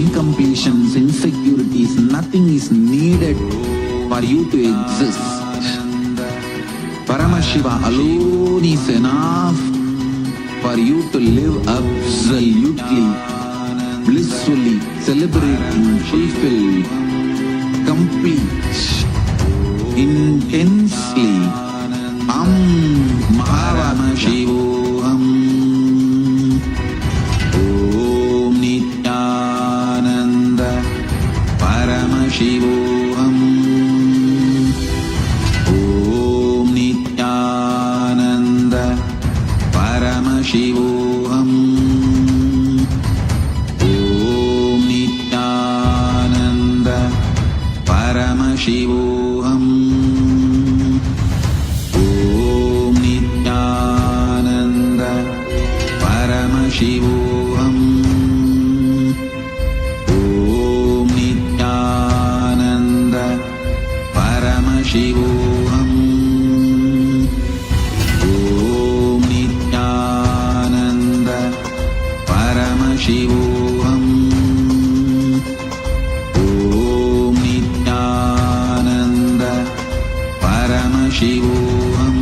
incompletions, insecurities, nothing is needed for you to exist. Paramashiva alone is enough for you to live absolutely, blissfully, celebrating, fulfilled, complete, intensely. Paramashivoham. Om Nithyananda Paramashivoham. Om Nithyananda Paramashivoham. Om Nithyananda Paramashivoham. Om Nithyananda Paramashivoham. Om Nithyananda Paramashivoham. Om Nithyananda Paramashivoham. Om Nithyananda Paramashivoham.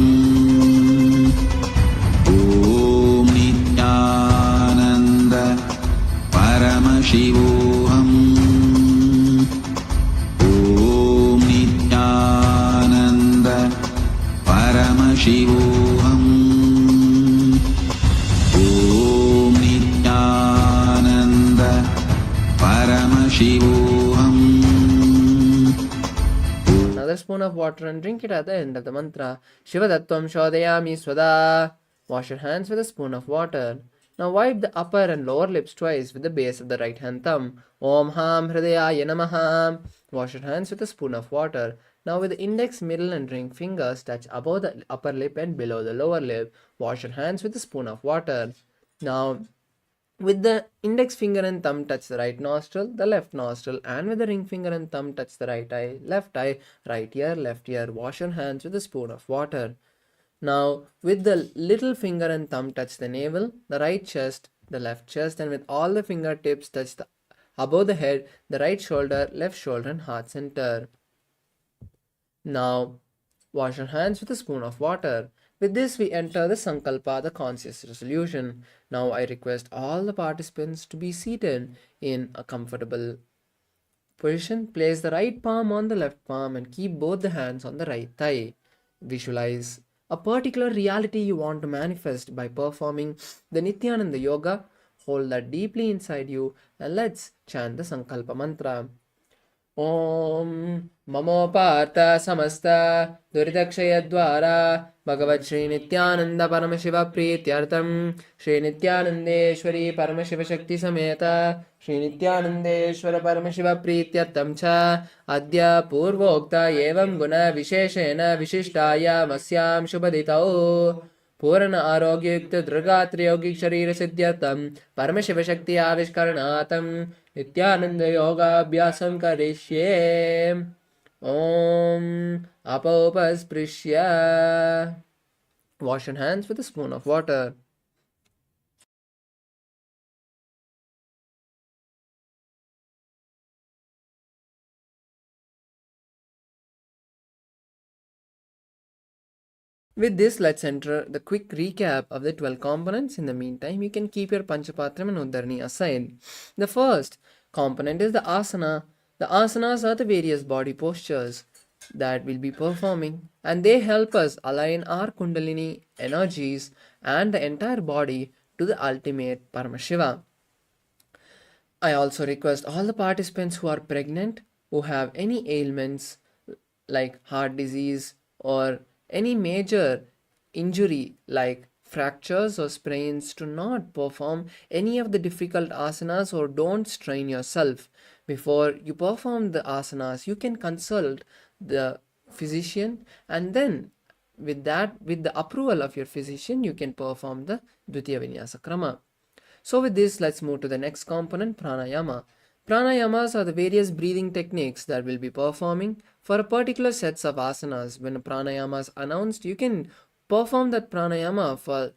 Om Nithyananda Paramashivoham. Om Nithyananda Paramashivoham. Om Nithyananda Paramashivoham. Another spoon of water and drink it at the end of the mantra. Shiva Tattvam Shodayami Swada. Wash your hands with a spoon of water. Now wipe the upper and lower lips twice with the base of the right hand thumb. Om Ham Hridayaya Namaha. Wash your hands with a spoon of water. Now with the index, middle and ring fingers touch above the upper lip and below the lower lip. Wash your hands with a spoon of water. Now with the index finger and thumb touch the right nostril, the left nostril, and with the ring finger and thumb touch the right eye, right ear, left ear. Wash your hands with a spoon of water. Now with the little finger and thumb touch the navel, the right chest, the left chest, and with all the fingertips touch the above the head, the right shoulder, left shoulder, and heart center. Now wash your hands with a spoon of water. With this, we enter the Sankalpa, the conscious resolution. Now I request all the participants to be seated in a comfortable position. Place the right palm on the left palm and keep both the hands on the right thigh. Visualize a particular reality you want to manifest by performing the Nithyananda Yoga. Hold that deeply inside you and let's chant the Sankalpa mantra. Om Mamopartha Samasta Duridakshayadvara Bhagavat Shri Nithyananda Paramashiva Prityartham Shri Nithyanandeshwari Paramashiva Shakti Sameta Shri Nithyanandeshwara Paramashiva Prityartham Cha Adya Purvokta Evam Guna Visheshena Vishishtaya Masyam Shubhaditao Purana Arogyukta Durgatri Yogic Sharira Siddhyatam Paramashiva Shakti Avishkaranatam Nithyananda Yoga Abhyasam Karishye. Om Apopasprisya. Wash your hands with a spoon of water. With this, let's enter the quick recap of the 12 components. In the meantime, you can keep your Panchapatram and Uddharani aside. The first component is the asana. The asanas are the various body postures that we'll be performing, and they help us align our Kundalini energies and the entire body to the ultimate Paramashiva. I also request all the participants who are pregnant, who have any ailments like heart disease or any major injury like fractures or sprains, to not perform any of the difficult asanas or don't strain yourself. Before you perform the asanas, you can consult the physician, and then with the approval of your physician, you can perform the Dvitiya Vinyasa Krama. So with this, let's move to the next component, pranayama. Pranayamas are the various breathing techniques that we'll be performing for a particular sets of asanas. When a pranayama is announced, you can perform that pranayama for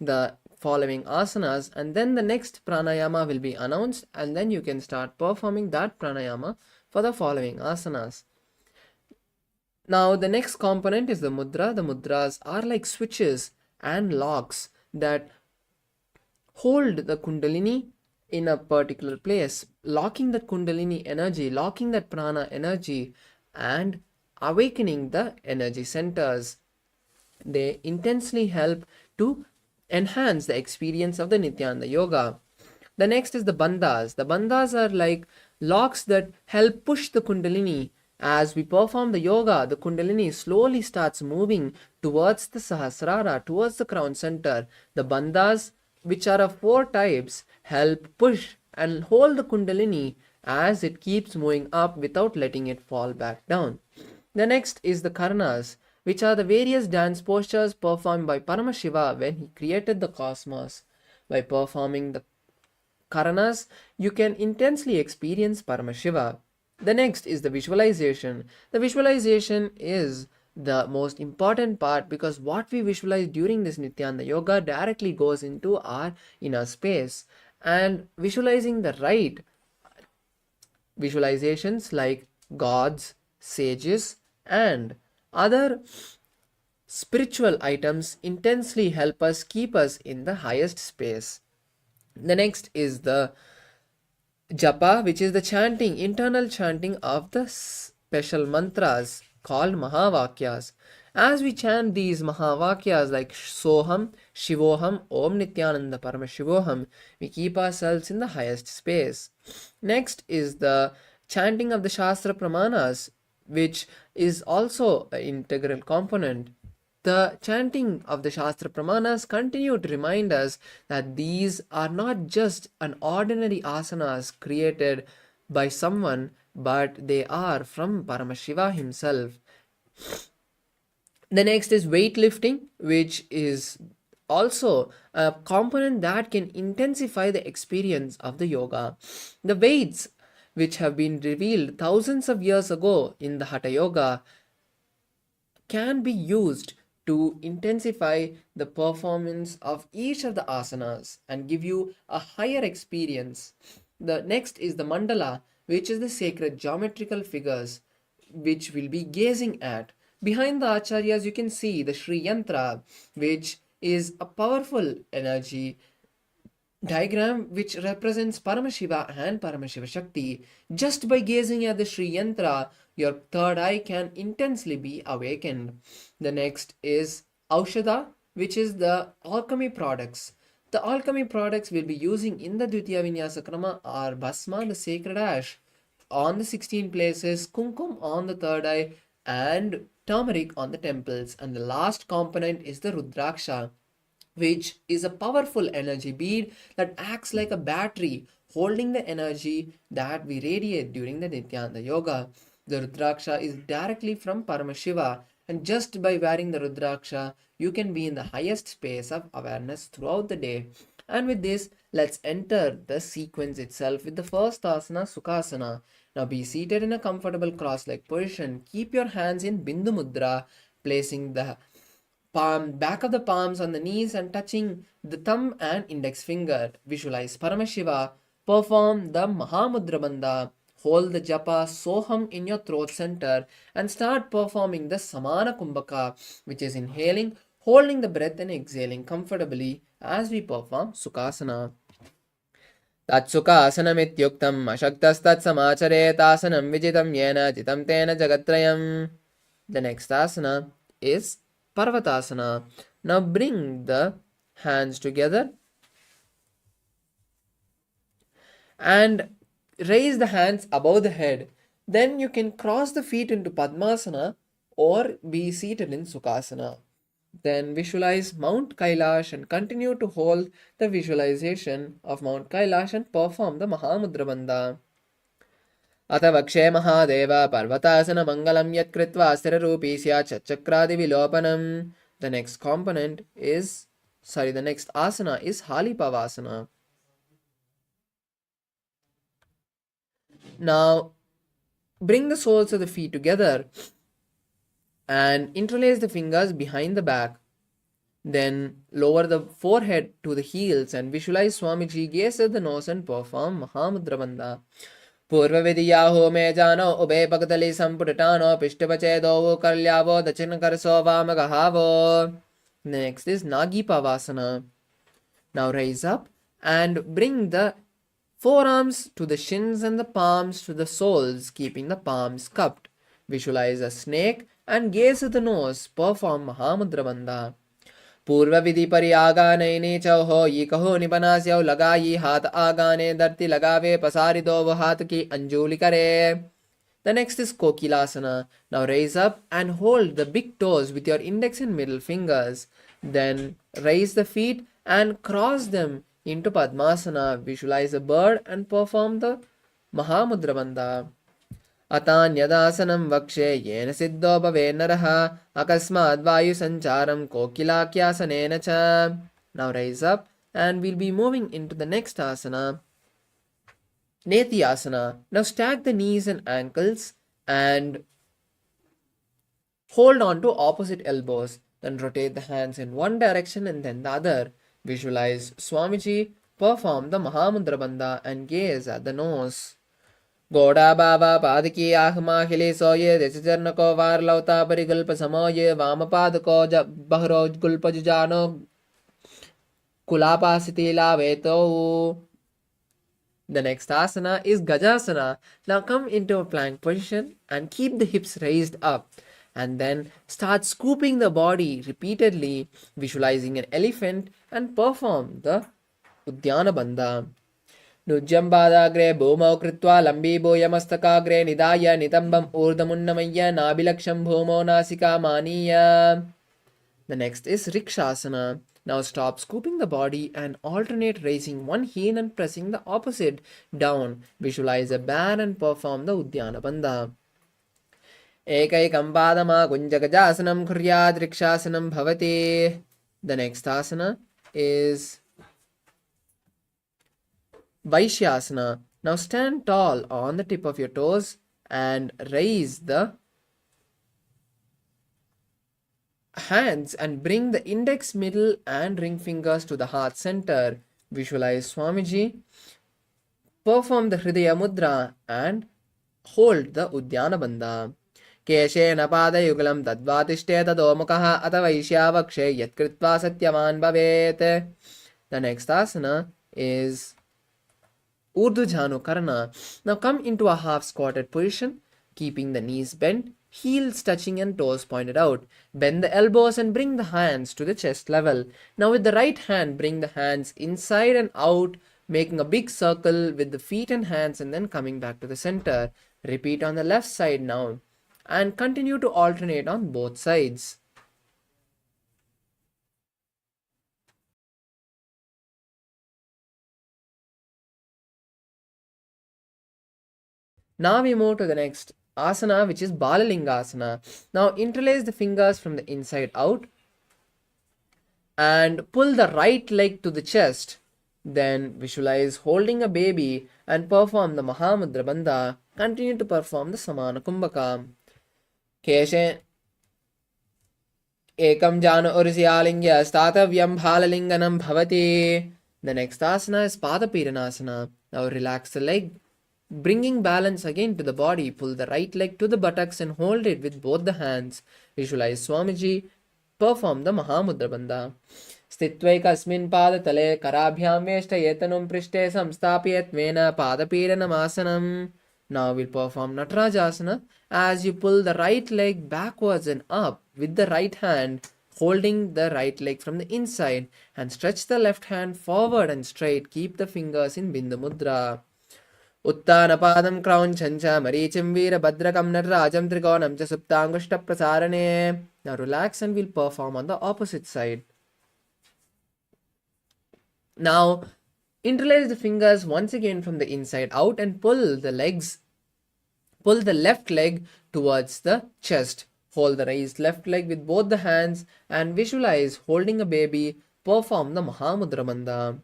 the following asanas, and then the next pranayama will be announced, and then you can start performing that pranayama for the following asanas. Now the next component is the mudra. The mudras are like switches and locks that hold the kundalini in a particular place, locking that kundalini energy, locking that prana energy, and awakening the energy centers. They intensely help to enhance the experience of the Nithyananda yoga. The next is the bandhas. The bandhas are like locks that help push the kundalini. As we perform the yoga, the kundalini slowly starts moving towards the sahasrara, towards the crown center. The bandhas, which are of 4 types, help push and hold the kundalini as it keeps moving up without letting it fall back down. The next is the karnas, which are the various dance postures performed by Paramashiva when he created the cosmos. By performing the karanas, you can intensely experience Paramashiva. The next is the visualization. The visualization is the most important part because what we visualize during this Nithyananda yoga directly goes into our inner space. And visualizing the right visualizations like gods, sages, and other spiritual items intensely help us keep us in the highest space. The next is the japa, which is the chanting, internal chanting of the special mantras called mahavakyas. As we chant these mahavakyas like Soham, Shivoham, Om Nithyananda Paramashivoham, we keep ourselves in the highest space. Next is the chanting of the Shastra Pramanas, which is also an integral component. The chanting of the Shastra Pramanas continue to remind us that these are not just an ordinary asanas created by someone, but they are from Paramashiva himself. The next is weightlifting, which is also a component that can intensify the experience of the yoga. The weights, which have been revealed thousands of years ago in the Hatha Yoga, can be used to intensify the performance of each of the asanas and give you a higher experience. The next is the mandala, which is the sacred geometrical figures which we'll be gazing at. Behind the acharyas, you can see the Sri Yantra, which is a powerful energy diagram which represents Paramashiva and Paramashiva Shakti. Just by gazing at the Sri Yantra, your third eye can intensely be awakened. The next is Aushadha, which is the alchemy products. The alchemy products we'll be using in the Dvitiya Vinyasa Krama are Bhasma, the sacred ash, on the 16 places, Kumkum on the third eye, and turmeric on the temples. And the last component is the Rudraksha, which is a powerful energy bead that acts like a battery, holding the energy that we radiate during the Nithyananda yoga. The Rudraksha is directly from Paramashiva, and just by wearing the Rudraksha, you can be in the highest space of awareness throughout the day. And with this, let's enter the sequence itself with the first asana, Sukhasana. Now be seated in a comfortable cross-legged position. Keep your hands in Bindu Mudra, placing the back of the palms on the knees and touching the thumb and index finger. Visualize Paramashiva. Perform the Mahamudra Bandha. Hold the japa Soham in your throat center and start performing the Samana Kumbhaka, which is inhaling, holding the breath and exhaling comfortably as we perform Sukhasana. Tatsukhasanamityuktam ashaktastat samacharetasana vijitam yena jitam tena jagatrayam. The next asana is Parvatasana. Now bring the hands together and raise the hands above the head. Then you can cross the feet into Padmasana or be seated in Sukhasana. Then visualize Mount Kailash and continue to hold the visualization of Mount Kailash and perform the Mahamudra Bandha. Atavakshe Mahadeva Parvatasana Mangalam Yat Kritva Sthirarupi Syat Chakradi Vilopanam. The next asana is Halipavasana. Now bring the soles of the feet together and interlace the fingers behind the back. Then lower the forehead to the heels and visualize Swamiji, gaze at the nose and perform Mahamudra Bandha. पूर्वविधियाहो मे जानो उभे पगतली संपुटटानो पिष्टपचेदो कल्यावो दक्षिण करसो वामगहावो. Next is Nagi Pavasana. Now raise up and bring the forearms to the shins and the palms to the soles, keeping the palms cupped. Visualize a snake and gaze at the nose. Perform Mahamudra Bandha. पूर्व विधि पर आगाने चौहो ये कहो निपनास्यो लगाई हाथ आगाने धरती लगावे पसारी दो वो हाथ की अंजुली करे. The next is Kokilasana. Now raise up and hold the big toes with your index and middle fingers. Then raise the feet and cross them into Padmasana. Visualize a bird and perform the Mahamudra Bandha. अतान्यदासनं वक्षे येन सिद्धो भवे नरः अकस्माद् वायुसञ्चारं कोकिलाख्यासनेन च. Now rise up and we'll be moving into the next asana, Nithyananda. Now stack the knees and ankles and hold on to opposite elbows. Then rotate the hands in one direction and then the other. Visualize Swamiji, perform the Mahamudra Bandha and gaze at the nose. गोड़ा बाबा पाद की आह माखिले सोये देश चरण को वार लौता परिगल्प समोये वाम पाद को बहरो गुल्प जानो कुलापासिति लावे तो. The next asana is Gajasana. Now come into a plank position and keep the hips raised up and then start scooping the body repeatedly, visualizing an elephant and perform the Udyana Bandha. नुज्जम्बादाग्रे भूमौ कृत्वा लम्बीभूयमस्तकाग्रे निधाय नितम्बम् ऊर्ध्वमुन्नमय्य नाभिलक्षं भूमौ नासिकामानीय. The next is Rikshasana. Now stop scooping the body and alternate raising one heel and pressing the opposite down. Visualize a bear and perform the Udyana Bandha. एकैकं पादमाकुञ्जगजासनं कुर्याद् Rikshāsanam bhavati. The next asana is Vaishyasana. Now stand tall on the tip of your toes and raise the hands and bring the index, middle and ring fingers to the heart center. Visualize Swamiji, perform the Hridaya Mudra and hold the Udyana Bandha. केशेन पादयुगलं तद्वातिष्ठे तदोमुखः अथ वैश्यावक्षे यत्कृत्वा सत्यवान् भवेत्. The next asana is Urdhva Jhanu Karna. Now come into a half squatted position, keeping the knees bent, heels touching and toes pointed out. Bend the elbows and bring the hands to the chest level. Now with the right hand, bring the hands inside and out, making a big circle with the feet and hands and then coming back to the center. Repeat on the left side now and continue to alternate on both sides. Now we move to the next asana, which is Balalingasana. Now interlace the fingers from the inside out and pull the right leg to the chest. Then visualize holding a baby and perform the Mahamudra Bandha. Continue to perform the Samana Kumbhaka. Keshe Ekam Jana Ursialingya Statavyam Balalinganam Bhavati. The next asana is Padapiranasana. Now relax the leg, bringing balance again to the body. Pull the right leg to the buttocks and hold it with both the hands. Visualize Swamiji, perform the Mahamudra Bandha. Sthitvaikasmin padatale karabhyam veshtayetanum prishte samstapyatmena padapiranamasana. Now we'll perform Natarajasana as you pull the right leg backwards and up with the right hand, holding the right leg from the inside, and stretch the left hand forward and straight. Keep the fingers in Bindu Mudra. Uttanapadam Kraunchancha Marichim Veera Bhadrakam Natarajam Trikonam Cha Suptangushta Prasarane. Now relax and we'll perform on the opposite side. Now interlace the fingers once again from the inside out and pull the left leg towards the chest. Hold the raised left leg with both the hands and visualize holding a baby. Perform the Mahamudra Bandha.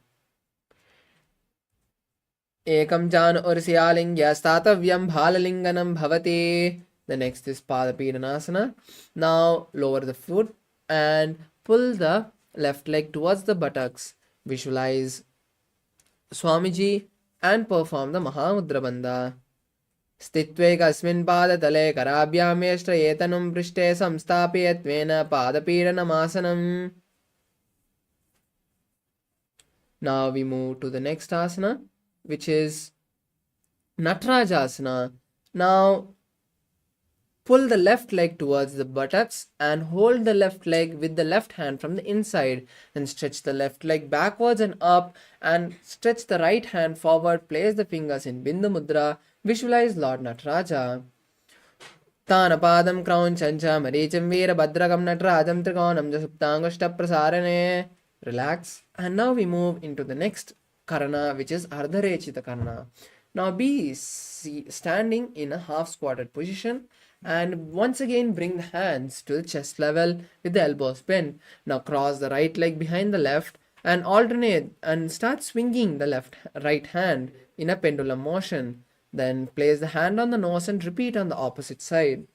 Ekam Jana Ursialingya Statavyam Balalinganam Bhavati. The next is Padapiranasana. Now lower the foot and pull the left leg towards the buttocks. Visualize Swamiji and perform the Mahamudra Bandha. स्थित्वैकस्मिन् पादतले कराभ्यामेष्ट्रयेतनुं पृष्ठे संस्थाप्यत्वेन पादपीडनमासनम्. Now we move to the next asana, which is Natarajasana. Now pull the left leg towards the buttocks and hold the left leg with the left hand from the inside, and stretch the left leg backwards and up, and stretch the right hand forward. Place the fingers in Bindu Mudra. Visualize Lord Nataraja. Tanapadam Krauncha Maricham Veera Bhadragam Natarajam Trikonam Jasuptangushta Prasarane. Relax. And now we move into the next Karana, which is Ardharechita Karana. Now be standing in a half squatted position, and once again bring the hands to the chest level with the elbows bent. Now cross the right leg behind the left and alternate and start swinging the right hand in a pendulum motion. Then place the hand on the nose and repeat on the opposite side.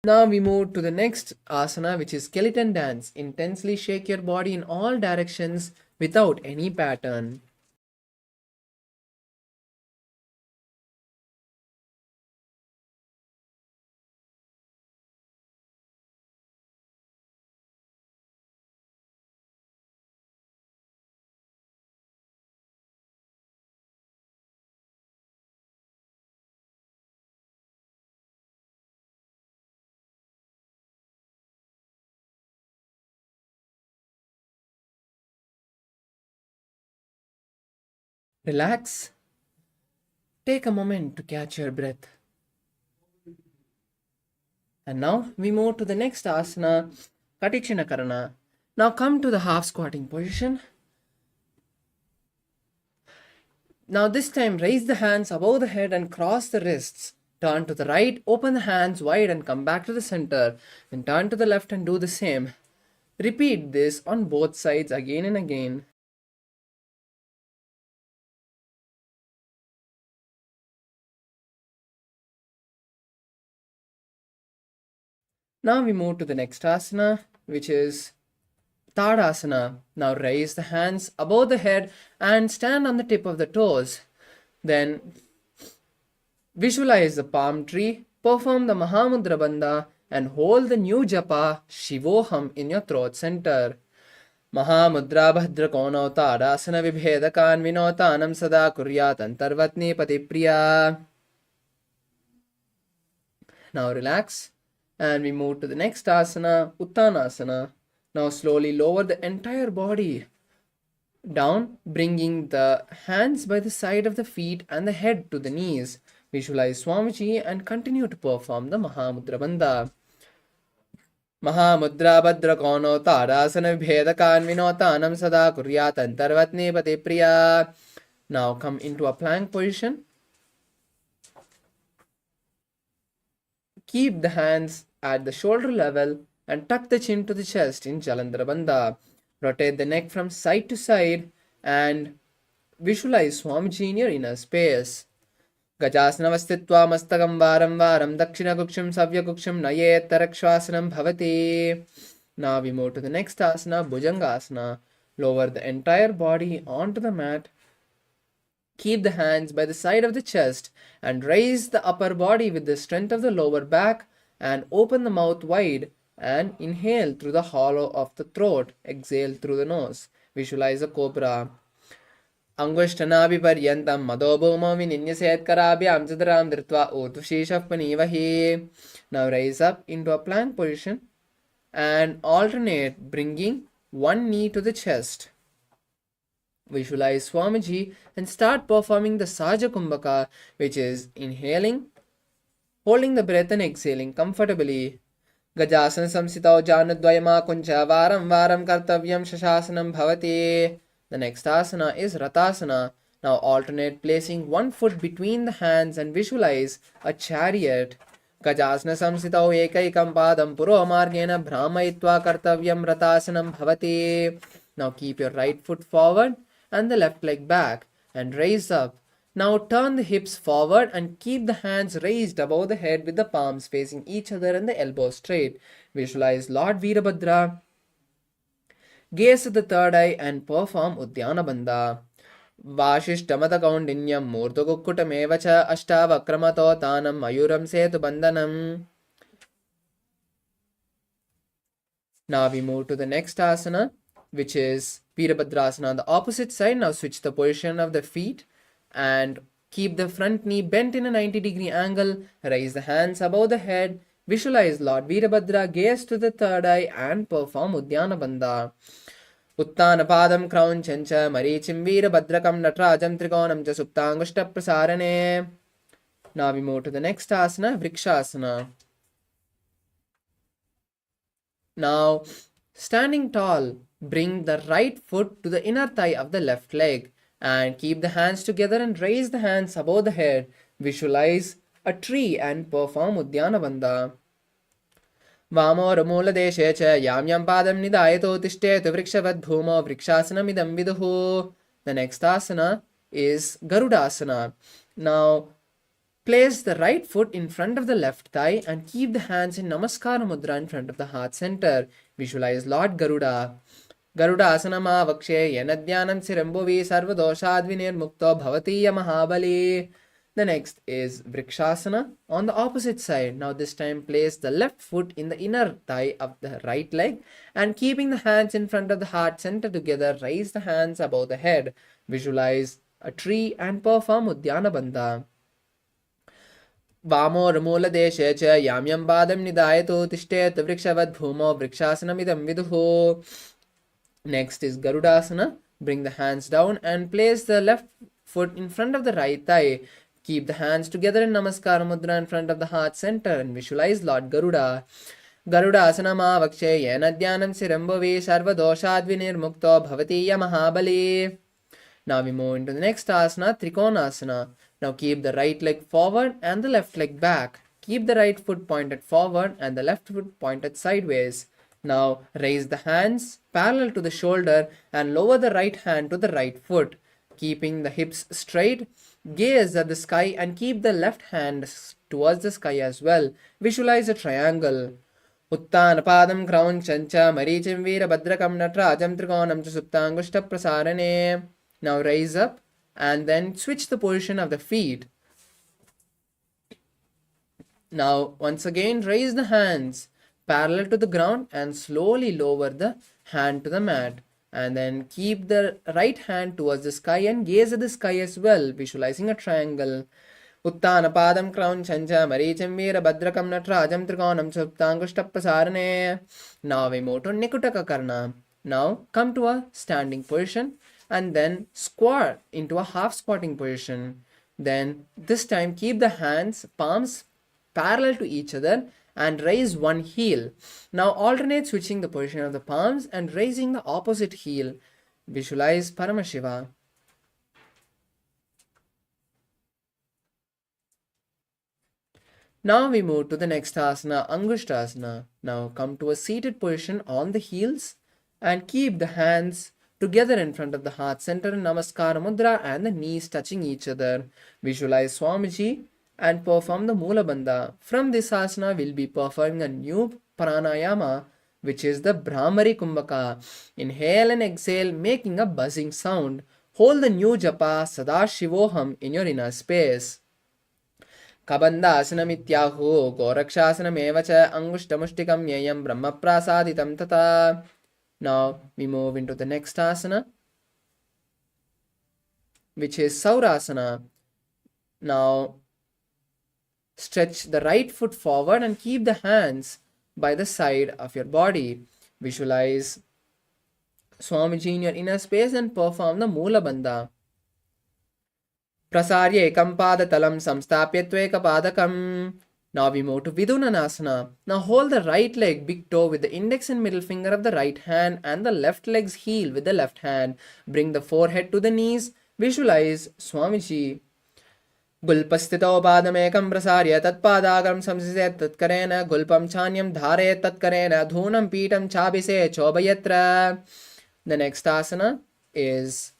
Now we move to the next asana, which is skeleton dance. Intensely shake your body in all directions without any pattern. Relax. Take a moment to catch your breath. And now we move to the next asana, Katichina Karana. Now come to the half squatting position. Now this time raise the hands above the head and cross the wrists. Turn to the right, open the hands wide and come back to the center. Then turn to the left and do the same. Repeat this on both sides again and again. Now we move to the next asana, which is Tadasana. Now raise the hands above the head and stand on the tip of the toes. Then visualize the palm tree, perform the Mahamudra Bandha, and hold the new japa Shivoham in your throat center. Mahamudra Bhadrakono Tadasana Vibhedakan Vinotanam Sada Kuryat Antarvatni Patipriya. Now relax. And we move to the next asana, Uttanasana. Now slowly lower the entire body down, bringing the hands by the side of the feet and the head to the knees. Visualize Swamiji and continue to perform the Mahamudra Bandha. Mahamudra Bhadrakono Tadasana Vibhedakan Vinotanam Sada Kuryat Antarvatni Patipriya. Now come into a plank position. Keep the hands at the shoulder level and tuck the chin to the chest in Jalandhara Bandha. Rotate the neck from side to side and visualize Swamiji in your inner space. Gajasnavastitva mastakam varam varam dakshina kuksham savya kuksham nayet tarakshvasanam bhavati. Now we move to the next asana, Bhujangasana. Lower the entire body onto the mat. Keep the hands by the side of the chest and raise the upper body with the strength of the lower back, and open the mouth wide and inhale through the hollow of the throat. Exhale through the nose. Visualize a cobra. Angushtanabhi paryantam madobhuma vininyaset karabhyam chadram dhritva urtvashishah panivahi. Now rise up into a plank position and alternate, bringing one knee to the chest. Visualize Swamiji and start performing the Saja Kumbhaka, which is inhaling, holding the breath and exhaling comfortably. Gajasana samsitau janadvayama kuncha varam varam kartavyam shashasanam bhavati. The next asana is Ratasana. Now alternate, placing one foot between the hands and visualize a chariot. Gajasana samsitau ekaikam padam puro margena brahmayitva kartavyam Ratasanam bhavati. Now keep your right foot forward and the left leg back and raise up. Now turn the hips forward and keep the hands raised above the head with the palms facing each other and the elbows straight. Visualize Lord Veerabhadra. Gaze at the third eye and perform Uddiyana Bandha. Vashishtamatakauண்டிन्यं मूर्धकुक्कुटमेव च अष्टावक्रमतो तानं मयूरं सेतु बन्धनम्. Now we move to the next asana, which is Veerabhadrasana on the opposite side. Now switch the position of the feet and keep the front knee bent in a 90-degree angle. Raise the hands above the head. Visualize Lord Veerabhadra, gaze to the third eye and perform Uddiyana Bandha. उत्तानपादं क्रौञ्चं च मरीचिं वीरभद्रकं नटराजं त्रिकोणं च सुप्ताङ्गुष्ठप्रसारणे. Now we move to the next asana, Vrikshasana. Now, standing tall, bring the right foot to the inner thigh of the left leg and keep the hands together and raise the hands above the head. Visualize a tree and perform Uddiyana Bandha. वामोरमूलदेशे च यां यां पादं निधायतो तिष्ठेतु वृक्षवद् भूमौ वृक्षासनमिदं विदुः. The next asana is Garudasana. Now, place the right foot in front of the left thigh and keep the hands in Namaskara Mudra in front of the heart center. Visualize Lord Garuda. Garudasana vakshe yenadhyanam sirambuvi sarvadoshadvinirmukto bhavatiya mahabali. The next is Vrikshasana on the opposite side. Now this time place the left foot in the inner thigh of the right leg and keeping the hands in front of the heart center together, raise the hands above the head. Visualize a tree and perform Uddiyana Bandha. वामोर्मूलदेशे च यां यां पादं निधायतो तिष्ठेत् वृक्षवद् भूमौ वृक्षासनमिदं विदुः. Next is Garudasana. Bring the hands down and place the left foot in front of the right thigh. Keep the hands together in Namaskara Mudra in front of the heart center and visualize Lord Garuda. Garudasana vakshe yenadhyanam sirambuvi sarvadoshadvinirmukto bhavatiya mahabali. Now we move into the next asana, Trikonasana. Now keep the right leg forward and the left leg back. Keep the right foot pointed forward and the left foot pointed sideways. Now raise the hands parallel to the shoulder and lower the right hand to the right foot. Keeping the hips straight, gaze at the sky and keep the left hand towards the sky as well. Visualize a triangle. Uttanapadam क्रौञ्चं च मरीचिं वीरभद्रकं नटराजं त्रिकोणं च सुप्ताङ्गुष्ठप्रसारणे. Now raise up and then switch the position of the feet. Now once again raise the hands parallel to the ground and slowly lower the hand to the mat. And then keep the right hand towards the sky and gaze at the sky as well, visualizing a triangle. Uttanapadam क्रौञ्चं च मरीचिं वीरभद्रकं नटराजं त्रिकोणं च सुप्ताङ्गुष्ठप्रसारणे. Now we move to Nikutaka Karna. Now come to a standing position and then squat into a half squatting position. Then this time keep the hands, palms parallel to each other and raise one heel. Now alternate switching the position of the palms and raising the opposite heel. Visualize Paramashiva. Now we move to the next asana, Angushtasana. Now come to a seated position on the heels and keep the hands together in front of the heart center in Namaskara Mudra and the knees touching each other. Visualize Swamiji and perform the Mula Bandha. From this asana, we'll be performing a new pranayama, which is the Brahmari Kumbhaka. Inhale and exhale, making a buzzing sound. Hold the new japa Sadashivoham in your inner space. Kabandhasanamittyahu Gorakshasanameva Angushtamushtikam Yayam Brahma Prasaditam Tata. Now we move into the next asana, which is Saurasana. Now stretch the right foot forward and keep the hands by the side of your body. Visualize Swamiji in your inner space and perform the Mula Bandha. Prasarya ekam padatalam samstapya tveka padakam. Now we move to Vidunanasana. Now hold the right leg, big toe with the index and middle finger of the right hand and the left leg's heel with the left hand. Bring the forehead to the knees. Visualize Swamiji. Gulpastito padamekam prasarya tatpadagam samsiset tatkarena gulpam chanyam dhare tatkarena dhunam pitam chabise chobayatra. The next asana is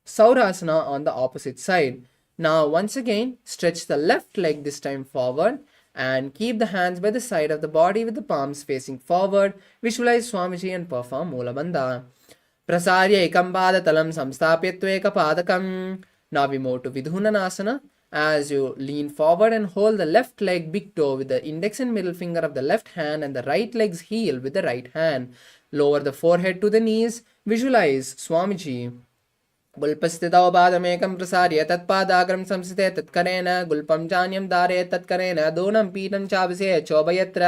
Saurasana on the opposite side. Now once again, stretch the left leg this time forward and keep the hands by the side of the body with the palms facing forward. Visualize Swamiji and perform Mula Bandha. Prasarya ekam padatalam samstapyatva ekapadakam. Now we move to Vidhunanasana. As you lean forward and hold the left leg big toe with the index and middle finger of the left hand and the right leg's heel with the right hand. Lower the forehead to the knees. Visualize Swamiji. गुल्पस्थितौ पादमेकं प्रसार्य तत्पादाग्रं संस्थिते तत्करेण गुल्पं चान्यं धारयेत् तत्करेण दोनं पीठं चाभिषेय चोभयत्र.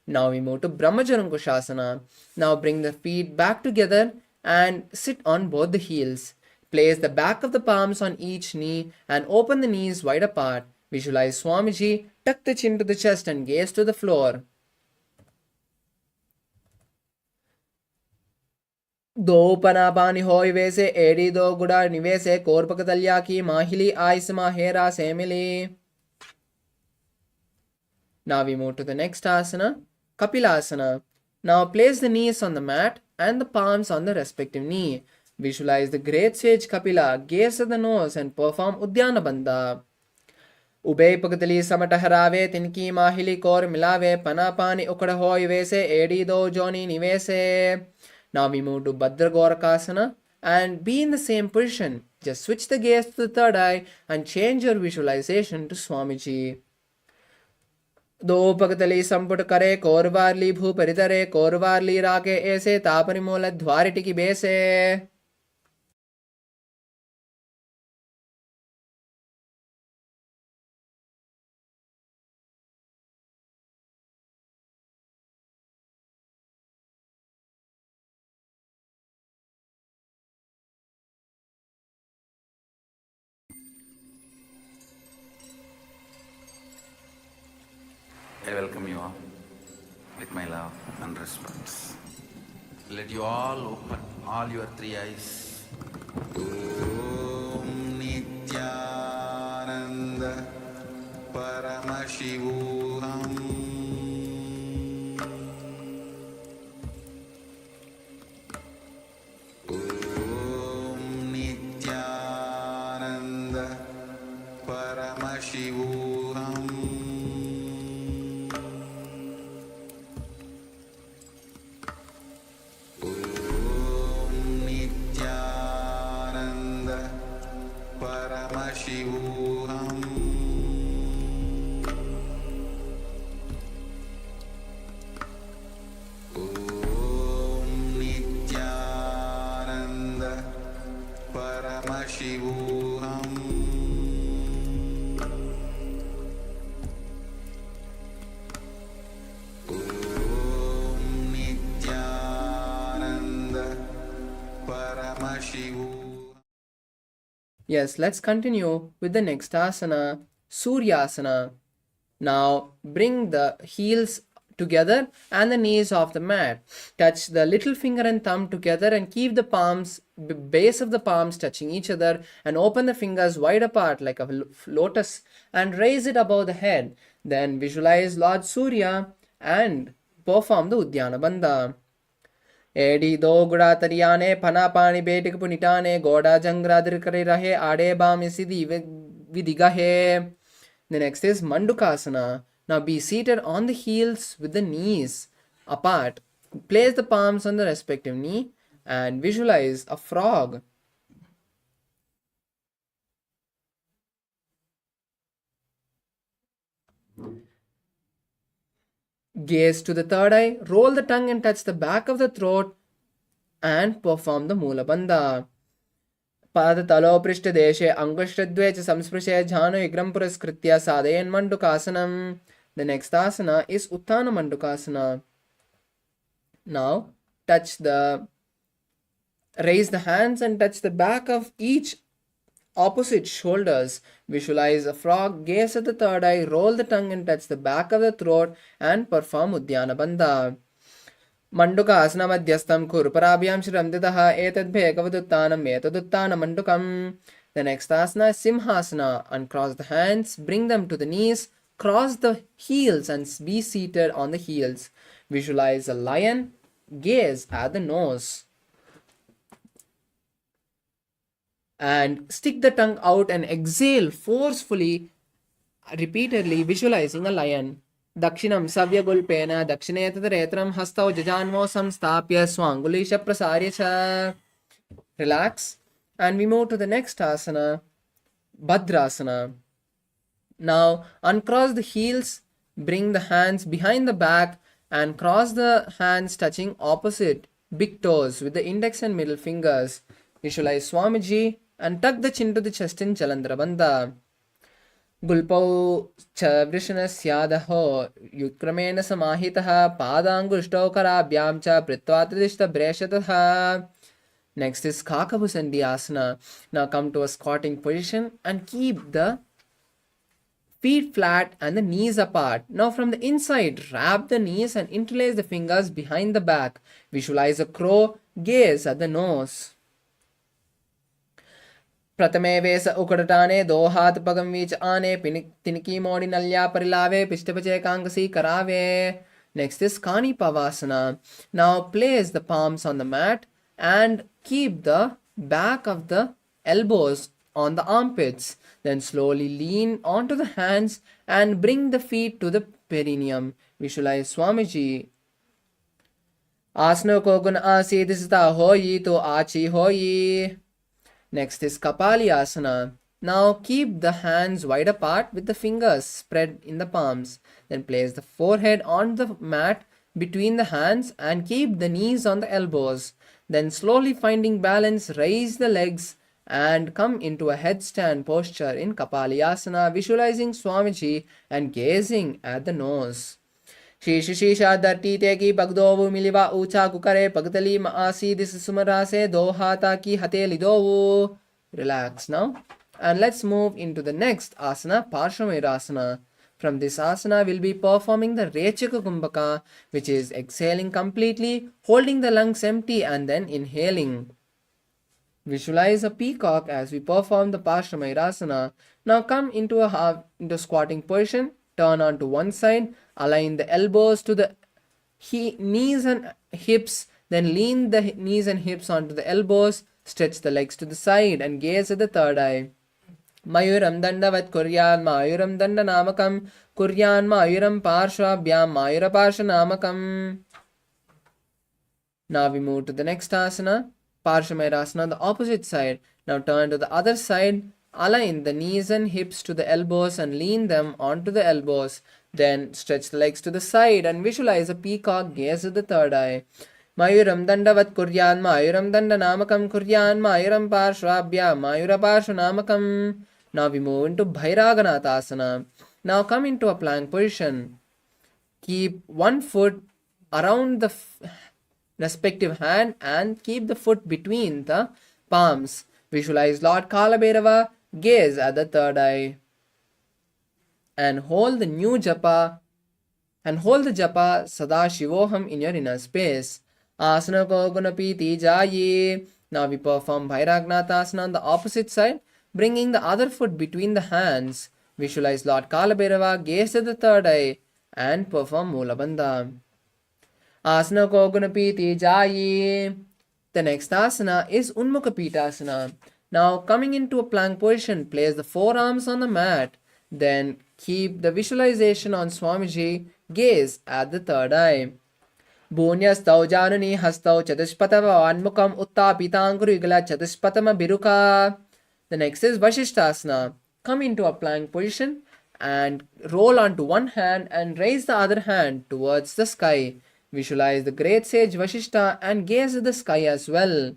Now we move to Brahmajarankushasana. Now bring the feet back together and sit on both the heels. Place the back of the palms on each knee and open the knees wide apart. Visualize Swamiji, tuck the chin to the chest and gaze to the floor. दो पनापानि होय वैसे एड़ी दो गुड़ा निवेसे कोरपक तल्या की माहिली ice माहेरा सेमिली. Now we move to the next asana, Kapilasana. Now place the knees on the mat and the palms on the respective knee. Visualize the great sage Kapila, gaze at the nose and perform Udyana Bandha. उबे पगतली समटहरावे तिनकी माहिली कोर मिलावे पनापानी उकड़ होय वैसे एड़ी दो जोनी निवेसे. Now we move to Bhadra Gorakasana and be in the same position. Just switch the gaze to the third eye and change your visualization to Swamiji. दो पगतली संपुट करे कोरवारली भू परितरे कोरवारली राके ऐसे तापरिमूल ध्वारिटी की बेसे. I welcome you all with my love and respect. Let you all open all your three eyes. Om Nithyananda Paramashivoham Om Nithyananda Paramashivoham Paramashivoham Om Nithyananda Paramashivoham Om Nithyananda Paramashivoham. Yes, let's continue with the next asana, Suryasana. Now bring the heels together and the knees off the mat. Touch the little finger and thumb together and keep the palms, base of the palms touching each other, and open the fingers wide apart like a lotus and raise it above the head. Then visualize Lord Surya and perform the Udyana Bandha. एडी दो गुड़ा तरियाने फना पानी बेटिक पुनिटाने गोड़ा जंगरा दिरकरे रहे आड़े बाम सिद्धि vidigahe. The next is Mandukasana. Now be seated on the heels with the knees apart. Place the palms on the respective knee and visualize a frog. Gaze to the third eye, roll the tongue and touch the back of the throat and perform the Mula Bandha. Padatalo Prishtadeshe Angushradve Samsprishe Jhano Igram Puraskritya Sadayan Mandukasanam. The next asana is Uttana Mandukasana. Now raise the hands and touch the back of each opposite shoulders. Visualize a frog, gaze at the third eye, roll the tongue and touch the back of the throat and perform Udyana Bandha. Manduka asana madhyastam kurparabhyam shramditaha etadbhekavaduttanam etaduttanam mandukam. The next asana is Simhasana. Uncross the hands, bring them to the knees, cross the heels and be seated on the heels. Visualize a lion, gaze at the nose. and stick the tongue out and exhale forcefully, repeatedly, visualizing a lion. Dakshinam savyagulpena dakshinetadaretram hastau jajanmo samstapya swangulisha prasarya cha. Relax, and we move to the next asana, Bhadrasana. Now uncross the heels, bring the hands behind the back and cross the hands touching opposite big toes with the index and middle fingers. Visualize Swamiji and tuck the chin to the chest in Jalandhara Bandha. Gulpau cha vrishanasyaadaho yukramena samahitaha padangushto karabhyam cha pritvatadishta breshatah. Next is Kakabusandi asana. Now come to a squatting position and keep the feet flat and the knees apart. Now from the inside, wrap the knees and interlace the fingers behind the back. Visualize a crow, gaze at the nose. प्रथमे वेस उकड़टाने दो हाथ पगम बीच आने तिनकी मोड़ी नल्या परिलावे पिष्टपचे कांगसी करावे. Next is Kani Pavasana. Now place the palms on the mat and keep the back of the elbows on the armpits. Then slowly lean onto the hands and bring the feet to the perineum. Visualize Swamiji. Asana ko gun aasi disita hoyi to achi hoyi. Next is Kapali Asana. Now keep the hands wide apart with the fingers spread in the palms. Then place the forehead on the mat between the hands and keep the knees on the elbows. Then slowly finding balance, raise the legs and come into a headstand posture in Kapali Asana, visualizing Swamiji and gazing at the nose. शीश शीशा धरती तेगी पगदोवु मिलिवा ऊंचा कुकरे पगतली मासी this सुमरा से दो हाथा की हथेली दोवु. Relax now and let's move into the next asana, Parshvamayurasana. From this asana we'll be performing the Rechaka Kumbhaka, which is exhaling completely, holding the lungs empty and then inhaling. Visualize a peacock as we perform the Parshvamayurasana. Now come into into squatting position, turn onto one side, align the elbows to the knees and hips, then lean the knees and hips onto the elbows, stretch the legs to the side and gaze at the third eye. Mayuram dandavat kuryan mayuram danda namakam kuryan mayuram parshvabhyam mayura parsha namakam. Now we move to the next asana, Parshvamayurasana, the opposite side. Now turn to the other side, align the knees and hips to the elbows and lean them onto the elbows. Then stretch the legs to the side and visualize a peacock, gaze at the third eye. Mayuram dandavat kuryan mayuram danda namakam kuryan mayuram parshvabhyam mayura parsha namakam. Now we move into Bhairaganathasana. Now come into a plank position. Keep one foot around the respective hand and keep the foot between the palms. Visualize Lord Kalabhairava, gaze at the third eye. And hold the japa Sadashivoham in your inner space. Asana ko gunapiti jaye. Now we perform Bhairaganathasana on the opposite side, bringing the other foot between the hands. Visualize Lord Kalabhairava, gaze at the third eye and perform Mula Bandha. Asana ko gunapiti jaye. The next asana is Unmukapitasana. Now coming into a plank position, place the forearms on the mat. Then keep the visualization on Swamiji, gaze at the third eye. Bhunyastau janani hastau chatushpatava anmukam uttapitanguru igala chatushpatama biruka. The next is Vashishtasana. Come into a plank position and roll onto one hand and raise the other hand towards the sky. Visualize the great sage Vashishta and gaze at the sky as well.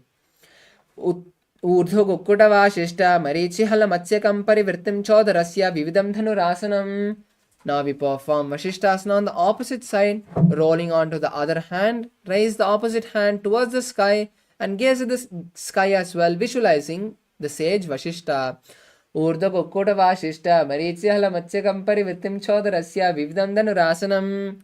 Urdhu Kukkuta Vashishta Marichihala Matsyakam Parivrittim Chodarasya Vividam Dhanurasanam. Now we perform Vashishtasana on the opposite side, rolling onto the other hand, raise the opposite hand towards the sky and gaze at the sky as well, visualizing the sage Vashishta. Urdhu Kukkuta Vashishta Marichihala Matsyakam Parivrittim Chodarasya Vividam Dhanurasanam.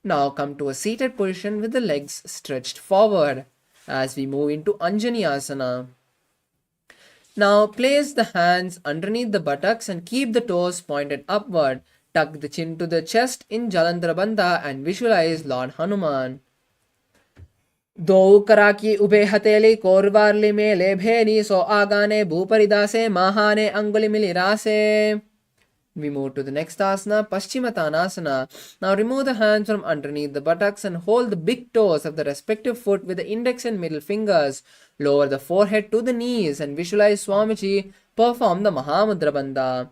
Now come to a seated position with the legs stretched forward as we move into Anjani Asana. Now place the hands underneath the buttocks and keep the toes pointed upward. Tuck the chin to the chest in Jalandhara Bandha and visualize Lord Hanuman. द्वौ कराकी उभे हथेली कोरवार्ली में लेभेनी सो आगाने भूपरिदासे महाने अंगुली मिलिरासे. We move to the next asana, Paschimottanasana. Now remove the hands from underneath the buttocks and hold the big toes of the respective foot with the index and middle fingers. Lower the forehead to the knees and visualize Swamiji perform the Mahamudra Bandha.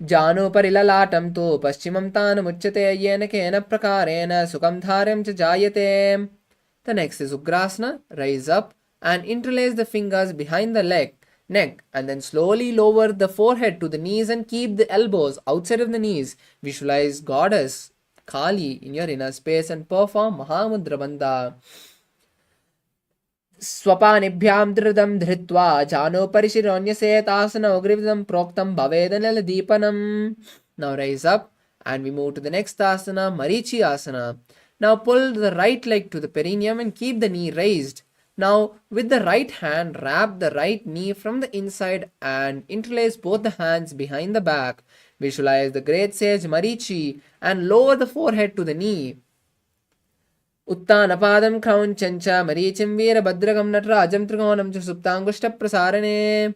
जानुपरिललाटं तु पश्चिमं तानमुच्यते येन केन प्रकारेण सुखं धार्यं च जायते. The next is Ugrasana. Rise up and interlace the fingers behind the neck, and then slowly lower the forehead to the knees and keep the elbows outside of the knees. Visualize Goddess Kali in your inner space and perform Mahamudra Bandha. स्वपानिभ्यां धृतं धृत्वा जानोपरिशिरोन्यसेतासनो ग्रीवं प्रोक्तं भवेदनलदीपनम्. Now rise up and we move to the next asana, Marichi Asana. Now pull the right leg to the perineum and keep the knee raised. Now with the right hand, wrap the right knee from the inside and interlace both the hands behind the back. Visualize the great sage Marichi and lower the forehead to the knee. उत्तानपादं क्रौञ्चं च मरीचिं वीरभद्रकं नटराजं त्रिकोणं च सुप्ताङ्गुष्ठप्रसारणे.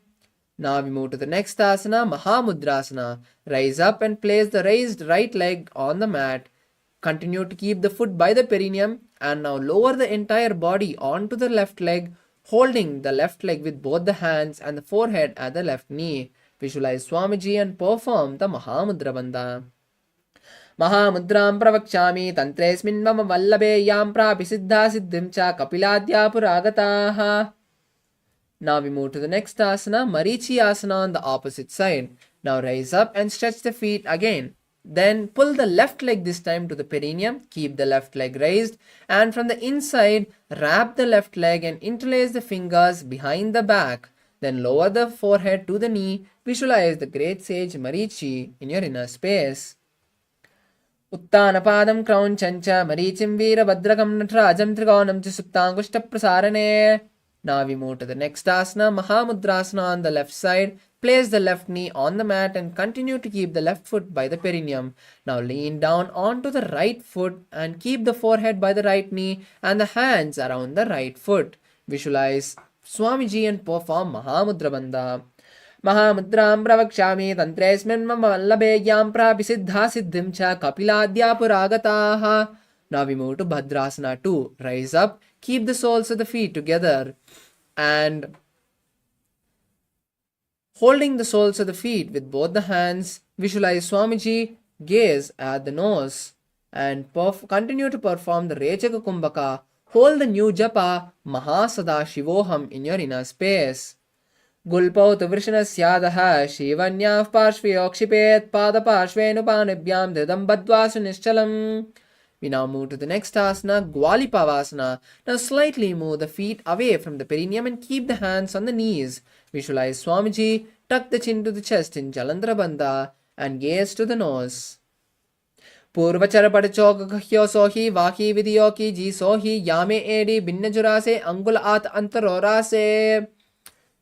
Now we move to the next asana, Mahamudrasana. Rise up and place the raised right leg on the mat. Continue to keep the foot by the perineum and now lower the entire body onto the left leg, holding the left leg with both the hands and the forehead at the left knee. Visualize Swamiji and perform the Mahamudra Bandha. महामुद्रां प्रवक्ष्यामि तन्त्रेऽस्मिन् मम वल्लभे यां प्रापि सिद्धा सिद्धिं च कपिलाद्या पुरागताः. Now we move to the next asana, Marichi Asana on the opposite side. Now rise up and stretch the feet again. Then pull the left leg this time to the perineum, keep the left leg raised, and from the inside, wrap the left leg and interlace the fingers behind the back. Then lower the forehead to the knee, visualize the great sage Marichi in your inner space. उत्तानपादं क्रौञ्चं च मरीचिं वीरभद्रकं नटराजं त्रिकोणं च सुप्ताङ्गुष्ठप्रसारणे. Now we move to the next asana, Mahamudrasana on the left side. Place the left knee on the mat and continue to keep the left foot by the perineum. Now lean down onto the right foot and keep the forehead by the right knee and the hands around the right foot. Visualize Swamiji and perform Mahamudra Bandha. महामुद्रां प्रवक्ष्यामि तन्त्रेऽस्मिन् मम वल्लभे यां प्रापि सिद्धा सिद्धिं च कपिलाद्या पुरागताः. Now we move to Bhadrasana 2. Rise up, keep the soles of the feet together and holding the soles of the feet with both the hands, visualize Swamiji, gaze at the nose and continue to perform the Rechaka Kumbhaka. Hold the new japa Mahasadashivoham in your inner space. गुल्पौ तु वृषणस्यादः शिवन्याः पार्श्वयोक्षिपेत् पादपार्श्वेऽनुपानेभ्यां धृतं बद्ध्वा सुनिश्चलम्. We now move to the next asana, Gwalipavasana. Now slightly move the feet away from the perineum and keep the hands on the knees. Visualize Swamiji, tuck the chin to the chest in Jalandhara Bandha and gaze to the nose. पूर्वचर पड़चोक कह्यो सोही वाकी विधियो की जी सोही यामे AD भिन्न जुरासे अंगुल आत अंतरोरासे.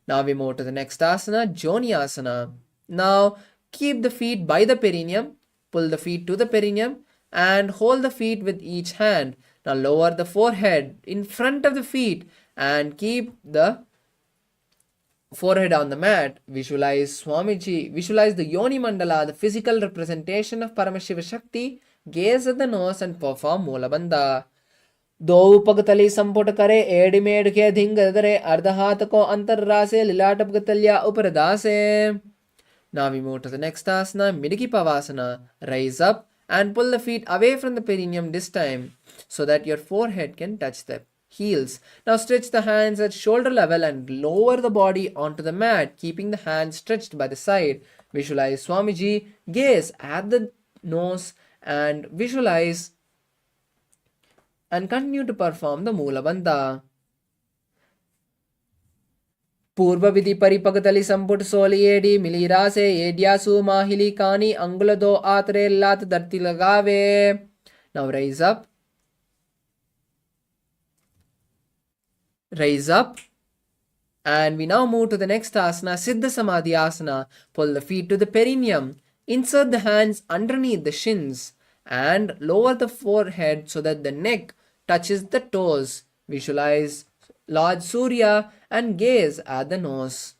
Now we move to the next asana, Joni Asana. Now keep the feet by the perineum, pull the feet to the perineum and hold the feet with each hand. Now lower the forehead in front of the feet and keep the forehead on the mat. Visualize Swamiji, visualize the Yoni Mandala, the physical representation of Paramashiva Shakti. Gaze at the nose and perform Mula Bandha. दो पगतली संपुट करे एडिमेड के धिंग दरे अर्ध हाथ को अंतररासे लिलाट पगतलिया उपरदासे. Now we move to the next asana, Midiki Pavasana. Rise up and pull the feet away from the perineum this time so that your forehead can touch the heels. Now stretch the hands at shoulder level and lower the body onto the mat, keeping the hands stretched by the side. Visualize Swamiji, gaze at the nose and visualize and continue to perform the Mula Bandha. पूर्व विधि परिपगतली संपुट सोली AD मिलीरा से एडियासु माहिली कानी अंगुल दो आतरे लात धरती लगावे. Now rise up. Rise up. And we now move to the next asana, Siddha Samadhi Asana. Pull the feet to the perineum. Insert the hands underneath the shins and lower the forehead so that the neck touches the toes. Visualize Lord Surya and gaze at the nose.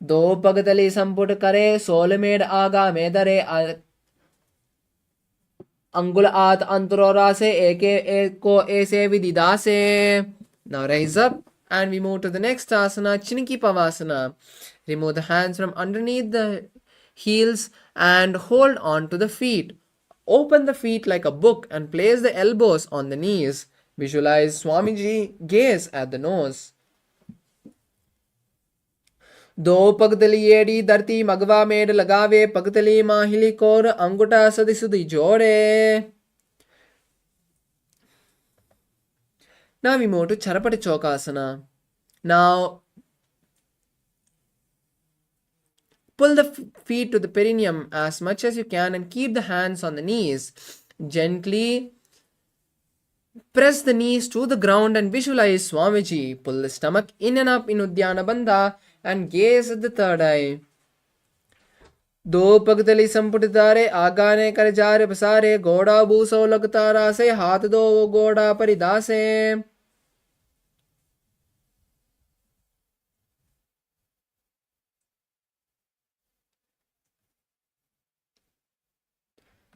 दो पगतली संपुट करे सोलमेड आगा मेदरे अंगुल आत अंतरोरा से एके एको ऐसे विदिदा से. Now raise up and we move to the next asana, Chiniki Pavasana. Remove the hands from underneath the heels and hold on to the feet. Open the feet like a book and place the elbows on the knees. Visualize Swamiji, gaze at the nose. दो पगतली एड़ी धरती मगवा made लगावे पगतली माहिली core अंगुठा सदी सुदी जोड़े. Now we move to Charapati Chokasana. Now pull the feet to the perineum as much as you can and keep the hands on the knees. Gently press the knees to the ground and visualize Swamiji. Pull the stomach in and up in Uddiyana Bandha and gaze at the third eye. दो पगतली संपुटितारे आगाने कर जारे पसारे घोड़ा भूसो लगतारा से हाथ दो वो घोड़ा परिदासे.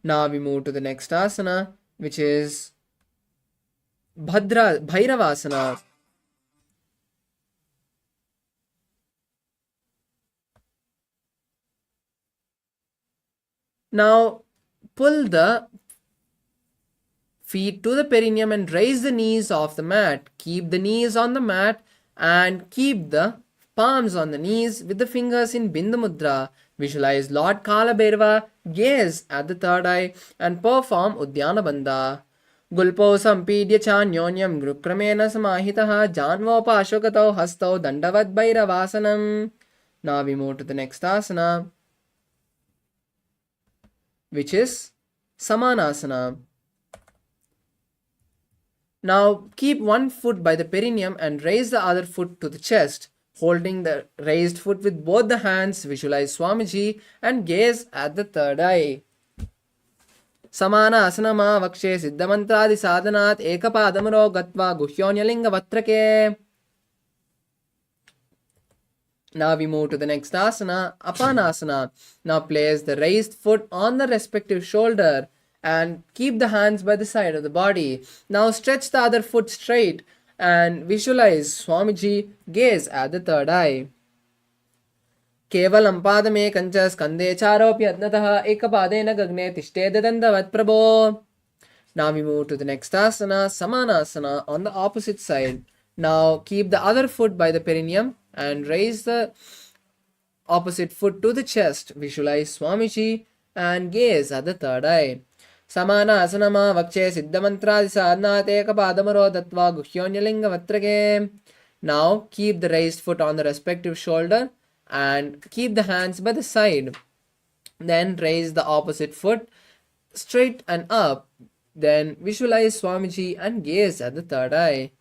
Now we move to the next asana, which is Bhairavasana. Now pull the feet to the perineum and raise the knees off the mat. Keep the knees on the mat and keep the palms on the knees with the fingers in Bindu Mudra. Visualize Lord Kala Bhairava, gaze at the third eye and perform Uddiyana Bandha. Gulpo sampidya chanyonyam grukramena samahitaha janvopashokatau hastau dandavad bhairavasanam. Now we move to the next asana, which is Samanasana. Now keep one foot by the perineum and raise the other foot to the chest. Holding the raised foot with both the hands, visualize Swamiji and gaze at the third eye. Samana asanama vakshe siddhamantradi sadhanat ekapadamaro gatva guhyonya vatrake. Now we move to the next asana, Apanasana. Now place the raised foot on the respective shoulder and keep the hands by the side of the body. Now stretch the other foot straight and visualize Swamiji, gaze at the third eye. केवलं पादमेकं च स्कन्धे चारोऽप्यत्नतः एकपादेन गगने तिष्ठेद दण्डवत् प्रभो. Now we move to the next asana, Samanasana, on the opposite side. Now keep the other foot by the perineum and raise the opposite foot to the chest. Visualize Swamiji and gaze at the third eye. Samana asanama vakshe siddhamantradi sadhanat ekapadamaro dattva guhyonya vatrake. Now keep the raised foot on the respective shoulder and keep the hands by the side. Then raise the opposite foot straight and up. Then visualize Swamiji and gaze at the third eye.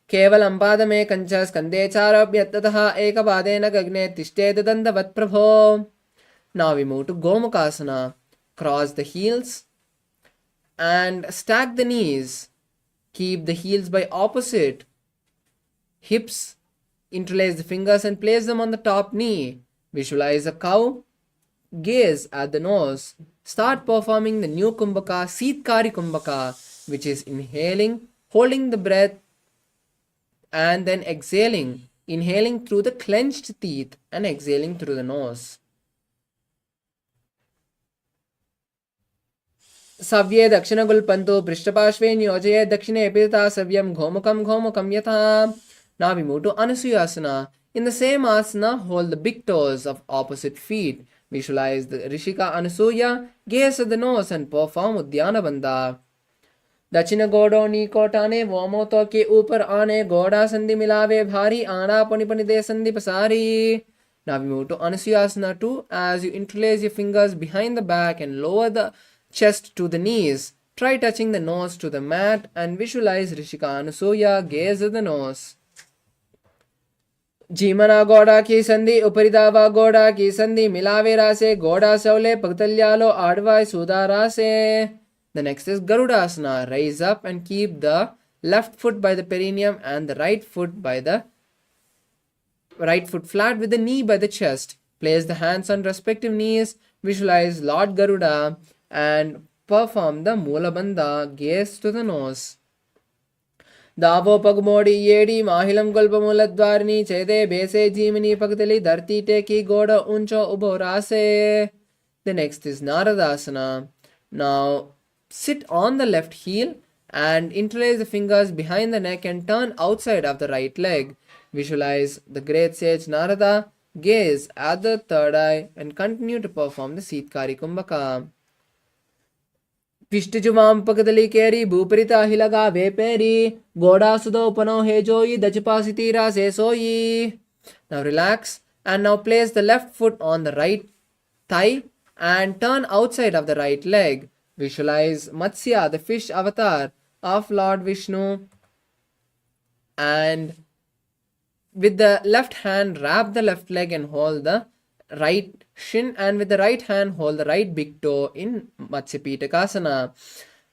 केवलं पादमेकं च स्कन्धे चारोऽप्यत्ततः एकपादेन गगने तिष्ठेद दण्डवत् प्रभो. Now we move to Gomukasana. Cross the heels and stack the knees. Keep the heels by opposite hips. Interlace the fingers and place them on the top knee. Visualize a cow. Gaze at the nose. Start performing the new Kumbhaka, Seetkari Kumbhaka, which is inhaling, holding the breath, and then exhaling. Inhaling through the clenched teeth and exhaling through the nose. Savye Dakshina Gulpanto Prishtapashve Nyojaye Dakshine Epita Savyam Ghomukam Yatha. Now we move to Anusuyasana. In the same asana, hold the big toes of opposite feet. Visualize the Rishika Anusuya, gaze at the nose and perform Uddiyana Bandha. दक्षिण गोड़ो नी कोटाने वोमोतो के ऊपर आने गोड़ा संधि मिलावे भारी आना पनी पनी दे संधि पसारी. Now we move to Anusuyasana 2 as you interlace your fingers behind the back and lower the chest to the knees. Try touching the nose to the mat and visualize Rishika Anusuya, gaze at the nose. जीमना गोड़ा की संधि उपरिदावा गोड़ा की संधि मिलावे रासे गोड़ा सौले पगतल्यालो आडवाय सुदा रासे. The next is Garudasana. Rise up and keep the left foot by the perineum and the right foot flat with the knee by the chest. Place the hands on respective knees. Visualize Lord Garuda and perform the Moola Bandha. Gaze to the nose. दावो पगमोड़ी येड़ी माहिलम गल्पमूलद्वारिणी चेदे बेसे जीमिनी पगतली धरती टेकी गोड़ ऊंचो उभो रासे. The next is Naradasana. Now sit on the left heel and interlace the fingers behind the neck and turn outside of the right leg. Visualize the great sage Narada. Gaze at the third eye and continue to perform the Sitkari Kumbhaka. पिष्टजुमां पकदली केरी भूपरिता हिलगा वेपेरी गोड़ा सुदो पनो हे जोई दचपासी रासे सोई. Now relax and now place the left foot on the right thigh and turn outside of the right leg. Visualize Matsya, the fish avatar of Lord Vishnu, and with the left hand wrap the left leg and hold the right shin, and with the right hand hold the right big toe in Matsyapitakasana.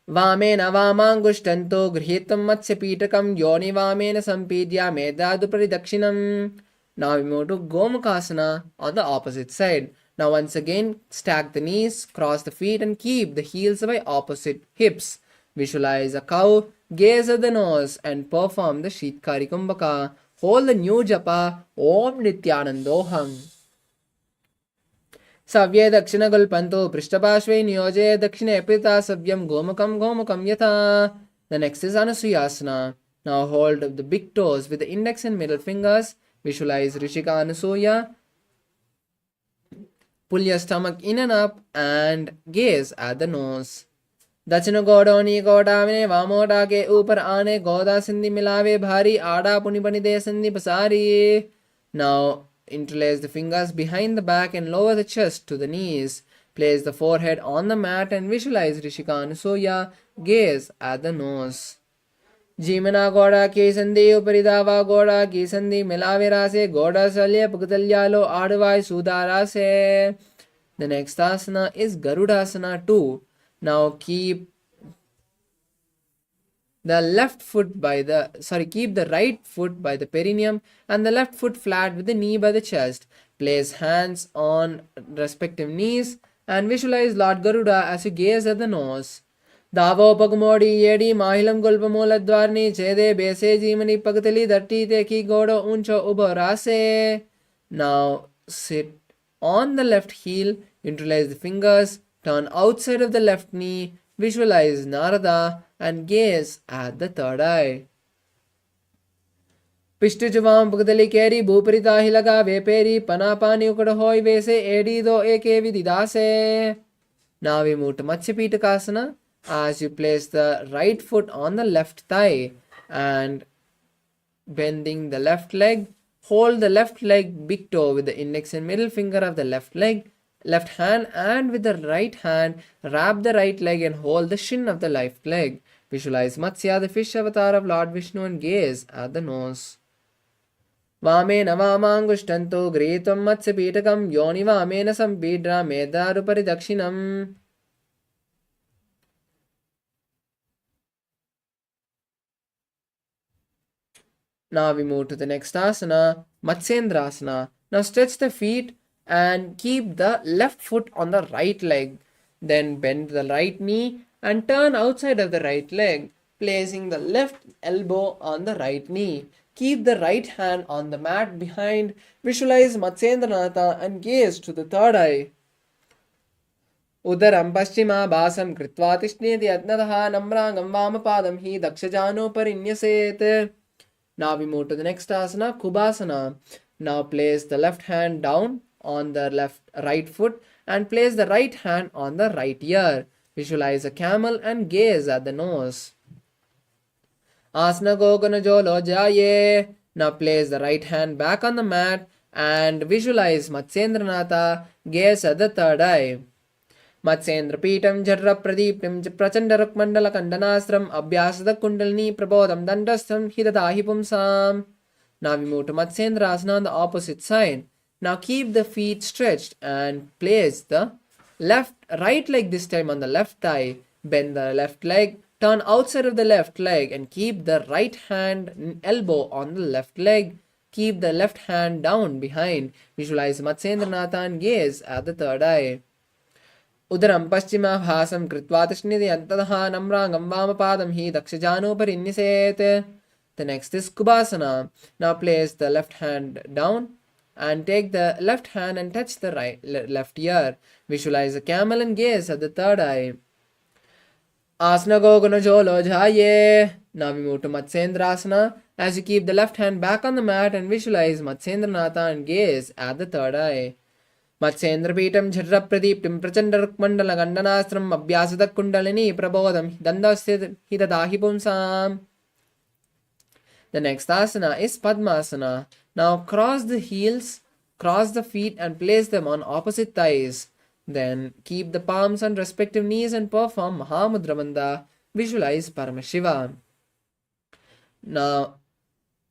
Vamena vamangushtanto grihitam Matsyapitakam yoni vamena sampidya medadupari dakshinam. Now we move to Gomukhasana on the opposite side. Now once again stack the knees, cross the feet and keep the heels by opposite hips. Visualize a cow, gaze at the nose and perform the Shitkari Kumbhaka. Hold the new japa Om Nithyanandoham. सव्ये दक्षिण गल्पन्तो पृष्ठपार्श्वे नियोजे दक्षिणे पिता सव्यम गोमुखम गोमुखम यथा. The next is Anusuyasana. Now hold the big toes with the index and middle fingers. Visualize Rishika Anusuya. Pull your stomach in and up and gaze at the nose. दक्षिण गोडोनी गोडावने वामोटा के ऊपर आने गोदा सिंधी मिलावे भारी आड़ा पुनि बनि दे संधि पसारी. Now interlace the fingers behind the back and lower the chest to the knees. Place the forehead on the mat and visualize Rishika Anusuya. Gaze at the nose. Jimana goda ki sandhi uparidava goda ki sandhi milave rase goda salya pagdalyalo advai sudarase. The next asana is Garudasana 2. Now keep the right foot by the perineum and the left foot flat with the knee by the chest. Place hands on respective knees and visualize Lord Garuda as you gaze at the nose. Davo pagmodi yedi mahilam gulpamuladvarni chede bese jimani pagtali dharti teki godo uncho ubo rase. Now sit on the left heel, interlace the fingers, turn outside of the left knee, visualize Narada and gaze at the third eye. Pishtujuvam pagdali keri bhuparita hilaga veperi panapani ukada hoi vese edi do eke vididase. Now we move to Matsyapitakasana. As you place the right foot on the left thigh and bending the left leg, hold the left leg big toe with the index and middle finger of the left hand, and with the right hand wrap the right leg and hold the shin of the left leg. Visualize Matsya, the fish avatar of Lord Vishnu, and gaze at the nose. Vamena vamangushtanto grihitam Matsyapitakam yoni vamena sampidra medarupari dakshinam. Now we move to the next asana, Matsyendrasana. Now stretch the feet and keep the left foot on the right leg. Then bend the right knee and turn outside of the right leg, placing the left elbow on the right knee. Keep the right hand on the mat behind. Visualize Matsyendranatha and gaze to the third eye. Udaram paschima basam kritva tishneti yatnataha namrangam vamapadam hi dakshajano parinyaset. Now we move to the next asana, Kubhasana. Now place the left hand down on the right foot and place the right hand on the right ear. Visualize a camel and gaze at the nose. Asana Gogana Jolo Jaye. Now place the right hand back on the mat and visualize Matsyendranatha. Gaze at the third eye. Matsyendra Pitam Jarra Pradipim Prachandarak Mandala Kandanastram Abhyasada Kundalini Prabodham Dandastam Hidatahi Pumsam. Now we move to Matsyendrasana on the opposite side. Now keep the feet stretched and place the right leg this time on the left thigh. Bend the left leg, Turn outside of the left leg and keep the right hand elbow on the left leg. Keep the left hand down behind. Visualize Matsyendranatha and gaze at the third eye. Udaram paschima bhasam kritva tashnidhi antadaha namrangam vamapadam hi dakshajanopari niset. The next is Kubasana. Now place the left hand down and take the left hand and touch the left ear. Visualize a camel and gaze at the third eye. Asana Gogana Jolo Jhaye. Now we move to Matsyendrasana. As you keep the left hand back on the mat and visualize Matsyendranatha and gaze at the third eye. Matsyendra Pitam Jhatra Pradiptim Prachandarak Mandala Gandanastram Abhyasadak Kundalini Prabodham Dandasthit Hidadahi Pumsam. The next asana is Padmasana. Now cross the heels, cross the feet and place them on opposite thighs. Then keep the palms on respective knees and perform Mahamudra Bandha. Visualize Paramashiva. Now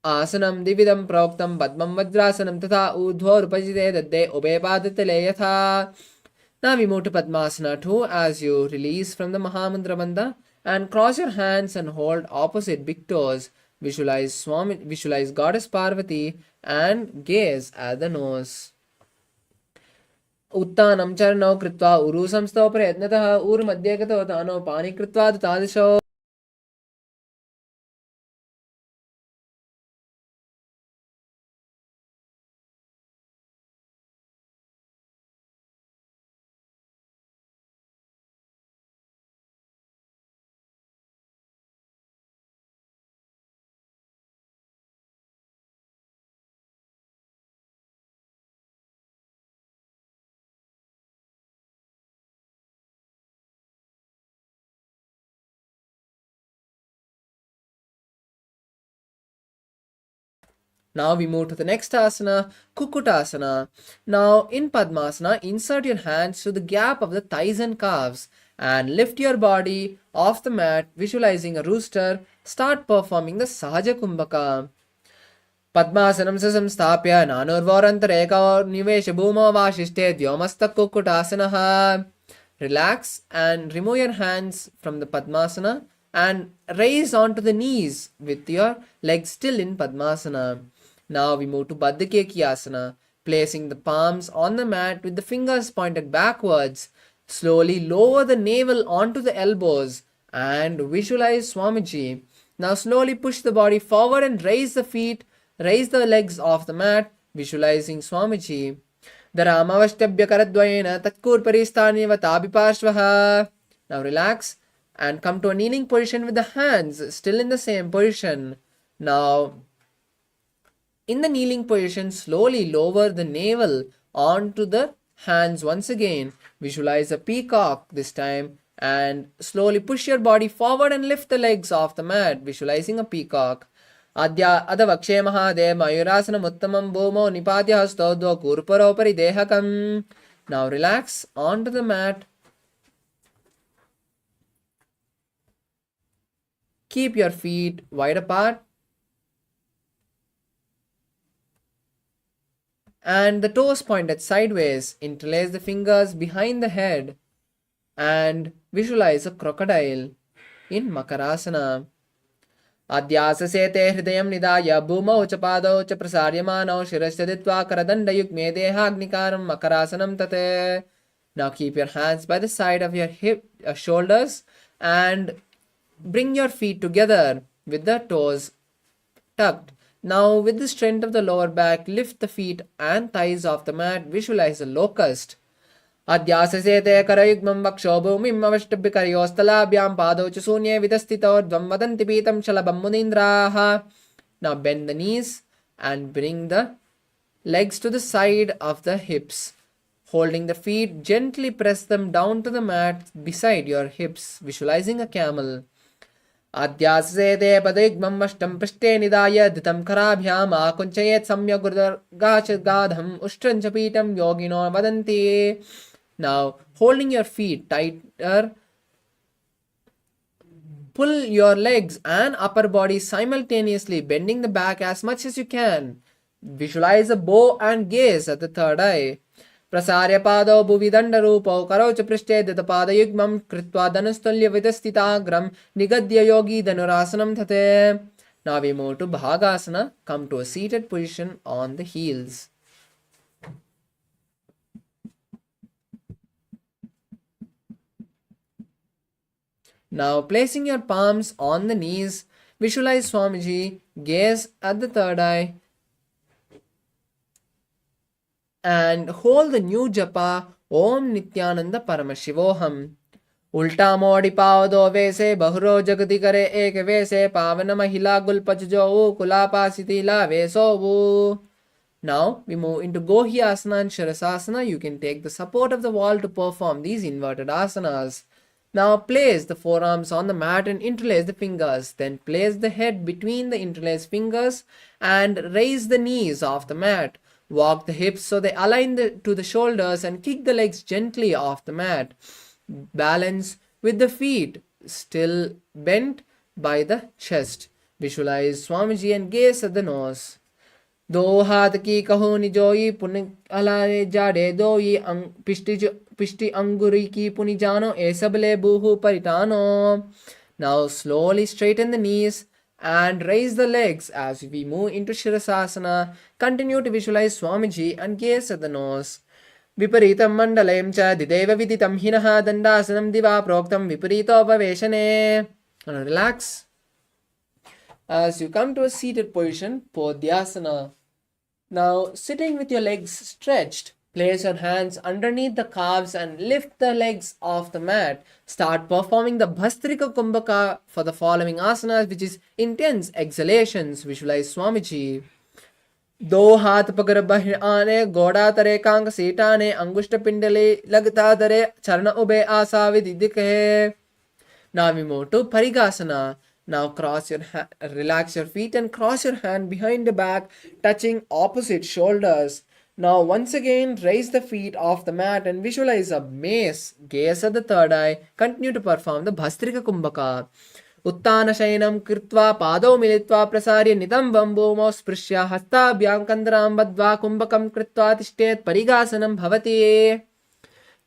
Asanam Dividam Proktam Padmam Vajrasanam Tatha Udhva Rupajite Dadde Ubepadatale Yatha. Now we move to Padmasana 2 as you release from the Mahamudra Bandha and cross your hands and hold opposite big toes. Visualize Goddess Parvati and gaze at the nose. Uttanam charnau kritva uru samstho prayatnatah ur madhye gato tano pani kritva tatadisho. Now we move to the next asana, Kukutasana. Now in Padmasana, insert your hands to the gap of the thighs and calves and lift your body off the mat, visualizing a rooster. Start performing the Sahaja Kumbhaka. Padmasanam sasamstapya nanurvarantareka nivesha bhuma vashishte dhyomasta Kukutasanaha. Relax and remove your hands from the Padmasana and raise onto the knees with your legs still in Padmasana. Now we move to Baddhakekiasana, placing the palms on the mat with the fingers pointed backwards. Slowly lower the navel onto the elbows and visualize Swamiji. Now slowly push the body forward and raise the legs off the mat, visualizing Swamiji. Dharamavashtabhya karadvayena tatkur paristhaneva tabhiparshvaha. Now relax and come to a kneeling position with the hands still in the same position. Now in the kneeling position, slowly lower the navel onto the hands once again. Visualize a peacock this time and slowly push your body forward and lift the legs off the mat, visualizing a peacock. Adya adavakshe mahadev mayurasana uttamam bhomo nipadya hastodho kurparopari dehakam. Now relax onto the mat. Keep your feet wide apart and the toes pointed sideways. Interlace the fingers behind the head and visualize a crocodile in Makarasana. Adyasasete hridayam nidaya bhumau cha padau cha prasaryamano shirasthaditva karadanda yukme dehagnikaram Makarasanam tate. Now keep your hands by the side of your shoulders and bring your feet together with the toes tucked. Now with the strength of the lower back, lift the feet and thighs off the mat. Visualize a locust. Adyasasete karayugmam vakshobhumim avashtabhi karyostalabhyam padau cha sunye vidastito dvam vadanti pitam shalabam munindraha. Now bend the knees and bring the legs to the side of the hips. Holding the feet, gently press them down to the mat beside your hips, visualizing a camel. Adyasasete padayugmam ashtam prishte nidaya dhitam karabhyam akunchayet samya gurdagachagadham ushtranja pitam yogino vadanti. Now holding your feet tighter, pull your legs and upper body simultaneously, bending the back as much as you can. Visualize a bow and gaze at the third eye. प्रसार्य पादौ भुवि दण्डरूपौ करौ च पृष्ठे दत्तपादयुग्मं कृत्वा धनुस्तुल्यवितस्थिताग्रं निगद्य योगी धनुरासनं तते. Now we move to Bhagasana. Come to a seated position on the heels. Now placing your palms on the knees, visualize Swamiji, gaze at the third eye, and hold the new japa Om Nithyananda Paramashivoham. उल्टा मोड़ी पाव दो वैसे बहुरो जगति करे एक वैसे पावन महिला गुलपच जो कुला पासितिला वैसो वो. Now we move into Gohyasana and Shirasasana. You can take the support of the wall to perform these inverted asanas. Now place the forearms on the mat and interlace the fingers. Then place the head between the interlaced fingers and raise the knees off the mat. Walk the hips so they align to the shoulders and kick the legs gently off the mat. Balance with the feet still bent by the chest. Visualize Swamiji and gaze at the nose. दो हाथ की कहो निजोई पुनि अलाए जाड़े दोई पिष्टि अंगुरी की पुनि जानो ए सबले बूहु परितानो. Now slowly straighten the knees and raise the legs as we move into Shirasasana. Continue to visualize Swamiji and gaze at the nose. विपरीतं मण्डलयं च दिदेव विदितं हिनः दण्डासनं दिवा प्रोक्तं विपरीतोपवेशने. Relax. As you come to a seated position, Podhyasana. Now sitting with your legs stretched, place your hands underneath the calves and lift the legs off the mat. Start performing the Bhastrika Kumbhaka for the following asanas, which is intense exhalations. Visualize Swamiji. दो हाथ पकड़ बह आने गोड़ा तरे Kong सीटाने अंगुष्ठ पिंडले लगता तरे चरण उबे आसा विदिक है. Now we move to Parigasana. Now relax your feet and cross your hand behind the back, touching opposite shoulders. Now once again raise the feet off the mat and visualize a mace. Gaze at the third eye. Continue to perform the Bhastrika Kumbhaka. उत्तानशयनं कृत्वा पादौ मिलित्वा प्रसार्य नितम्बं भूमौ स्पृश्य हस्ताभ्यां कन्दरां बद्ध्वा कुम्भकं कृत्वा तिष्ठेत् परिगासनं भवति.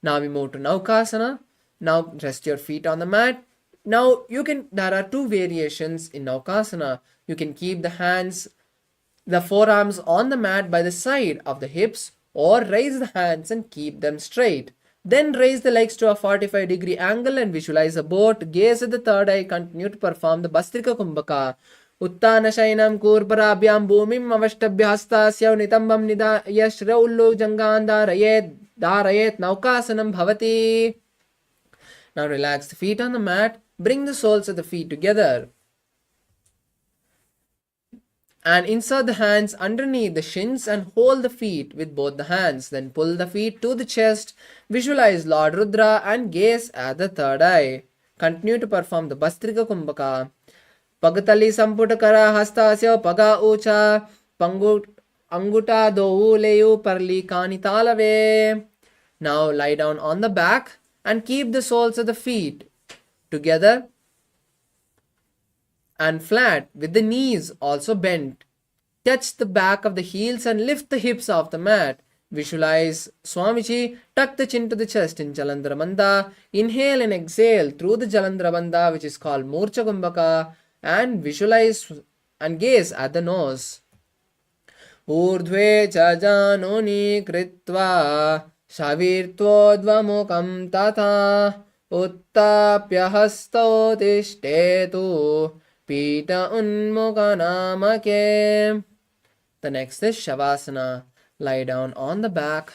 Now we move to Naukasana. Now rest your feet on the mat. Now there are two variations in Naukasana. You can keep the forearms on the mat by the side of the hips, or raise the hands and keep them straight. Then raise the legs to a 45-degree angle and visualize a boat. Gaze at the third eye. Continue to perform the Bhastrika Kumbhaka. Uttanashainam kurparabhyam bhumim avashtabhya hastasya nitambam nidaya shraullu jangan darayet naukasanam bhavati. Now relax the feet on the mat. Bring the soles of the feet together and insert the hands underneath the shins and hold the feet with both the hands. Then pull the feet to the chest. Visualize Lord Rudra and gaze at the third eye. Continue to perform the Bhastrika Kumbhaka. Pagatali Samputakara Hastasya Paga Ucha Anguta Dou Leyu Parli Kani Talave. Now lie down on the back and keep the soles of the feet together and flat with the knees also bent. Touch the back of the heels and lift the hips off the mat. Visualize Swamiji. Tuck the chin to the chest in Jalandhara Bandha. Inhale and exhale through the Jalandhara Bandha, which is called Murcha Kumbhaka, and visualize and gaze at the nose. Urdhve cha janoni kritva shavirtvodvamukam tatha uttapya hasto tishthetu pita unmukha namake. The next is Shavasana. Lie down on the back.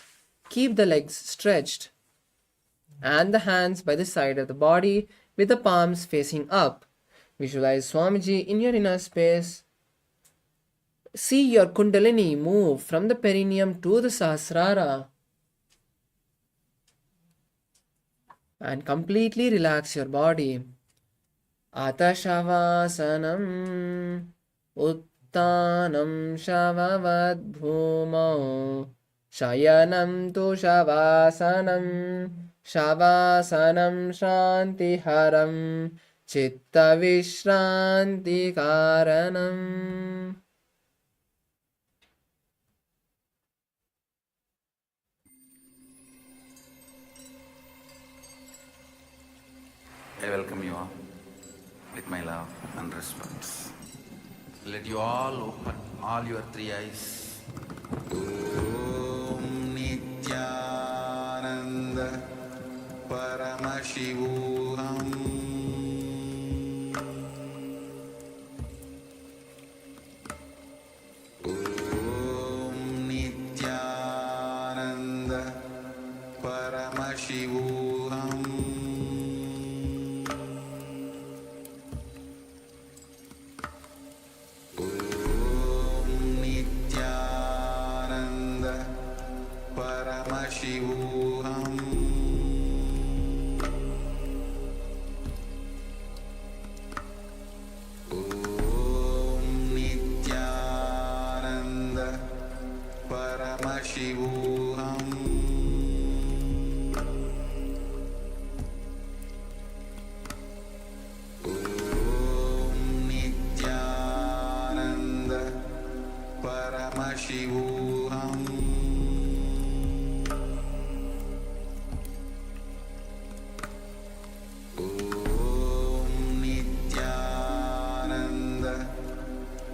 Keep the legs stretched and the hands by the side of the body with the palms facing up. Visualize Swamiji in your inner space. See your Kundalini move from the perineum to the Sahasrara and completely relax your body. Atashavasanam Uttanam Shavavad Bhumau Shayanam Tu Shavasanam Shavasanam Shantiharam Chitta Vishranti Karanam. I welcome you all with my love and respect. Let you all open all your three eyes. Om Nithyananda Paramashivoham Om Nithyananda Paramashivoham Paramashivoham Om Nithyananda Paramashivoham Om Nithyananda Paramashivoham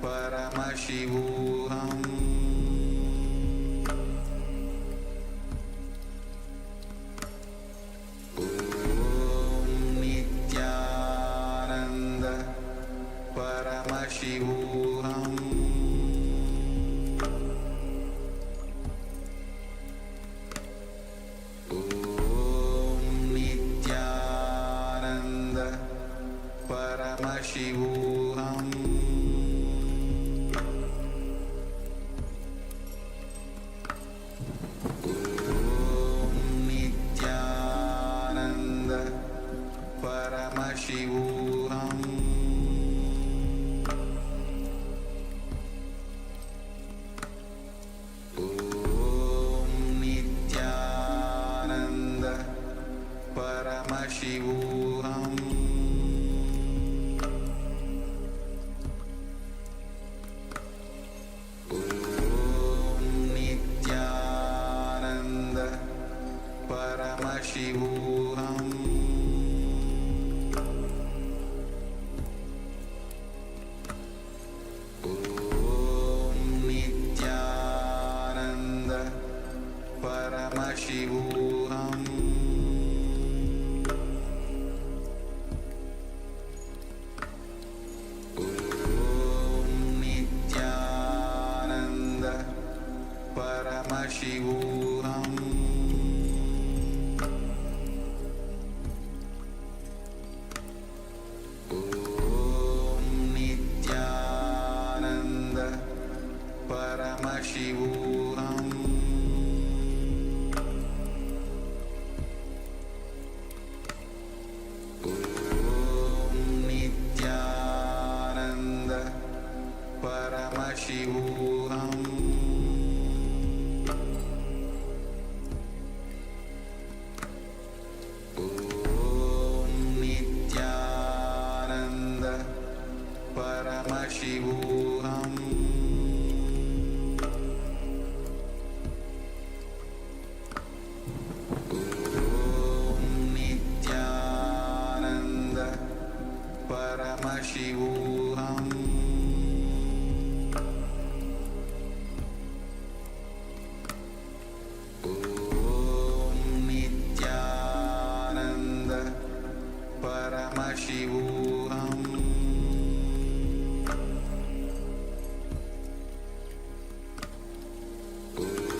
Paramashivoham Om Nithyananda Paramashivoham Om Nithyananda Paramashivoham Paramashivoham Om Nithyananda Paramashivoham Om Nithyananda Paramashivoham Paramashivoham Om Nithyananda Paramashivoham Om Nithyananda Paramashivoham Paramashivoham Om Nithyananda Paramashivoham Om Nithyananda Paramashivoham Paramashivoham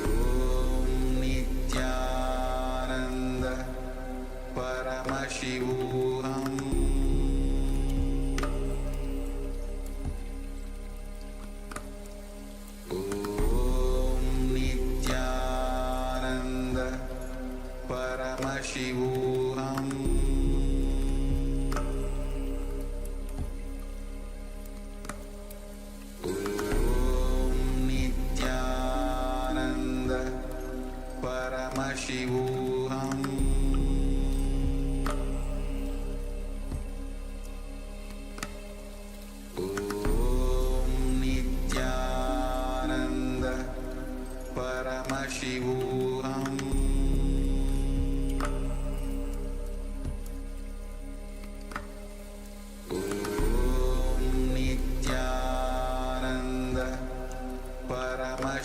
Om Nithyananda Paramashivoham Om Nithyananda Paramashivoham Paramashivoham Om Nithyananda Paramashivoham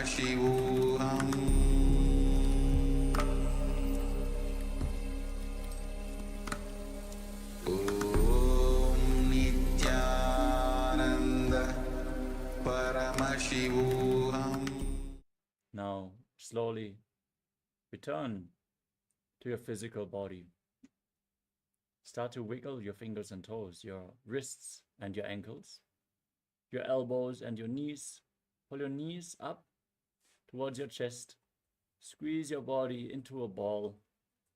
Paramashivoham Om Nithyananda Paramashivoham. Now, slowly return to your physical body. Start to wiggle your fingers and toes, your wrists and your ankles, your elbows and your knees. Pull your knees up towards your chest. Squeeze your body into a ball.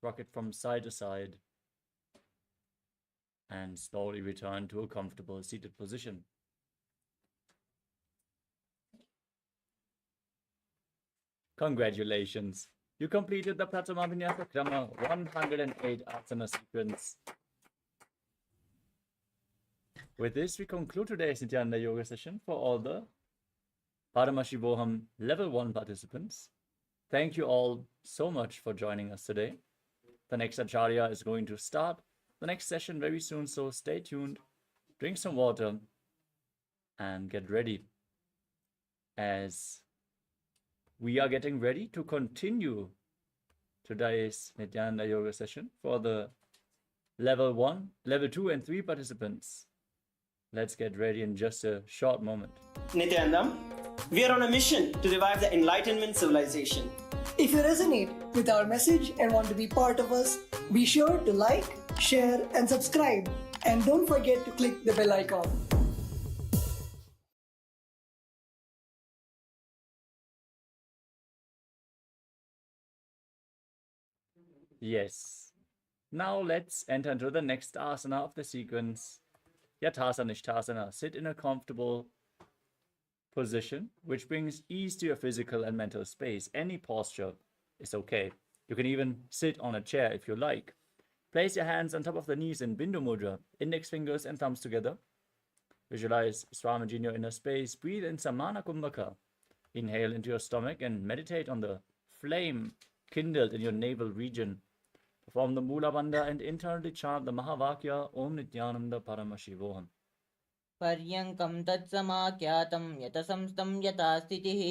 Rock it from side to side. And slowly return to a comfortable seated position. Congratulations! You completed the Pratamavinyasa Krama 108 asana sequence. With this, we conclude today's Nithyananda Yoga session for all the Paramashivoham Level 1 participants. Thank you all so much for joining us today. The next Acharya is going to start the next session very soon, so stay tuned, drink some water, and get ready as we are getting ready to continue today's Nithyananda Yoga session for the Level 1, Level 2 and 3 participants. Let's get ready in just a short moment. Nithyananda, we are on a mission to revive the Enlightenment civilization. If you resonate with our message and want to be part of us, be sure to like, share, and subscribe. And don't forget to click the bell icon. Yes. Now let's enter into the next asana of the sequence. Yathasana Nishthasana. Sit in a comfortable position, which brings ease to your physical and mental space. Any posture is okay. You can even sit on a chair if you like. Place your hands on top of the knees in Bindu Mudra, index fingers and thumbs together. Visualize Swamiji in your inner space. Breathe in Samana Kumbhaka. Inhale into your stomach and meditate on the flame kindled in your navel region. Perform the Mula Bandha and internally chant the Mahavakya Om Nithyananda Paramashivoham. पर्यङ्कं तत्समाख्यातं यत संस्तं यथा स्थितिः.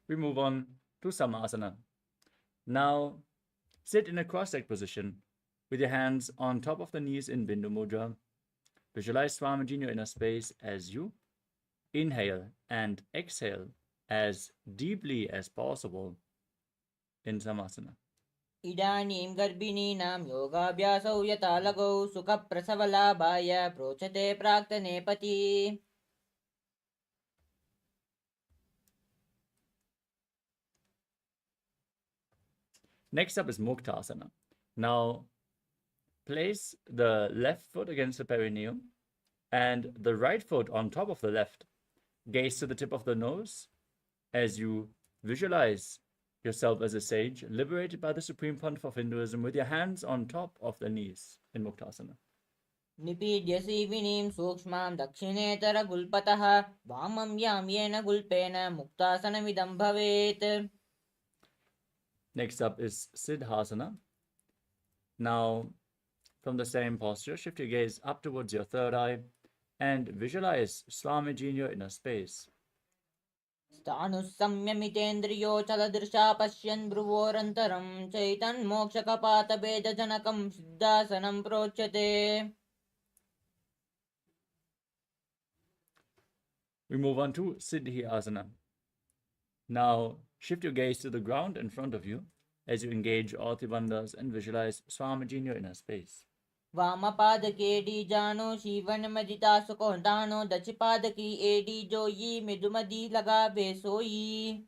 We move on to Samasana. Now, sit in a cross-legged position with your hands on top of the knees in Bindu Mudra. Visualize Swamiji in your inner space as you inhale and exhale as deeply as possible in Samasana. इदानीं गर्भिणीनां योगाभ्यासौ यथा लगौ सुखप्रसवलाभाय प्रोचते प्राक्तनेपथि. Next up is Muktasana. Now, place the left foot against the perineum and the right foot on top of the left. Gaze to the tip of the nose as you visualize yourself as a sage, liberated by the Supreme Pontiff of Hinduism, with your hands on top of the knees in Muktasana. निपीड्य सीविनीं सूक्ष्मां दक्षिणेतरगुल्पतः वामं यां येन गुल्पेन मुक्तासनमिदं भवेत्. Next up is Siddhasana. Now, from the same posture, shift your gaze up towards your third eye and visualize Swamiji in your inner space. स्थाणुसंयमितेन्द्रियोचलदृशा पश्यन् भ्रुवोरन्तरं चैतन्मोक्षकपातभेदजनकं सिद्धासनं प्रोच्यते. We move on to Siddhi Asana. Now, shift your gaze to the ground in front of you as you engage all the bandhas and visualize Swamiji in your inner space. वामपादके डीजानो शिवनमदिता सुकोंतानो दक्षिपादकी एडी जोई मृदुमदी लगा बेसोई.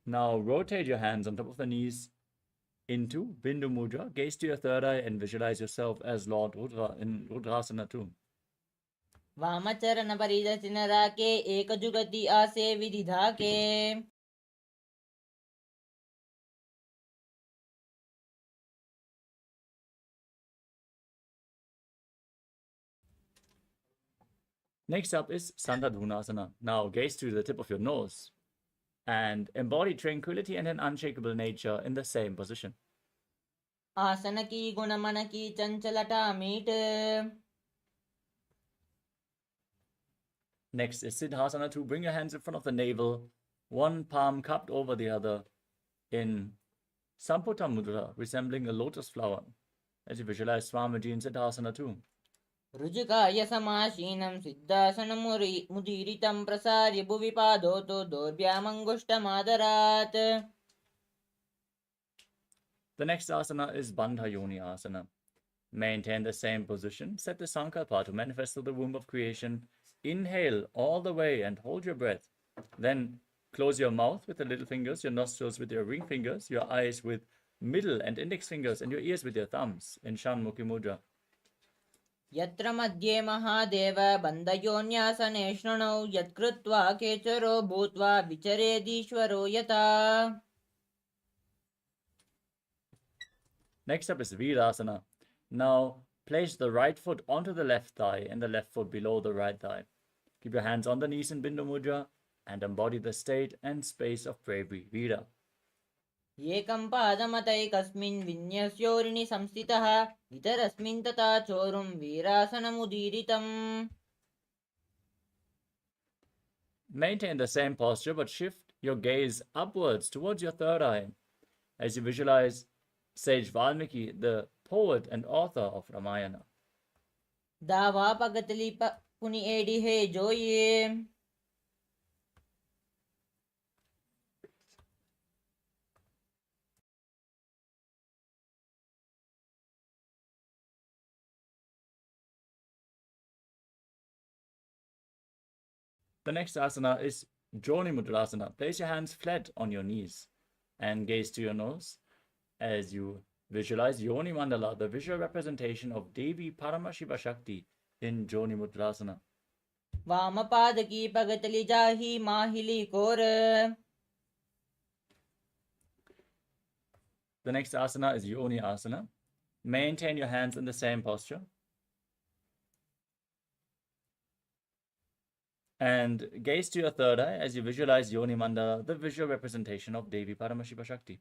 Now, rotate your hands on top of the knees into Bindu Mudra. Gaze to your third eye and visualize yourself as Lord Rudra in Rudrasana too. वामचरण परिदर्शन राके एक जुगति आसे विधिधा के. Next up is Sandhadhunasana. Now gaze to the tip of your nose and embody tranquility and an unshakable nature in the same position. आसन की गुण मन की चंचलता meet Next is Siddhasana 2. Bring your hands in front of the navel, one palm cupped over the other in Samputa Mudra, resembling a lotus flower. As you visualize Swamiji in Siddhasana 2. रुजुकाय समासीनं सिद्धासनमुदीरितं प्रसार्य भुवि पादोतो दोर्भ्यामङ्गुष्टमादरात्. The next asana is Bandha Yoni Asana. Maintain the same position. Set the sankalpa to manifest through the womb of creation. Inhale all the way and hold your breath. Then close your mouth with the little fingers, your nostrils with your ring fingers, your eyes with middle and index fingers, and your ears with your thumbs in Shanmukhi Mudra. यत्र मध्ये महादेव बन्धयोन्यासने शृणौ यत्कृत्वा केचरो भूत्वा विचरेदीश्वरो यथा. Next up is Virasana. Now place the right foot onto the left thigh and the left foot below the right thigh. Keep your hands on the knees in Bindu Mudra and embody the state and space of bravery, Vira. एकं पादमतैकस्मिन् विन्यस्योरिणि संस्थितः इतरस्मिन् तथा चोरुं वीरासनमुदीरितम्. Maintain the same posture but shift your gaze upwards towards your third eye as you visualize Sage Valmiki, the poet and author of Ramayana. दावा पगतली पुनि एडी हे जोये. The next asana is Joni Mudrasana. Place your hands flat on your knees and gaze to your nose as you visualize Yoni Mandala, the visual representation of Devi Paramashiva Shakti in Joni Mudrasana. वामपाद की पगतली जाही माहिली core. The next asana is Yoni Asana. Maintain your hands in the same posture. And gaze to your third eye as you visualize Yoni Mandala, the visual representation of Devi Paramashiva Shakti.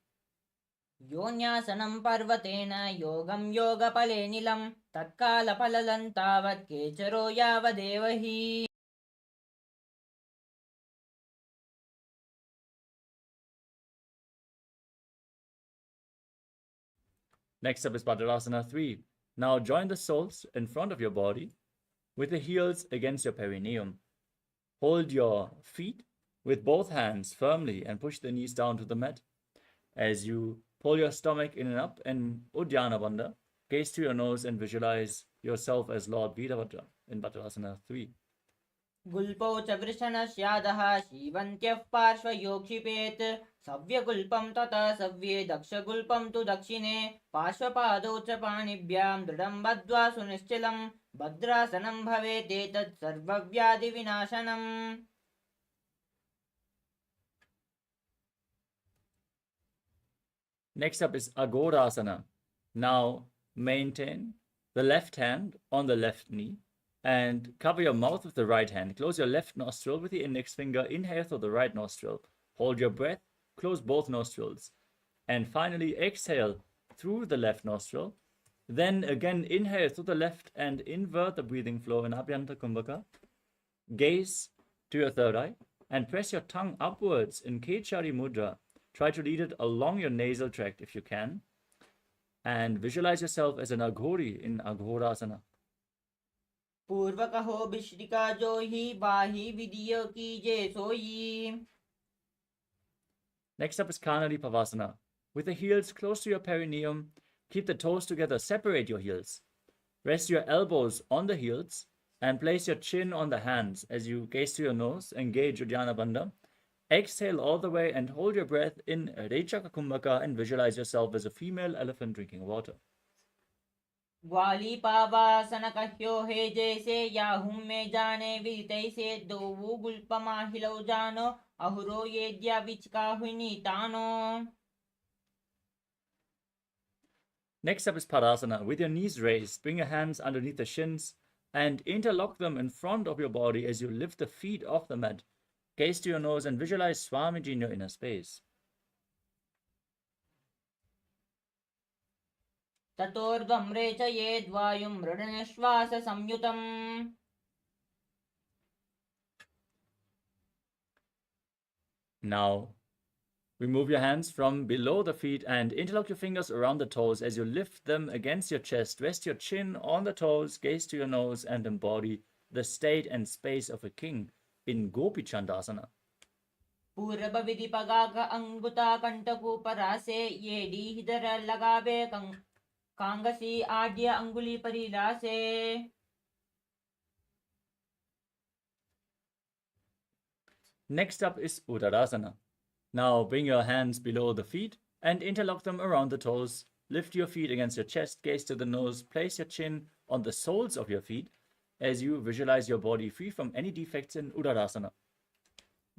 योन्यासनं पर्वतेन योगं योगफले नीलं तत्कालफललं तावत् केचरो यावदेव हि. Next up is Padurasana 3. Now join the soles in front of your body with the heels against your perineum. Hold your feet with both hands firmly and push the knees down to the mat. As you pull your stomach in and up in Uddiyana Bandha, gaze to your nose and visualize yourself as Lord Veerabhadra in Padurasana 3. गुल्पौ च वृषणस्यादः शिवन्त्यः पार्श्वयोक्षिपेत् सव्यगुल्पं ततः सव्ये दक्षगुल्पं तु दक्षिणे पार्श्वपादौ च पाणिभ्यां दृढं बद्ध्वा सुनिश्चलं भद्रासनं भवेत् एतत् सर्वव्याधिविनाशनम्. Next up is Agorasana. Now maintain the left hand on the left knee and cover your mouth with the right hand. Close your left nostril with the index finger. Inhale through the right nostril. Hold your breath. Close both nostrils. And finally exhale through the left nostril. Then again inhale through the left and invert the breathing flow in Abhyanta Kumbhaka. Gaze to your third eye and press your tongue upwards in Kechari Mudra. Try to lead it along your nasal tract if you can. And visualize yourself as an Aghori in Aghorasana. पूर्वकहो विश्रिका जो ही बाही विधियो कीजे सोई. Next up is Kanadi Pavasana. With the heels close to your perineum, keep the toes together, separate your heels. Rest your elbows on the heels and place your chin on the hands as you gaze to your nose, engage Uddiyana Bandha. Exhale all the way and hold your breath in Rechaka Kumbhaka and visualize yourself as a female elephant drinking water. ग्वाली पावासन कह्यो हे जैसे याहुं में जाने विदितै से दोवु गुल्पमाहिलौ जानो अहुरो येद्या विचकाहुनि तानो. Next up is Padasana. With your knees raised, bring your hands underneath the shins, and interlock them in front of your body as you lift the feet off the mat. Gaze to your nose and visualize Swamiji in your inner space. ततोर्ध्वं रेचयेद्वायुं मृडनिश्वाससंयुतम्. Now, remove your hands from below the feet and interlock your fingers around the toes as you lift them against your chest. Rest your chin on the toes, gaze to your nose, and embody the state and space of a king in Gopi Chandasana. पूर्वविधिपगाग अंगुता कंटकूपरासे येडी हिदर लगावे कांगसी आड्य अंगुली परिलासे. Next up is Uttarasana. Now bring your hands below the feet and interlock them around the toes. Lift your feet against your chest, gaze to the nose, place your chin on the soles of your feet as you visualize your body free from any defects in Uttarasana.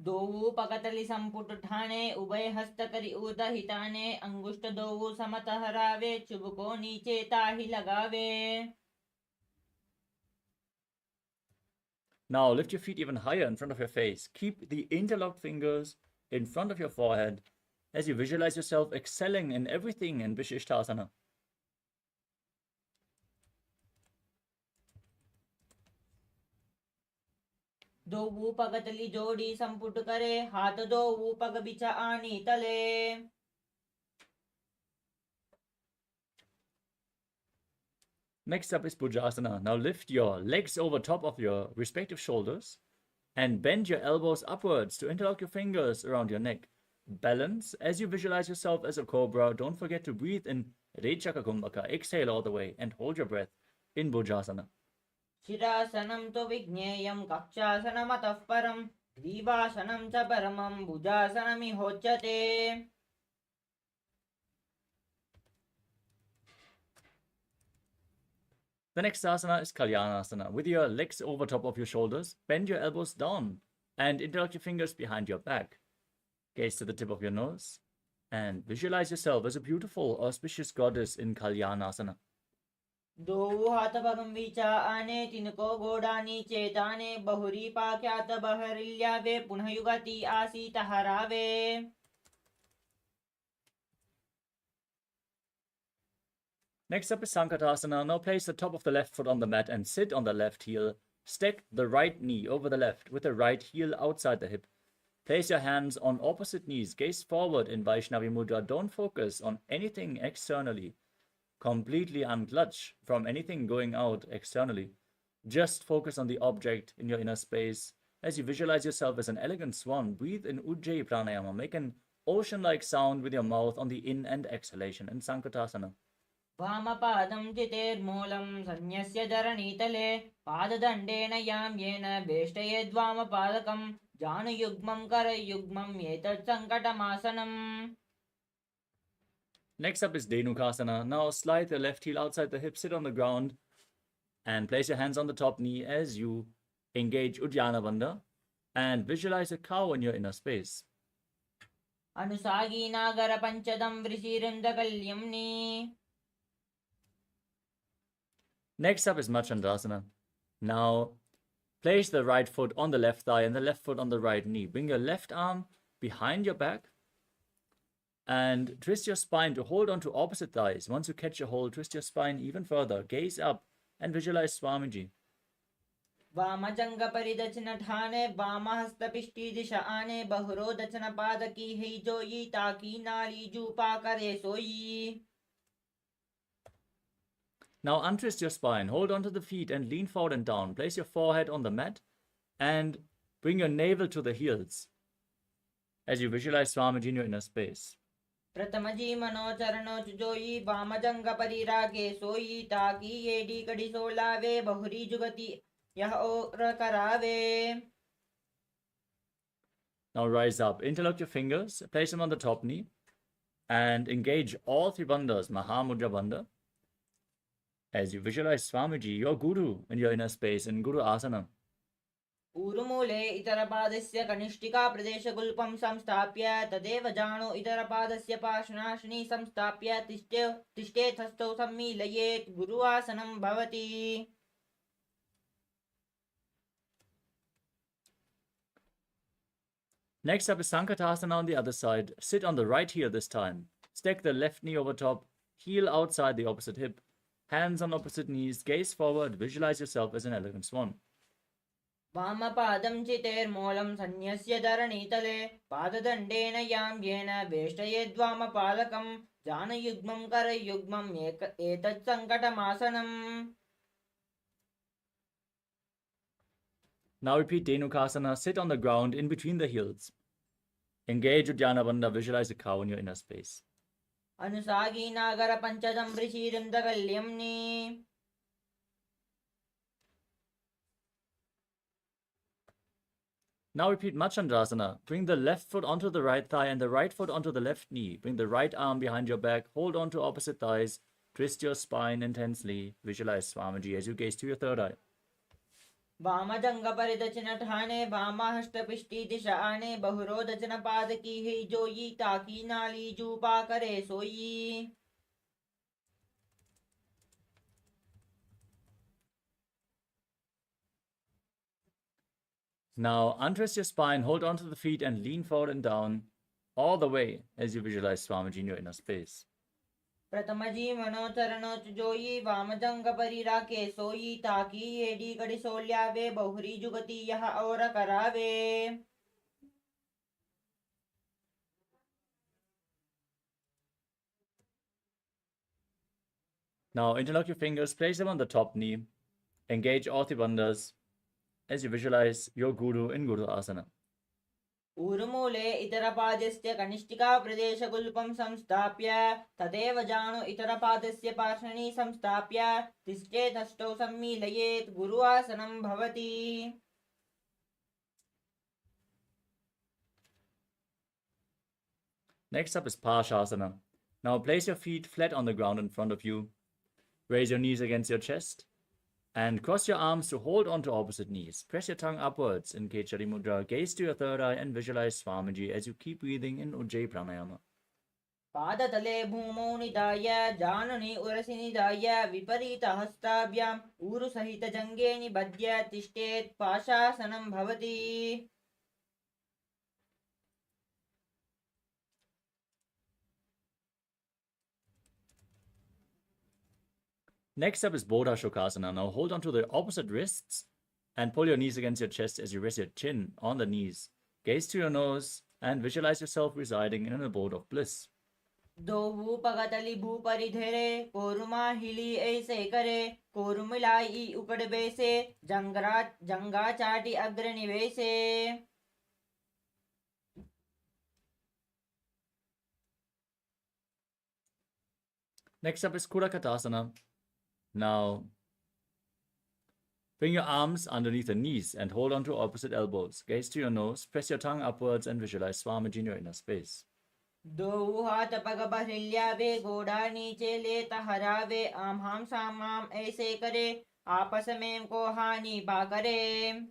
दोवु पकतलि संपुट ठाणे उभय हस्त करि ऊर्ध हिताने अंगुष्ठ दोवु समत हरावे चुबको नीचे ताहि लगावे. Now lift your feet even higher in front of your face. Keep the interlocked fingers in front of your forehead as you visualize yourself excelling in everything in Vishishtasana. दोवु पगतलि जोड़ी संपुट करे हाथ दोवु पग बिछा आनी तले. Next up is Bhujasana. Now lift your legs over top of your respective shoulders and bend your elbows upwards to interlock your fingers around your neck. Balance as you visualize yourself as a cobra. Don't forget to breathe in Rechaka Kumbhaka. Exhale all the way and hold your breath in Bhujasana. शिरासनं तो विज्ञेयं कक्षासनमतः परं ग्रीवासनं च परमं भुजासनमिहोच्यते. The next asana is Kalyanasana. With your legs over top of your shoulders, bend your elbows down and interlock your fingers behind your back. Gaze to the tip of your nose and visualize yourself as a beautiful, auspicious goddess in Kalyanasana. दोवु हाथ भगं विचा आने तिनको गोडानी चेताने बहुरी पाख्यात बहरिल्यावे पुनः युगति आसीत हरावे. Next up is Sankatasana. Now place the top of the left foot on the mat and sit on the left heel. Stack the right knee over the left with the right heel outside the hip. Place your hands on opposite knees. Gaze forward in Vaishnavi Mudra. Don't focus on anything externally. Completely unclutch from anything going out externally. Just focus on the object in your inner space. As you visualize yourself as an elegant swan, breathe in Ujjayi Pranayama. Make an ocean-like sound with your mouth on the in and exhalation in Sankatasana. वामपादं चितेर्मूलं संन्यस्य धरणीतले पाददण्डेन याम्येन वेष्टयेद्वामपादकं जानुयुग्मं करयुग्मं एतत् सङ्कटमासनम्. Next up is Dhenukasana. Now slide the left heel outside the hip, sit on the ground, and place your hands on the top knee as you engage Uddiyana Bandha and visualize a cow in your inner space. अनुसागी नागर पंचदं वृषिरिन्दकल्यम्नि. Next up is Machandasana. Now place the right foot on the left thigh and the left foot on the right knee. Bring your left arm behind your back and twist your spine to hold on to opposite thighs. Once you catch a hold, twist your spine even further. Gaze up and visualize Swamiji. वामजंग परिदचन ठाने वामहस्तपिष्टि दिशा आने बहुरो दचन पादकी है जोई ताकी नाली जूपा करे सोई. Now untwist your spine, hold onto the feet and lean forward and down. Place your forehead on the mat and bring your navel to the heels as you visualize Swamiji in your inner space. प्रथमजी मनोचरणो जोई वामजंग परिरागे सोई ताकी येडी कड़ी सोलावे बहुरी जुगति यह और करावे. Now rise up, interlock your fingers, place them on the top knee and engage all three bandhas, Mahamudra Bandha, as you visualize Swamiji, your Guru, in your inner space in Guru Asana. ऊरुमूले इतरपादस्य कनिष्ठिका प्रदेशगुल्पं संस्थाप्य तदेव जानो इतरपादस्य पार्श्वनाशिनी संस्थाप्य तिष्ठेतस्थौ सम्मीलयेत् गुरुआसनं भवति. Next up is Sankatasana on the other side. Sit on the right heel this time. Stack the left knee over top, heel outside the opposite hip, hands on opposite knees, gaze forward, visualize yourself as an elegant swan. वामपादं चितेर्मूलं सन्न्यस्य धरणीतले पाददण्डेन याम्येन वेष्टयेद्वामपादकं जानयुग्मं करयुग्मम् एतत् सङ्कटमासनम्. Now repeat Dhenukasana. Sit on the ground in between the heels. Engage Uddiyana Bandha. Visualize a cow in your inner space. अनुसागी नागर पञ्चदं ऋषिरिन्दकल्यम्नि. Now repeat Machandrasana. Bring the left foot onto the right thigh and the right foot onto the left knee. Bring the right arm behind your back. Hold on to opposite thighs. Twist your spine intensely. Visualize Swamiji as you gaze to your third eye. वामजङ्गपरिदचन Thane वामहस्तपिष्टि दिशा आने बहुरोदचन पादकी है जोई ताकी नाली जूपा करे सोई. Now untwist your spine, hold onto the feet and lean forward and down all the way as you visualize Swamiji in your inner space. प्रथमजी मनोचरणोच जोई वामजङ्गपरिराके सोई ताकी एडी कड़ी सोल्यावे बहुरी जुगति यह और करावे. Now interlock your fingers, place them on the top knee, engage all the bandhas as you visualize your Guru in Guru Asana. ऊर्मूले इतरपादस्य कनिष्ठिका प्रदेशगुल्पं संस्थाप्य तदेव जानु इतरपादस्य पार्श्वनि संस्थाप्य तिष्ठेतष्टौ सम्मीलयेत् गुरुआसनं भवति. Next up is Parshasana. Now place your feet flat on the ground in front of you. Raise your knees against your chest and cross your arms to hold on to opposite knees. Press your tongue upwards in Kechari Mudra. Gaze to your third eye and visualize Swamiji as you keep breathing in Ujjayi Pranayama. पादतले भूमौ निधाय जानुनि उरसि निधाय विपरीतहस्ताभ्याम् ऊरुसहितजङ्गे निबध्य तिष्ठेत् पाशासनं भवति. Next up is Bodha Shokasana. Now hold on to the opposite wrists and pull your knees against your chest as you rest your chin on the knees. Gaze to your nose and visualize yourself residing in an abode of bliss. दोहू पगतली भूपरिधरे कोरुमा हिली ऐसे करे कोरुमिलाई उकड़ बेसे जंगा चाटी अग्र निवेसे. Next up is Kurakatasana. Now bring your arms underneath the knees and hold on to opposite elbows. Gaze to your nose, press your tongue upwards and visualize Swamiji in your inner space. दोहू हाथ पग बहल्यावे गोड़ा नीचे ले तहरावे आम सामाम ऐसे करे आपस में को हानि पा करे.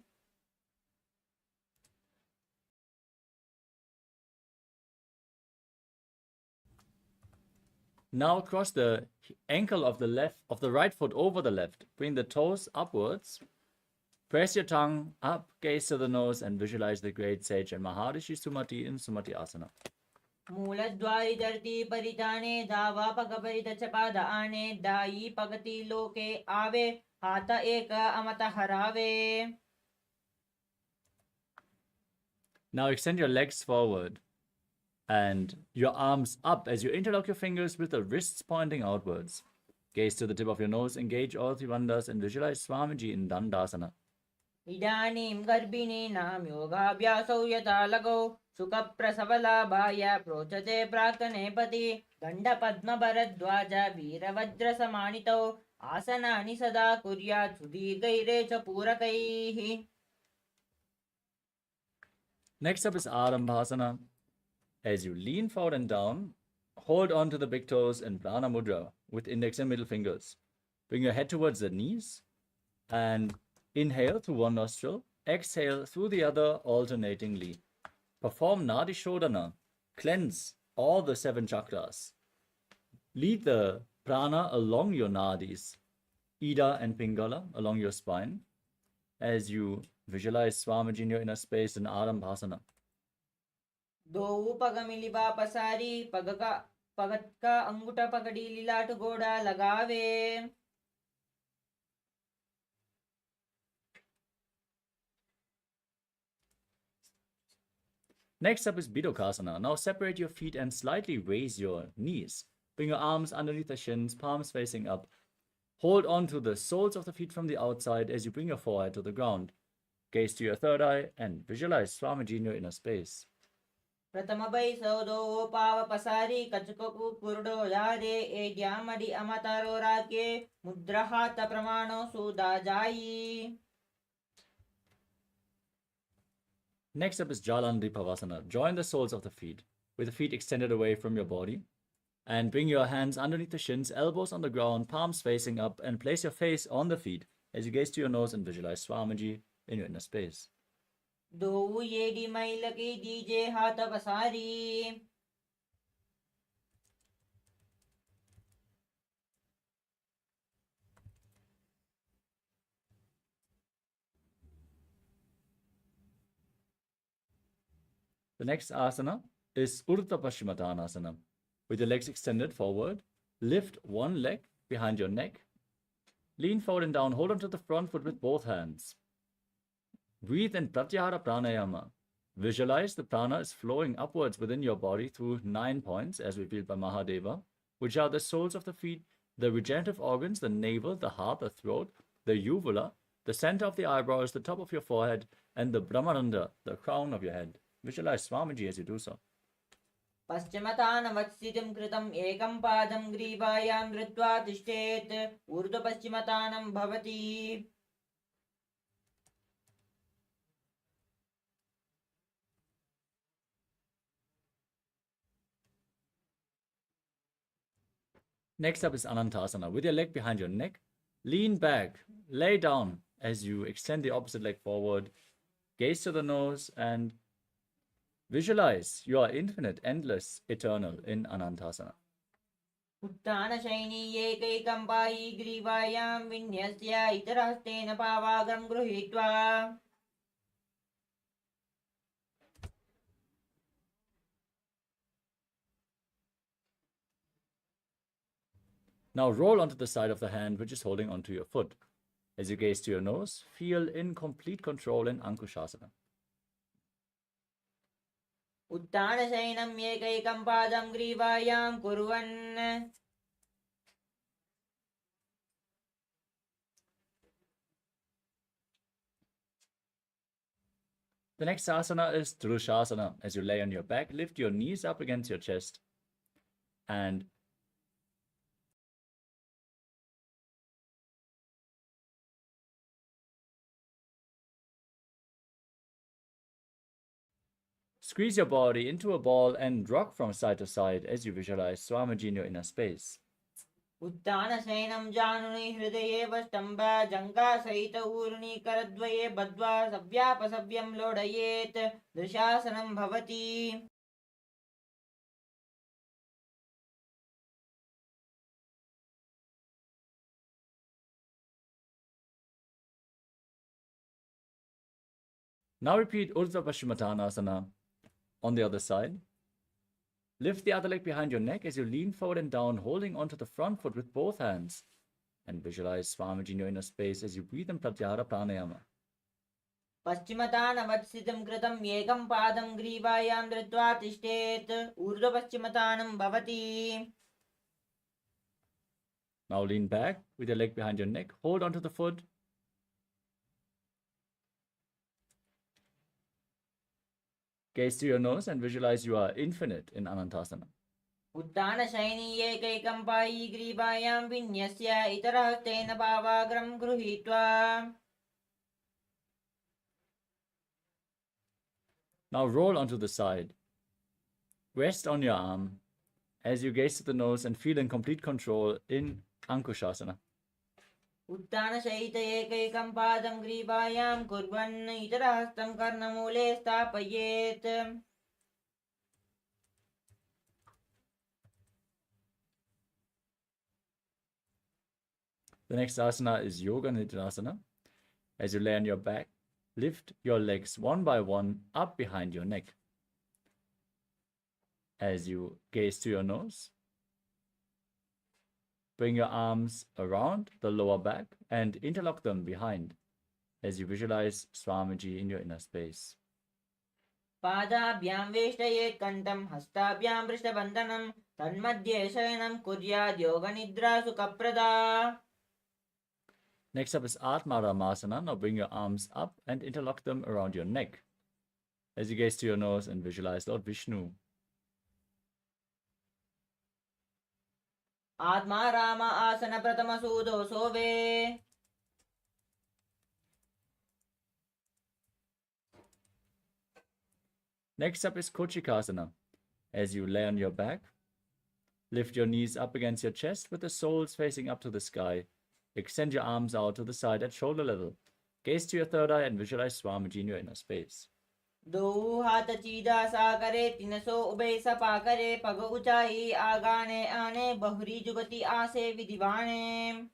Now cross the ankle of the right foot over the left. Bring the toes upwards. Press your tongue up, gaze to the nose, and visualize the great sage and Maharishi Sumati in Sumati Asana. मूलद्वारि धरती परिधाने दावा पग परिदच पाद आने दाई पगति लोके आवे हाथ एक अमत हरावे. Now extend your legs forward and your arms up as you interlock your fingers with the wrists pointing outwards. Gaze to the tip of your nose, engage all three bandhas, and visualize Swamiji in Dandasana. इदानीं गर्भिणीनां योगाभ्यासौ यथा लगौ सुखप्रसवलाभाय प्रोचते प्राक्तनेपति दण्डपद्मभरद्वाज वीरवज्रसमानितौ आसनानि सदा कुर्यात् सुदीर्घैरे च पूरकैः. Next up is Arambhasana. As you lean forward and down, hold on to the big toes in Prana Mudra with index and middle fingers. Bring your head towards the knees and inhale through one nostril, exhale through the other alternatingly. Perform Nadi Shodhana. Cleanse all the 7 chakras. Lead the prana along your nadis, Ida and Pingala along your spine as you visualize Swamiji in your inner space in Arambhasana. दोऊ पग मिलिबा पसारी पगत का अंगूठा पकड़ी लिलाट घोड़ा लगावे. Next up is Bidokasana. Now separate your feet and slightly raise your knees. Bring your arms underneath the shins, palms facing up. Hold on to the soles of the feet from the outside as you bring your forehead to the ground. Gaze to your third eye and visualize Swamiji in your inner space. प्रथम बैसौदो पाव पसारी कचको पुरडो यारे ए ज्यामडी अमतारो राके मुद्रहात प्रमाणो सुदा जाई. Next up is Jalandripavasana. Join the soles of the feet with the feet extended away from your body and bring your hands underneath the shins, elbows on the ground, palms facing up, and place your face on the feet as you gaze to your nose and visualize Swamiji in your inner space. दो येडी मैल के दीजे हाथ पसारी. The next asana is Urdhva Paschimottanasana. With your legs extended forward, lift one leg behind your neck, lean forward and down, hold onto the front foot with both hands. Breathe in Pratyahara Pranayama. Visualize the prana is flowing upwards within your body through 9 points, as revealed by Mahadeva, which are the soles of the feet, the regenerative organs, the navel, the heart, the throat, the uvula, the center of the eyebrows, the top of your forehead, and the Brahmaranda, the crown of your head. Visualize Swamiji as you do so. पश्चिमतानवत्सितं कृतं एकं पादं ग्रीवायां धृत्वा तिष्ठेत्. ऊर्ध्वपश्चिमतानं भवति. Next up is Anantasana. With your leg behind your neck, lean back, lay down as you extend the opposite leg forward, gaze to the nose, and visualize you are infinite, endless, eternal in Anantasana. उत्थानशयनी एकैकं पायी ग्रीवायां विन्यस्य इतरहस्तेन पावाग्रं गृहीत्वा. Now roll onto the side of the hand which is holding onto your foot. As you gaze to your nose, feel in complete control in Ankushasana. उत्थानशयनम् एकैकं पादं ग्रीवायां कुर्वन्. The next asana is Drushasana. As you lay on your back, lift your knees up against your chest and squeeze your body into a ball and rock from side to side as you visualize Swamiji in your inner space. उत्थानशयनं जानुनि हृदये स्तम्भ जङ्घासहित ऊर्णि करद्वये बद्ध्वा सव्यापसव्यं लोडयेत्. दृशासनं भवति. Now repeat Urdhva Paschimottanasana on the other side. Lift the other leg behind your neck as you lean forward and down, holding onto the front foot with both hands. And visualize Swamiji in your inner space as you breathe in Pratyahara Pranayama. पश्चिमतानवत्सितं कृतं एकं पादं ग्रीवायां धृत्वा तिष्ठेत्. ऊर्ध्वपश्चिमतानं भवति. Now lean back with your leg behind your neck. Hold onto the foot. Gaze to your nose and visualize you are infinite in Anantasana. उत्थानशयनी एकैकं पायी ग्रीवायां विन्यस्य इतरहस्तेन पावाग्रं गृहीत्वा. Now roll onto the side. Rest on your arm as you gaze to the nose and feel in complete control in Ankushasana. उत्थानशयित एकैकं पादं ग्रीवायां कुर्वन् इतरहस्तं कर्णमूले स्थापयेत्. The next asana is Yoga Nidra. As you lay on your back, lift your legs one by one up behind your neck. as you gaze to your nose. Bring your arms around the lower back and interlock them behind as you visualize Swamiji in your inner space. पादाभ्यां वेष्टयेत् कण्ठं हस्ताभ्यां वृषबन्धनं तन्मध्ये शयनं कुर्याद् योगनिद्रा सुखप्रदा. Next up is Atmaramasana. Now bring your arms up and interlock them around your neck as you gaze to your nose and visualize Lord Vishnu. आत्मा राम आसन प्रथम सूदो सोवे. Next up is Kochikasana. As you lay on your back, lift your knees up against your chest with the soles facing up to the sky. Extend your arms out to the side at shoulder level. Gaze to your third eye and visualize Swamiji in your inner space. दो हाथ चीदा सा करे तिनसो ube Sapa करे पग ऊंचाई आगाने आने बहुरी जुगति आसे विधिवाणे.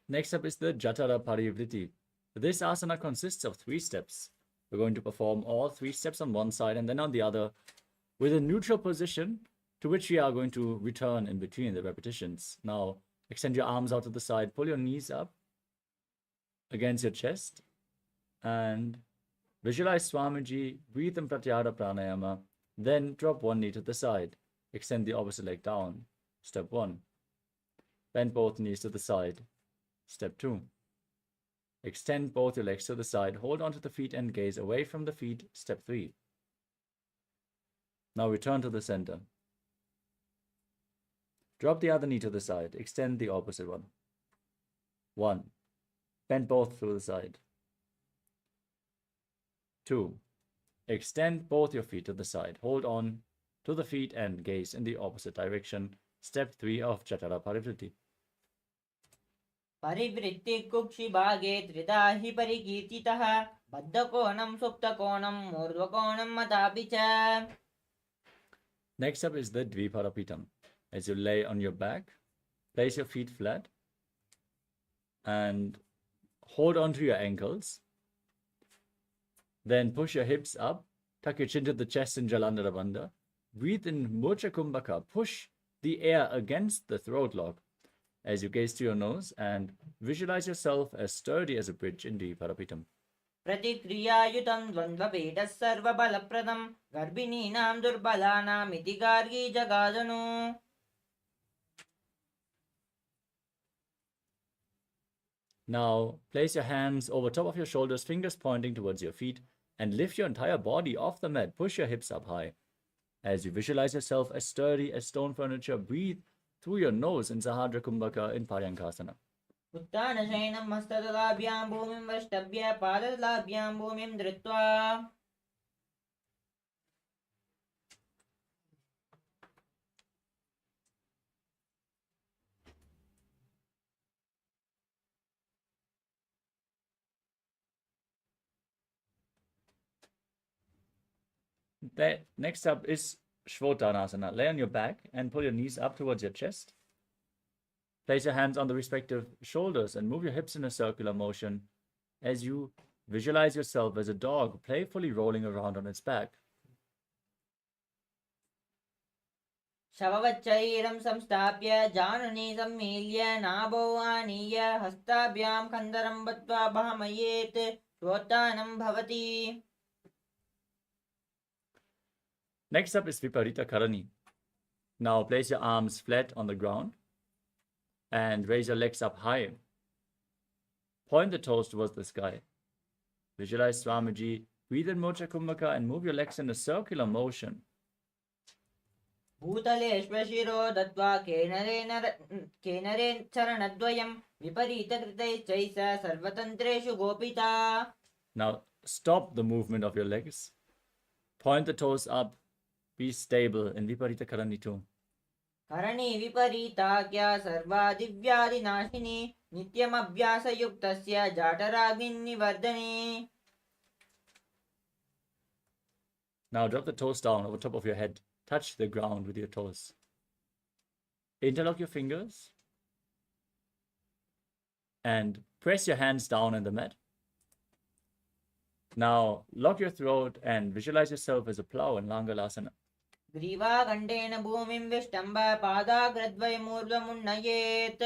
Next up is the Jatara Parivriti. This asana consists of 3 steps. We're going to perform all 3 steps on one side and then on the other with a neutral position to which we are going to return in between the repetitions. Now, extend your arms out to the side, pull your knees up against your chest and visualize Swamiji, breathe in Pratyahara Pranayama, then drop one knee to the side. Extend the opposite leg down. Step 1. Bend both knees to the side. Step 2. Extend both your legs to the side, hold onto the feet and gaze away from the feet. Step 3. Now return to the center. Drop the other knee to the side, extend the opposite one. 1. Bend both to the side. 2. Extend both your feet to the side, hold on to the feet and gaze in the opposite direction. Step 3 of Jatara Parivriti. परिवृत्ति कुक्षि भागे त्रिधा हि परिकीर्तितः बद्धकोणं सुप्तकोणं मूर्ध्वकोणं मतापि च. Next up is the Dviparapitam. As you lay on your back, place your feet flat and hold on to your ankles. Then push your hips up, tuck your chin to the chest in Jalandhara Bandha. Breathe in Murcha Kumbhaka. Push the air against the throat lock as you gaze to your nose and visualize yourself as sturdy as a bridge in Dviparapitam. प्रतिक्रियायुतं द्वन्द्वपेटः सर्वबलप्रदं गर्भिणीनां दुर्बलानामिति Gargi जगादनु. Now, place your hands over top of your shoulders, fingers pointing towards your feet, and lift your entire body off the mat. Push your hips up high. As you visualize yourself as sturdy as stone furniture, breathe through your nose in Sahadra Kumbhaka in Paryankasana. उत्तानशयनं हस्तदलाभ्यां भूमिं वष्टभ्य पाददलाभ्यां भूमिं धृत्वा. Next up is Shvotanasana. Lay on your back and pull your knees up towards your chest. Place your hands on the respective shoulders and move your hips in a circular motion as you visualize yourself as a dog playfully rolling around on its back. शववच्चैरं संस्थाप्य जानुनी सम्मील्य नाभौ आनीय हस्ताभ्यां कन्दरं बद्ध्वा भामयेत् श्वोत्थानं भवति. Next up is Viparita Karani. Now place your arms flat on the ground and raise your legs up high. Point the toes towards the sky. Visualize Swamiji, breathe in Mocha Kumbhaka and move your legs in a circular motion. भूतलेष्वशिरो दत्त्वा केनरेण चरणद्वयं विपरीतकृतैश्चैष सर्वतन्त्रेषु गोपिता. Now stop the movement of your legs. Point the toes up. Be stable in Viparita Karani too. Karni विपरीताख्या सर्वादिव्यादिनाशिनी नित्यमभ्यासयुक्तस्य जाठराग्निवर्धने. Now drop the toes down over top of your head. Touch the ground with your toes. Interlock your fingers and press your hands down on the mat. Now, lock your throat and visualize yourself as a plow in Langalasana. ग्रीवागण्डेन भूमिं विष्टम्ब पादाग्रद्वयमूर्ध्वमुन्नयेत्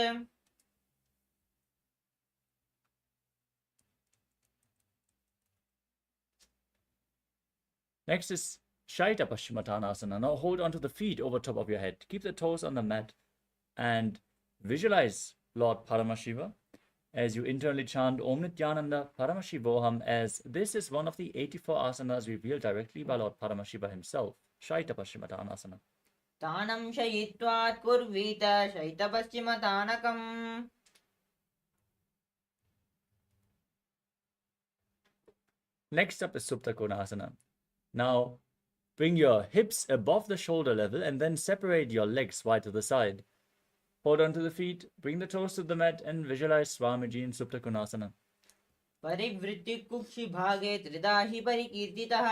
Next is Shaita Paschimottanasana. Now hold onto the feet over top of your head. Keep the toes on the mat and visualize Lord Paramashiva as you internally chant Om Nithyananda Paramashivoham, as this is one of the 84 asanas revealed directly by Lord Paramashiva himself. Shaita Paschimottanasana. तानं शयित्वात् कुर्वीत शयितपश्चिमतानकम् Next up is Supta Konasana. Now bring your hips above the shoulder level and then separate your legs wide to the side. Hold on to the feet, bring the toes to the mat and visualize Swamiji in Supta Konasana. परिवृत्तिकुक्षिभागे त्रिधा हि परिकीर्तितः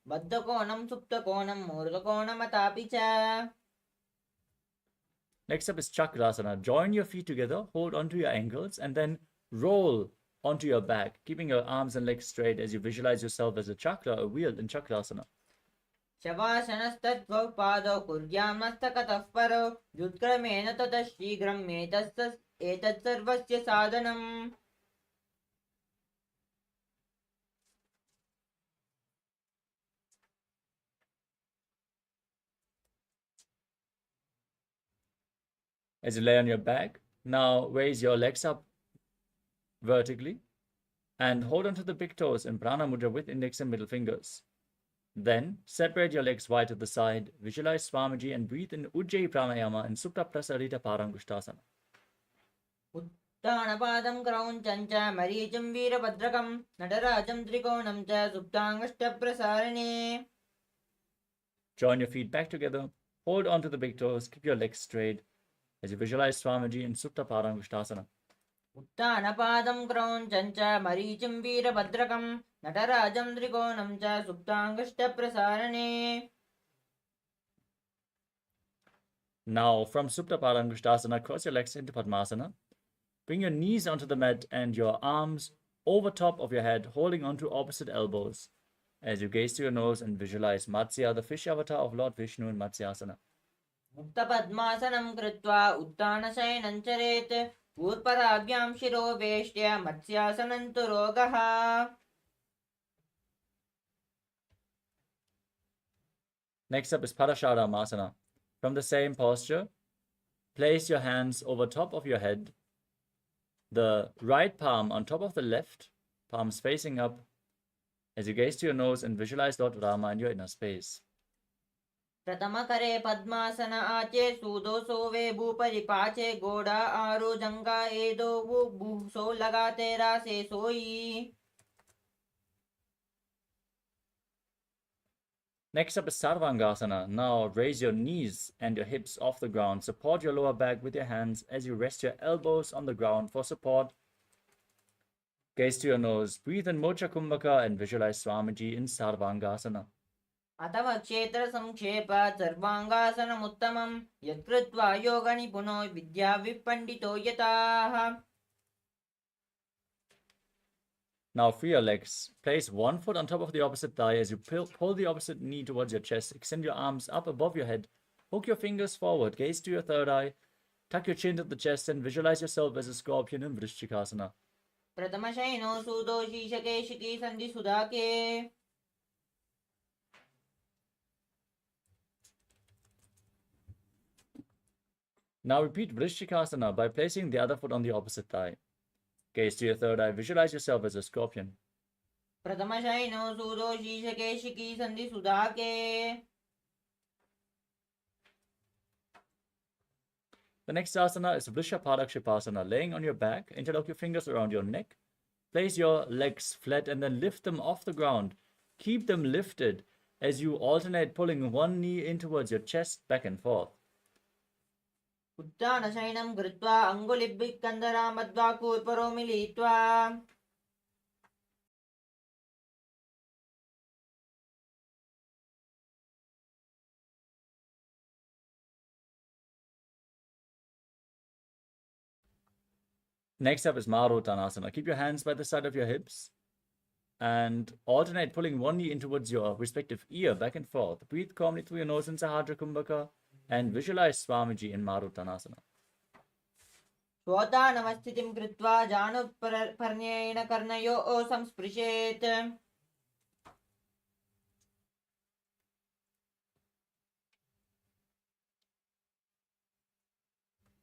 बद्धकोणं सुप्तकोणं मूर्धकोणमतापि च Next up is Chakrasana. Join your feet together, hold onto your ankles, and then roll onto your back, keeping your arms and legs straight as you visualize yourself as a chakra, a wheel in Chakrasana. शवासनस्तत्त्वः पादौ कुर्यामस्तकतः परो व्युत्क्रमेण ततः शीघ्रम् एतत् सर्वस्य साधनम् As you lay on your back, now raise your legs up vertically and hold onto the big toes in Prana Mudra with index and middle fingers. Then separate your legs wide to the side, visualize Swamiji and breathe in Ujjayi Pranayama in Supta Prasarita Parangushtasana. उत्थानपादं क्रौञ्चं च मरीचिं वीरभद्रकं नटराजं त्रिकोणं च सुप्ताङ्गष्टप्रसारणे Join your feet back together, hold onto the big toes, keep your legs straight as you visualize Swamiji in Supta Parangushtasana. उत्थानपादं क्रौञ्चं च मरीचिं वीरभद्रकं नटराजं त्रिकोणं च सुप्ताङ्गष्टप्रसारणे Now, from Supta Parangushtasana, cross your legs into Padmasana. Bring your knees onto the mat and your arms over top of your head, holding onto opposite elbows as you gaze to your nose and visualize Matsya, the fish avatar of Lord Vishnu in Matsyasana. मुक्तपद्मासनं कृत्वा उत्थानशयनं चरेत् ऊर्पराभ्यां शिरो वेष्ट्य मत्स्यासनं तु रोगः Next up is Parasharamasana. From the same posture, place your hands over top of your head, the right palm on top of the left, palms facing up, as you gaze to your nose and visualize Lord Rama in your inner space. प्रथमकरे पद्मासन आचे सूदोसो वे भूपरि पाचे गोड़ा आरो जंगा एदो वो भूसो लगा तेरा से सोई Next up is Sarvangasana. Now raise your knees and your hips off the ground. Support your lower back with your hands as you rest your elbows on the ground for support. Gaze to your nose. Breathe in Mocha Kumbhaka and visualize Swamiji in Sarvangasana. अथवा क्षेत्र संक्षेप सर्वांगासनम् उत्तमम् यत्कृत्वा योगनिपुनो विद्या विपण्डितो यताः Now free your legs. Place one foot on top of the opposite thigh as you pull the opposite knee towards your chest. Extend your arms up above your head. Hook your fingers forward. Gaze to your third eye. Tuck your chin to the chest and visualize yourself as a scorpion in Vrishchikasana. प्रथमशयनो सूदो शीशके शिखी सन्धि सुधाके Now repeat Vrishchikasana by placing the other foot on the opposite thigh. Gaze to your third eye. Visualize yourself as a scorpion. प्रथमशयनो सूदो शीशके शिखी सन्धि सुधाके The next asana is Vrishapadakshipasana. Laying on your back, interlock your fingers around your neck. Place your legs flat and then lift them off the ground. Keep them lifted as you alternate pulling one knee in towards your chest, back and forth. उत्थानशयनं कृत्वा अङ्गुलिभ्यः कन्दरामद्वाकूर्परो मिलित्वा Next up is Maruttanasana. Keep your hands by the side of your hips. and alternate pulling one knee in towards your respective ear, back and forth. Breathe calmly through your nose in Sahadra Kumbhaka and visualize Swamiji in Marutanasana. श्वोतानवस्थितिं कृत्वा जानुपर्ण्येन कर्णयोः संस्पृशेत्.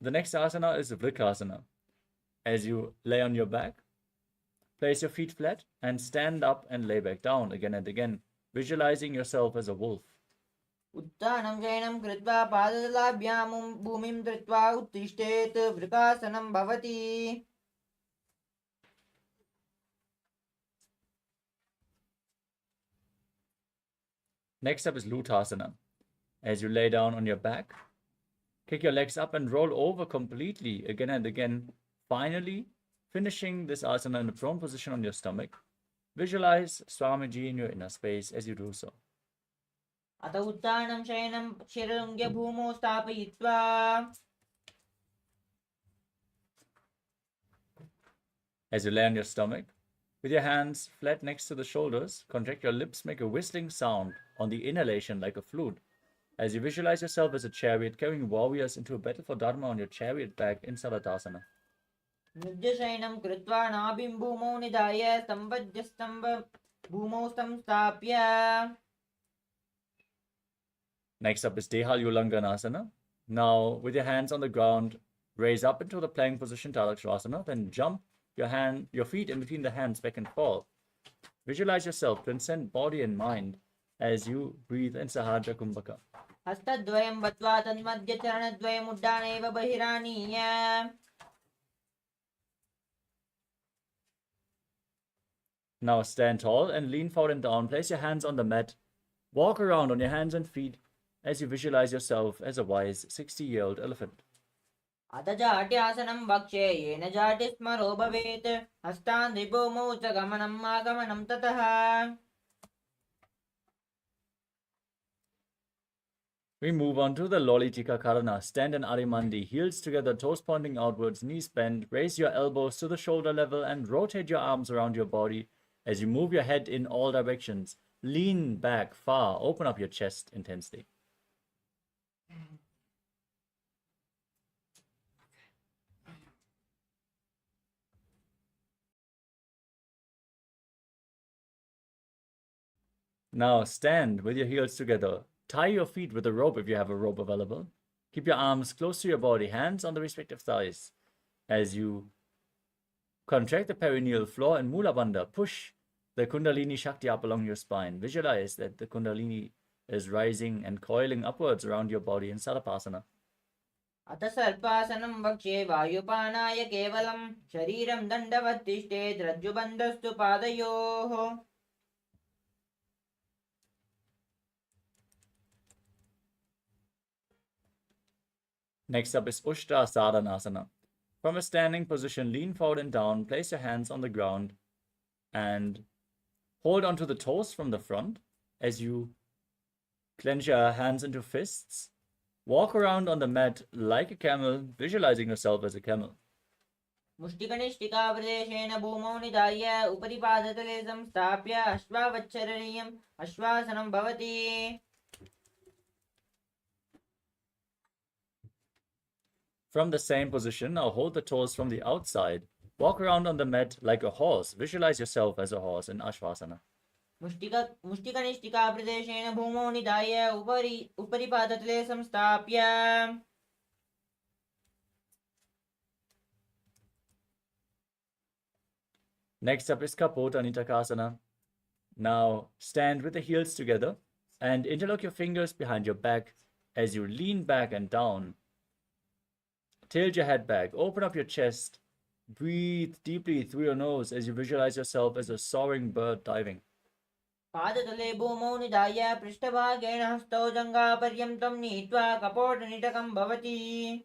The next asana is Vriksasana. As you lay on your back, place your feet flat and stand up and lay back down again and again, visualizing yourself as a wolf. उत्थानं शयनं कृत्वा पादतलाभ्यां भूमिं धृत्वा उत्तिष्ठेत्. वृकासनं भवति. Next up is Lutasana. As you lay down on your back, kick your legs up and roll over completely again and again, finally finishing this asana in a prone position on your stomach. Visualize Swamiji in your inner space as you do so. अत उत्थानं शयनं शिरलुङ्ग्य भूमौ स्थापयित्वा. As you lay on your stomach, with your hands flat next to the shoulders, contract your lips, make a whistling sound on the inhalation like a flute. As you visualize yourself as a chariot carrying warriors into a battle for Dharma on your chariot back in Salatasana. निजशयनं कृत्वा नाभिं भूमौ निधाय स्तम्भं भूमौ संस्थाप्य. Next up is Dehalyulanganasana. Now, with your hands on the ground, raise up into the plank position, Tadakshavasana, then jump your feet in between the hands back and forth. Visualize yourself, transcend body and mind as you breathe in Sahadra Kumbhaka. हस्तद्वयं बत्वा तन्मध्ये चरणद्वयम् उड्डानेव बहिरानीय. Now stand tall and lean forward and down. Place your hands on the mat. Walk around on your hands and feet as you visualize yourself as a wise 60-year-old elephant. अथ जाट्यासनं वक्षे येन जाटि स्मरो भवेत्. हस्तान् भूमौ च गमनम् आगमनं ततः. We move on to the Lolitika Karana. Stand in Arimandi, heels together, toes pointing outwards, knees bent. Raise your elbows to the shoulder level and rotate your arms around your body as you move your head in all directions. Lean back far, open up your chest intensely. Now stand with your heels together. Tie your feet with a rope if you have a rope available. Keep your arms close to your body, hands on the respective thighs. As you contract the perineal floor and Mula Bandha, push the Kundalini Shakti up along your spine. Visualize that the Kundalini is rising and coiling upwards around your body in Sarapasana. अथ सर्पासनं वक्षे वायुपानाय केवलं. शरीरं दण्डवत् तिष्ठेत्. रज्जुबन्धस्तु पादयोः. Next up is Ushta Sadhanasana. From a standing position, lean forward and down, place your hands on the ground and hold onto the toes from the front as you clench your hands into fists. Walk around on the mat like a camel, visualizing yourself as a camel. मुष्टिकनिष्ठिकाप्रदेशेन भूमौ निधाय उपरि पादतले संस्थाप्य अश्वावच्छरणीयम् अश्वासनं भवति. From the same position, now hold the toes from the outside. Walk around on the mat like a horse. Visualize yourself as a horse in Ashvasana. मुष्टिकनिष्ठिकाप्रदेशेन भूमौ निधाय उपरि पादतले संस्थाप्य. Next up is Kapota Nitakasana. Now stand with the heels together and interlock your fingers behind your back as you lean back and down. Tilt your head back, open up your chest, breathe deeply through your nose as you visualize yourself as a soaring bird diving. पादतले भूमौ निधाय पृष्ठभागेण हस्तौ जङ्घापर्यन्तं नीत्वा कपोटनिटकं भवति.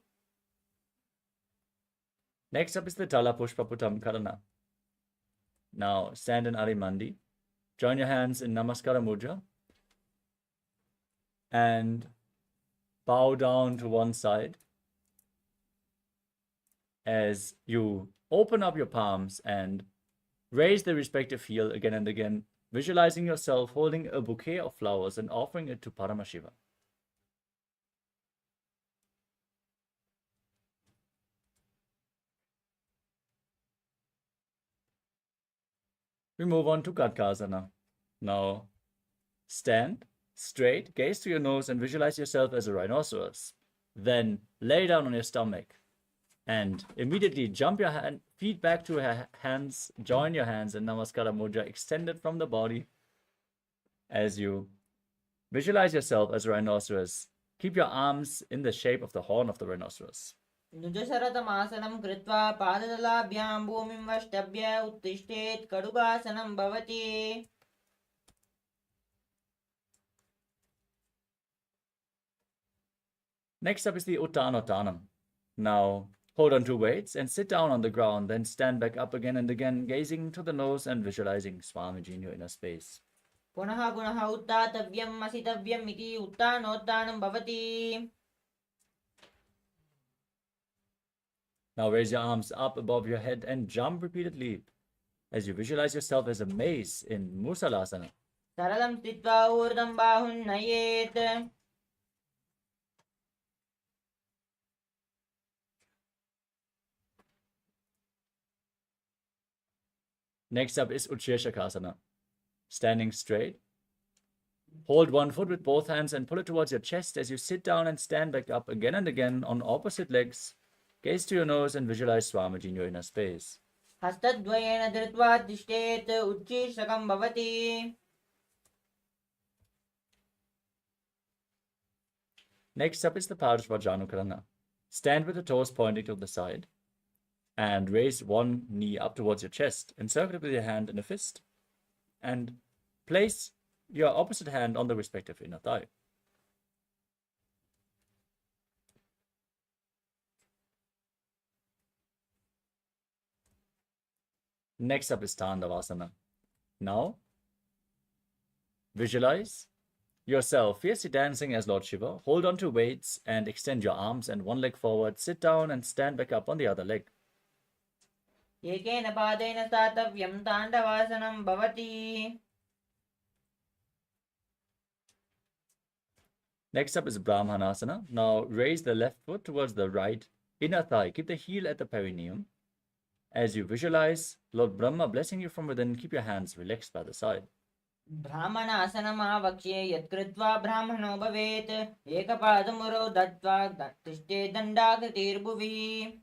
Next up is the Tala Pushpaputam Karana. Now stand in Arimandi. Join your hands in Namaskara Mudra and bow down to one side as you open up your palms and Raise the respective heel again and again, visualizing yourself holding a bouquet of flowers and offering it to Paramashiva. We move on to Gadkasana. Now, stand straight, gaze to your nose, and visualize yourself as a rhinoceros. Then lay down on your stomach and immediately jump your feet back to your hands, join your hands in Namaskara Mudra, extended from the body. As you visualize yourself as a rhinoceros, keep your arms in the shape of the horn of the rhinoceros. नुजशरतमासनं कृत्वा पादतलाभ्यां भूमिं वष्टभ्य उत्तिष्ठेत् कड़ुगासनं भवति. Next up is the Uttanottanam. Now, hold on to weights and sit down on the ground, then stand back up again and again, gazing to the nose and visualizing Swamiji in your inner space. पुनः पुनः उत्थातव्यम् असितव्यम् इति उत्थानोत्थानं भवति. Now raise your arms up above your head and jump repeatedly as you visualize yourself as a mace in Musalasana. सरलं स्थित्वा ऊर्ध्वं बाहुं नयेत्. Next up is Utshirshakasana. Standing straight. Hold one foot with both hands and pull it towards your chest as you sit down and stand back up again and again on opposite legs. Gaze to your nose and visualize Swamiji in your inner space. हस्तद्वयेन धृत्वा तिष्ठेत् उच्छीर्षकं भवति. Next up is the Parashvajanukarana. Stand with the toes pointing to the side and raise one knee up towards your chest. Encircle it with your hand in a fist and place your opposite hand on the respective inner thigh. Next up is Tandavasana. Now, visualize yourself fiercely dancing as Lord Shiva. Hold on to weights and extend your arms and one leg forward. Sit down and stand back up on the other leg. एकेन पादेन स्थातव्यं ताण्डवासनं भवति. Next up is Brahmanasana. Now raise the left foot towards the right inner thigh. Keep the heel at the perineum. As you visualize Lord Brahma blessing you from within, keep your hands relaxed by the side. ब्राह्मणासनमावक्ष्ये यत्कृत्वा ब्राह्मणो भवेत्. एकपादमुरो दत्त्वा तिष्ठेत् दण्डाकृतिर्भुवि.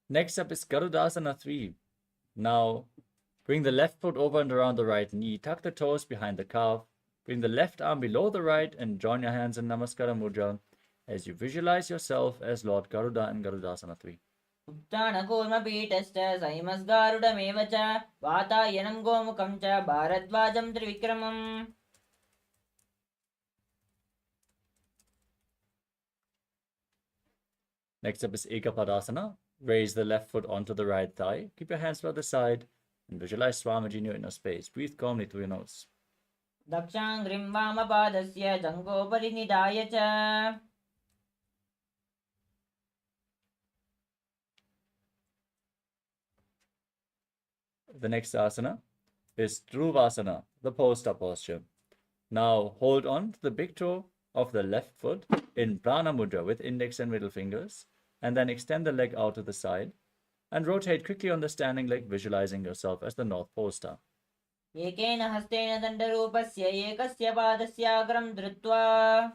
Next up is Garudasana 3. Now, bring the left foot over and around the right knee. Tuck the toes behind the calf. Bring the left arm below the right and join your hands in Namaskara Mudra as you visualize yourself as Lord Garuda in Garudasana 3. उत्थानकूर्मपीठश्च सैमस्गारुडमेव च वातायनं गोमुखं च भारद्वाजं त्रिविक्रमम्. Next up is Ekapadasana. Raise the left foot onto the right thigh. Keep your hands by the side and visualize Swamiji in your inner space. Breathe calmly through your nose. दक्षाङ्घ्रिं वामपादस्य जङ्घोपरि निधाय च. The next asana is Dhruvasana, the post-up posture. Now hold on to the big toe of the left foot in Prana Mudra with index and middle fingers, and then extend the leg out to the side and rotate quickly on the standing leg, visualizing yourself as the North Pole star. एकेन हस्तेन दण्डरूपस्य एकस्य पादस्याग्रं धृत्वा.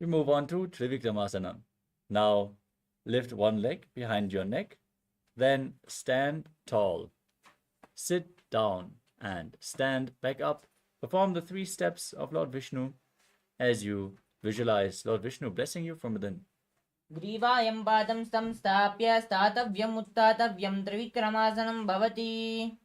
We move on to Trivikramasana. Now lift one leg behind your neck, then stand tall, sit down and stand back up. Perform the 3 steps of Lord Vishnu as you visualize Lord Vishnu blessing you from within. ग्रीवायं पादं संस्थाप्य स्थातव्यम् उत्थातव्यं त्रिविक्रमासनं भवति.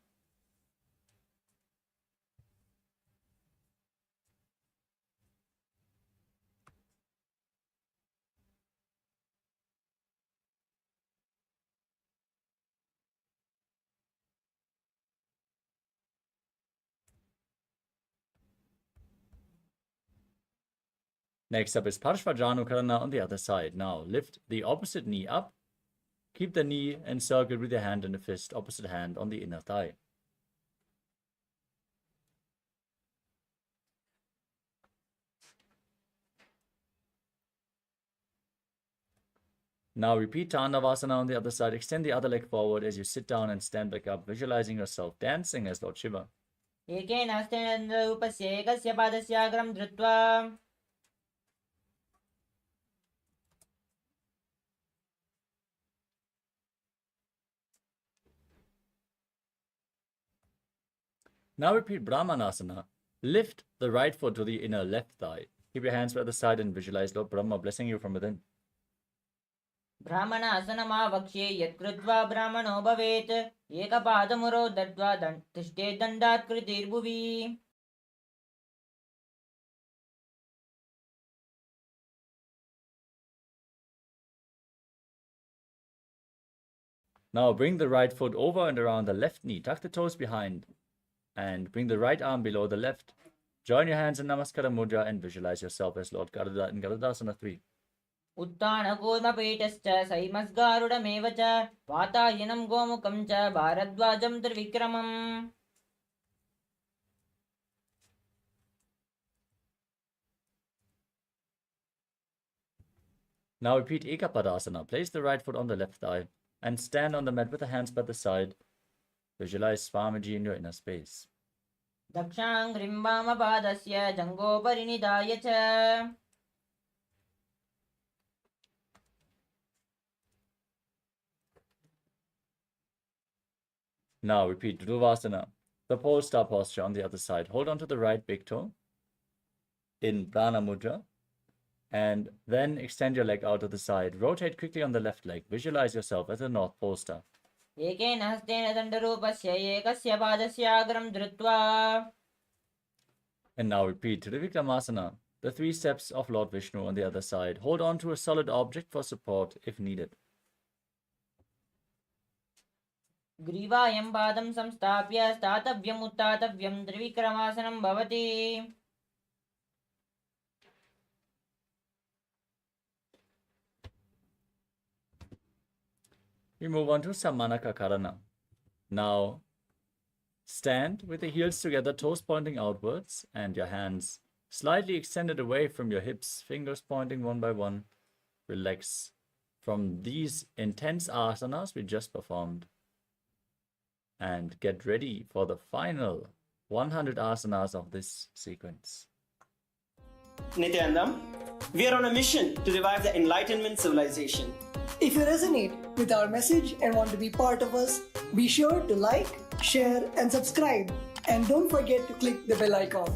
Next up is Parshvajanukarana on the other side. Now lift the opposite knee up. Keep the knee encircled with your hand and the fist, opposite hand on the inner thigh. Now repeat Tandavasana on the other side. Extend the other leg forward as you sit down and stand back up, visualizing yourself dancing as Lord Shiva. एकेन हस्तेन रूपस्य एकस्य पादस्याग्रं धृत्वा Now repeat Brahmanasana. Lift the right foot to the inner left thigh. Keep your hands by the side and visualize Lord Brahma blessing you from within. ब्राह्मणासनमावक्ष्ये यत्कृत्वा ब्राह्मणो भवेत् एकपादमुरो दत्वा तिष्ठे दण्डात् कृतिर्भुवि. Now bring the right foot over and around the left knee. Tuck the toes behind and bring the right arm below the left. Join your hands in Namaskara Mudra and visualize yourself as Lord Garuda in Garudasana 3. उत्तानकूर्मपीठश्च सैमस्गारुडमेव च वातायनं गोमुखं च भारद्वाजं त्रिविक्रमम्. Now repeat Ekapadasana. Place the right foot on the left thigh and stand on the mat with the hands by the side. Visualize Swamiji in your inner space. दक्षाङ्घ्रिं वामपादस्य जङ्घोपरिनिधाय च. Now repeat Dhruvasana, the pole star posture on the other side. Hold on to the right big toe in Prana Mudra and then extend your leg out to the side. Rotate quickly on the left leg. Visualize yourself as a North Pole star. एकेन हस्तेन दण्डरूपस्य एकस्य पादस्याग्रं धृत्वा. And now repeat Trivikramasana, the 3 steps of Lord Vishnu on the other side. Hold on to a solid object for support if needed. ग्रीवायं पादं संस्थाप्य स्थातव्यम् उत्थातव्यं त्रिविक्रमासनं भवति. We move on to Samanaka Karana. Now stand with the heels together, toes pointing outwards, and your hands slightly extended away from your hips, fingers pointing one by one. Relax from these intense asanas we just performed. And get ready for the final 100 asanas of this sequence. Nithyananda, we are on a mission to revive the Enlightenment civilization. If you resonate with our message and want to be part of us, be sure to like, share, and subscribe. And don't forget to click the bell icon.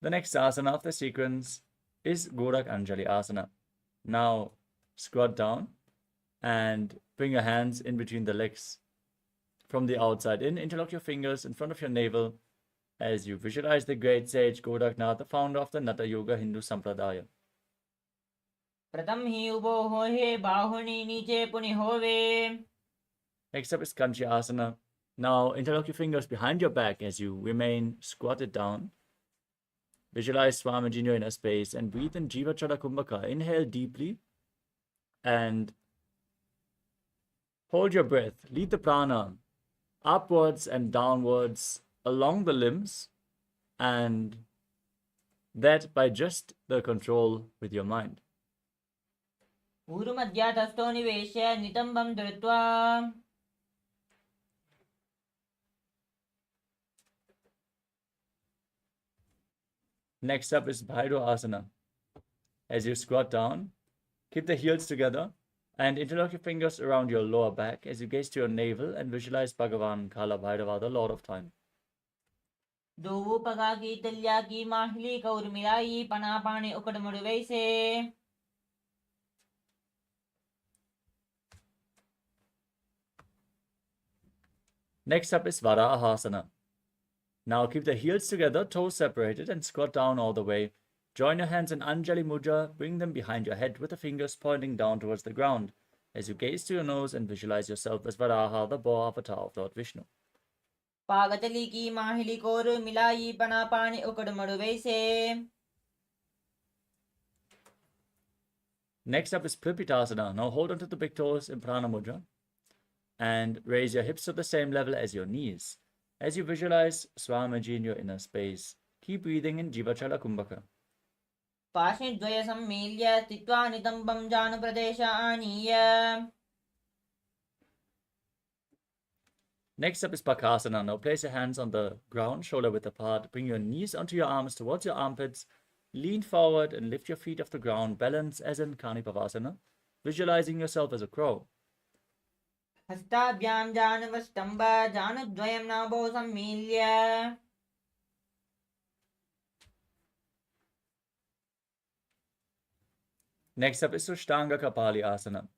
The next asana of the sequence is Gorak Anjali Asana. Now squat down and bring your hands in between the legs. From the outside in, interlock your fingers in front of your navel as you visualize the great sage Goraknath, the founder of the Natha Yoga Hindu Sampradaya. प्रथम ही उबो होहे बाहुनी नीचे पुनि होवे. Next up is Kanchi Asana. Now interlock your fingers behind your back as you remain squatted down. Visualize Swamiji in your inner space and breathe in Jiva Chala Kumbhaka. Inhale deeply and hold your breath. Lead the prana upwards and downwards along the limbs, and that by just the control with your mind. ऊरुमध्यातस्थो निवेश्य नितम्बं धृत्वा. Next up is Bhairo Asana. As you squat down, keep the heels together and interlock your fingers around your lower back as you gaze to your navel and visualize Bhagavan Kala Bhairava, the Lord of Time. दो पगा की तल्या की माहली कौर मिलाई पना पानी उकड़ मुड़ वैसे. Next up is Varahasana. Now keep the heels together, toes separated, and squat down all the way. Join your hands in Anjali Mudra, bring them behind your head with the fingers pointing down towards the ground as you gaze to your nose and visualize yourself as Varaha, the boar avatar of Lord Vishnu. पागतली की माहिली core मिलाई पना पानी उकड़ मड़ वैसे. Next up is Pripitasana. Now hold onto the big toes in Prana Mudra and raise your hips to the same level as your knees. As you visualize Swamiji in your inner space, keep breathing in Jivachala Kumbhaka. पार्श्वद्वय सम्मील्य स्थित्वा नितम्बं जानुप्रदेश आनीय. Next up is Pakasana. Now place your hands on the ground, shoulder width apart. Bring your knees onto your arms towards your armpits. Lean forward and lift your feet off the ground. Balance as in Kanipavasana, visualizing yourself as a crow. हस्ताभ्यां जानुवष्टम्ब जानुद्वयं नाभो सम्मील्य. Next up is Sushtanga Kapali Asana.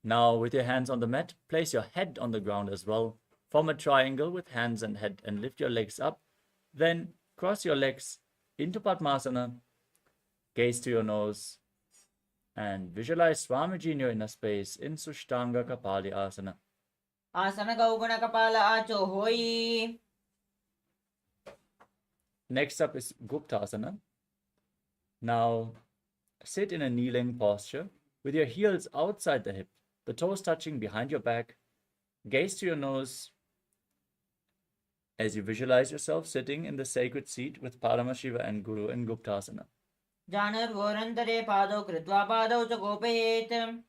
Now, with your hands on the mat, place your head on the ground as well. Form a triangle with hands and head and lift your legs up. Then cross your legs into Padmasana. Gaze to your nose and visualize Swamiji in your inner space in Sushtanga Kapali Asana. आसन गौगुण कपाल आचो होई. Next up is Guptasana. Now, sit in a kneeling posture with your heels outside the hip, the toes touching behind your back. Gaze to your nose as you visualize yourself sitting in the sacred seat with Paramashiva and Guru in Guptasana. जानुर्वोरन्तरे पादौ कृत्वा पादौ च गोपयेत्.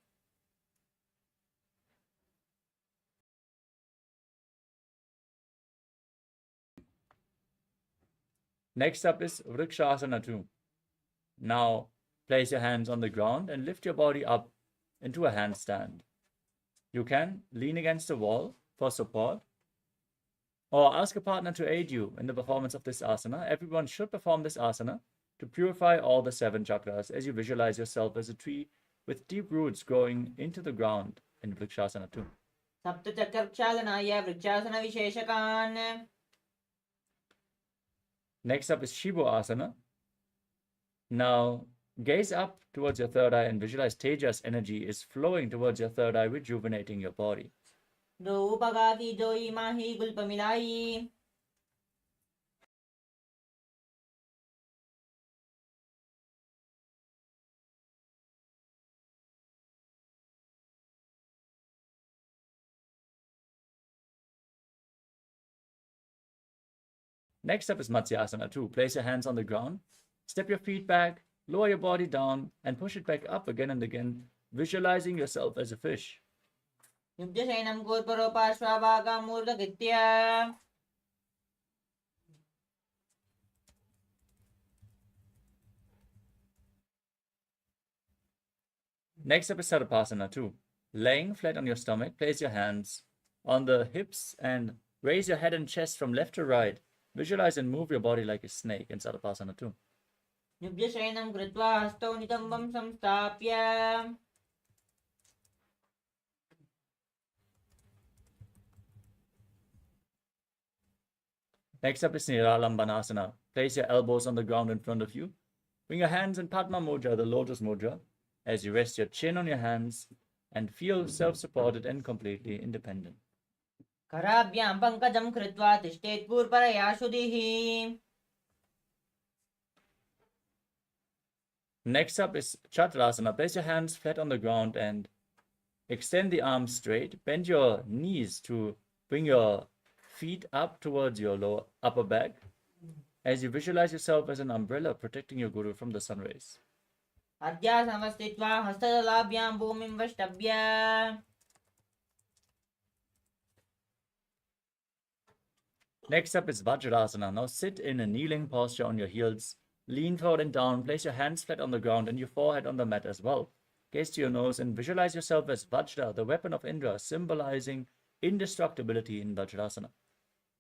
Next up is Vrikshasana 2. Now, place your hands on the ground and lift your body up into a handstand. You can lean against a wall for support or ask a partner to aid you in the performance of this asana. Everyone should perform this asana to purify all the 7 chakras as you visualize yourself as a tree with deep roots growing into the ground in Vrikshasana 2. सप्तचक्रक्षालनाय vrikshasana विशेषकान्. Next up is Shivo Asana. Now, gaze up towards your third eye and visualize Tejas energy is flowing towards your third eye, rejuvenating your body. रूपगा की जोई माही गुल्प मिलाई. Next up is Matsyasana 2. Place your hands on the ground, step your feet back, lower your body down, and push it back up again and again, visualizing yourself as a fish. युद्धशयनं कूर्परो पार्श्वभागां मूर्धकृत्य. Next up is Sarvasana 2. Laying flat on your stomach, place your hands on the hips and raise your head and chest from left to right. Visualize and move your body like a snake in Sarvasana 2. युद्धशयनं कृत्वा हस्तौ नितम्बं संस्थाप्य. Next up is Niralambanasana. Place your elbows on the ground in front of you. Bring your hands in Padma Mudra, the lotus mudra, as you rest your chin on your hands and feel self-supported and completely independent. कराभ्यां पङ्कजं कृत्वा तिष्ठेत् कूर्परया शुधिः. Next up is Chaturasana. Place your hands flat on the ground and extend the arms straight. Bend your knees to bring your feet up towards your upper back as you visualize yourself as an umbrella protecting your guru from the sun rays. अध्यासनमस्थित्वा हस्तदलाभ्यां भूमिं वष्टभ्य. Next up is Vajrasana. Now sit in a kneeling posture on your heels. Lean forward and down. Place your hands flat on the ground and your forehead on the mat as well. Gaze to your nose and visualize yourself as Vajra, the weapon of Indra, symbolizing indestructibility in Vajrasana.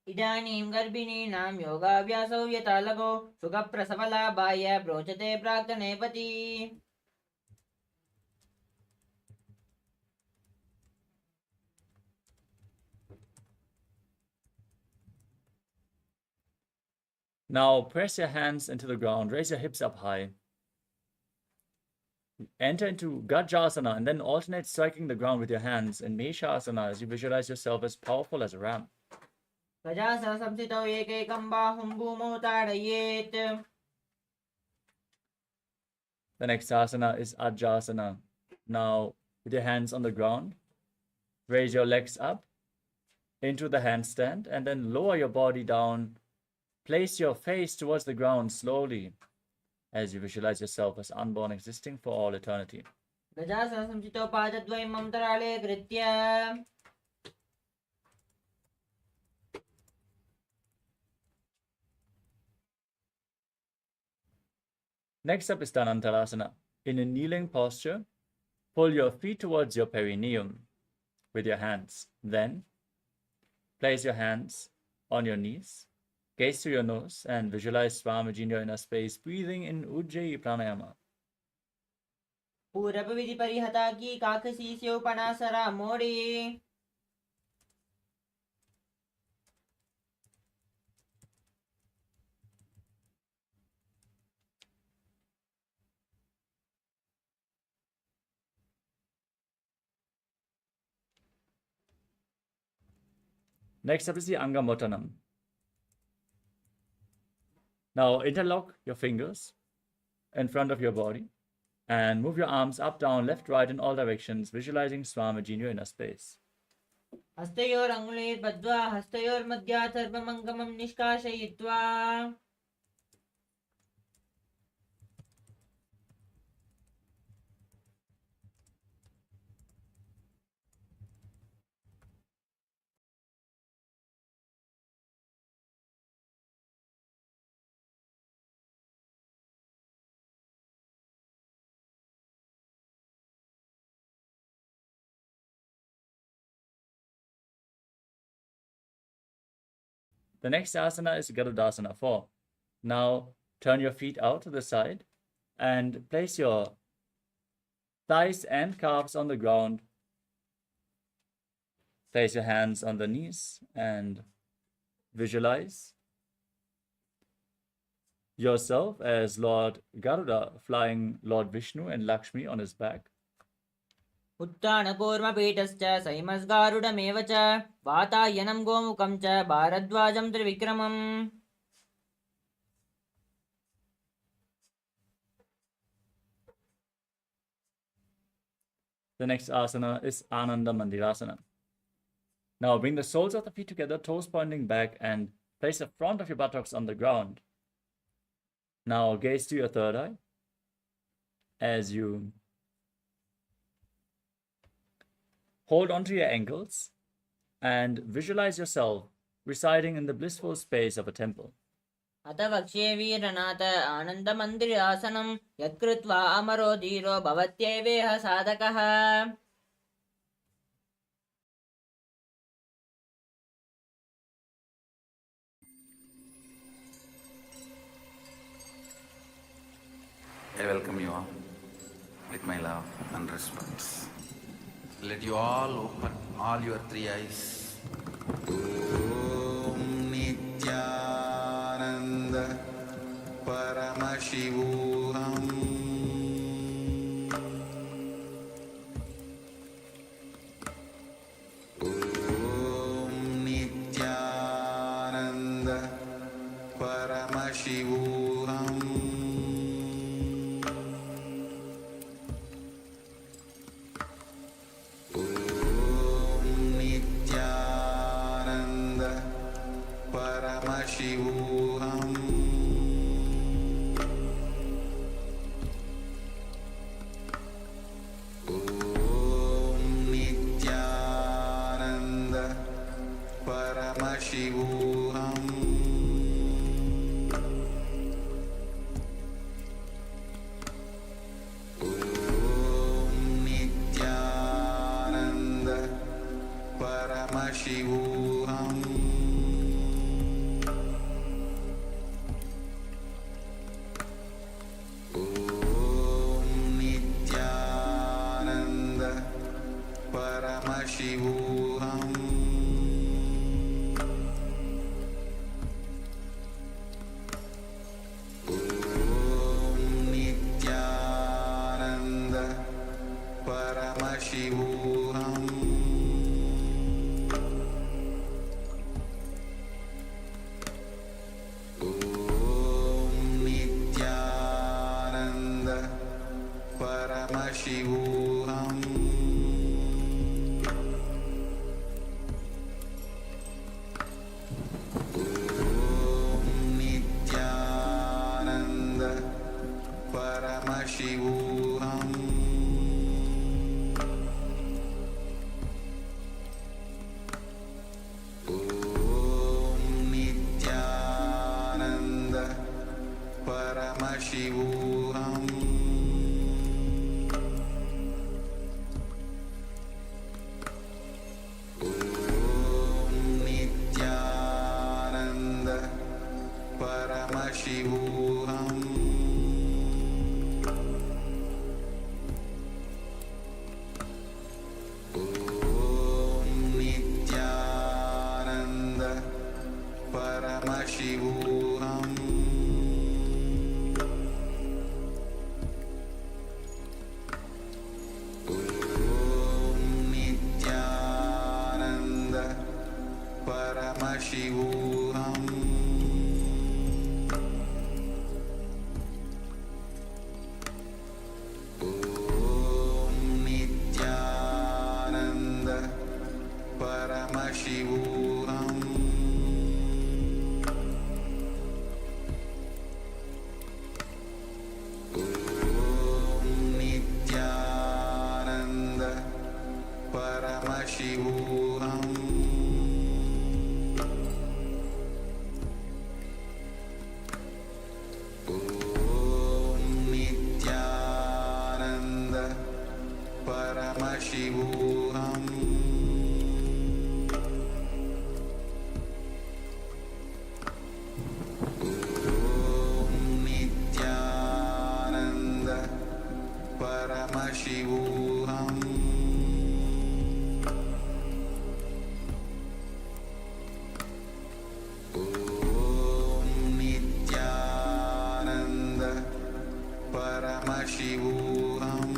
इदानीं गर्भिणीनां योगाभ्यासौ यथा लगो सुखप्रसवलाभाय प्रोचते प्राक्तनेपति. Now press your hands into the ground, raise your hips up high. Enter into Gajasana and then alternate striking the ground with your hands in Meshasana as you visualize yourself as powerful as a ram. गजासनः संस्थितौ एकैकं बाहुं भूमौ ताडयेत्. The next asana is Ajasana. Now, with your hands on the ground, raise your legs up into the handstand and then lower your body down. Place your face towards the ground slowly as you visualize yourself as unborn, existing for all eternity. गजासनः संस्थितौ पादद्वयम् अन्तराले कृत्य. Next up is Dhanantalasana. In a kneeling posture, pull your feet towards your perineum with your hands. Then, place your hands on your knees, gaze through your nose, and visualize Swamiji in your inner space, breathing in Ujjayi Pranayama. पूरबविधि परिहता की काकसीस्यो पणासरा मोड़ी. Next up is the Angamotanam. Now interlock your fingers in front of your body and move your arms up, down, left, right in all directions, visualizing Swamiji in your inner space. हस्तयोर अंगुलीर बद्ध्वा हस्तयोर मध्यात् सर्वमङ्गमं निष्कासयित्वा. The next asana is Garudasana 4. Now turn your feet out to the side and place your thighs and calves on the ground. Place your hands on the knees and visualize yourself as Lord Garuda flying Lord Vishnu and Lakshmi on his back. उत्तानकूर्मपीठश्च सैमस्गारुडमेव च वातायनं गोमुखं च भारद्वाजं त्रिविक्रमम्. The next asana is Ananda Mandirasana. Now bring the soles of the feet together, toes pointing back, and place the front of your buttocks on the ground. Now gaze to your third eye as you hold onto your ankles and visualize yourself residing in the blissful space of a temple. अथ वक्ष्ये वीरनाथ आनन्दमन्दिरासनं यत्कृत्वा अमरो धीरो भवत्येवेह साधकः. I welcome you all with my love and respect. Let you all open all your three eyes. Om Nithyananda Paramashivoham Om Nithyananda Paramashivoham Paramashivoham Om Nithyananda Paramashivoham Om Nithyananda Paramashivoham Paramashivoham Paramashivoham Om Nithyananda Paramashivoham Om Nithyananda Paramashivoham Om Nithyananda Paramashivoham Om Nithyananda Paramashivoham Om Nithyananda Paramashivoham Om Nithyananda Paramashivoham Om Nithyananda Paramashivoham Om Nithyananda Paramashivoham Om Nithyananda Paramashivoham Om Nithyananda Paramashivoham Om Nithyananda Paramashivoham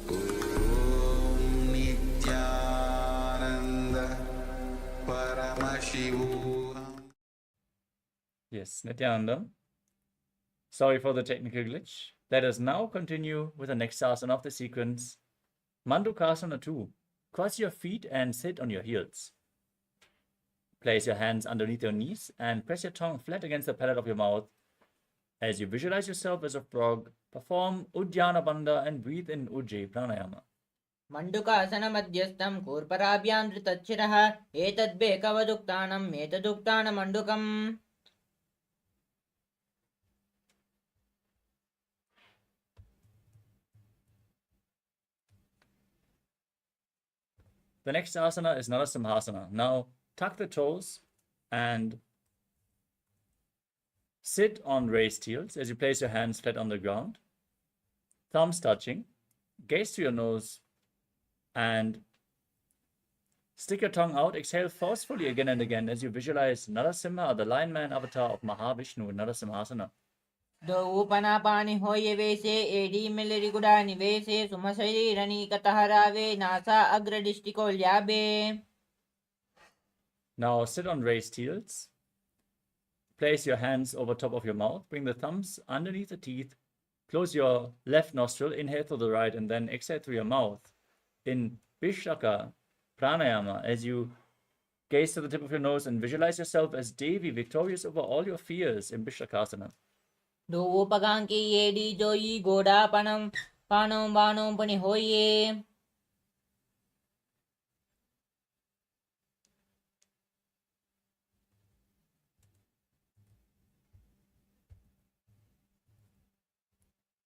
Om Nithyananda Paramashivoham. Yes, Nithyananda. Sorry for the technical glitch. Let us now continue with the next asana of the sequence. Mandukasana 2. Cross your feet and sit on your heels. Place your hands underneath your knees and press your tongue flat against the palate of your mouth. As you visualize yourself as a frog, perform Uddiyana Bandha and breathe in Ujjayi Pranayama. मण्डुकासनमध्यस्थं कूर्पराभ्यां धृतच्छिरः एतद्बेकवदुक्तानम् एतदुक्तानमण्डुकम्. The next asana is Narasimhasana. Now, tuck the toes and sit on raised heels as you place your hands flat on the ground, thumbs touching, gaze to your nose, and stick your tongue out. Exhale forcefully again and again as you visualize Narasimha, the Lion Man avatar of Mahavishnu in Narasimhasana. दोपनापानि होये वेशे एडी मिलिरि गुडा निवेशे सुमशरीरनि कतहरावे नासा अग्रदिष्टिकोल्याबे. Now sit on raised heels. Place your hands over top of your mouth. Bring the thumbs underneath the teeth. Close your left nostril. Inhale through the right and then exhale through your mouth. In Vishaka Pranayama, as you gaze to the tip of your nose and visualize yourself as Devi, victorious over all your fears in Vishakasana. दोपगांकी एडी जोई गोडा पनम पानों बानों पनि होये.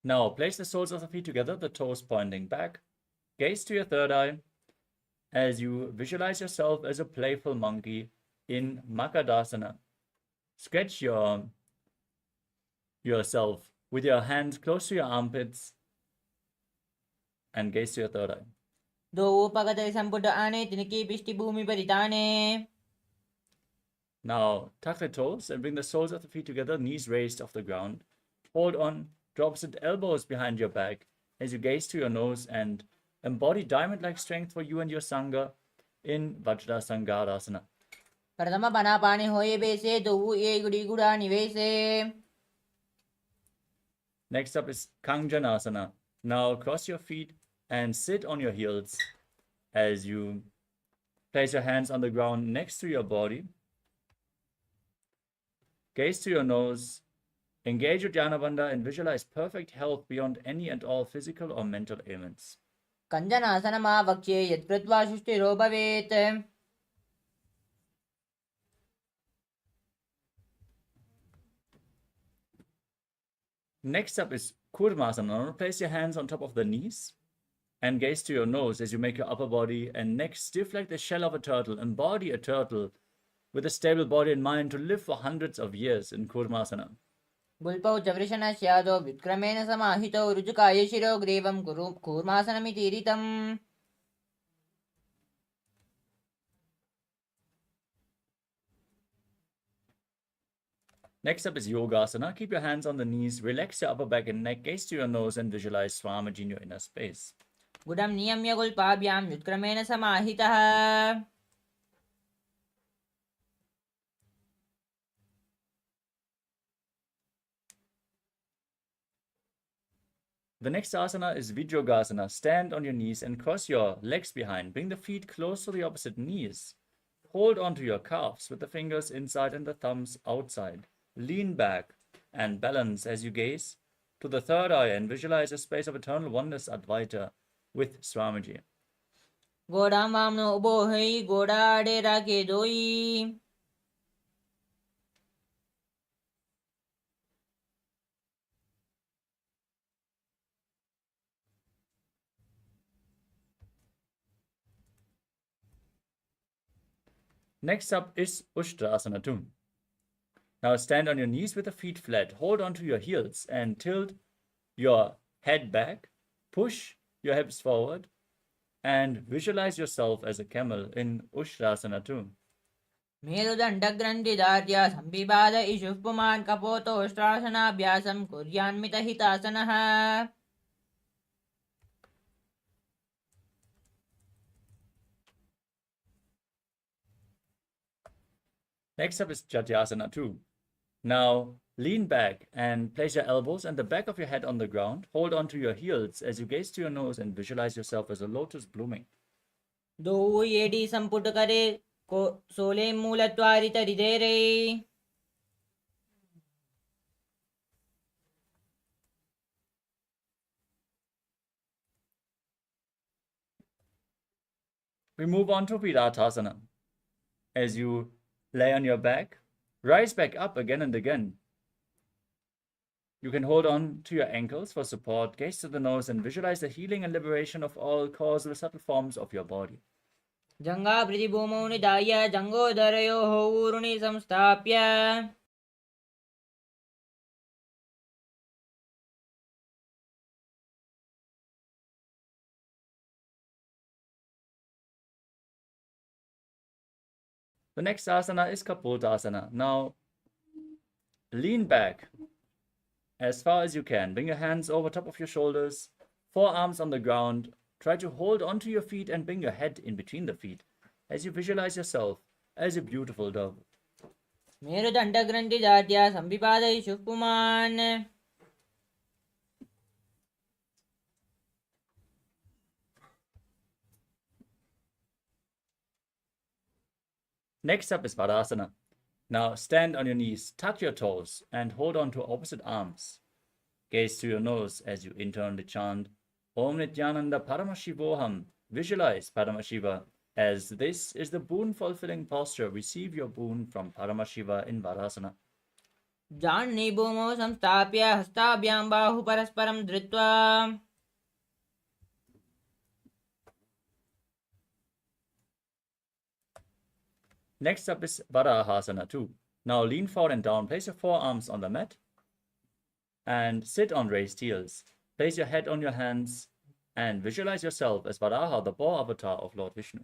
Now place the soles of the feet together, the toes pointing back. Gaze to your third eye as you visualize yourself as a playful monkey in Makadasana. Stretch yourself with your hands close to your armpits and gaze to your third eye. दोपगते संपुट आने तिनकी पिष्टि भूमि परिताने. Now tuck the toes and bring the soles of the feet together, knees raised off the ground. hold on to opposite elbows behind your back as you gaze to your nose and embody diamond-like strength for you and your Sangha in Vajrasangarasana. Pradama Panapani Hoye Bese, Dovu E Gudi Guda Nivese. Next up is Kanjanasana. Now cross your feet and sit on your heels as you place your hands on the ground next to your body. Gaze to your nose, engage your Dhyana Bandha and visualize perfect health beyond any and all physical or mental ailments. Kanjanasana Ma Vakche Yat Kritva Shushti Bhavet. Next up is Kurmasana. Now place your hands on top of the knees and gaze to your nose as you make your upper body and neck stiff like the shell of a turtle. Embody a turtle with a stable body and mind to live for hundreds of years in Kurmasana. Gulpau Chavrishana Syado Vitkramena Samahito Rujukaya Shiro Grevam Kurmasanami Tiritam. Next up is Yogasana. Keep your hands on the knees, relax your upper back and neck, gaze to your nose and visualize Swamiji in your inner space. Gudam Niyamya Gulpabhyam Yutkramena Samahitaha. The next asana is Vijyogasana. Stand on your knees and cross your legs behind. Bring the feet close to the opposite knees. Hold onto your calves with the fingers inside and the thumbs outside. Lean back and balance as you gaze to the third eye and visualize a space of eternal oneness Advaita with Swamiji. Godam Vamno Bohai Goda Dera Kedoi. Next up is Ushtrasana 2. Now stand on your knees with the feet flat. Hold onto your heels and tilt your head back. Push your hips forward and visualize yourself as a camel in Ushtrasana 2. Merudandagrandi Darya Sambibada Ishupuman Kapoto Ustrasana Vyasam Kuryan Mitahitasanaha. Next up is Jatyasana 2. Now lean back and place your elbows and the back of your head on the ground. Hold on to your heels as you gaze to your nose and visualize yourself as a lotus blooming. Do Yedi Samputakare Sole Mulatwarita Ridere. We move on to Viratasana. As you lay on your back, rise back up again and again. You can hold on to your ankles for support, gaze to the nose and visualize the healing and liberation of all causal subtle forms of your body. Janga Priti Bhumo Nidaya Jango Darayo Houruni Samstapya. The next asana is Kapotasana. Now, lean back as far as you can. Bring your hands over top of your shoulders, forearms on the ground. Try to hold onto your feet and bring your head in between the feet as you visualize yourself as a beautiful dove. Merudandagrandi Darya Sambibada Ishupuman. Next up is Varasana. Now stand on your knees, tuck your toes, and hold on to opposite arms. Gaze to your nose as you internally chant Om Nithyananda Paramashivoham. Visualize Paramashiva as this is the boon-fulfilling posture. Receive your boon from Paramashiva in Varasana. Janni Bhumo Samstapya Hastabhyam Bahu Parasparam Dritva. Next up is Varahasana 2. Now lean forward and down. Place your forearms on the mat and sit on raised heels. Place your head on your hands and visualize yourself as Varaha, the boar avatar of Lord Vishnu.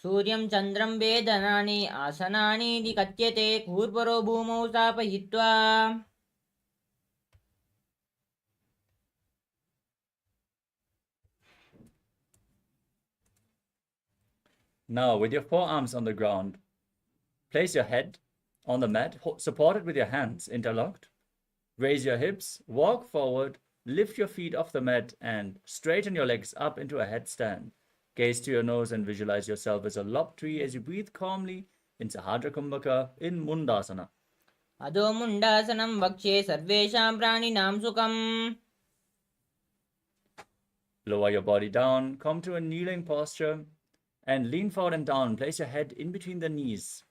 Suryam Chandram Vedanani Asanani Dikatyate Kurparo Bhumo Sapayitva. Now, with your forearms on the ground, place your head on the mat, supported with your hands interlocked. Raise your hips, walk forward, lift your feet off the mat, and straighten your legs up into a headstand. Gaze to your nose and visualize yourself as a lopped tree as you breathe calmly in Sahadra Kumbhaka in Mundasana. अधो मुण्डासनं वक्ष्ये सर्वेषां प्राणिनां सुखम्. Lower your body down, come to a kneeling posture, and lean forward and down. Place your head in between the knees.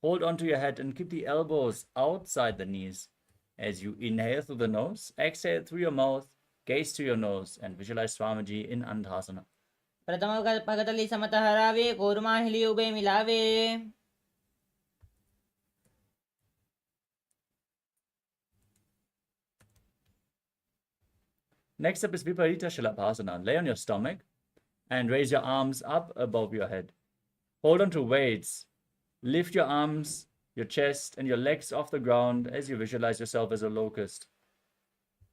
Hold onto your head and keep the elbows outside the knees. As you inhale through the nose, exhale through your mouth, gaze to your nose, and visualize Swamiji in Andhasana. प्रथम पगतली समतः हरावे कोरमाहिली ube मिलावे. Next up is Viparita Shalabhasana. Lay on your stomach and raise your arms up above your head. Hold on to weights. Lift your arms, your chest, and your legs off the ground as you visualize yourself as a locust.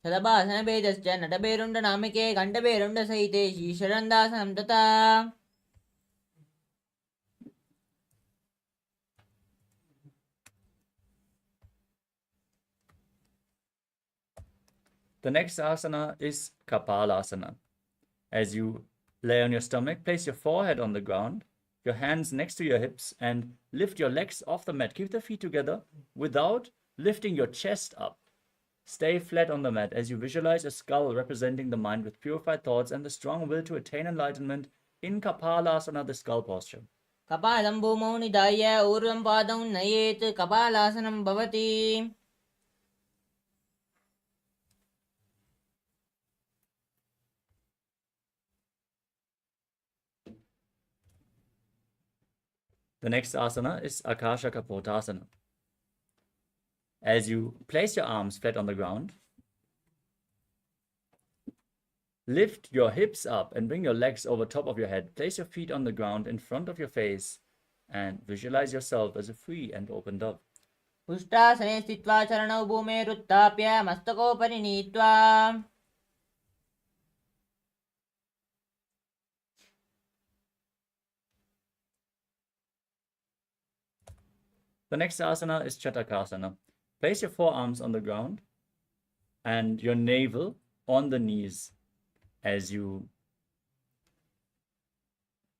शतभासन भेदश्च नटभेरुण्ड नामिके घण्टभेरुण्ड सहिते शीशरन्दासनं तथा. The next asana is Kapalasana. As you lay on your stomach, place your forehead on the ground, your hands next to your hips, and lift your legs off the mat. Keep the feet together without lifting your chest up. Stay flat on the mat as you visualize a skull representing the mind with purified thoughts and the strong will to attain enlightenment in Kapalasana, the skull posture. कपालं भूमौ निधाय ऊर्ध्वं पादौ नयेत् कपालासनं भवति. The next asana is Akasha Kapotasana. As you place your arms flat on the ground, lift your hips up and bring your legs over top of your head. Place your feet on the ground in front of your face and visualize yourself as a free and open dove. पुष्टासने स्थित्वा चरणौ भूमेरुत्थाप्य मस्तकोपरि नीत्वा. The next asana is Chatakasana. Place your forearms on the ground and your navel on the knees as you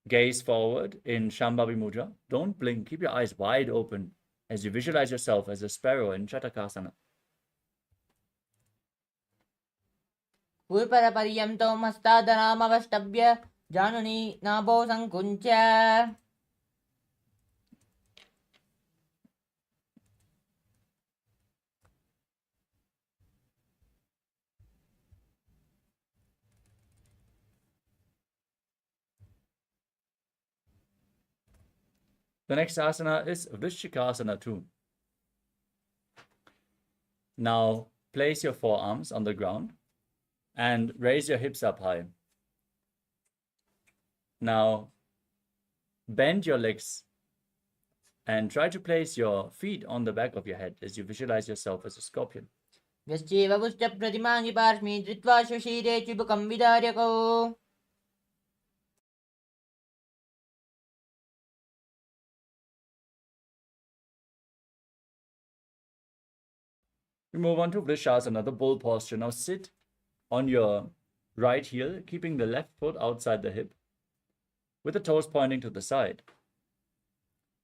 gaze forward in Shambhavi Mudra. Don't blink. Keep your eyes wide open as you visualize yourself as a sparrow in Chatakasana. पूर्वपर्यन्तौ हस्तादनामवष्टभ्य जानुनी नाभौ सङ्कुञ्च्य. The next asana is Vrishchikasana too. Now place your forearms on the ground and raise your hips up high. Now bend your legs and try to place your feet on the back of your head as you visualize yourself as a scorpion. यश्चैव पुश्च प्रतिमाङ्गि पार्श्वि धृत्वा स्वशीरे चिबुकं विदार्यकौ. We move on to Vrishasana, the bull posture. Now sit on your right heel, keeping the left foot outside the hip, with the toes pointing to the side.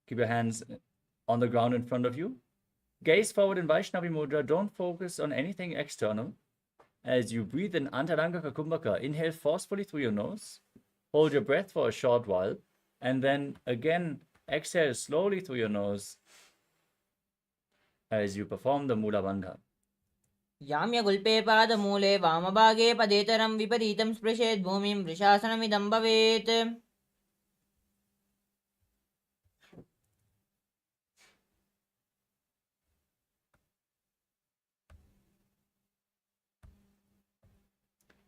Keep your hands on the ground in front of you. Gaze forward in Vaishnavi Mudra. Don't focus on anything external. As you breathe in Antaranga Kumbhaka, inhale forcefully through your nose. Hold your breath for a short while, and then again exhale slowly through your nose as you perform the Mula Bandha. याम्यगुल्पे पादमूले वामभागे पदेतरं विपरीतं स्पृशेत् भूमिं वृषासनमिदं भवेत्.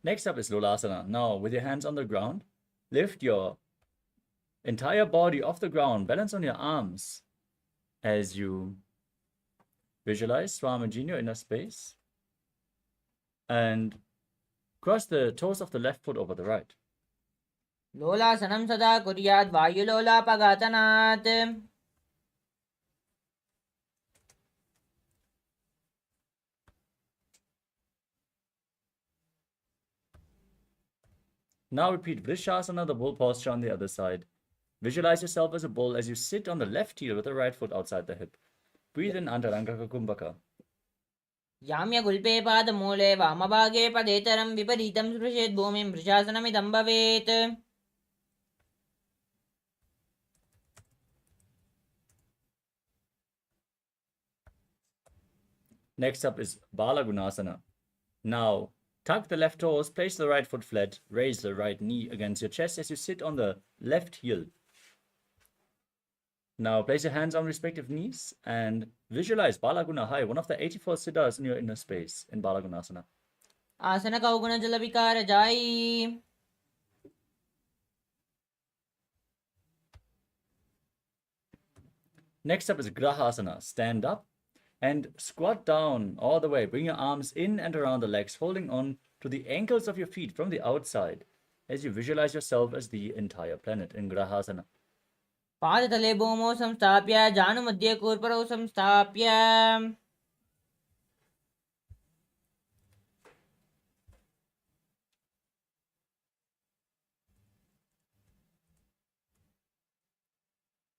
Next up is Lolasana. Now, with your hands on the ground, lift your entire body off the ground, balance on your arms as you visualize Swamiji in your inner space and cross the toes of the left foot over the right. लोलासनं सदा कुर्याद् वायुलोलापघातनात्. Now repeat Vrishasana, the bull posture on the other side. Visualize yourself as a bull as you sit on the left heel with the right foot outside the hip. Breathe in Antaranga Kumbhaka. याम्यगुल्पे पादमूले वामभागे पदेतरं विपरीतं स्पृशेत् भूमिं वृषासनमिदं भवेत्. Next up is Balagunasana. Now, tuck the left toes, place the right foot flat, raise the right knee against your chest as you sit on the left heel. Now, place your hands on respective knees and visualize Balaguna High, one of the 84 siddhas in your inner space in Balagunasana. आसन कौगुण जल विकार जाई. Next up is Grahasana. Stand up and squat down all the way. Bring your arms in and around the legs, holding on to the ankles of your feet from the outside as you visualize yourself as the entire planet in Grahasana. पादतले भूमौ संस्थाप्य जानुमध्ये कूर्परौ संस्थाप्य.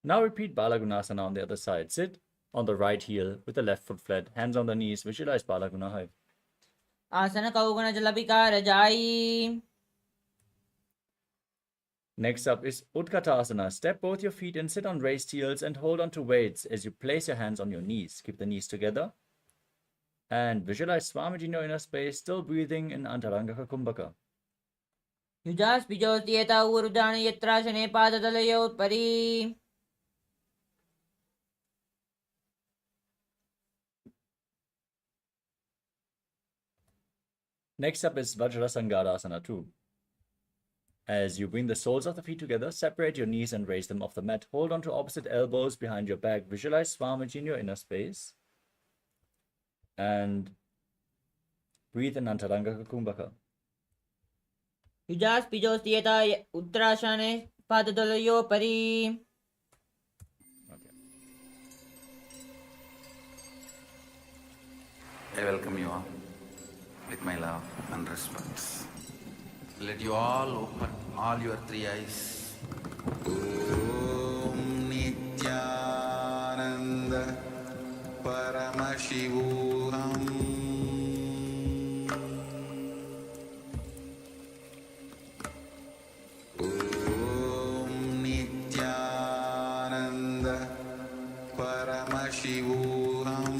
Now repeat Balagunasana on the other side. Sit on the right heel with the left foot flat, hands on the knees. Visualize Balaguna High. आसन कौगुण जल विकार जाई. Next up is Utkatasana. Step both your feet and sit on raised heels and hold on to weights as you place your hands on your knees. Keep the knees together. And visualize Swamiji in your inner space, still breathing in Antaranga Kumbhaka. युजास् पिजोति यथा ऊर्ध्वानि यत्रासने पादतलयोपरि. Next up is Vajrasangadasana 2. As you bring the soles of the feet together, separate your knees and raise them off the mat. Hold on to opposite elbows behind your back. Visualize Swamiji in your inner space. And breathe in Antaranga Kumbhaka. युजास् पिजोति यथा उत्तरासने पादतलयोपरि. Okay. I welcome you all with my love and respect. Let you all open all your three eyes. Om Nithyananda Paramashivoham Om Nithyananda Paramashivoham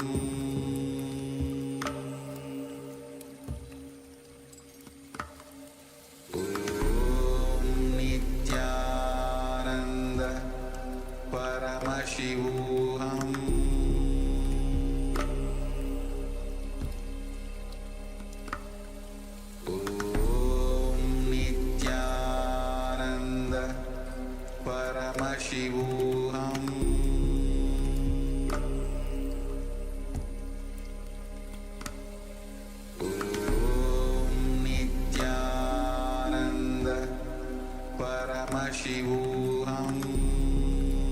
Paramashivoham Om Nithyananda Paramashivoham Om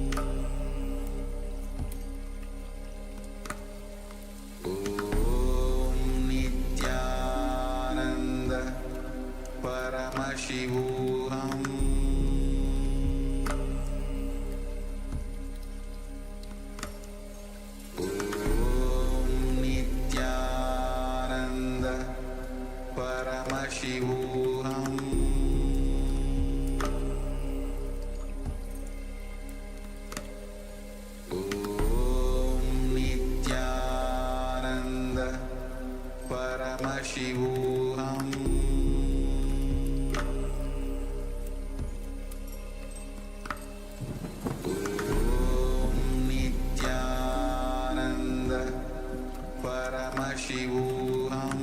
Nithyananda Paramashivoham Paramashivoham Om Nithyananda Paramashivoham Om Nithyananda Paramashivoham Paramashivoham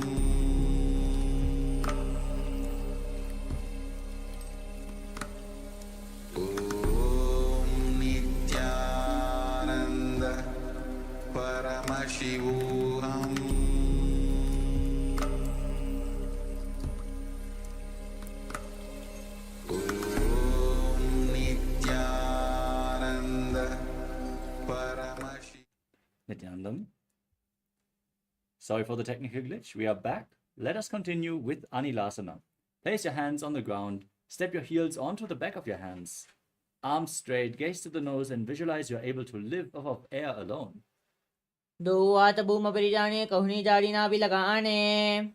Om Nithyananda Paramashivoham Sorry for the technical glitch. We are back. Let us continue with Anilasana. Place your hands on the ground. Step your heels onto the back of your hands. Arms straight, gaze to the nose, and visualize you're able to live off of air alone. दोवात Bhoom परिजाने कहुनी जाड़ी ना भी लगाने.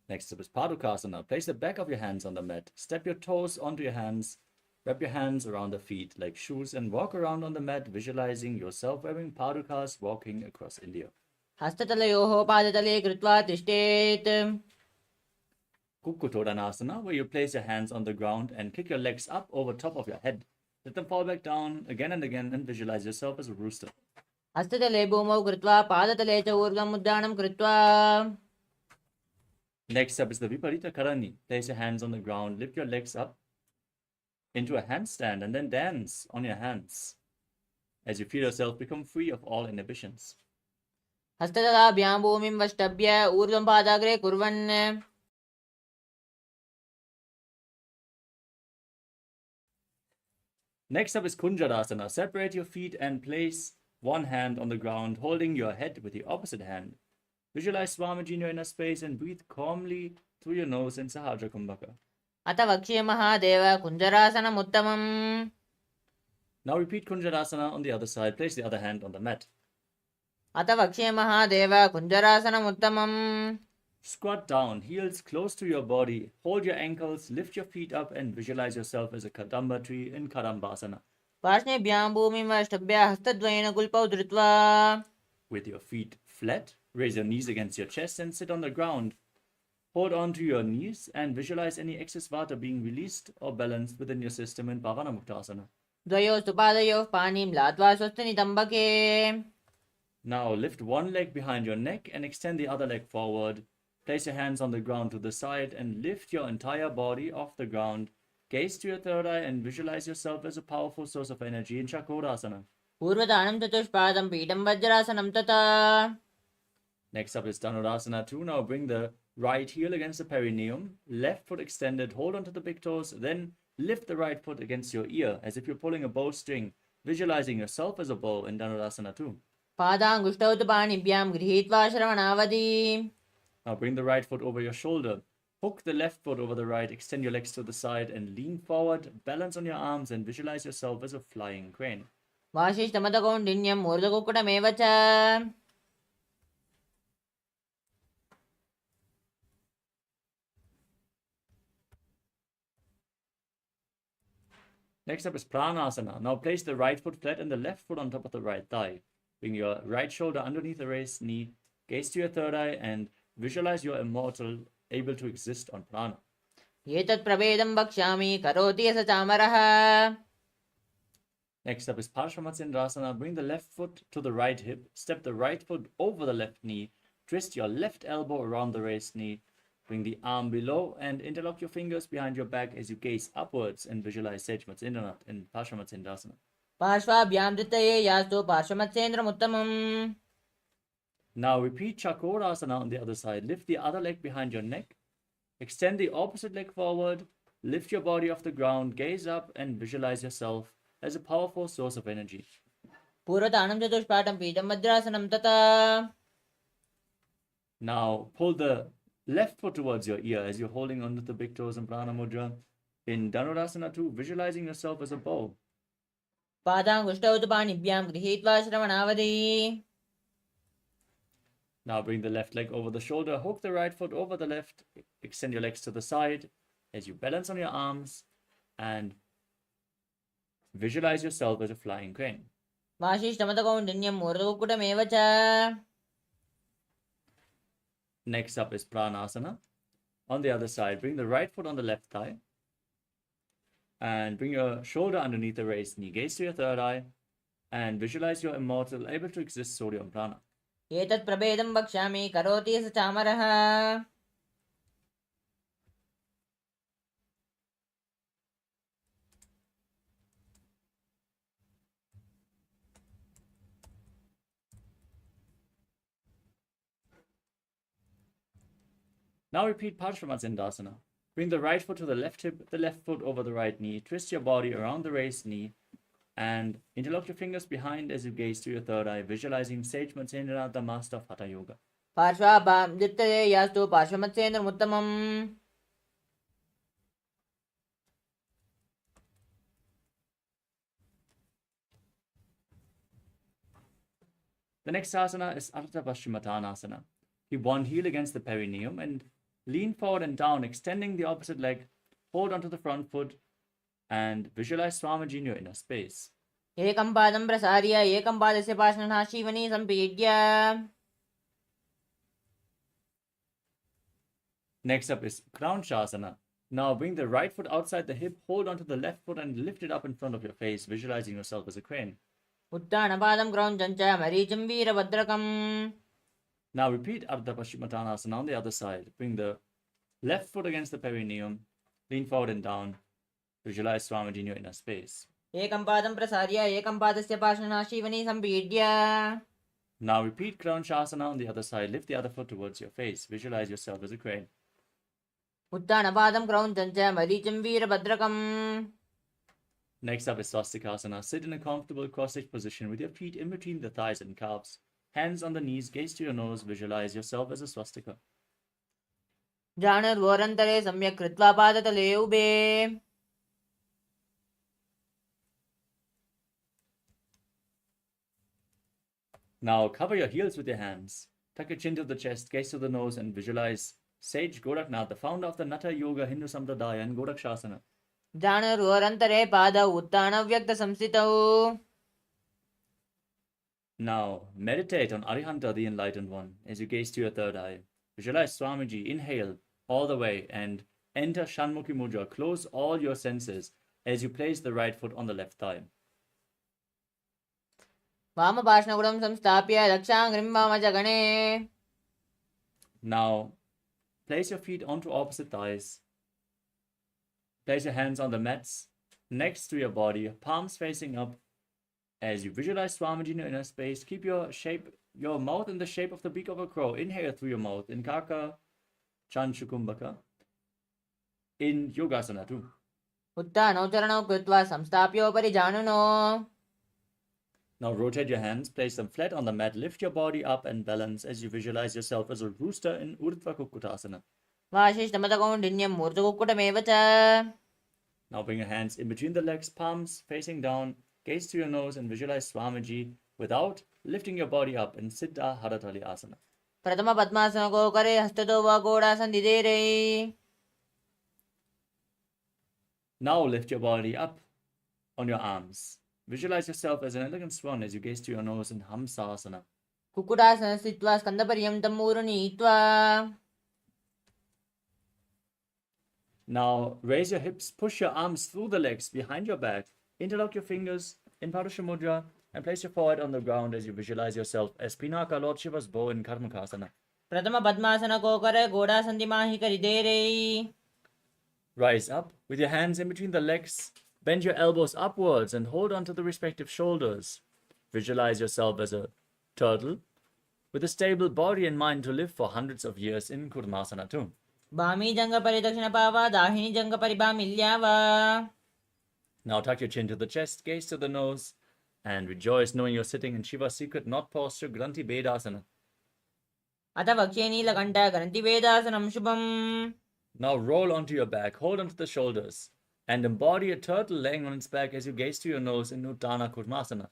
Next up is Padukasana. Place the back of your hands on the mat. Step your toes onto your hands. Wrap your hands around the feet like shoes and walk around on the mat, visualizing yourself wearing padukas walking across India. हस्ततलयोः पादतले कृत्वा तिष्ठेत्. Kukkutodhanasana, where you place your hands on the ground and kick your legs up over top of your head. Let them fall back down again and again and visualize yourself as a rooster. हस्ततले भूमौ कृत्वा पादतले च ऊर्ध्वम् उद्दानं कृत्वा. Next up is the Viparita Karani. Place your hands on the ground, lift your legs up into a handstand and then dance on your hands. As you feel yourself become free of all inhibitions. हस्ततलाभ्यां भूमिं वष्टभ्य ऊर्ध्वं पादाग्रे कुर्वन्. Next up is Kunjarasana. Separate your feet and place one hand on the ground, holding your head with the opposite hand. Visualize Swamiji in your inner space and breathe calmly through your nose in Sahasrara Kumbhaka. अथ वक्ष्ये महादेव कुञ्जरासनम् उत्तमम्. Now repeat Kunjarasana on the other side. Place the other hand on the mat. अथ वक्ष्ये महादेव कुञ्जरासनम् उत्तमम्. Squat down, heels close to your body. Hold your ankles, lift your feet up and visualize yourself as a Kadamba tree in Kadambasana. पार्श्वेभ्यां भूमिं वष्टभ्य हस्तद्वयेन कुल्पौ धृत्वा. With your feet flat, raise your knees against your chest and sit on the ground. Hold on to your knees and visualize any excess vata being released or balanced within your system in Pavanamuktasana. द्वयोस्तु पादयोः पाणिं लात्वा स्वस्तिनितम्बके. Now lift one leg behind your neck and extend the other leg forward. Place your hands on the ground to the side and lift your entire body off the ground. Gaze to your third eye and visualize yourself as a powerful source of energy in Chakrasana. पूर्वदानं चतुष्पादं पीठं वज्रासनं तथा. Next up is Dhanurasana 2. Now bring the right heel against the perineum, left foot extended, hold onto the big toes, then lift the right foot against your ear as if you're pulling a bowstring, visualizing yourself as a bow in Dhanurasana 2. पादाङ्गुष्ठौ तु पाणिभ्यां गृहीत्वा श्रवणावधि. Now bring the right foot over your shoulder. Hook the left foot over the right, extend your legs to the side and lean forward, balance on your arms and visualize yourself as a flying crane. वासिष्ठमदकौण्डिन्यम् ऊर्ध्वकुक्कुटमेव च. Next up is Pranasana. Now place the right foot flat and the left foot on top of the right thigh. Bring your right shoulder underneath the raised knee, gaze to your third eye and visualize you're immortal, able to exist on prana. एतत् प्रभेदं वक्ष्यामि करोति यः स चामरः. Next up is Parshvamatsendrasana. Bring the left foot to the right hip, step the right foot over the left knee, twist your left elbow around the raised knee, bring the arm below and interlock your fingers behind your back as you gaze upwards and visualize Sejmatsendranath in Parshvamatsendrasana. पार्श्वाभ्यां धृतये यास्तु पार्श्वमत्सेन्द्रम् उत्तमम्. Now repeat Chakrasana on the other side. Lift the other leg behind your neck. Extend the opposite leg forward. Lift your body off the ground. Gaze up and visualize yourself as a powerful source of energy. पूर्वदानं चतुष्पाठं पीठं वज्रासनं तथा. Now pull the left foot towards your ear as you're holding onto the big toes in Prana Mudra. In Dhanurasana 2, visualizing yourself as a bow. पादाङ्गुष्ठौ तु पाणिभ्यां गृहीत्वा श्रवणावधि. Now bring the left leg over the shoulder, hook the right foot over the left, extend your legs to the side as you balance on your arms and visualize yourself as a flying crane. वासिष्ठमदकौण्डिन्यम् ऊर्ध्वकुक्कुटमेव च. Next up is Pranasana. On the other side, bring the right foot on the left thigh and bring your shoulder underneath the raised knee. Gaze to your third eye and visualize you're immortal, able to exist solely on prana. एतत् प्रभेदं वक्ष्यामि करोति यः स चामरः. Now repeat Parshvamatsendrasana. Bring the right foot to the left hip, the left foot over the right knee. Twist your body around the raised knee and interlock your fingers behind as you gaze to your third eye, visualizing Sage Matsendranath, the master of Hatha Yoga. पार्श्वाभां द्युत्तये यास्तु पार्श्वमत्सेन्द्रमुत्तमम् The next asana is Ardha Paschimottanasana. Keep one heel against the perineum and lean forward and down, extending the opposite leg. Hold onto the front foot and visualize Swamiji in your inner space. एकं पादं प्रसार्य एकं पादस्य पार्श्वनाशीवनी सम्पीड्य Next up is Kraunchasana. Now bring the right foot outside the hip, hold onto the left foot and lift it up in front of your face, visualizing yourself as a crane. उत्तानपादं क्रौञ्चं च मरीचिं वीरभद्रकम्. Now repeat Ardha Paschimottanasana on the other side. Bring the left foot against the perineum, lean forward and down, visualize Swamiji in your inner space. एकं पादं प्रसार्य एकं पादस्य पार्श्वनाशीवनी सम्पीड्य Now repeat Kraunchasana on the other side. Lift the other foot towards your face. Visualize yourself as a crane. उत्तानपादं क्रौञ्चं च मरीचिं वीरभद्रकम्. Next up is Swastikasana. Sit in a comfortable cross-legged position with your feet in between the thighs and calves. Hands on the knees, gaze to your nose. Visualize yourself as a swastika. जानुर्वोरन्तरे सम्यक् कृत्वा पादतले उभे. Now cover your heels with your hands. Tuck your chin to the chest, gaze to the nose, and visualize Sage Goraknath, the founder of the Natha Yoga Hindu Sampradaya and Gorakshasana. जानुर्वोरन्तरे पादौ उत्तानव्यक्तसंस्थितौ. Now meditate on Arihanta, the Enlightened One, as you gaze to your third eye. Visualize Swamiji, inhale all the way and enter Shanmukhi Mudra. Close all your senses as you place the right foot on the left thigh. वामपार्श्वगुणं संस्थाप्य दक्षाङ्घ्रिं वामजगणे. Now place your feet onto opposite thighs. Place your hands on the mats next to your body, palms facing up. As you visualize Swamiji in your inner space, keep your mouth in the shape of the beak of a crow. Inhale through your mouth in Kaka Chanchukumbhaka. In Yogasana too. उत्तानौ चरणौ कृत्वा संस्थाप्योपरि जानुनो. Now rotate your hands, place them flat on the mat, lift your body up and balance as you visualize yourself as a rooster in Urdhva Kukkutasana. वासिष्ठमतकौण्डिन्यं मूर्धकुक्कुटमेव च. Now bring your hands in between the legs, palms facing down, gaze to your nose and visualize Swamiji without lifting your body up in Siddha Haratali Asana. प्रथम पद्मासनको करे हस्ततो वा गोडासन्धिधीरे. Now lift your body up on your arms. Visualize yourself as an elegant swan as you gaze to your nose in Hamsasana. Kukkutasana स्थित्वा स्कन्दपर्यन्तं मूर्धनीत्वा. Now raise your hips, push your arms through the legs behind your back, interlock your fingers in Padusha Mudra and place your forehead on the ground as you visualize yourself as Pinaka, Lord Shiva's bow in Karmakasana. प्रथम पद्मासनको करे गोडासन्धिमाहि करिधीरे. Rise up with your hands in between the legs. Bend your elbows upwards and hold on to the respective shoulders. Visualize yourself as a turtle with a stable body and mind to live for hundreds of years in Kurmasana too. वामी जङ्गपरिदक्षिणपावा दाहिनी जङ्गपरिभामिल्यावा. Now tuck your chin to the chest, gaze to the nose, and rejoice knowing you're sitting in Shiva's secret knot posture, Granthi Bedasana. अथ वक्ष्ये नीलकण्ठ ग्रन्थिवेदासनं शुभम्. Now roll onto your back, hold onto the shoulders, and embody a turtle laying on its back as you gaze to your nose in Uttana Kurmasana.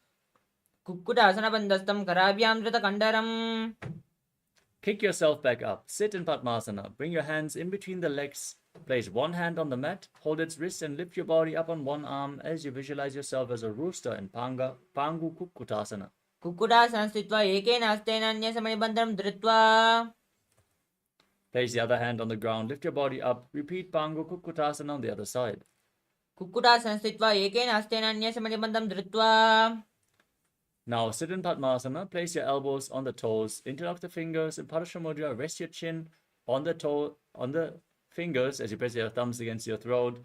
कुक्कुटासनबन्धस्थं कराभ्यां धृतकण्डरम्. Kick yourself back up, sit in Padmasana, bring your hands in between the legs, place one hand on the mat, hold its wrist and lift your body up on one arm as you visualize yourself as a rooster in Pangu Kukkutasana. कुक्कुटासनं स्थित्वा एकेन हस्तेन अन्यसमनिबन्धनं धृत्वा. Place the other hand on the ground, lift your body up, repeat Pangu Kukkutasana on the other side. कुक्कुटासनं स्थित्वा एकेन हस्तेन अन्यसमनिबन्धनं धृत्वा. Now sit in Padmasana, place your elbows on the toes, interlock the fingers in Padusha Mudra, rest your chin on the fingers as you press your thumbs against your throat.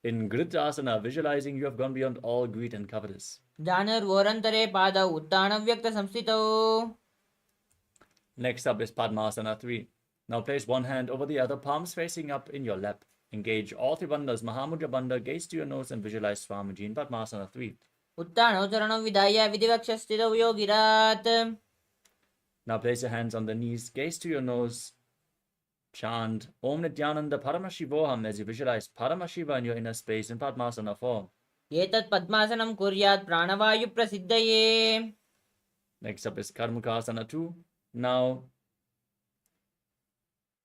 In Gridasana, visualizing you have gone beyond all greed and covetous. जानुर्वोरन्तरे पादौ उत्तानव्यक्तसंस्थितौ. Next up is Padmasana 3. Now place one hand over the other, palms facing up in your lap. Engage all three bandhas, Mahamudra Bandha, gaze to your nose and visualize Swamiji in Padmasana 3. उत्तानौ चरणौ विधाय विधिवक्षस्थितौ योगिरात्. Now place your hands on the knees, gaze to your nose, chant Om Nithyananda Paramashivoham as you visualize Paramashiva in your inner space in Padmasana form. एतत् पद्मासनं कुर्यात् प्राणवायु प्रसिद्धये. Next up is Karmakasana 2. Now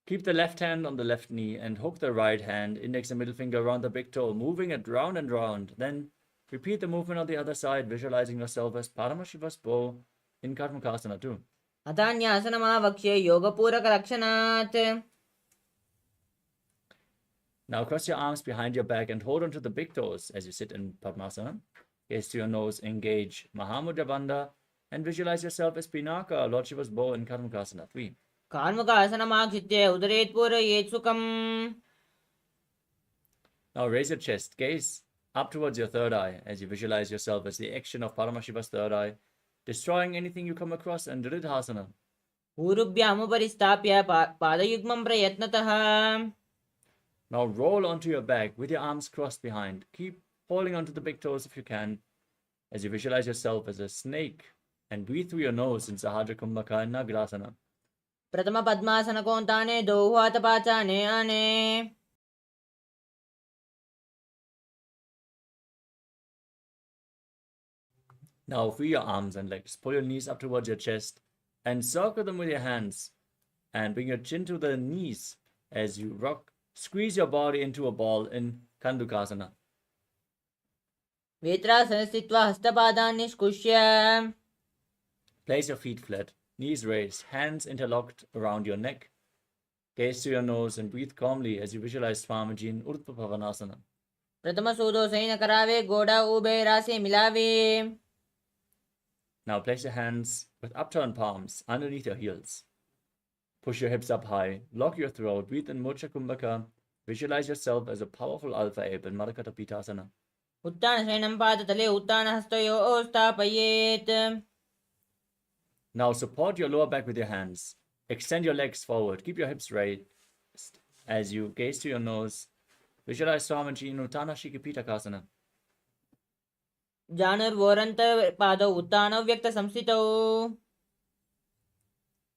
keep the left hand on the left knee and hook the right hand, index and middle finger around the big toe, moving it round and round. Then repeat the movement on the other side, visualizing yourself as Paramashiva's bow in Karmakasana 2. अथान्यासनमावक्ष्य योगपूरकरक्षणात्. Now cross your arms behind your back and hold onto the big toes as you sit in Padmasana. Gaze to your nose, engage Mahamudra Bandha, and visualize yourself as Pinaka, Lord Shiva's bow in Karmakasana 3. कार्मुकासनमाक्षित्य उदरेत् पूरयेत् सुखम्. Now raise your chest, gaze up towards your third eye as you visualize yourself as the action of Paramashiva's third eye, destroying anything you come across, and Dridhasana. ऊरुभ्यामुपरि स्थाप्य पादयुग्मं प्रयत्नतः. Now roll onto your back with your arms crossed behind. Keep holding onto the big toes if you can, as you visualize yourself as a snake, and breathe through your nose in Sahadra Kumbhaka and Nagrasana. प्रथम पद्मासन कोंताने दो हाथ पाचाने आने. Now free your arms and legs. Pull your knees up towards your chest and circle them with your hands. And bring your chin to the knees as you rock. Squeeze your body into a ball in Kandukasana. वेत्रासन स्थित्वा हस्तपादान् निष्कुष्य. Place your feet flat, knees raised, hands interlocked around your neck. Gaze to your nose and breathe calmly as you visualize Swamiji in Urdhva Bhavanasana. प्रथम सूदो San करावे गोड़ा उभे रासे मिलावे. Now place your hands with upturned palms underneath your heels. Push your hips up high, lock your throat, breathe in Murcha Kumbhaka. Visualize yourself as a powerful alpha ape in Marakata Pitasana. उत्तान शयनं पादतले उत्तान हस्तयोः स्थापयेत्. Now support your lower back with your hands. Extend your legs forward. Keep your hips raised as you gaze to your nose. Visualize Swamiji in Uttana Shikipita. जानुर्वोरन्त पादौ उत्तानौ व्यक्त संस्थितौ.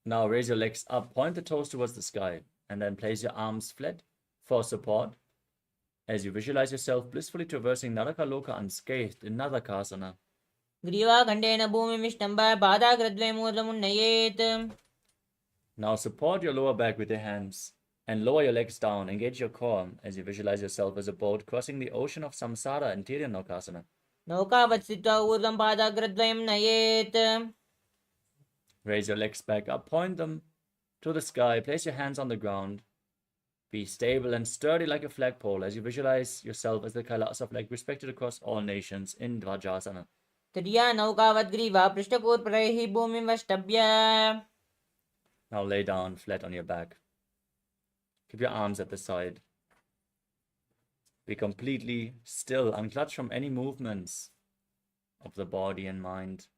Now raise your legs up, point the toes towards the sky, and then place your arms flat for support as you visualize yourself blissfully traversing Narakaloka unscathed in Nadakasana. ग्रीवाखण्डेन भूमिं विष्टम्भय पादाग्रद्वयमूर्धमुन्नयेत्. Now support your lower back with your hands and lower your legs down. Engage your core as you visualize yourself as a boat crossing the ocean of samsara in Tiryanokasana. नौकावत् स्थित्वा ऊर्ध्वं पादाग्रद्वयं नयेत्. Raise your legs back up, point them to the sky, place your hands on the ground. Be stable and sturdy like a flagpole as you visualize yourself as the KAILASA flag respected across all nations in Dvajasana. त्रिया नौकावत् ग्रीवा पृष्ठकूर्परैः भूमिं वष्टभ्य. Now lay down flat on your back. Keep your arms at the side. Be completely still, unclutched from any movements of the body and mind.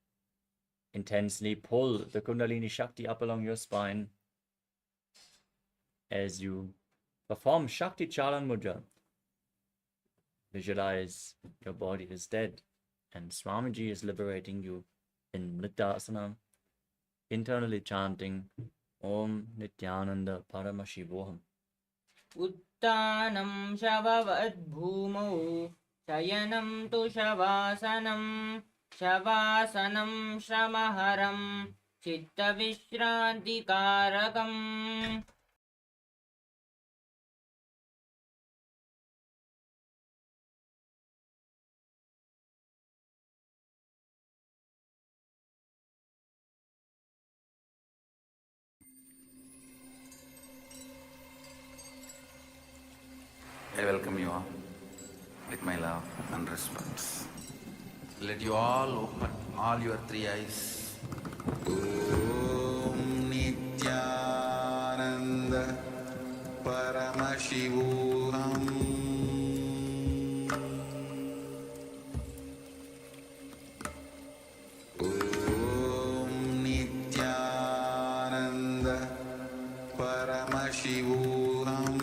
Intensely pull the Kundalini Shakti up along your spine as you perform Shakti Chalan Mudra. Visualize your body is dead and Swamiji is liberating you in Mrittasana, internally chanting Om Nithyananda Paramashivoham. उत्तानं शववद् भूमौ शयनं तु शवासनं. शवासनं श्रमहरं चित्तविश्रान्तिकारकम्. I welcome you all with my love and respect. Let you all open all your three eyes. Om Nithyananda Paramashivoham Om Nithyananda Paramashivoham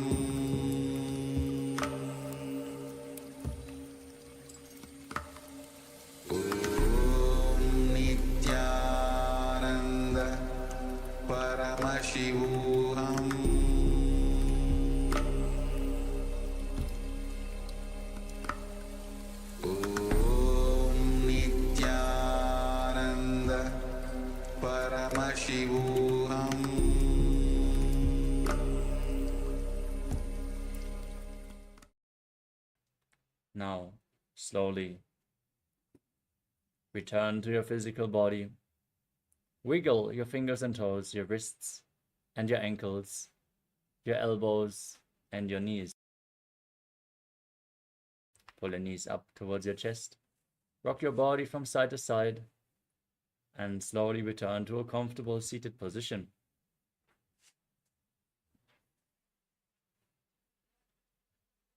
Now, slowly return to your physical body. Wiggle your fingers and toes, your wrists and your ankles, your elbows and your knees. Pull your knees up towards your chest. Rock your body from side to side and slowly return to a comfortable seated position.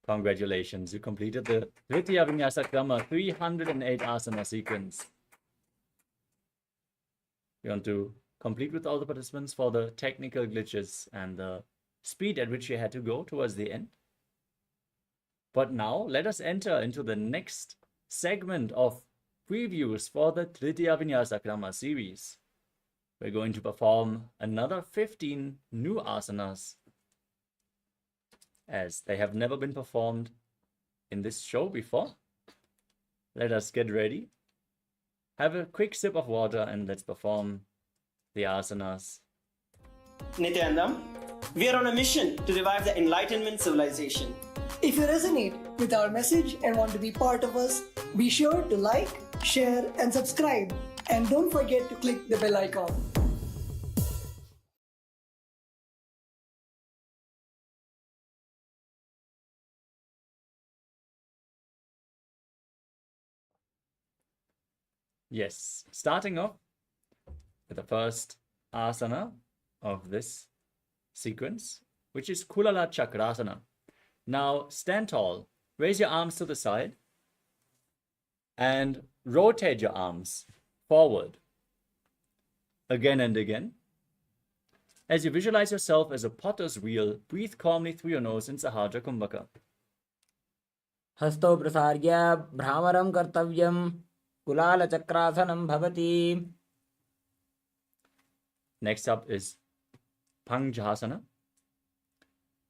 Congratulations, you completed the Dvitiya Vinyasa Krama 308 asana sequence. We want to complete with all the participants for the technical glitches and the speed at which you had to go towards the end. But now let us enter into the next segment of previews for the Tritiya Vinyasa Krama series. We're going to perform another 15 new asanas, as they have never been performed in this show before. Let us get ready. Have a quick sip of water and let's perform the asanas. Nithyananda, we are on a mission to revive the Enlightenment civilization. If you resonate with our message and want to be part of us, be sure to like, share, and subscribe. And don't forget to click the bell icon. Yes, starting off with the first asana of this sequence, which is Kulala Chakrasana. Now stand tall, raise your arms to the side, and rotate your arms forward again and again. As you visualize yourself as a potter's wheel, breathe calmly through your nose in Sahaja Kumbhaka. हस्तौ प्रसार्य भ्रामरं कर्तव्यं कुलालचक्रासनं भवति. Next up is Pangjasana.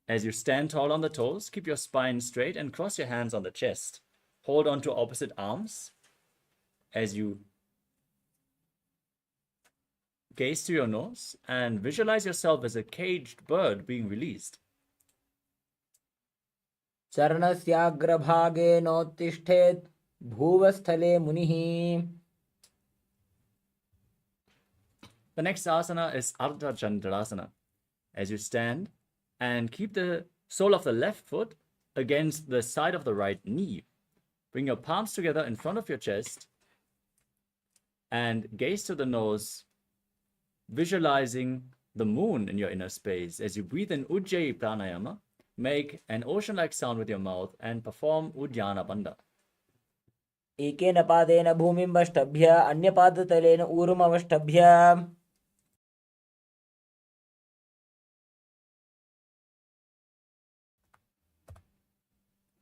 As you stand tall on the toes, keep your spine straight and cross your hands on the chest. Hold on to opposite arms as you gaze to your nose and visualize yourself as a caged bird being released. चरणस्याग्रभागे नोत्तिष्ठेत् भूवस्थले मुनिः. The next asana is Ardha Chandrasana. As you stand and keep the sole of the left foot against the side of the right knee. Bring your palms together in front of your chest and gaze to the nose, visualizing the moon in your inner space. As you breathe in Ujjayi Pranayama, make an ocean-like sound with your mouth and perform Uddiyana Bandha. एकेन पादेन भूमिं वष्टभ्य अन्यपादतलेन ऊरुमवष्टभ्य.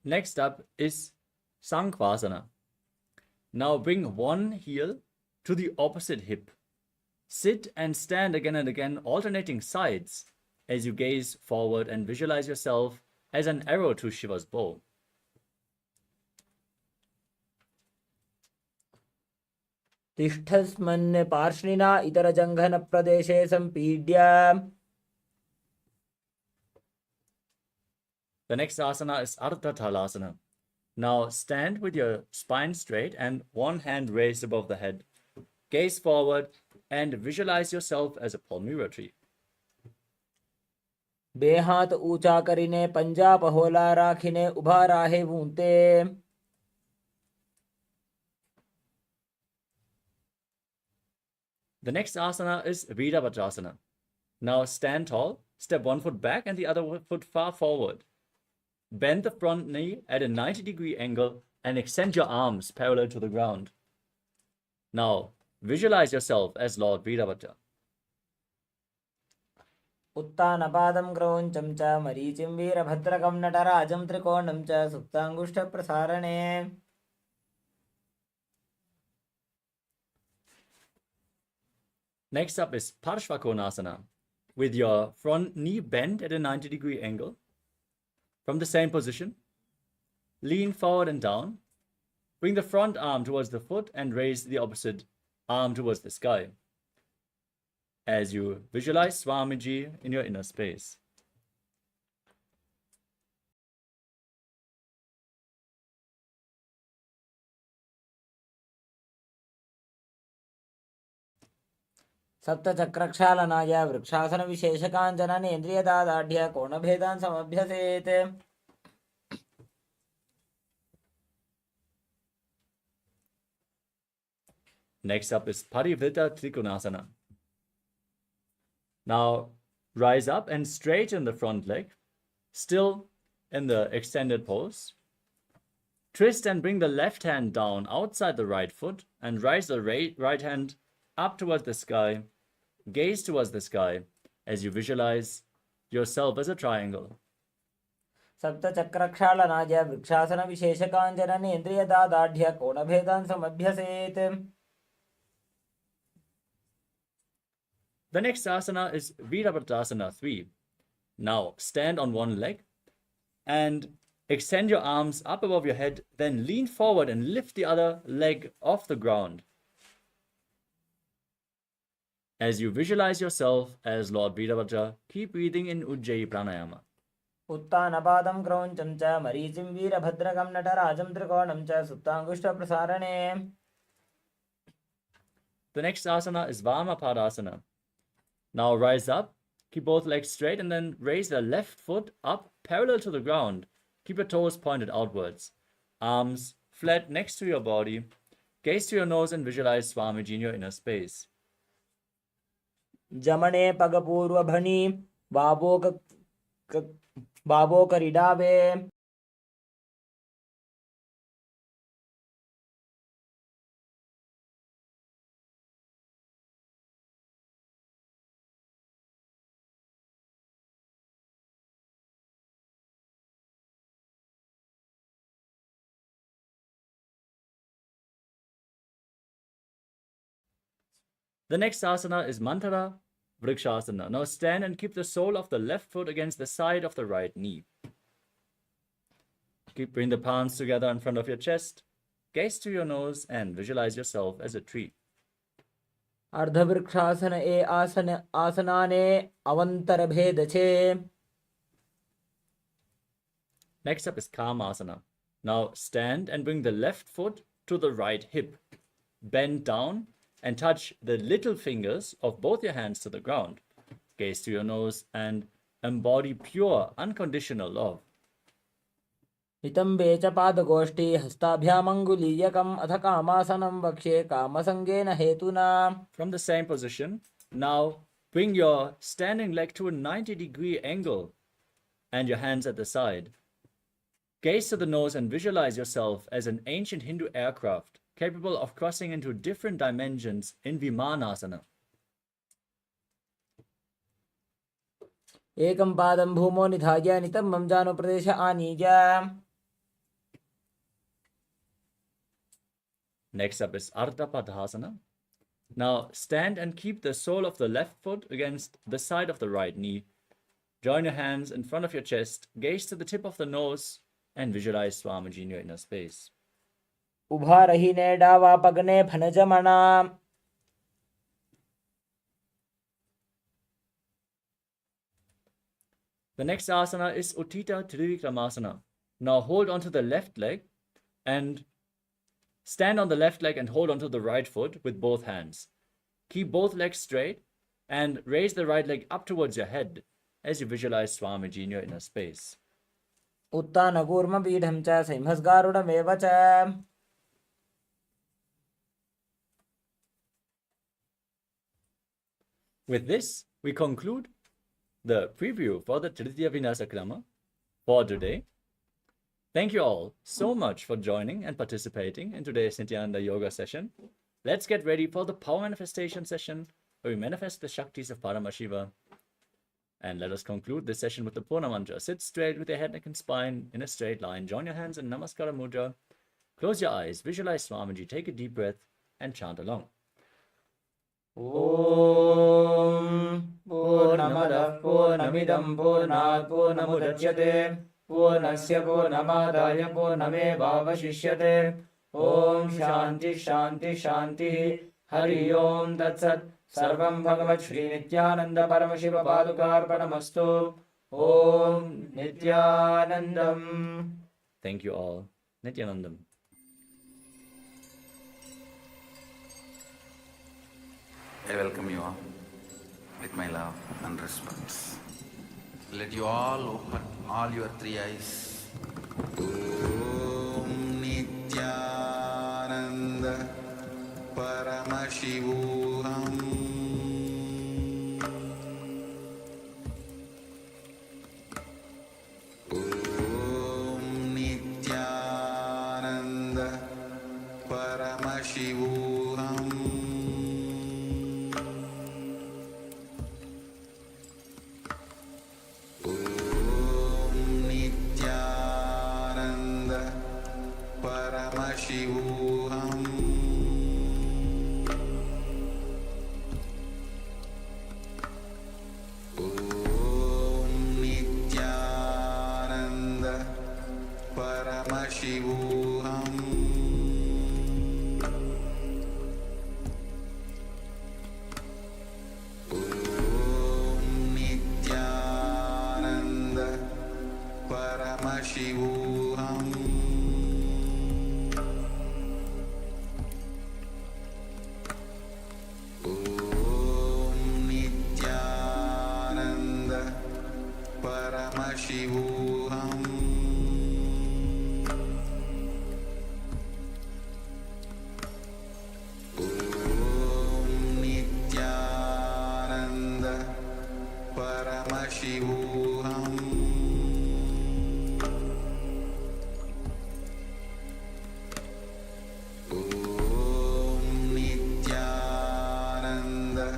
Next up is Sankhvasana. Now bring one heel to the opposite hip. Sit and stand again and again, alternating sides as you gaze forward and visualize yourself as an arrow to Shiva's bow. तिष्ठस्मन् पार्ष्णिना इतरजङ्घनप्रदेशे सम्पीड्य. The next asana is Ardha Talasana. Now stand with your spine straight and one hand raised above the head. Gaze forward and visualize yourself as a palmyra tree. बे हाथ ऊंचा करीने पंजा पहोला राखीने उभा राहे वूंते. The next asana is Virabhadrasana. Now stand tall, step one foot back and the other foot far forward. Bend the front knee at a 90-degree angle and extend your arms parallel to the ground. Now visualize yourself as Lord Virabhadra. उत्तानपादं क्रौञ्चं च मरीचिं वीरभद्रकं नटराजं त्रिकोणं च सुप्ताङ्गुष्ठप्रसारणे. Next up is Parshvakonasana. With your front knee bent at a 90-degree angle. From the same position, lean forward and down. Bring the front arm towards the foot and raise the opposite arm towards the sky as you visualize Swamiji in your inner space. सप्तचक्रक्षालनाय वृक्षासनविशेषकाञ्चननेन्द्रियदादाढ्य कोणभेदान् समभ्यसेत्. Next up is Parivrita Trikonasana. Now rise up and straighten the front leg, still in the extended pose. Twist and bring the left hand down outside the right foot and raise the right hand up towards the sky. Gaze towards the sky as you visualize yourself as a triangle. सप्तचक्रक्षालनाय वृक्षासनविशेषकाञ्चननेन्द्रियदादाढ्य कोणभेदान् समभ्यसेत्. The next asana is Virabhadrasana 3. Now stand on one leg and extend your arms up above your head, then lean forward and lift the other leg off the ground. As you visualize yourself as Lord Virabhadra, keep breathing in Ujjayi Pranayama. उत्तानपादं क्रौञ्चं च मरीचिं वीरभद्रकं नटराजं त्रिकोणं च सुप्ताङ्गुष्ठप्रसारणे. The next asana is Vamapadasana. Now rise up, keep both legs straight and then raise the left foot up parallel to the ground. Keep your toes pointed outwards. Arms flat next to your body. Gaze to your nose and visualize Swamiji in your inner space. जमणे पगपूर्वभणि बाबोकरिडावे. The next asana is Mantara Vrikshasana. Now stand and keep the sole of the left foot against the side of the right knee. Bring the palms together in front of your chest. Gaze to your nose and visualize yourself as a tree. अर्धवृक्षासन A आसनाने अवन्तरभेदचे. Next up is Kamasana. Now stand and bring the left foot to the right hip. Bend down and touch the little fingers of both your hands to the ground. Gaze to your nose and embody pure, unconditional love. नितम्बे च पादगोष्ठी हस्ताभ्यामङ्गुलीयकम् अथ कामासनं वक्ष्ये कामसङ्गेन हेतुना. From the same position, now bring your standing leg to a 90-degree angle and your hands at the side. Gaze to the nose and visualize yourself as an ancient Hindu aircraft capable of crossing into different dimensions in Vimanasana. एकं पादं भूमौ निधाय नितम्बं जानुप्रदेश आनीय. Next up is Ardhapadhasana. Now stand and keep the sole of the left foot against the side of the right knee. Join your hands in front of your chest, gaze to the tip of the nose, and visualize Swamiji in your inner space. उभारहिने डावा पगने फनजमणा. The next asana is Uttita Trivikramasana. Now hold onto the left leg and stand on the left leg and hold onto the right foot with both hands. Keep both legs straight and raise the right leg up towards your head as you visualize Swamiji in your inner space. उत्तानकूर्मपीठं च सिंहस्गारुडमेव च. With this, we conclude the preview for the Tridya Vinasa Krama for today. Thank you all so much for joining and participating in today's Nithyananda Yoga session. Let's get ready for the Power Manifestation session where we manifest the Shaktis of Paramashiva. And let us conclude this session with the Purna Mantra. Sit straight with your head, neck and spine in a straight line. Join your hands in Namaskara Mudra. Close your eyes, visualize Swamiji, take a deep breath and chant along. ॐ पूर्णमदः पूर्णमिदं पूर्णात् पूर्णमुदच्यते पूर्णस्य पूर्णमादाय पूर्णमेवावशिष्यते. ॐ शान्ति शान्ति शान्तिः. हरि ओम तत्सत्. सर्वं भगवत् श्री नित्यानंद परमशिव पादुकार्पणमस्तु. ओम नित्यानंदम्. Thank you all. Nithyanandam. I welcome you all with my love and respects. Let you all open all your three eyes. Om Nithyananda Paramashivoham Om Nithyananda Paramashivoham Om Nithyananda Paramashivoham Om Nithyananda Paramashivoham Om Nithyananda Paramashivoham Om Nithyananda Paramashivoham Om Nithyananda Paramashivoham Om Nithyananda Paramashivoham Om Nithyananda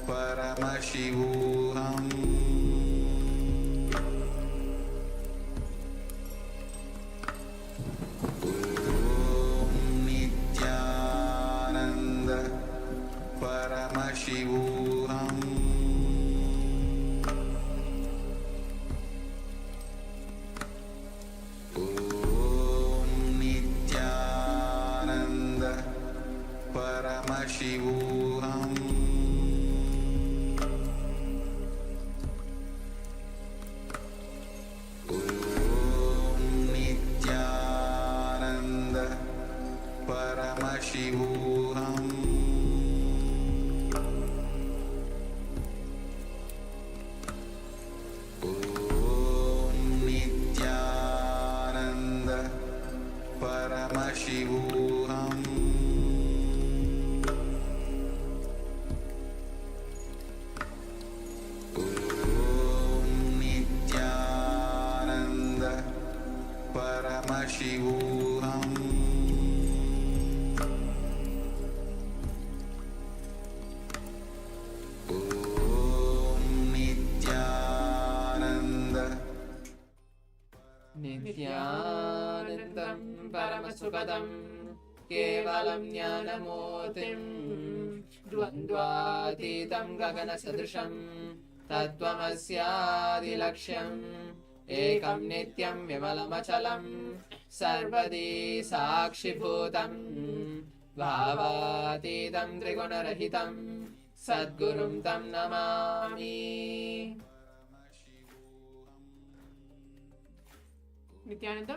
Paramashivoham Om Nithyananda Paramashivoham Om Nithyananda Paramashivoham Om Nithyananda Paramashivoham Om Nithyananda Paramashivoham Om Nithyananda Nithyanandam Paramasukadam Kevalam Jnanamotim Dvandvatitam Gagana Sadrisham Tattvamasyaadilaksham Ekam Nityam Vimalamachalam Sarvadi Sakshibhutam Bhavatitam Trigunarahitam Sadgurum Tam Namami. Nithyananda,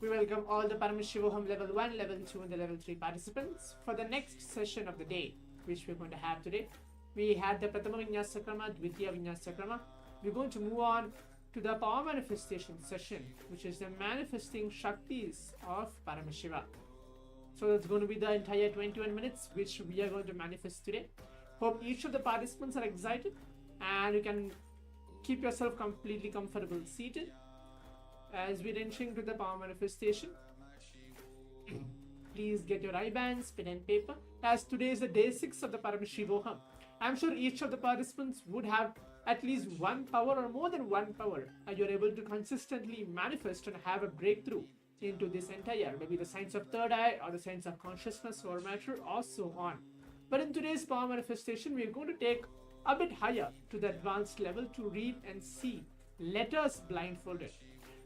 we welcome all the Paramashivoham Level 1, Level 2 and the Level 3 participants for the next session of the day, which we're going to have today. We had the Pratama Vinyasakrama, Dvitiya Vinyasakrama. We're going to move on to the power manifestation session, which is the manifesting Shaktis of Paramashiva. So that's going to be the entire 21 minutes which we are going to manifest today. Hope each of the participants are excited and you can keep yourself completely comfortable seated as we're entering to the power manifestation. Please get your eye bands, pen and paper, as today is the day 6 of the Paramashivoham. I'm sure each of the participants would have at least one power or more than one power, and you're able to consistently manifest and have a breakthrough into this entire, maybe the science of third eye or the science of consciousness or matter or so on. But in today's power manifestation, we're going to take a bit higher to the advanced level to read and see letters blindfolded.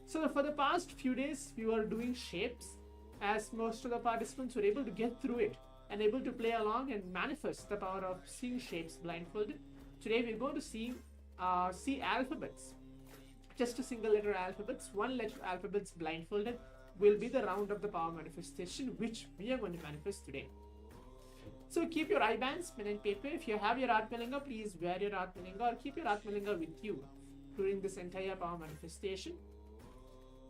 So for the past few days, we were doing shapes, as most of the participants were able to get through it and able to play along and manifest the power of seeing shapes blindfolded. Today we're going to see alphabets, just a single letter alphabets, one letter alphabets blindfolded will be the round of the power manifestation which we are going to manifest today. So keep your eye bands, pen and paper. If you have your Atmalinga, please wear your Atmalinga or keep your Atmalinga with you during this entire power manifestation.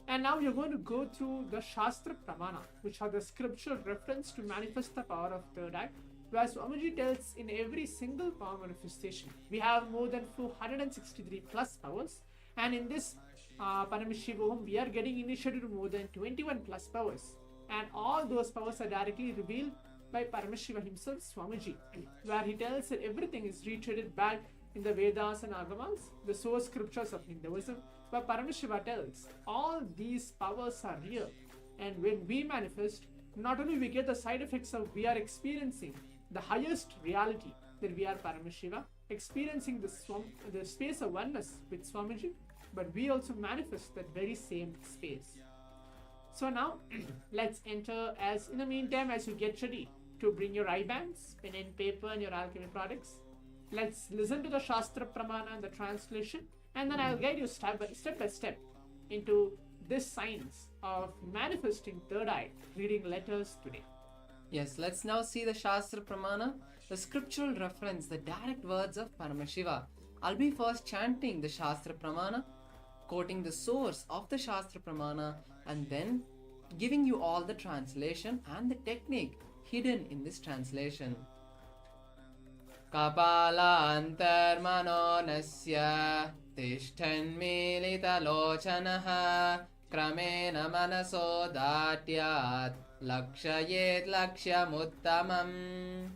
And now you're going to go through the Shastra Pramana, which are the scriptural reference to manifest the power of third eye, where Swamiji tells in every single power manifestation, we have more than 463 plus powers, and in this Paramashivoham, we are getting initiated to more than 21 plus powers, and all those powers are directly revealed by Paramashiva himself, Swamiji, where he tells that everything is retreated back in the Vedas and Agamas, the source scriptures of Hinduism, where Paramashiva tells all these powers are real, and when we manifest, not only we get the side effects of we are experiencing the highest reality that we are Paramashiva, experiencing the space of oneness with Swamiji, but we also manifest that very same space. So now let's enter. As in the meantime, as you get ready to bring your eye bands, pen and paper and your alchemy products, let's listen to the Shastra Pramana and the translation, and then I'll guide you step by step into this science of manifesting third eye, reading letters today. Yes, let's now see the Shastra Pramana, the scriptural reference, the direct words of Paramashiva. I'll be first chanting the Shastra Pramana, quoting the source of the Shastra Pramana, and then giving you all the translation and the technique hidden in this translation. Kapala antarmano nasya tishtan milita lochanaha kramena manaso datyat lakshayet lakshyamuttamam.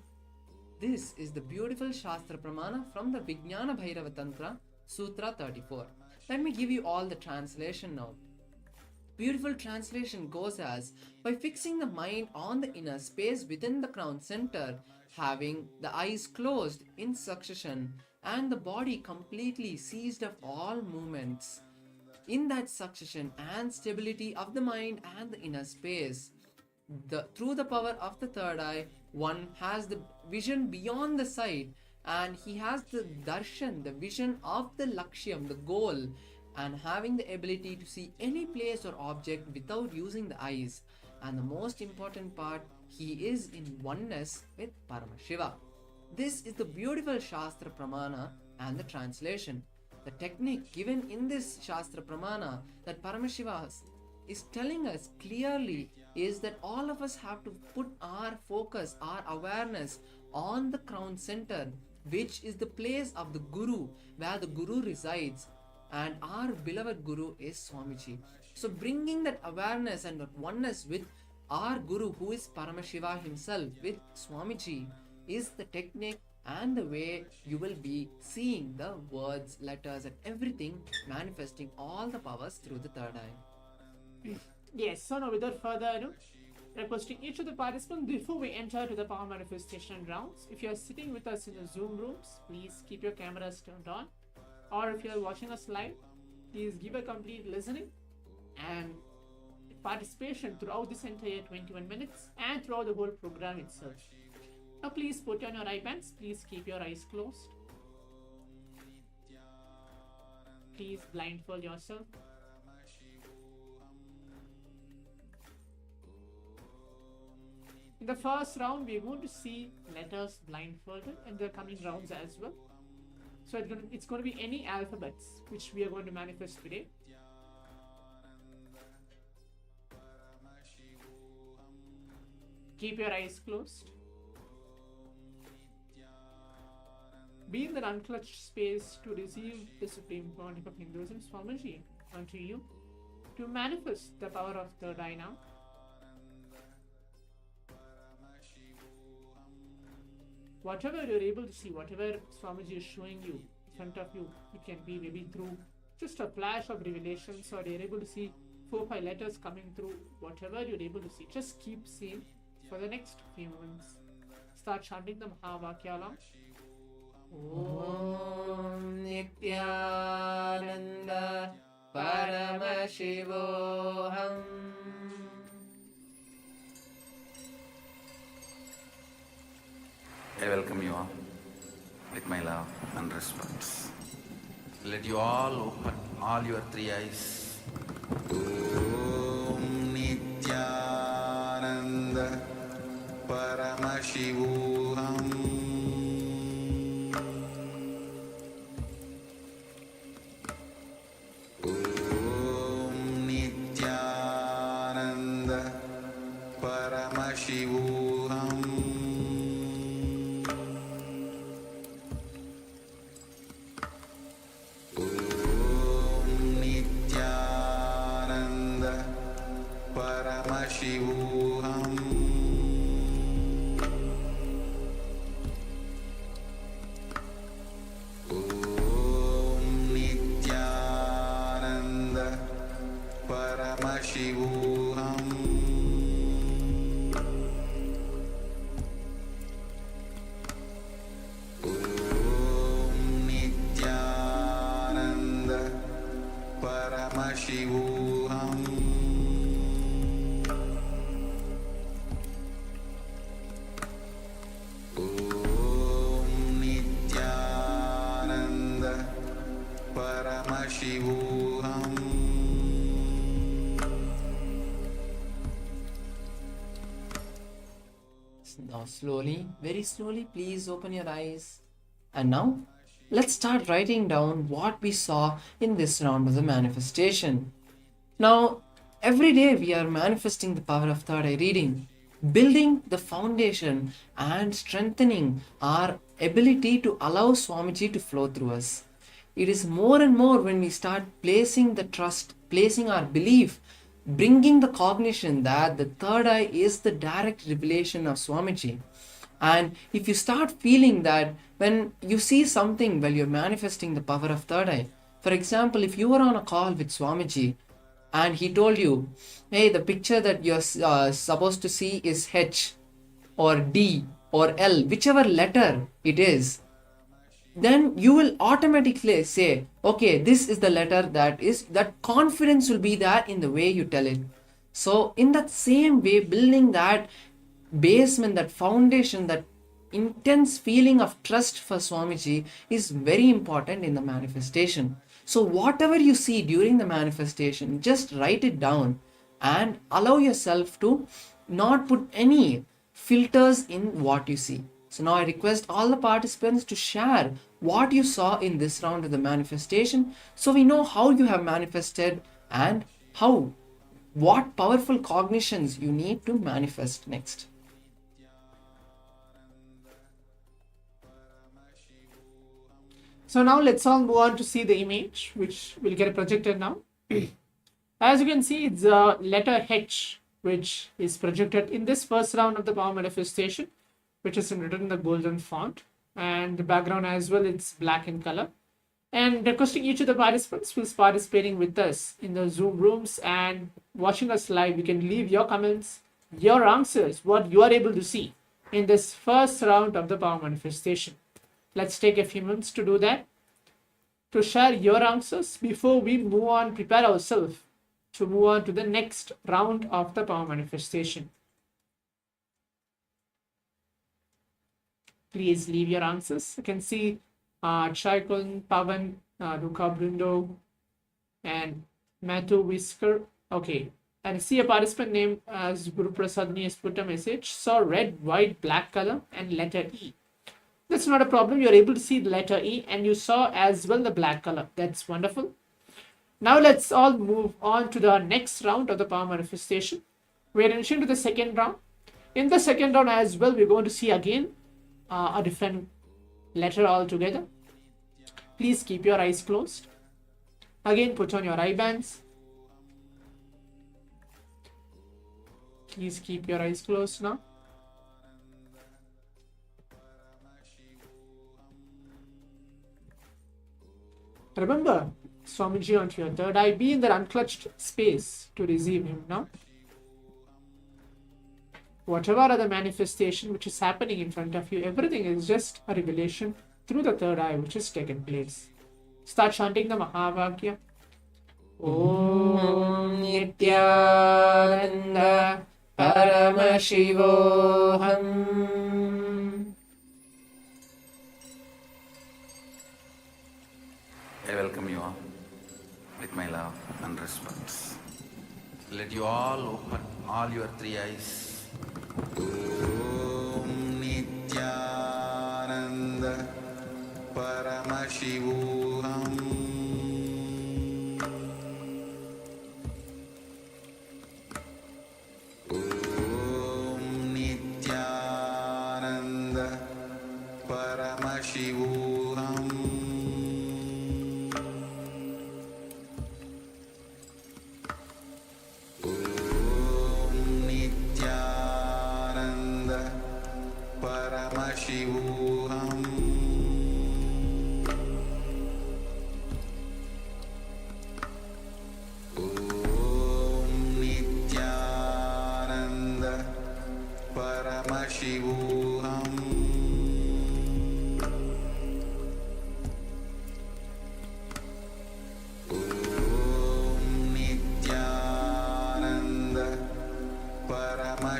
This is the beautiful Shastra Pramana from the Vijnana Bhairava Tantra, Sutra 34. Let me give you all the translation now. Beautiful translation goes as, by fixing the mind on the inner space within the crown center, having the eyes closed in succession and the body completely seized of all movements, in that succession and stability of the mind and the inner space, through the power of the third eye, one has the vision beyond the sight, and he has the darshan, the vision of the lakshyam, the goal, and having the ability to see any place or object without using the eyes. And the most important part, he is in oneness with Paramashiva. This is the beautiful Shastra Pramana and the translation. The technique given in this Shastra Pramana that Paramashiva is telling us clearly is that all of us have to put our focus, our awareness on the crown center, which is the place of the Guru, where the Guru resides, and our beloved Guru is Swamiji. So bringing that awareness and that oneness with our Guru, who is Paramashiva himself, with Swamiji, is the technique and the way you will be seeing the words, letters and everything, manifesting all the powers through the third eye. Yes, so now without further ado, requesting each of the participants before we enter to the power manifestation rounds, if you are sitting with us in the Zoom rooms, please keep your cameras turned on, or if you are watching us live, please give a complete listening and participation throughout this entire 21 minutes and throughout the whole program itself. Now please put on your eye bands, please keep your eyes closed, please blindfold yourself. In the first round, we are going to see letters blindfolded, and the coming rounds as well. So it's going to be any alphabets which we are going to manifest today. Keep your eyes closed. Be in that unclutched space to receive the Supreme Pontiff of Hinduism, Swamiji, unto you, to manifest the power of third eye now. Whatever you're able to see, whatever Swamiji is showing you in front of you, it can be maybe through just a flash of revelations, or you're able to see 4 or 5 letters coming through, whatever you're able to see. Just keep seeing for the next few moments. Start chanting the Mahavakya along. Om Nithyananda Paramashivoham. I welcome you all with my love and respect. Let you all open all your 3 eyes. Om Nithyananda Paramashivoham Paramashivoham Om Nithyananda Paramashivoham Om Nithyananda Paramashivoham Om Nithyananda Paramashivoham Now slowly, very slowly, please open your eyes. And now, let's start writing down what we saw in this round of the manifestation. Now, every day we are manifesting the power of third eye reading, building the foundation and strengthening our ability to allow Swamiji to flow through us. It is more and more when we start placing the trust, placing our belief, bringing the cognition that the third eye is the direct revelation of Swamiji. And if you start feeling that when you see something while you're manifesting the power of third eye, for example, if you were on a call with Swamiji and he told you, hey, the picture that you're supposed to see is H or D or L, whichever letter it is, then you will automatically say, okay, this is the letter that confidence will be there in the way you tell it. So in that same way, building that basement, that foundation, that intense feeling of trust for Swamiji is very important in the manifestation. So whatever you see during the manifestation, just write it down and allow yourself to not put any filters in what you see. So now I request all the participants to share what you saw in this round of the manifestation, so we know how you have manifested and what powerful cognitions you need to manifest next. So now let's all move on to see the image, which will get projected now. As you can see, it's a letter H, which is projected in this first round of the power manifestation, which is written in the golden font, and the background as well, it's black in color. And requesting each of the participants who is participating with us in the Zoom rooms and watching us live, you can leave your comments, your answers, what you are able to see in this first round of the power manifestation. Let's take a few minutes to do that, to share your answers before we move on, prepare ourselves to move on to the next round of the power manifestation. Please leave your answers. You can see Chaikun, Pavan, Ruka Brundo, and Matthew Whisker. Okay, and I see a participant named as Guru Prasadni has put a message. Saw red, white, black color and letter E. That's not a problem. You're able to see the letter E and you saw as well the black color. That's wonderful. Now let's all move on to the next round of the power manifestation. We're entering to the second round. In the second round as well, we're going to see again a different letter altogether. Please keep your eyes closed. Again, put on your eye bands. Please keep your eyes closed now. Remember, Swamiji onto your third eye. Be in that unclutched space to receive him now. Whatever other manifestation which is happening in front of you, everything is just a revelation through the third eye which has taken place. Start chanting the Mahavakya. Om Nithyananda Paramashivoham. I welcome you all with my love and respect. Let you all open all your three eyes. Om Nithyananda Paramashivoham. Om Nithyananda Paramashivoham. Om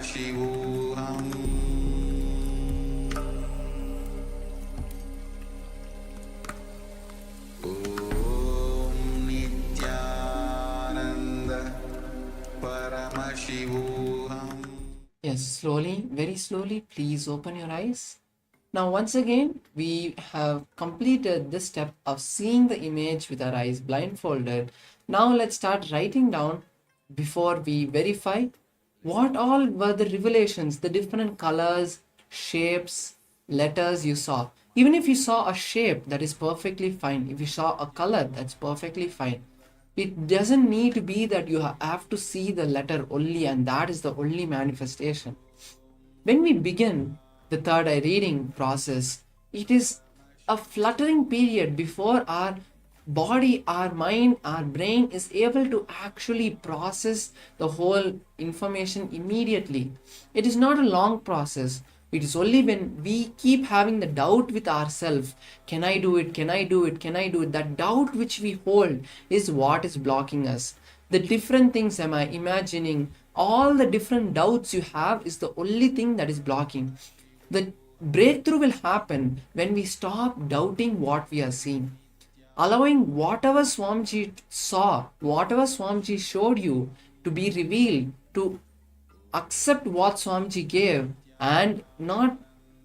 Paramashivoham Nithyananda Paramashivoham. Yes, slowly, very slowly, please open your eyes. Now, once again, we have completed this step of seeing the image with our eyes blindfolded. Now, let's start writing down before we verify what all were the revelations, the different colors, shapes, letters you saw. Even if you saw a shape, that is perfectly fine. If you saw a color, that's perfectly fine. It doesn't need to be that you have to see the letter only and that is the only manifestation. When we begin the third eye reading process, it is a fluttering period before our body, our mind, our brain is able to actually process the whole information immediately. It is not a long process. It is only when we keep having the doubt with ourselves, can I do it, can I do it, can I do it, that doubt which we hold is what is blocking us. The different things am I imagining, all the different doubts you have is the only thing that is blocking. The breakthrough will happen when we stop doubting what we are seeing. Allowing whatever Swamiji saw, whatever Swamiji showed you to be revealed, to accept what Swamiji gave and not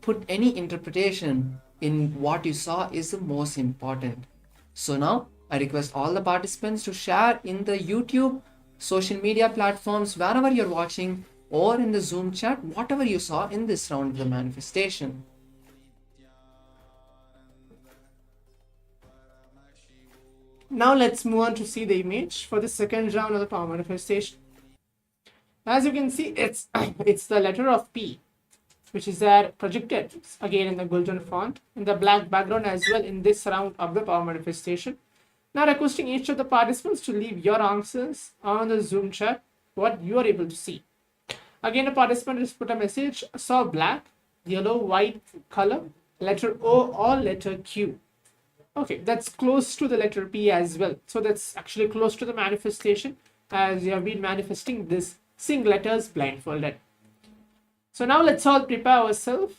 put any interpretation in what you saw is the most important. So now I request all the participants to share in the YouTube, social media platforms, wherever you're watching, or in the Zoom chat, whatever you saw in this round of the manifestation. Now let's move on to see the image for the second round of the power manifestation. As you can see, it's the letter of P, which is there projected again in the golden font in the black background as well in this round of the power manifestation. Now requesting each of the participants to leave your answers on the Zoom chat, what you are able to see. Again, a participant has put a message, saw black, yellow, white color, letter O or letter Q. Okay, that's close to the letter P as well. So that's actually close to the manifestation as you have been manifesting this seeing letters blindfolded. So now let's all prepare ourselves.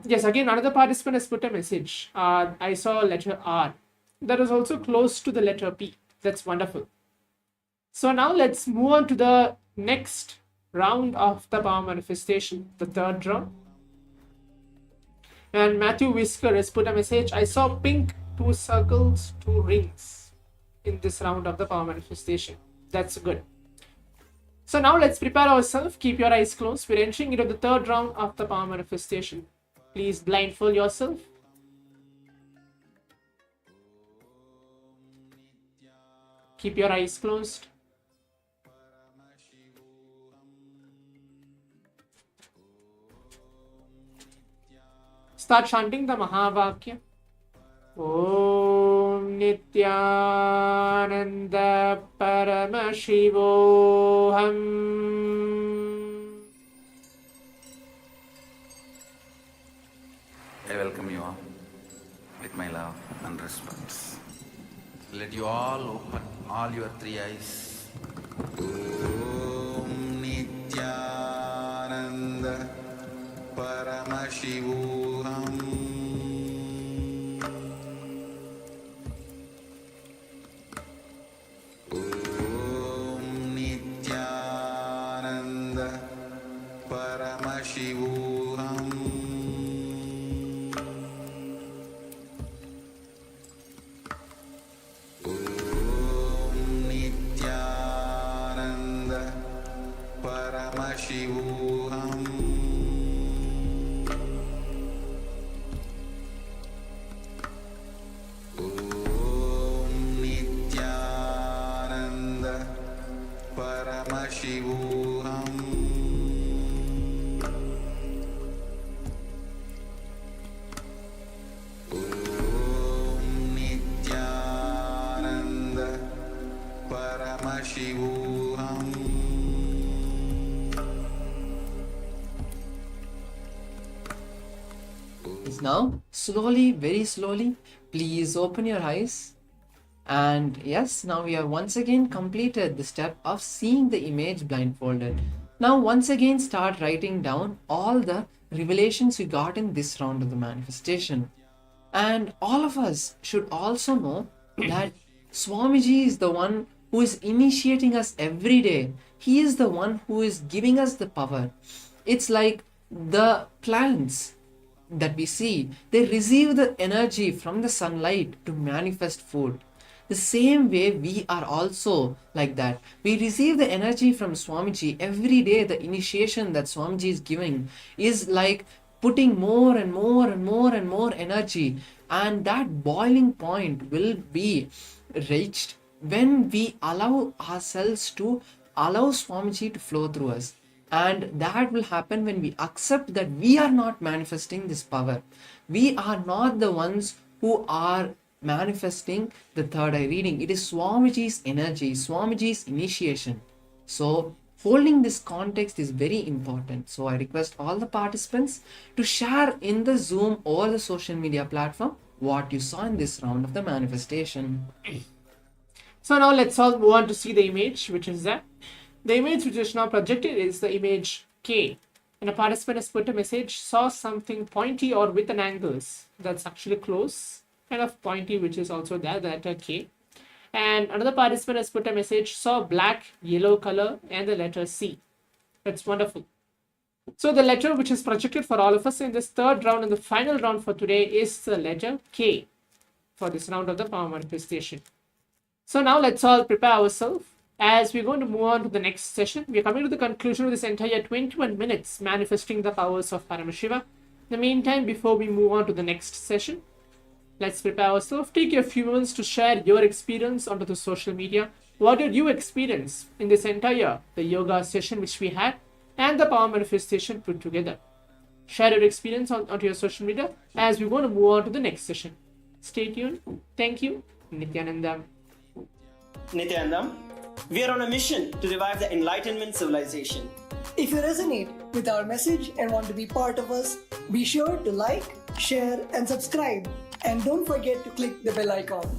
Yes, again, another participant has put a message. I saw letter R. That is also close to the letter P. That's wonderful. So now let's move on to the next round of the power manifestation, the third round. And Matthew Whisker has put a message. I saw pink, 2 circles, 2 rings in this round of the power manifestation. That's good. So now let's prepare ourselves. Keep your eyes closed. We're entering into the third round of the power manifestation. Please blindfold yourself. Keep your eyes closed. Start chanting the Mahavakya. Om Nithyananda Paramashivoham. I welcome you all with my love and respect. Let you all open all your 3 eyes. Om Nithyananda Paramashivoham. Om Nithyananda Paramashivoham. Paramashivoham. Om Nithyananda Paramashivoham. Om Nithyananda Paramashivoham. Now, slowly, very slowly, please open your eyes. And yes, now we have once again completed the step of seeing the image blindfolded. Now, once again, start writing down all the revelations you got in this round of the manifestation. And all of us should also know that Swamiji is the one who is initiating us every day. He is the one who is giving us the power. It's like the plants that we see, they receive the energy from the sunlight to manifest food. The same way we are also like that. We receive the energy from Swamiji every day. The initiation that Swamiji is giving is like putting more and more and more and more energy, and that boiling point will be reached when we allow ourselves to allow Swamiji to flow through us. And that will happen when we accept that we are not manifesting this power. We are not the ones who are manifesting the third eye reading. It is Swamiji's energy, Swamiji's initiation. So holding this context is very important. So I request all the participants to share in the Zoom or the social media platform what you saw in this round of the manifestation. So now let's all move on to see the image, which is that. The image which is now projected is the image K. And a participant has put a message, saw something pointy or with an angles. That's actually close, kind of pointy, which is also there, the letter K. And another participant has put a message, saw black, yellow color, and the letter C. That's wonderful. So the letter which is projected for all of us in this third round and the final round for today is the letter K for this round of the power manifestation. So now let's all prepare ourselves as we're going to move on to the next session. We're coming to the conclusion of this entire 21 minutes manifesting the powers of Paramashiva. In the meantime, before we move on to the next session, let's prepare ourselves. Take a few moments to share your experience onto the social media. What did you experience in this entire the yoga session which we had and the power manifestation put together? Share your experience onto your social media as we're going to move on to the next session. Stay tuned. Thank you. Nithyananda. Nithyananda, we are on a mission to revive the Enlightenment civilization. If you resonate with our message and want to be part of us, be sure to like, share, and subscribe. And don't forget to click the bell icon.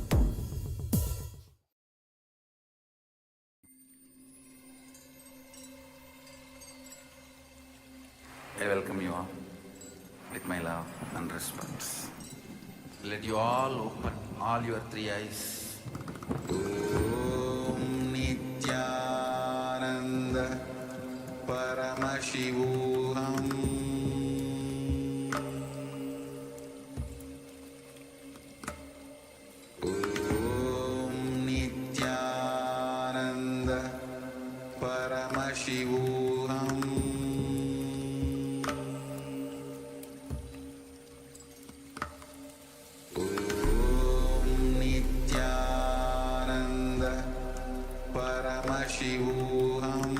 I welcome you all with my love and respect. Let you all open all your three eyes. Om Nithyananda Paramashivoham Om Nithyananda Paramashivoham Paramashivoham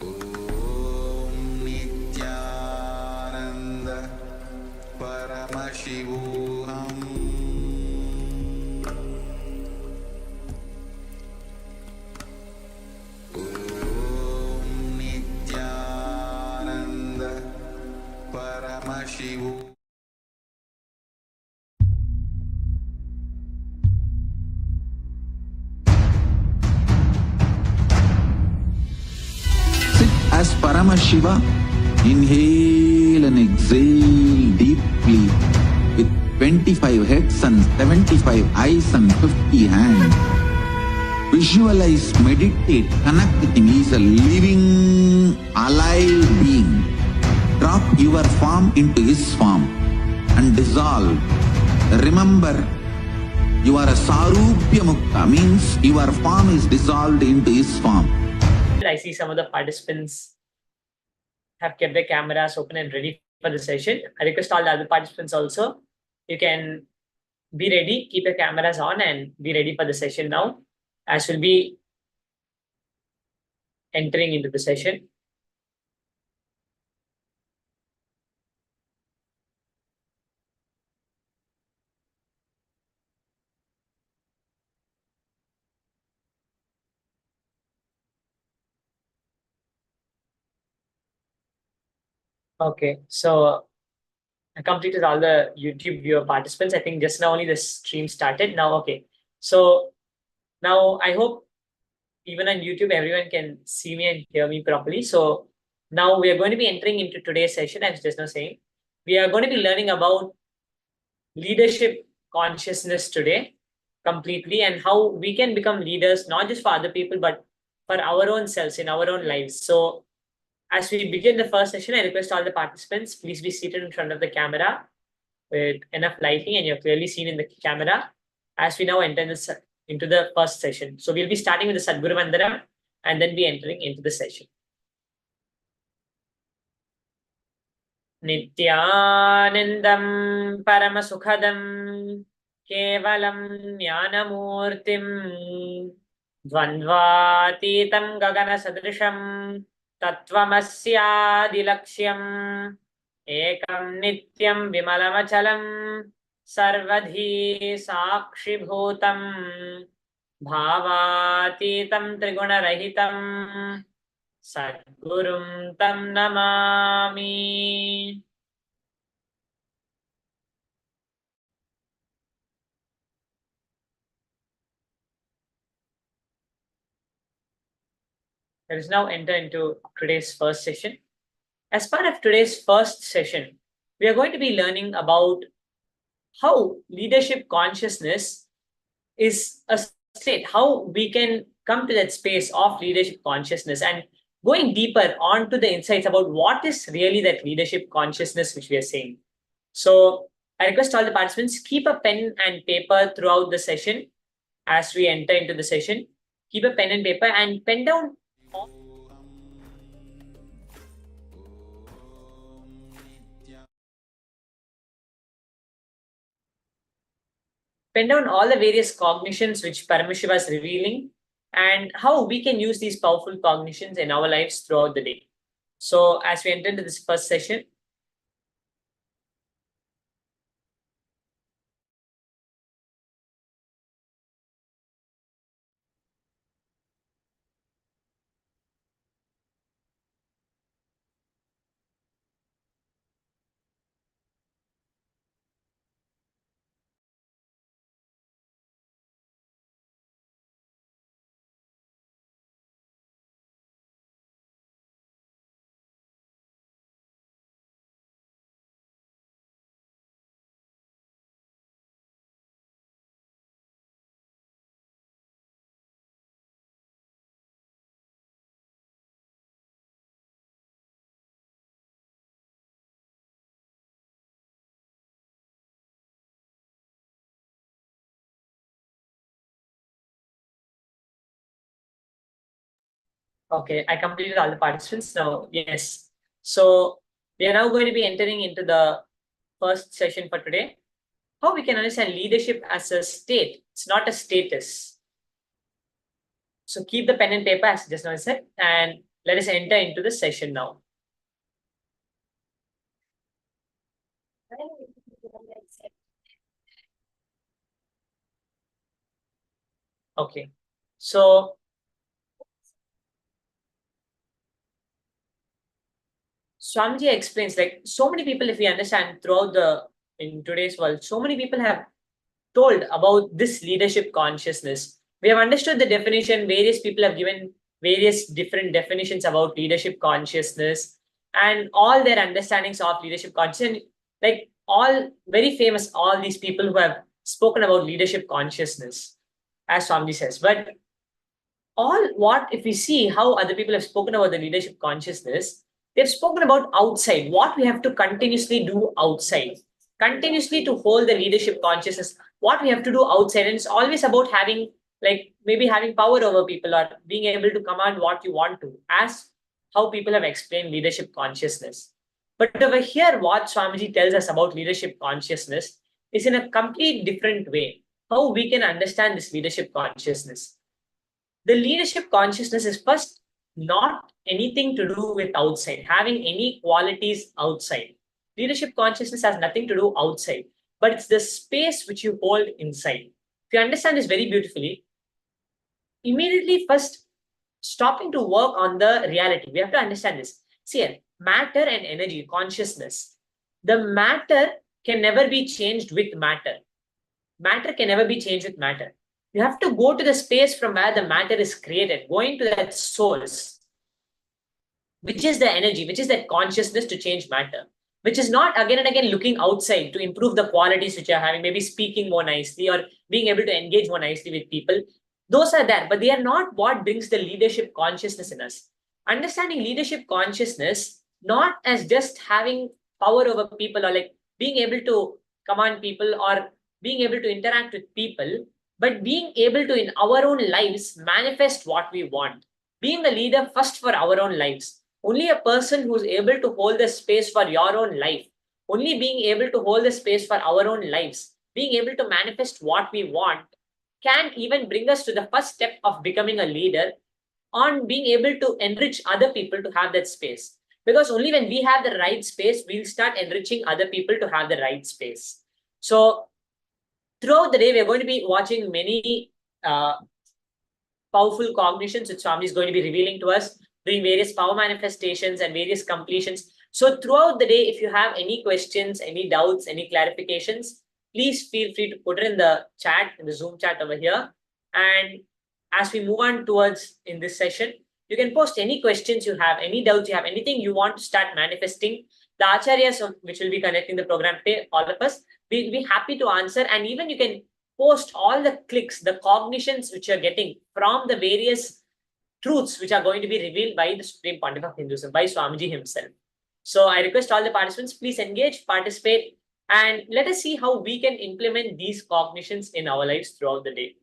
Om Nithyananda Paramashivoham Om Nithyananda Paramashivoham. As Paramashiva, inhale and exhale deeply with 25 heads and 75 eyes and 50 hands. Visualize, meditate, connect with him. He is a living, alive being. Drop your form into his form and dissolve. Remember, you are a Sarupya Mukta, means your form is dissolved into his form. I see some of the participants have kept their cameras open and ready for the session. I request all the other participants also, you can be ready, keep your cameras on and be ready for the session now, as we'll be entering into the session. Okay, so I completed all the YouTube viewer participants. I think just now only the stream started. Now, okay. So Now, I hope even on YouTube, everyone can see me and hear me properly. So now we are going to be entering into today's session, as just now saying. We are going to be learning about leadership consciousness today completely, and how we can become leaders, not just for other people, but for our own selves in our own lives. So as we begin the first session, I request all the participants, please be seated in front of the camera with enough lighting and you're clearly seen in the camera as we now enter into the first session. So we'll be starting with the Sadguru Vandanam and then be entering into the session. Nithyanandam Paramasukhadam Kevalam Jnanamurtim Dvandvatitam Gagana Sadrisham Tattvamasyaadilaksyam Ekam Nityam Vimalamachalam Sarvadhi Sakshibhutam Bhavatitam Trigunarahitam Sadgurum Tam Namami. Let us now enter into today's first session. As part of today's first session, we are going to be learning about how leadership consciousness is a state, how we can come to that space of leadership consciousness, and going deeper onto the insights about what is really that leadership consciousness which we are saying. So I request all the participants, keep a pen and paper throughout the session. As we enter into the session, keep a pen and paper and pen down all the various cognitions which Paramashiva is revealing and how we can use these powerful cognitions in our lives throughout the day. So as we enter into this first session, okay, I completed all the participants now. Yes. So we are now going to be entering into the first session for today. How we can understand leadership as a state. It's not a status. So keep the pen and paper as just now I said, and let us enter into the session now. Okay. So Swamiji explains, like, so many people, if we understand throughout in today's world, so many people have told about this leadership consciousness. We have understood the definition. Various people have given various different definitions about leadership consciousness and all their understandings of leadership consciousness. Like, all very famous, all these people who have spoken about leadership consciousness, as Swamiji says. But if we see how other people have spoken about the leadership consciousness, they've spoken about outside, what we have to continuously do outside, continuously to hold the leadership consciousness, what we have to do outside. And it's always about having, like, maybe having power over people or being able to command what you want to, as how people have explained leadership consciousness. But over here, what Swamiji tells us about leadership consciousness is in a complete different way, how we can understand this leadership consciousness. The leadership consciousness is first not anything to do with outside, having any qualities outside. Leadership consciousness has nothing to do outside, but it's the space which you hold inside. If you understand this very beautifully, immediately first stopping to work on the reality, we have to understand this. See, matter and energy, consciousness. The matter can never be changed with matter. Matter can never be changed with matter. You have to go to the space from where the matter is created, going to that source, which is the energy, which is that consciousness to change matter, which is not again and again looking outside to improve the qualities which you're having, maybe speaking more nicely or being able to engage more nicely with people. Those are there, but they are not what brings the leadership consciousness in us. Understanding leadership consciousness, not as just having power over people or like being able to command people or being able to interact with people, but being able to, in our own lives, manifest what we want. Being a leader first for our own lives. Only a person who's able to hold the space for your own life, only being able to hold the space for our own lives, being able to manifest what we want, can even bring us to the first step of becoming a leader on being able to enrich other people to have that space. Because only when we have the right space, we'll start enriching other people to have the right space. So throughout the day, we're going to be watching many powerful cognitions which Swami is going to be revealing to us, doing various power manifestations and various completions. So throughout the day, if you have any questions, any doubts, any clarifications, please feel free to put it in the chat, in the Zoom chat over here. And as we move on towards in this session, you can post any questions you have, any doubts you have, anything you want to start manifesting. The acharyas which will be connecting the program today, all of us, we'll be happy to answer. And even you can post all the clicks, the cognitions which you're getting from the various truths which are going to be revealed by the Supreme Pontiff of Hinduism, by Swamiji himself. So I request all the participants, please engage, participate, and let us see how we can implement these cognitions in our lives throughout the day.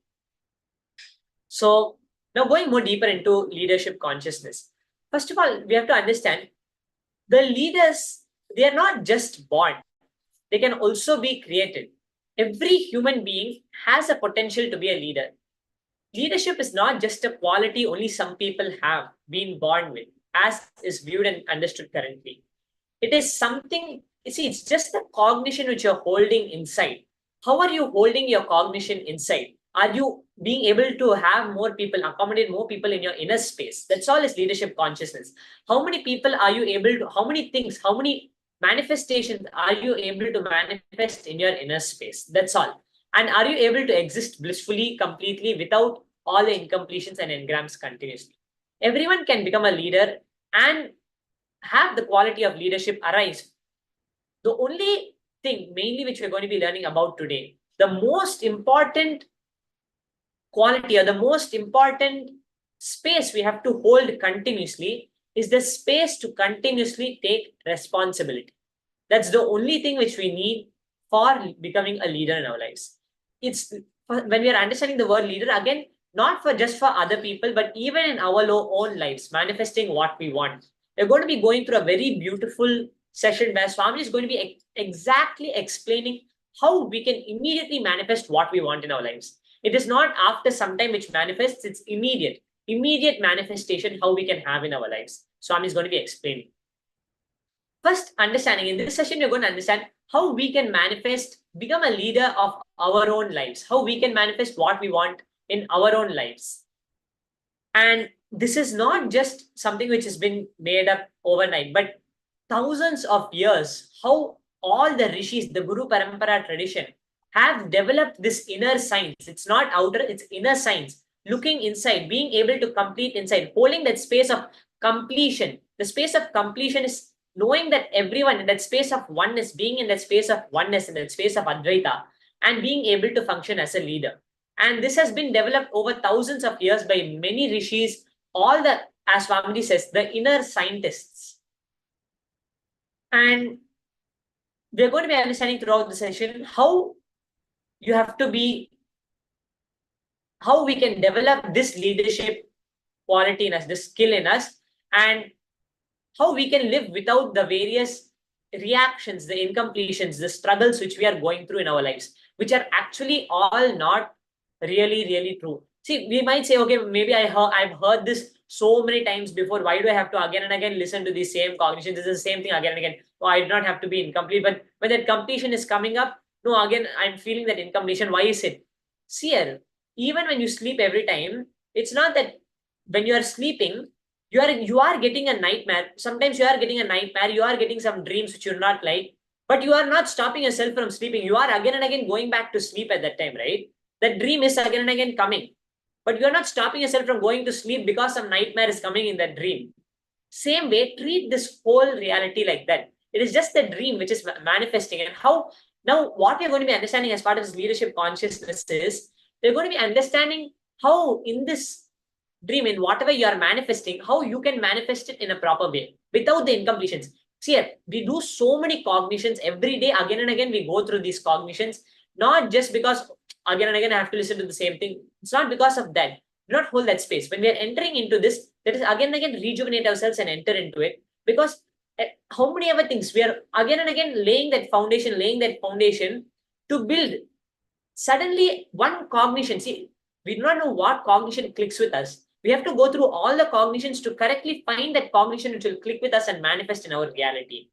So now going more deeper into leadership consciousness. First of all, we have to understand the leaders, they are not just born. They can also be created. Every human being has a potential to be a leader. Leadership is not just a quality only some people have been born with, as is viewed and understood currently. It is something, you see, it's just the cognition which you're holding inside. How are you holding your cognition inside? Are you being able to have more people, accommodate more people in your inner space? That's all is leadership consciousness. How many people are you able to, how many things, how many manifestations are you able to manifest in your inner space? That's all. And are you able to exist blissfully, completely, without all the incompletions and engrams continuously? Everyone can become a leader and have the quality of leadership arise. The only thing mainly which we're going to be learning about today, the most important quality or the most important space we have to hold continuously is the space to continuously take responsibility. That's the only thing which we need for becoming a leader in our lives. It's when we are understanding the word leader, again, not for just for other people, but even in our own lives, manifesting what we want. We're going to be going through a very beautiful session where Swami is going to be exactly explaining how we can immediately manifest what we want in our lives. It is not after some time which manifests, it's immediate manifestation, how we can have in our lives. Swami is going to be explaining. First, understanding in this session, you're going to understand how we can manifest, become a leader of our own lives, how we can manifest what we want in our own lives. And this is not just something which has been made up overnight, but thousands of years, how all the rishis, the Guru Parampara tradition, have developed this inner science. It's not outer, it's inner science. Looking inside, being able to complete inside, holding that space of completion. The space of completion is knowing that everyone in that space of oneness, being in that space of oneness, in that space of Advaita, and being able to function as a leader. And this has been developed over thousands of years by many rishis, all the, as Swamiji says, the inner scientists. And we're going to be understanding throughout the session how you have to be, how we can develop this leadership quality in us, this skill in us, and how we can live without the various reactions, the incompletions, the struggles which we are going through in our lives, which are actually all not really true. See, we might say, okay, maybe I've heard this so many times before. Why do I have to again and again listen to the same cognitions? This is the same thing again and again. Oh, I do not have to be incomplete. But when that completion is coming up, no, again, I'm feeling that incompletion. Why is it? See, even when you sleep every time, it's not that when you are sleeping, you are getting a nightmare. Sometimes you are getting a nightmare. You are getting some dreams which you're not like, but you are not stopping yourself from sleeping. You are again and again going back to sleep at that time, right? That dream is again and again coming. But you are not stopping yourself from going to sleep because some nightmare is coming in that dream. Same way, treat this whole reality like that. It is just the dream which is manifesting. And how now what we're going to be understanding as part of this leadership consciousness is we're going to be understanding how in this dream, in whatever you are manifesting, how you can manifest it in a proper way without the incompletions. See here, we do so many cognitions every day, again and again, we go through these cognitions, not just because again and again I have to listen to the same thing. It's not because of that. Do not hold that space. When we are entering into this, let us again and again rejuvenate ourselves and enter into it. Because how many other things we are again and again laying that foundation to build. Suddenly, one cognition, see, we do not know what cognition clicks with us. We have to go through all the cognitions to correctly find that cognition which will click with us and manifest in our reality.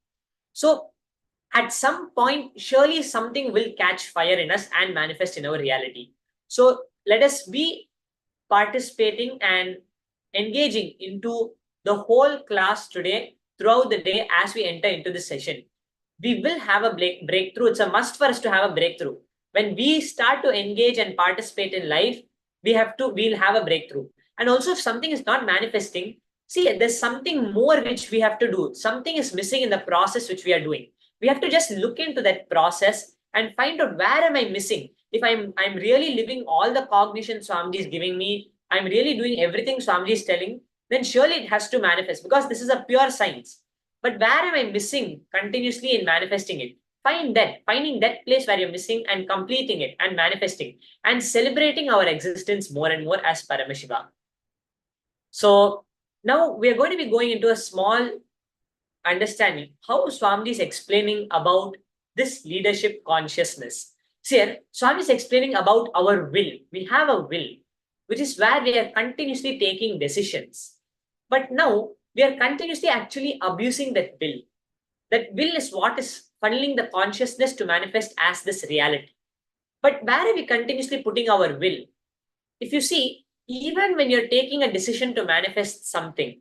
So, at some point, surely something will catch fire in us and manifest in our reality. So, let us be participating and engaging into the whole class today, throughout the day as we enter into this session. We will have a breakthrough. It's a must for us to have a breakthrough. When we start to engage and participate in life, we'll have a breakthrough. And also, if something is not manifesting, see, there's something more which we have to do. Something is missing in the process which we are doing. We have to just look into that process and find out where am I missing. If I'm really living all the cognition Swamiji is giving me, I'm really doing everything Swamiji is telling, then surely it has to manifest because this is a pure science. But where am I missing continuously in manifesting it? Finding that place where you're missing and completing it and manifesting and celebrating our existence more and more as Paramashiva. So now we are going to be going into a small understanding how Swamiji is explaining about this leadership consciousness. See here, Swamiji is explaining about our will. We have a will, which is where we are continuously taking decisions. But now we are continuously actually abusing that will. That will is what is funneling the consciousness to manifest as this reality. But where are we continuously putting our will? If you see, even when you're taking a decision to manifest something,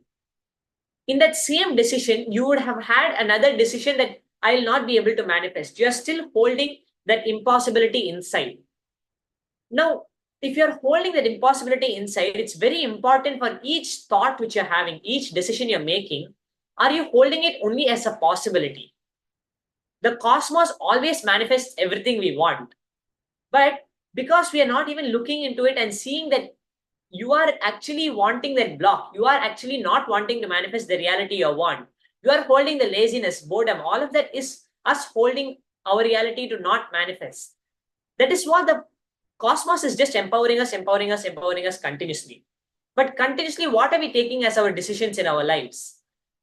in that same decision, you would have had another decision that I'll not be able to manifest. You're still holding that impossibility inside. Now, if you're holding that impossibility inside, it's very important for each thought which you're having, each decision you're making, are you holding it only as a possibility? The cosmos always manifests everything we want. But because we are not even looking into it and seeing that you are actually wanting that block, you are actually not wanting to manifest the reality you want. You are holding the laziness, boredom, all of that is us holding our reality to not manifest. That is what the cosmos is just empowering us continuously. But continuously, what are we taking as our decisions in our lives?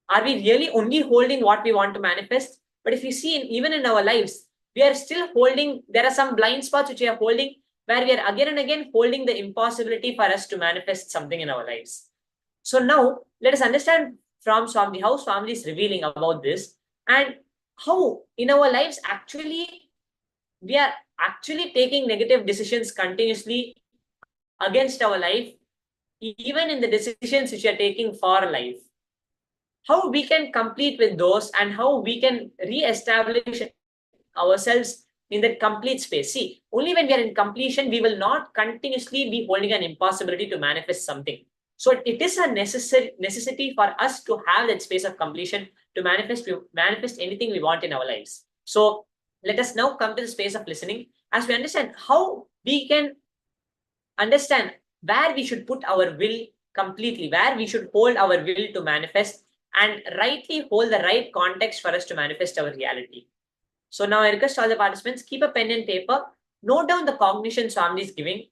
Are we really only holding what we want to manifest? But if you see, even in our lives, we are still holding, there are some blind spots which we are holding, where we are again and again holding the impossibility for us to manifest something in our lives. So now, let us understand from Swamiji, how Swamiji is revealing about this, and how in our lives actually, we are actually taking negative decisions continuously against our life, even in the decisions which we are taking for life. How we can complete with those and how we can re-establish ourselves in that complete space. See, only when we are in completion, we will not continuously be holding an impossibility to manifest something. So it is a necessity for us to have that space of completion to manifest anything we want in our lives. So let us now come to the space of listening as we understand how we can understand where we should put our will completely, where we should hold our will to manifest and rightly hold the right context for us to manifest our reality. So now I request all the participants, keep a pen and paper, note down the cognition Swamiji is giving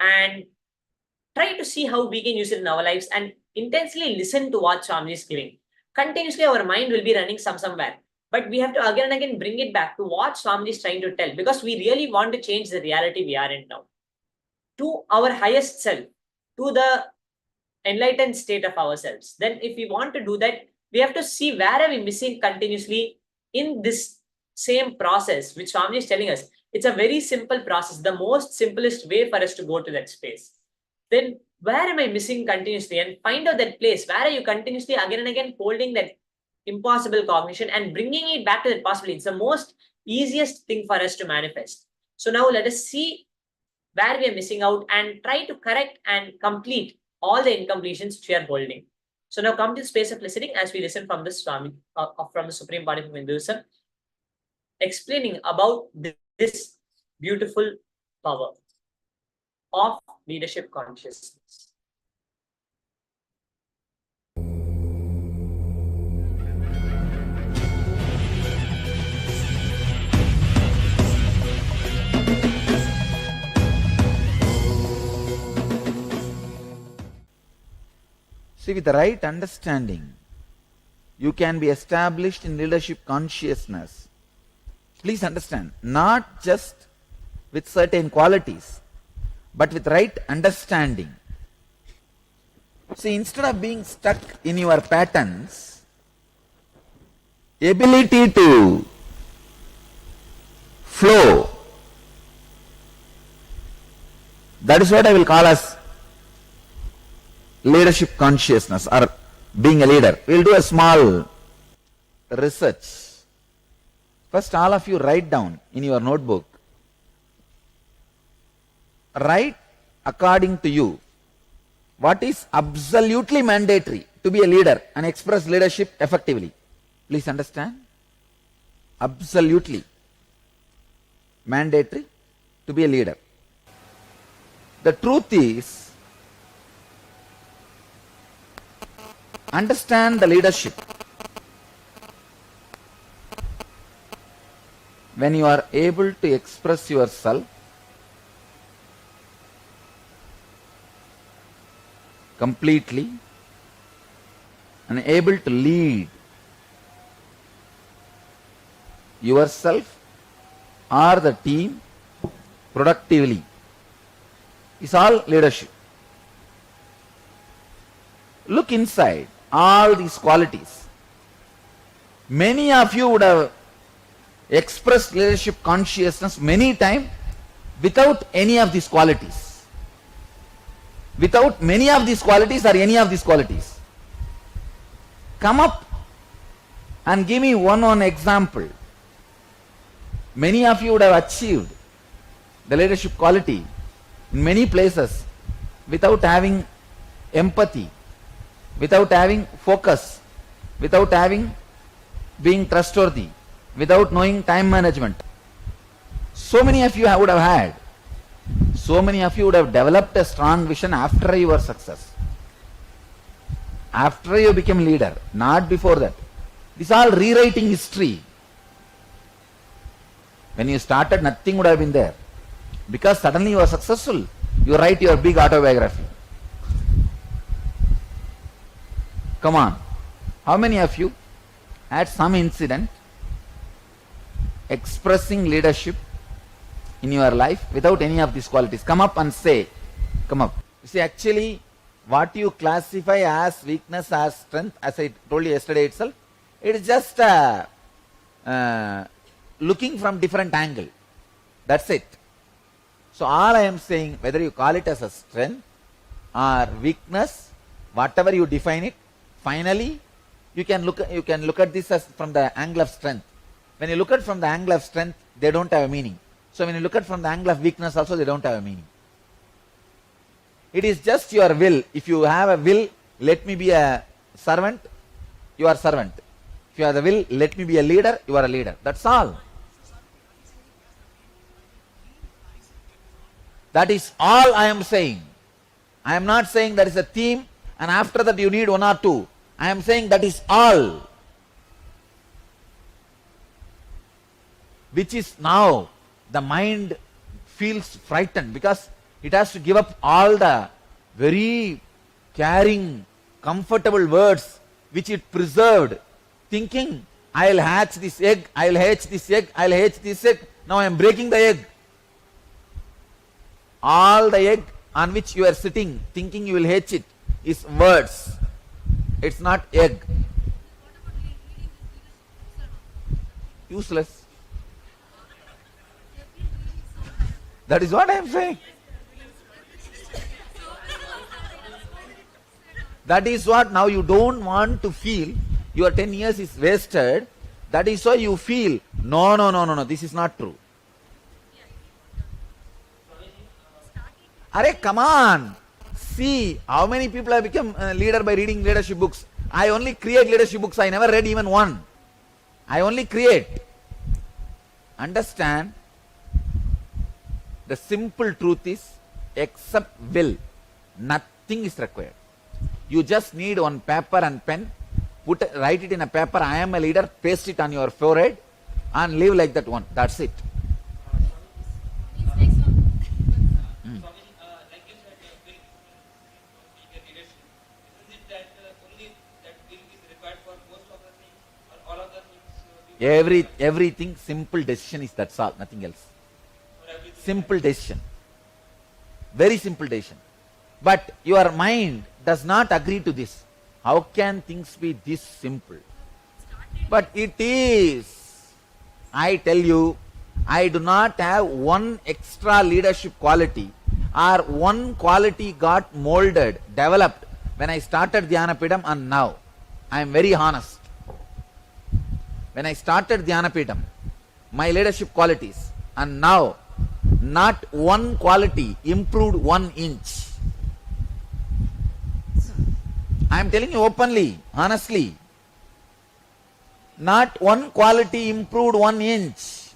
and try to see how we can use it in our lives and intensely listen to what Swamiji is giving. Continuously our mind will be running somewhere, but we have to again and again bring it back to what Swamiji is trying to tell, because we really want to change the reality we are in now to our highest self, to the enlightened state of ourselves. Then if we want to do that, we have to see where are we missing continuously in this same process which Swamiji is telling us. It's a very simple process, the most simplest way for us to go to that space. Then where am I missing continuously, and find out that place where are you continuously again and again holding that impossible cognition and bringing it back to that possibility. It's the most easiest thing for us to manifest. So now let us see where we are missing out and try to correct and complete all the incompletions which we are holding. So now come to the space of listening as we listen from the Swami, from the Supreme Pontiff of Hinduism, explaining about this beautiful power of leadership consciousness. See, with the right understanding, you can be established in leadership consciousness. Please understand, not just with certain qualities, but with right understanding. See, instead of being stuck in your patterns, ability to flow, that is what I will call as leadership consciousness or being a leader. We will do a small research. First, all of you write down in your notebook. Write according to you what is absolutely mandatory to be a leader and express leadership effectively. Please understand. Absolutely mandatory to be a leader. The truth is, understand the leadership. When you are able to express yourself completely and able to lead yourself or the team productively, is all leadership. Look inside all these qualities. Many of you would have expressed leadership consciousness many times without any of these qualities. Without many of these qualities or any of these qualities. Come up and give me one example. Many of you would have achieved the leadership quality in many places without having empathy, without having focus, without having being trustworthy, without knowing time management. So many of you would have had, so many of you would have developed a strong vision after your success, after you became leader, not before that. This is all rewriting history. When you started, nothing would have been there. Because suddenly you are successful, you write your big autobiography. Come on. How many of you had some incident expressing leadership in your life without any of these qualities? Come up and say. Come up. You see, actually, what you classify as weakness, as strength, as I told you yesterday itself, it is just looking from different angle. That's it. So all I am saying, whether you call it as a strength or weakness, whatever you define it, finally you can look at this as from the angle of strength. When you look at from the angle of strength, they don't have a meaning. So when you look at from the angle of weakness also, they don't have a meaning. It is just your will. If you have a will, let me be a servant, you are servant. If you have the will, let me be a leader, you are a leader. That's all. That is all I am saying. I am not saying there is a theme and after that you need one or two. I am saying that is all. Which is now the mind feels frightened because it has to give up all the very caring, comfortable words which it preserved, thinking, I will hatch this egg, I will hatch this egg, I will hatch this egg. Now I am breaking the egg. All the egg on which you are sitting, thinking you will hatch it, is words. It's not egg. Useless. That is what I am saying. That is what now you don't want to feel. Your 10 years is wasted. That is why you feel, no, this is not true. Arey, come on. See, how many people have become leader by reading leadership books? I only create leadership books. I never read even one. I only create. Understand? The simple truth is, except will, nothing is required. You just need one paper and pen, write it in a paper, I am a leader, paste it on your forehead, and live like that one. That's it. Everything, simple decision is, that's all, nothing else. Simple decision. Very simple decision. But your mind does not agree to this. How can things be this simple? But it is. I tell you, I do not have one extra leadership quality or one quality got molded, developed when I started Dhyanapidam and now. I am very honest. When I started Dhyanapidam, my leadership qualities, and now not one quality improved 1 inch. I am telling you openly, honestly. Not one quality improved 1 inch.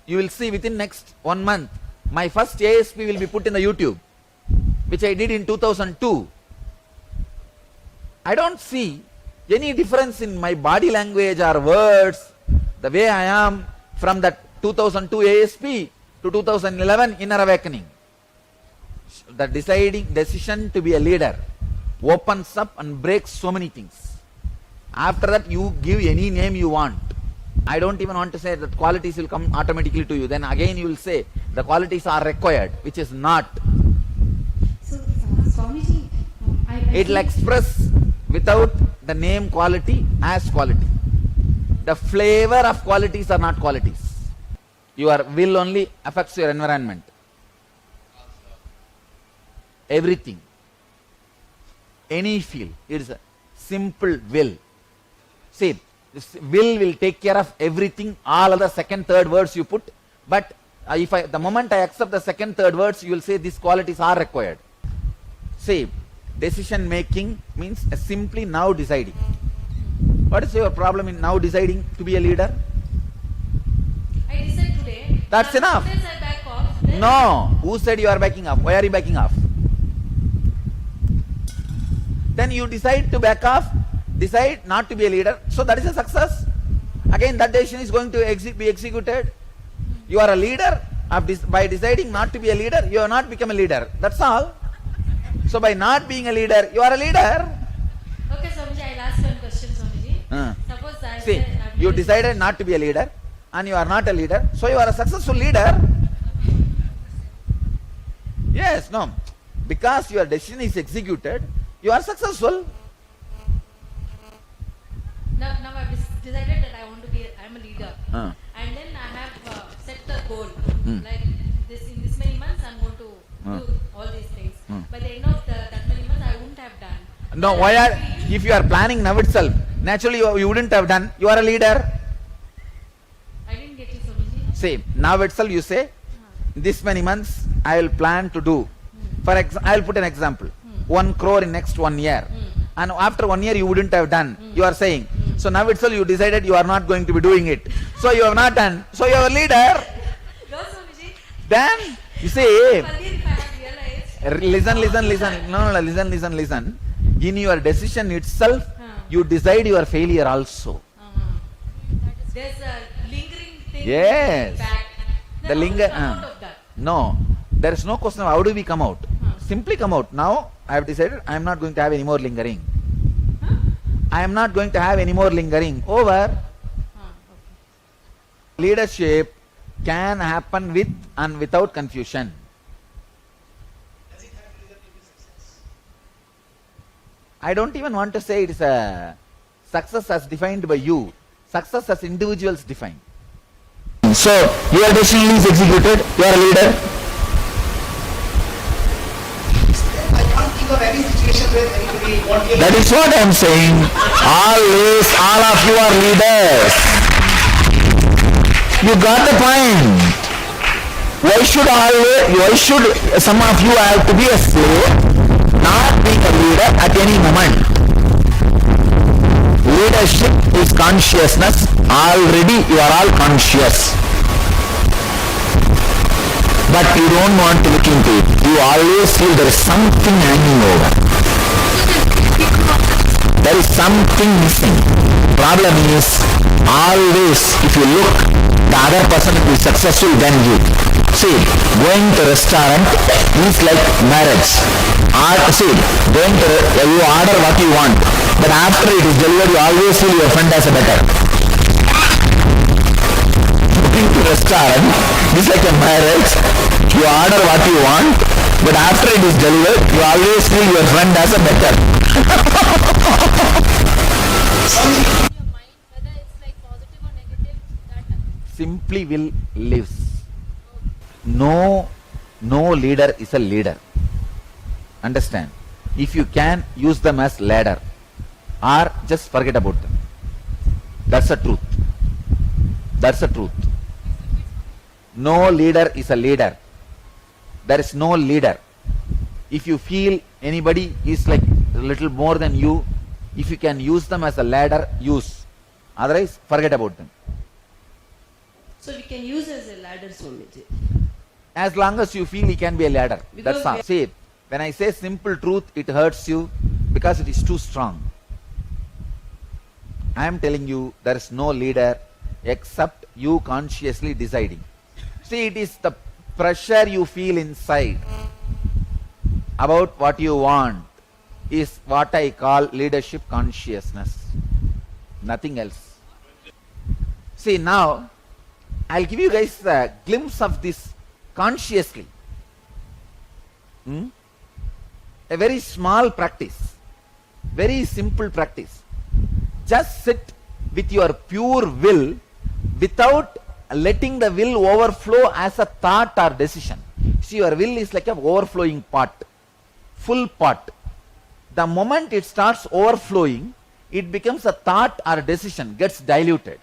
You will see within next 1 month, my first ASP will be put in the YouTube, which I did in 2002. I don't see any difference in my body language or words, the way I am from that 2002 ASP to 2011 Inner Awakening. The decision to be a leader opens up and breaks so many things. After that, you give any name you want. I don't even want to say that qualities will come automatically to you. Then again you will say the qualities are required, which is not. So, Swamiji, it will express without the name quality as quality. The flavor of qualities are not qualities. Your will only affects your environment. Everything. Any field. It is a simple will. See, this will take care of everything, all other second, third words you put. But the moment I accept the second, third words, you will say these qualities are required. See, decision making means simply now deciding. What is your problem in now deciding to be a leader? I decide today. That's enough. I back off. No. Who said you are backing off? Why are you backing off? Then you decide to back off, decide not to be a leader. So that is a success. Again, that decision is going to be executed. You are a leader. By deciding not to be a leader, you have not become a leader. That's all. So by not being a leader, you are a leader. Okay, Swamiji, I'll ask one question, Swamiji. Suppose I See, you decided not to be a leader and you are not a leader. So you are a successful leader. Yes, no. Because your decision is executed, you are successful. Now I've decided that I'm a leader. And then I have set the goal. Like in this many months I'm going to do all these things. By the end of that many months I wouldn't have done. No, if you are planning now itself, naturally you wouldn't have done. You are a leader. I didn't get you, Swamiji. See, now itself you say, this many months I will plan to do. For example, I will put an example. 1 crore in next 1 year. And after 1 year you wouldn't have done. You are saying. So now itself you decided you are not going to be doing it. So you have not done. So you are a leader. No, Swamiji. Then you say, If I have realized. listen. No, listen. In your decision itself, you decide your failure also. There's a lingering thing. Yes. Back. The linger. Out of that. No, there is no question of how do we come out. Simply come out. Now I have decided I am not going to have any more lingering. I am not going to have any more lingering. Over. Okay. Leadership can happen with and without confusion. I don't even want to say it is a success as defined by you. Success as individuals define. So, your decision is executed, you are a leader. I can't think of any situation where anybody won't be. That is what I am saying. Always, all of you are leaders. You got the point. Why should some of you have to be a slave, not being a leader at any moment? Leadership is consciousness. Already you are all conscious. But you don't want to look into it. You always feel there is something hanging over. There is something missing. Problem is, always if you look, the other person will be successful than you. See, going to restaurant is like marriage. Going to you order what you want, but after it is delivered, you always feel your friend has a better. Going to restaurant is like a marriage. You order what you want, but after it is delivered, you always feel your friend has a better. Your mind, whether it's like positive or negative, that Simply will lives. No leader is a leader. Understand? If you can, use them as ladder, or just forget about them. That's the truth. That's the truth. No leader is a leader. There is no leader. If you feel anybody is like a little more than you, if you can use them as a ladder, use. Otherwise, forget about them. so we can use as a ladder, Swamiji. As long as you feel he can be a ladder. Because That's all. See, when I say simple truth, it hurts you because it is too strong. I am telling you, there is no leader except you consciously deciding. See, it is the pressure you feel inside about what you want is what I call leadership consciousness. Nothing else. See, now I'll give you guys a glimpse of this consciously. A very small practice, very simple practice. Just sit with your pure will without letting the will overflow as a thought or decision. See, your will is like an overflowing pot, full pot. The moment it starts overflowing, it becomes a thought or decision, gets diluted.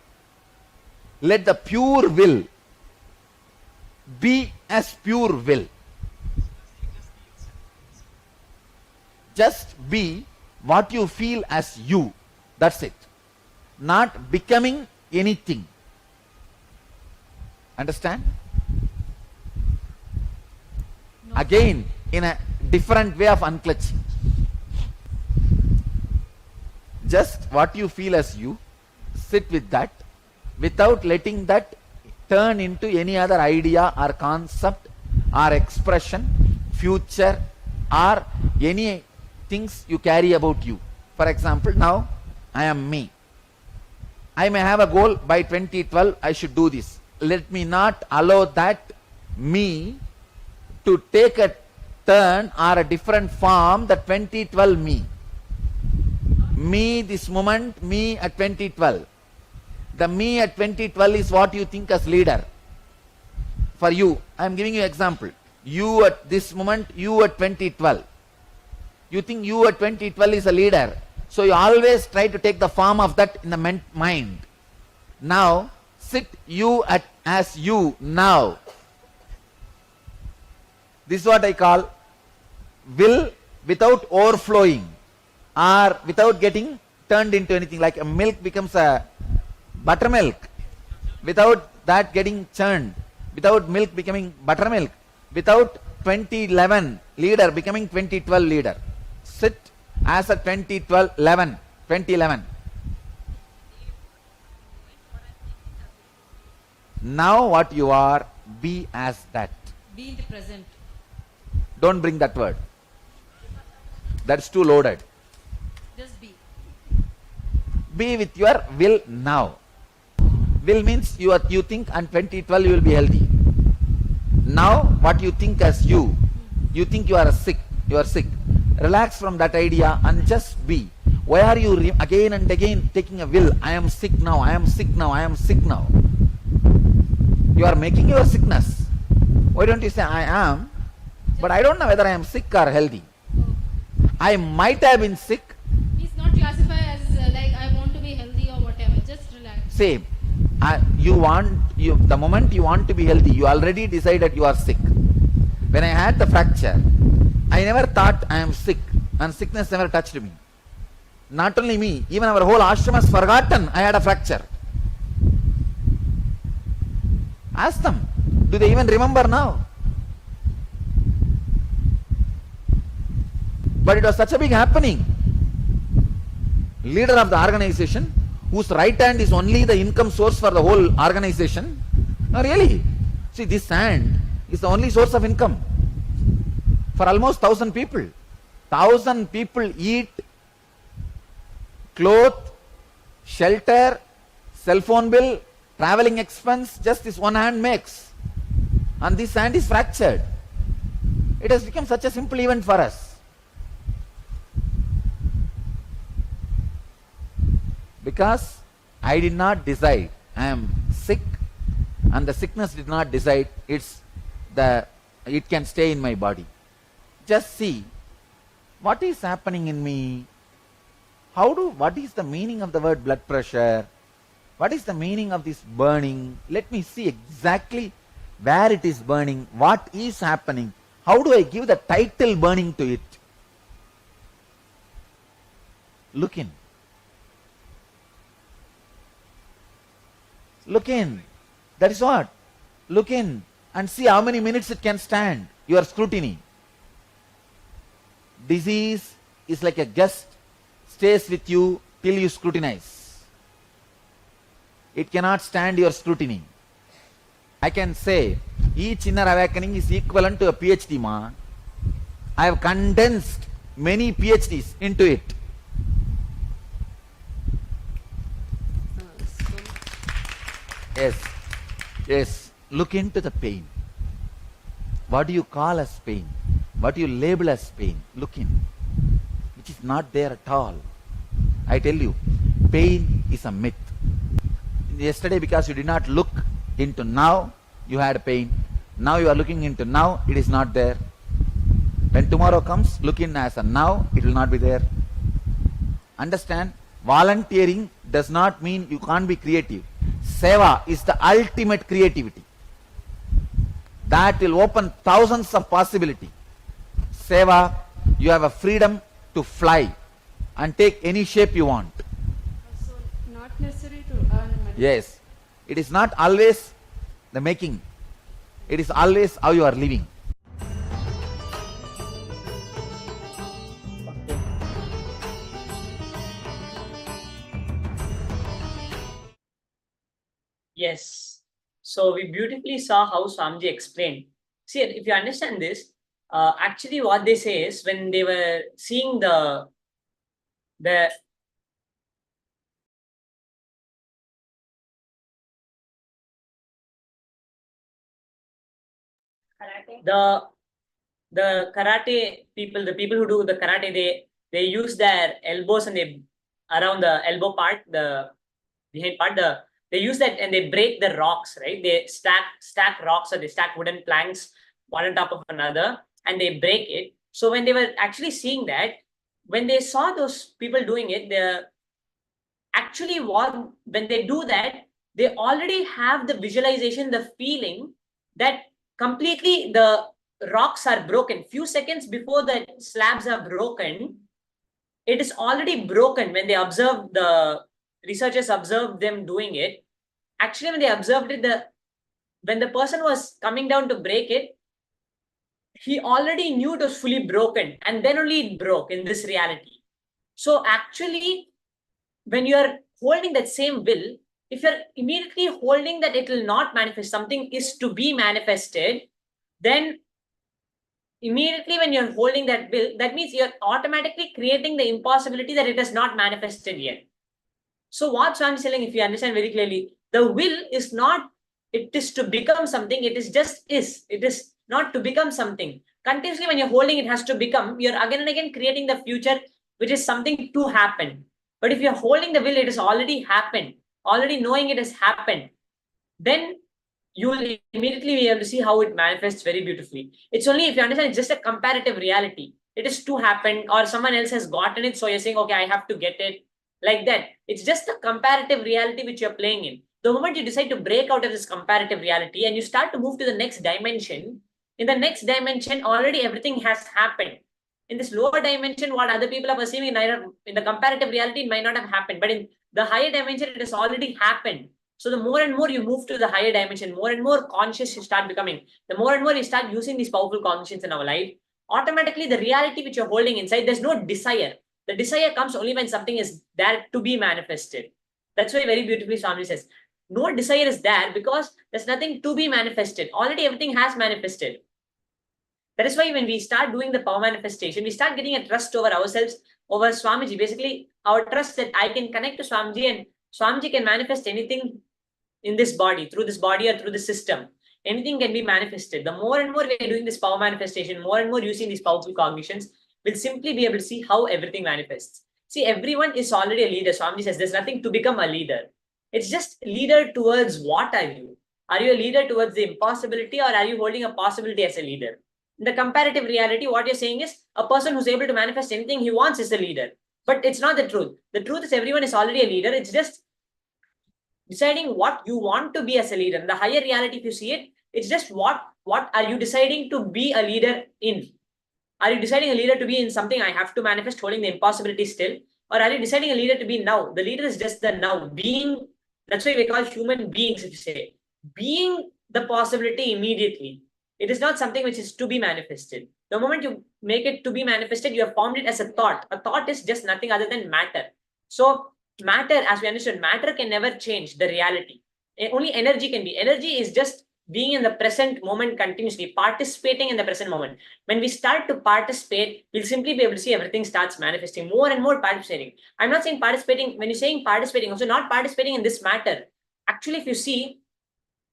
Let the pure will be as pure will. Just be what you feel as you. That's it. Not becoming anything. Understand? No. Again, in a different way of unclutching. Just what you feel as you, sit with that without letting that turn into any other idea or concept or expression, future or any things you carry about you. For example, now I am me. I may have a goal by 2012, I should do this. Let me not allow that me to take a turn or a different form, the 2012 me. Me this moment, me at 2012. The me at 2012 is what you think as leader. For you, I am giving you example. You at this moment, you at 2012. You think you at 2012 is a leader. So you always try to take the form of that in the mind. Now, sit you at as you now. This is what I call will without overflowing or without getting turned into anything. Like a milk becomes a buttermilk without that getting churned, without milk becoming buttermilk, without 2011 leader becoming 2012 leader. Sit as a 2011. Now what you are, be as that. Be in the present. Don't bring that word. That's too loaded. Just be. Be with your will now. Will means you think on 2012 you will be healthy. Now what you think as you think you are sick. You are sick. Relax from that idea and just be. Why are you again and again taking a will? I am sick now, I am sick now, I am sick now. You are making your sickness. Why don't you say I am, but I don't know whether I am sick or healthy. I might have been sick. Please not classify as like I want to be healthy or whatever. Just relax. Say, the moment you want to be healthy, you already decided you are sick. When I had the fracture, I never thought I am sick, and sickness never touched me. Not only me, even our whole ashram has forgotten I had a fracture. Ask them, do they even remember now? But it was such a big happening. Leader of the organization, whose right hand is only the income source for the whole organization. No, really. See, this hand is the only source of income for almost 1,000 people. 1,000 people eat, clothe, shelter, cell phone bill, traveling expense, just this one hand makes. And this hand is fractured. It has become such a simple event for us. Because I did not decide I am sick, and the sickness did not decide it can stay in my body. Just see what is happening in me. What is the meaning of the word blood pressure? What is the meaning of this burning? Let me see exactly where it is burning, what is happening. How do I give the title burning to it? Look in. Look in. That is what. Look in and see how many minutes it can stand your scrutiny. Disease is like a guest, stays with you till you scrutinize. It cannot stand your scrutiny. I can say each inner awakening is equivalent to a PhD, ma. I have condensed many PhDs into it. Yes, look into the pain. What do you call as pain? What do you label as pain? Look in, which is not there at all. I tell you, pain is a myth. Yesterday, because you did not look into now, you had pain. Now you are looking into now, it is not there. When tomorrow comes, look in as a now, it will not be there. Understand? Volunteering does not mean you can't be creative. Seva is the ultimate creativity. That will open thousands of possibilities. Seva, you have a freedom to fly and take any shape you want. So, not necessary to earn money. Yes. It is not always the making. It is always how you are living. Yes. So we beautifully saw how Swamiji explained. See, if you understand this, actually what they say is when they were seeing the karate people, the people who do the karate, they use their elbows and they around the elbow part, the behind part, they use that and they break the rocks, right? They stack rocks, or they stack wooden planks one on top of another, and they break it. So when they were actually seeing that, when they saw those people doing it, when they do that, they already have the visualization, the feeling that completely the rocks are broken. Few seconds before the slabs are broken, it is already broken. When they observed, the researchers observed them doing it. Actually, when they observed it, when the person was coming down to break it, he already knew it was fully broken, and then only it broke in this reality. So actually, when you are holding that same will, if you're immediately holding that it will not manifest, something is to be manifested, then immediately when you're holding that will, that means you're automatically creating the impossibility that it has not manifested yet. So what Swami is telling, if you understand very clearly, the will is not, it is to become something, it is just is. It is not to become something. Continuously when you're holding it has to become, you're again and again creating the future, which is something to happen. But if you're holding the will, it has already happened, already knowing it has happened, then you will immediately be able to see how it manifests very beautifully. It's only if you understand it's just a comparative reality. It is to happen, or someone else has gotten it, so you're saying, okay, I have to get it. Like that. It's just a comparative reality which you're playing in. The moment you decide to break out of this comparative reality and you start to move to the next dimension, in the next dimension, already everything has happened. In this lower dimension, what other people are perceiving in the comparative reality, it might not have happened. But in the higher dimension, it has already happened. So the more and more you move to the higher dimension, more and more conscious you start becoming, the more and more you start using these powerful consciousness in our life, automatically the reality which you're holding inside, there's no desire. The desire comes only when something is there to be manifested. That's why very beautifully Swami says, no desire is there because there's nothing to be manifested. Already everything has manifested. That is why when we start doing the power manifestation, we start getting a trust over ourselves, over Swamiji. Basically, our trust that I can connect to Swamiji and Swamiji can manifest anything in this body, through this body or through the system. Anything can be manifested. The more and more we are doing this power manifestation, more and more using these powerful cognitions, we'll simply be able to see how everything manifests. See, everyone is already a leader. Swamiji says there's nothing to become a leader. It's just leader towards what are you? Are you a leader towards the impossibility or are you holding a possibility as a leader? In the comparative reality, what you're saying is a person who's able to manifest anything he wants is a leader. But it's not the truth. The truth is everyone is already a leader. It's just deciding what you want to be as a leader. In the higher reality, if you see it, it's just what are you deciding to be a leader in? Are you deciding a leader to be in something I have to manifest, holding the impossibility still? Or are you deciding a leader to be now? The leader is just the now, being. That's why we call human beings, if you say. Being the possibility immediately. It is not something which is to be manifested. The moment you make it to be manifested, you have formed it as a thought. A thought is just nothing other than matter. So matter, as we understood, matter can never change the reality. Only energy can be. Energy is just being in the present moment continuously, participating in the present moment. When we start to participate, we'll simply be able to see everything starts manifesting, more and more participating. I'm not saying participating, when you're saying participating, also not participating in this matter. Actually, if you see,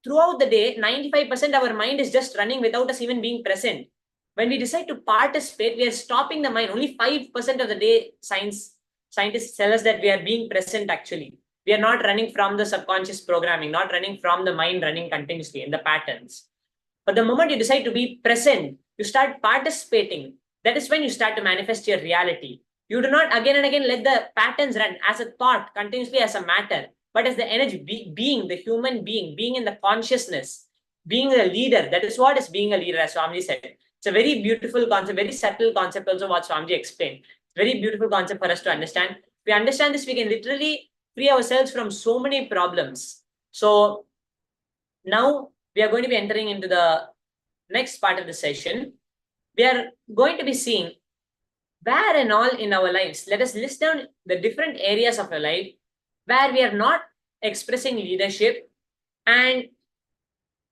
throughout the day, 95% of our mind is just running without us even being present. When we decide to participate, we are stopping the mind. Only 5% of the day, scientists tell us that we are being present actually. We are not running from the subconscious programming, not running from the mind running continuously in the patterns. But the moment you decide to be present, you start participating. That is when you start to manifest your reality. You do not again and again let the patterns run as a thought, continuously as a matter, but as the energy, being, the human being in the consciousness, being a leader. That is what is being a leader, as Swamiji said. It's a very beautiful concept, very subtle concept also what Swamiji explained. Very beautiful concept for us to understand. If we understand this, we can literally free ourselves from so many problems. So now we are going to be entering into the next part of the session. We are going to be seeing where and all in our lives. Let us list down the different areas of our life where we are not expressing leadership and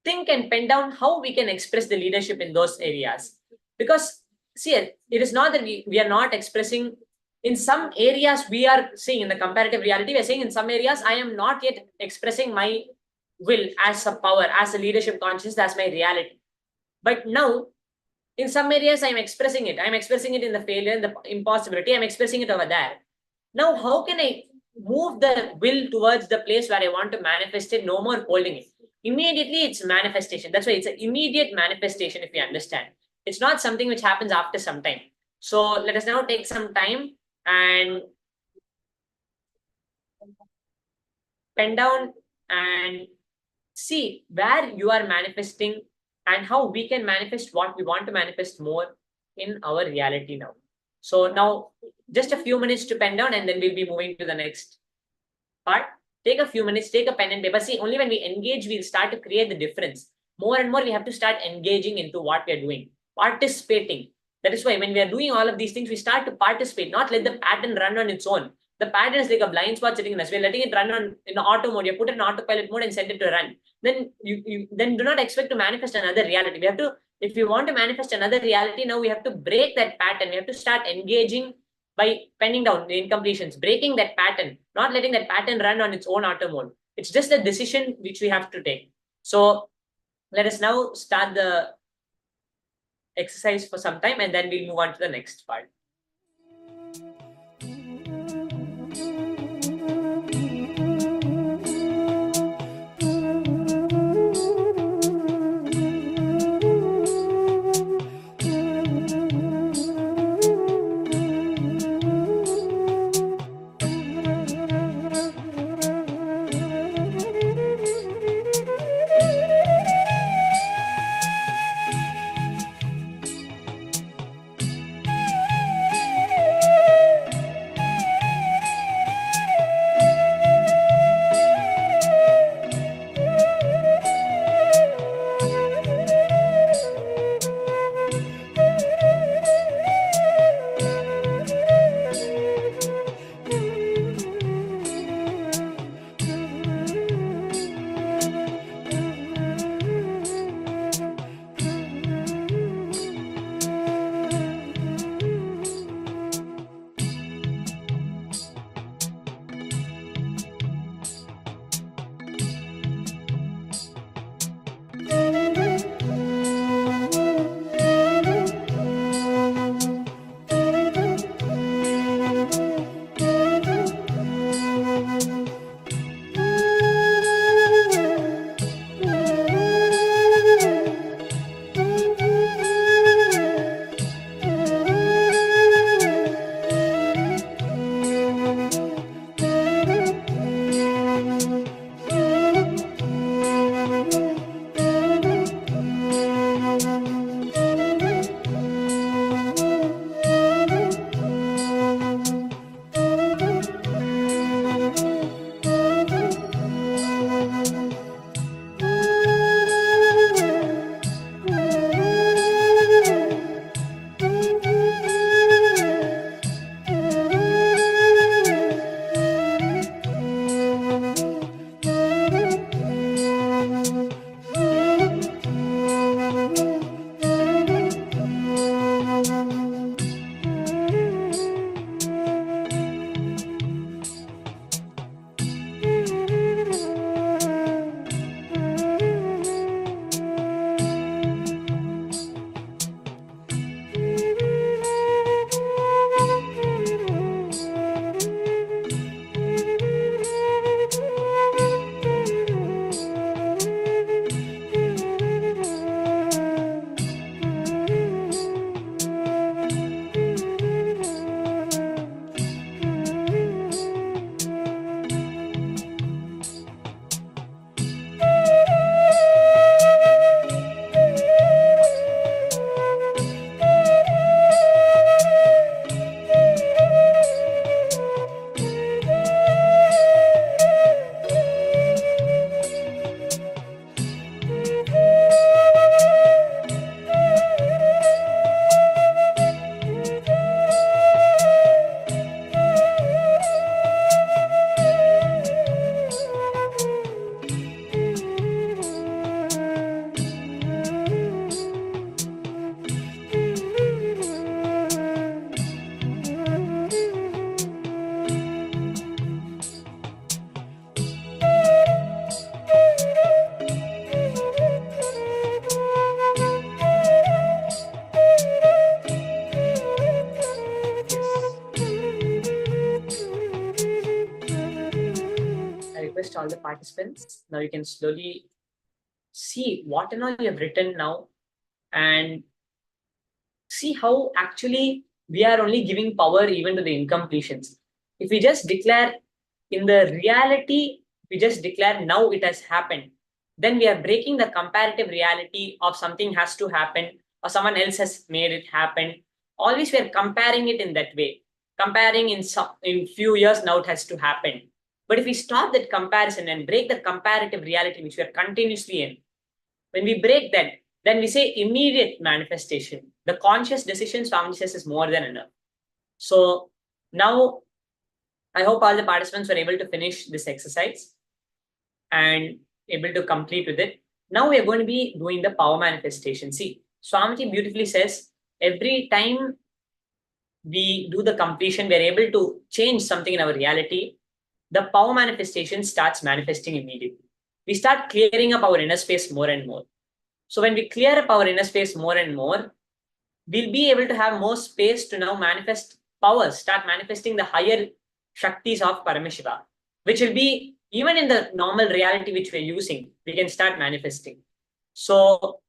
think and pen down how we can express the leadership in those areas. Because see, it is not that we are not expressing. In some areas, we are seeing in the comparative reality, we are saying in some areas, I am not yet expressing my will as a power, as a leadership consciousness, as my reality. But now, in some areas, I'm expressing it. I'm expressing it in the failure, the impossibility. I'm expressing it over there. Now, how can I move the will towards the place where I want to manifest it? No more holding it. Immediately, it's manifestation. That's why it's an immediate manifestation, if you understand. It's not something which happens after some time. So let us now take some time and pen down and see where you are manifesting and how we can manifest what we want to manifest more in our reality now. So now just a few minutes to pen down and then we'll be moving to the next part. Take a few minutes, take a pen and paper. See, only when we engage, we'll start to create the difference. More and more, we have to start engaging into what we are doing, participating. That is why when we are doing all of these things, we start to participate, not let the pattern run on its own. The pattern is like a blind spot sitting in us. We're letting it run in auto mode. You put it in autopilot mode and send it to run. Then you do not expect to manifest another reality. We have to, if you want to manifest another reality, now we have to break that pattern. We have to start engaging by penning down the incompletions, breaking that pattern, not letting that pattern run on its own auto mode. It's just a decision which we have to take. So let us now start the exercise for some time and then we'll move on to the next part. request all the participants. Now you can slowly see what and all you have written now and see how actually we are only giving power even to the incompletions. If we just declare in the reality, we just declare now it has happened, then we are breaking the comparative reality of something has to happen or someone else has made it happen. Always we are comparing it in that way. Comparing in few years now it has to happen. But if we stop that comparison and break the comparative reality which we are continuously in, when we break that, then we say immediate manifestation. The conscious decision, Swamiji says, is more than enough. So now I hope all the participants were able to finish this exercise and able to complete with it. Now we are going to be doing the power manifestation. See, Swamiji beautifully says, every time we do the completion, we are able to change something in our reality. The power manifestation starts manifesting immediately. We start clearing up our inner space more and more. So when we clear up our inner space more and more, we'll be able to have more space to now manifest powers, start manifesting the higher Shaktis of Paramashiva, which will be even in the normal reality which we're using, we can start manifesting. So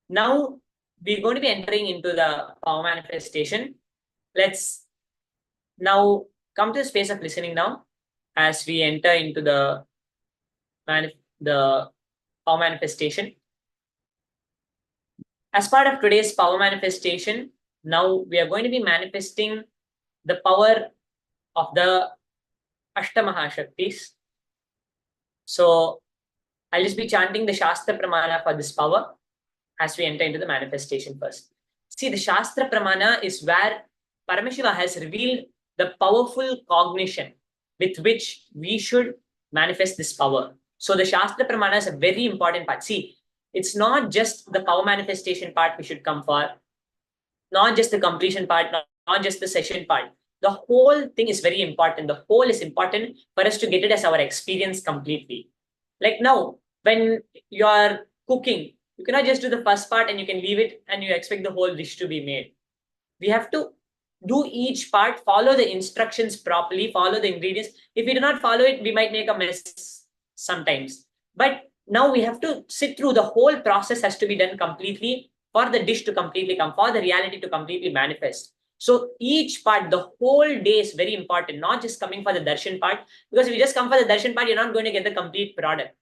now we're going to be entering into the power manifestation. Let's now come to the space of listening now as we enter into the power manifestation. As part of today's power manifestation, now we are going to be manifesting the power of the Ashtamahashaktis. So I'll just be chanting the Shastra Pramana for this power as we enter into the manifestation first. See, the Shastra Pramana is where Paramashiva has revealed the powerful cognition with which we should manifest this power. So the Shastra Pramana is a very important part. See, it's not just the power manifestation part we should come for, not just the completion part, not just the session part. The whole thing is very important. The whole is important for us to get it as our experience completely. Like now, when you are cooking, you cannot just do the first part and you can leave it and you expect the whole dish to be made. We have to do each part, follow the instructions properly, follow the ingredients. If we do not follow it, we might make a mess sometimes. But now we have to sit through the whole process has to be done completely for the dish to completely come, for the reality to completely manifest. So each part, the whole day is very important, not just coming for the darshan part, because if you just come for the darshan part, you're not going to get the complete product.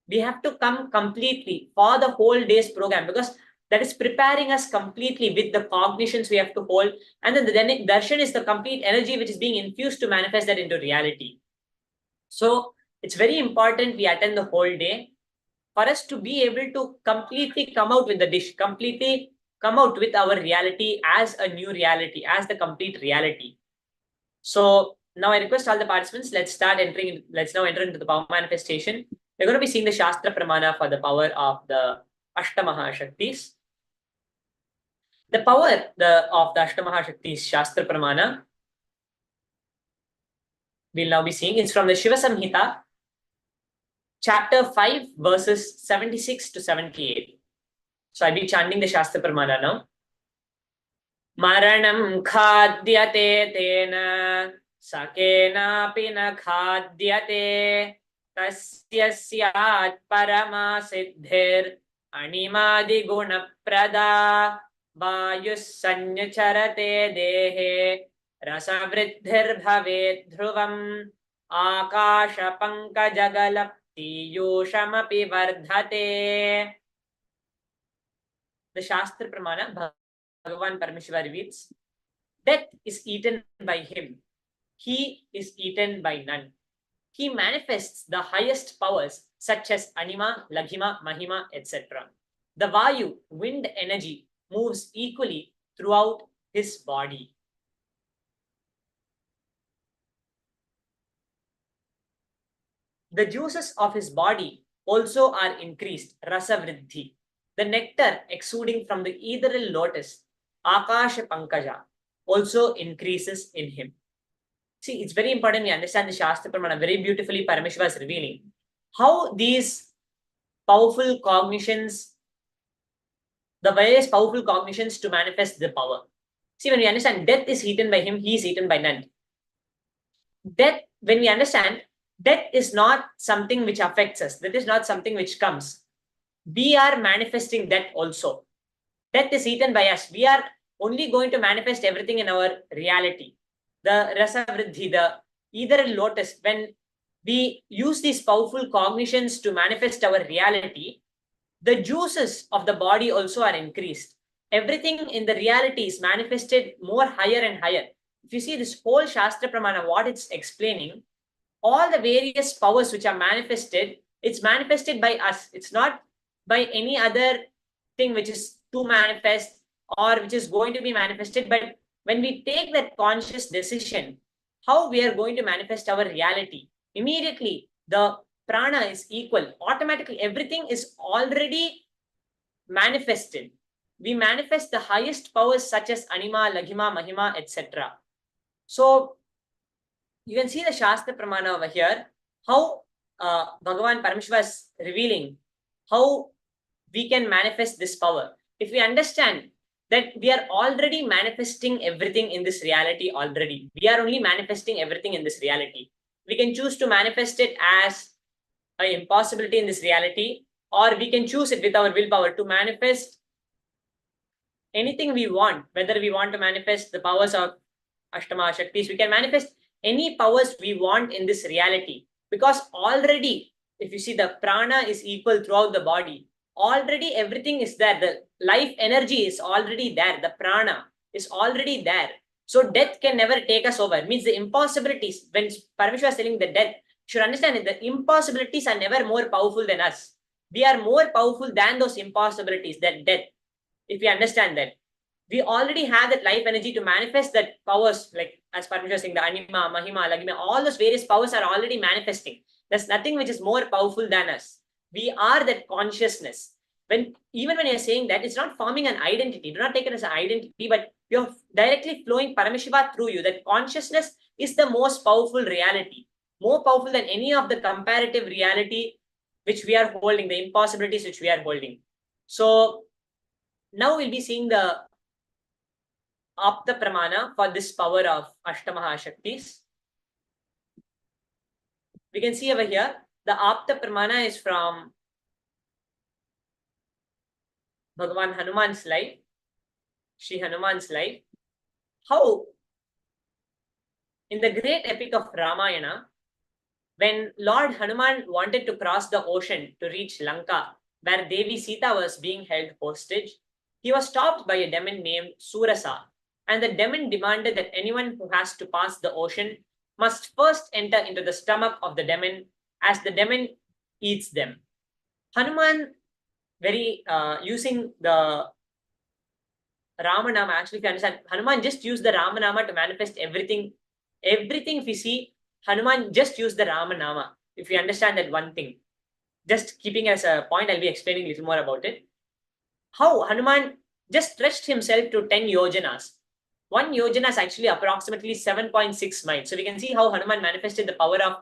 We have to come completely for the whole day's program, because that is preparing us completely with the cognitions we have to hold. And then the darshan is the complete energy which is being infused to manifest that into reality. So it's very important we attend the whole day for us to be able to completely come out with the dish, completely come out with our reality as a new reality, as the complete reality. So now I request all the participants, let's now enter into the power manifestation. We're going to be seeing the Shastra Pramana for the power of the Ashtamahashaktis. The power of the Ashtamahashaktis Shastra Pramana we'll now be seeing is from the Shiva Samhita, chapter 5, verses 76 to 78. So I'll be chanting the Shastra Pramana now. Maranam khadyate tena sakena pina khadyate tasyasyat parama siddhir animadi guna prada vayus sanyacharate dehe rasavriddhir bhavet dhruvam akasha pankajagala Tiyushamapi vardhate. The Shastra Pramana, Bhagavan Paramashiva reveals, death is eaten by him. He is eaten by none. He manifests the highest powers such as Anima, Laghima, Mahima, etc. The Vayu, wind energy, moves equally throughout his body. The juices of his body also are increased, rasa vriddhi. The nectar exuding from the ethereal lotus, akasha pankaja, also increases in him. See, it's very important we understand the Shastra Pramana. Very beautifully Paramashiva is revealing how these powerful cognitions, the various powerful cognitions to manifest the power. See, when we understand death is eaten by him, he is eaten by none. Death, when we understand, death is not something which affects us. That is not something which comes. We are manifesting death also. Death is eaten by us. We are only going to manifest everything in our reality. The rasa vriddhi, the either lotus, when we use these powerful cognitions to manifest our reality, the juices of the body also are increased. Everything in the reality is manifested more higher and higher. If you see this whole Shastra Pramana, what it's explaining, all the various powers which are manifested, it's manifested by us. It's not by any other thing which is to manifest or which is going to be manifested. But when we take that conscious decision, how we are going to manifest our reality, immediately the prana is equal. Automatically, everything is already manifested. We manifest the highest powers such as Anima, Laghima, Mahima, etc. So you can see the Shastra Pramana over here, how Bhagavan Paramashiva is revealing how we can manifest this power. If we understand that we are already manifesting everything in this reality already, we are only manifesting everything in this reality. We can choose to manifest it as an impossibility in this reality, or we can choose it with our willpower to manifest anything we want, whether we want to manifest the powers of Ashtama Shaktis, we can manifest any powers we want in this reality, because already, if you see, the prana is equal throughout the body. Already everything is there. The life energy is already there. The prana is already there. So death can never take us over. It means the impossibilities, when Paramashiva is telling the death, you should understand that the impossibilities are never more powerful than us. We are more powerful than those impossibilities, that death. If we understand that, we already have that life energy to manifest that powers, like as Paramashiva is saying, the Anima, Mahima, Laghima, all those various powers are already manifesting. There's nothing which is more powerful than us. We are that consciousness. Even when you're saying that, it's not forming an identity. Do not take it as an identity, but you're directly flowing Paramashiva through you. That consciousness is the most powerful reality, more powerful than any of the comparative reality which we are holding, the impossibilities which we are holding. So now we'll be seeing the Apta Pramana for this power of Ashtamaha Shaktis. We can see over here, the Apta Pramana is from Bhagavan Hanuman's life, Shri Hanuman's life. How in the great epic of Ramayana, when Lord Hanuman wanted to cross the ocean to reach Lanka, where Devi Sita was being held hostage, he was stopped by a demon named Surasa. And the demon demanded that anyone who has to pass the ocean must first enter into the stomach of the demon, as the demon eats them. Hanuman, using the Ramanama, actually, if you understand, Hanuman just used the Ramanama to manifest everything. Everything, if you see, Hanuman just used the Ramanama. If you understand that one thing, just keeping as a point, I'll be explaining a little more about it. How Hanuman just stretched himself to 10 yojanas. 1 yojana is actually approximately 7.6 miles. So we can see how Hanuman manifested the power of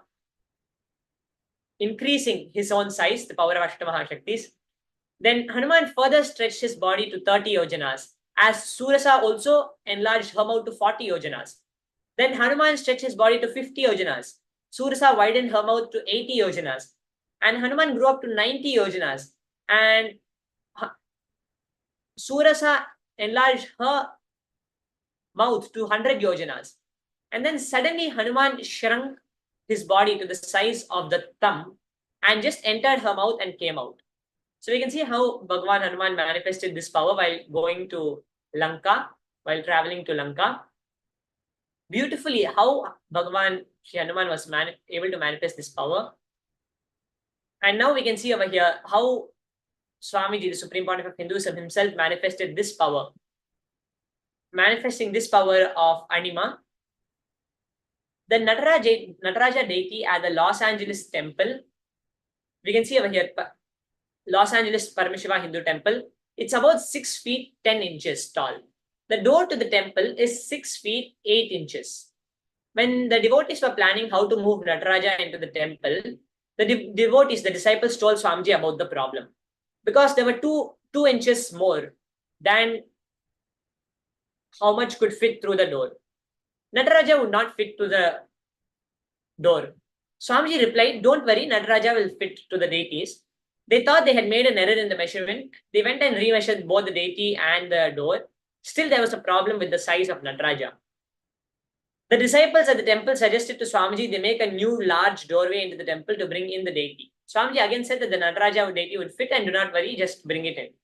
increasing his own size, the power of Ashtamaha Shaktis. Then Hanuman further stretched his body to 30 yojanas, as Surasa also enlarged her mouth to 40 yojanas. Then Hanuman stretched his body to 50 yojanas. Surasa widened her mouth to 80 yojanas. And Hanuman grew up to 90 yojanas. And Surasa enlarged her mouth to 100 yojanas. And then suddenly Hanuman shrunk his body to the size of the thumb and just entered her mouth and came out. So we can see how Bhagavan Hanuman manifested this power while going to Lanka, while traveling to Lanka. Beautifully, how Bhagavan Shri Hanuman was able to manifest this power. And now we can see over here how Swamiji, the Supreme Pontiff of Hinduism, himself manifested this power. Manifesting this power of Anima. The Nataraja deity at the Los Angeles temple, we can see over here, Los Angeles Paramashiva Hindu temple. It's about 6 feet 10 inches tall. The door to the temple is 6 feet 8 inches. When the devotees were planning how to move Nataraja into the temple, the devotees, the disciples, told Swamiji about the problem, because there were 2 inches more than how much could fit through the door. Nataraja would not fit to the door. Swamiji replied, "Don't worry, Nataraja will fit to the deities." They thought they had made an error in the measurement. They went and remeasured both the deity and the door. Still, there was a problem with the size of Nataraja. The disciples at the temple suggested to Swamiji they make a new large doorway into the temple to bring in the deity. Swamiji again said that the Nataraja deity would fit and do not worry, just bring it in.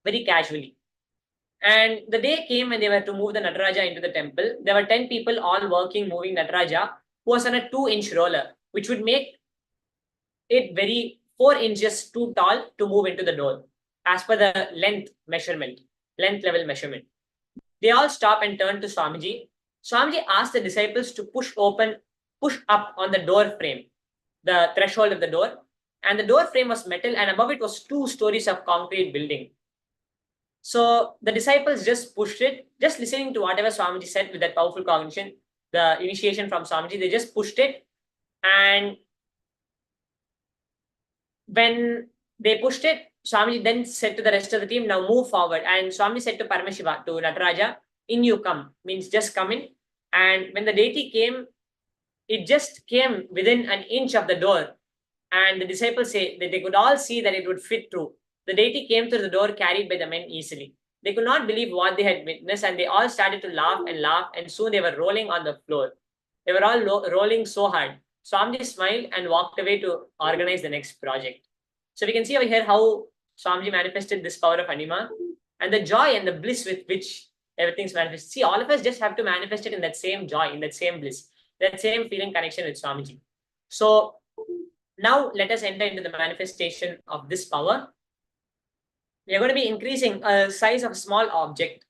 Very casually. And the day came when they were to move the Nataraja into the temple. There were 10 people all working, moving Nataraja, who was on a 2-inch roller, which would make it very 4 inches too tall to move into the door, as per the length level measurement. They all stopped and turned to Swamiji. Swamiji asked the disciples to push up on the door frame, the threshold of the door, and the door frame was metal, and above it was 2 stories of concrete building. So the disciples just pushed it, just listening to whatever Swamiji said with that powerful cognition, the initiation from Swamiji, they just pushed it. And when they pushed it, Swamiji then said to the rest of the team, "Now move forward." And Swamiji said to Paramashiva, to Nataraja, "In you come," means just come in. And when the deity came, it just came within an inch of the door. And the disciples say that they could all see that it would fit through. The deity came through the door carried by the men easily. They could not believe what they had witnessed, and they all started to laugh, and soon they were rolling on the floor. They were all rolling so hard. Swamiji smiled and walked away to organize the next project. So we can see over here how Swamiji manifested this power of anima and the joy and the bliss with which everything's manifested. See, all of us just have to manifest it in that same joy, in that same bliss, that same feeling connection with Swamiji. So now let us enter into the manifestation of this power. We are going to be increasing the size of a small object.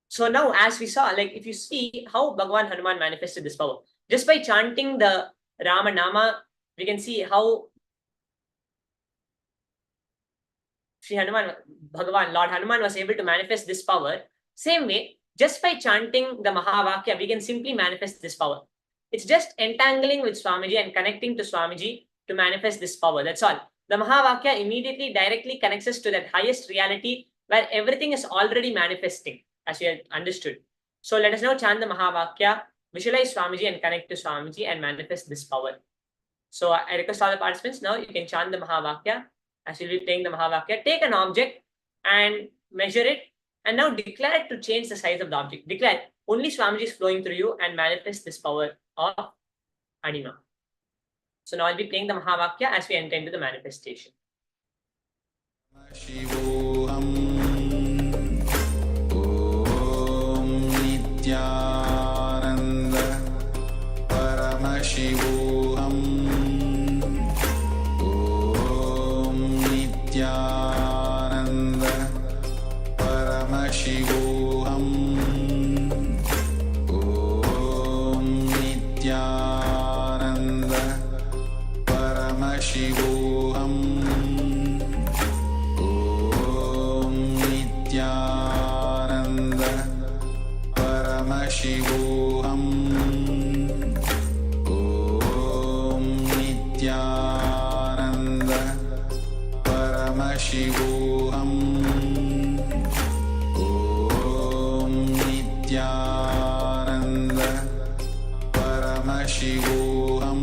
So now, as we saw, like if you see how Bhagavan Hanuman manifested this power, just by chanting the Rama Nama, we can see how Sri Hanuman, Bhagavan, Lord Hanuman was able to manifest this power. Same way, just by chanting the Mahavakya, we can simply manifest this power. It's just entangling with Swamiji and connecting to Swamiji to manifest this power. That's all. The Mahavakya immediately directly connects us to that highest reality where everything is already manifesting, as we have understood. So let us now chant the Mahavakya, visualize Swamiji and connect to Swamiji and manifest this power. So I request all the participants, now you can chant the Mahavakya. As you'll be playing the Mahavakya, take an object and measure it, and now declare it to change the size of the object. Declare only Swamiji is flowing through you and manifest this power of anima. So now I'll be playing the Mahavakya as we enter into the manifestation. Paramashivoham Om Nithyananda Paramashivoham Om Nithyananda Paramashivoham Om Nithyananda Paramashivoham Om Nithyananda Paramashivoham Om Nithyananda Paramashivoham Om Nithyananda Paramashivoham Om Nithyananda Paramashivoham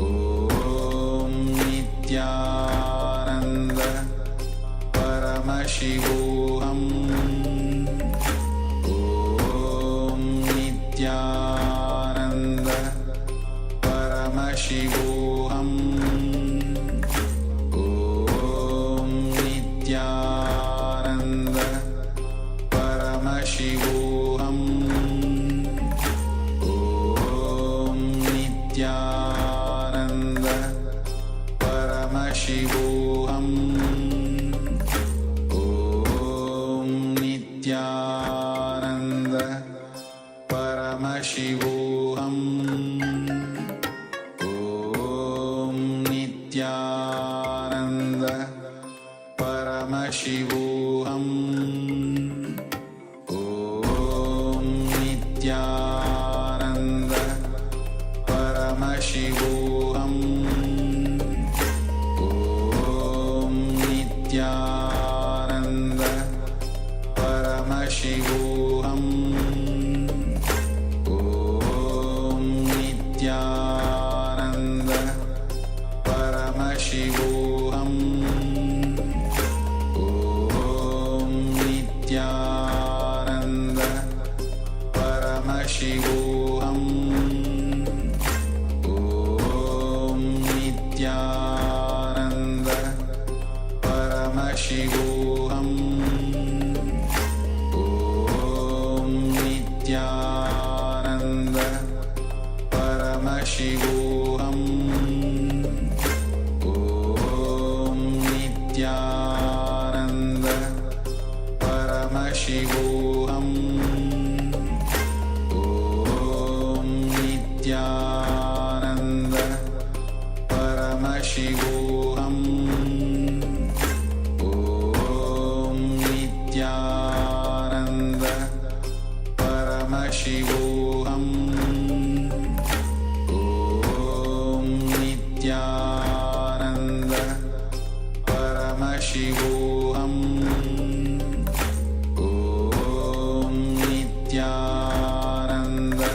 Om Nithyananda Paramashivoham Om Nithyananda Paramashivoham Om Nithyananda Paramashivoham Om Nithyananda Paramashivoham Om Nithyananda Paramashivoham Om Nithyananda Paramashivoham Om Nithyananda Paramashivoham Om Paramashivoham Om Nithyananda Paramashivoham Om Nithyananda Paramashivoham Om Nithyananda Paramashivoham Om Nithyananda Paramashivoham Om Nithyananda Paramashivoham Om Nithyananda Paramashivoham Om Nithyananda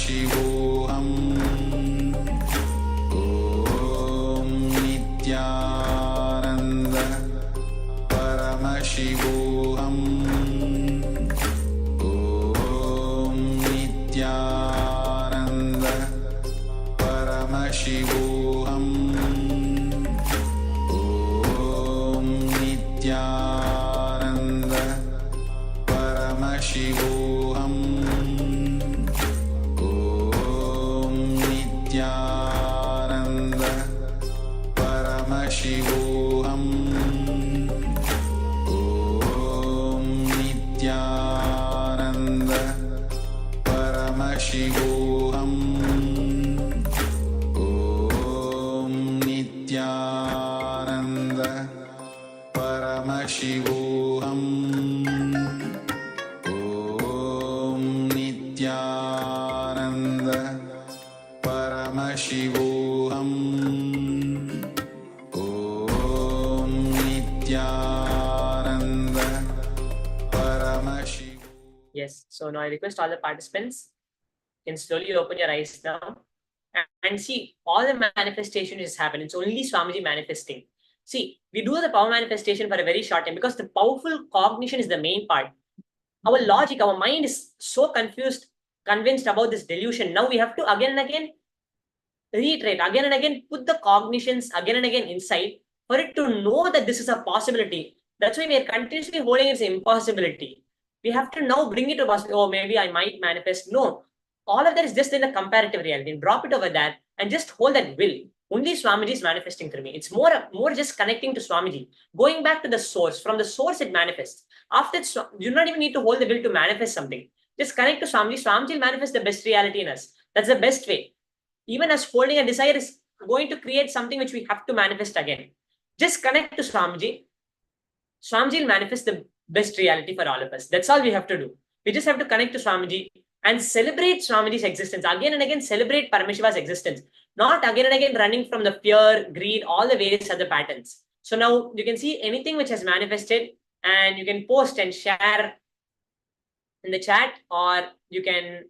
Paramashivoham Om Nithyananda Paramashivoham Om Nithyananda Paramashivoham Om Nithyananda Paramashivoham Om Nithyananda Paramashivoham Om Nithyananda Paramashivoham Om Nithyananda Paramashivoham Om Nithyananda Paramashivoham Om Nithyananda Paramashivoham. Yes. So now I request all the participants can slowly open your eyes now and see all the manifestation is happening. It's only Swamiji manifesting. See, we do the power manifestation for a very short time because the powerful cognition is the main part. Our logic, our mind is so confused, convinced about this delusion. Now we have to again and again reiterate, again and again, put the cognitions again and again inside for it to know that this is a possibility. That's why we are continuously holding its impossibility. We have to now bring it to possibility. Oh, maybe I might manifest. No, all of that is just in the comparative reality. Drop it over that and just hold that will. Only Swamiji is manifesting through me. It's more just connecting to Swamiji, going back to the source. From the source, it manifests. After it, you do not even need to hold the will to manifest something. Just connect to Swamiji. Swamiji will manifest the best reality in us. That's the best way. Even as holding a desire is going to create something which we have to manifest again. Just connect to Swamiji. Swamiji will manifest the best reality for all of us. That's all we have to do. We just have to connect to Swamiji and celebrate Swamiji's existence. Again and again, celebrate Paramashiva's existence. Not again and again running from the fear, greed, all the various other patterns. So now you can see anything which has manifested and you can post and share in the chat, or you can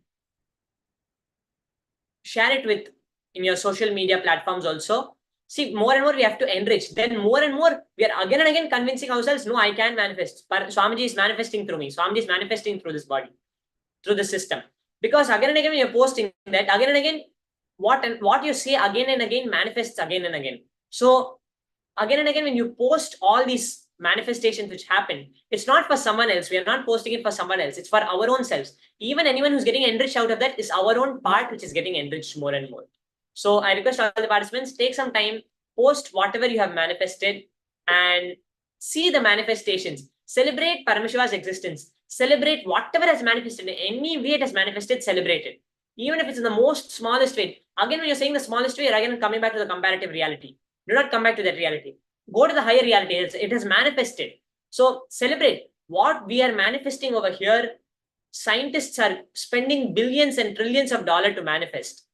share it with in your social media platforms also. See, more and more we have to enrich. Then more and more we are again and again convincing ourselves, no, I can manifest. Swamiji is manifesting through me. Swamiji is manifesting through this body, through the system. Because again and again when you're posting that, again and again, what you say again and again manifests again and again. So again and again when you post all these manifestations which happen, it's not for someone else. We are not posting it for someone else. It's for our own selves. Even anyone who's getting enriched out of that is our own part which is getting enriched more and more. So I request all the participants, take some time, post whatever you have manifested and see the manifestations. Celebrate Paramashiva's existence. Celebrate whatever has manifested. In any way it has manifested, celebrate it. Even if it's in the most smallest way. Again, when you're saying the smallest way, you're again coming back to the comparative reality. Do not come back to that reality. Go to the higher reality. It has manifested. So celebrate what we are manifesting over here. Scientists are spending billions and trillions of dollars to manifest,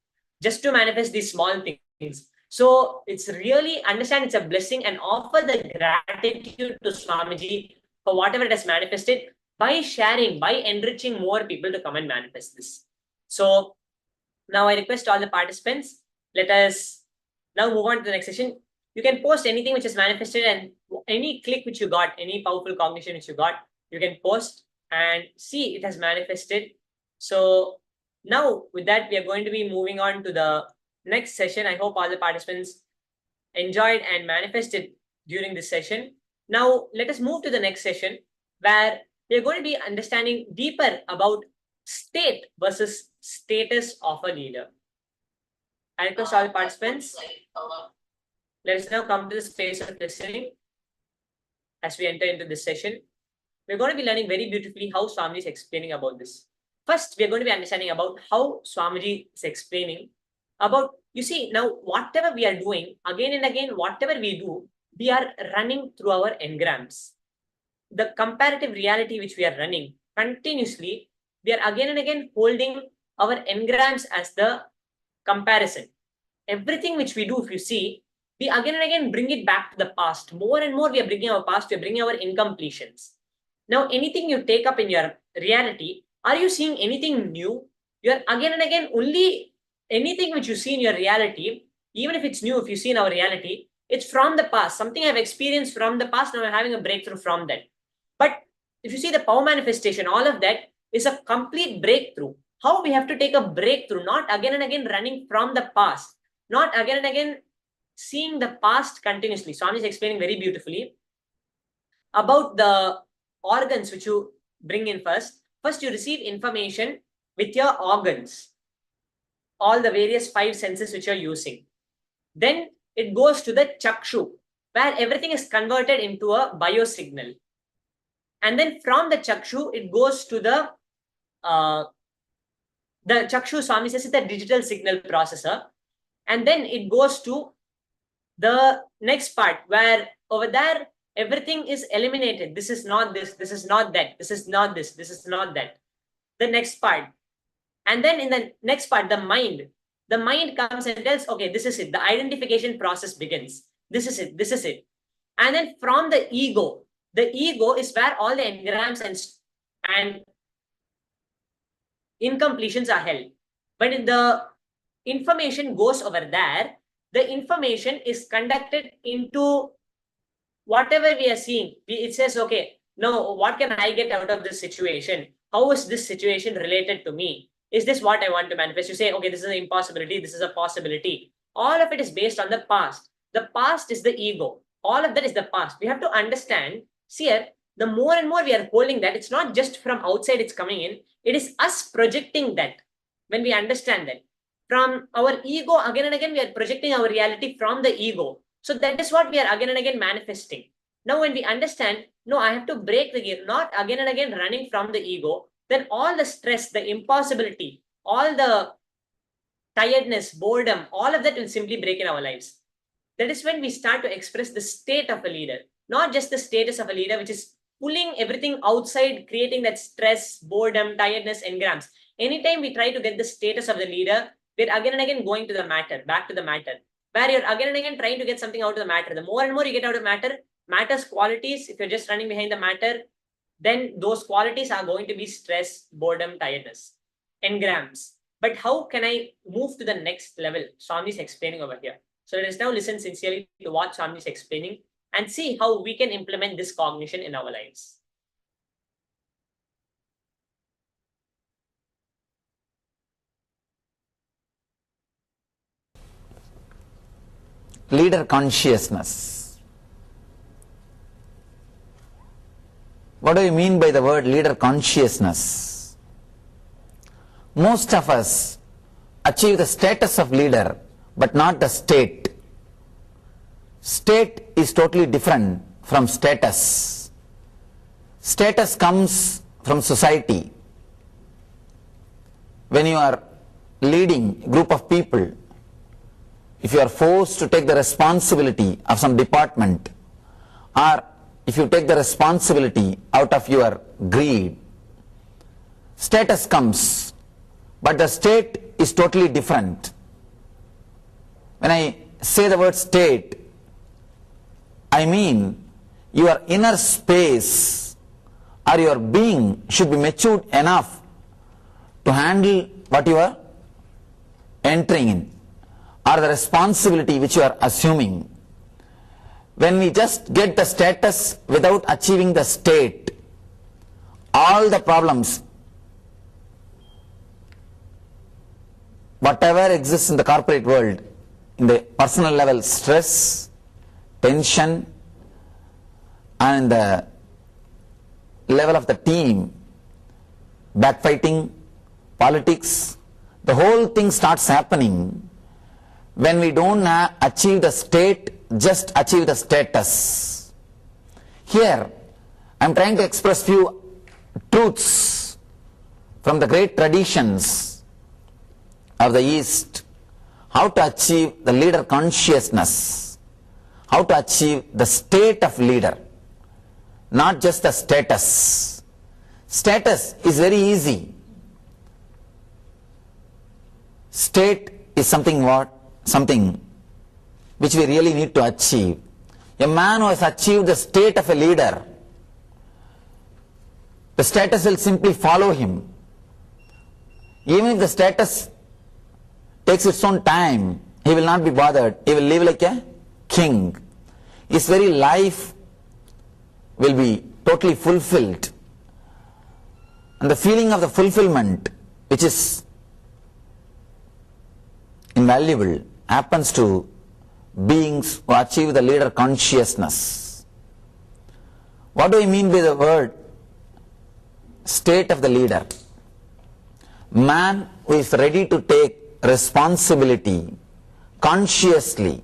just to manifest these small things. So it's really understand it's a blessing and offer the gratitude to Swamiji for whatever it has manifested by sharing, by enriching more people to come and manifest this. So now I request all the participants, let us now move on to the next session. You can post anything which is manifested and any click which you got, any powerful cognition which you got, you can post and see it has manifested So now with that, we are going to be moving on to the next session. I hope all the participants enjoyed and manifested during this session. Now let us move to the next session, where we are going to be understanding deeper about state versus status of a leader. I request all the participants, let us now come to the space of listening as we enter into this session. We're going to be learning very beautifully how Swamiji is explaining about this. First, we're going to be understanding about how Swamiji is explaining about, you see, now whatever we are doing, again and again, whatever we do, we are running through our engrams. The comparative reality which we are running continuously, we are again and again holding our engrams as the comparison. Everything which we do, if you see, we again and again bring it back to the past. More and more we are bringing our past, we are bringing our incompletions. Now, anything you take up in your reality, are you seeing anything new? You are again and again only anything which you see in your reality, even if it's new, if you see in our reality, it's from the past. Something I've experienced from the past, now I'm having a breakthrough from that. But if you see the power manifestation, all of that is a complete breakthrough. How we have to take a breakthrough, not again and again running from the past, not again and again seeing the past continuously. Swami is explaining very beautifully about the organs which you bring in first. First, you receive information with your organs, all the various 5 senses which you're using. Then it goes to the chakshu, where everything is converted into a biosignal. And then from the chakshu, it goes to the chakshu, Swami says, is the digital signal processor. And then it goes to the next part, where over there, everything is eliminated. This is not this, this is not that, this is not this, this is not that. The next part. And then in the next part, the mind comes and tells, okay, this is it. The identification process begins. This is it, this is it. And then from the ego is where all the engrams and incompletions are held. But if the information goes over there, the information is conducted into whatever we are seeing. It says, okay, no, what can I get out of this situation? How is this situation related to me? Is this what I want to manifest? You say, okay, this is an impossibility, this is a possibility. All of it is based on the past. The past is the ego. All of that is the past. We have to understand, see here, the more and more we are holding that, it's not just from outside it's coming in, it is us projecting that. When we understand that, from our ego, again and again, we are projecting our reality from the ego. So that is what we are again and again manifesting. Now, when we understand, no, I have to break the gear, not again and again running from the ego, then all the stress, the impossibility, all the tiredness, boredom, all of that will simply break in our lives. That is when we start to express the state of a leader, not just the status of a leader, which is pulling everything outside, creating that stress, boredom, tiredness, engrams. Anytime we try to get the status of the leader, we're again and again going to the matter, back to the matter, where you're again and again trying to get something out of the matter. The more and more you get out of matter, matter's qualities, if you're just running behind the matter, then those qualities are going to be stress, boredom, tiredness, engrams. But how can I move to the next level? Swami is explaining over here. So let us now listen sincerely to what Swami is explaining and see how we can implement this cognition in our lives. Leader consciousness. What do you mean by the word leader consciousness? Most of us achieve the status of leader, but not the state. State is totally different from status. Status comes from society. When you are leading a group of people, if you are forced to take the responsibility of some department, or if you take the responsibility out of your greed, status comes, but the state is totally different. When I say the word state, I mean your inner space or your being should be matured enough to handle what you are entering in, or the responsibility which you are assuming. When we just get the status without achieving the state, all the problems whatever exists in the corporate world, in the personal level, stress, tension, and in the level of the team, backfighting, politics, the whole thing starts happening when we don't achieve the state, just achieve the status. Here, I am trying to express few truths from the great traditions of the East, how to achieve the leader consciousness, how to achieve the state of leader, not just the status. Status is very easy. State is something which we really need to achieve. A man who has achieved the state of a leader, the status will simply follow him. Even if the status takes its own time, he will not be bothered. He will live like a king. His very life will be totally fulfilled. And the feeling of the fulfillment, which is invaluable, happens to beings who achieve the leader consciousness. What do I mean by the word state of the leader? Man who is ready to take responsibility consciously,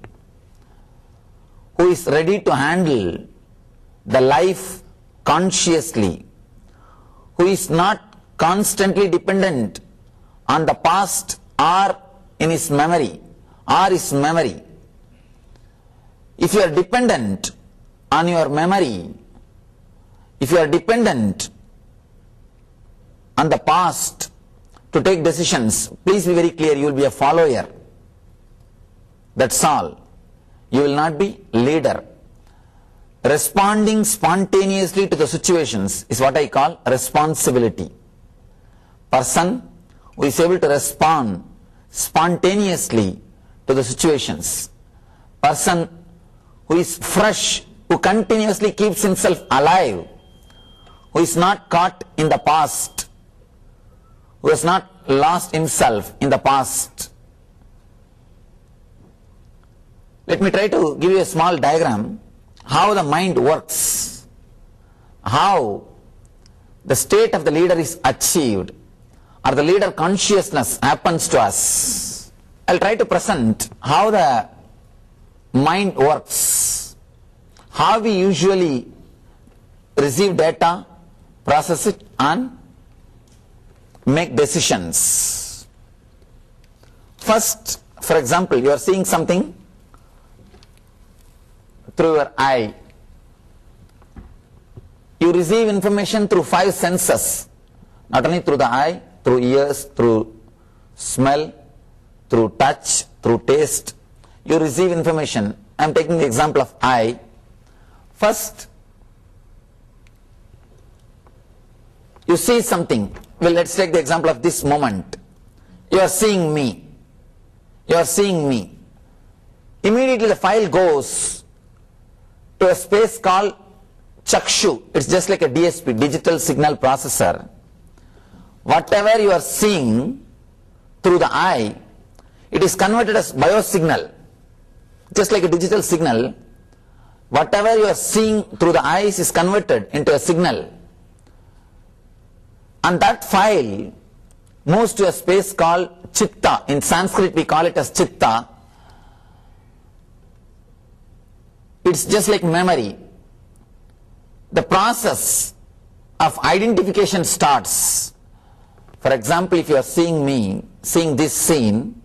who is ready to handle the life consciously, who is not constantly dependent on the past or in his memory or his memory. If you are dependent on your memory, if you are dependent on the past to take decisions, please be very clear, you will be a follower. That's all. You will not be leader. Responding spontaneously to the situations is what I call responsibility. Person who is able to respond spontaneously to the situations. Person who is fresh, who continuously keeps himself alive, who is not caught in the past, who has not lost himself in the past. Let me try to give you a small diagram how the mind works, how the state of the leader is achieved, or the leader consciousness happens to us. I'll try to present how the mind works, how we usually receive data, process it, and make decisions. First, for example, you are seeing something through your eye. You receive information through 5 senses, not only through the eye, through ears, through smell, through touch, through taste. You receive information. I am taking the example of eye. First, you see something. Well, let's take the example of this moment. You are seeing me. You are seeing me. Immediately the file goes to a space called Chakshu. It's just like a DSP, digital signal processor. Whatever you are seeing through the eye, it is converted as biosignal. Just like a digital signal, whatever you are seeing through the eyes is converted into a signal. And that file moves to a space called Chitta. In Sanskrit we call it as Chitta. It's just like memory. The process of identification starts. For example, if you are seeing me, seeing this scene,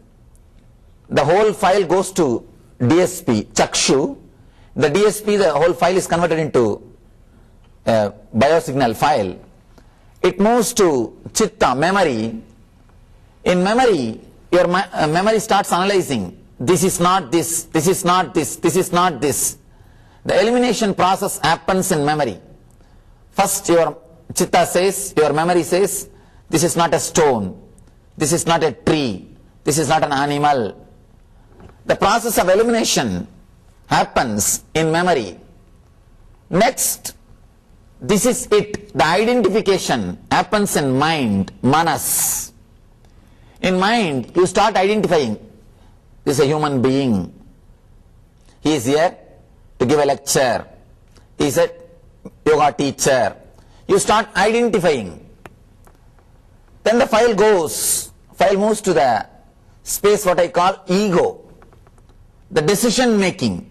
the whole file goes to DSP, Chakshu. The DSP, the whole file is converted into a biosignal file. It moves to Chitta, memory. In memory, your memory starts analyzing. This is not this, this is not this, this is not this. The elimination process happens in memory. First your Chitta says, your memory says, this is not a stone, this is not a tree, this is not an animal. The process of elimination happens in memory. Next, this is it. The identification happens in mind, manas. In mind, you start identifying, this is a human being. He is here to give a lecture. He is a yoga teacher. You start identifying. Then the file moves to the space what I call ego, the decision making.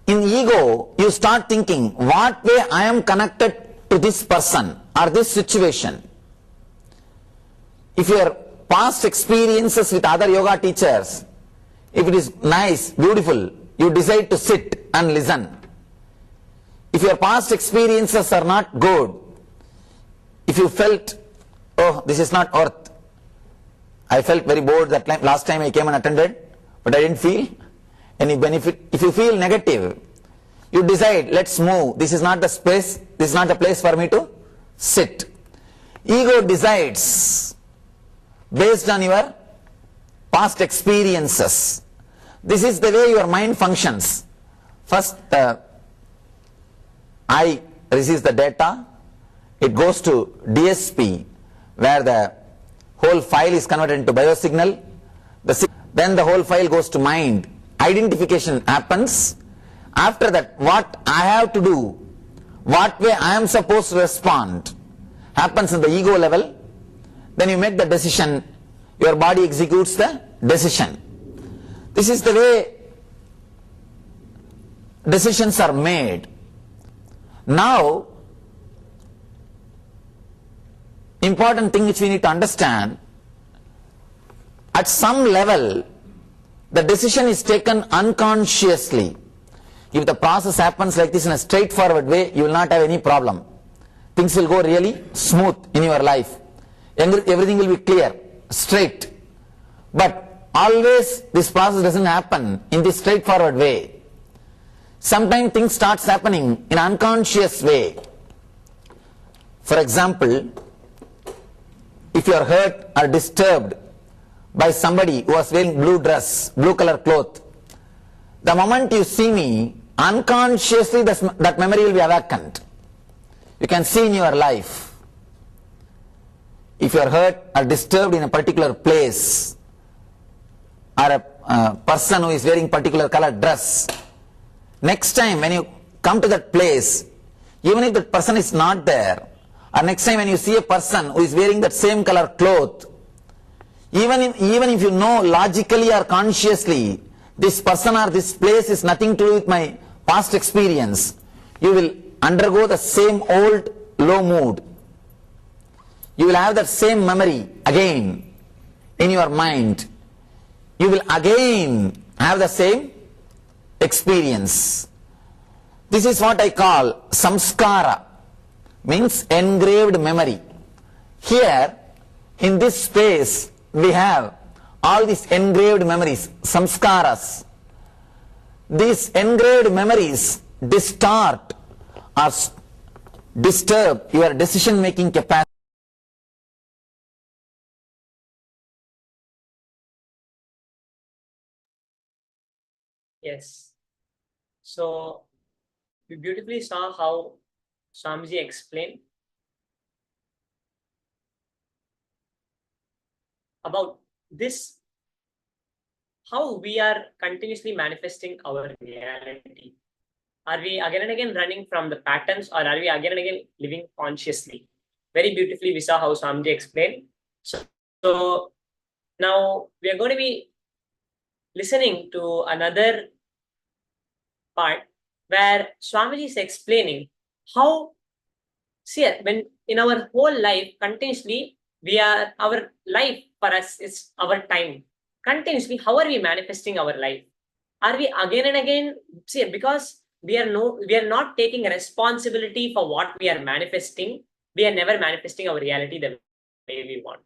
In ego, you start thinking, what way I am connected to this person or this situation. If your past experiences with other yoga teachers, if it is nice, beautiful, you decide to sit and listen. If your past experiences are not good, if you felt, oh, this is not worth, I felt very bored that time, last time I came and attended, but I didn't feel any benefit. If you feel negative, you decide, let's move, this is not the space, this is not the place for me to sit. Ego decides based on your past experiences. This is the way your mind functions. First, I receives the data, it goes to DSP, where the whole file is converted into biosignal. Then the whole file goes to mind. Identification happens. After that, what I have to do, what way I am supposed to respond, happens in the ego level. Then you make the decision, your body executes the decision. This is the way decisions are made. Now, important thing which we need to understand, at some level, the decision is taken unconsciously. If the process happens like this in a straightforward way, you will not have any problem. Things will go really smooth in your life. Everything will be clear, straight. But always this process doesn't happen in this straightforward way. Sometimes things starts happening in an unconscious way. For example, if you are hurt or disturbed by somebody who was wearing blue dress, blue color cloth, the moment you see me, unconsciously that memory will be awakened. You can see in your life. If you are hurt or disturbed in a particular place, or a person who is wearing particular colored dress, next time when you come to that place, even if that person is not there, or next time when you see a person who is wearing that same color cloth, even if you know logically or consciously this person or this place is nothing to do with my past experience, you will undergo the same old low mood. You will have that same memory again in your mind. You will again have the same experience. This is what I call samskara, means engraved memory. Here, in this space, we have all these engraved memories, samskaras. These engraved memories distort or disturb your decision-making capacity. Yes. So we beautifully saw how Swamiji explained about this, how we are continuously manifesting our reality. Are we again and again running from the patterns, or are we again and again living consciously? Very beautifully we saw how Swamiji explained. So now we are going to be listening to another part where Swamiji is explaining how, see, when in our whole life, continuously, our life for us is our time. Continuously, how are we manifesting our life? Are we again and again, see, because we are not taking responsibility for what we are manifesting, we are never manifesting our reality the way we want.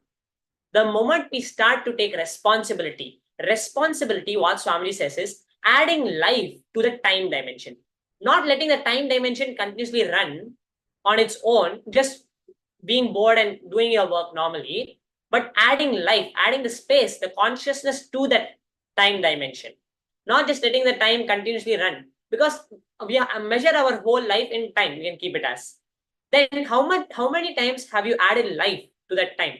The moment we start to take responsibility, what Swamiji says is adding life to the time dimension. Not letting the time dimension continuously run on its own, just being bored and doing your work normally, but adding life, adding the space, the consciousness to that time dimension. Not just letting the time continuously run, because we measure our whole life in time, we can keep it as. Then how many times have you added life to that time?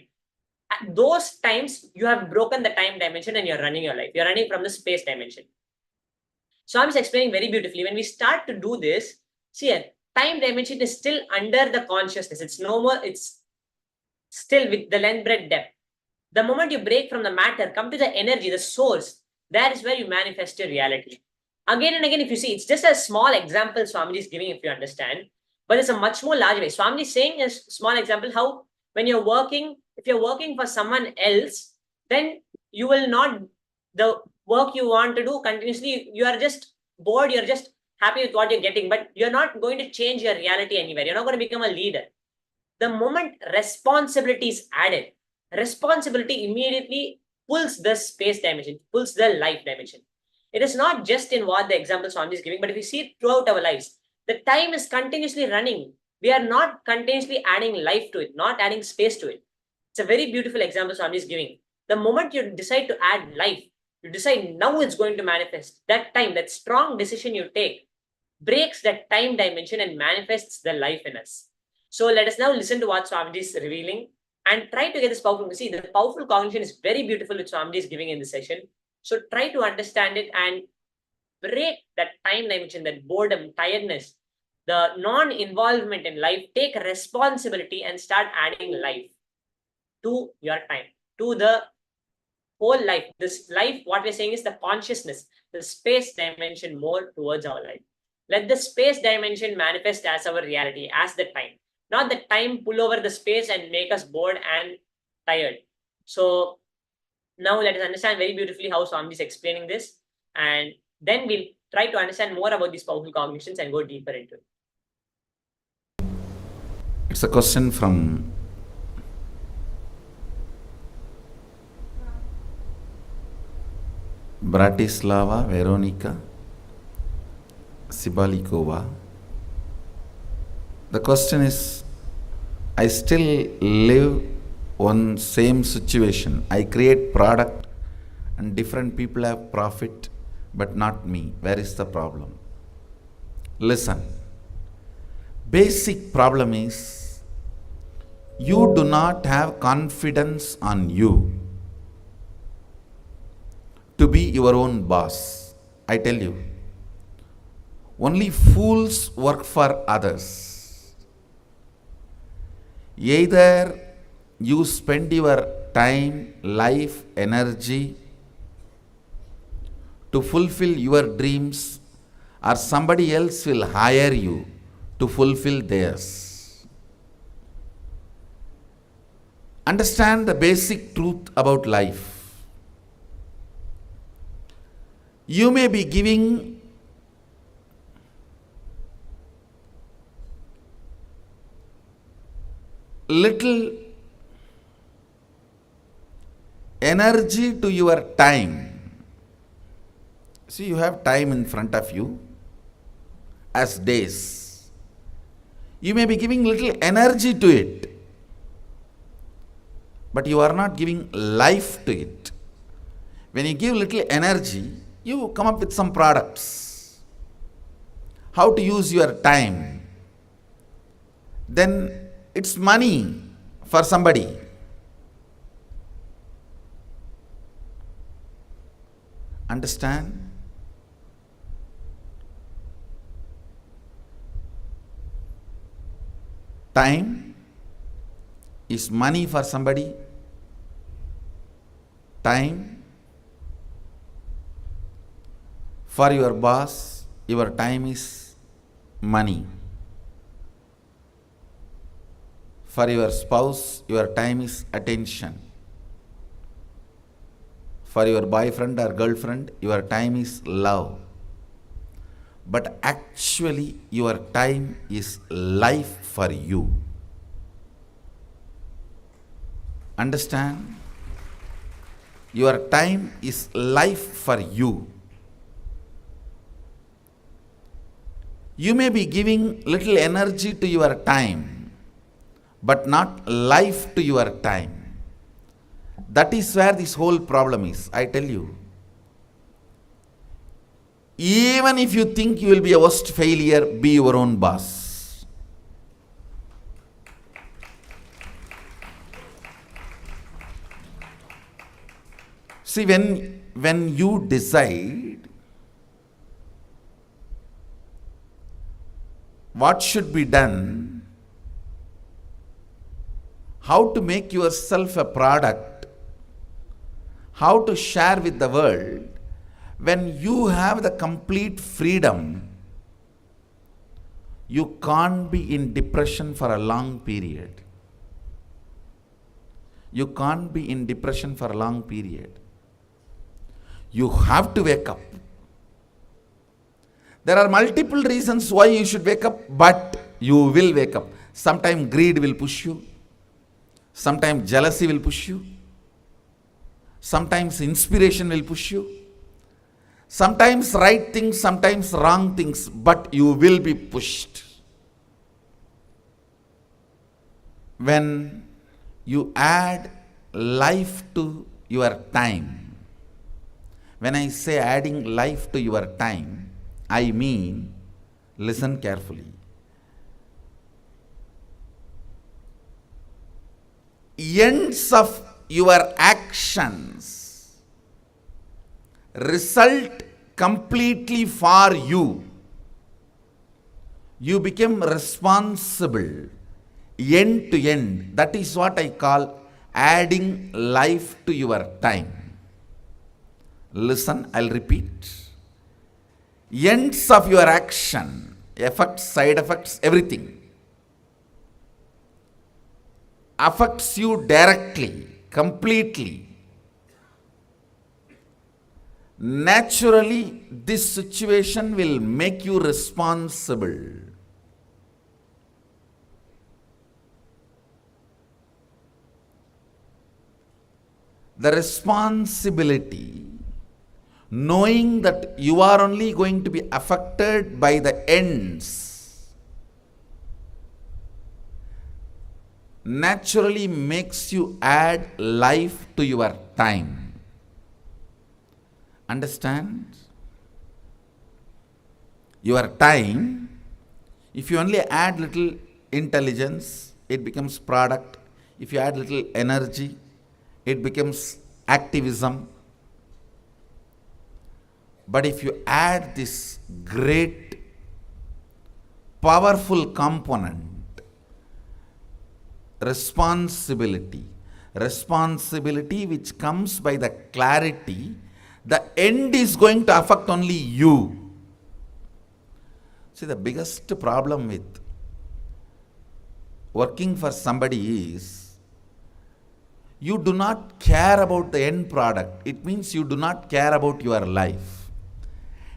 At those times, you have broken the time dimension and you're running your life. You're running from the space dimension. So I'm just explaining very beautifully. When we start to do this, see, a time dimension is still under the consciousness. It's no more, it's still with the length, breadth, depth. The moment you break from the matter, come to the energy, the source, that is where you manifest your reality. Again and again, if you see, it's just a small example Swamiji is giving, if you understand, but it's a much more large way. Swamiji is saying a small example how when you're working, if you're working for someone else, then you will not, the work you want to do continuously, you are just bored, you're just happy with what you're getting, but you're not going to change your reality anywhere. You're not going to become a leader. The moment responsibility is added, responsibility immediately pulls the space dimension, pulls the life dimension. It is not just in what the example Swami is giving, but if we see it throughout our lives, the time is continuously running. We are not continuously adding life to it, not adding space to it. It's a very beautiful example Swami is giving. The moment you decide to add life, you decide now it's going to manifest. That time, that strong decision you take, breaks that time dimension and manifests the life in us. So let us now listen to what Swamiji is revealing and try to get this powerful. See, the powerful cognition is very beautiful which Swamiji is giving in this session. So try to understand it and break that time dimension, that boredom, tiredness, the non-involvement in life. Take responsibility and start adding life to your time, to the whole life. This life, what we're saying is the consciousness, the space dimension more towards our life. Let the space dimension manifest as our reality, as the time. Not the time pull over the space and make us bored and tired. So now let us understand very beautifully how Swami is explaining this, and then we'll try to understand more about these powerful cognitions and go deeper into it. It's a question from Bratislava, Veronica Sibalikova. The question is, I still live on same situation. I create product and different people have profit, but not me. Where is the problem? Listen. Basic problem is you do not have confidence on you to be your own boss. I tell you, only fools work for others. Either you spend your time, life, energy to fulfill your dreams, or somebody else will hire you to fulfill theirs. Understand the basic truth about life. You may be giving little energy to your time. See, you have time in front of you as days. You may be giving little energy to it, but you are not giving life to it. When you give little energy, you come up with some products. How to use your time. Then it's money for somebody. Understand? Time is money for somebody. Time for your boss, your time is money. For your spouse, your time is attention. For your boyfriend or girlfriend, your time is love. But actually, your time is life for you. Understand? Your time is life for you. You may be giving little energy to your time, but not life to your time. That is where this whole problem is, I tell you. Even if you think you will be a worst failure, be your own boss. See, when you decide what should be done, how to make yourself a product, how to share with the world, when you have the complete freedom, you can't be in depression for a long period. You can't be in depression for a long period. You have to wake up. There are multiple reasons why you should wake up, but you will wake up. Sometimes greed will push you. Sometimes jealousy will push you. Sometimes inspiration will push you. Sometimes right things, sometimes wrong things, but you will be pushed. When you add life to your time, when I say adding life to your time, I mean, listen carefully. Ends of your actions result completely for you. You become responsible end to end. That is what I call adding life to your time. Listen, I'll repeat. Ends of your action, effects, side effects, everything affects you directly, completely. Naturally, this situation will make you responsible. The responsibility, knowing that you are only going to be affected by the ends, naturally makes you add life to your time. Understand? Your time, if you only add little intelligence, it becomes product. If you add little energy, it becomes activism. But if you add this great, powerful component, responsibility which comes by the clarity, the end is going to affect only you. See, the biggest problem with working for somebody is, you do not care about the end product. It means you do not care about your life.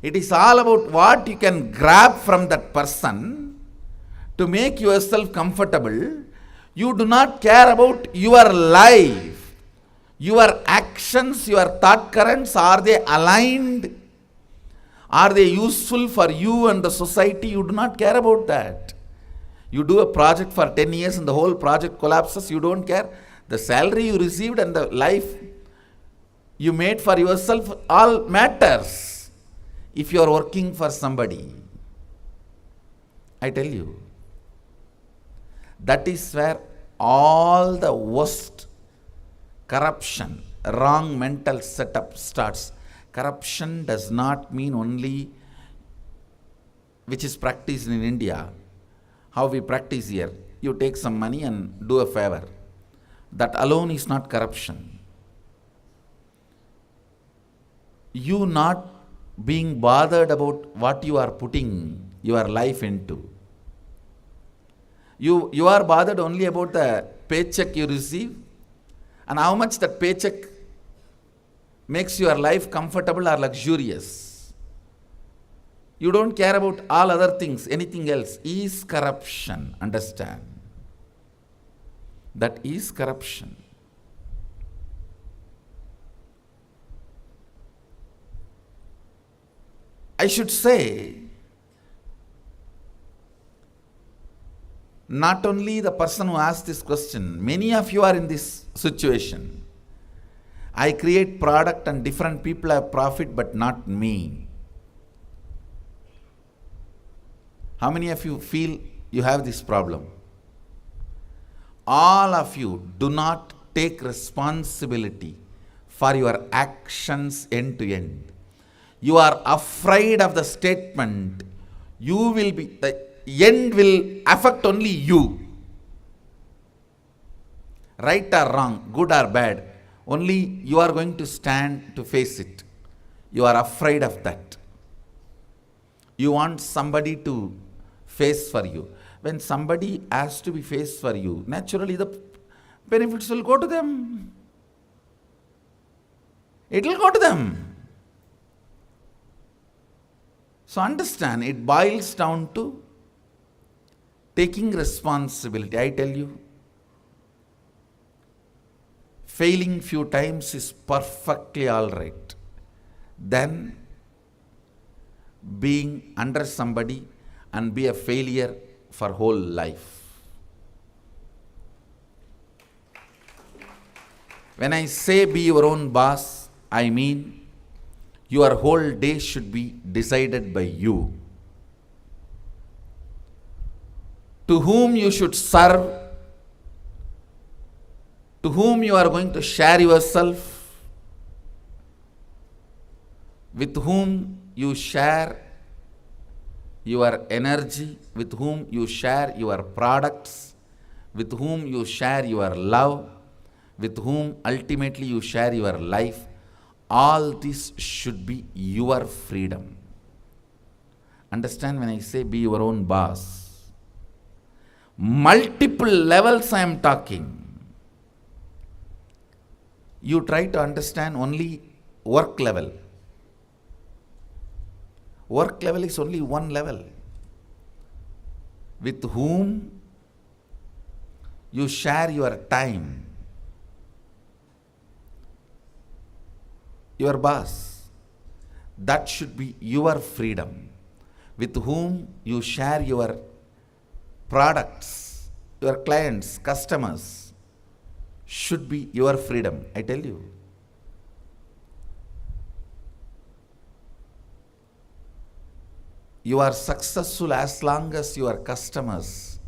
It is all about what you can grab from that person to make yourself comfortable. You do not care about your life. Your actions, your thought currents, are they aligned? Are they useful for you and the society? You do not care about that. You do a project for 10 years and the whole project collapses, you don't care. The salary you received and the life you made for yourself all matters. If you are working for somebody, I tell you, that is where all the worst corruption, wrong mental setup starts. Corruption does not mean only, which is practiced in India, how we practice here. You take some money and do a favor. That alone is not corruption. You not being bothered about what you are putting your life into. You are bothered only about the paycheck you receive and how much that paycheck makes your life comfortable or luxurious. You don't care about all other things, anything else is corruption. Understand? That is corruption. I should say, not only the person who asked this question, many of you are in this situation. I create product and different people have profit, but not me. How many of you feel you have this problem? All of you do not take responsibility for your actions end to end. You are afraid of the statement, the end will affect only you. Right or wrong, good or bad, only you are going to stand to face it. You are afraid of that. You want somebody to face for you. When somebody has to be faced for you, naturally the benefits will go to them. It will go to them. So understand, it boils down to taking responsibility. I tell you, failing few times is perfectly all right. Then being under somebody and be a failure for whole life. When I say be your own boss, I mean your whole day should be decided by you. To whom you should serve, to whom you are going to share yourself, with whom you share your energy, with whom you share your products, with whom you share your love, with whom ultimately you share your life. All this should be your freedom. Understand when I say be your own boss? Multiple levels I am talking. You try to understand only work level. Work level is only one level. With whom you share your time. Your boss. That should be your freedom. With whom you share your products, your clients, customers, should be your freedom. I tell you. You are successful as long as your customers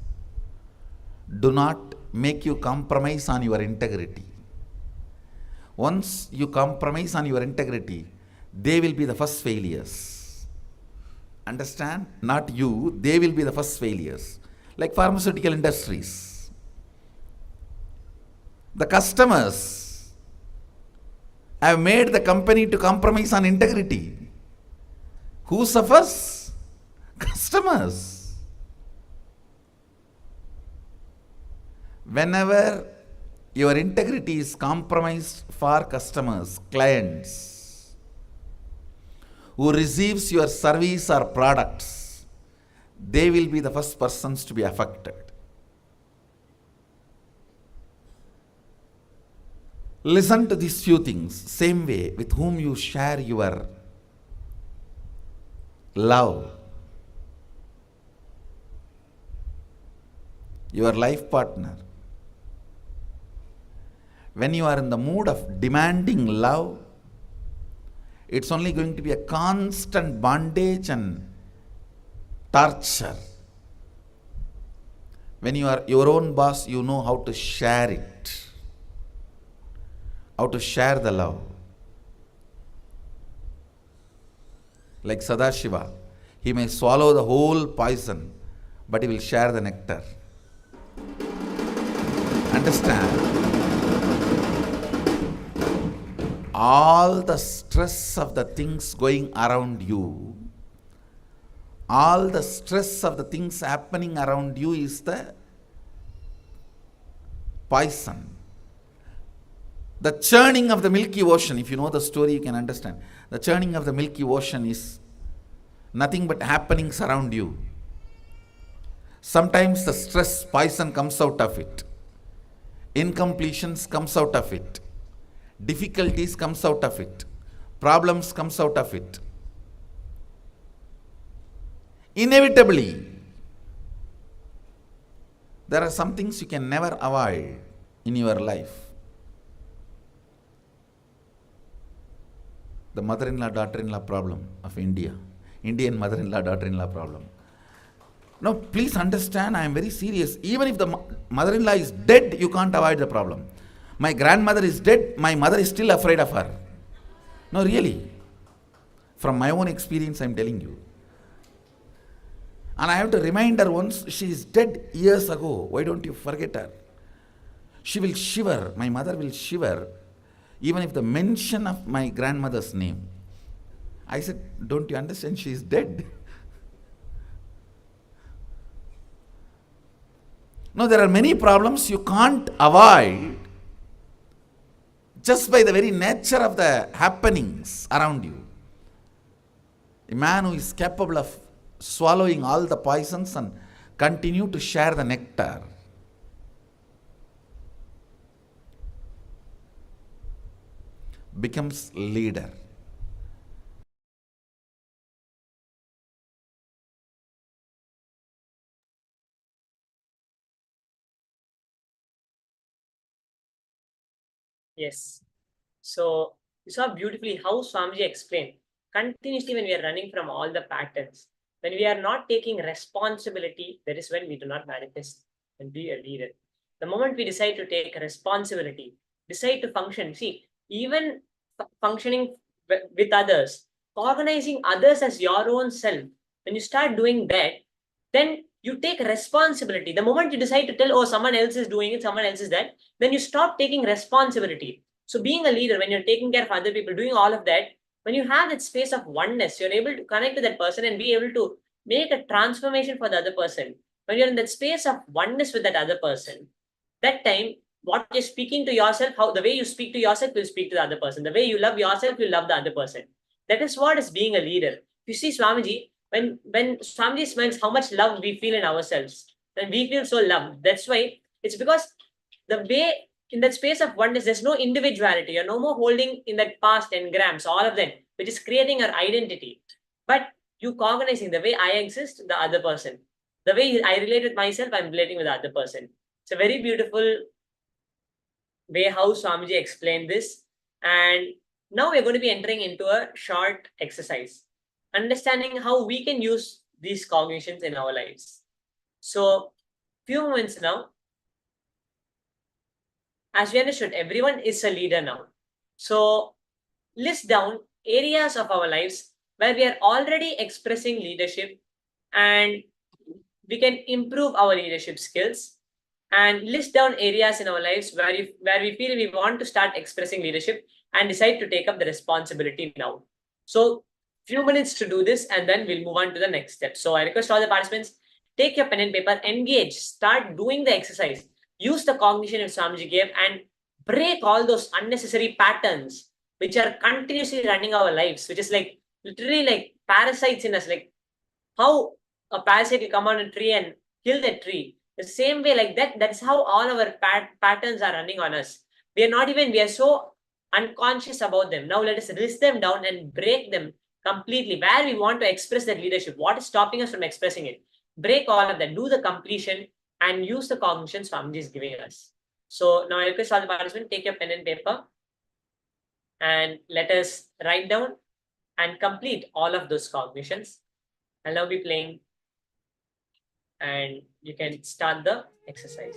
do not make you compromise on your integrity. Once you compromise on your integrity, they will be the first failures. Understand? Not you, they will be the first failures. Like pharmaceutical industries. The customers have made the company to compromise on integrity. Who suffers? Customers. Whenever your integrity is compromised for customers, clients, who receives your service or products, they will be the first persons to be affected. Listen to these few things. Same way, with whom you share your love, your life partner. When you are in the mood of demanding love, it's only going to be a constant bondage and torture. When you are your own boss, you know how to share it, how to share the love. Like Sadashiva, he may swallow the whole poison, but he will share the nectar. Understand? All the stress of the things going around you, all the stress of the things happening around you is the poison. The churning of the Milky Ocean, if you know the story, you can understand. The churning of the Milky Ocean is nothing but happenings around you. Sometimes the stress poison comes out of it. Incompletions comes out of it. Difficulties comes out of it. Problems comes out of it. Inevitably, there are some things you can never avoid in your life. The mother-in-law, daughter-in-law problem of India. Indian mother-in-law, daughter-in-law problem. Now, please understand, I am very serious. Even if the mother-in-law is dead, you can't avoid the problem. My grandmother is dead, my mother is still afraid of her. No, really. From my own experience, I am telling you. And I have to remind her once, she is dead years ago. Why don't you forget her? She will shiver, my mother will shiver, even if the mention of my grandmother's name. I said, don't you understand? She is dead. No, there are many problems you can't avoid just by the very nature of the happenings around you. A man who is capable of swallowing all the poisons and continue to share the nectar becomes leader. Yes. So you saw beautifully how Swamiji explained. Continuously, when we are running from all the patterns, when we are not taking responsibility, that is when we do not manifest and be a leader. The moment we decide to take responsibility, decide to function, see, even functioning with others, organizing others as your own self, when you start doing that, then you take responsibility. The moment you decide to tell, oh, someone else is doing it, someone else is that, then you stop taking responsibility. So being a leader, when you're taking care of other people, doing all of that, when you have that space of oneness, you're able to connect to that person and be able to make a transformation for the other person. When you're in that space of oneness with that other person, that time, what you're speaking to yourself, how the way you speak to yourself will speak to the other person. The way you love yourself, you love the other person. That is what is being a leader. You see, Swamiji, when Swamiji smells how much love we feel in ourselves, then we feel so loved. That's why it's because the way in that space of oneness, there's no individuality. You're no more holding in that past engrams, all of them, which is creating our identity. But you cognizing the way I exist, the other person. The way I relate with myself, I'm relating with the other person. It's a very beautiful way how Swamiji explained this. And now we're going to be entering into a short exercise, understanding how we can use these cognitions in our lives. So, few moments now. As we understood, everyone is a leader now. So, list down areas of our lives where we are already expressing leadership and we can improve our leadership skills, and list down areas in our lives where we feel we want to start expressing leadership and decide to take up the responsibility now. So, few minutes to do this and then we'll move on to the next step. So, I request all the participants, take your pen and paper, engage, start doing the exercise. Use the cognition that Swamiji gave and break all those unnecessary patterns which are continuously running our lives, which is like literally like parasites in us. Like how a parasite will come on a tree and kill that tree. The same way, like that's how all our patterns are running on us. We are so unconscious about them. Now let us list them down and break them completely. Where we want to express that leadership, what is stopping us from expressing it? Break all of that, do the completion, and use the cognition Swamiji is giving us. So now I request all the participants, take your pen and paper and let us write down and complete all of those cognitions. I'll now be playing and you can start the exercise.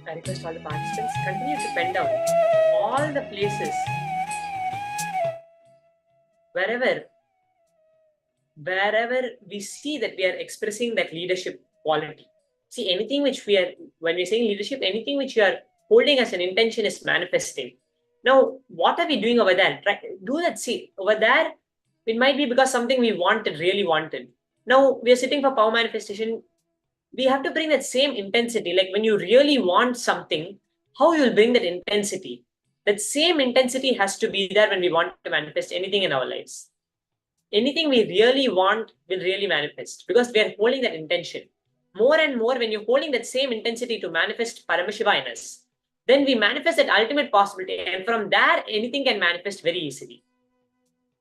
I request all the participants continue to pen down all the places wherever we see that we are expressing that leadership quality. See, anything which when we're saying leadership, anything which you are holding as an intention is manifesting. Now, what are we doing over there? Right? Do that. See, over there, it might be because something we wanted, really wanted. Now, we are sitting for power manifestation. We have to bring that same intensity. Like when you really want something, how you'll bring that intensity? That same intensity has to be there when we want to manifest anything in our lives. Anything we really want will really manifest because we are holding that intention. More and more, when you're holding that same intensity to manifest Paramashiva in us, then we manifest that ultimate possibility. And from there, anything can manifest very easily.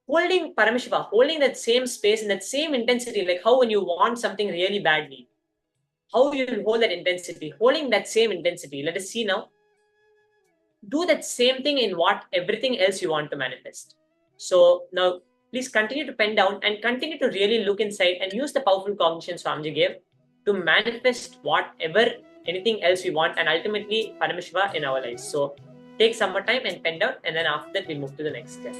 Holding Paramashiva, holding that same space and that same intensity, like how when you want something really badly, how you will hold that intensity, holding that same intensity. Let us see now. Do that same thing in everything else you want to manifest. So now, please continue to pen down and continue to really look inside and use the powerful cognition Swamiji gave to manifest anything else we want and ultimately Paramashiva in our lives. So take some more time and pen down, and then after that we move to the next step.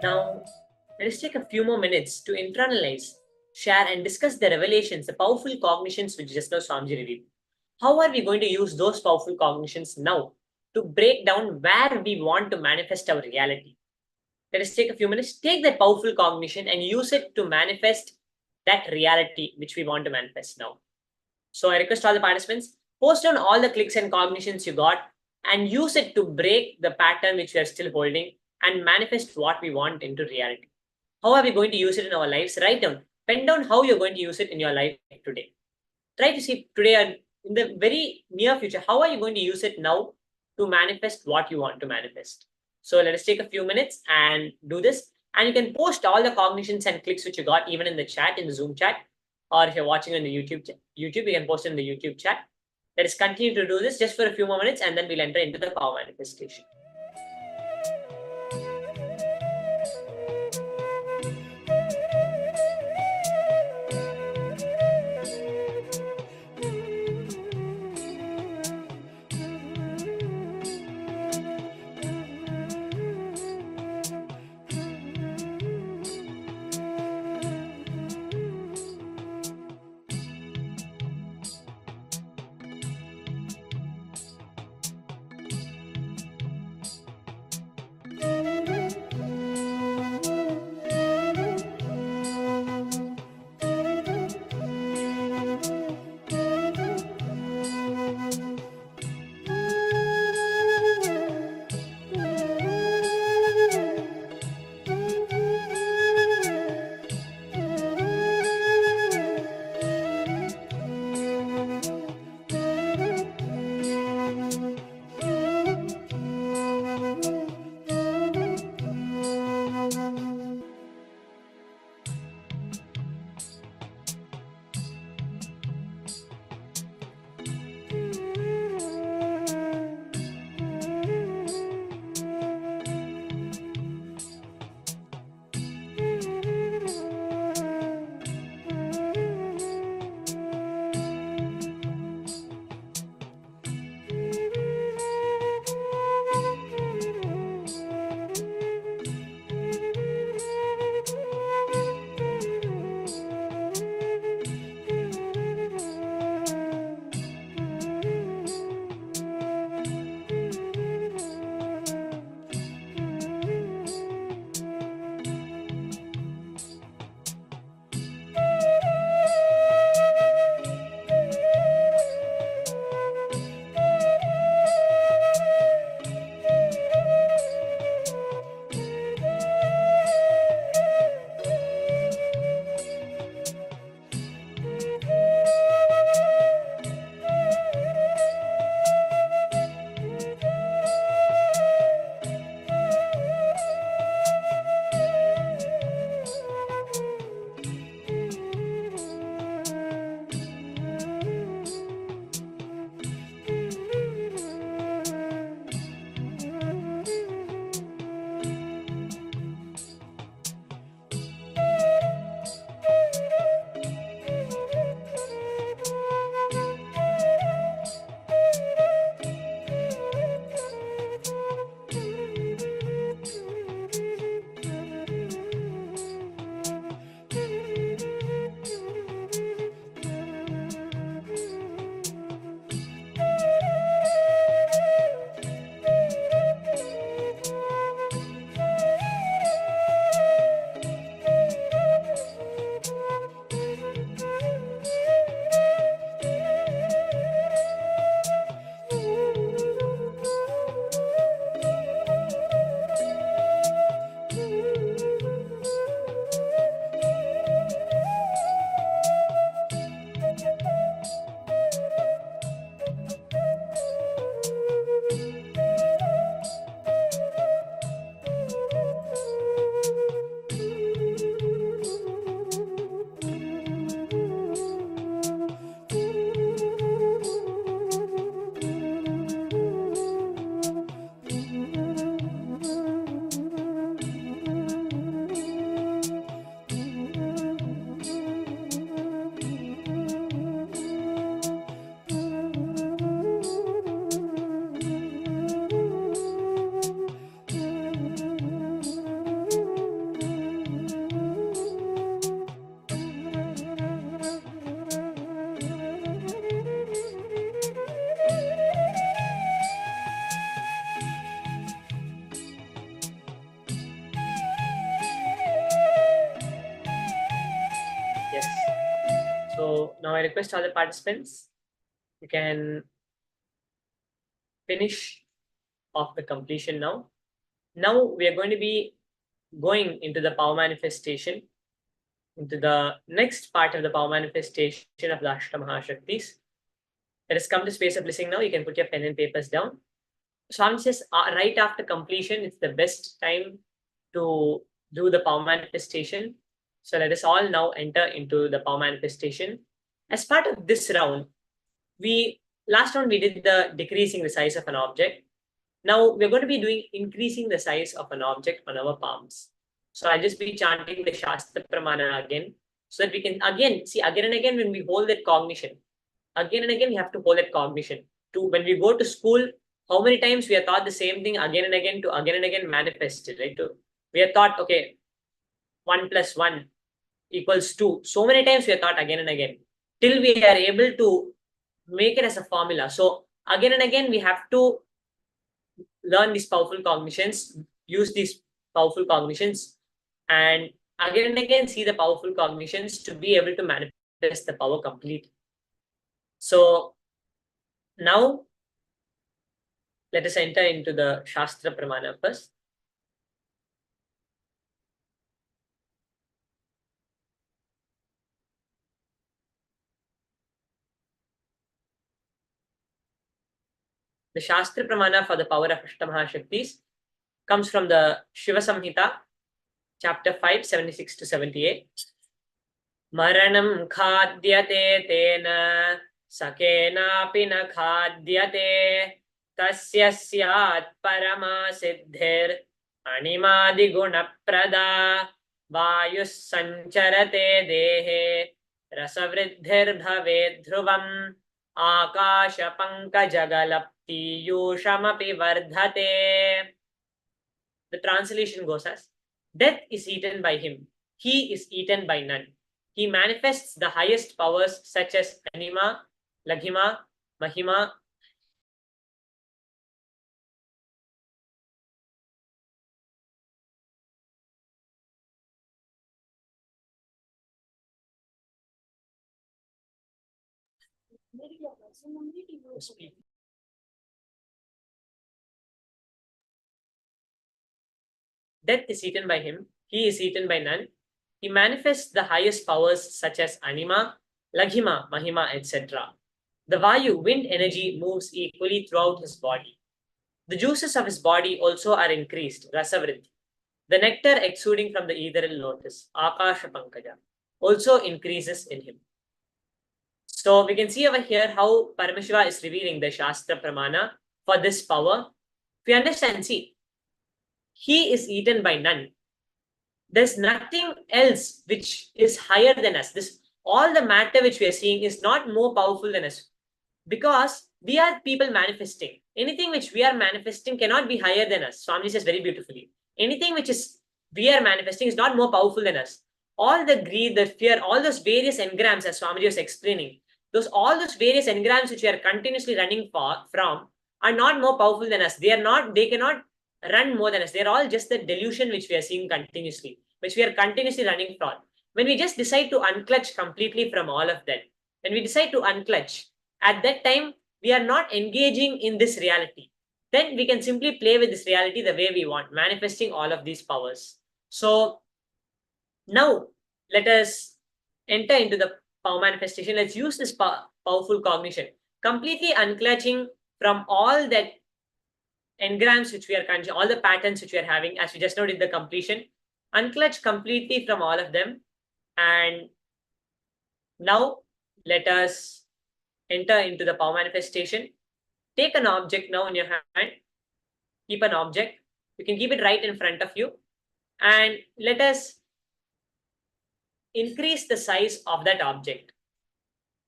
Now, let us take a few more minutes to internalize, share, and discuss the revelations, the powerful cognitions which just now Swamiji revealed. How are we going to use those powerful cognitions now to break down where we want to manifest our reality? Let us take a few minutes, take that powerful cognition and use it to manifest that reality which we want to manifest now. So I request all the participants, post down all the clicks and cognitions you got and use it to break the pattern which we are still holding and manifest what we want into reality. How are we going to use it in our lives? Write down, pen down how you're going to use it in your life today. Try to see today and in the very near future, how are you going to use it now to manifest what you want to manifest? So let us take a few minutes and do this. And you can post all the cognitions and clicks which you got even in the chat, in the Zoom chat, or if you're watching on the YouTube, you can post in the YouTube chat. Let us continue to do this just for a few more minutes and then we'll enter into the power manifestation. Now I request all the participants, you can finish off the completion now. Now we are going to be going into the power manifestation, into the next part of the power manifestation of the Ashtamahashaktis. Let us come to space of listening now. You can put your pen and papers down. Swami says right after completion, it's the best time to do the power manifestation. So let us all now enter into the power manifestation. As part of this round, last round we did the decreasing the size of an object. Now we're going to be doing increasing the size of an object on our palms. So I'll just be chanting the Shastra Pramana again, so that we can again see again and again when we hold that cognition. Again and again we have to hold that cognition. When we go to school, how many times we are taught the same thing again and again to again and again manifest it, right? We are taught, okay, 1 + 1 = 2. So many times we are taught again and again till we are able to make it as a formula. So again and again we have to learn these powerful cognitions, use these powerful cognitions, and again and again see the powerful cognitions to be able to manifest the power completely. So now let us enter into the Shastra Pramana first. The Shastra Pramana for the power of Ashtamahashaktis comes from the Shiva Samhita, chapter 5, 76 to 78. Maranam khadyate tena sakena pina khadyate tasya syat parama siddhir animadi guna prada vayus sancharate dehe rasavriddhir bhave dhruvam akasha pankajagalapti yushamapi vardhate. The translation goes as, death is eaten by him, he is eaten by none. He manifests the highest powers such as Anima, Laghima, Mahima, Death is eaten by him, he is eaten by none. He manifests the highest powers such as Anima, Laghima, Mahima, etc. The Vayu, wind energy, moves equally throughout his body. The juices of his body also are increased, Rasavriddhi. The nectar exuding from the ethereal lotus, Akasha Pankaja, also increases in him. So we can see over here how Paramashiva is revealing the Shastra Pramana for this power. If we understand, see, he is eaten by none. There's nothing else which is higher than us. All the matter which we are seeing is not more powerful than us, because we are people manifesting. Anything which we are manifesting cannot be higher than us. Swami says very beautifully. Anything which we are manifesting is not more powerful than us. All the greed, the fear, all those various engrams, as Swamiji was explaining, all those various engrams which we are continuously running from are not more powerful than us. They cannot run more than us. They're all just the delusion which we are seeing continuously, which we are continuously running from. When we just decide to unclutch completely from all of that, when we decide to unclutch, at that time, we are not engaging in this reality. Then we can simply play with this reality the way we want, manifesting all of these powers. So now let us enter into the power manifestation. Let's use this powerful cognition, completely unclutching from all that engrams which we are conscious, all the patterns which we are having, as we just noted the completion, unclutch completely from all of them. And now let us enter into the power manifestation. Take an object now in your hand. Keep an object. You can keep it right in front of you. And let us increase the size of that object.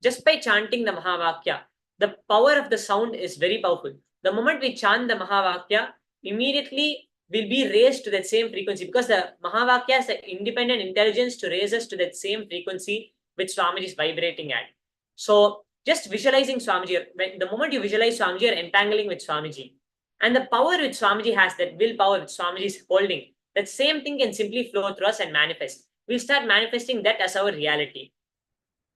Just by chanting the Mahavakya, the power of the sound is very powerful. The moment we chant the Mahavakya, immediately we'll be raised to that same frequency, because the Mahavakya has the independent intelligence to raise us to that same frequency which Swamiji is vibrating at. So just visualizing Swamiji, the moment you visualize Swamiji, you're entangling with Swamiji. And the power which Swamiji has, that willpower which Swamiji is holding, that same thing can simply flow through us and manifest. We'll start manifesting that as our reality.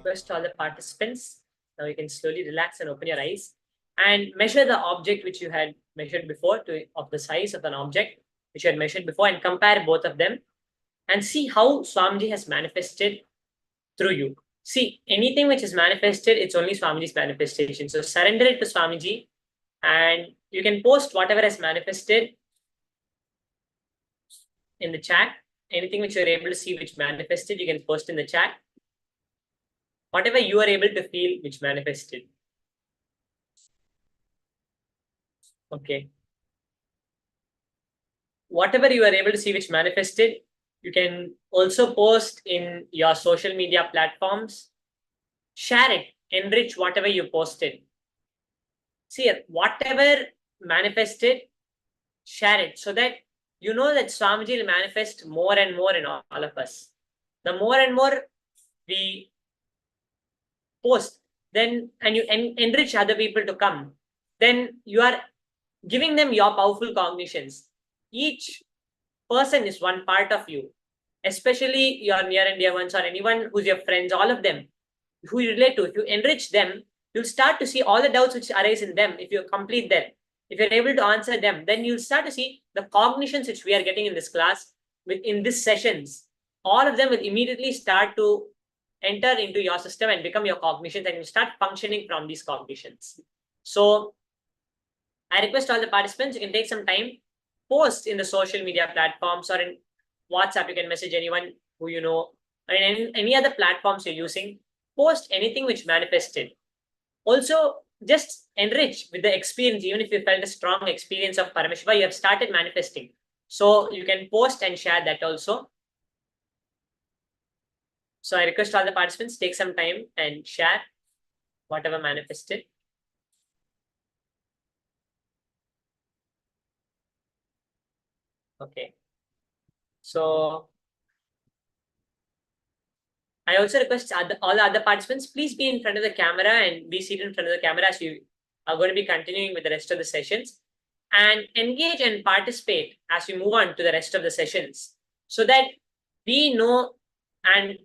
request all the participants, now you can slowly relax and open your eyes and measure the object which you had measured before of the size of an object which you had measured before, and compare both of them and see how Swamiji has manifested through you. See, anything which is manifested, it's only Swamiji's manifestation. So surrender it to Swamiji, and you can post whatever has manifested in the chat. Anything which you're able to see which manifested, you can post in the chat. Whatever you are able to feel which manifested. Okay. Whatever you are able to see which manifested, you can also post in your social media platforms. Share it, enrich whatever you posted. See, whatever manifested, share it so that you know that Swamiji will manifest more and more in all of us. The more and more we post, then and you enrich other people to come, then you are giving them your powerful cognitions. Each person is one part of you, especially your near and dear ones or anyone who's your friends, all of them who you relate to. If you enrich them, you'll start to see all the doubts which arise in them. If you complete them, if you're able to answer them, then you'll start to see the cognitions which we are getting in this class, in these sessions. All of them will immediately start to enter into your system and become your cognitions, and you start functioning from these cognitions. So I request all the participants, you can take some time, post in the social media platforms or in WhatsApp. You can message anyone who you know, or in any other platforms you're using. Post anything which manifested. Also, just enrich with the experience. Even if you felt a strong experience of Paramashiva, you have started manifesting. So you can post and share that also. So I request all the participants, take some time and share whatever manifested. Okay. So I also request all the other participants, please be in front of the camera and be seated in front of the camera as we are going to be continuing with the rest of the sessions, and engage and participate as we move on to the rest of the sessions, so that we know that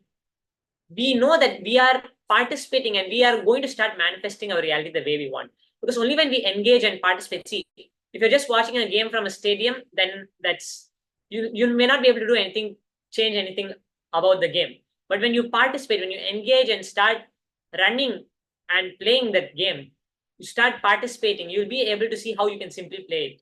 we are participating and we are going to start manifesting our reality the way we want. Because only when we engage and participate, see, if you're just watching a game from a stadium, then that's you may not be able to do anything, change anything about the game. But when you participate, when you engage and start running and playing that game, you start participating, you'll be able to see how you can simply play it.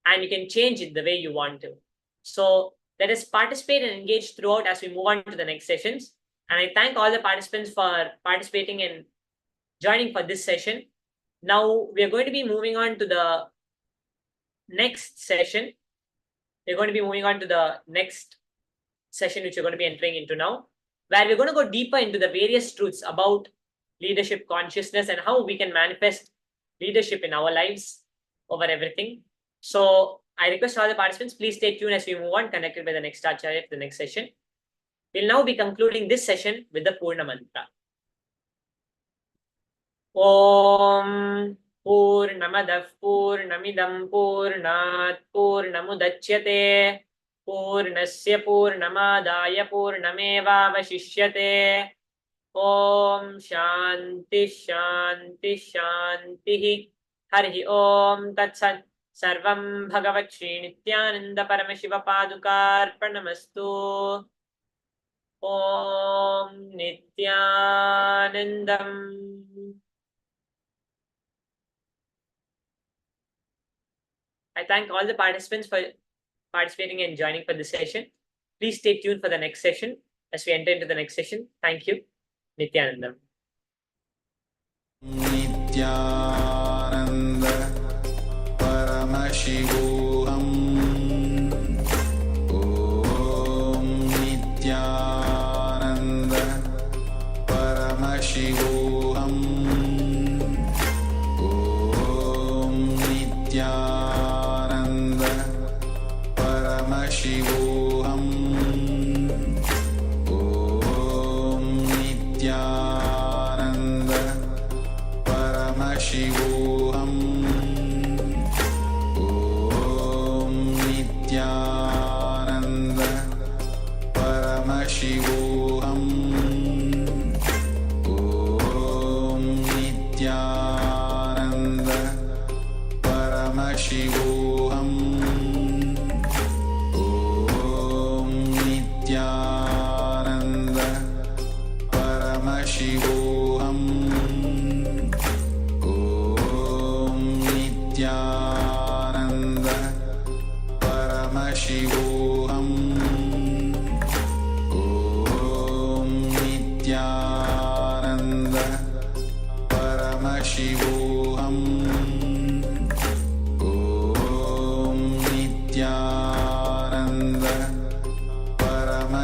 And you can change it the way you want to. So let us participate and engage throughout as we move on to the next sessions. And I thank all the participants for participating and joining for this session. Now we are going to be moving on to the next session. We're going to be moving on to the next session, which we're going to be entering into now, where we're going to go deeper into the various truths about leadership consciousness and how we can manifest leadership in our lives over everything. So I request all the participants, please stay tuned as we move on, connected by the next Acharya to the next session. We'll now be concluding this session with the Purna Mantra. Om Purnamadav Purnamidam Purnat Purnamudachyate Purnasya Purnamadaya Purnameva Vashishyate. Om Shanti Shanti Shanti. Hari Om Tatsat. Sarvam Bhagavat Shri Nithyananda Paramashiva Padukarpanamastu. Om Nithyanandam. I thank all the participants for participating and joining for this session. Please stay tuned for the next session as we enter into the next session. Thank you. Nithyanandam. Nithyananda Paramashivoham. Om Nithyananda Paramashivoham. Om Nithyananda Paramashivoham. Om Nithyananda Paramashivoham. Om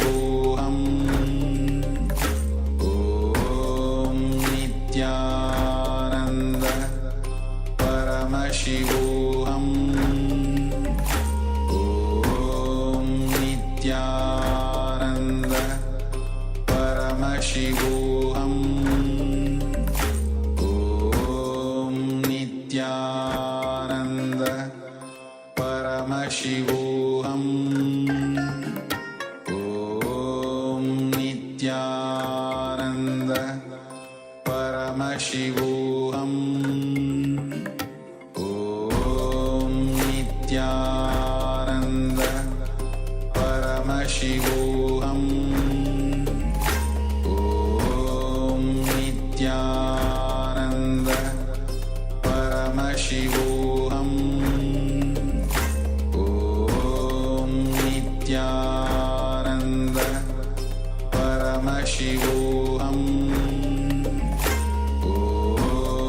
Paramashivoham Om Nithyananda Paramashivoham Om Nithyananda Paramashivoham Om Nithyananda Paramashivoham Om Nithyananda Paramashivoham Om Nithyananda Paramashivoham Om Nithyananda Paramashivoham Om Nithyananda Paramashivoham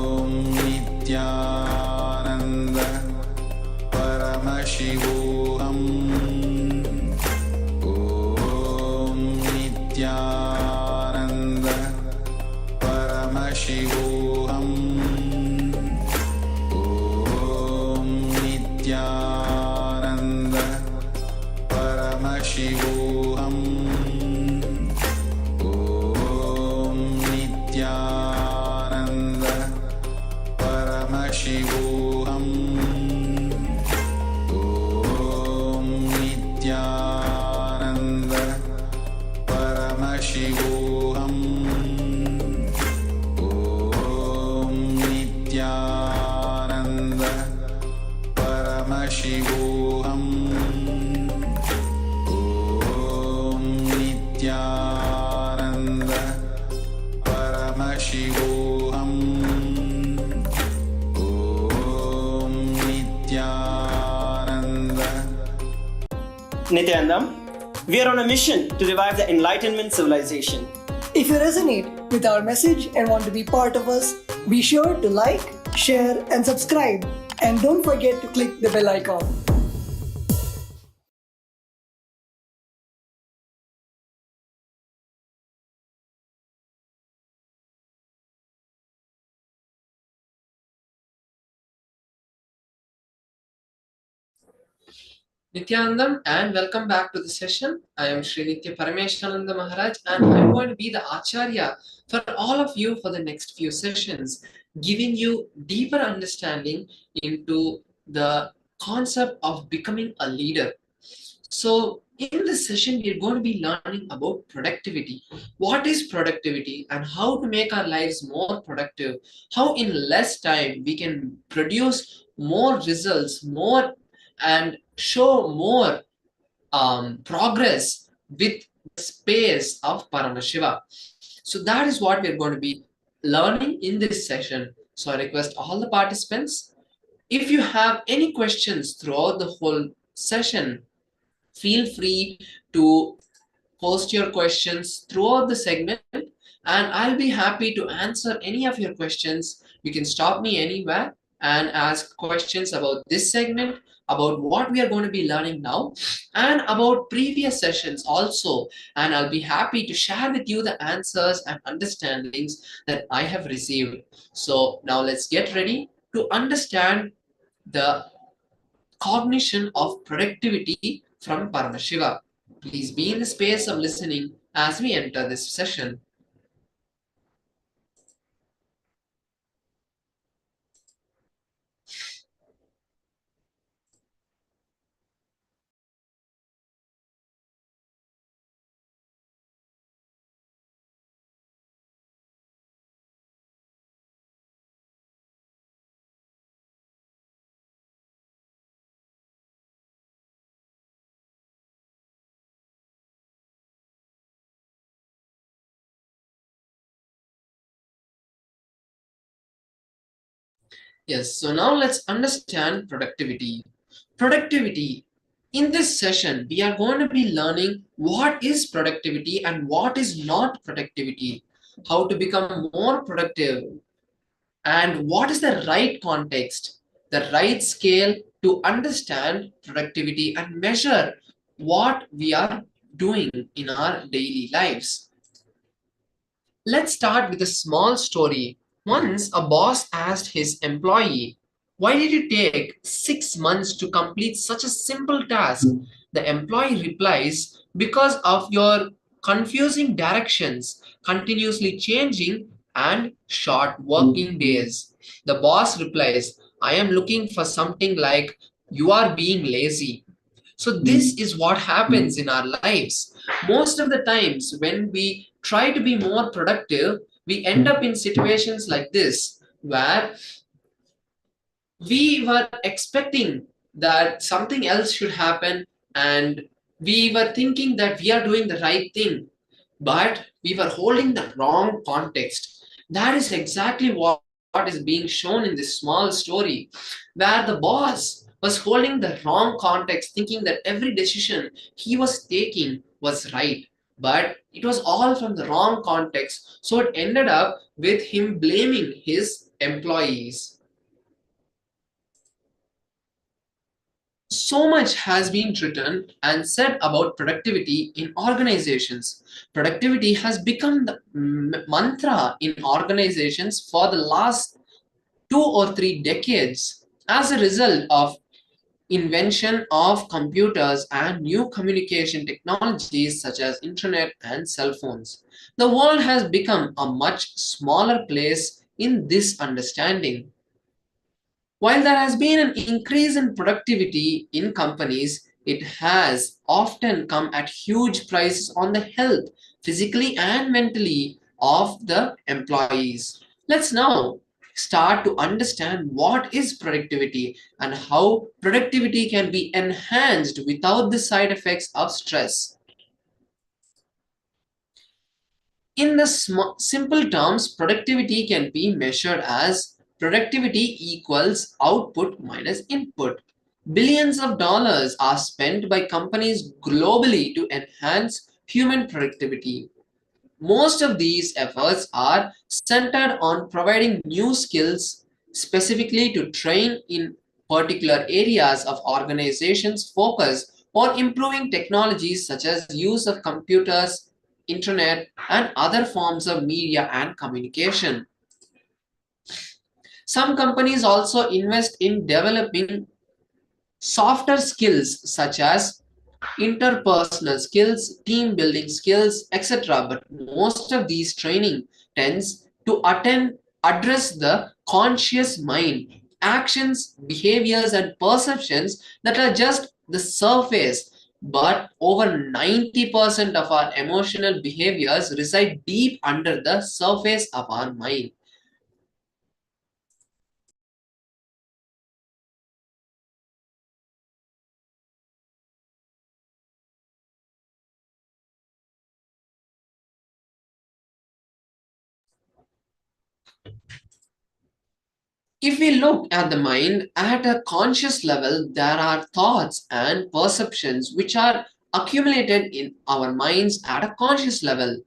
Om Nithyananda Paramashivoham Om Nithyananda Paramashivoham Om Nithyananda Paramashivoham Om Nithyananda Paramashivoham Om Nithyananda Paramashivoham Om Nithyananda Paramashivoham Om Nithyananda Paramashivoham Om Nithyananda. Nithyanandam, we are on a mission to revive the Enlightenment civilization. If you resonate with our message and want to be part of us, be sure to like, share, and subscribe. And don't forget to click the bell icon. Nithyanandam, and welcome back to the session. I am Sri Nithya Parameshananda Maharaj, and I'm going to be the Acharya for all of you for the next few sessions, giving you deeper understanding into the concept of becoming a leader. So, in this session, we're going to be learning about productivity. What is productivity and how to make our lives more productive? How in less time we can produce more results, more and show more progress with the space of Paramashiva. So that is what we're going to be learning in this session. So I request all the participants, if you have any questions throughout the whole session, feel free to post your questions throughout the segment, and I'll be happy to answer any of your questions. You can stop me anywhere and ask questions about this segment, about what we are going to be learning now, and about previous sessions also. And I'll be happy to share with you the answers and understandings that I have received. So now let's get ready to understand the cognition of productivity from Paramashiva. Please be in the space of listening as we enter this session. Yes, so now let's understand productivity. Productivity. In this session, we are going to be learning what is productivity and what is not productivity, how to become more productive, and what is the right context, the right scale to understand productivity and measure what we are doing in our daily lives. Let's start with a small story. Once a boss asked his employee, "Why did it take 6 months to complete such a simple task?" The employee replies, "Because of your confusing directions, continuously changing, and short working days." The boss replies, "I am looking for something like, you are being lazy." So this is what happens in our lives. Most of the times when we try to be more productive, we end up in situations like this where we were expecting that something else should happen, and we were thinking that we are doing the right thing, but we were holding the wrong context. That is exactly what is being shown in this small story, where the boss was holding the wrong context, thinking that every decision he was taking was right. But it was all from the wrong context. So it ended up with him blaming his employees. So much has been written and said about productivity in organizations. Productivity has become the mantra in organizations for the last 2 or 3 decades as a result of invention of computers and new communication technologies such as internet and cell phones. The world has become a much smaller place in this understanding. While there has been an increase in productivity in companies, it has often come at huge prices on the health, physically and mentally, of the employees. Let's now start to understand what is productivity and how productivity can be enhanced without the side effects of stress. In the simple terms, productivity can be measured as productivity equals output minus input. Billions of dollars are spent by companies globally to enhance human productivity. Most of these efforts are centered on providing new skills specifically to train in particular areas of organizations focus on improving technologies such as use of computers, internet, and other forms of media and communication. Some companies also invest in developing softer skills such as interpersonal skills, team building skills, etc. But most of these training tends to address the conscious mind, actions, behaviors, and perceptions that are just the surface. But over 90% of our emotional behaviors reside deep under the surface of our mind. If we look at the mind at a conscious level, there are thoughts and perceptions which are accumulated in our minds at a conscious level.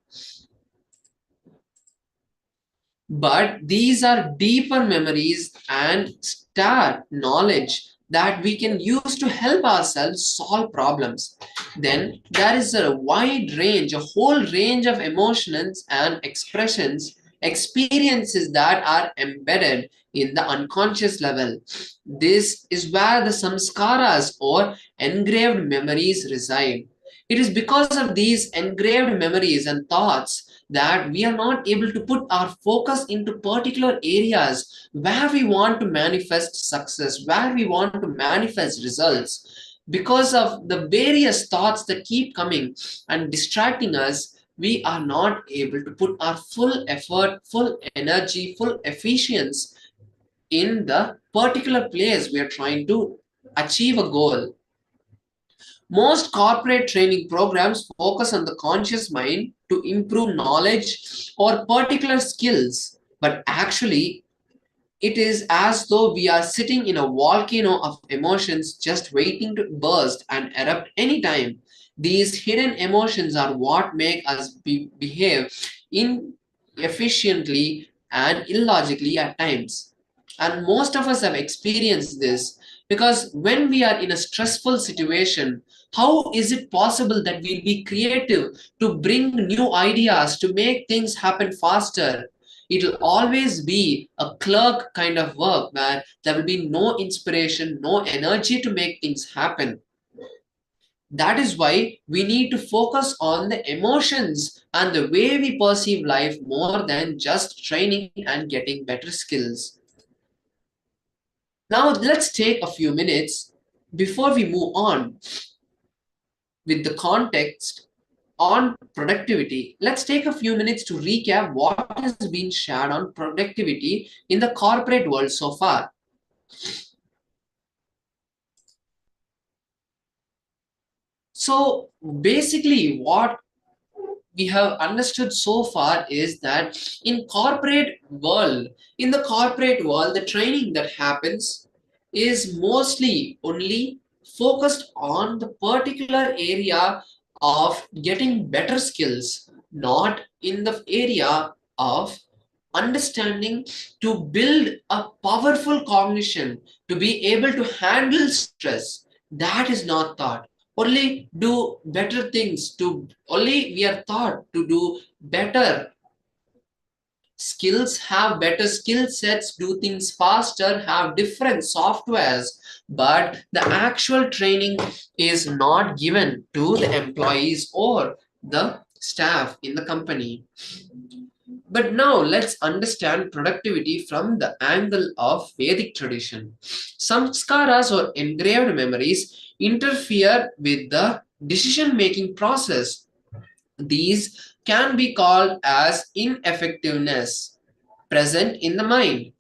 But these are deeper memories and start knowledge that we can use to help ourselves solve problems. Then there is a wide range, a whole range of emotions and expressions, experiences that are embedded in the unconscious level. This is where the samskaras or engraved memories reside. It is because of these engraved memories and thoughts that we are not able to put our focus into particular areas where we want to manifest success, where we want to manifest results. Because of the various thoughts that keep coming and distracting us, we are not able to put our full effort, full energy, full efficiency in the particular place we are trying to achieve a goal. Most corporate training programs focus on the conscious mind to improve knowledge or particular skills, but actually, it is as though we are sitting in a volcano of emotions just waiting to burst and erupt anytime. These hidden emotions are what make us behave inefficiently and illogically at times. And most of us have experienced this. Because when we are in a stressful situation, how is it possible that we'll be creative to bring new ideas, to make things happen faster? It'll always be a clerk kind of work where there will be no inspiration, no energy to make things happen. That is why we need to focus on the emotions and the way we perceive life more than just training and getting better skills. Now, let's take a few minutes before we move on with the context on productivity. Let's take a few minutes to recap what has been shared on productivity in the corporate world so far. So basically, what we have understood so far is that in the corporate world, the training that happens is mostly only focused on the particular area of getting better skills, not in the area of understanding to build a powerful cognition, to be able to handle stress. That is not taught. Only do better things, only we are taught to do better skills, have better skill sets, do things faster, have different softwares, but the actual training is not given to the employees or the staff in the company. But now let's understand productivity from the angle of Vedic tradition. Samskaras or engraved memories interfere with the decision-making process. These can be called as ineffectiveness present in the mind.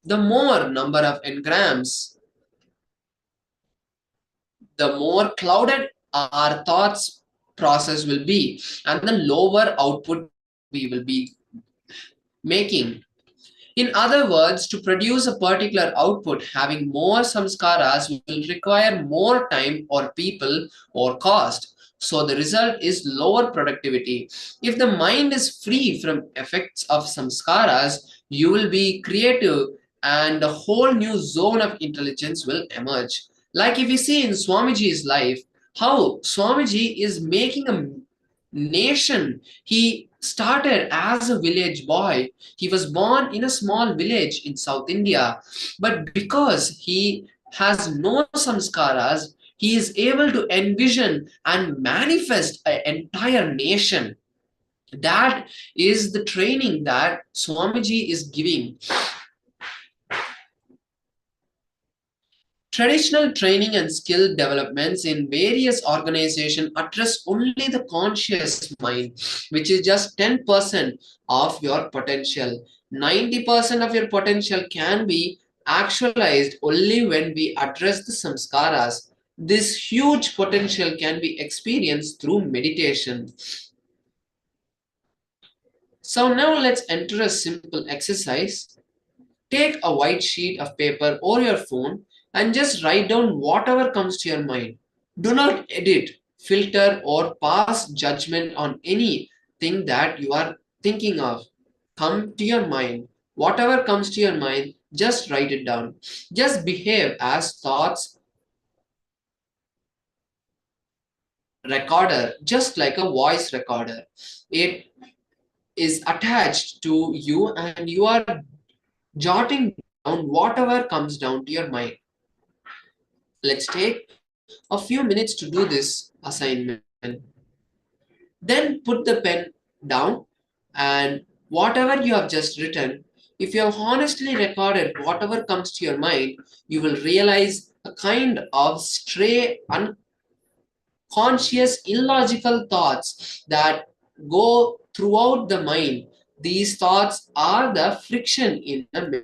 The more number of engrams, the more clouded our thoughts process will be, and the lower output we will be making. In other words, to produce a particular output, having more samskaras will require more time or people or cost. So the result is lower productivity. If the mind is free from effects of samskaras, you will be creative and a whole new zone of intelligence will emerge. Like if you see in Swamiji's life, how Swamiji is making a nation. He started as a village boy. He was born in a small village in South India, but because he has no samskaras, he is able to envision and manifest an entire nation. That is the training that Swamiji is giving. Traditional training and skill developments in various organizations address only the conscious mind, which is just 10% of your potential. 90% of your potential can be actualized only when we address the samskaras. This huge potential can be experienced through meditation. So now let's enter a simple exercise. Take a white sheet of paper or your phone and just write down whatever comes to your mind. Do not edit, filter, or pass judgment on anything that you are thinking of. Come to your mind. Whatever comes to your mind, just write it down. Just behave as thoughts recorder, just like a voice recorder. It is attached to you and you are jotting down whatever comes down to your mind. Let's take a few minutes to do this assignment. Then put the pen down and whatever you have just written, if you have honestly recorded whatever comes to your mind, you will realize a kind of stray, unconscious, illogical thoughts that go throughout the mind. These thoughts are the friction in the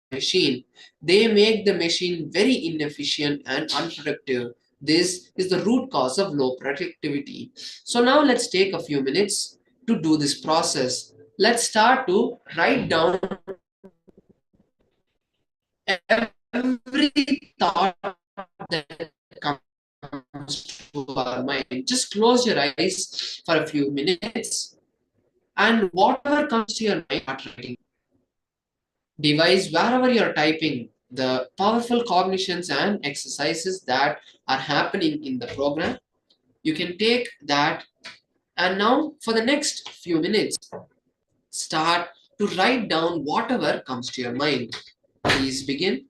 machine. They make the machine very inefficient and unproductive. This is the root cause of low productivity. So now let's take a few minutes to do this process. Let's start to write down every thought that comes to our mind. Just close your eyes for a few minutes and whatever comes to your mind, start writing. Device wherever you're typing, the powerful cognitions and exercises that are happening in the program. You can take that, and now for the next few minutes, start to write down whatever comes to your mind. Please begin.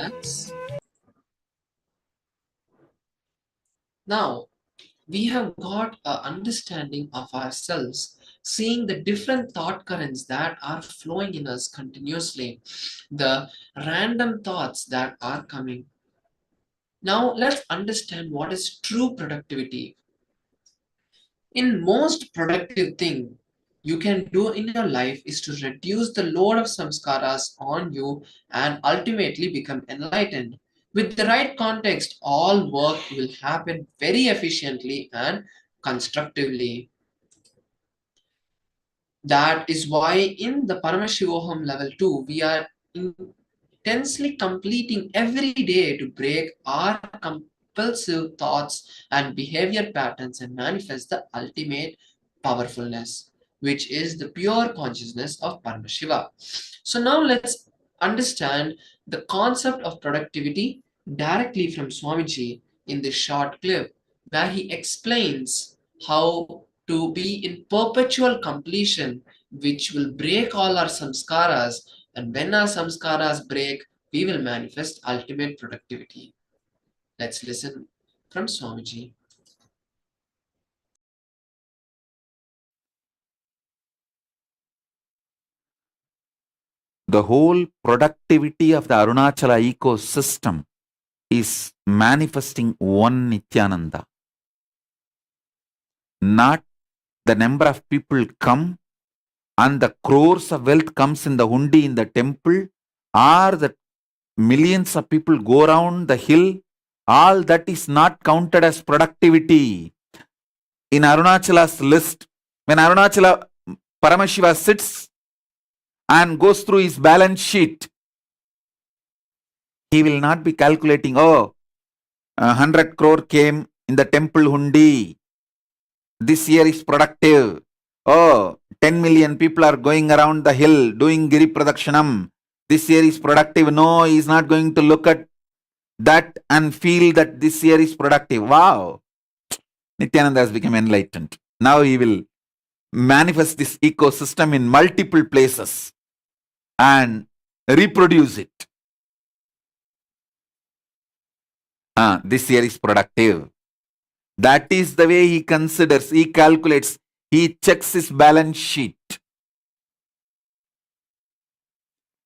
Relax. Now, we have got an understanding of ourselves, seeing the different thought currents that are flowing in us continuously, the random thoughts that are coming. Now, let's understand what is true productivity. In most productive thing you can do in your life is to reduce the load of samskaras on you and ultimately become enlightened. With the right context, all work will happen very efficiently and constructively. That is why in the Paramashivoham Level 2, we are intensely completing every day to break our compulsive thoughts and behavior patterns and manifest the ultimate powerfulness, which is the pure consciousness of Paramashiva. So now let's understand the concept of productivity directly from Swamiji in this short clip, where he explains how to be in perpetual completion, which will break all our samskaras, and when our samskaras break, we will manifest ultimate productivity. Let's listen from Swamiji. The whole productivity of the Arunachala ecosystem is manifesting one Nithyananda. Not the number of people come and the crores of wealth comes in the hundi in the temple, or the millions of people go around the hill. All that is not counted as productivity. In Arunachala's list, when Arunachala Paramashiva sits and goes through his balance sheet, he will not be calculating, 100 crore came in the temple hundi. This year is productive. 10 million people are going around the hill doing Giri Pradakshanam. This year is productive. No, he is not going to look at that and feel that this year is productive. Wow. Nithyananda has become enlightened. Now he will manifest this ecosystem in multiple places and reproduce it. This year is productive. That is the way he considers, he calculates, he checks his balance sheet.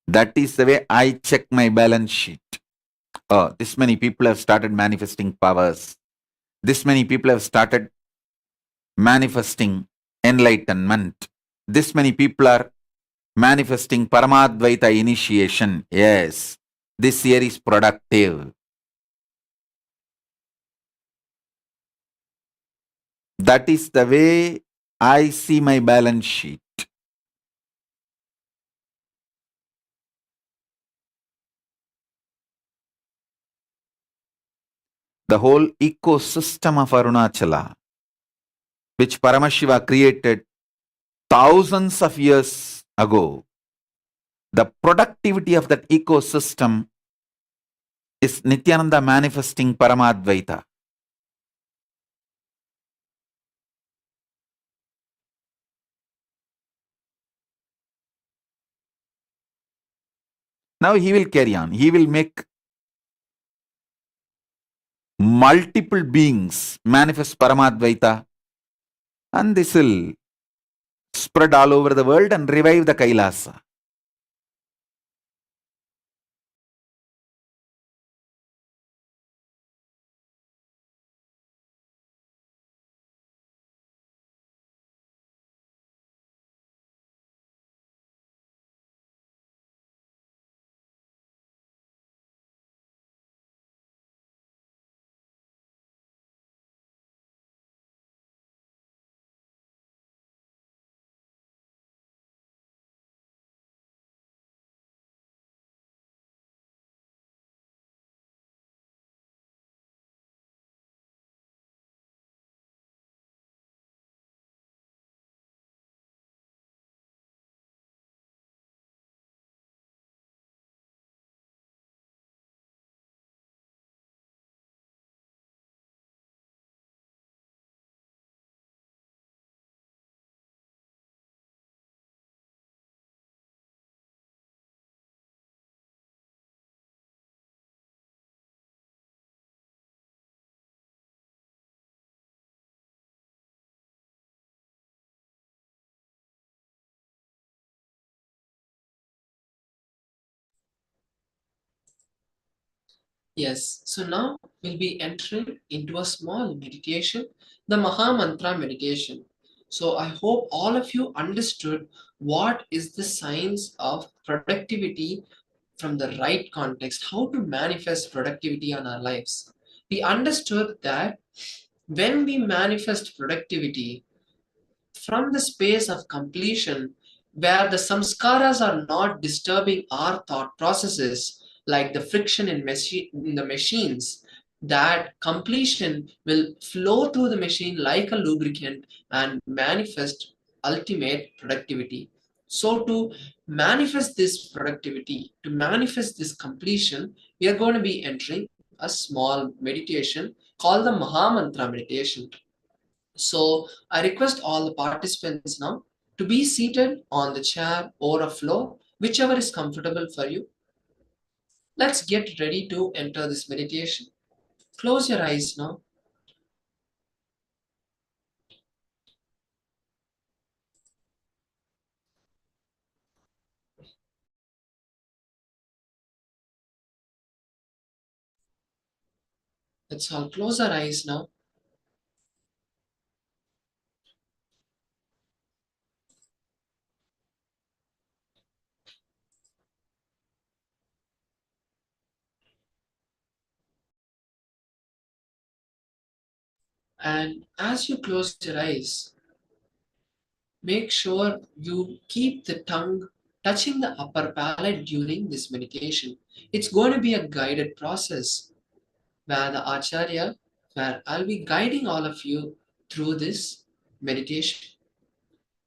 That is the way I check my balance sheet. This many people have started manifesting powers. This many people have started manifesting enlightenment. This many people are manifesting Paramadvaita initiation. Yes, this year is productive. That is the way I see my balance sheet. The whole ecosystem of Arunachala, which Paramashiva created thousands of years ago, the productivity of that ecosystem is Nithyananda manifesting Paramadvaita. Now he will carry on. He will make multiple beings manifest Paramadvaita, and this will spread all over the world and revive the KAILASA. Yes, so now we'll be entering into a small meditation, the Maha Mantra meditation. So I hope all of you understood what is the science of productivity from the right context, how to manifest productivity on our lives. We understood that when we manifest productivity from the space of completion, where the samskaras are not disturbing our thought processes, like the friction in the machines, that completion will flow through the machine like a lubricant and manifest ultimate productivity. So, to manifest this productivity, to manifest this completion, we are going to be entering a small meditation called the Maha Mantra meditation. So I request all the participants now to be seated on the chair or a floor, whichever is comfortable for you. Let's get ready to enter this meditation. Close your eyes now. Let's all close our eyes now. And as you close your eyes, make sure you keep the tongue touching the upper palate during this meditation. It's going to be a guided process where the Acharya, where I'll be guiding all of you through this meditation.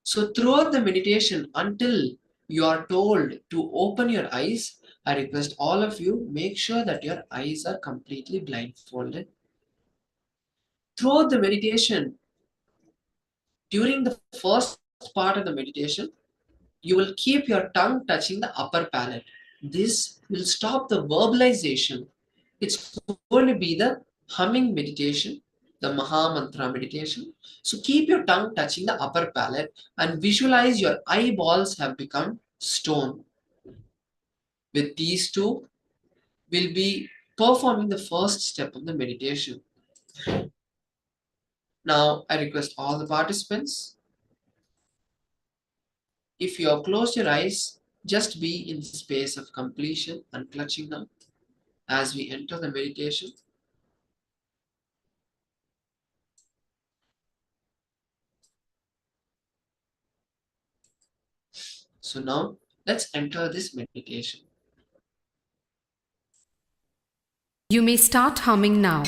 So, throughout the meditation, until you are told to open your eyes, I request all of you make sure that your eyes are completely blindfolded. Throughout the meditation, during the first part of the meditation, you will keep your tongue touching the upper palate. This will stop the verbalization. It's going to be the humming meditation, the Maha Mantra meditation. So keep your tongue touching the upper palate and visualize your eyeballs have become stone. With these two, we'll be performing the first step of the meditation. Now, I request all the participants, if you have closed your eyes, just be in the space of completion and clutching them as we enter the meditation. So now, let's enter this meditation. You may start humming now.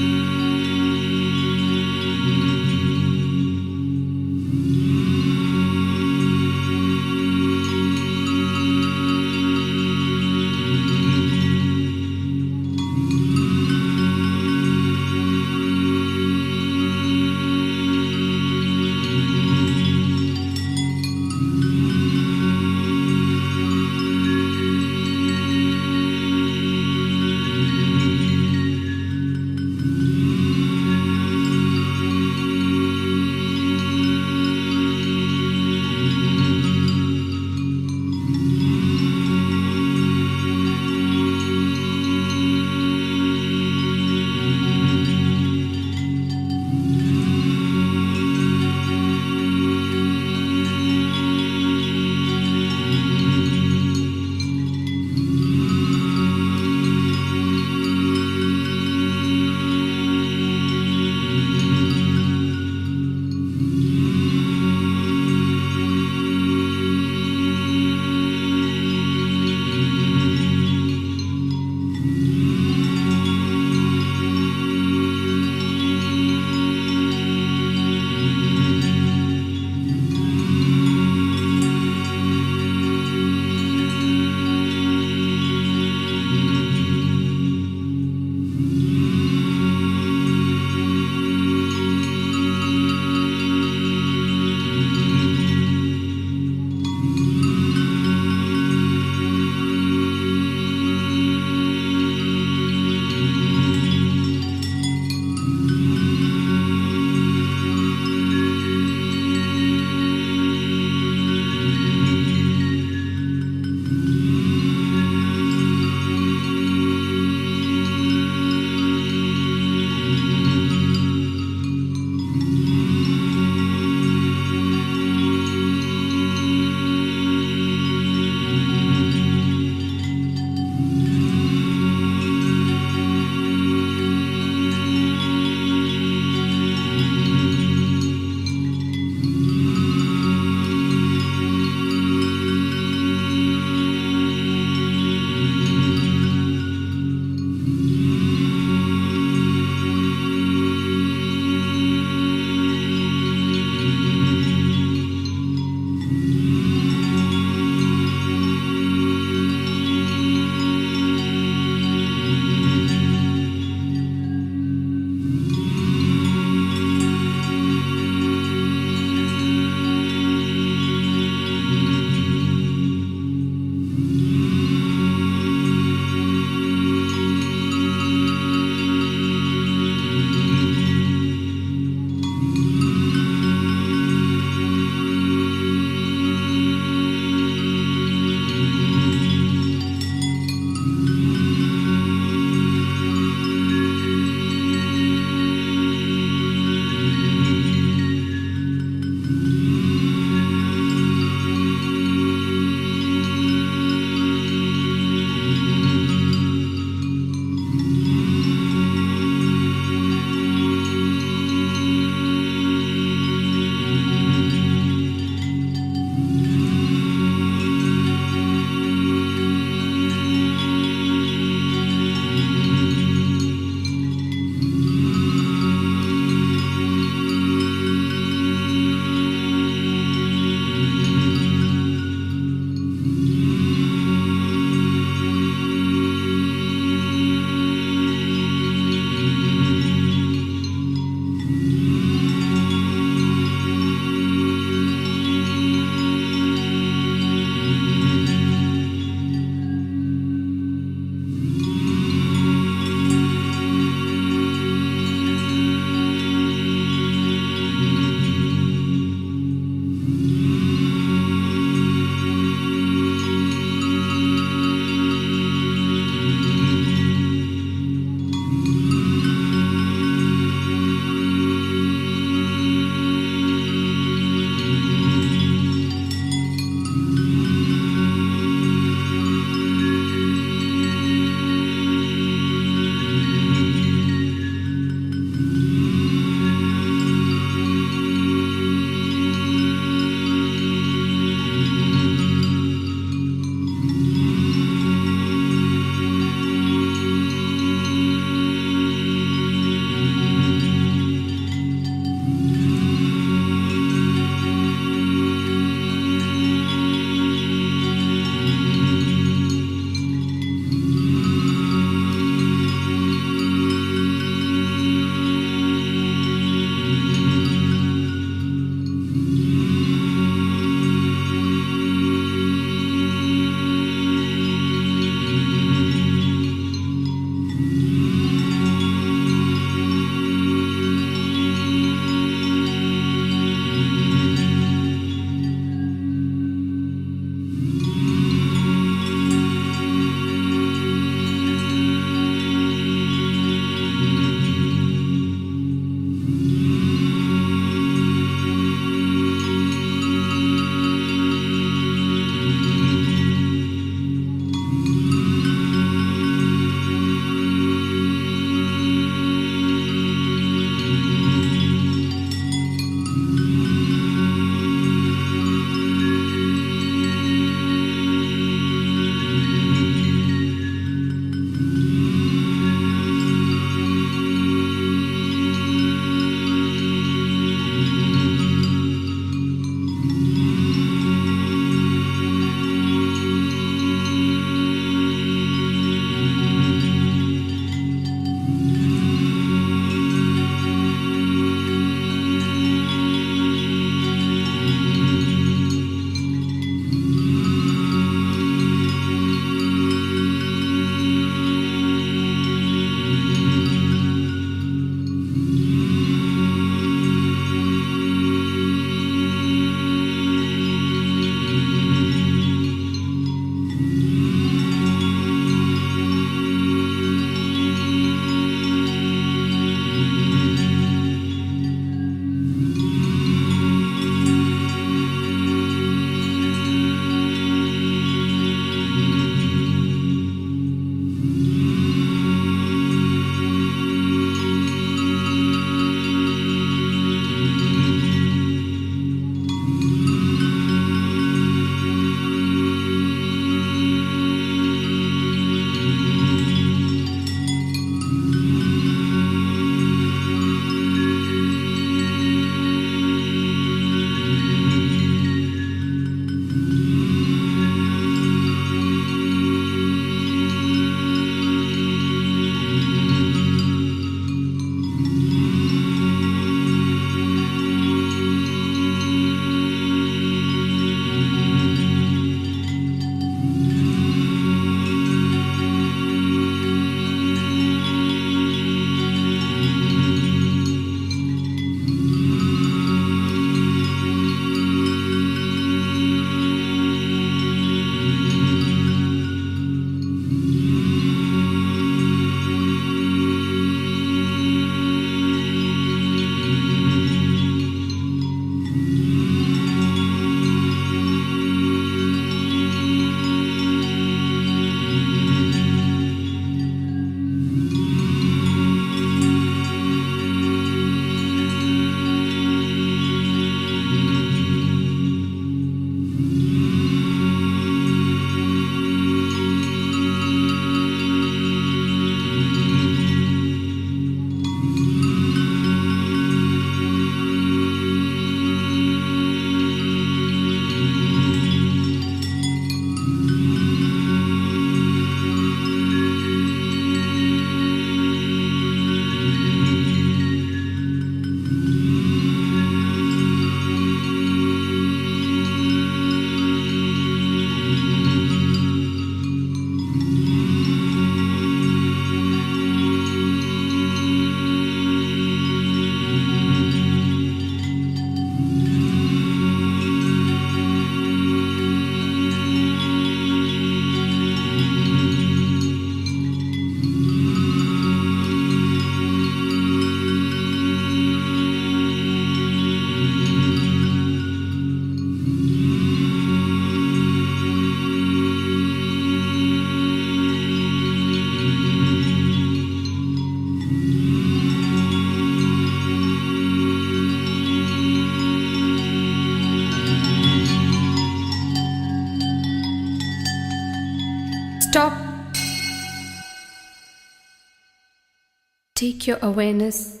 Take your awareness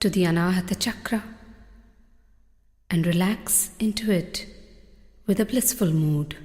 to the Anahata Chakra and relax into it with a blissful mood.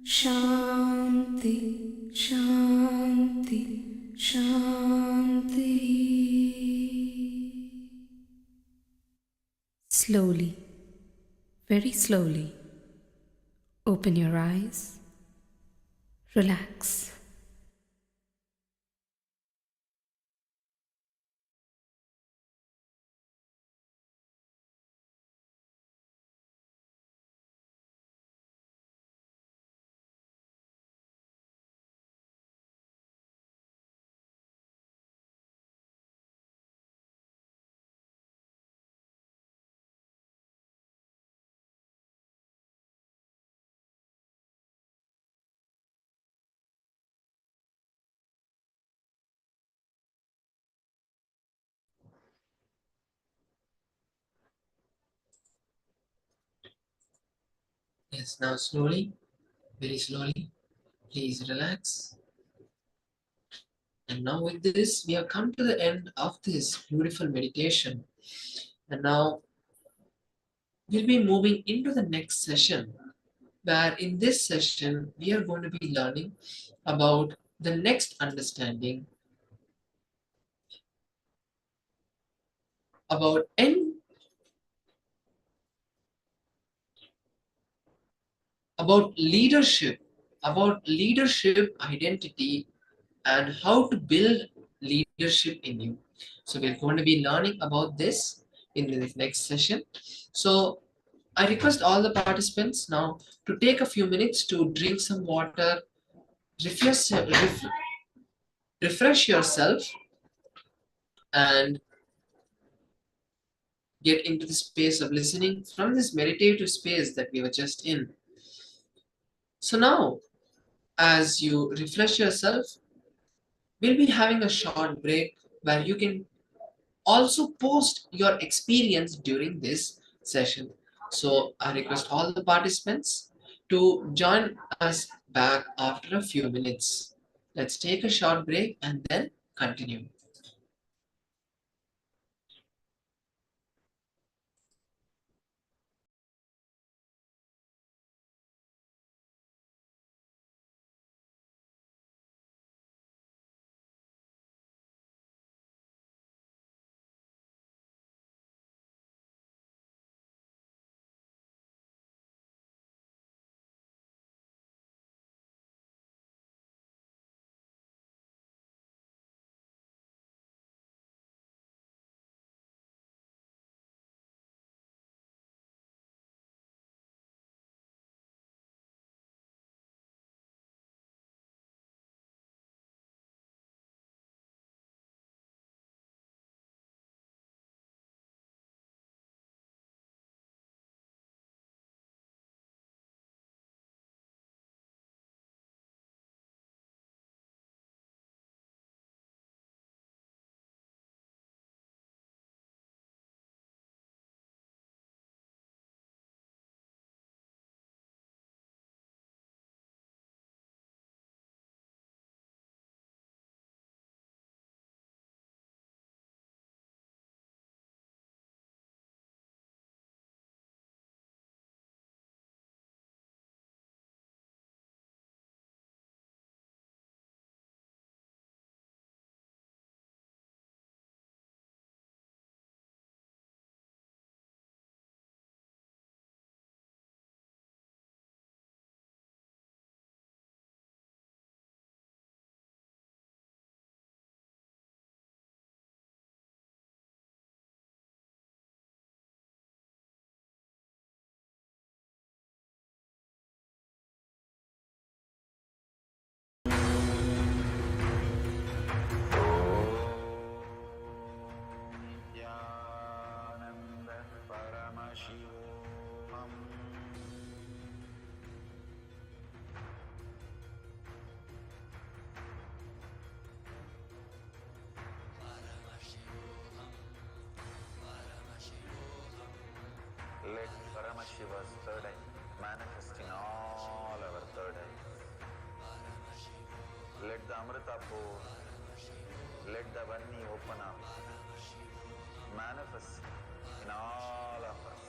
Shanti, Shanti, Shanti. Slowly, very slowly, open your eyes, relax. Yes, now slowly, very slowly, please relax. And now with this, we have come to the end of this beautiful meditation. And now we'll be moving into the next session, where in this session, we are going to be learning about the next understanding about leadership, identity, and how to build leadership in you. So we're going to be learning about this in the next session. So I request all the participants now to take a few minutes to drink some water, refresh yourself, and get into the space of listening from this meditative space that we were just in. So now, as you refresh yourself, we'll be having a short break where you can also post your experience during this session. So I request all the participants to join us back after a few minutes. Let's take a short break and then continue. Nithyananda Paramashivoham Let Paramashiva's third eye manifest in all our third eyes. Let the Amrita pour, let the Vanni open up, manifest in all of us.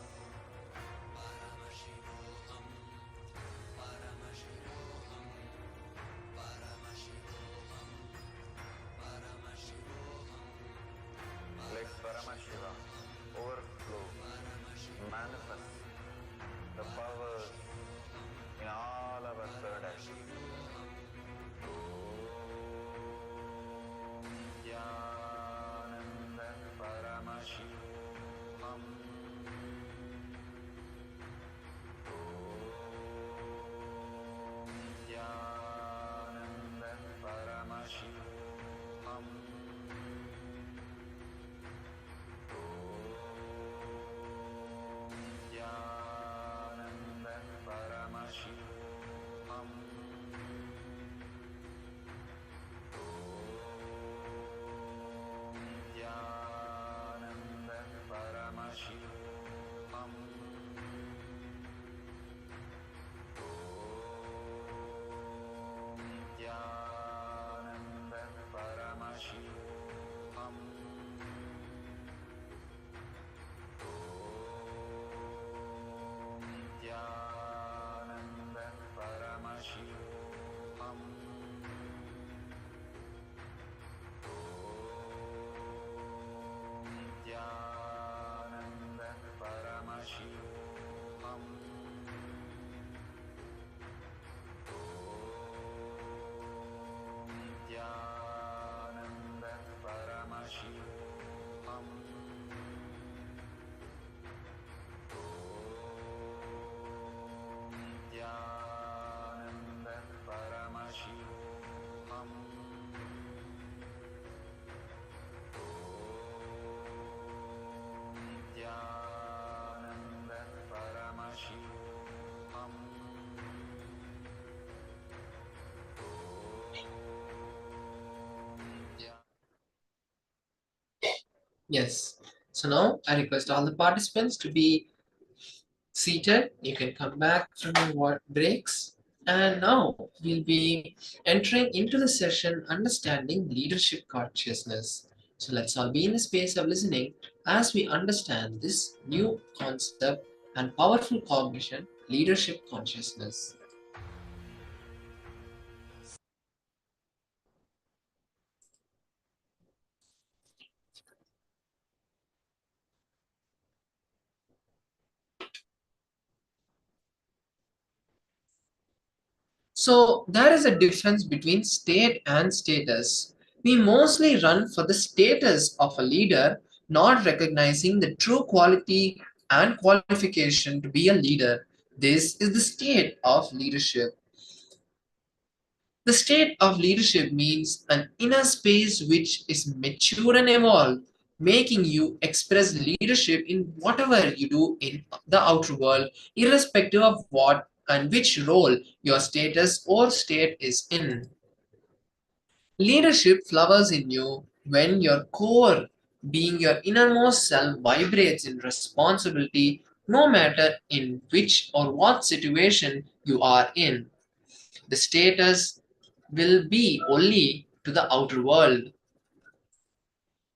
Yes. So now I request all the participants to be seated. You can come back from your breaks. And now we'll be entering into the session understanding leadership consciousness. So let's all be in the space of listening as we understand this new concept and powerful cognition, leadership consciousness. So there is a difference between state and status. We mostly run for the status of a leader, not recognizing the true quality and qualification to be a leader. This is the state of leadership. The state of leadership means an inner space which is mature and evolved, making you express leadership in whatever you do in the outer world, irrespective of what and which role your status or state is in. Leadership flowers in you when your core, being your innermost self, vibrates in responsibility, no matter in which or what situation you are in. The status will be only to the outer world.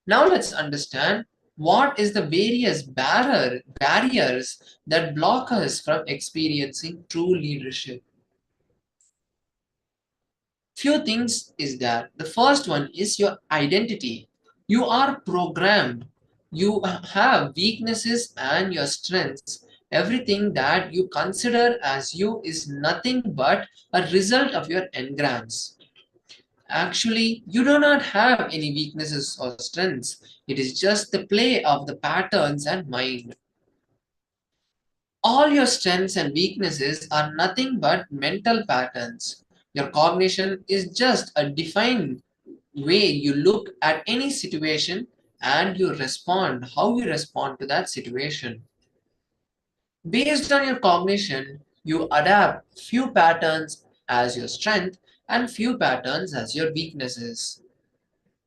Now let's understand what is the various barriers that block us from experiencing true leadership. Few things is that the first one is your identity. You are programmed. You have weaknesses and your strengths. Everything that you consider as you is nothing but a result of your engrams. Actually, you do not have any weaknesses or strengths. It is just the play of the patterns and mind. All your strengths and weaknesses are nothing but mental patterns. Your cognition is just a defined way you look at any situation and you respond, how you respond to that situation. Based on your cognition, you adapt few patterns as your strength and few patterns as your weaknesses.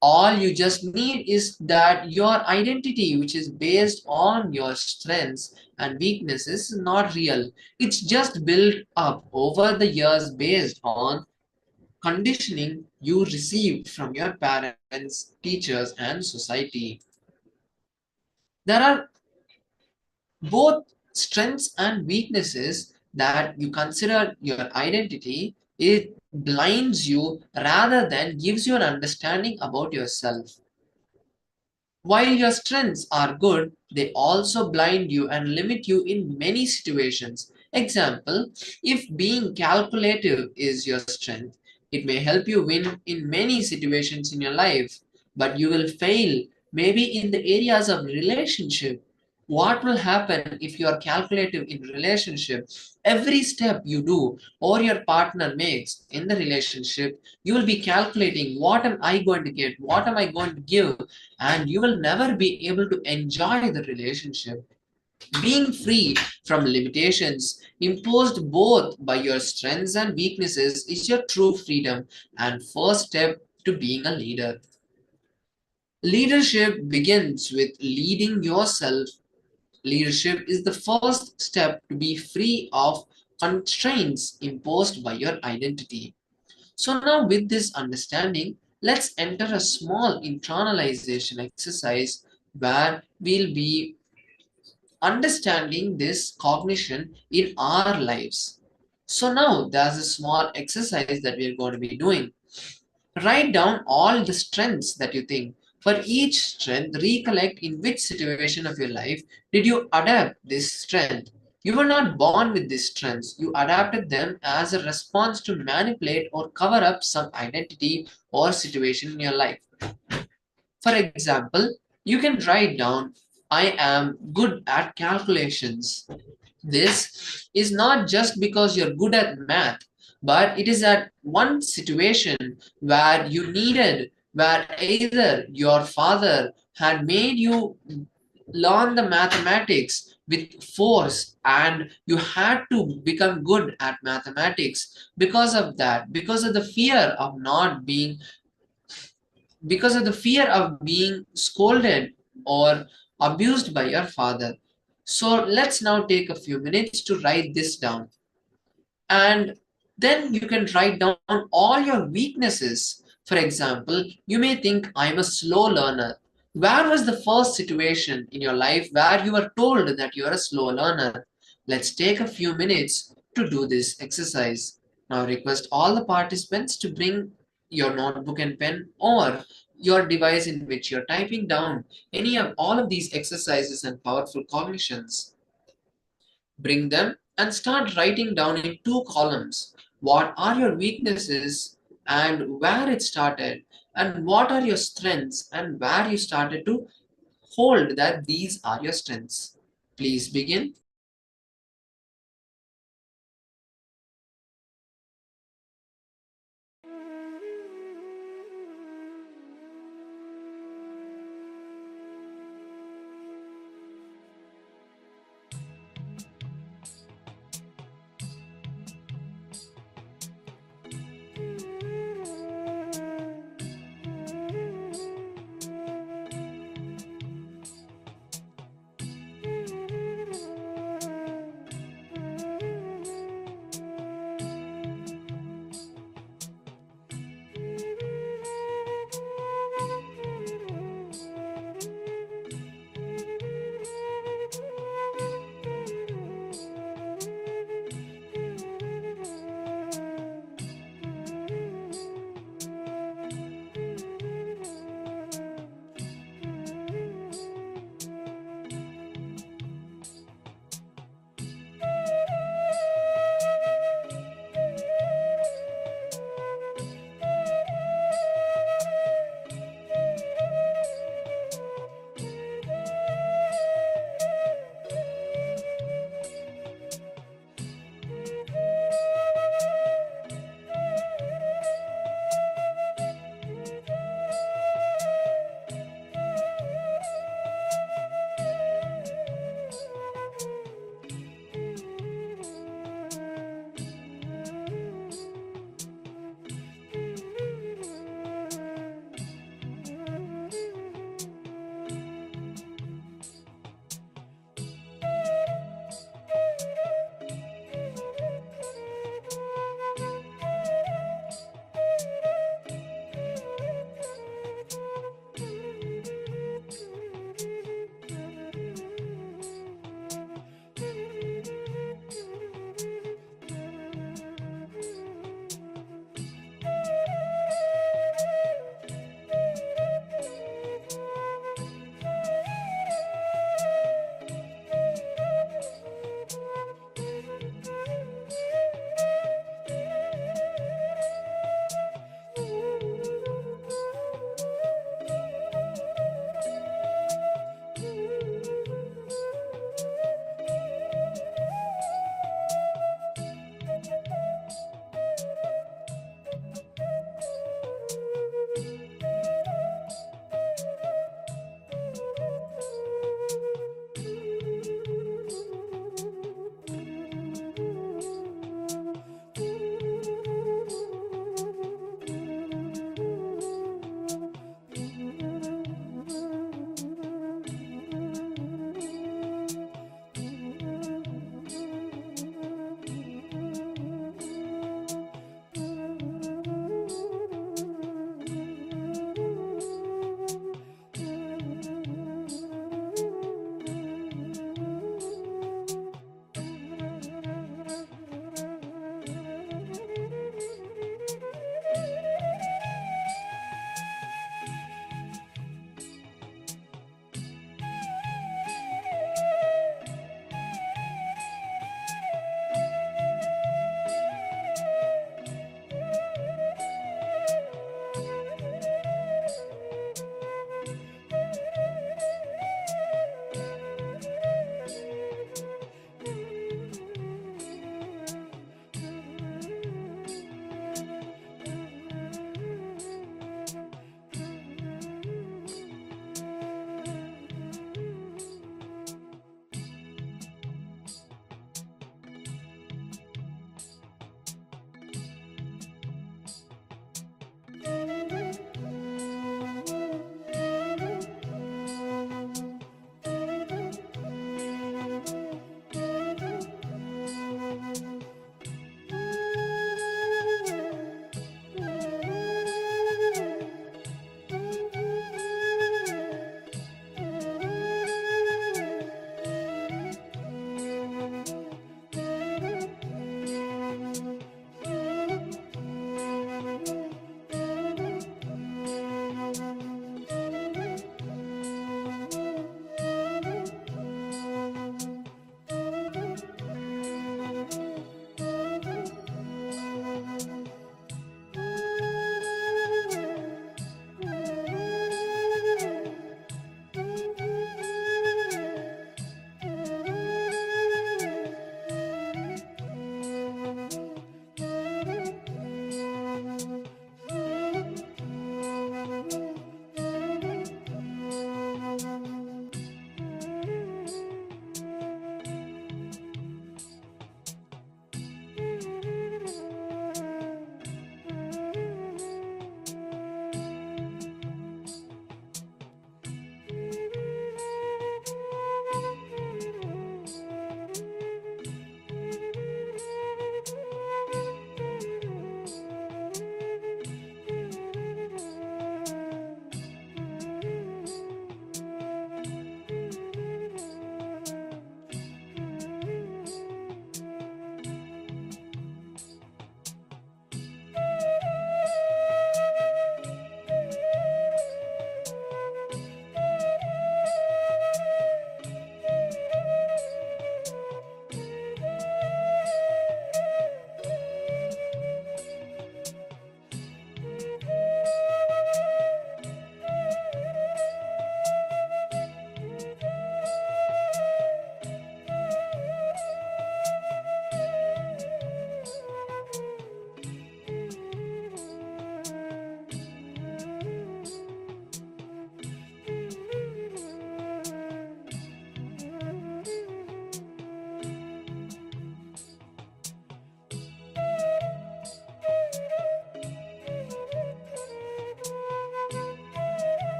All you just need is that your identity, which is based on your strengths and weaknesses, is not real. It's just built up over the years based on conditioning you received from your parents, teachers, and society. There are both strengths and weaknesses that you consider your identity. It blinds you rather than gives you an understanding about yourself. While your strengths are good, they also blind you and limit you in many situations. Example, if being calculative is your strength, it may help you win in many situations in your life, but you will fail maybe in the areas of relationship. What will happen if you are calculative in relationship? Every step you do or your partner makes in the relationship, you will be calculating what am I going to get, what am I going to give, and you will never be able to enjoy the relationship. Being free from limitations imposed both by your strengths and weaknesses is your true freedom and first step to being a leader. Leadership begins with leading yourself. Leadership is the first step to be free of constraints imposed by your identity. So now with this understanding, let's enter a small internalization exercise where we'll be understanding this cognition in our lives. So now there's a small exercise that we're going to be doing. Write down all the strengths that you think. For each strength, recollect in which situation of your life did you adapt this strength. You were not born with these strengths. You adapted them as a response to manipulate or cover up some identity or situation in your life. For example, you can write down, I am good at calculations. This is not just because you're good at math, but it is at one situation where you needed, where either your father had made you learn the mathematics with force and you had to become good at mathematics because of that, because of the fear of being scolded or abused by your father. So let's now take a few minutes to write this down. And then you can write down all your weaknesses. For example, you may think, I'm a slow learner. Where was the first situation in your life where you were told that you're a slow learner? Let's take a few minutes to do this exercise. Now request all the participants to bring your notebook and pen or your device in which you're typing down any of all of these exercises and powerful cognitions. Bring them and start writing down in 2 columns. What are your weaknesses and where it started, and what are your strengths and where you started to hold that these are your strengths. Please begin.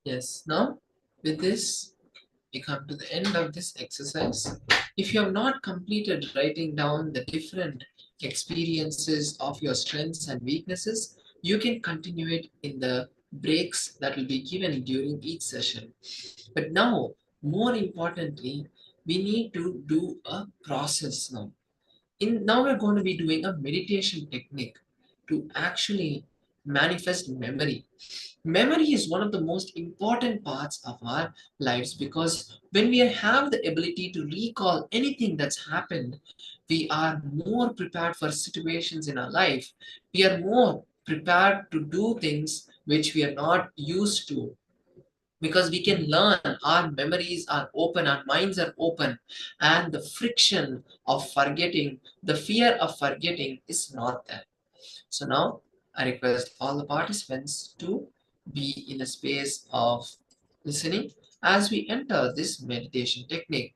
Yes, now with this, we come to the end of this exercise. If you have not completed writing down the different experiences of your strengths and weaknesses, you can continue it in the breaks that will be given during each session. But now, more importantly, we need to do a process now. Now we're going to be doing a meditation technique to actually manifest memory. Memory is one of the most important parts of our lives, because when we have the ability to recall anything that's happened, we are more prepared for situations in our life. We are more prepared to do things which we are not used to, because we can learn, our memories are open, our minds are open, and the friction of forgetting, the fear of forgetting is not there. So now I request all the participants to be in a space of listening as we enter this meditation technique.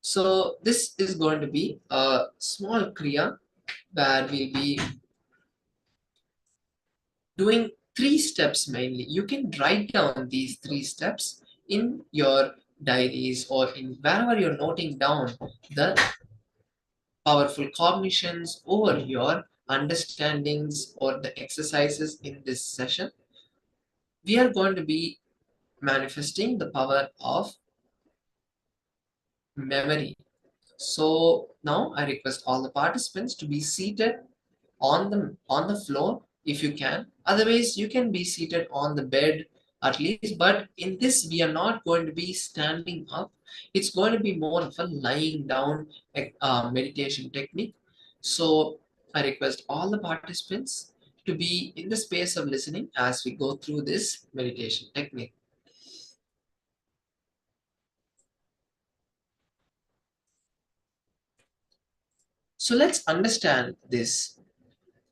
So this is going to be a small kriya where we'll be doing 3 steps mainly. You can write down these 3 steps in your diaries or in wherever you're noting down the powerful cognitions or your understandings or the exercises in this session. We are going to be manifesting the power of memory. So now I request all the participants to be seated on the floor if you can. Otherwise, you can be seated on the bed at least. But in this, we are not going to be standing up. It's going to be more of a lying down meditation technique. So I request all the participants to be in the space of listening as we go through this meditation technique. So let's understand this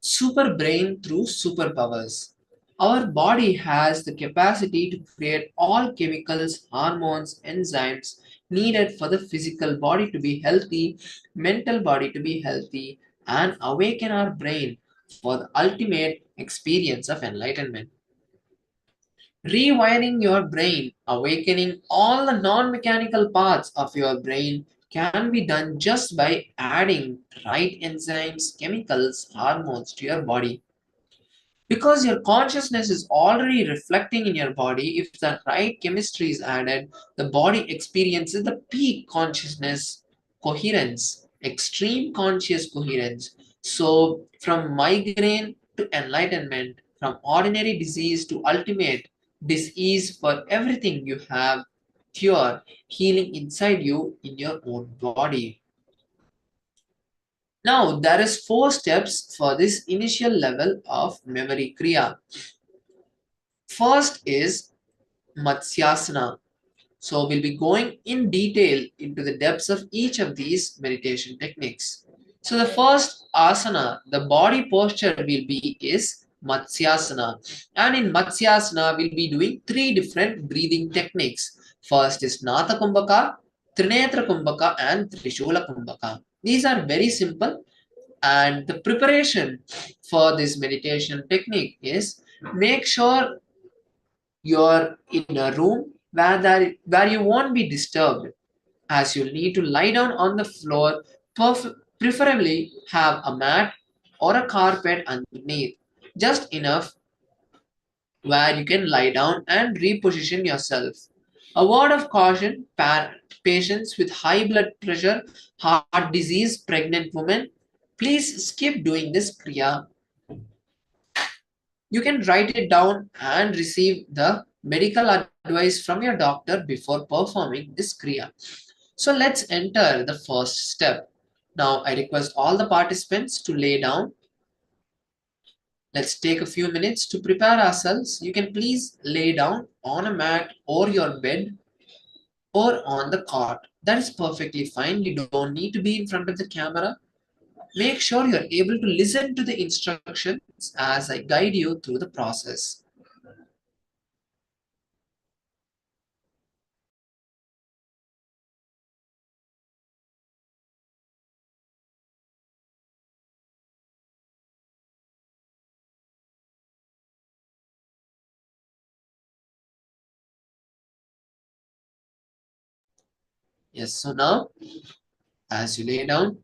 super brain through superpowers. Our body has the capacity to create all chemicals, hormones, enzymes needed for the physical body to be healthy, mental body to be healthy, and awaken our brain for the ultimate experience of enlightenment. Rewiring your brain, awakening all the non mechanical parts of your brain can be done just by adding right enzymes, chemicals, hormones to your body. Because your consciousness is already reflecting in your body, if the right chemistry is added, the body experiences the peak consciousness coherence, extreme conscious coherence. So, from migraine to enlightenment, from ordinary disease to ultimate disease, for everything you have cure, healing inside you in your own body. Now, there is 4 steps for this initial level of memory kriya. First is Matsyasana. So we'll be going in detail into the depths of each of these meditation techniques. So the first asana, the body posture will be is Matsyasana. And in Matsyasana, we'll be doing 3 different breathing techniques. First is Natha Kumbhaka, Trinetra Kumbhaka, and Trishula Kumbhaka. These are very simple, and the preparation for this meditation technique is make sure you're in a room where you won't be disturbed, as you'll need to lie down on the floor, preferably have a mat or a carpet underneath, just enough where you can lie down and reposition yourself. A word of caution, patients with high blood pressure, heart disease, pregnant women, please skip doing this kriya. You can write it down and receive the medical advice from your doctor before performing this kriya. So let's enter the first step. Now I request all the participants to lay down. Let's take a few minutes to prepare ourselves. You can please lay down on a mat or your bed or on the cot. That is perfectly fine. You don't need to be in front of the camera. Make sure you're able to listen to the instructions as I guide you through the process. Yes, so now as you lay down,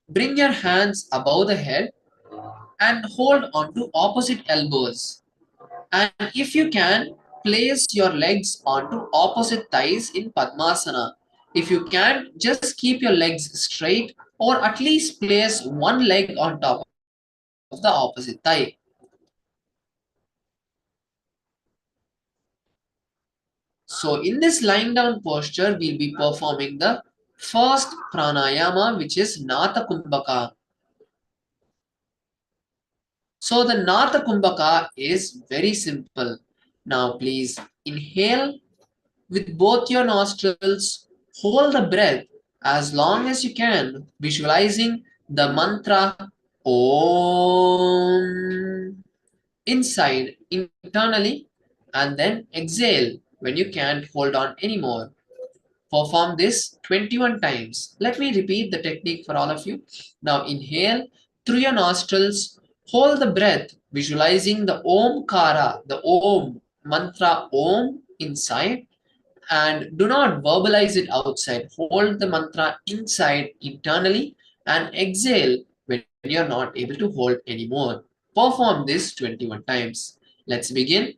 bring your hands above the head and hold on to opposite elbows. And if you can, place your legs onto opposite thighs in Padmasana. If you can, just keep your legs straight or at least place one leg on top of the opposite thigh. So in this lying down posture, we'll be performing the first pranayama, which is Natha Kumbhaka. So the Natha Kumbhaka is very simple. Now please inhale with both your nostrils, hold the breath as long as you can, visualizing the mantra Om inside internally, and then exhale when you can't hold on anymore. Perform this 21 times. Let me repeat the technique for all of you. Now inhale through your nostrils, hold the breath, visualizing the Omkara, the Om mantra Om inside, and do not verbalize it outside. Hold the mantra inside internally and exhale when you're not able to hold anymore. Perform this 21 times. Let's begin.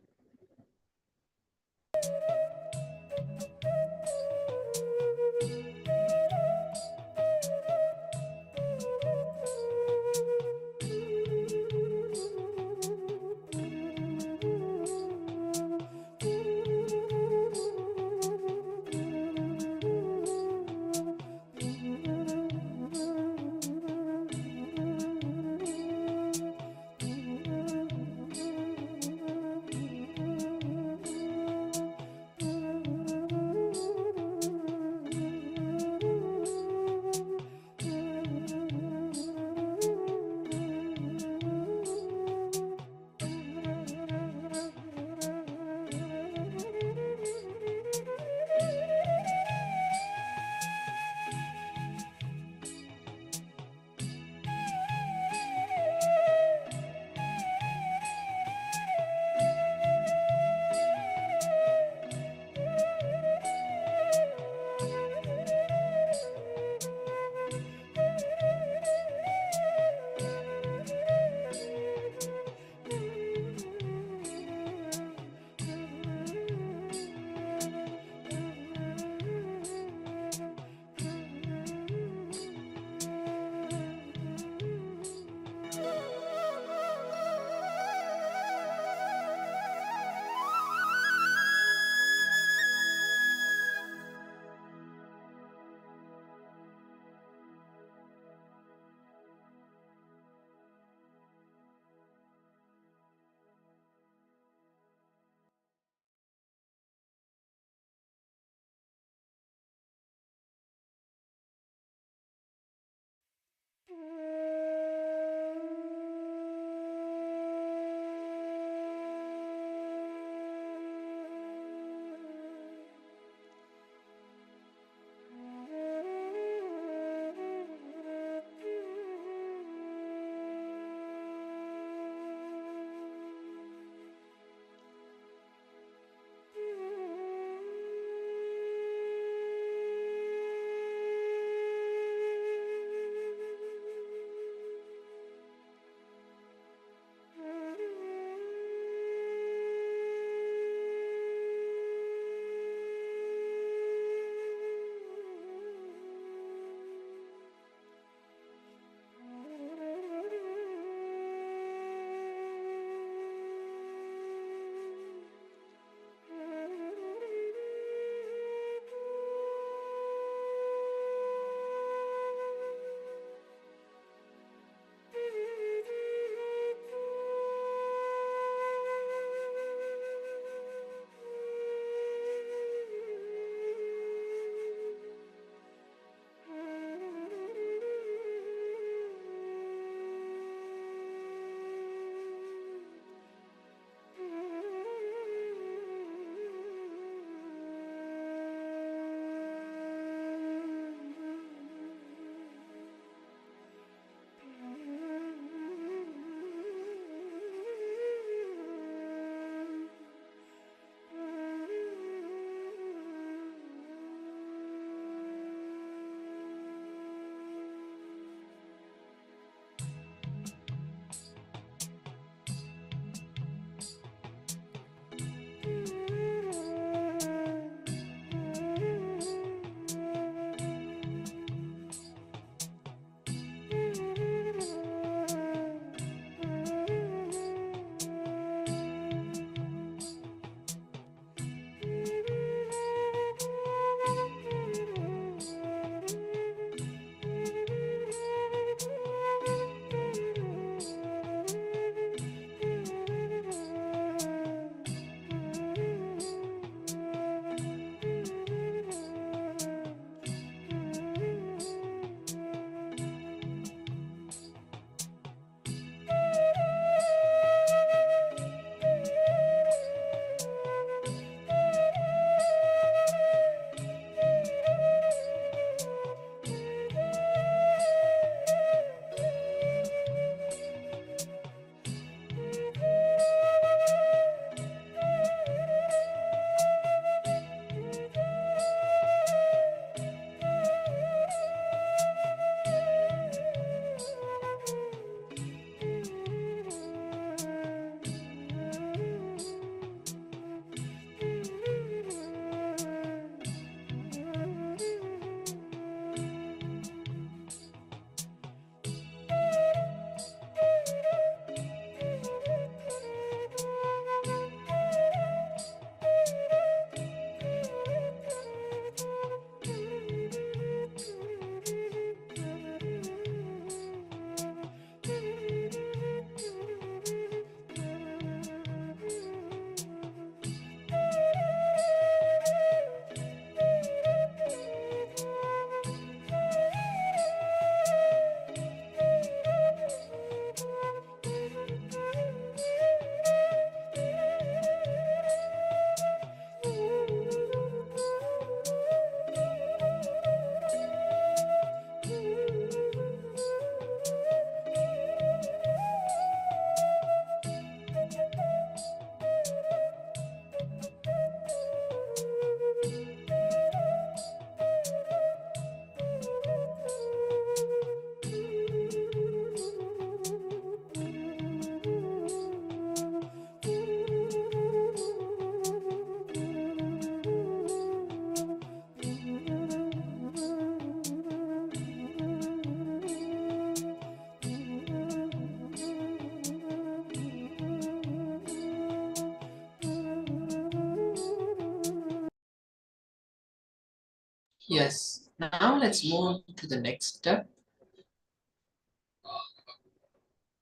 Yes. Now let's move to the next step.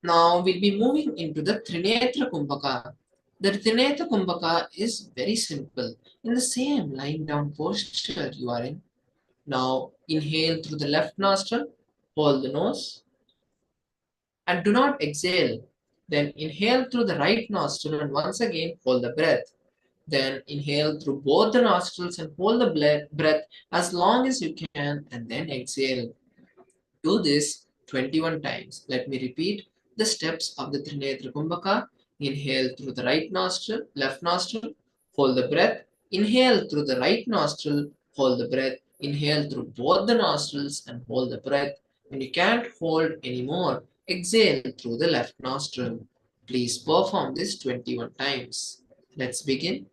Now we'll be moving into the Trinetra Kumbhaka. The Trinetra Kumbhaka is very simple. In the same lying down posture you are in. Now inhale through the left nostril, hold the nose, and do not exhale. Then inhale through the right nostril and once again hold the breath. Then inhale through both the nostrils and hold the breath as long as you can and then exhale. Do this 21 times. Let me repeat the steps of the Trinetra Kumbhaka. Inhale through the right nostril, left nostril, hold the breath. Inhale through the right nostril, hold the breath. Inhale through both the nostrils and hold the breath. When you can't hold anymore, exhale through the left nostril. Please perform this 21 times. Let's begin.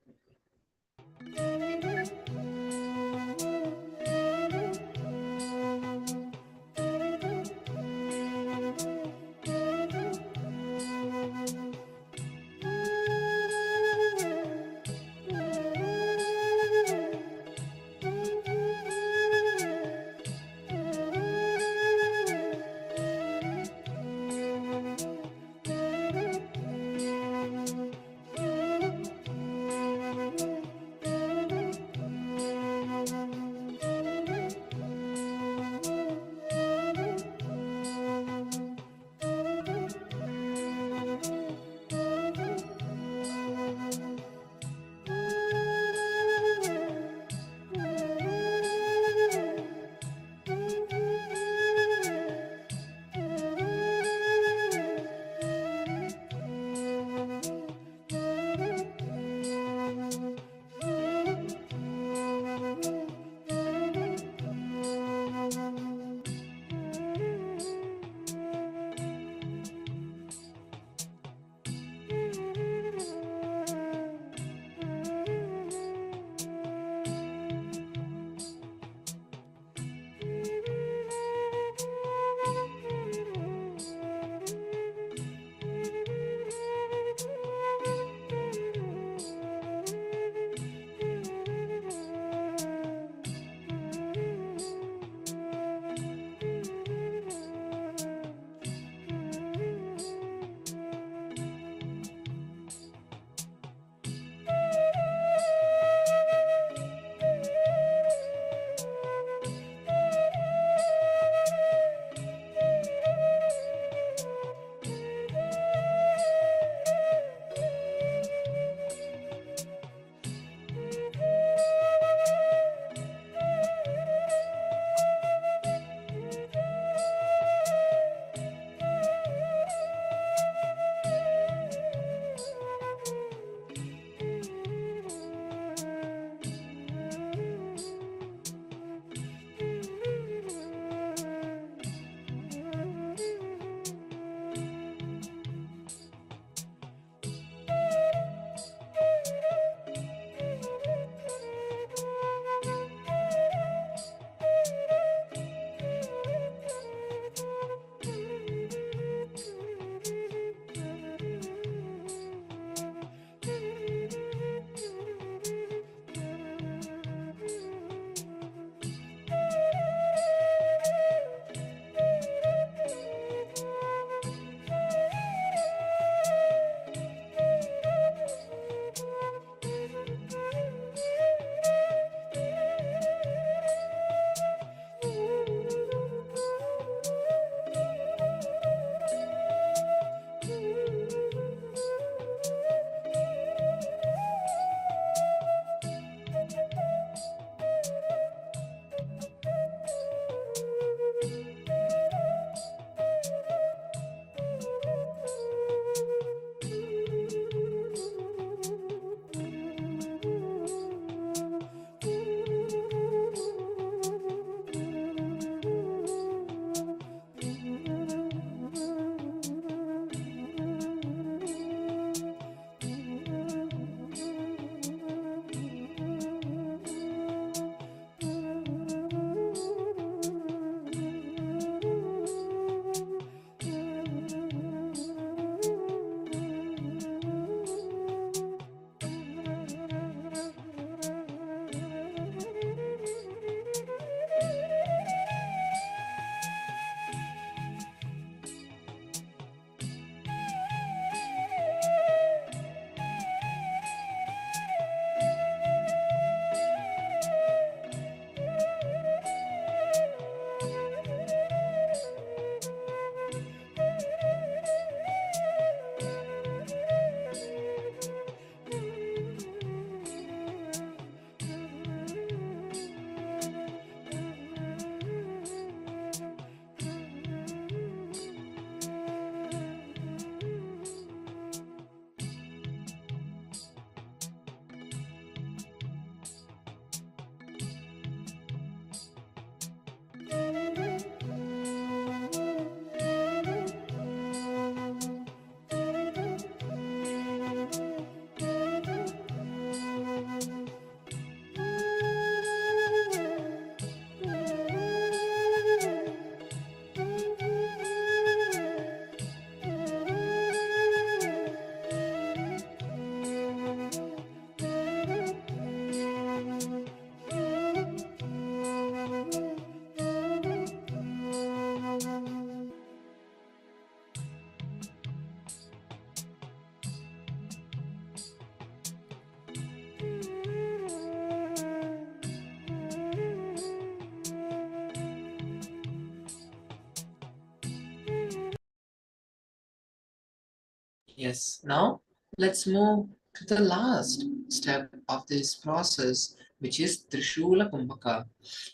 Yes, now let's move to the last step of this process, which is Trishula Kumbhaka.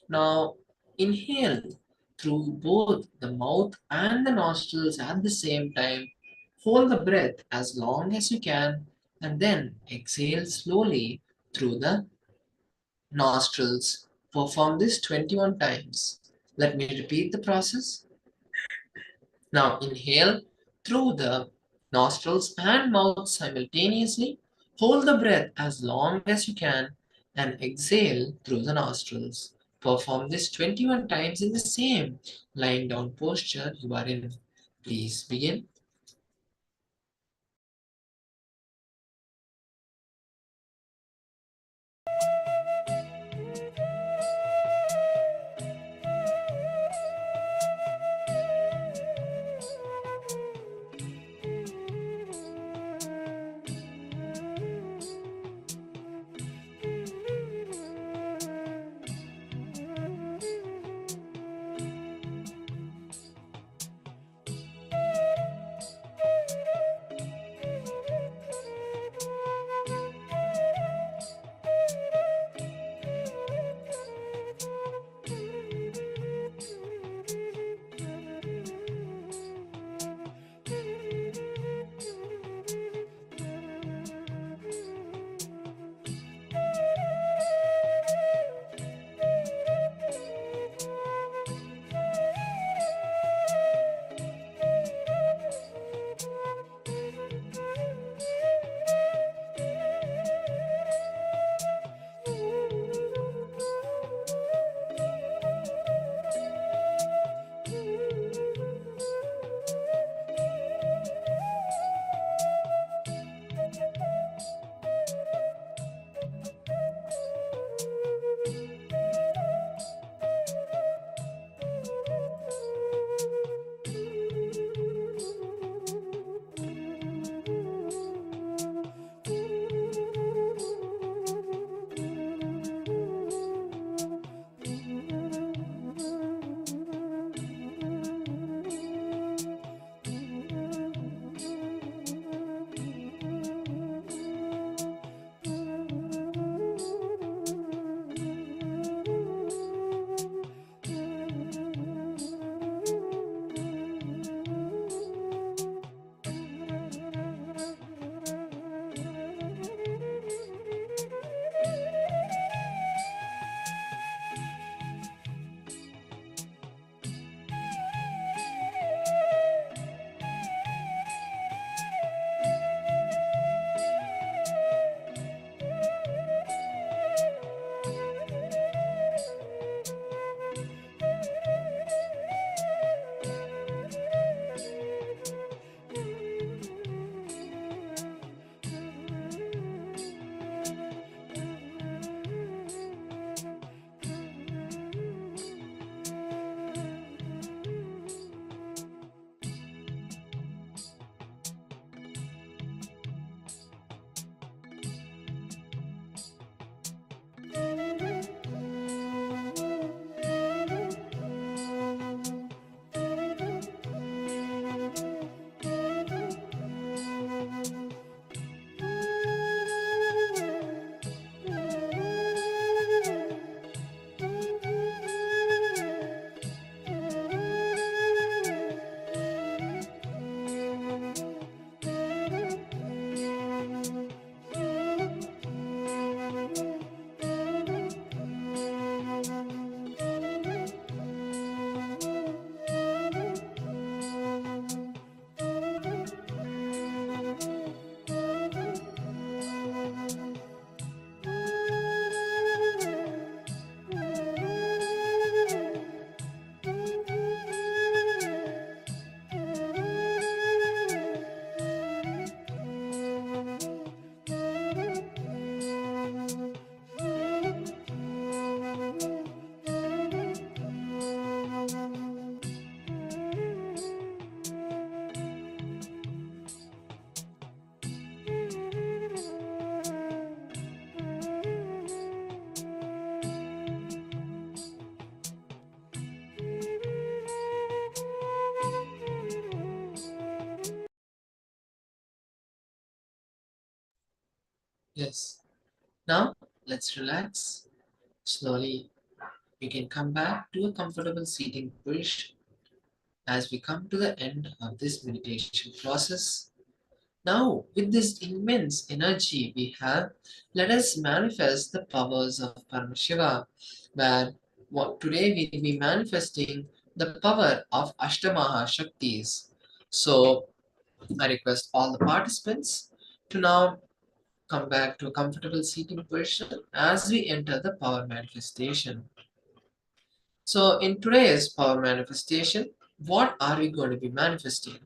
Now, inhale through both the mouth and the nostrils at the same time. Hold the breath as long as you can, and then exhale slowly through the nostrils. Perform this 21 times. Let me repeat the process. Now inhale through the nostrils and mouth simultaneously. Hold the breath as long as you can and exhale through the nostrils. Perform this 21 times in the same lying down posture you are in. Please begin. Yes. Now let's relax. Slowly we can come back to a comfortable seating position as we come to the end of this meditation process. Now, with this immense energy we have, let us manifest the powers of Paramashiva, where today we'll be manifesting the power of Ashtamaha Shaktis. So, I request all the participants to now come back to a comfortable seating position as we enter the power manifestation. So, in today's power manifestation, what are we going to be manifesting?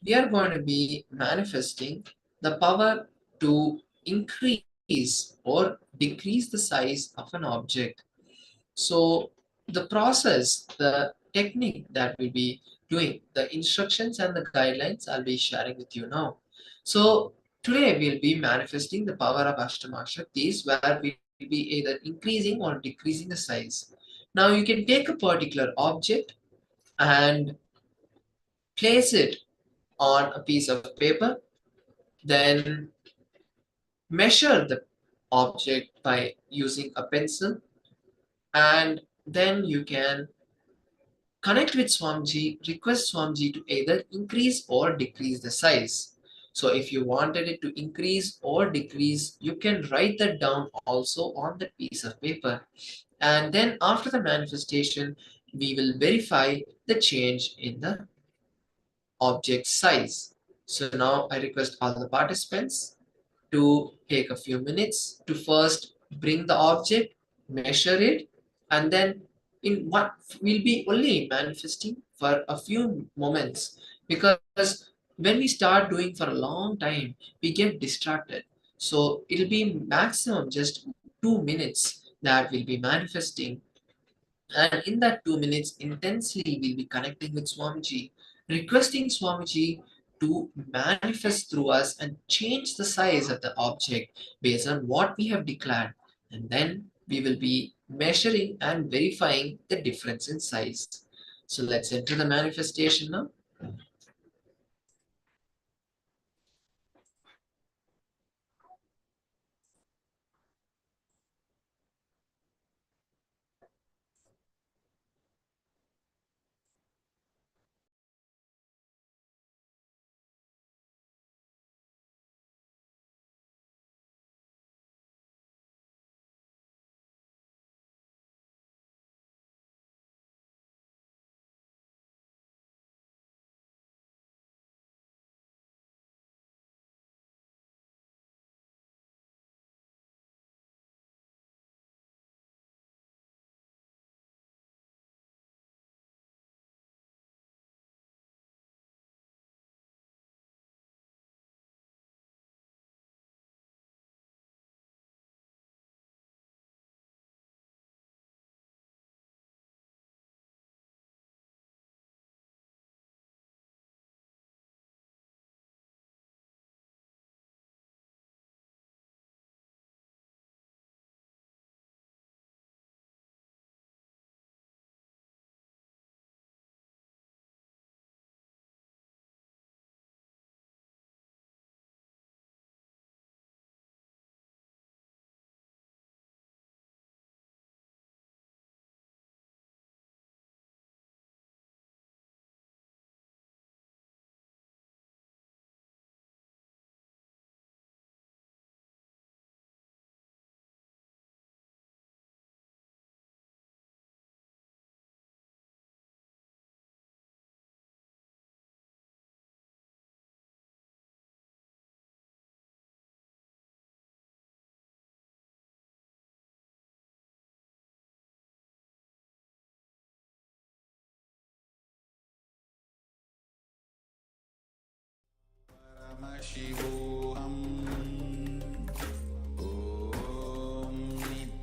We are going to be manifesting the power to increase or decrease the size of an object. So the process, the technique that we'll be doing, the instructions and the guidelines I'll be sharing with you now. So today we'll be manifesting the power of Ashtama Shaktis, where we'll be either increasing or decreasing the size. Now you can take a particular object and place it on a piece of paper, then measure the object by using a pencil, and then you can connect with Swamiji, request Swamiji to either increase or decrease the size. So if you wanted it to increase or decrease, you can write that down also on that piece of paper. And then after the manifestation, we will verify the change in the object size. So now I request all the participants to take a few minutes to first bring the object, measure it, and then in what we'll be only manifesting for a few moments, because when we start doing for a long time, we get distracted. So it'll be maximum just 2 minutes that we'll be manifesting, and in that 2 minutes, intensely, we'll be connecting with Swamiji, requesting Swamiji to manifest through us and change the size of the object based on what we have declared. And then we will be measuring and verifying the difference in size. So let's enter the manifestation now. Paramashivoham Om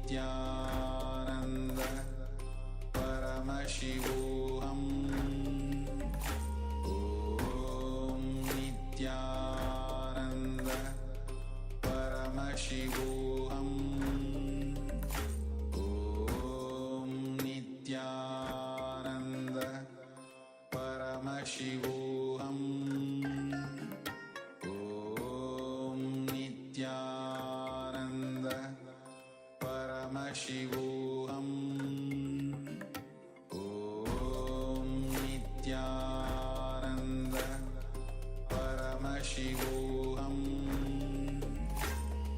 Nithyananda Paramashivoham Om Nithyananda Paramashivoham Om Nithyananda Paramashivoham Om Nithyananda Paramashivoham. Om Nithyananda. Paramashivoham.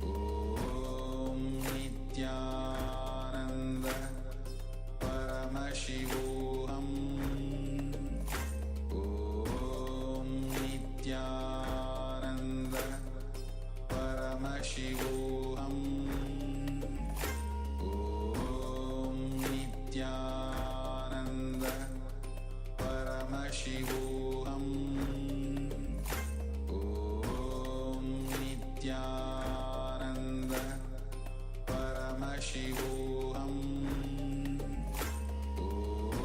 Om Nithyananda. Paramashivoham. Om Nithyananda. Paramashivoham. Om Nithyananda. Paramashivoham. Om Nithyananda. Paramashivoham.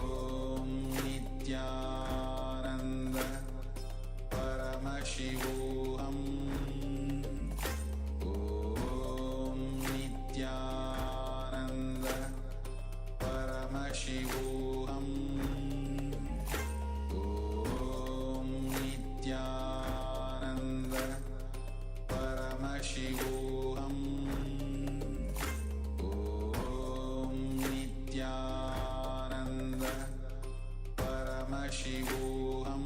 Om Nithyananda. Paramashivoham. Om Nithyananda. Paramashivoham. Om Nithyananda. Paramashivoham. Om Nithyananda. Paramashivoham.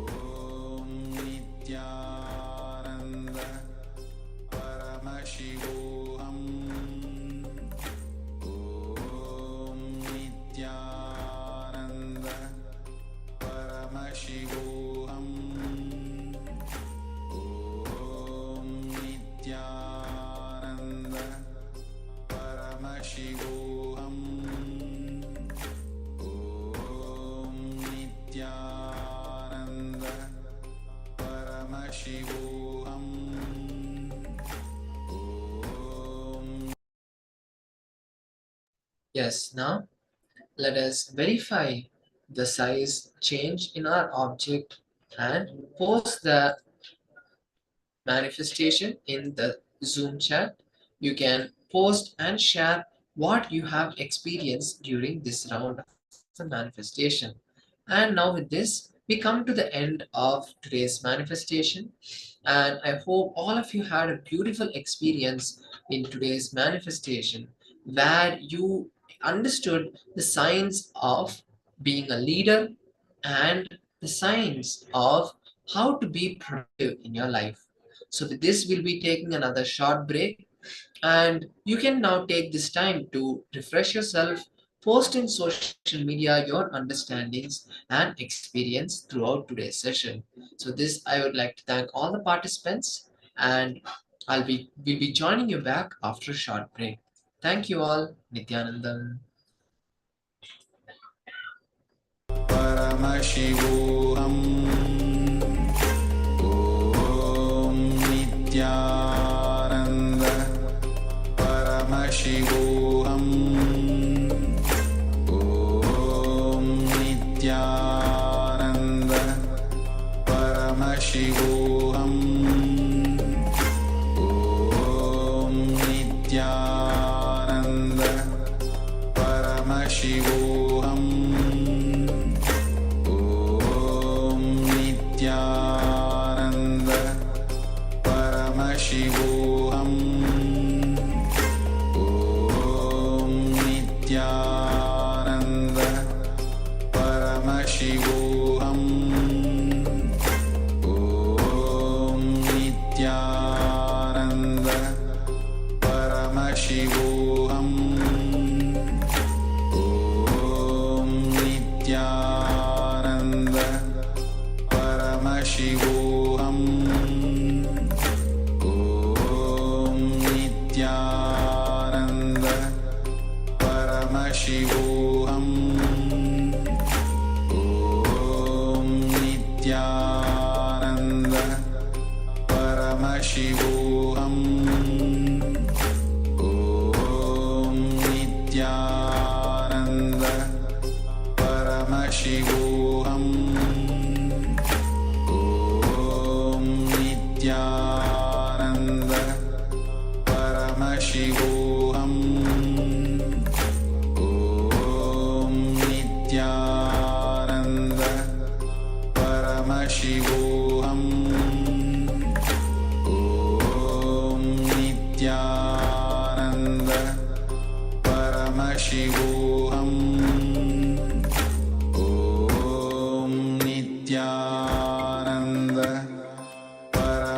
Om Nithyananda. Paramashivoham. Om Nithyananda. Paramashivoham. Om Nithyananda. Paramashivoham. Om Nithyananda. Paramashivoham. Yes, now let us verify the size change in our object and post the manifestation in the Zoom chat. You can post and share what you have experienced during this round of the manifestation. And now with this, we come to the end of today's manifestation. And I hope all of you had a beautiful experience in today's manifestation where you understood the signs of being a leader and the signs of how to be productive in your life. So with this, we'll be taking another short break, and you can now take this time to refresh yourself, post in social media your understandings and experience throughout today's session. So this, I would like to thank all the participants, and we'll be joining you back after a short break. Thank you all. Nithyanandam. Paramashivoham. Om Nithyananda. Paramashivoham. Om Nithyananda. Paramashivoham. Om Nithyananda. Paramashivoham. Om Nithyananda. Paramashivoham. Om Nithyananda. Paramashivoham. Om Nithyananda. Paramashivoham. Om Nithyananda. Paramashivoham. Om Nithyananda. Paramashivoham. Om Nithyananda. Paramashivoham. Om Nithyananda. Paramashivoham. Om Nithyananda. Paramashivoham. Om Nithyananda. Paramashivoham. Om Nithyananda.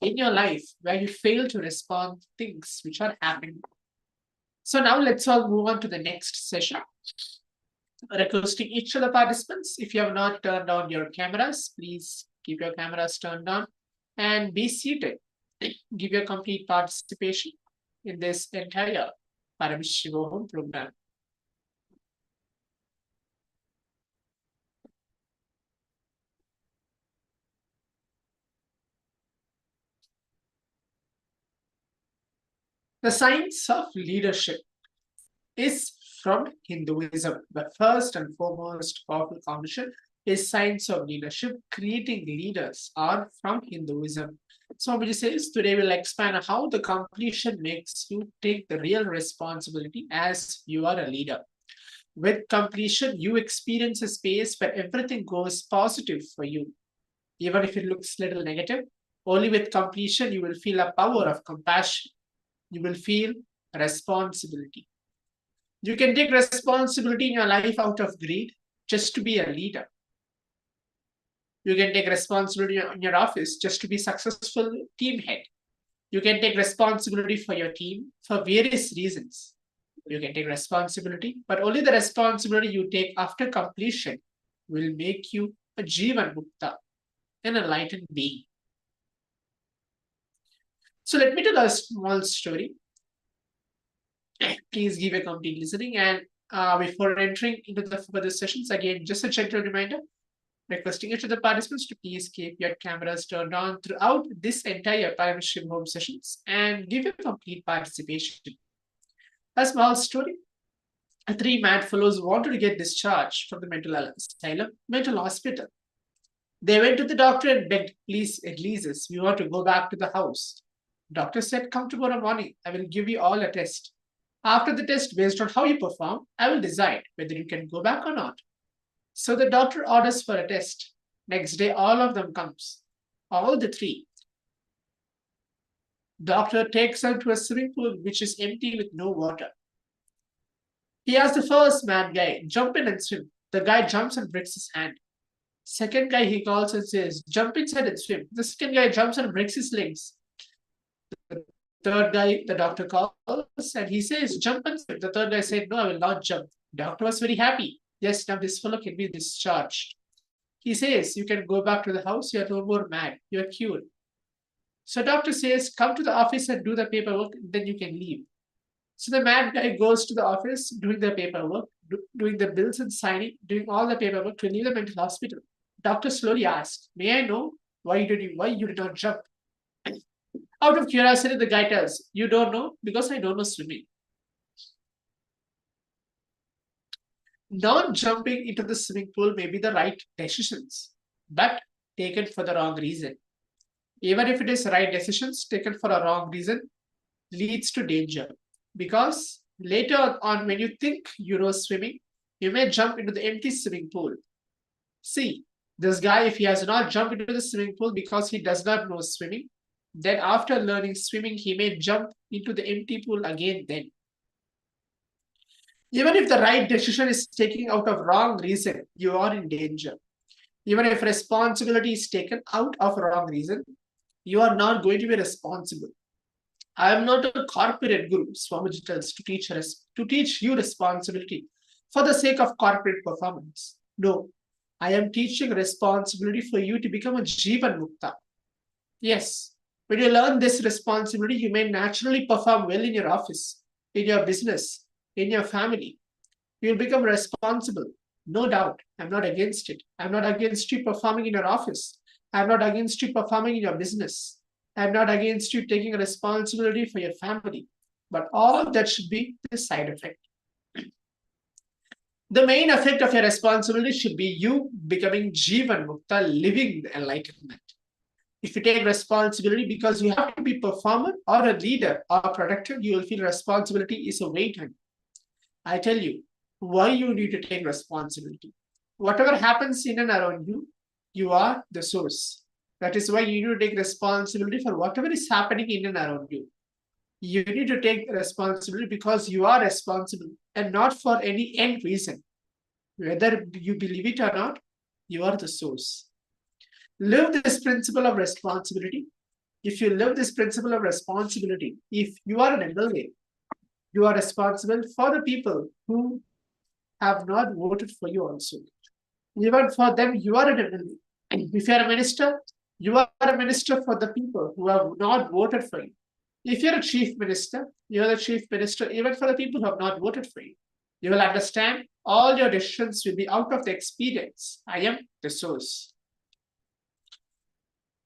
in your life where you fail to respond to things which are happening. So now let's all move on to the next session. Requesting each of the participants, if you have not turned on your cameras, please keep your cameras turned on and be seated. Give your complete participation in this entire Paramashivoham program. The science of leadership is from Hinduism. The first and foremost powerful foundation is science of leadership. Creating leaders are from Hinduism. So Swamiji says today we'll expand how the completion makes you take the real responsibility as you are a leader. With completion, you experience a space where everything goes positive for you. Even if it looks little negative, only with completion you will feel a power of compassion. You will feel responsibility. You can take responsibility in your life out of greed just to be a leader. You can take responsibility in your office just to be successful team head. You can take responsibility for your team for various reasons. You can take responsibility, but only the responsibility you take after completion will make you a Jivan Mukta, an enlightened being. So let me tell a small story. Please give a complete listening. And before entering into the further sessions, again, just a gentle reminder, requesting each of the participants to please keep your cameras turned on throughout this entire Paramashivoham sessions and give a complete participation. A small story. Three mad fellows wanted to get discharged from the mental hospital. They went to the doctor and begged, please release us. We want to go back to the house. Doctor said, come tomorrow morning. I will give you all a test. After the test, based on how you perform, I will decide whether you can go back or not. So the doctor orders for a test. Next day, all of them comes. All the three. Doctor takes them to a swimming pool which is empty with no water. He asks the first mad guy, jump in and swim. The guy jumps and breaks his hand. Second guy he calls and says, jump inside and swim. The second guy jumps and breaks his legs. The third guy, the doctor calls and he says, jump and swim. The third guy said, no, I will not jump. Doctor was very happy. Yes, now this fellow can be discharged. He says, you can go back to the house. You are no more mad. You are cured. So doctor says, come to the office and do the paperwork, then you can leave. So the mad guy goes to the office, doing the paperwork, doing the bills and signing, doing all the paperwork to leave the mental hospital. Doctor slowly asks, may I know why you did not jump? Out of curiosity, the guy tells, you don't know because I don't know swimming. Not jumping into the swimming pool may be the right decisions, but taken for the wrong reason. Even if it is right decisions taken for a wrong reason, leads to danger. Because later on, when you think you know swimming, you may jump into the empty swimming pool. See, this guy, if he has not jumped into the swimming pool because he does not know swimming, then after learning swimming, he may jump into the empty pool again then. Even if the right decision is taken out of wrong reason, you are in danger. Even if responsibility is taken out of wrong reason, you are not going to be responsible. I am not a corporate guru, Swamiji tells, to teach you responsibility for the sake of corporate performance. No, I am teaching responsibility for you to become a Jivan Mukta. Yes, when you learn this responsibility, you may naturally perform well in your office, in your business, in your family. You will become responsible. No doubt, I'm not against it. I'm not against you performing in your office. I'm not against you performing in your business. I'm not against you taking responsibility for your family. But all that should be the side effect. The main effect of your responsibility should be you becoming Jivan Mukta, living the enlightenment. If you take responsibility because you have to be a performer or a leader or a protector, you will feel responsibility is a weight on you. I tell you why you need to take responsibility. Whatever happens in and around you, you are the source. That is why you need to take responsibility for whatever is happening in and around you. You need to take responsibility because you are responsible and not for any end reason. Whether you believe it or not, you are the source. Live this principle of responsibility if you live this principle of responsibility, if you are an MLA, you are responsible for the people who have not voted for you also. Even for them, you are an MLA. If you are a minister, you are a minister for the people who have not voted for you. If you're a chief minister, you are the chief minister even for the people who have not voted for you. You will understand all your decisions will be out of the experience. I am the source.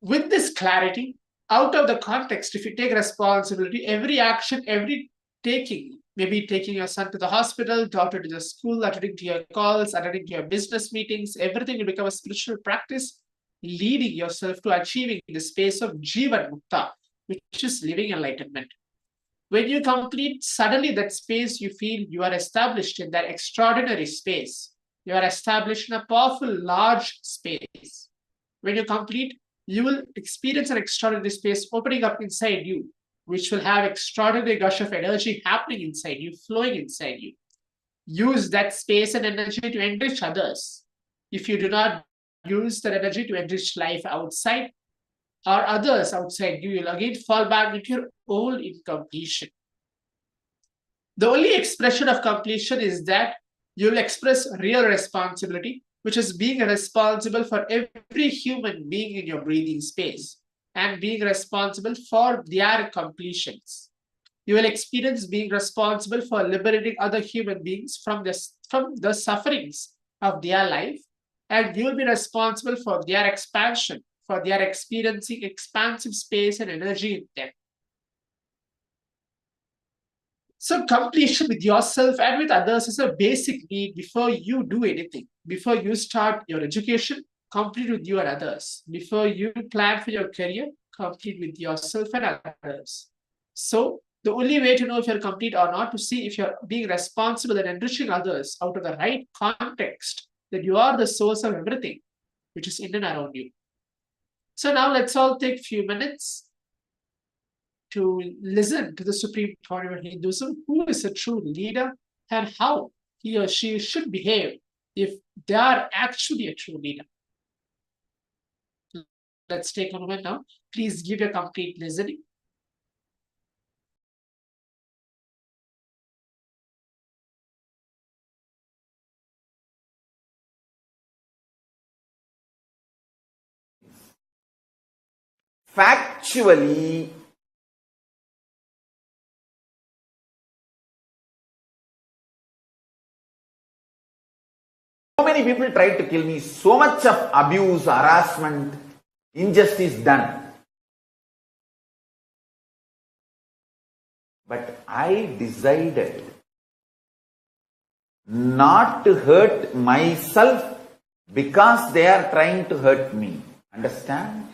With this clarity, out of the context, if you take responsibility, every action, every taking, maybe taking your son to the hospital, daughter to the school, attending to your calls, attending to your business meetings, everything will become a spiritual practice, leading yourself to achieving the space of Jivan Mukta, which is living enlightenment. When you complete, suddenly that space you feel you are established in that extraordinary space. You are established in a powerful, large space. When you complete, you will experience an extraordinary space opening up inside you, which will have extraordinary gush of energy happening inside you, flowing inside you. Use that space and energy to enrich others. If you do not use that energy to enrich life outside, or others outside you, you'll again fall back into your old incompletion. The only expression of completion is that you'll express real responsibility, which is being responsible for every human being in your breathing space and being responsible for their completions. You will experience being responsible for liberating other human beings from the sufferings of their life, and you will be responsible for their expansion, for their experiencing expansive space and energy in them. So completion with yourself and with others is a basic need before you do anything. Before you start your education, complete with you and others. Before you plan for your career, complete with yourself and others. So the only way to know if you're complete or not, to see if you're being responsible and enriching others out of the right context, that you are the source of everything which is in and around you. So now let's all take a few minutes to listen to the Supreme Pontiff of Hinduism, who is a true leader and how he or she should behave if they are actually a true leader. Let's take a moment now. Please give your complete listening. Factually, so many people tried to kill me, so much of abuse, harassment, injustice done. But I decided not to hurt myself because they are trying to hurt me. Understand?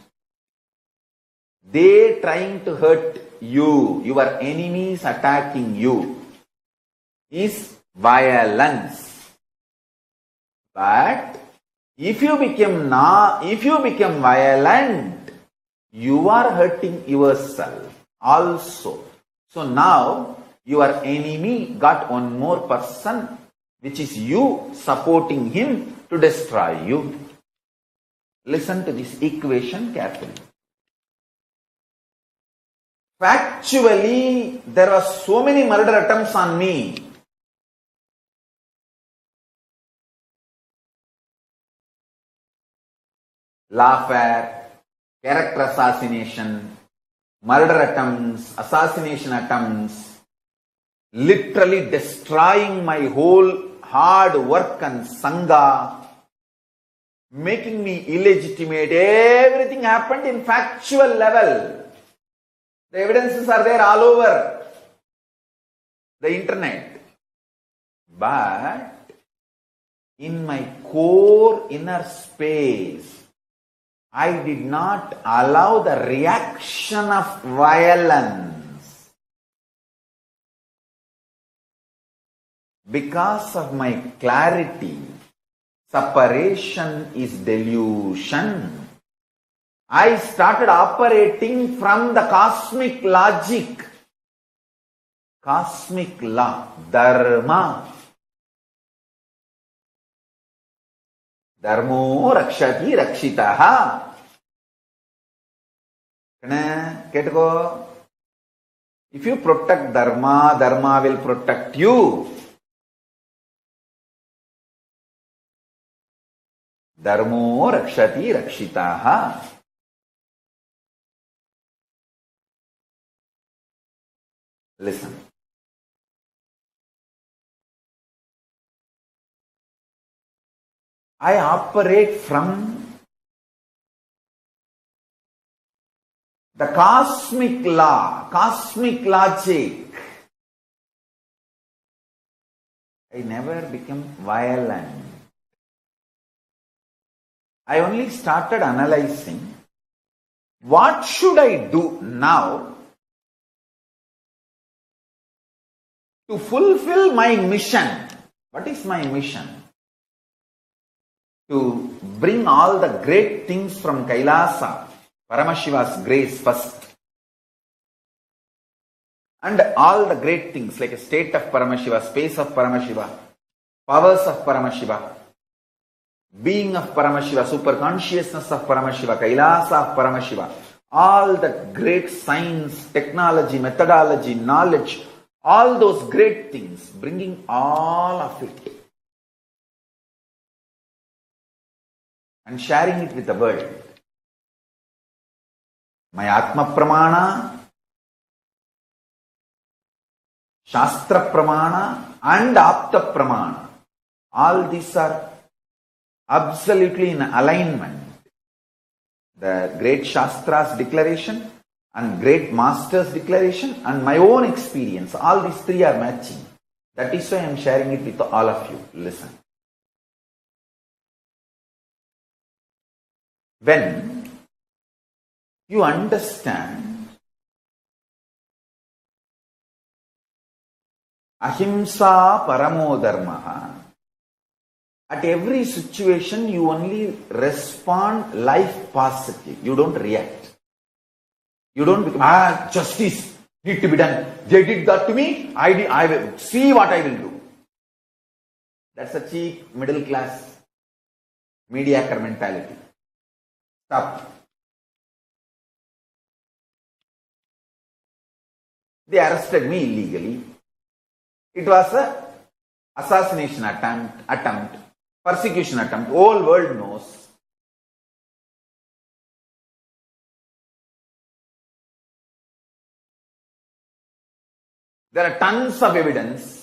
They trying to hurt you, your enemies attacking you, is violence. But if you become violent, you are hurting yourself also. So now your enemy got one more person, which is you supporting him to destroy you. Listen to this equation carefully. Factually, there were so many murder attempts on me. Lawfare, character assassination, murder attempts, assassination attempts, literally destroying my whole hard work and sangha, making me illegitimate. Everything happened in factual level. The evidences are there all over the internet. But in my core inner space, I did not allow the reaction of violence. Because of my clarity, separation is delusion. I started operating from the cosmic logic, cosmic law, dharma. Dharmo rakshati rakshitaha. If you protect Dharma, Dharma will protect you. Dharmo rakshati rakshitaha. Listen. I operate from the cosmic law, cosmic logic. I never became violent. I only started analyzing what should I do now to fulfill my mission. What is my mission? To bring all the great things from KAILASA, Paramashiva's grace first. And all the great things like a state of Paramashiva, space of Paramashiva, powers of Paramashiva, being of Paramashiva, super consciousness of Paramashiva, KAILASA of Paramashiva, all the great science, technology, methodology, knowledge, all those great things, bringing all of it and sharing it with the world. My Atma Pramana, Shastra Pramana and Apta Pramana, all these are absolutely in alignment. The great Shastra's declaration and great Master's declaration and my own experience, all these three are matching. That is why I am sharing it with all of you. Listen. When you understand ahimsa paramo dharma, at every situation you only respond life positive. You don't react. You don't become, justice need to be done. They did that to me. I will see what I will do. That's a cheap middle class mediocre mentality. Stop. They arrested me illegally. It was a assassination attempt, persecution attempt. Whole world knows. There are tons of evidence.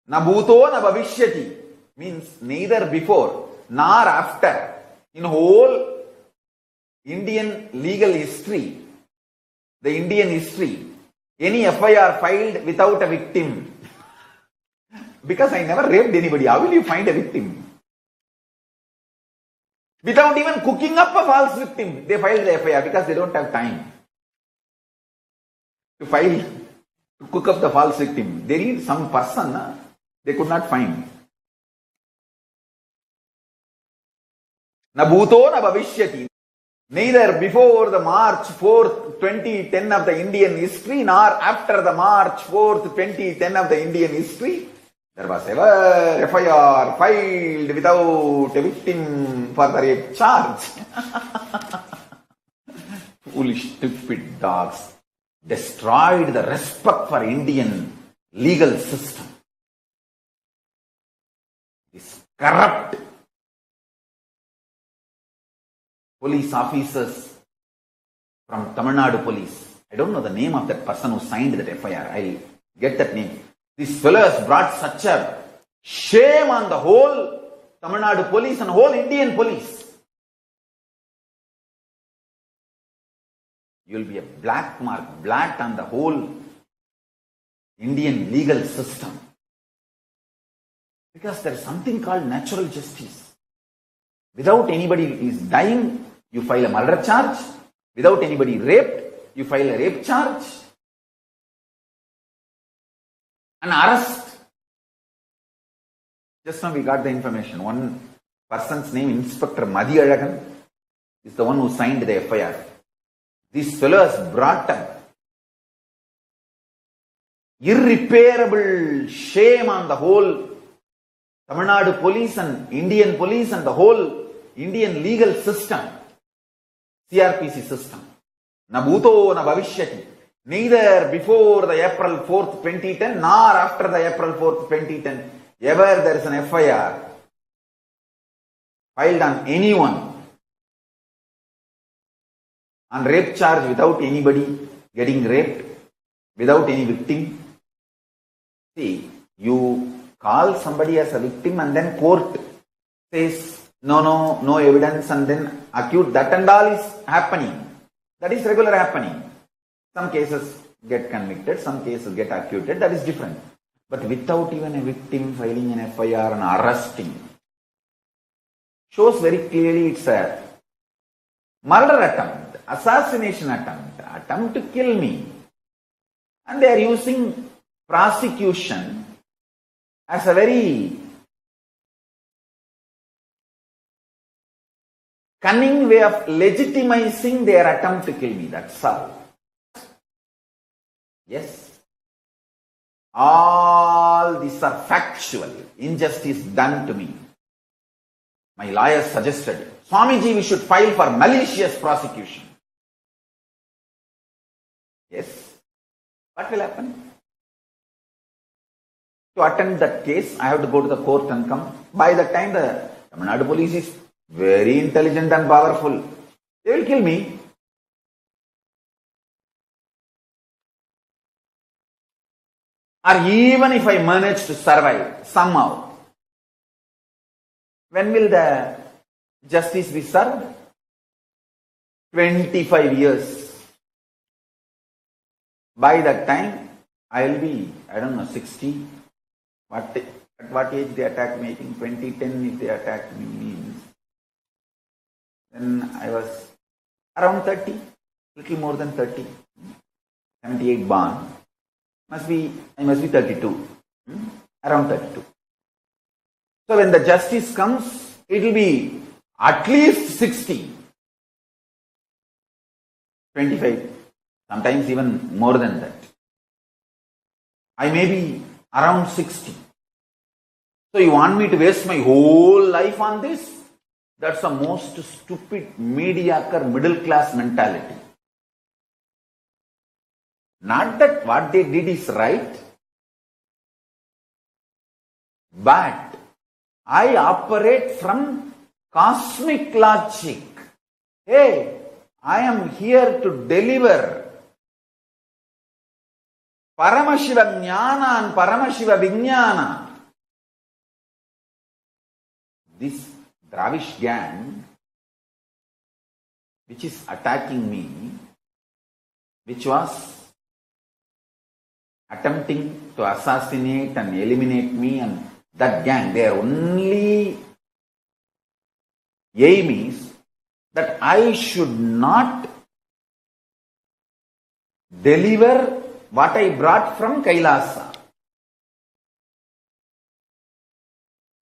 Na bhuto na bhavishyati means neither before nor after. In whole Indian legal history, the Indian history, any FIR filed without a victim. Because I never raped anybody, how will you find a victim? Without even cooking up a false victim, they filed the FIR because they don't have time to file, to cook up the false victim. They need some person they could not find. Na bhuto na bhavishyati. Neither before the March 4th, 2010 of the Indian history, nor after the March 4th, 2010 of the Indian history, there was ever FIR filed without a victim for the rape charge. Foolish, stupid dogs destroyed the respect for Indian legal system. This corrupt police officers from Tamil Nadu police. I don't know the name of that person who signed that FIR. I'll get that name. These fellows brought such a shame on the whole Tamil Nadu police and whole Indian police. You will be a black mark, black on the whole Indian legal system. Because there is something called natural justice. Without anybody is dying, you file a murder charge. Without anybody raped, you file a rape charge. An arrest. Just now we got the information. One person's name, Inspector Madhi Alagan, is the one who signed the FIR. These fellows brought up irreparable shame on the whole Tamil Nadu police and Indian police and the whole Indian legal system, CRPC system. Na bhuto na bhavishyati. Neither before the April 4th, 2010 nor after the April 4th, 2010 ever there is an FIR filed on anyone on rape charge without anybody getting raped, without any victim. See, you call somebody as a victim and then court says no evidence and then accuse. That and all is happening. That is regular happening. Some cases get convicted, some cases get acquitted, that is different. But without even a victim filing an FIR and arresting, shows very clearly it's a murder attempt, assassination attempt to kill me. And they are using prosecution as a very cunning way of legitimizing their attempt to kill me. That's all. Yes. All these are factual. Injustice done to me. My lawyer suggested, Swamiji, we should file for malicious prosecution. Yes. What will happen? To attend that case, I have to go to the court and come. By the time the Tamil Nadu police is very intelligent and powerful, they will kill me. Or even if I manage to survive somehow, when will the justice be served? 25 years. By that time, I will be, 60. At what age they attacked me? I think 2010 if they attacked me means. Then I was around 30, little more than 30. 78 born. I must be 32. Around 32. So when the justice comes, it will be at least 60. 25. Sometimes even more than that. I may be around 60. So you want me to waste my whole life on this? That's the most stupid, mediocre, middle class mentality. Not that what they did is right, but I operate from cosmic logic. Hey, I am here to deliver Paramashiva Jnana and Paramashiva Vijnana. This Dravish gang, which is attacking me, which was attempting to assassinate and eliminate me, and that gang, their only aim is that I should not deliver what I brought from KAILASA.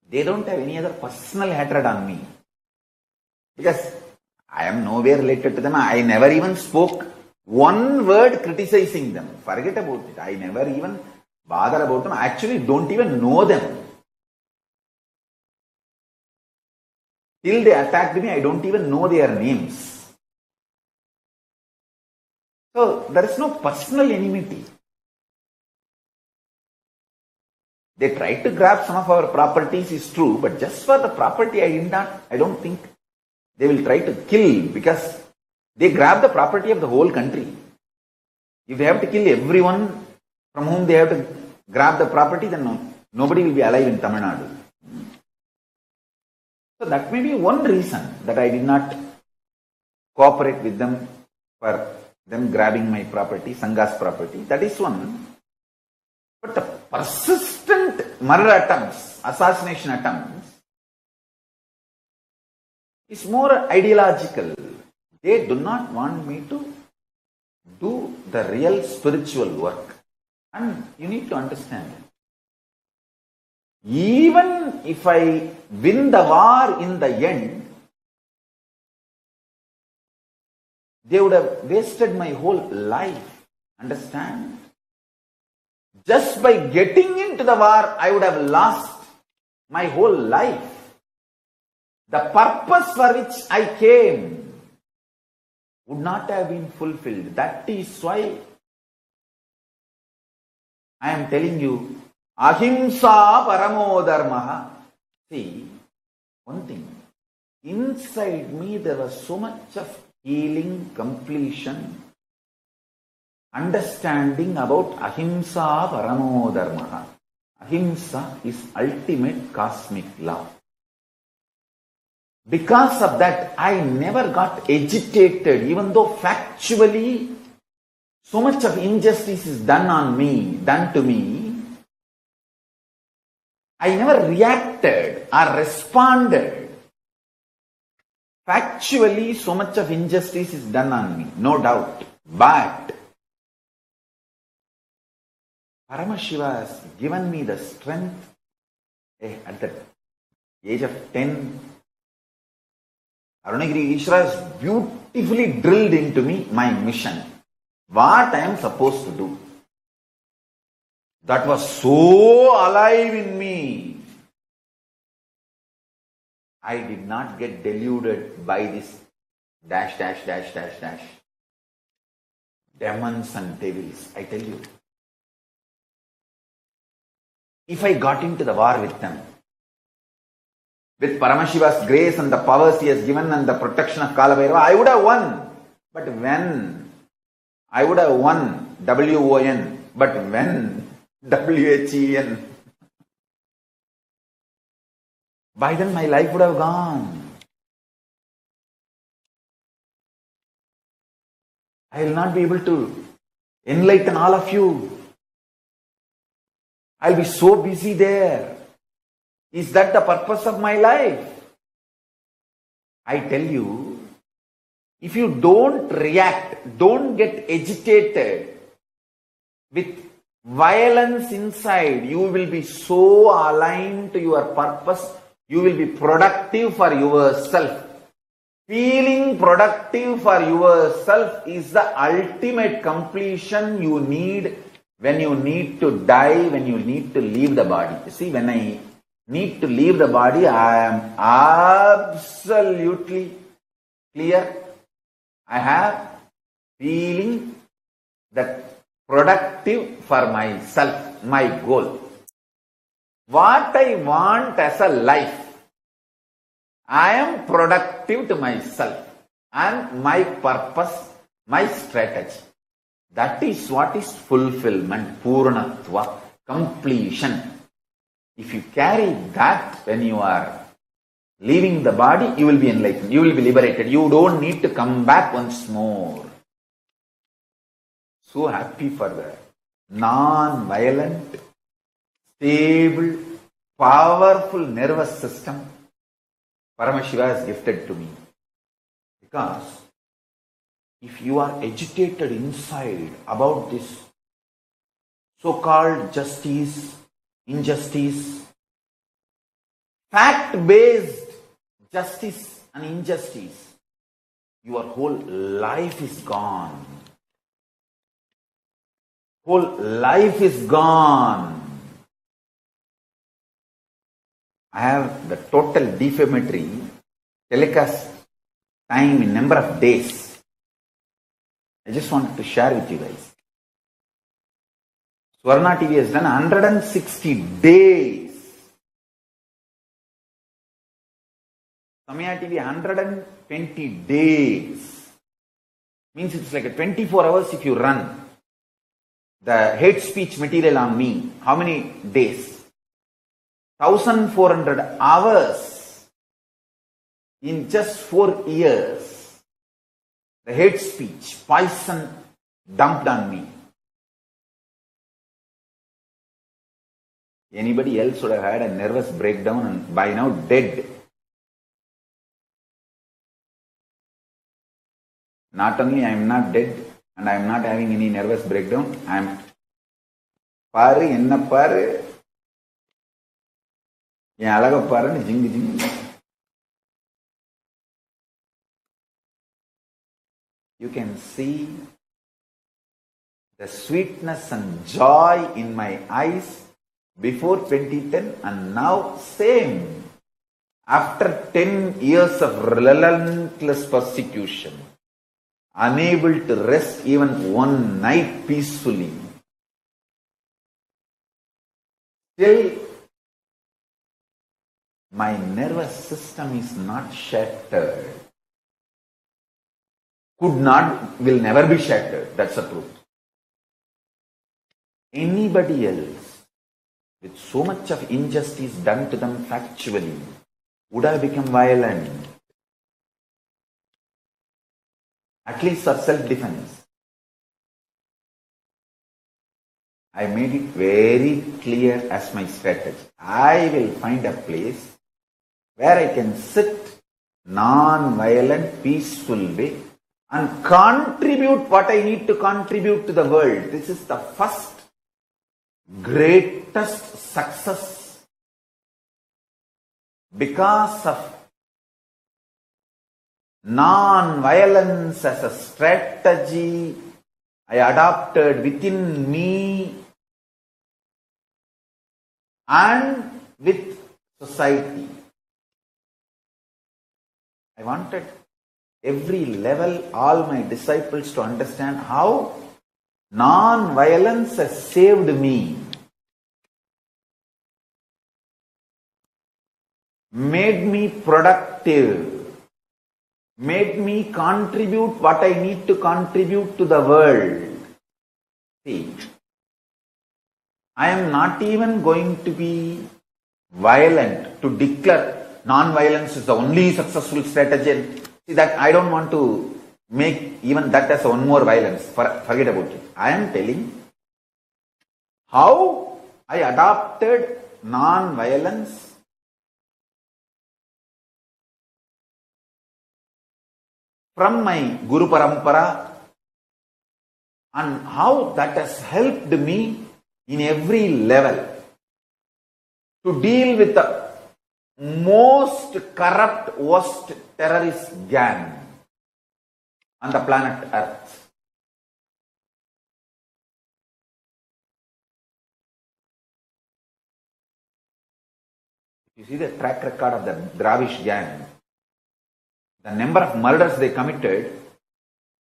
They don't have any other personal hatred on me. Because I am nowhere related to them. I never even spoke one word criticizing them. Forget about it. I never even bother about them. I actually don't even know them. Till they attacked me, I don't even know their names. So there is no personal enmity. They tried to grab some of our properties, is true, but just for the property I don't think they will try to kill, because they grab the property of the whole country. If they have to kill everyone from whom they have to grab the property, then nobody will be alive in Tamil Nadu. So that may be one reason that I did not cooperate with them for them grabbing my property, Sangha's property. That is one. But the persistent murder attempts, assassination attempts, is more ideological. They do not want me to do the real spiritual work. And you need to understand, even if I win the war in the end, they would have wasted my whole life. Understand? Just by getting into the war, I would have lost my whole life. The purpose for which I came would not have been fulfilled. That is why I am telling you, ahimsa paramo dharma. See, one thing, inside me there was so much of healing, completion, understanding about ahimsa paramo dharma. Ahimsa is ultimate cosmic law. Because of that, I never got agitated, even though factually so much of injustice is done to me. I never reacted or responded. Factually, so much of injustice is done on me, no doubt. But Paramashiva has given me the strength. At the age of 10, Arunagiri Ishra has beautifully drilled into me my mission. What I am supposed to do. That was so alive in me. I did not get deluded by this dash. Demons and devils, I tell you. If I got into the war with them, with Paramashiva's grace and the powers he has given and the protection of Kalabhairava, I would have won. But when? I would have won, W-O-N, but when? W-H-E-N. By then my life would have gone. I will not be able to enlighten all of you. I will be so busy there. Is that the purpose of my life? I tell you, if you don't react, don't get agitated with violence inside, you will be so aligned to your purpose, you will be productive for yourself. Feeling productive for yourself is the ultimate completion you need when you need to die, when you need to leave the body. You see, when I need to leave the body, I am absolutely clear. I have feeling that productive for myself, my goal. What I want as a life, I am productive to myself and my purpose, my strategy. That is what is fulfillment, Purnatva, completion. If you carry that when you are leaving the body, you will be enlightened, you will be liberated. You don't need to come back once more. So happy for the non-violent, stable, powerful nervous system Paramashiva has gifted to me. Because if you are agitated inside about this so-called justice, injustice, fact-based justice and injustice, your whole life is gone. Whole life is gone. I have the total defamatory telecast time in number of days. I just wanted to share with you guys. Swarna TV has done 160 days. Samaya TV 120 days. Means it's like a 24 hours if you run the hate speech material on me. How many days? 1,400 hours in just 4 years. The hate speech, poison dumped on me. Anybody else would have had a nervous breakdown and by now dead. Not only I am not dead and I am not having any nervous breakdown, I am paru enna paru என் அழக பாருன்னு ஜிங்கு ஜிங்கு. You can see the sweetness and joy in my eyes before 2010 and now same. After 10 years of relentless persecution, unable to rest even one night peacefully, still my nervous system is not shattered. Will never be shattered. That's the truth. Anybody else with so much of injustice done to them factually would have become violent. At least for self-defense. I made it very clear as my strategy. I will find a place where I can sit non-violent, peaceful way and contribute what I need to contribute to the world. This is the first greatest success because of non-violence as a strategy I adopted within me and with society. I wanted every level, all my disciples to understand how non-violence has saved me, made me productive, made me contribute what I need to contribute to the world. See, I am not even going to be violent to declare non-violence is the only successful strategy. See, that I don't want to make even that as one more violence. Forget about it. I am telling how I adopted non-violence from my Guru Parampara and how that has helped me in every level to deal with the most corrupt, worst terrorist gang on the planet Earth. You see the track record of the Dravish gang, the number of murders they committed,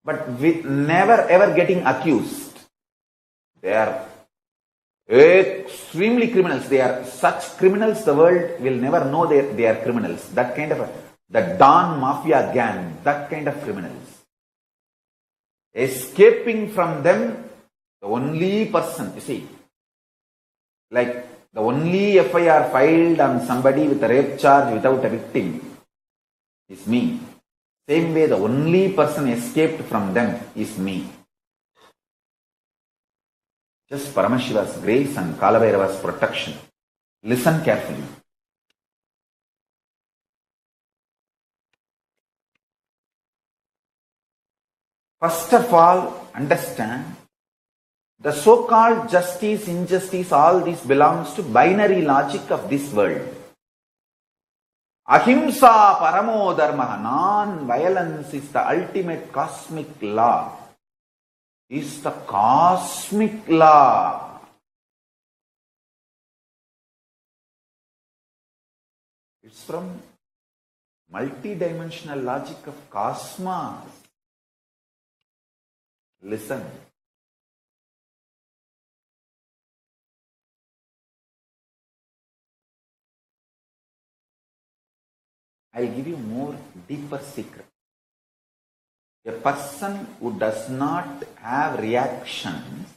but with never ever getting accused. They are extremely criminals. They are such criminals the world will never know they are criminals. That kind of the Don Mafia gang, that kind of criminals. Escaping from them, the only person, you see, like the only FIR filed on somebody with a rape charge without a victim is me. Same way, the only person escaped from them is me. Just Paramashiva's grace and Kalabhairava's protection. Listen carefully. First of all, understand the so-called justice, injustice, all this belongs to binary logic of this world. Ahimsa paramo dharma, non-violence is the ultimate cosmic law. Is the cosmic law. It's from multi-dimensional logic of cosmos. Listen. I'll give you more deeper secret. A person who does not have reactions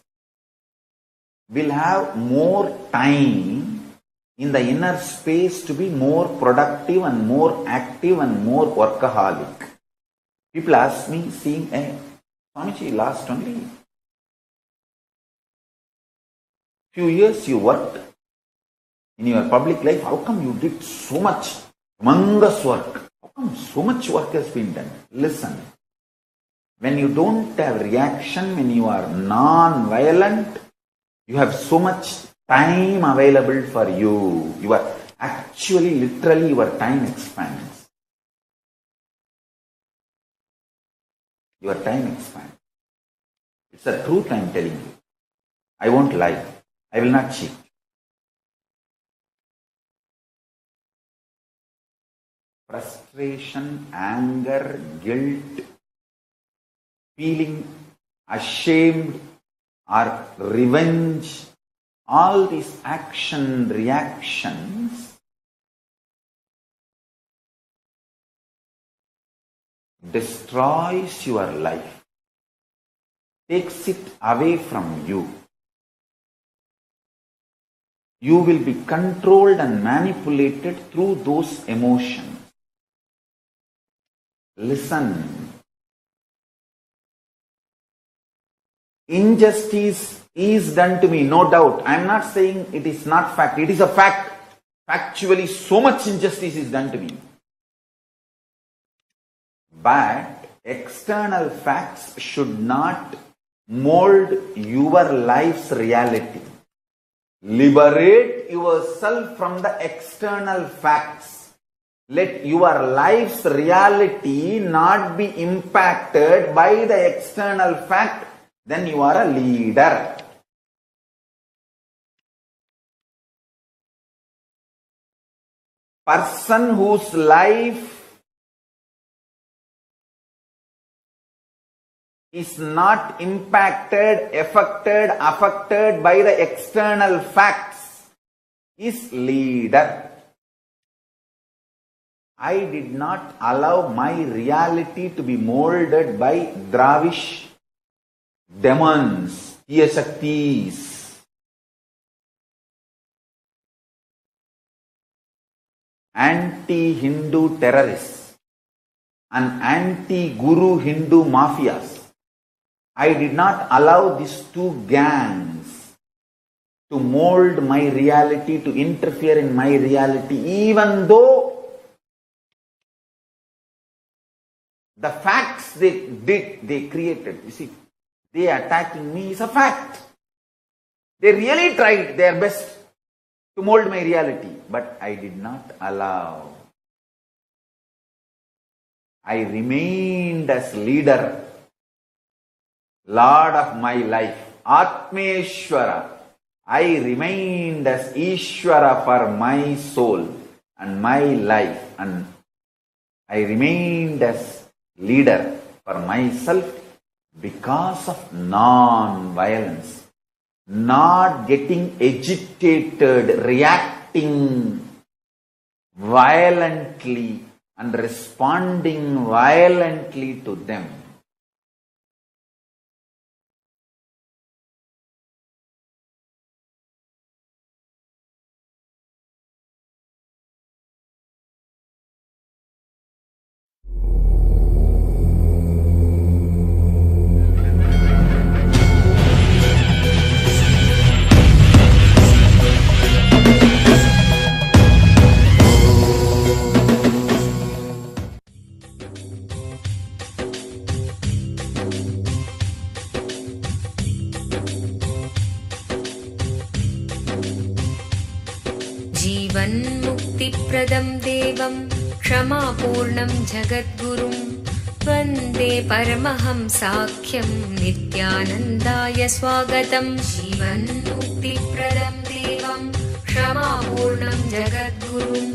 will have more time in the inner space to be more productive and more active and more workaholic. People ask me, seeing, Swamiji, last only few years you worked in your public life, how come you did so much humongous work? How come so much work has been done? Listen. When you don't have reaction, when you are non-violent, you have so much time available for you. You are actually, literally, your time expands. Your time expands. It's the truth I am telling you. I won't lie. I will not cheat. Frustration, anger, guilt, feeling ashamed or revenge, all these action reactions destroys your life, takes it away from you. You will be controlled and manipulated through those emotions. Listen. Injustice is done to me, no doubt. I am not saying it is not fact. It is a fact. Factually, so much injustice is done to me. But external facts should not mold your life's reality. Liberate yourself from the external facts. Let your life's reality not be impacted by the external fact. Then you are a leader. Person whose life is not impacted, affected by the external facts is leader. I did not allow my reality to be molded by Dravish demons, Shaktis, anti-Hindu terrorists, and anti-Guru Hindu mafias. I did not allow these two gangs to mold my reality, to interfere in my reality, even though the facts they created. You see, they attacking me is a fact. They really tried their best to mold my reality, but I did not allow. I remained as leader, Lord of my life, Atmeshwara. I remained as Ishvara for my soul and my life, and I remained as leader for myself because of non-violence, not getting agitated, reacting violently and responding violently to them. जीवन्मुक्तिप्रदं देवं क्षमापूर्णं जगद्गुरुं वन्दे परमहंसाख्यं नित्यानन्दाय स्वागतं। जीवन्मुक्तिप्रदं देवं क्षमापूर्णं जगद्गुरुं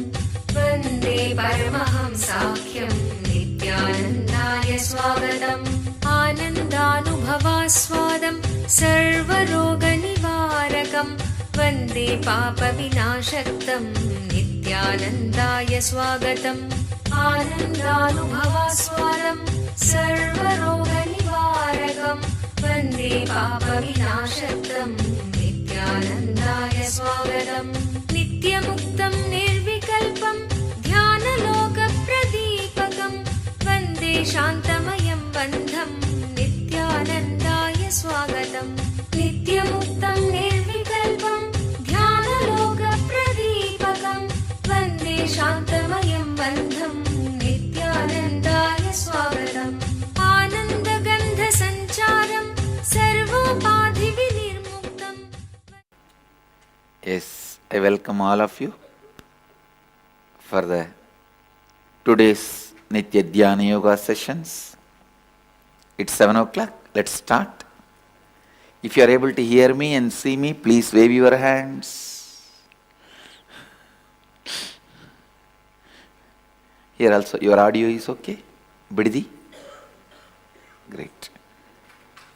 वन्दे परमहंसाख्यं नित्यानन्दाय स्वागतम्। आनन्दानुभवास्वादं सर्वरोगनिवारकं वन्दे पापविनाशक्तं नित्यानन्दाय स्वागतम्। आनन्दानुभवास्वादं सर्वरोगनिवारकं वन्दे पापविनाशक्तं नित्यानन्दाय स्वागतम्। नित्यमुक्तं निर्विकल्पं ध्यानलोकप्रदीपकं वन्दे शान्तमयं बन्धं नित्यानन्दाय स्वागतम्। नित्यमुक्तं निर्विकल्पं ध्यानलोकप्रदीपकं वन्दे शान्तमयं बन्धं नित्यानन्दाय स्वागतम्। आनन्दगन्धसञ्चारं सर्वोपाधिविनिर्मुक्तम्। Yes, I welcome all of you for the today's Nitya Dhyana Yoga sessions. It's 7 o'clock. Let's start. If you are able to hear me and see me, please wave your hands. Here also, your audio is okay? Bididi? Great.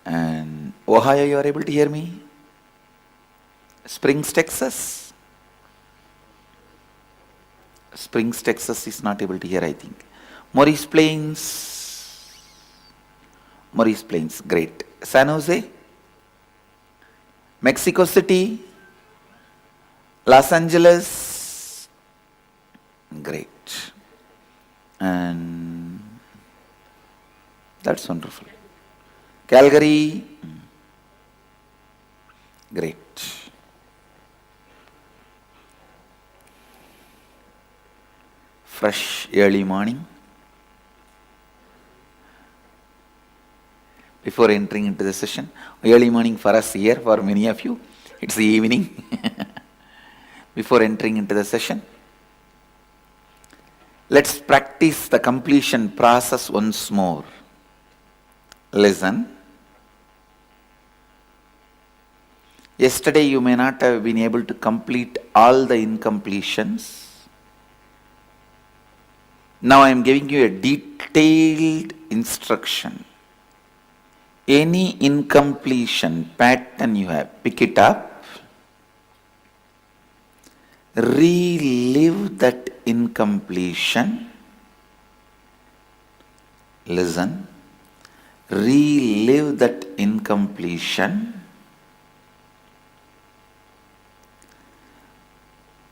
And Ohio, you are able to hear me? Springs, Texas? Springs, Texas is not able to hear, I think. Maurice Plains? Maurice Plains, great. San Jose? Mexico City? Los Angeles? Great. And that's wonderful. Calgary? Great. Fresh early morning. Before entering into the session, early morning for us here, for many of you, it's the evening. Before entering into the session, let's practice the completion process once more. Listen. Yesterday you may not have been able to complete all the incompletions. Now I am giving you a detailed instruction. Any incompletion pattern you have, pick it up, relive that incompletion, listen, relive that incompletion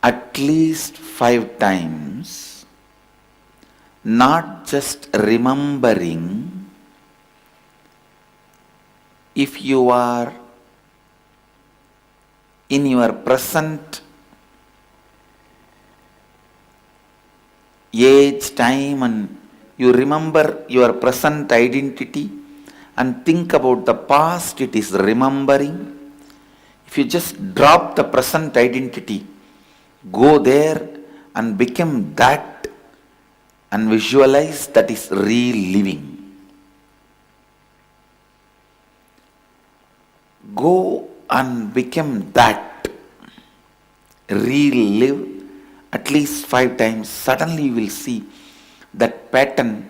at least 5 times, not just remembering. If you are in your present age, time, and you remember your present identity and think about the past, it is remembering. If you just drop the present identity, go there and become that and visualize, that is reliving. Go and become that, relive at least 5 times. Suddenly you will see that pattern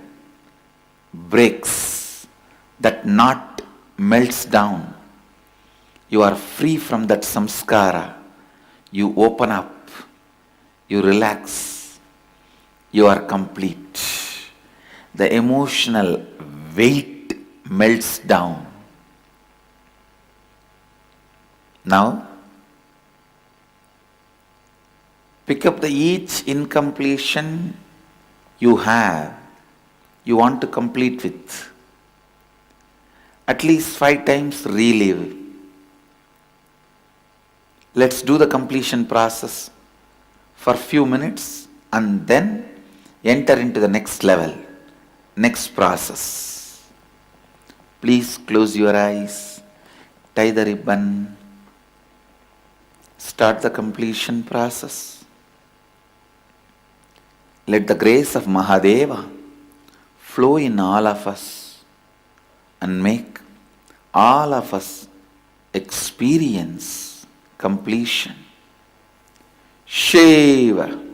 breaks, that knot melts down. You are free from that samskara. You open up, you relax, you are complete. The emotional weight melts down. Now, pick up each incompletion you have, you want to complete with. At least 5 times relive. Let's do the completion process for few minutes and then enter into the next level, next process. Please close your eyes, tie the ribbon. Start the completion process. Let the grace of Mahadeva flow in all of us and make all of us experience completion. Shiva.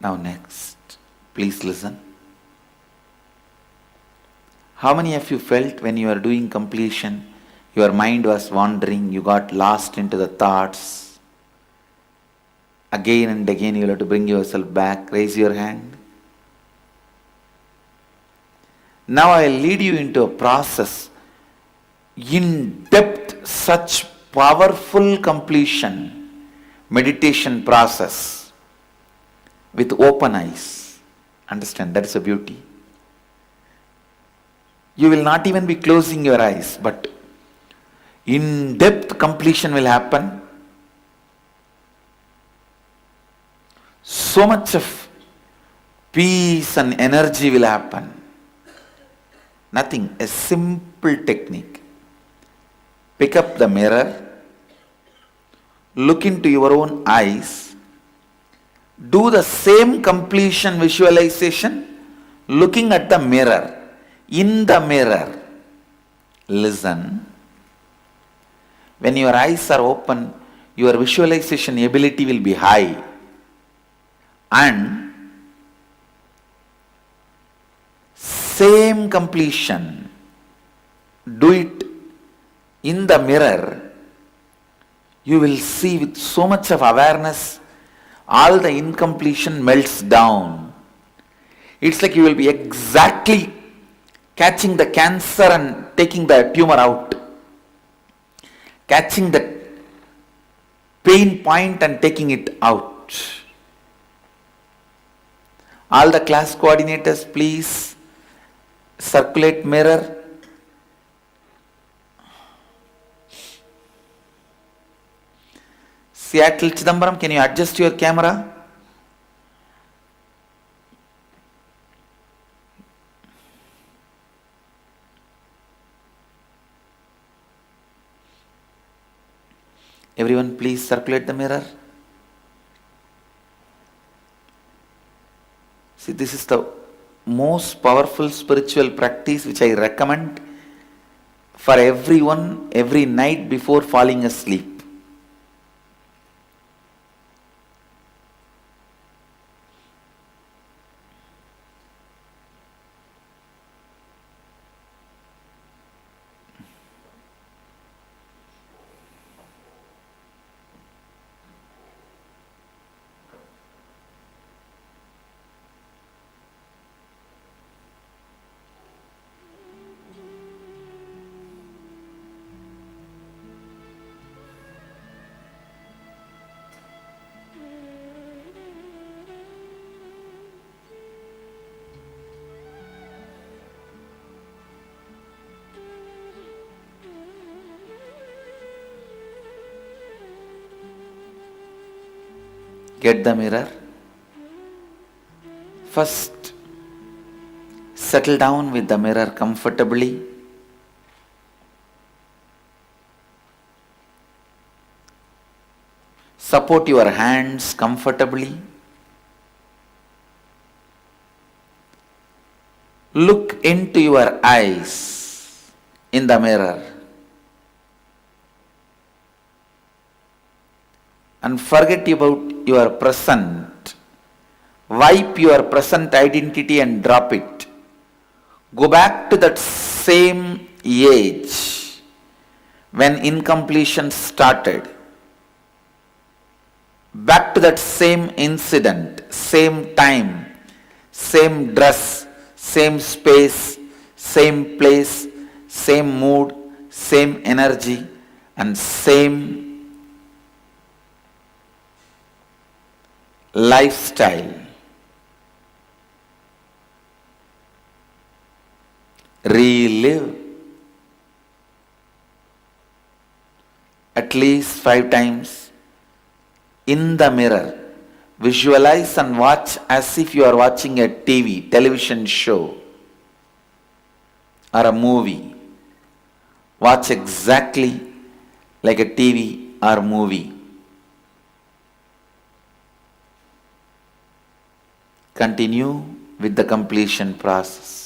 Now next, please listen. How many of you felt when you were doing completion, your mind was wandering, you got lost into the thoughts? Again and again you will have to bring yourself back. Raise your hand. Now I will lead you into a process, in depth, such powerful completion, meditation process with open eyes. Understand, that is a beauty. You will not even be closing your eyes, but in depth completion will happen. So much of peace and energy will happen. Nothing, a simple technique. Pick up the mirror, look into your own eyes, do the same completion visualization looking at the mirror. In the mirror, listen. When your eyes are open, your visualization ability will be high. And same completion, do it in the mirror, you will see with so much of awareness, all the incompletion melts down. It's like you will be exactly catching the cancer and taking the tumor out. Catching the pain point and taking it out. All the class coordinators, please circulate mirror. Seattle Chidambaram, can you adjust your camera? Everyone please circulate the mirror. See, this is the most powerful spiritual practice which I recommend for everyone every night before falling asleep. Get the mirror. First, settle down with the mirror comfortably. Support your hands comfortably. Look into your eyes in the mirror. And forget about your present. Wipe your present identity and drop it. Go back to that same age when incompletion started. Back to that same incident, same time, same dress, same space, same place, same mood, same energy, and same lifestyle. Relive at least 5 times in the mirror. Visualize and watch as if you are watching a television show or a movie. Watch exactly like a TV or movie. Continue with the completion process.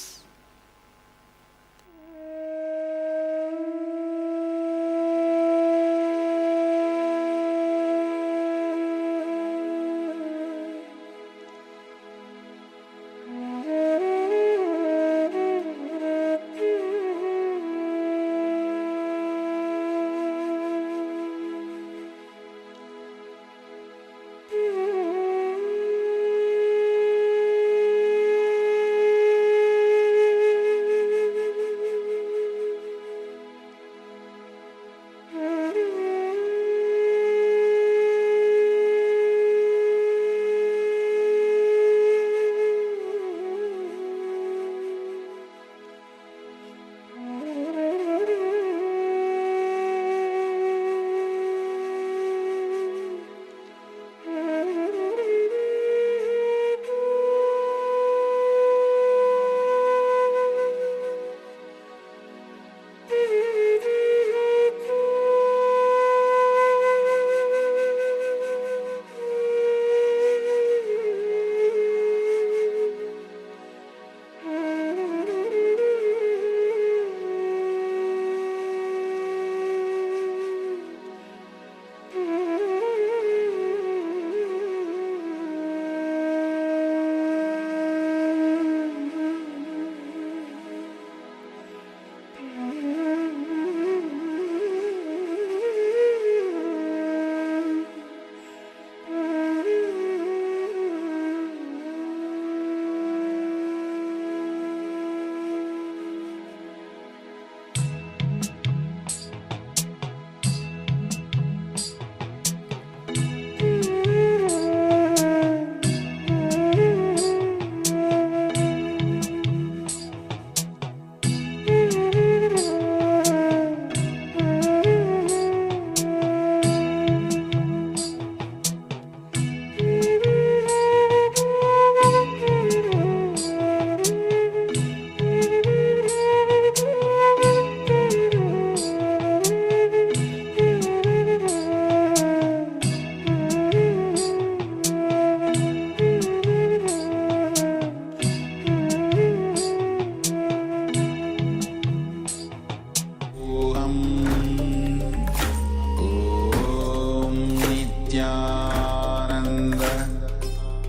Nithyananda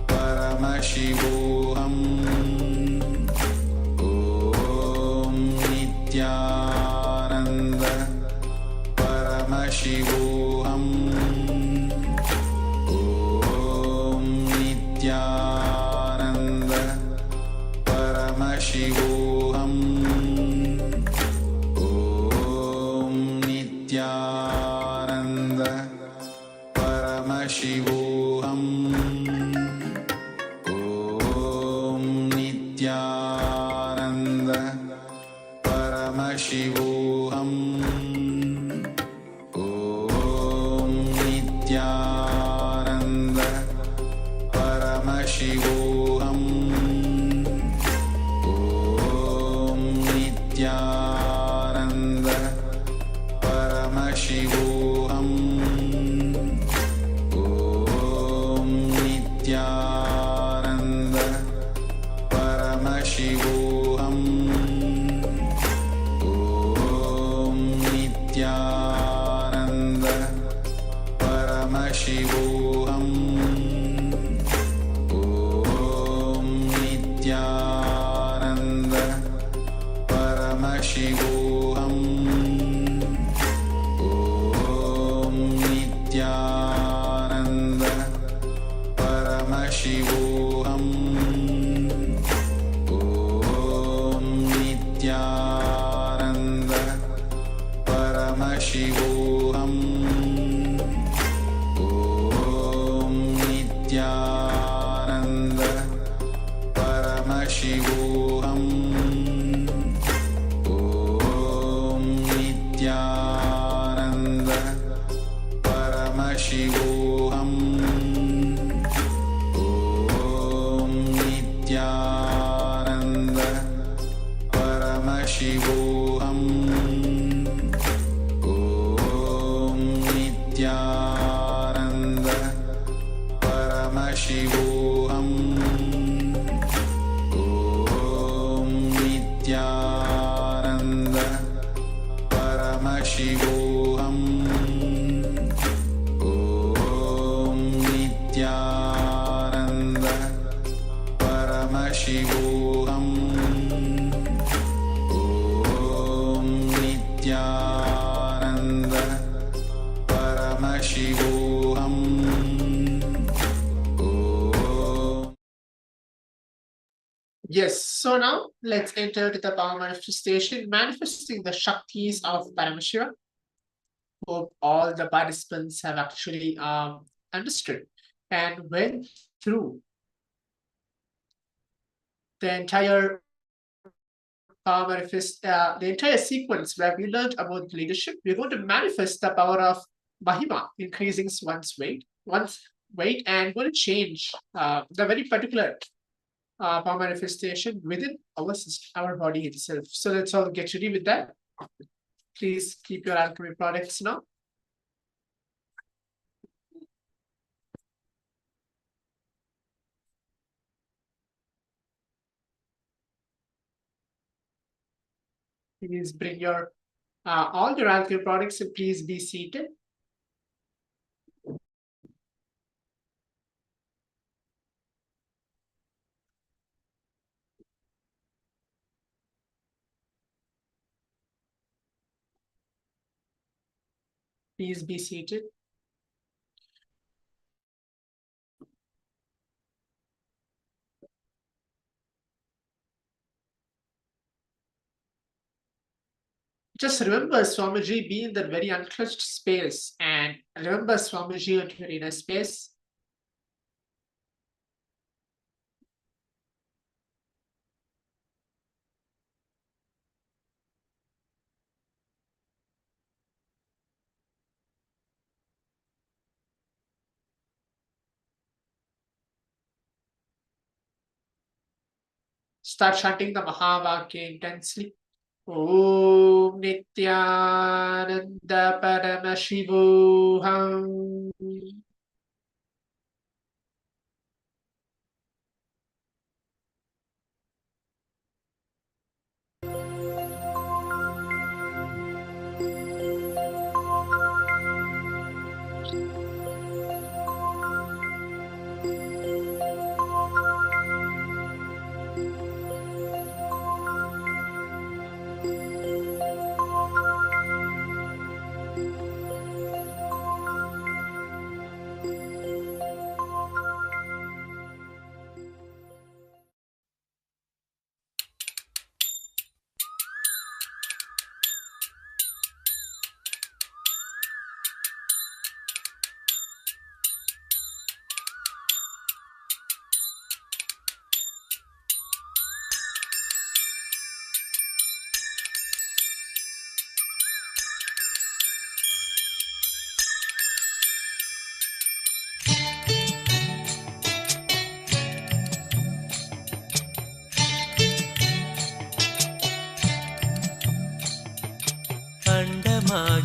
Paramashivoham Om Nithyananda Paramashivoham Om Nithyananda Paramashivoham Om Nithyananda Paramashivoham Om Nithyananda Paramashivoham Om Nithyananda Paramashivoham Om Nithyananda Paramashivoham Om Nithyananda Paramashivoham Om Nithyananda Paramashivoham Om Nithyananda Paramashivoham Om Nithyananda Paramashivoham Om Nithyananda Paramashivoham Om Nithyananda Paramashivoham Om Nithyananda Paramashivoham Om Nithyananda Paramashivoham Om Nithyananda Paramashivoham Om Nithyananda Paramashivoham Om Nithyananda Paramashivoham Om Nithyananda Paramashivoham Om Yes, so now let's enter to the power manifestation, manifesting the Shaktis of Paramashiva. Hope all the participants have actually understood and went through the entire the entire sequence where we learned about leadership. We're going to manifest the power of Mahima, increasing one's weight, and going to change the very particular power manifestation within our system, our body itself. So let's all get ready with that. Please keep your alchemy products now. Please bring your all your alchemy products and please be seated. Please be seated. Just remember Swamiji be in that very unclutched space and remember Swamiji at your inner space. Start chanting the Mahavakya intensely. Om Nithyananda Paramashivoham.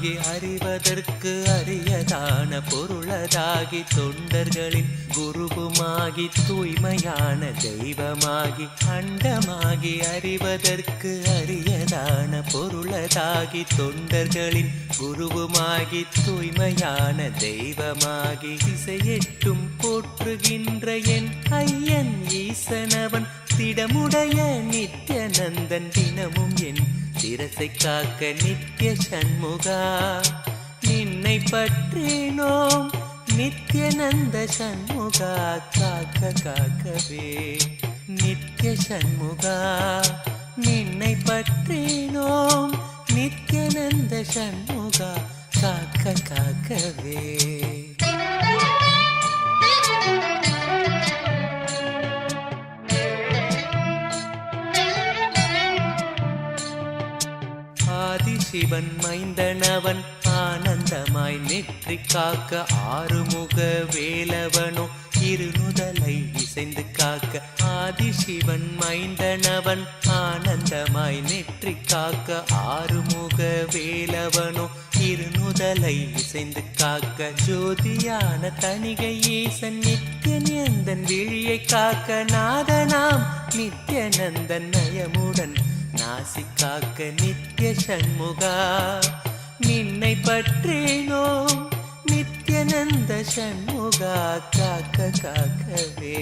அண்டமாகி அறிவதற்கு அரியதான பொருளதாகி தொண்டர்களின் குருவுமாகி தூய்மையான தெய்வமாகி அண்டமாகி அறிவதற்கு அரியதான பொருளதாகி தொண்டர்களின் குருவுமாகி தூய்மையான தெய்வமாகி திசையெட்டும் போற்றுகின்ற என் ஐயன் ஈசனவன் திடமுடைய நித்யநந்தன் தினமும் என் சிரசை காக்க நித்ய சண்முகா நின்னை பற்றினோம் நித்யநந்த சண்முகா காக்க காக்கவே நித்ய சண்முகா நின்னை பற்றினோம் நித்யநந்த சண்முகா காக்க காக்கவே. ஆதிசிவன் மைந்தனவன் ஆனந்தமாய் நெற்றி காக்க ஆறுமுக வேலவனோ இருநுதலை இசைந்து காக்க ஆதிசிவன் மைந்தனவன் ஆனந்தமாய் நெற்றி காக்க ஆறுமுக வேலவனோ இருநுதலை இசைந்து காக்க ஜோதியான தணிகை ஈசன் நித்யநந்தன் விழியை காக்க நாதனாம் நித்யநந்தன் நயமுடன் நாசி காக்க நித்ய சண்முகா நின்னை பற்றினோம் நித்யநந்த சண்முகா காக்க காக்கவே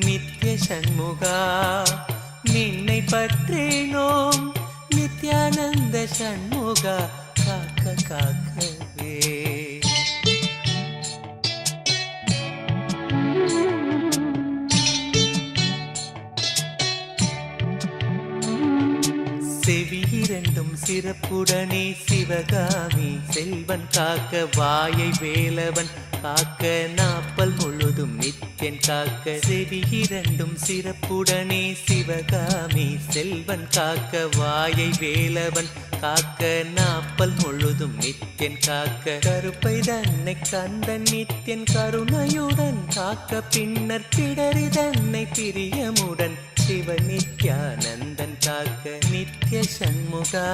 நித்ய சண்முகா நின்னை பற்றினோம் நித்யானந்த சண்முகா காக்க காக்கவே. செவி இரண்டும் சிறப்புடனே சிவகாமி செல்வன் காக்க வாயை வேலவன் காக்க நாப்பல் முழுதும் நித்யன் காக்க செவி இரண்டும் சிறப்புடனே சிவகாமி செல்வன் காக்க வாயை வேலவன் காக்க நாப்பல் முழுதும் நித்யன் காக்க கருப்பை தன்னை கந்தன் நித்யன் கருணையுடன் காக்க பின்னர் பிடரி தன்னை பிரியமுடன் சிவ நித்யானந்தன் காக்க நித்ய சண்முகா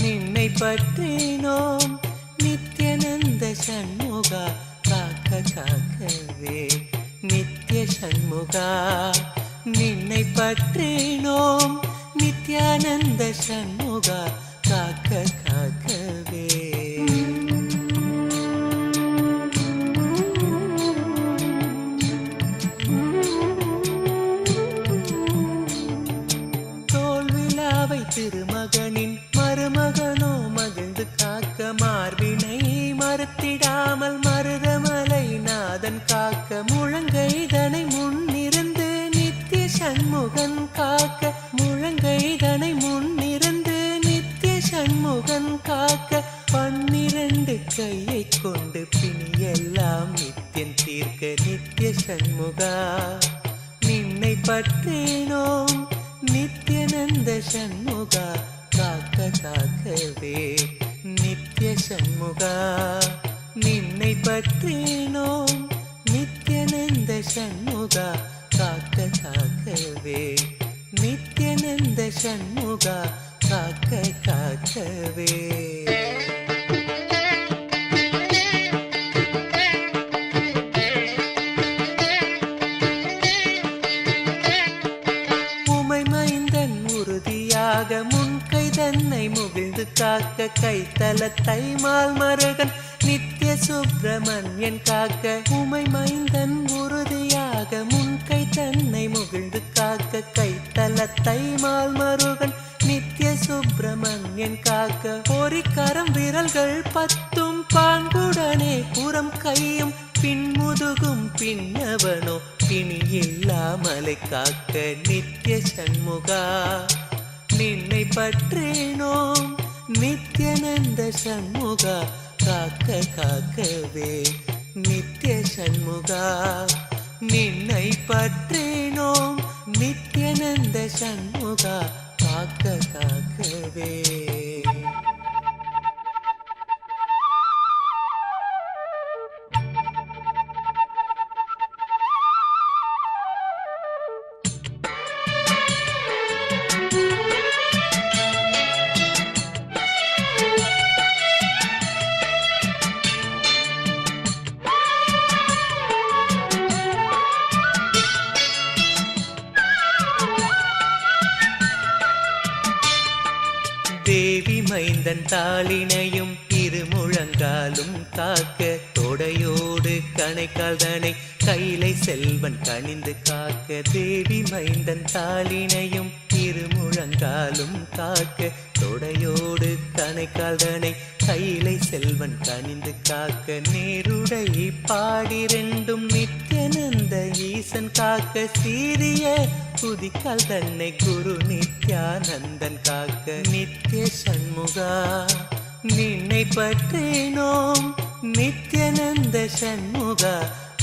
நின்னை பற்றினோம் நித்யநந்த சண்முகா காக்க காக்கவே நித்ய சண்முகா நின்னை பற்றினோம் நித்யானந்த சண்முகா காக்க காக்கவே. திருமகனின் மருமகனோ மகிழ்ந்து காக்க மார்பினை மறுத்திடாமல் மருதமலை நாதன் காக்க முழங்கைதனை முன்னிருந்து நித்ய சண்முகன் காக்க முழங்கைதனை முன்னிருந்து நித்ய சண்முகன் காக்க 12 கையை கொண்டு பிணியெல்லாம் நித்யன் தீர்க்க நித்ய சண்முகா நின்னை பற்றினோம் நித்யநந்த சண்முகா காக்க காக்கவே நித்ய சண்முகா நின்னை பற்றினோம் நித்யநந்த சண்முகா காக்க காக்கவே நித்யநந்த சண்முகா காக்க காக்கவே. முன்கை தன்னை முகிழ்ந்து காக்க கைத்தலத்தை மால் மருகன் நித்ய சுப்பிரமணியன் காக்க உமை மைந்தன் உறுதியாக முன்கை தன்னை முகிழ்ந்து காக்க கைத்தலத்தை மால் மருகன் நித்ய சுப்பிரமணியன் காக்க பொறிக்கரம் விரல்கள் 10 பாங்குடனே புறம் கையும் பின்முதுகும் பின்னவனோ பிணி இல்லாமலை காக்க நித்ய சண்முகா நின்னை பற்றினோம் நித்யநந்த சண்முகா காக்க காக்கவே நித்ய சண்முகா நின்னை பற்றினோம் நித்யநந்த சண்முகா காக்க காக்கவே. மைந்தன் தாளினையும் இருமுழங்காலும் காக்க தொடையோடு கணைக்கால் தனை கைலை செல்வன் கணிந்து காக்க தேவி மைந்தன் தாளினையும் இருமுழங்காலும் காக்க தொடையோடு கணைக்கால் தனை கைலை செல்வன் கணிந்து காக்க நேருடை பாடிரெண்டும் நித்யானந்த ஈசன் காக்க சீரிய புதிக்கால் தன்னை குரு நித்யானந்தன் காக்க நித்ய சண்முகா நின்னை பற்றினோம் நித்யானந்த சண்முகா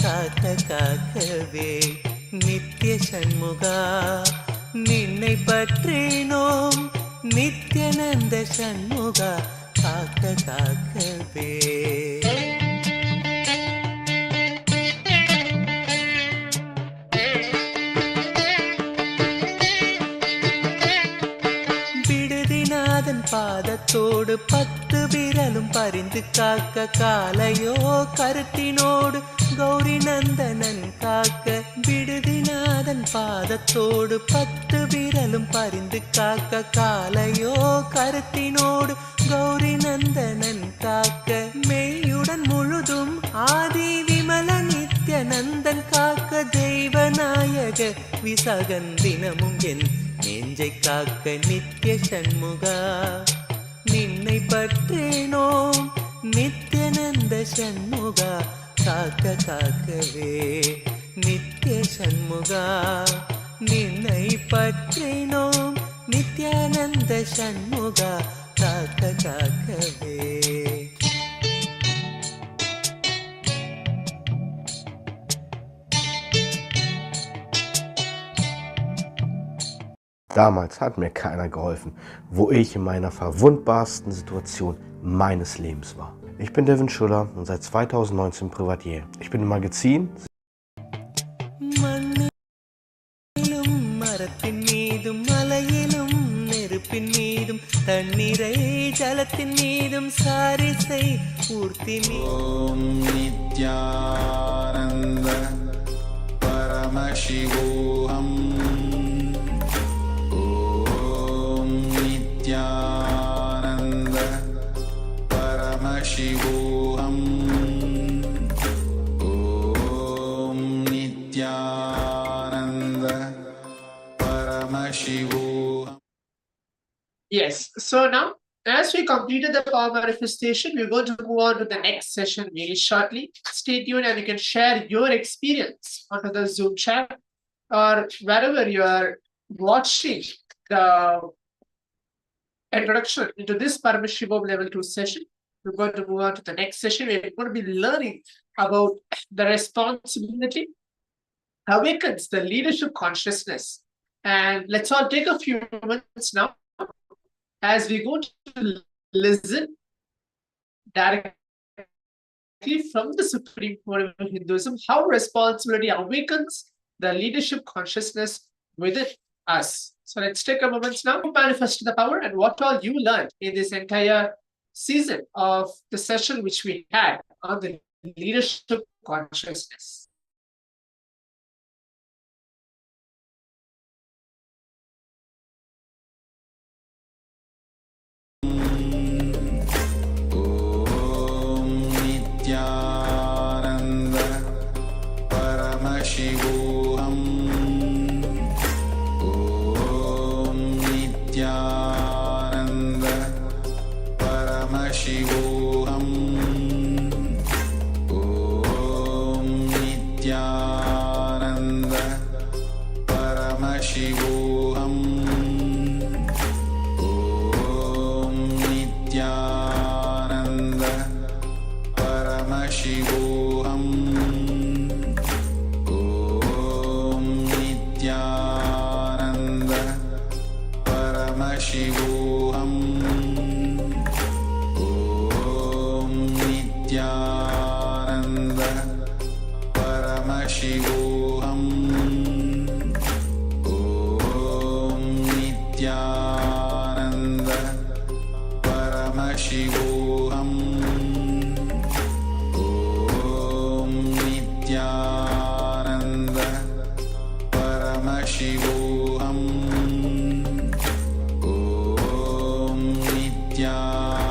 காக்க காக்கவே நித்ய சண்முகா நின்னை பற்றினோம் நித்யானந்த சண்முகா காக்க காக்கவே விடுதிநாதன் பாதத்தோடு 10 விரலும் பரிந்து காக்க காலையோ கருத்தினோடு கௌரி நந்தனன் காக்க விடுதிநாதன் பாதத்தோடு 10 விரலும் பரிந்து காக்க காலையோ கருத்தினோடு கௌரி நந்தனன் காக்க மெய்யுடன் முழுதும் ஆதி விமல நித்யானந்தன் காக்க தெய்வநாயக விசாகன் தினமும் என் நெஞ்சை காக்க நித்ய சண்முகா நின்னை பற்றினோம் நித்யானந்த சண்முகா காக்க காக்கவே நித்ய சண்முகா நின்னை பற்றினோம் நித்யானந்த சண்முகா காக்க காக்கவே Damals hat mir keiner geholfen, wo ich in meiner verwundbarsten Situation meines Lebens war. Ich bin Devin Schuller und seit 2019 Privatier. Ich bin im Magazin. Nithyananda Paramashivoham Nithyananda Paramashivoham Om Nithyananda Paramashivoham. Yes, so now as we completed the power manifestation, we're going to move on to the next session very shortly. Stay tuned and you can share your experience onto the Zoom chat or wherever you are watching the introduction into this Paramashivoham Level 2 session. We're going to move on to the next session. We're going to be learning about the responsibility awakens the leadership consciousness. And let's all take a few moments now as we go to listen directly from the Supreme Pontiff of Hinduism, how responsibility awakens the leadership consciousness within us. So let's take a moment now to manifest the power and what all you learned in this entire season of the session which we had on the leadership consciousness. Nithyananda Paramashivoham Om Nithyananda Paramashivoham Om Nithyananda Paramashivoham Om Nithyananda Paramashivoham Om Nithyananda Paramashivoham Om Nithyananda Paramashivoham Om Nithyananda Paramashivoham Om Nithyananda Paramashivoham Om Nithyananda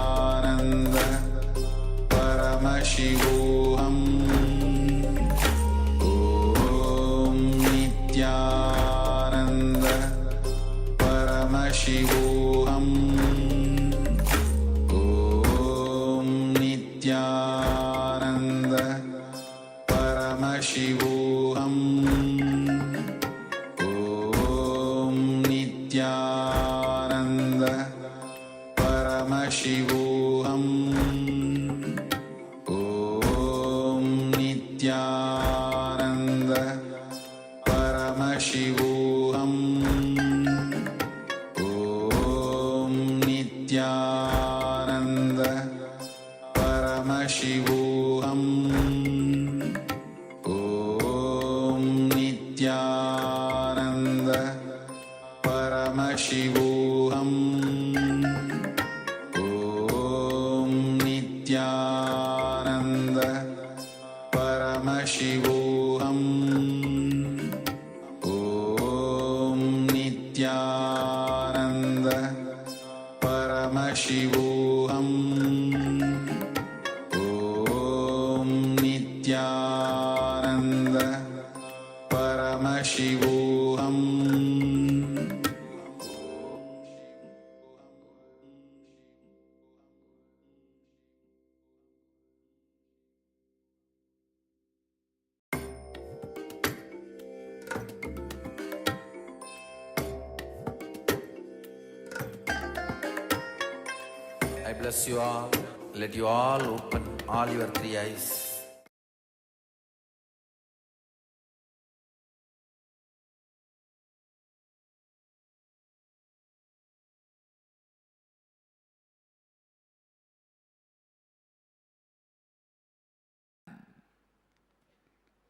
Paramashivoham Om Nithyananda Paramashivoham Om Nithyananda Paramashivoham Om Nithyananda Paramashivoham Om Nithyananda Paramashivoham Om Nithyananda Paramashivoham Om Nithyananda Paramashivoham Om Nithyananda Paramashivoham. I bless you all. Let you all open all your three eyes.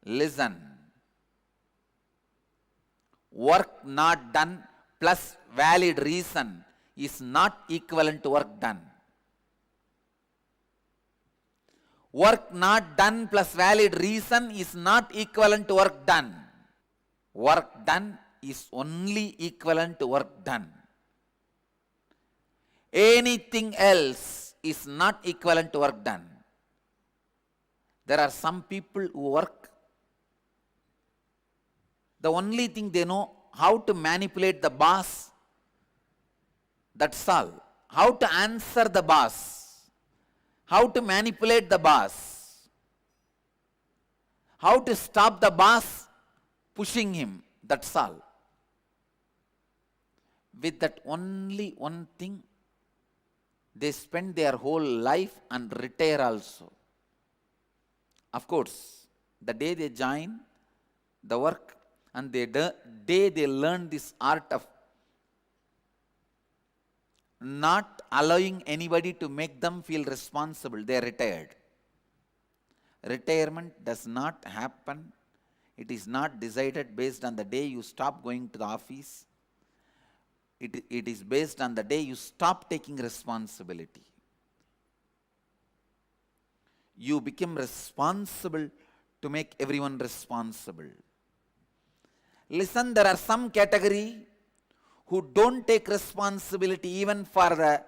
Listen. Work not done plus valid reason is not equivalent to work done. Work not done plus valid reason is not equivalent to work done. Work done is only equivalent to work done. Anything else is not equivalent to work done. There are some people who work. The only thing they know how to manipulate the boss. That's all. How to answer the boss. How to manipulate the boss. How to stop the boss pushing him. That's all. With that only one thing, they spend their whole life and retire also. Of course, the day they join the work and the day they learn this art of not allowing anybody to make them feel responsible, they are retired. Retirement does not happen. It is not decided based on the day you stop going to the office. It is based on the day you stop taking responsibility. You become responsible to make everyone responsible. Listen, there are some category who don't take responsibility even for the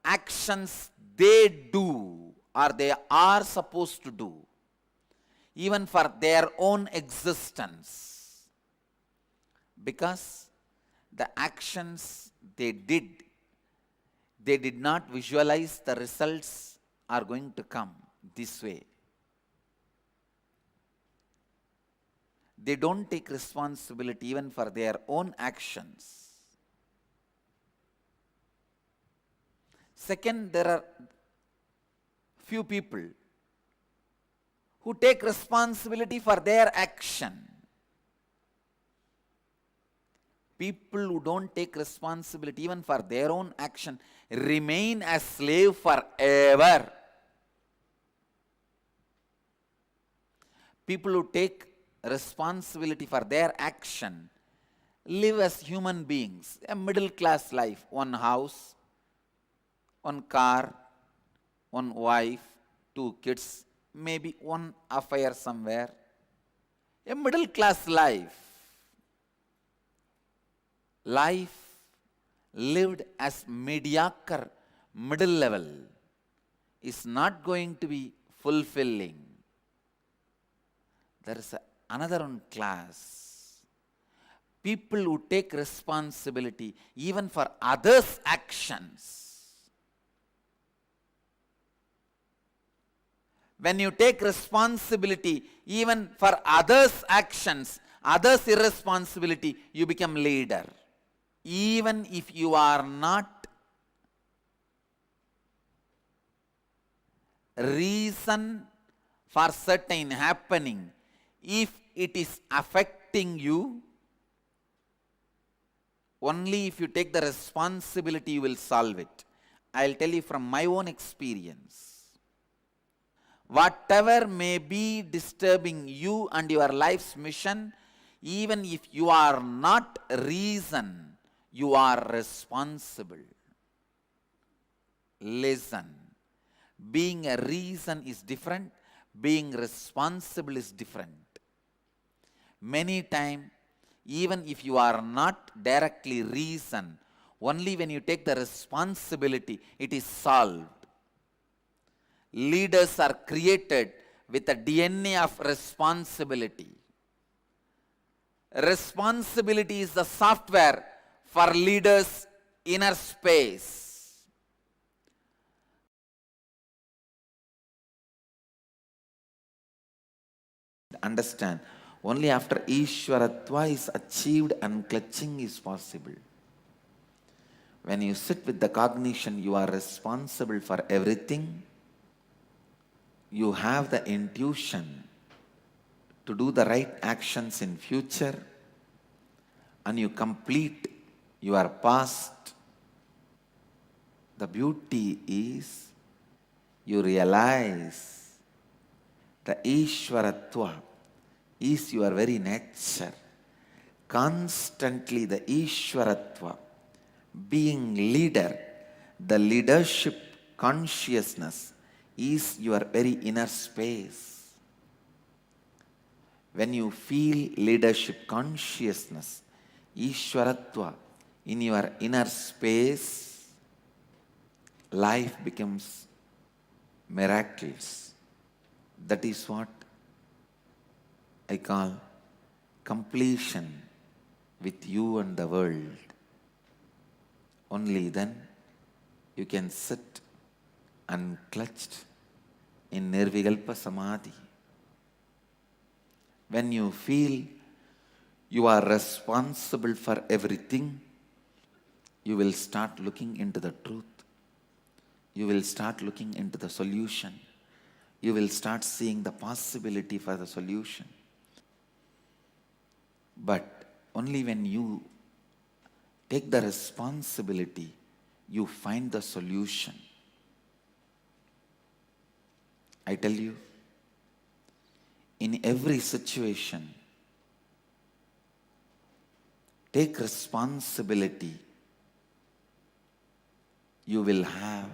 actions they do or they are supposed to do, even for their own existence. Because the actions they did not visualize the results are going to come this way. They don't take responsibility even for their own actions. Second, there are few people who take responsibility for their action. People who don't take responsibility even for their own action remain as slave forever. People who take responsibility for their action live as human beings, a middle class life, one house, one car, one wife, 2 kids, maybe one affair somewhere, a middle class life. Life lived as mediocre, middle level is not going to be fulfilling. There is another one class. People who take responsibility even for others' actions. when you take responsibility even for others' actions, others' irresponsibility, you become leader. Even if you are not reason for certain happening, if it is affecting you, only if you take the responsibility you will solve it. I'll tell you from my own experience. Whatever may be disturbing you and your life's mission, even if you are not reason, you are responsible. Listen. Being a reason is different. Being responsible is different. Many times, even if you are not directly reason, only when you take the responsibility, it is solved. Leaders are created with a DNA of responsibility. Responsibility is the software for leaders' inner space. Understand, only after Ishwaratva is achieved and clutching is possible. When you sit with the cognition, you are responsible for everything. You have the intuition to do the right actions in future, and you complete your past. The beauty is you realize the Ishwaratva is your very nature. Constantly the Ishwaratva, being leader, the leadership consciousness is your very inner space. When you feel leadership consciousness, Ishwaratva in your inner space, life becomes miraculous. That is what I call completion with you and the world. Only then you can sit unclutched in Nirvikalpa Samadhi. When you feel you are responsible for everything, you will start looking into the truth. You will start looking into the solution. You will start seeing the possibility for the solution. But only when you take the responsibility, you find the solution. I tell you, in every situation, take responsibility. You will have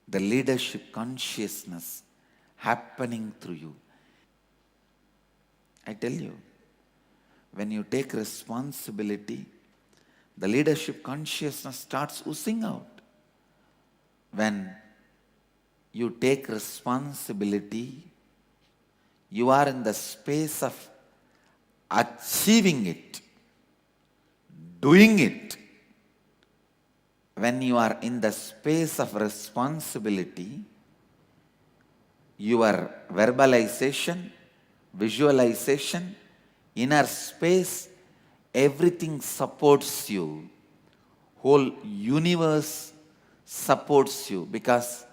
the leadership consciousness happening through you. I tell you, when you take responsibility, the leadership consciousness starts oozing out. When you take responsibility, you are in the space of achieving it, doing it. When you are in the space of responsibility, your verbalization, visualization, inner space, everything supports you. Whole universe supports you because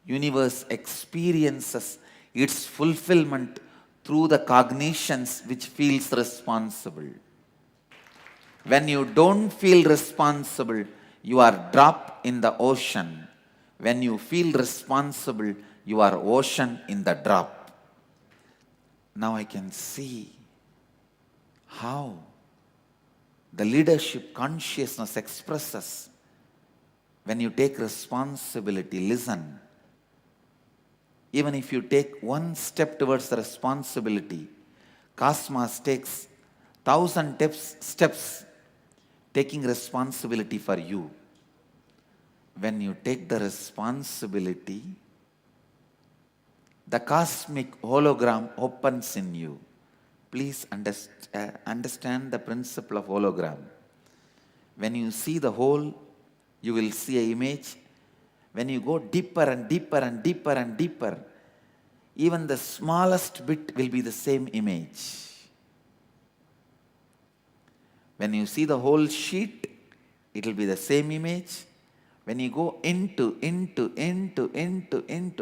universe experiences its fulfillment through the cognitions which feels responsible. When you don't feel responsible, you are drop in the ocean. When you feel responsible, you are ocean in the drop. Now I can see how the leadership consciousness expresses when you take responsibility. Listen. Even if you take one step towards the responsibility, Cosmos takes 1,000 steps taking responsibility for you. When you take the responsibility, the cosmic hologram opens in you. Please understand the principle of hologram. When you see the whole, you will see an image. when you go deeper and deeper and deeper and deeper, even the smallest bit will be the same image. When you see the whole sheet, it will be the same image. When you go into,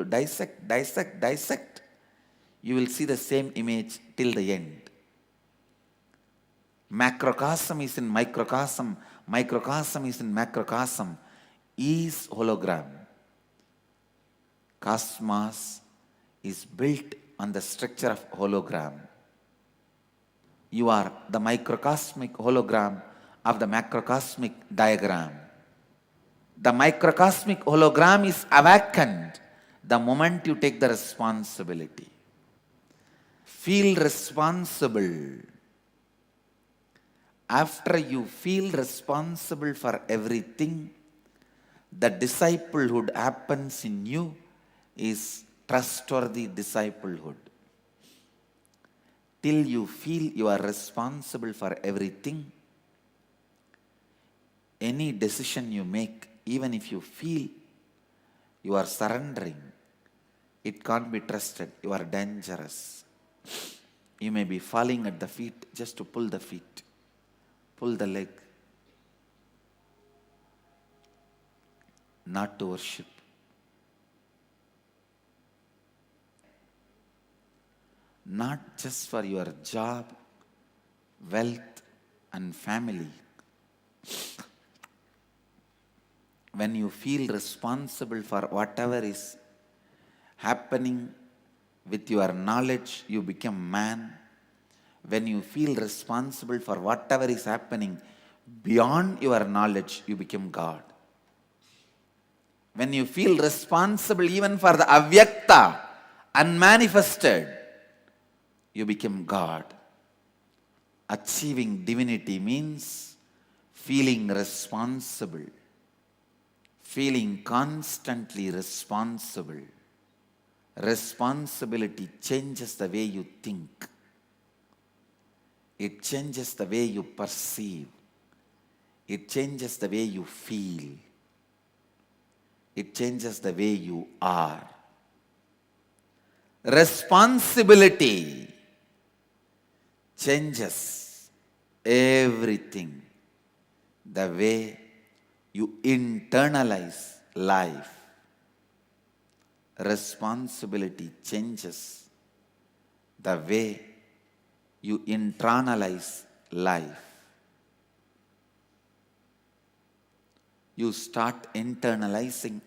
dissect, you will see the same image till the end. Macrocosm is in microcosm, microcosm is in macrocosm, is hologram. Cosmos is built on the structure of hologram. You are the microcosmic hologram of the macrocosmic diagram. The microcosmic hologram is awakened the moment you take the responsibility. Feel responsible. After you feel responsible for everything, the disciplehood happens in you is trustworthy disciplehood. Till you feel you are responsible for everything, any decision you make, even if you feel you are surrendering, it can't be trusted. You are dangerous. You may be falling at the feet just to pull the feet, pull the leg, not to worship. Not just for your job, wealth, and family. When you feel responsible for whatever is happening with your knowledge, you become man. When you feel responsible for whatever is happening beyond your knowledge, you become God. When you feel responsible even for the avyakta, unmanifested, you become God. Achieving divinity means feeling responsible, feeling constantly responsible. Responsibility changes the way you think. It changes the way you perceive. It changes the way you feel. It changes the way you are. Responsibility changes everything. The way you internalize life. Responsibility changes the way you internalize life. You start internalizing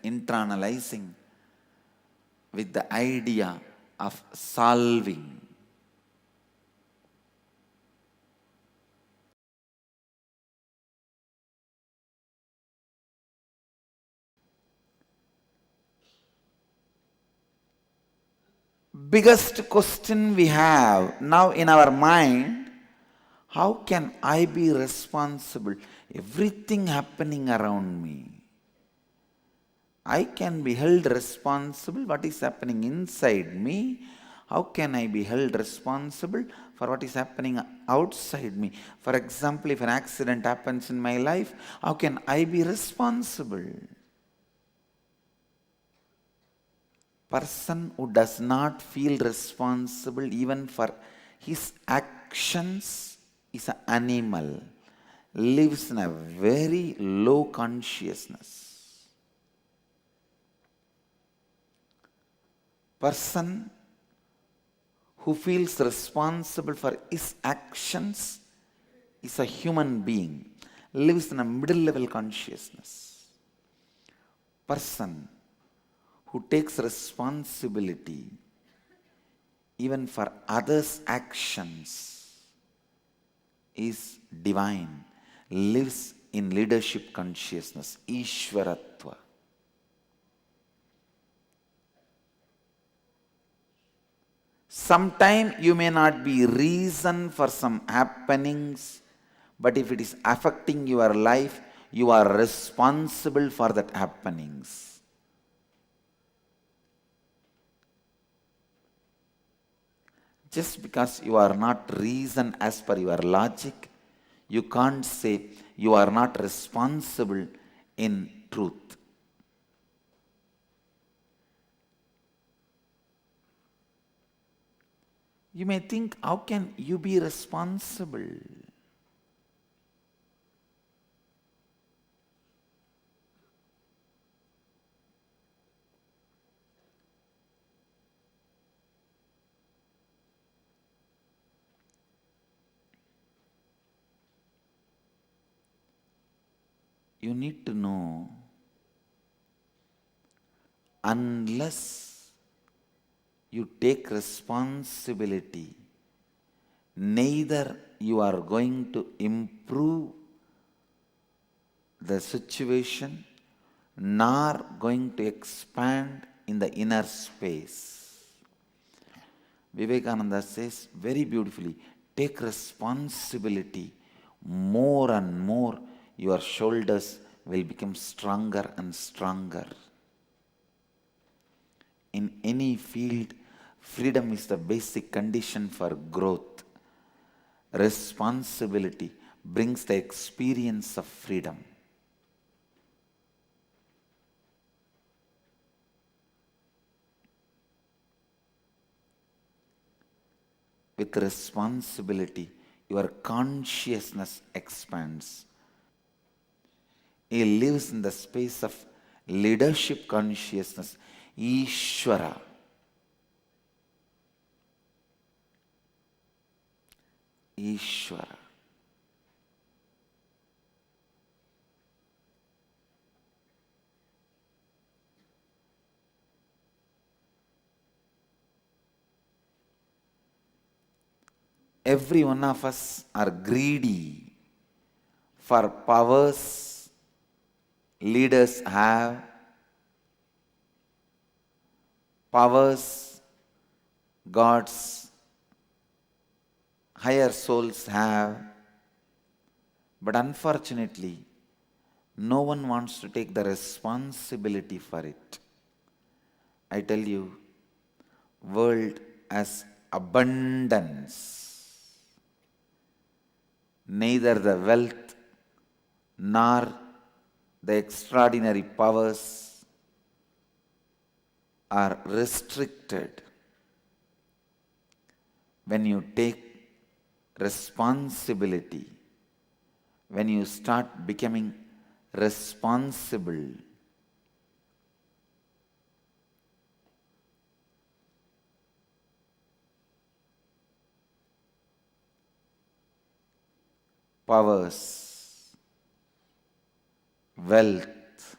with the idea of solving. Biggest question we have now in our mind, how can I be responsible? Everything happening around me, I can be held responsible. What is happening inside me? How can I be held responsible for what is happening outside me? For example, if an accident happens in my life, how can I be responsible? Person who does not feel responsible even for his actions is an animal, lives in a very low consciousness. Person who feels responsible for his actions is a human being, lives in a middle level consciousness. Person who takes responsibility even for others' actions is divine, lives in leadership consciousness, Ishwaratva. Sometime you may not be reason for some happenings, but if it is affecting your life, you are responsible for that happenings. Just because you are not reason as per your logic, you can't say you are not responsible in truth. You may think, how can you be responsible? You need to know, unless you take responsibility, neither you are going to improve the situation nor going to expand in the inner space. Vivekananda says very beautifully, take responsibility, more and more your shoulders will become stronger and stronger. In any field, freedom is the basic condition for growth. Responsibility brings the experience of freedom. With responsibility, your consciousness expands. He lives in the space of leadership consciousness, Ishvara. Ishvara. Every one of us are greedy for powers leaders have, powers God's higher souls have, but unfortunately, no one wants to take the responsibility for it. I tell you, world has abundance. Neither the wealth nor the extraordinary powers are restricted when you take responsibility, when you start becoming responsible. Powers, wealth,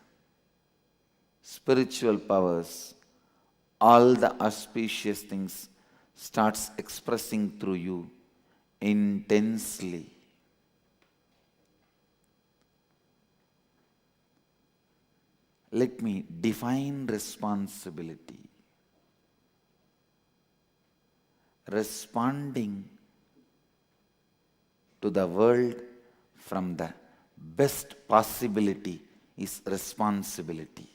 spiritual powers, all the auspicious things starts expressing through you intensely. Let me define responsibility. Responding to the world from the best possibility is responsibility.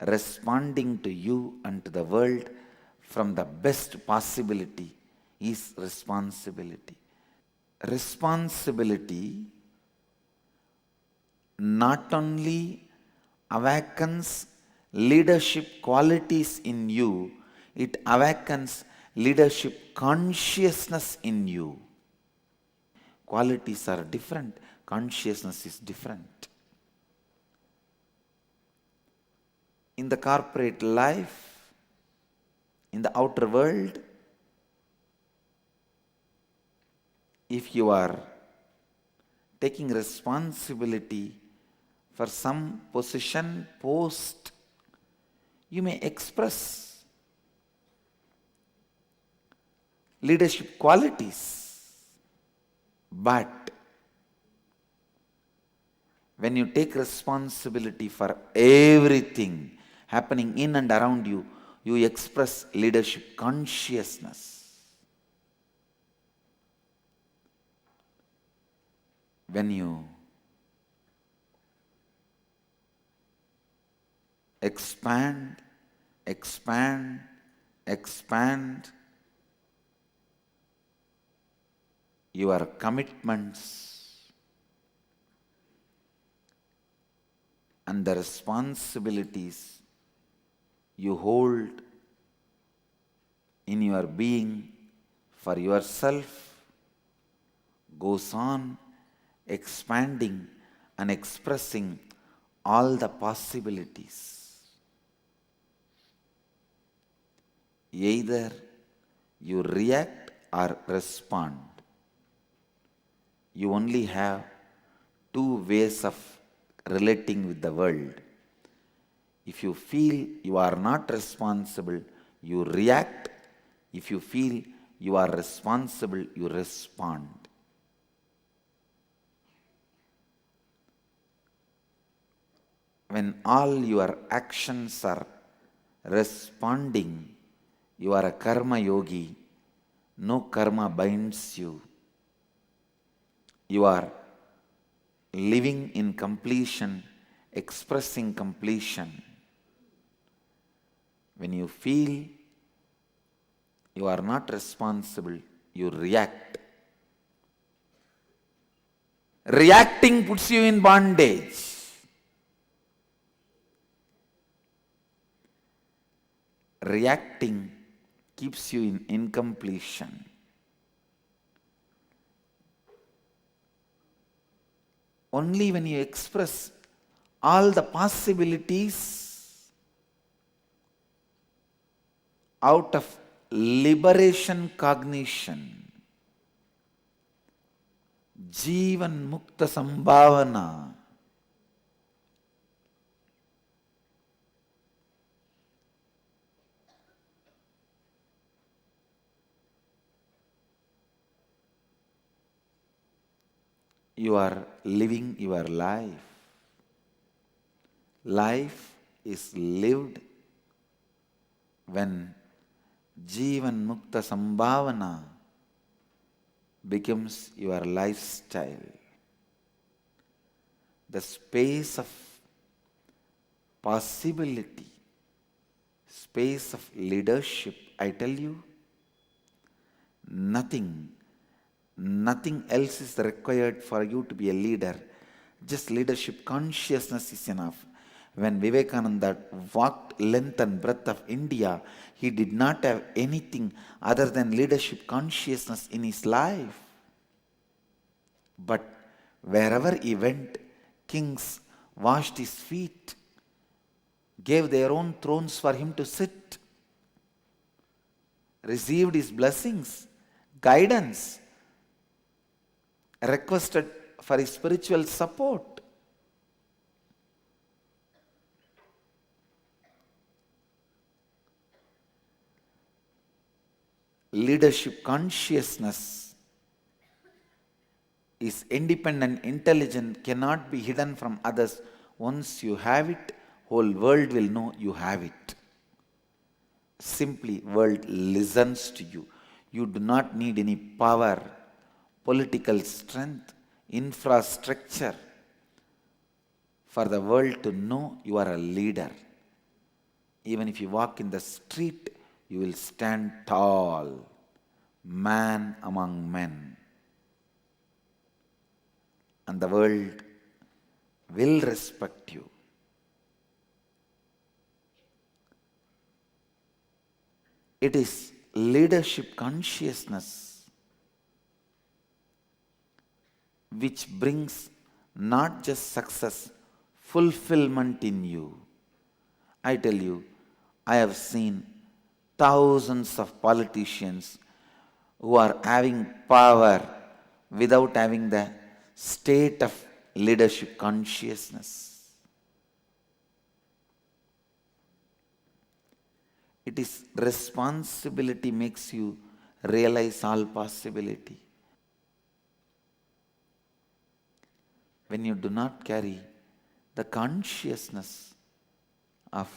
Responding to you and to the world from the best possibility is responsibility. Responsibility not only awakens leadership qualities in you, it awakens leadership consciousness in you. Qualities are different, consciousness is different. In the corporate life, in the outer world, if you are taking responsibility for some position, post, you may express leadership qualities, but when you take responsibility for everything happening in and around you, you express leadership consciousness. When you expand, expand, expand your commitments and the responsibilities you hold in your being for yourself goes on expanding and expressing all the possibilities. Either you react or respond. You only have two ways of relating with the world. If you feel you are not responsible, you react. If you feel you are responsible, you respond. When all your actions are responding, you are a karma yogi. No karma binds you. You are living in completion, expressing completion. When you feel you are not responsible, you react. Reacting puts you in bondage. Reacting keeps you in incompletion. Only when you express all the possibilities out of liberation cognition, Jivan Mukta Sambhavana, you are living your life. Life is lived when Jivan Mukta Sambhavana becomes your lifestyle. The space of possibility, space of leadership, I tell you, nothing else is required for you to be a leader. Just leadership consciousness is enough. When Vivekananda walked length and breadth of India, he did not have anything other than leadership consciousness in his life. But wherever he went, kings washed his feet, gave their own thrones for him to sit, received his blessings, guidance, requested for his spiritual support. Leadership consciousness is independent, intelligent, cannot be hidden from others. Once you have it, whole world will know you have it. Simply, world listens to you. You do not need any power, political strength, infrastructure for the world to know you are a leader. Even if you walk in the street, you will stand tall, man among men. And the world will respect you. It is leadership consciousness which brings not just success, fulfillment in you. I tell you, I have seen thousands of politicians who are having power without having the state of leadership consciousness. It is responsibility makes you realize all possibility. When you do not carry the consciousness of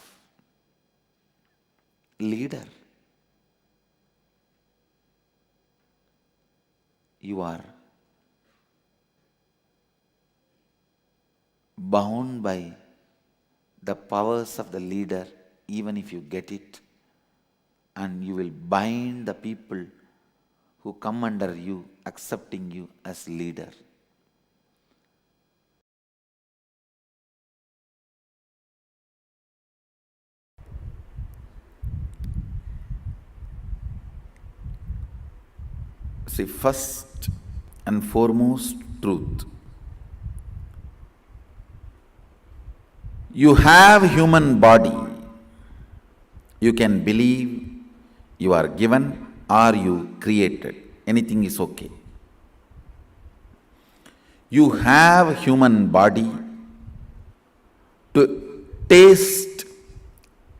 leader, you are bound by the powers of the leader, even if you get it, and you will bind the people who come under you, accepting you as leader. See, first and foremost truth. You have human body. You can believe you are given or you created. Anything is okay. You have human body to taste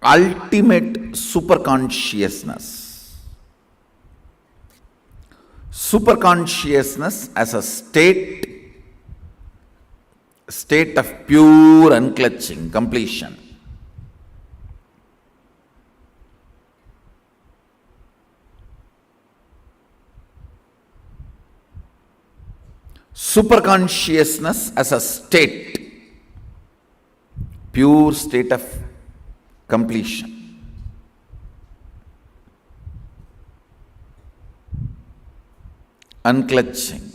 ultimate superconsciousness. Superconsciousness as a state of pure unclutching, completion. Superconsciousness as a state, pure state of completion. Unclutching,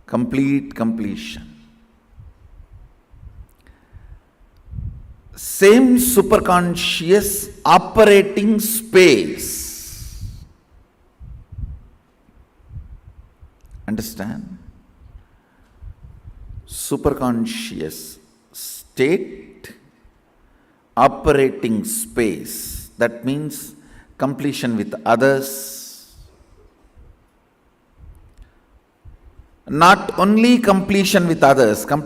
complete completion. Same superconscious operating space. Understand? Superconscious state, operating space. That means completion with others. Not only completion with others can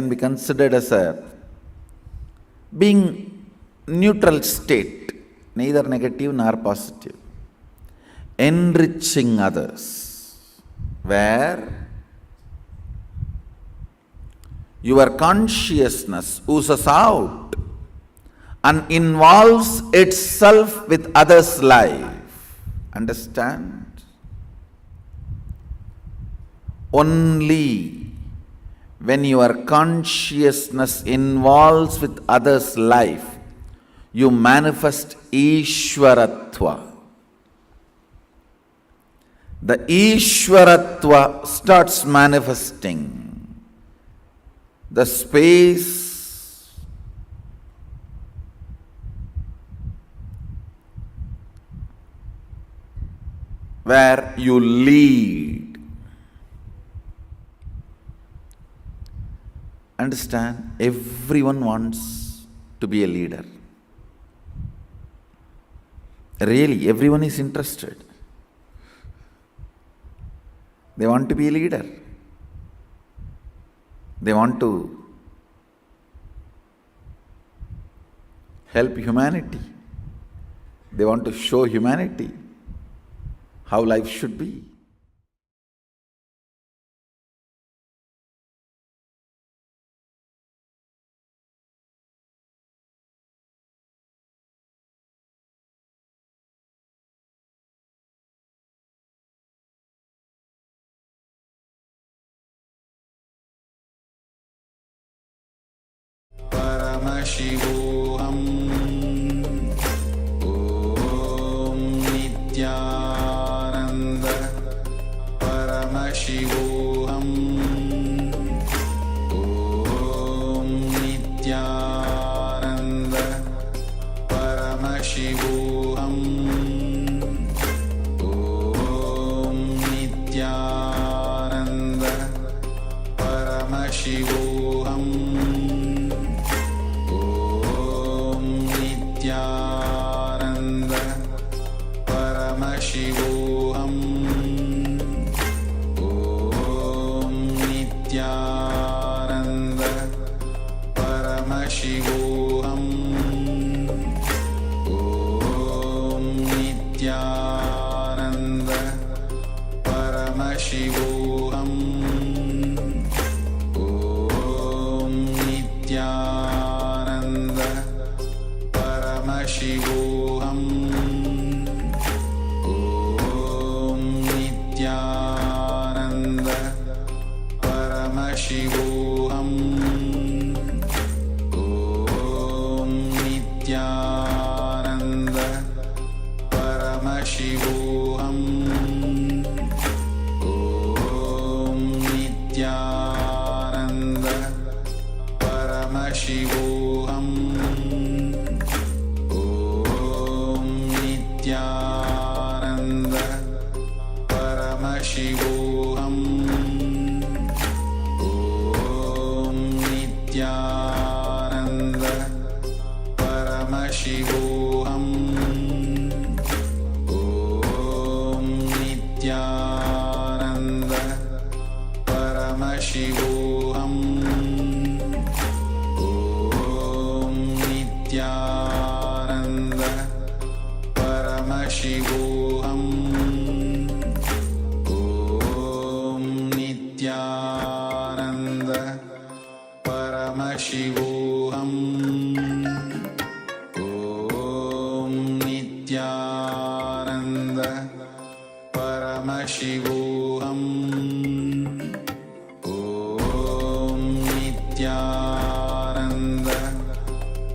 be considered as a being neutral state, neither negative nor positive. Enriching others, where your consciousness oozes out and involves itself with others' life. Understand? Only when your consciousness involves with others' life, you manifest Ishwaratva. The Ishwaratva starts manifesting. The space where you lead. Understand, everyone wants to be a leader. Really, everyone is interested. They want to be a leader. They want to help humanity. They want to show humanity how life should be. Paramashivoham Om Nithyananda Paramashivoham Om Nithyananda Paramashivoham Om Nithyananda Paramashivoham Nithyananda Paramashivoham Om Nithyananda Paramashivoham Om Nithyananda Paramashivoham Om Nithyananda Paramashivoham Om Nithyananda Paramashivoham Om Nithyananda Paramashivoham Om Nithyananda Paramashivoham Om Nithyananda Paramashivoham Om Nithyananda Paramashivoham Om Nithyananda Paramashivoham Om Nithyananda Paramashivoham Om Nithyananda Paramashivoham Om Nithyananda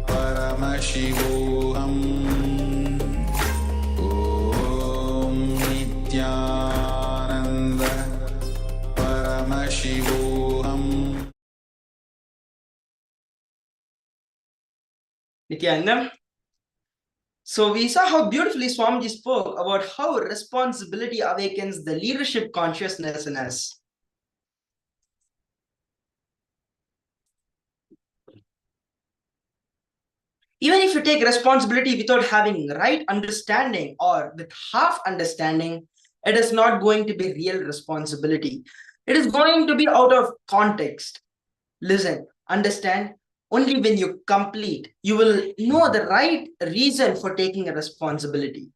Paramashivoham Om Nithyananda Paramashivoham. Nithyananda. So we saw how beautifully Swamiji spoke about how responsibility awakens the leadership consciousness in us. Even if you take responsibility without having right understanding or with half understanding, it is not going to be real responsibility. It is going to be out of context. Listen, understand, only when you complete, you will know the right reason for taking a responsibility.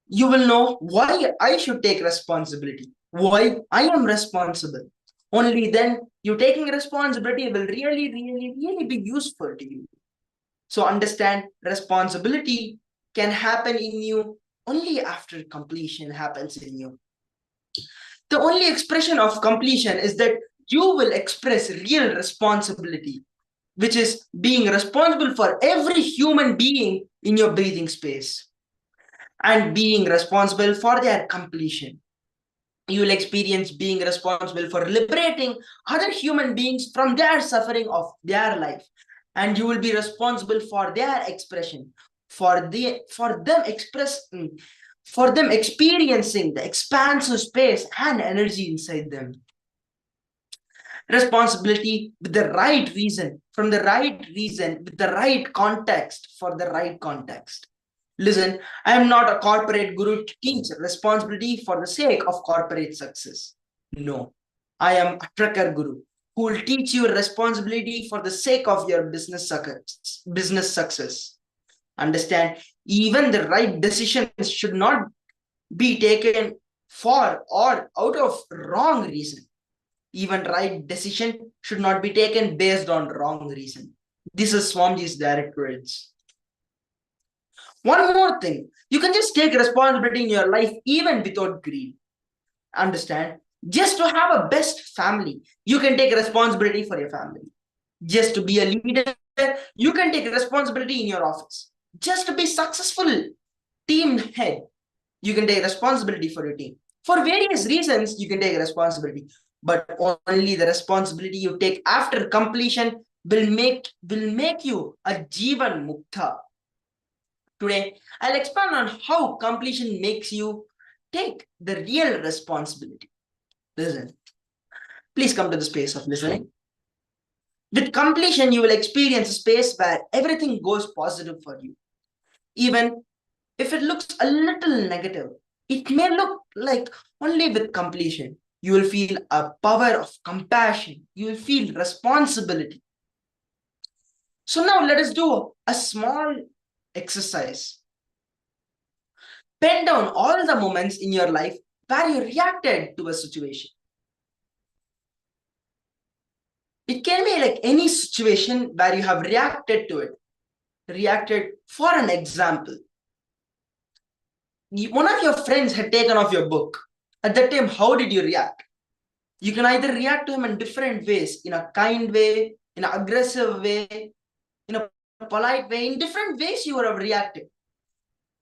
You will know why I should take responsibility, why I am responsible. Only then you taking responsibility will really be useful to you. So understand, responsibility can happen in you only after completion happens in you. The only expression of completion is that you will express real responsibility, which is being responsible for every human being in your breathing space and being responsible for their completion. You will experience being responsible for liberating other human beings from their suffering of their life. And you will be responsible for their expression, for them experiencing the expansive space and energy inside them. Responsibility with the right reason, from the right reason, with the right context, for the right context. Listen, I am not a corporate guru to teach responsibility for the sake of corporate success. No, I am a trucker guru who will teach you responsibility for the sake of your business success. Understand, even the right decisions should not be taken for or out of wrong reason. Even right decision should not be taken based on wrong reason. This is Swamiji's direct words. One more thing, you can just take responsibility in your life even without greed. Understand? Just to have a best family, you can take responsibility for your family. Just to be a leader, you can take responsibility in your office. Just to be successful team head, you can take responsibility for your team. For various reasons, you can take responsibility. But only the responsibility you take after completion will make you a Jivan Mukta. Today, I'll expand on how completion makes you take the real responsibility. Listen. Please come to the space of listening. With completion, you will experience a space where everything goes positive for you. Even if it looks a little negative, it may look like only with completion, you will feel a power of compassion. You will feel responsibility. So now let us do a small exercise. Pen down all the moments in your life where you reacted to a situation. It can be like any situation where you have reacted to it. Reacted, for an example. One of your friends had taken off your book. At that time, how did you react? You can either react to him in different ways, in a kind way, in an aggressive way, in a polite way. In different ways you would have reacted.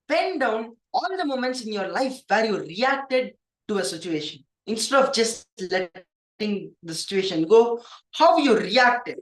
Pen down all the moments in your life where you reacted to a situation. Instead of just letting the situation go, how you reacted.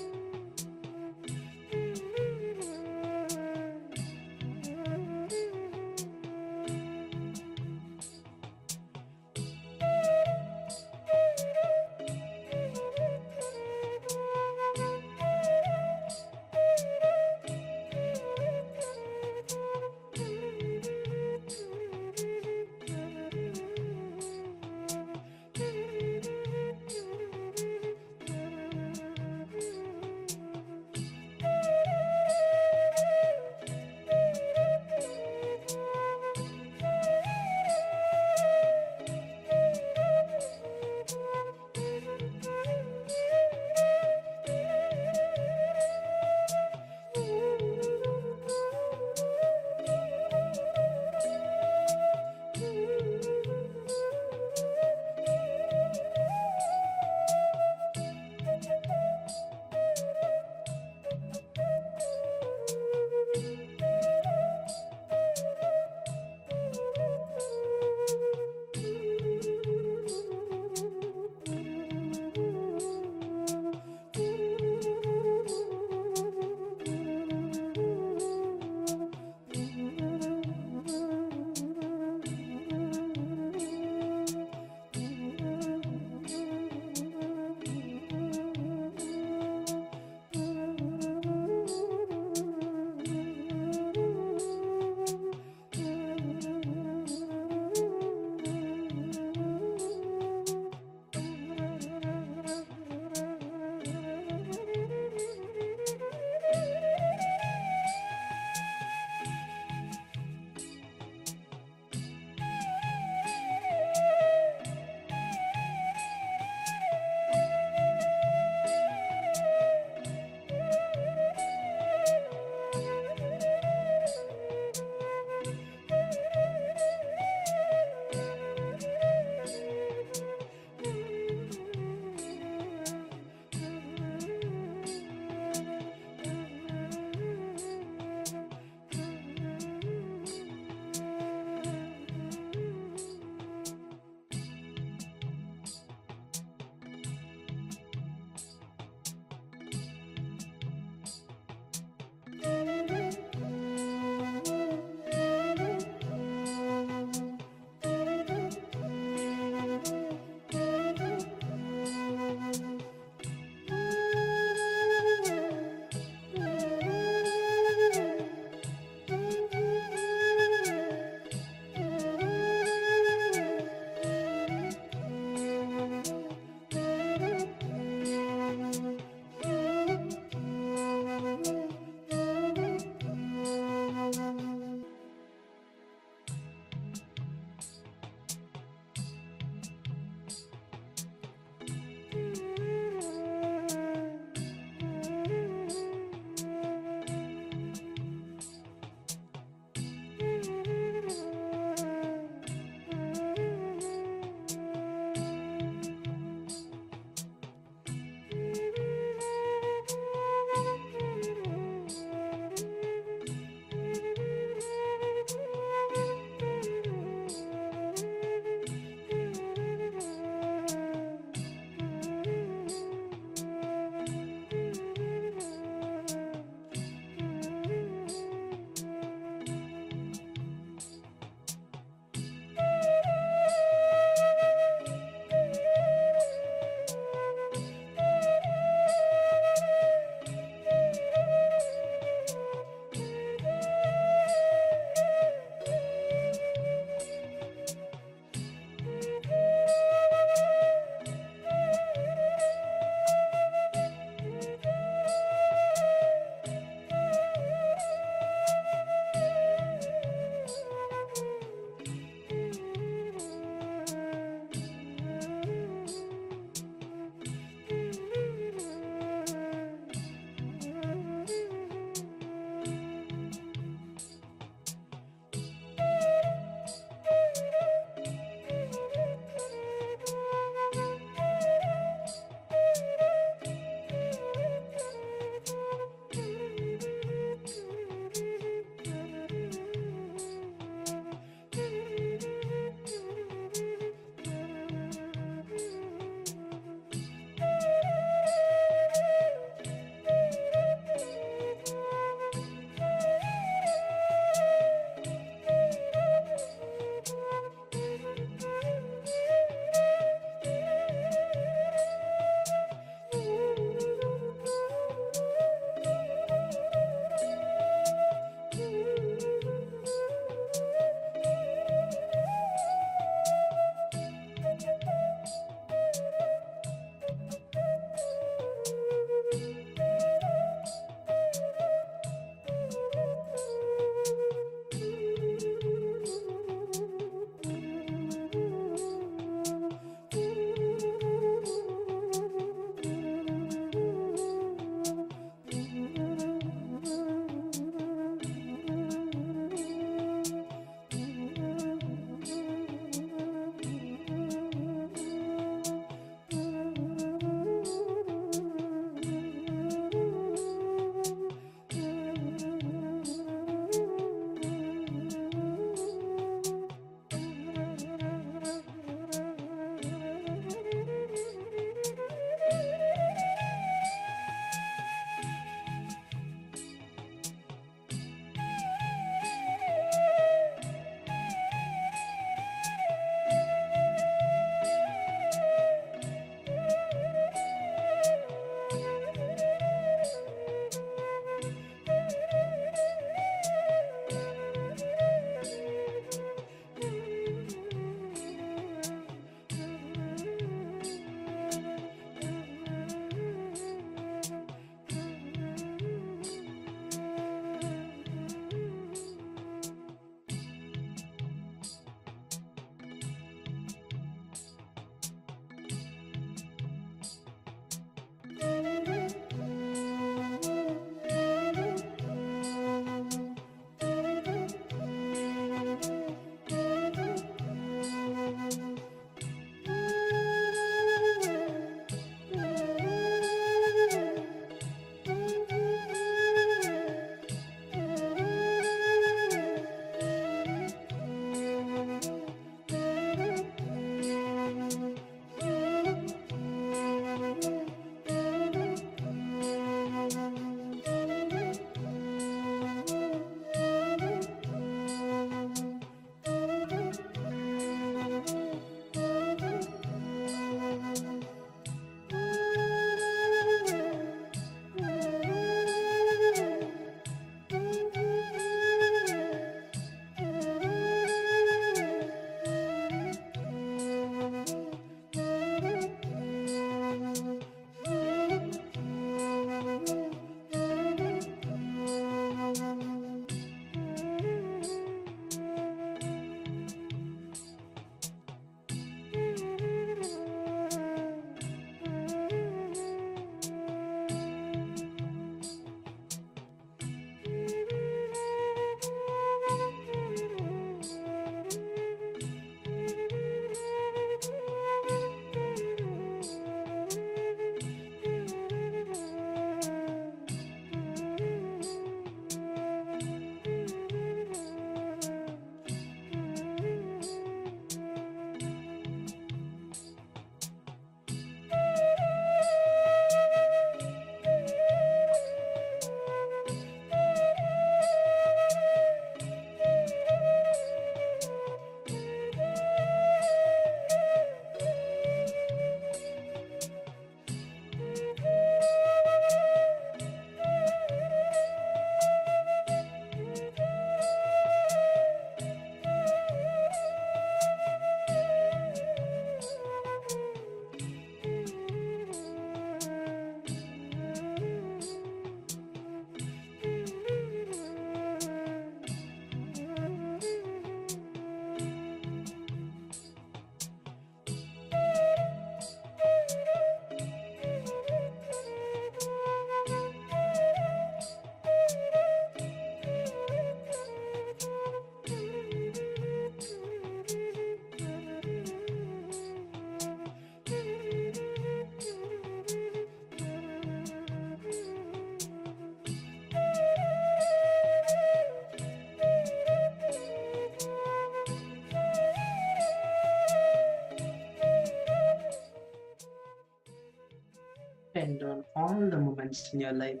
all the moments in your life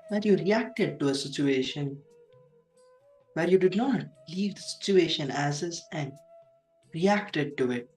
where you reacted to a situation, where you did not leave the situation as is and reacted to it.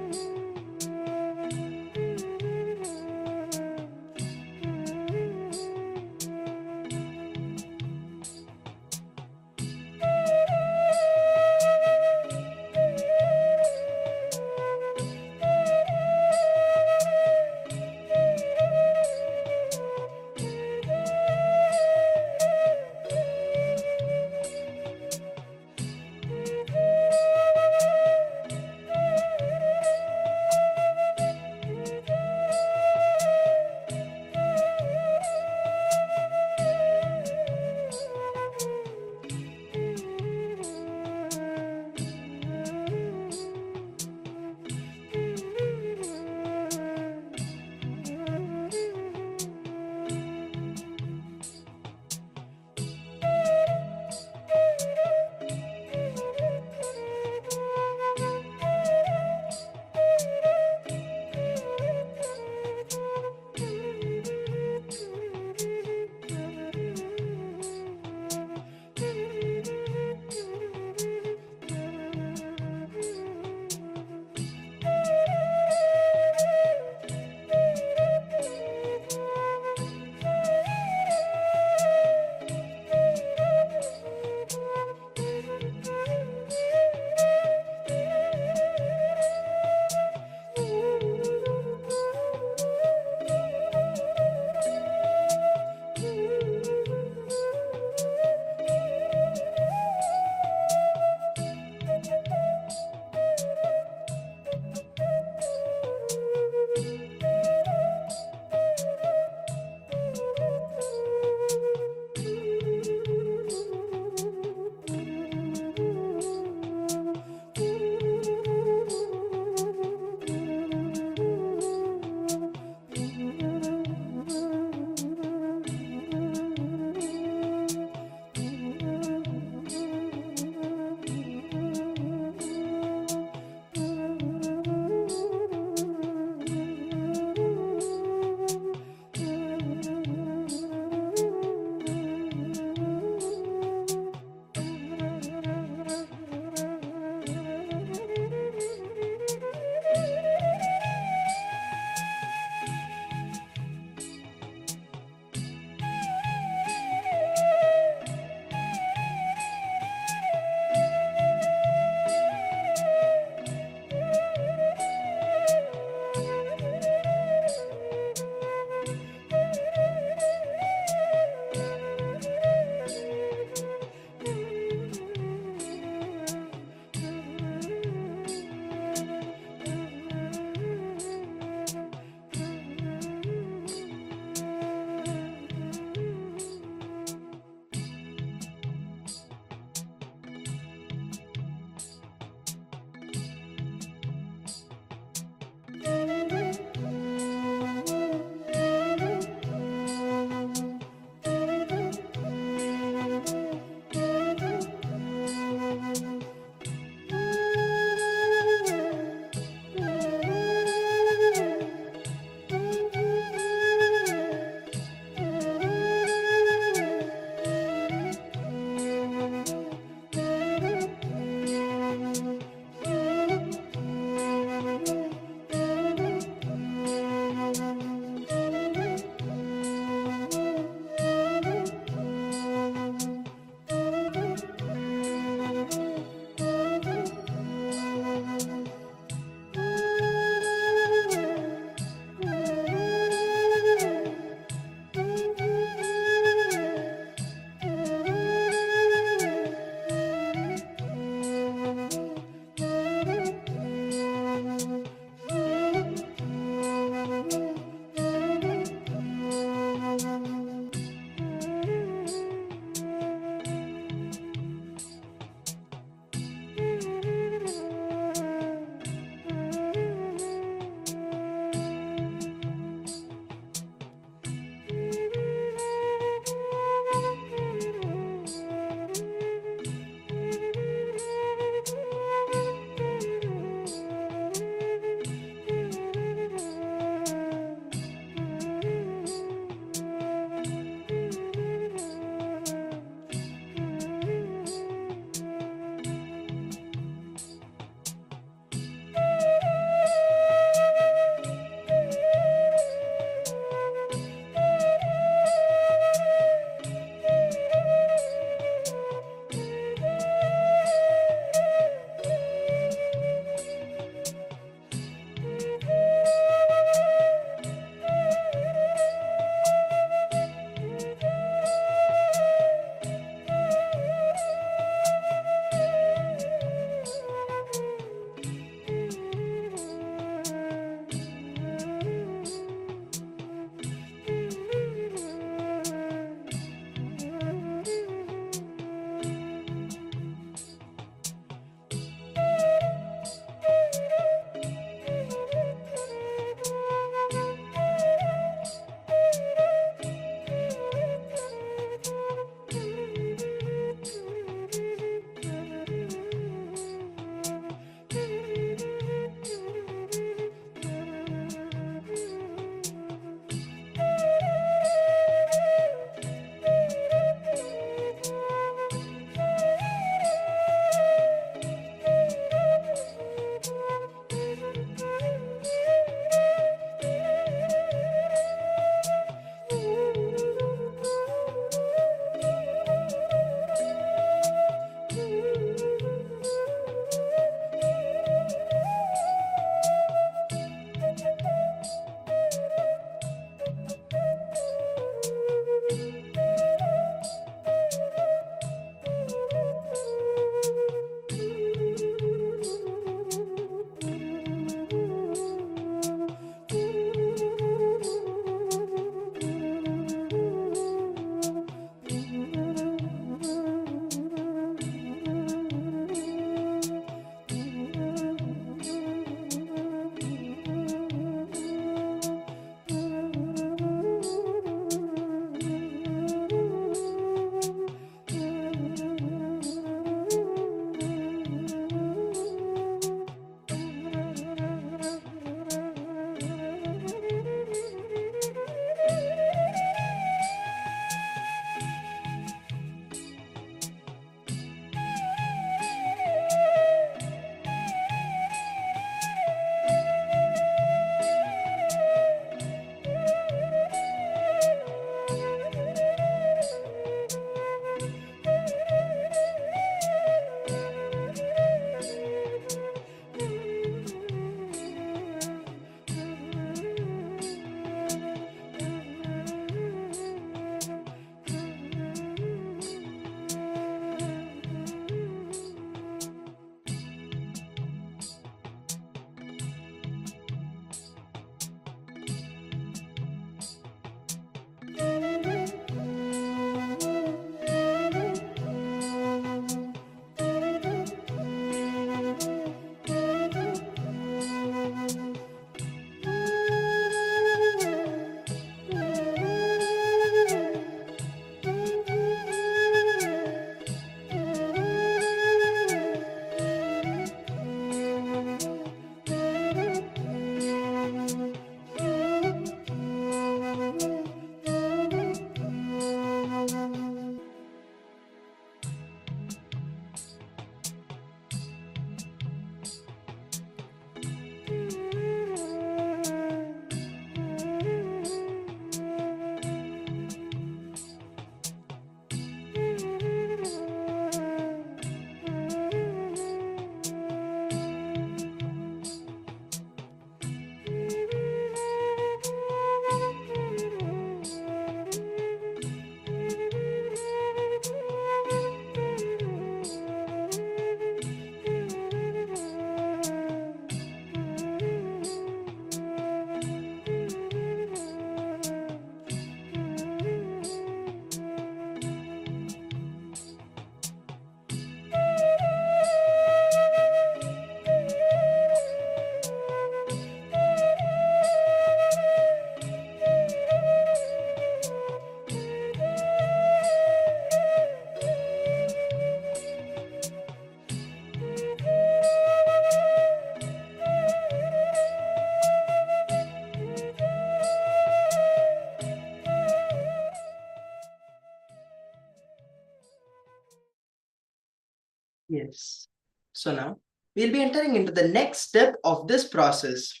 Yes. So now we'll be entering into the next step of this process,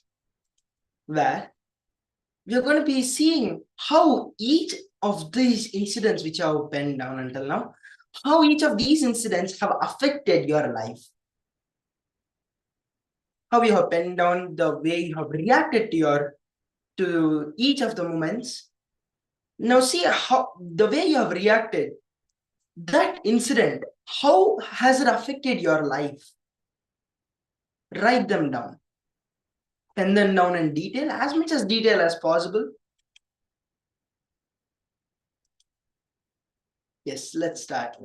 where we are going to be seeing how each of these incidents which I have penned down until now, how each of these incidents have affected your life. How you have penned down the way you have reacted to each of the moments. Now see how the way you have reacted, that incident, how has it affected your life? Write them down. Pen them down in detail, as much as detail as possible. Yes, let's start.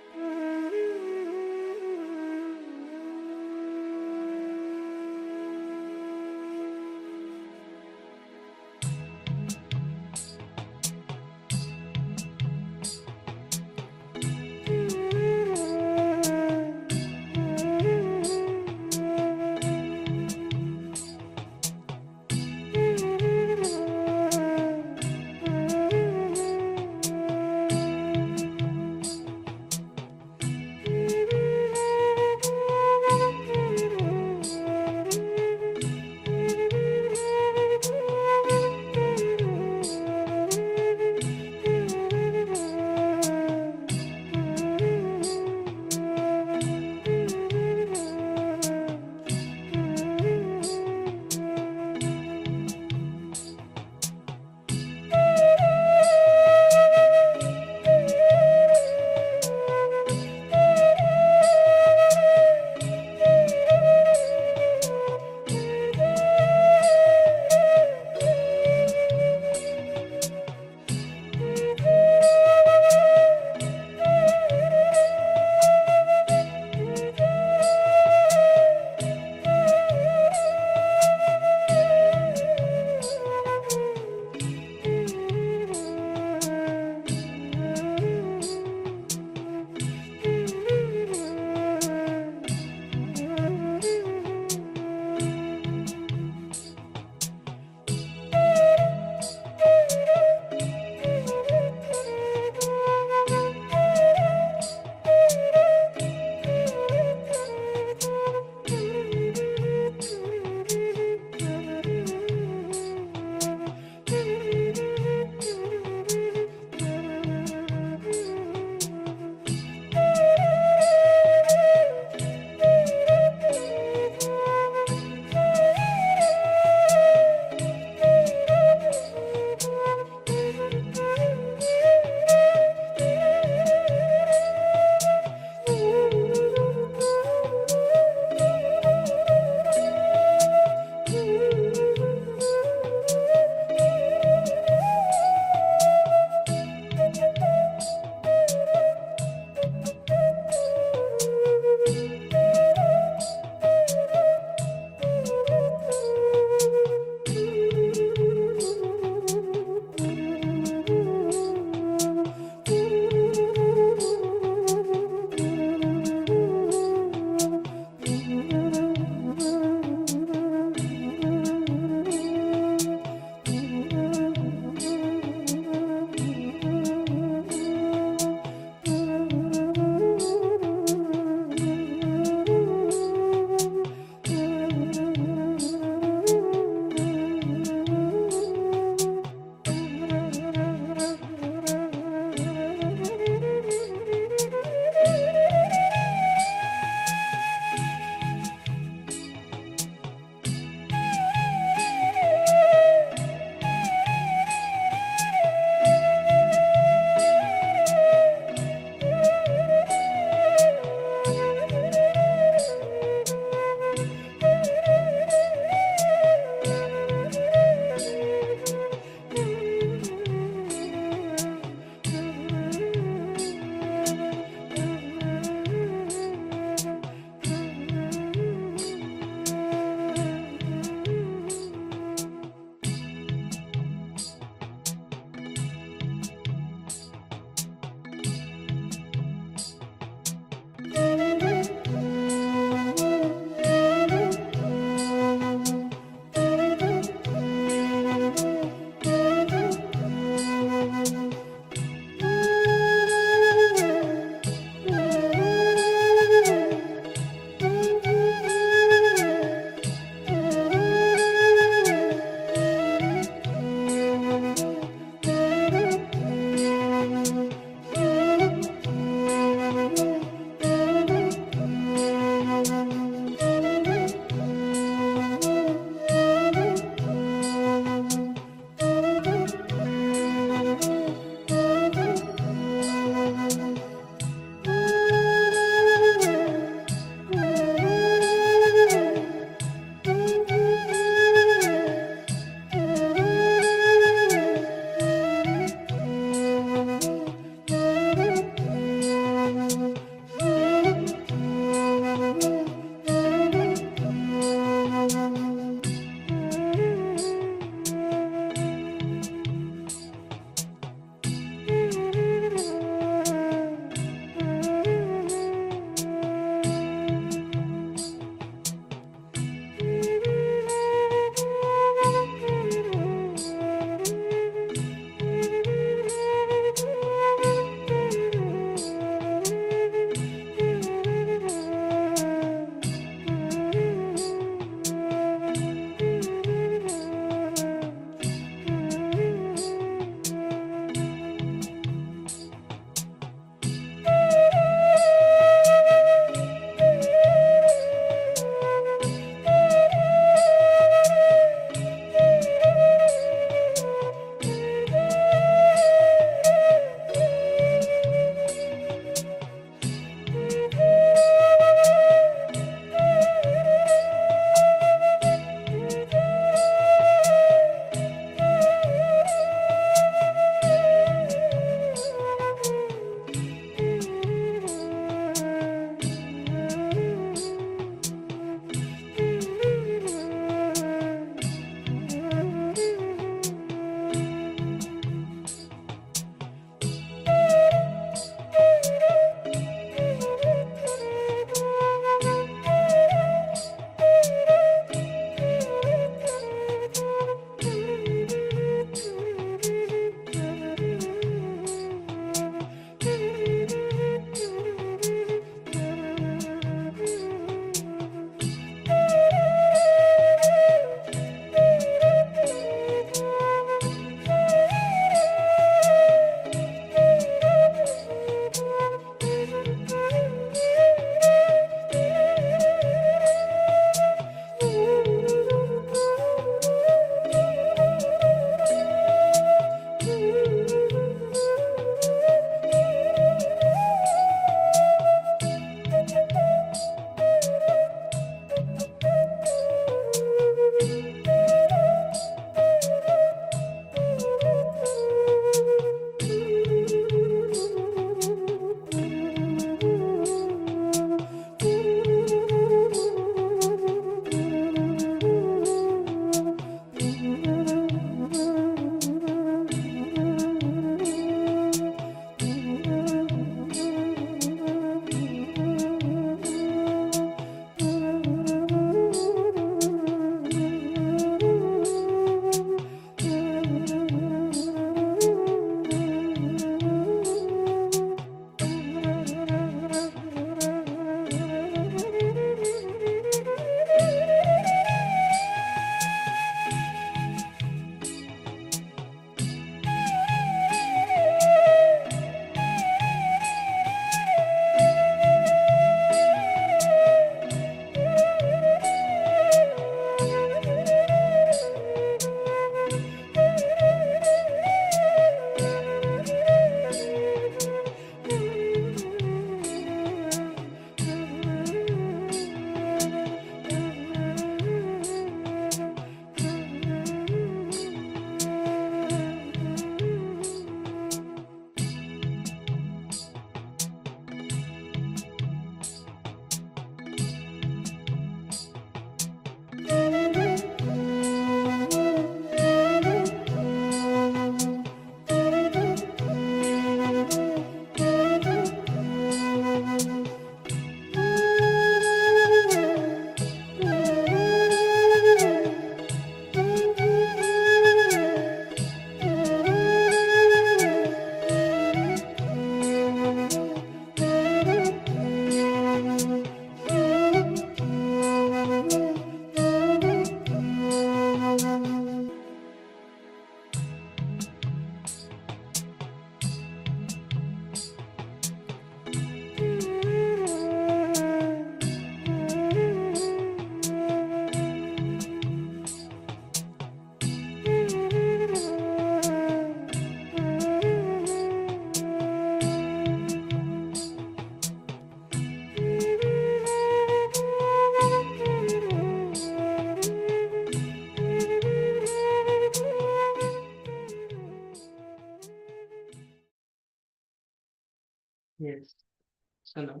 So now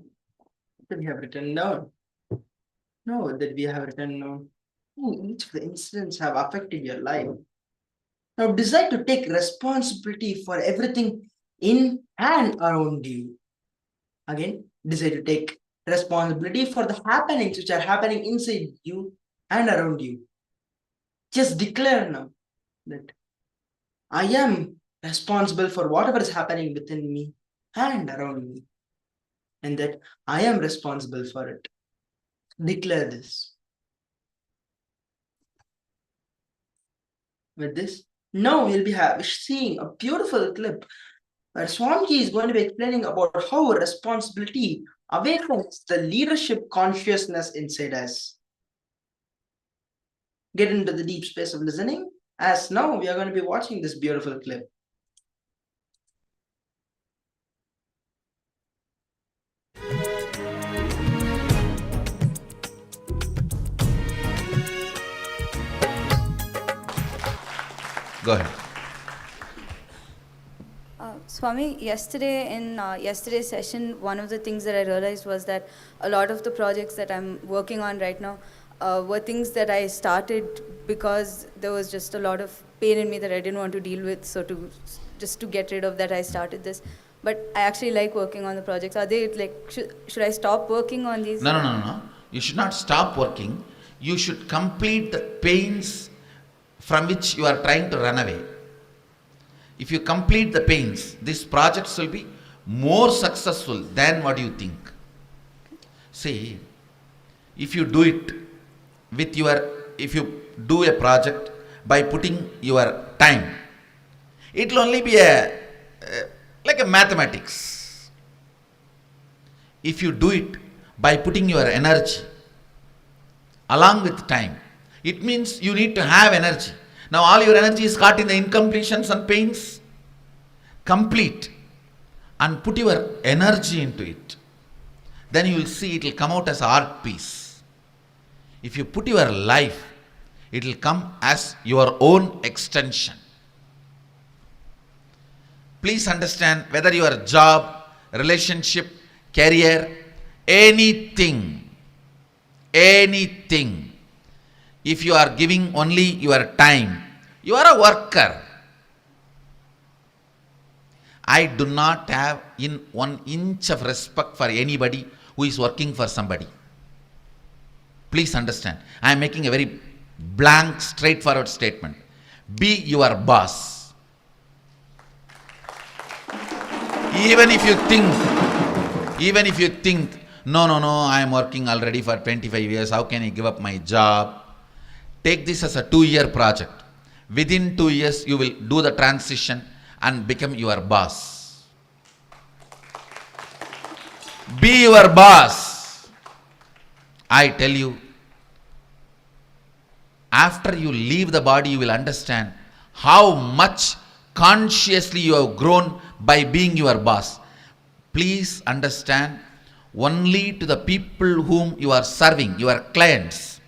that we have written down, know that we have written down each of the incidents have affected your life. Now decide to take responsibility for everything in and around you. Again, decide to take responsibility for the happenings which are happening inside you and around you. Just declare now that I am responsible for whatever is happening within me and around me, and that I am responsible for it. Declare this. With this, now we'll be seeing a beautiful clip where Swamiji is going to be explaining about how responsibility awakens the leadership consciousness inside us. Get into the deep space of listening, as now we are going to be watching this beautiful clip. Go ahead. Swami, yesterday in yesterday's session, one of the things that I realized was that a lot of the projects that I'm working on right now were things that I started because there was just a lot of pain in me that I didn't want to deal with. So just to get rid of that, I started this. But I actually like working on the projects. Are they like, should I stop working on these? No. You should not stop working. You should complete the pains from which you are trying to run away. If you complete the pains, these projects will be more successful than what you think. See, if you do it with if you do a project by putting your time, it will only be like a mathematics. If you do it by putting your energy along with time, it means you need to have energy. Now all your energy is caught in the incompletions and pains. Complete and put your energy into it. Then you will see it will come out as art piece. If you put your life, it will come as your own extension. Please understand, whether your job, relationship, career, anything, if you are giving only your time, you are a worker. I do not have in 1 inch of respect for anybody who is working for somebody. Please understand. I am making a very blank, straightforward statement. Be your boss. Even if you think, no, I am working already for 25 years, how can I give up my job? Take this as a 2-year project. Within 2 years, you will do the transition and become your boss. Be your boss. I tell you, after you leave the body, you will understand how much consciously you have grown by being your boss. Please understand, only to the people whom you are serving, your clients,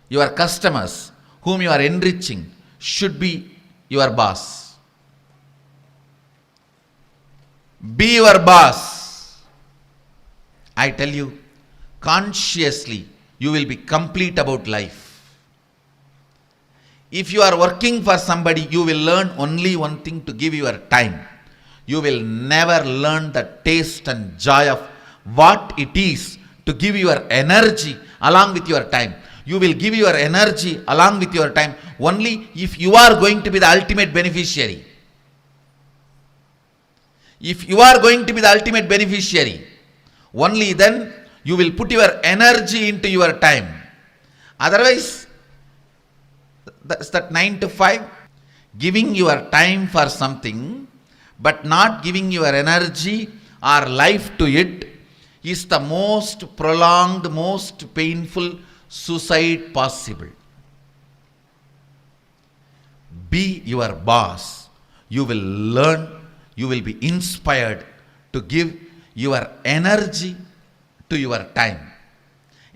your customers, whom you are enriching, should be your boss. Be your boss. I tell you, consciously, you will be complete about life. If you are working for somebody, you will learn only one thing: to give your time. You will never learn the taste and joy of what it is to give your energy along with your time. You will give your energy along with your time only if you are going to be the ultimate beneficiary. If you are going to be the ultimate beneficiary, only then you will put your energy into your time. Otherwise, that's that 9 to 5, giving your time for something but not giving your energy or life to it is the most prolonged, most painful suicide possible. Be your boss. You will learn, you will be inspired to give your energy to your time.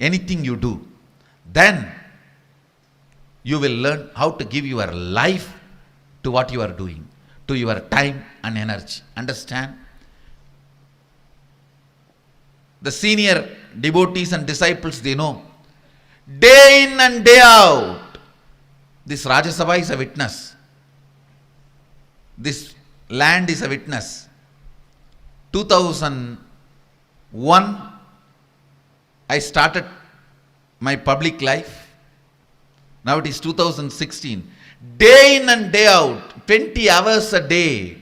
Anything you do, then you will learn how to give your life to what you are doing, to your time and energy. Understand? the senior devotees and disciples, they know. Day in and day out, this Rajya Sabha is a witness. This land is a witness. 2001, I started my public life. Now it is 2016. Day in and day out, 20 hours a day,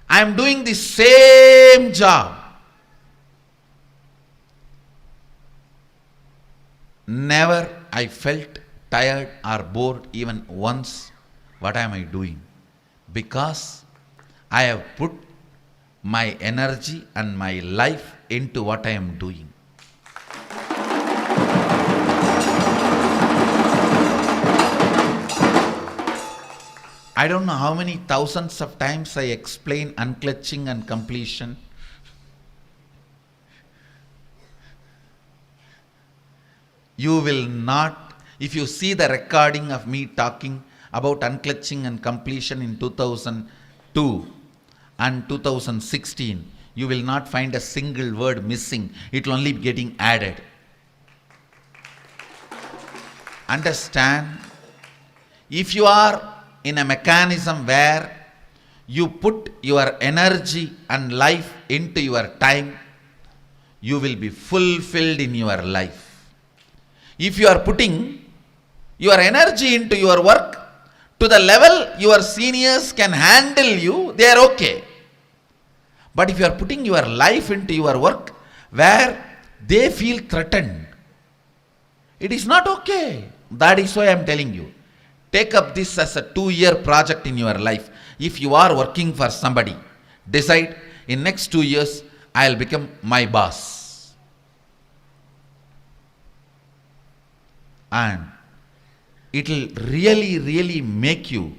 I am doing the same job. Never I felt tired or bored even once. What am I doing? Because I have put my energy and my life into what I am doing. I don't know how many thousands of times I explain unclutching and completion. You will not, if you see the recording of me talking about unclutching and completion in 2002 and 2016, you will not find a single word missing. It will only be getting added. Understand? If you are in a mechanism where you put your energy and life into your time, you will be fulfilled in your life. If you are putting your energy into your work to the level your seniors can handle you, they are okay. But if you are putting your life into your work where they feel threatened, it is not okay. That is why I am telling you, take up this as a 2-year project in your life. If you are working for somebody, decide in next 2 years, I will become my boss. And it will really, really make you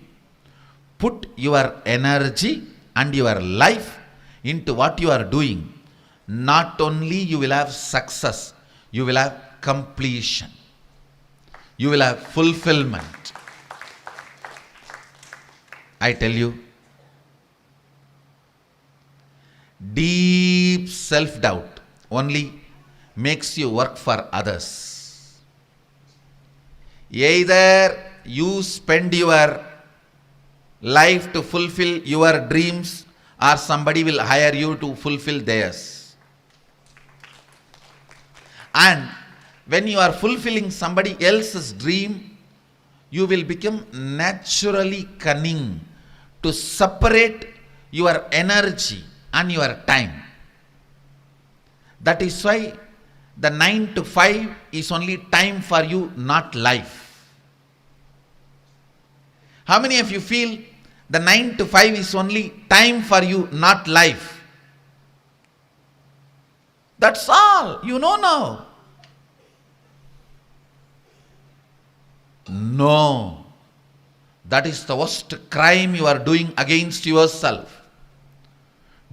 put your energy and your life into what you are doing. Not only you will have success, you will have completion. You will have fulfillment. I tell you, deep self-doubt only makes you work for others. Either you spend your life to fulfill your dreams, or somebody will hire you to fulfill theirs. And when you are fulfilling somebody else's dream, you will become naturally cunning to separate your energy and your time. That is why the 9 to 5 is only time for you, not life. How many of you feel the 9 to 5 is only time for you, not life? That's all you know now. No. That is the worst crime you are doing against yourself.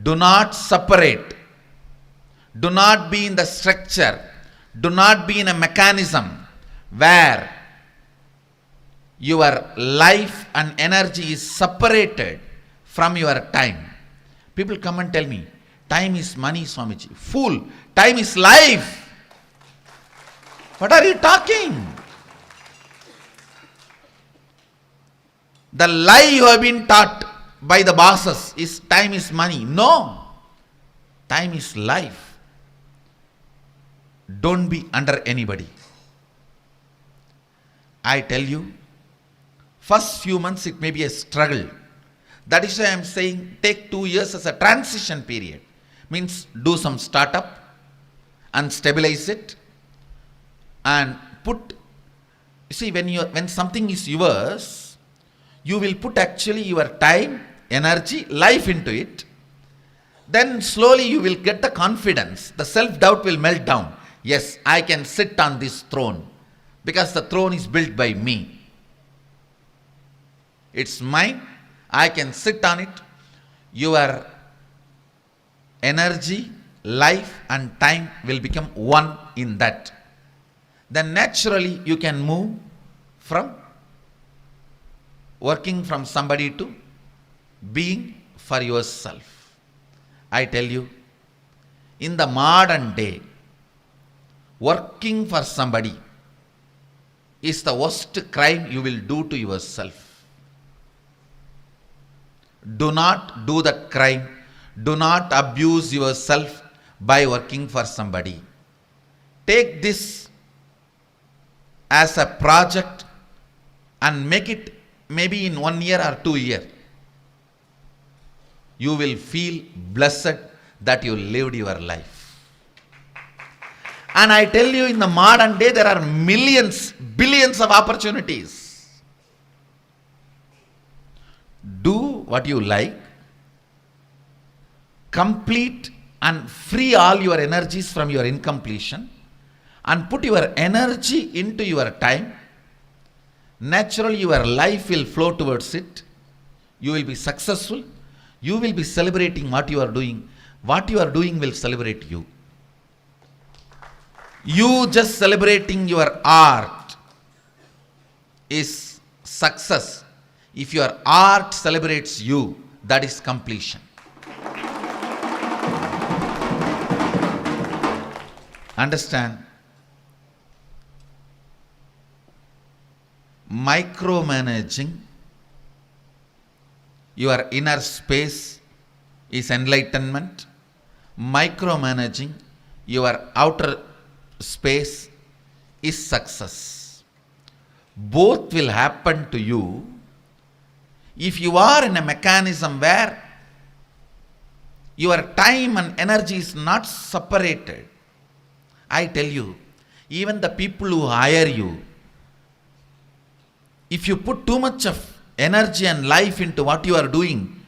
Do not separate. Do not be in the structure. Do not be in a mechanism where your life and energy is separated from your time. People come and tell me, time is money, Swamiji. Fool, time is life. What are you talking? The lie you have been taught by the bosses is time is money. No. Time is life. Don't be under anybody. I tell you, first few months it may be a struggle. That is why I am saying take 2 years as a transition period. Means do some startup and stabilize it and put, you see, when something is yours, you will put actually your time, energy, life into it. Then slowly you will get the confidence. The self-doubt will melt down. Yes, I can sit on this throne because the throne is built by me. It's mine. I can sit on it. Your energy, life and time will become one in that. Then naturally you can move from working from somebody to being for yourself. I tell you, in the modern day, working for somebody is the worst crime you will do to yourself. Do not do that crime. Do not abuse yourself by working for somebody. Take this as a project and make it maybe in 1 year or 2 years. You will feel blessed that you lived your life. And I tell you, in the modern day, there are millions, billions of opportunities. Do what you like. Complete and free all your energies from your incompletion and put your energy into your time. Naturally, your life will flow towards it. You will be successful. You will be celebrating what you are doing. What you are doing will celebrate you. You just celebrating your art is success. If your art celebrates you, that is completion. Understand? Micromanaging your inner space is enlightenment. Micromanaging your outer space is success. Both will happen to you if you are in a mechanism where your time and energy is not separated. I tell you, even the people who hire you, if you put too much of energy and life into what you are doing,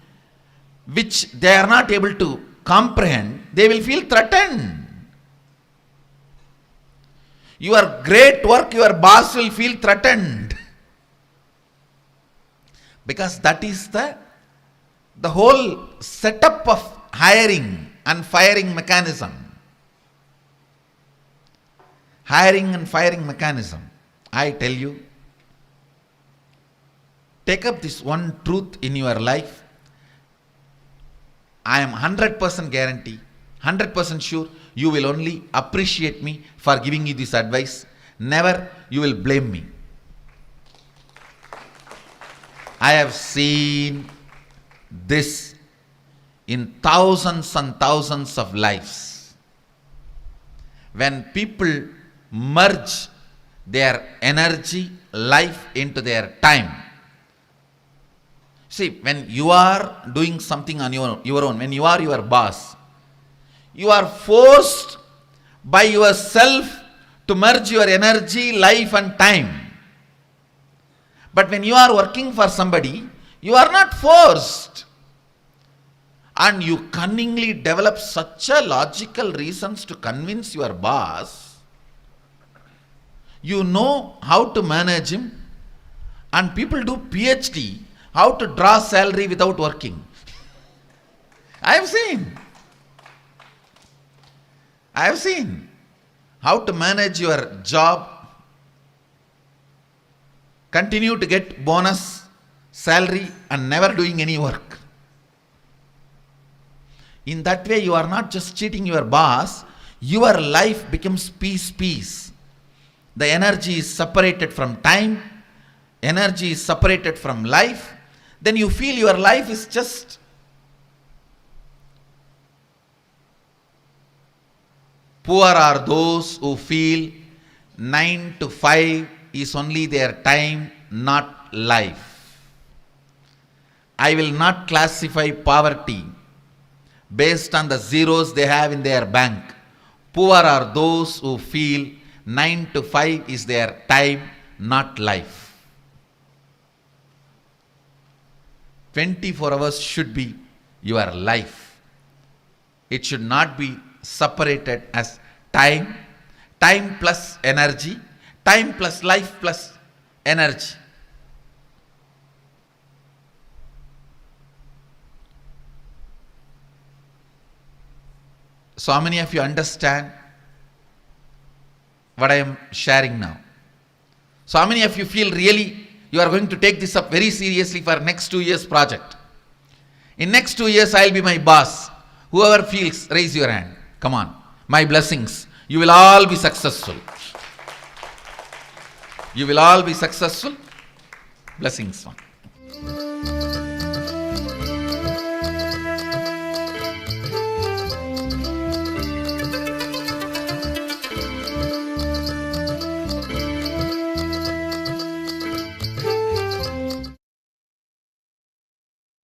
which they are not able to comprehend, they will feel threatened. Your great work, your boss will feel threatened. Because that is the whole setup of hiring and firing mechanism. Hiring and firing mechanism. I tell you, take up this one truth in your life. I am 100% guarantee, 100% sure you will only appreciate me for giving you this advice. Never you will blame me. I have seen this in thousands and thousands of lives. When people merge their energy, life into their time. See, when you are doing something on your own, when you are your boss, you are forced by yourself to merge your energy, life and time. But when you are working for somebody, you are not forced. And you cunningly develop such a logical reasons to convince your boss. You know how to manage him. And people do PhD, how to draw salary without working. I have seen how to manage your job, continue to get bonus, salary and never doing any work. In that way, you are not just cheating your boss, your life becomes peace. The energy is separated from time, energy is separated from life. Then you feel your life is just poor are those who feel 9 to 5 is only their time, not life. I will not classify poverty based on the zeros they have in their bank. Poor are those who feel 9 to 5 is their time, not life. 24 hours should be your life. It should not be separated as time plus energy, time plus life plus energy. So how many of you understand what I am sharing now? So how many of you feel really you are going to take this up very seriously for next 2 years project? In next 2 years, I will be my boss. Whoever feels, raise your hand. Come on. My blessings. You will all be successful. You will all be successful. Blessings.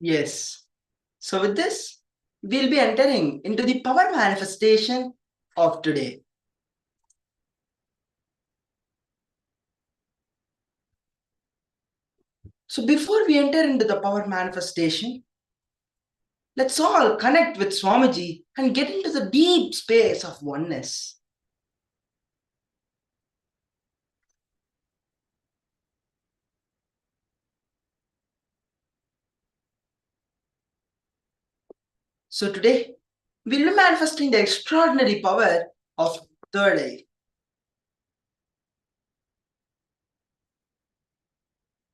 Yes. So with this, we'll be entering into the power manifestation of today. So before we enter into the power manifestation, let's all connect with Swamiji and get into the deep space of oneness. So today, we'll be manifesting the extraordinary power of third eye.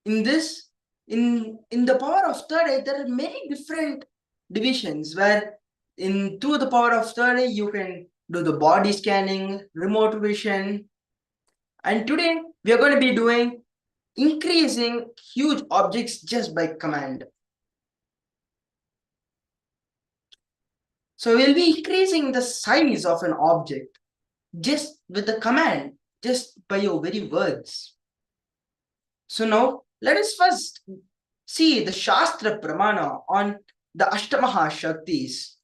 In this, in the power of third eye, there are many different divisions where through the power of third eye, you can do the body scanning, remote vision. And today, we are going to be doing increasing huge objects just by command. So we'll be increasing the size of an object just with the command, just by your very words. So now, let us first see the Shastra Pramana on the Ashtamaha Shaktis.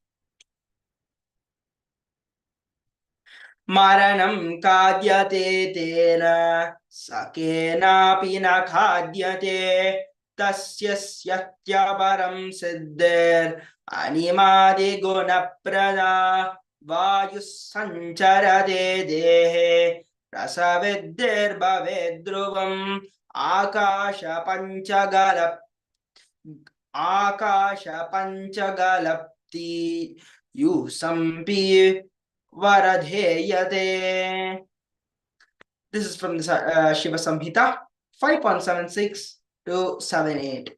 Maranam kadyate tena sakena pina khadyate tasyasyabaram siddher animade gunaprada vayus sancharade dehe rasavedder bhavedruvam akasha panchagalapti yusampi varadheyate. This is from the Shiva Samhita 5.76 to 7.8.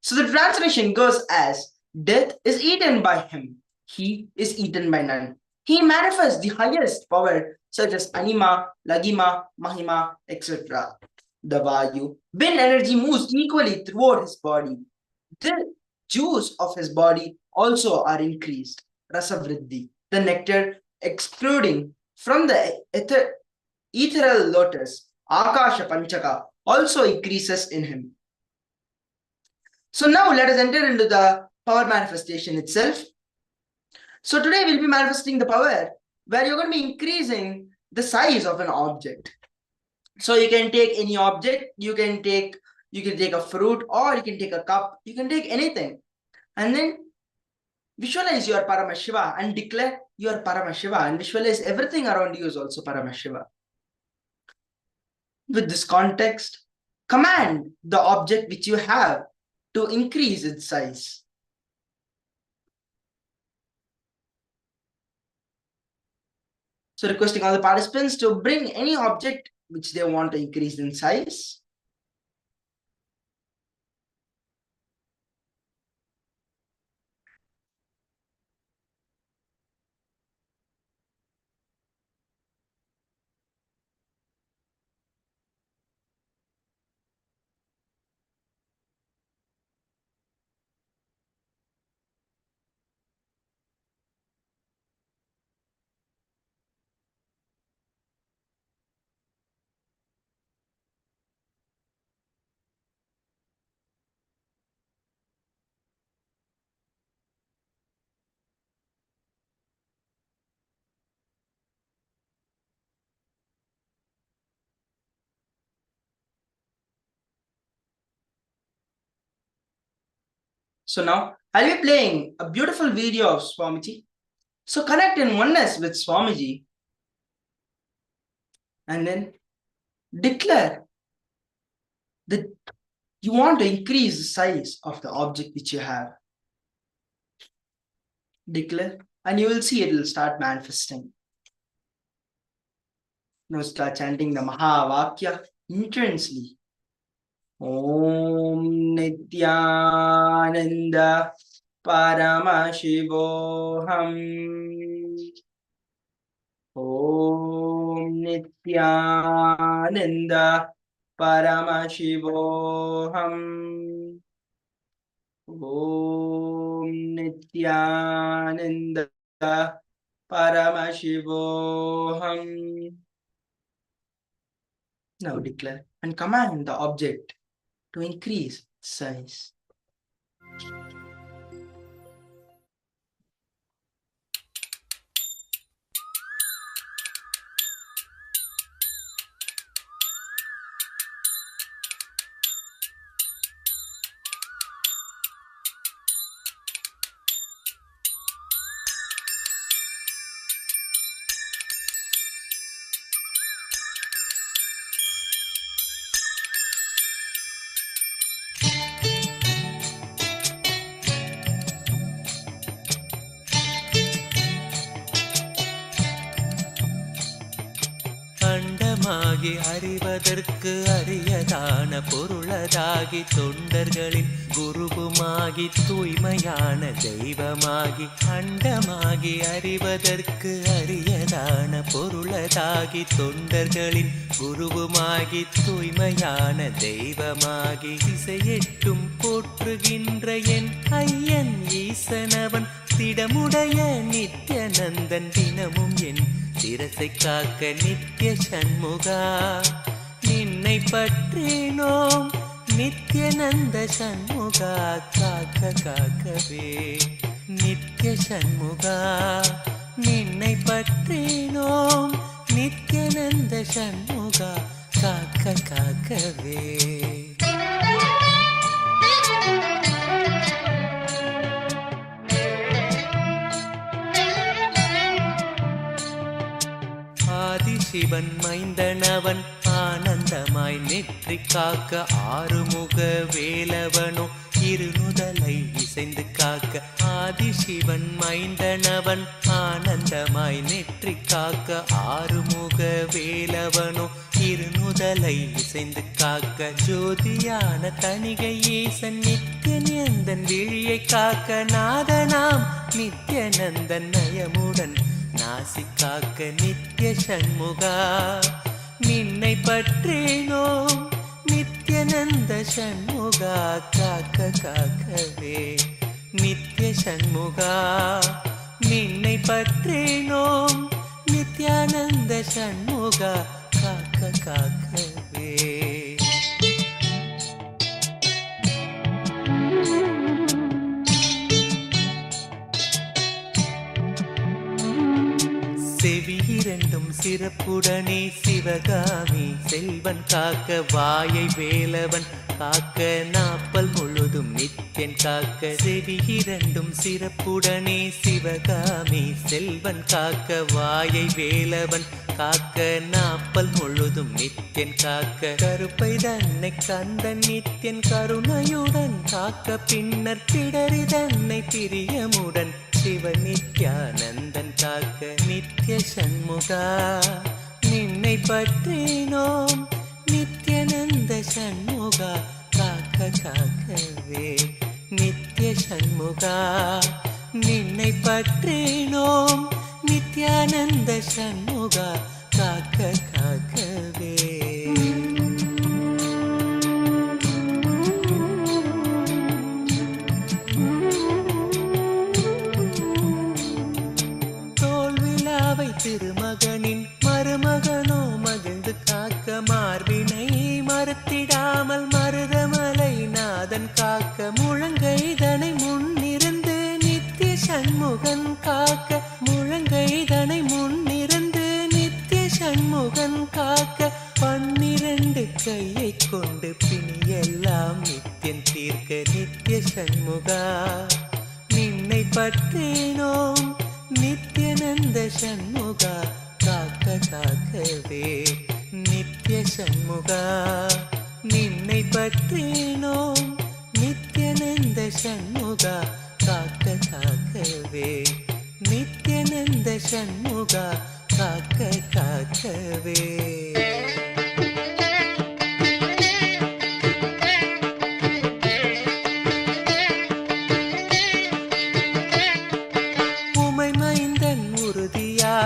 So the translation goes as, death is eaten by him, he is eaten by none. He manifests the highest power such as Anima, Lagima, Mahima, etc. The Vayu, wind energy moves equally throughout his body. The juice of his body also are increased. Rasavriddhi, the nectar exploding from the ethereal lotus, Akasha Panchaka, also increases in him. So now let us enter into the power manifestation itself. So today we'll be manifesting the power where you're going to be increasing the size of an object. So you can take any object, you can take a fruit, or you can take a cup, you can take anything. And then visualize your Paramashiva and declare your Paramashiva, and visualize everything around you is also Paramashiva. With this context, command the object which you have to increase its size. So requesting all the participants to bring any object which they want to increase in size. So now I'll be playing a beautiful video of Swamiji. So connect in oneness with Swamiji and then declare that you want to increase the size of the object which you have. Declare, and you will see it will start manifesting. Now start chanting the Mahavakya intensely. Om Nithyananda Paramashivoham. Om Nithyananda Paramashivoham. Om Nithyananda Paramashivoham. Now declare and command the object to increase size. அண்டமாகி அறிவதற்கு அரியதான பொருளதாகி தொண்டர்களின் குருவுமாகி தூய்மையான தெய்வமாகி அண்டமாகி அறிவதற்கு அரியதான பொருளதாகி தொண்டர்களின் குருவுமாகி தூய்மையான தெய்வமாகி திசையெட்டும் போற்றுகின்ற என் ஐயன் ஈசனவன் திடமுடைய நித்யநந்தன் தினமும் என் சிரசை காக்க நித்ய சண்முகா நின்னை பற்றினோம் நித்யநந்த சண்முகா காக்க காக்கவே நித்ய சண்முகா நின்னை பற்றினோம் நித்யநந்த சண்முகா காக்க காக்கவே ஆதிசிவன் மைந்தனவன் ஆனந்தமாய் நெற்றி காக்க ஆறுமுக வேலவனோ இருநுதலை இசைந்து காக்க ஆதிசிவன் மைந்தனவன் ஆனந்தமாய் நெற்றி காக்க ஆறுமுக வேலவனோ இருநுதலை இசைந்து காக்க ஜோதியான தணிகை ஈசன் நித்யநந்தன் விழியை காக்க நாதனாம் நித்யநந்தன் நயமுடன் நாசி காக்க நித்ய சண்முகா நின்னை பற்றினோம் நித்யநந்த சண்முகா காக்க காக்கவே நித்ய சண்முகா நின்னை பற்றினோம் நித்யானந்த சண்முகா காக்க காக்கவே செவி இரண்டும் சிறப்புடனே சிவகாமி செல்வன் காக்க வாயை வேலவன் காக்க நாப்பல் முழுதும் நித்யன் காக்க செவி இரண்டும் சிறப்புடனே சிவகாமி செல்வன் காக்க வாயை வேலவன் காக்க நாப்பல் முழுதும் நித்யன் காக்க கருப்பை தன்னை கந்தன் நித்யன் கருணையுடன் காக்க பின்னர் பிடரி தன்னை பிரியமுடன் சிவ நித்யானந்தன் காக்க நித்ய சண்முகா நின்னை பற்றினோம் நித்யநந்த சண்முகா காக்க காக்கவே நித்ய சண்முகா நின்னை பற்றினோம் நித்யானந்த சண்முகா காக்க காக்கவே திருமகனின் மருமகனோ மகிழ்ந்து காக்க மார்பினை மறுத்திடாமல் மருதமலை நாதன் காக்க முழங்கைதனை முன்னிருந்து நித்ய சண்முகன் காக்க முழங்கைதனை முன்னிருந்து நித்ய சண்முகன் காக்க 12 கையை கொண்டு பிணியெல்லாம் நித்யன் தீர்க்க நித்ய சண்முகா நின்னை பற்றினோம் நித்யநந்த சண்முகா காக்க காக்கவே நித்ய சண்முகா நின்னை பற்றினோம் நித்யநந்த சண்முகா காக்க காக்கவே நித்யநந்த சண்முகா காக்க காக்கவே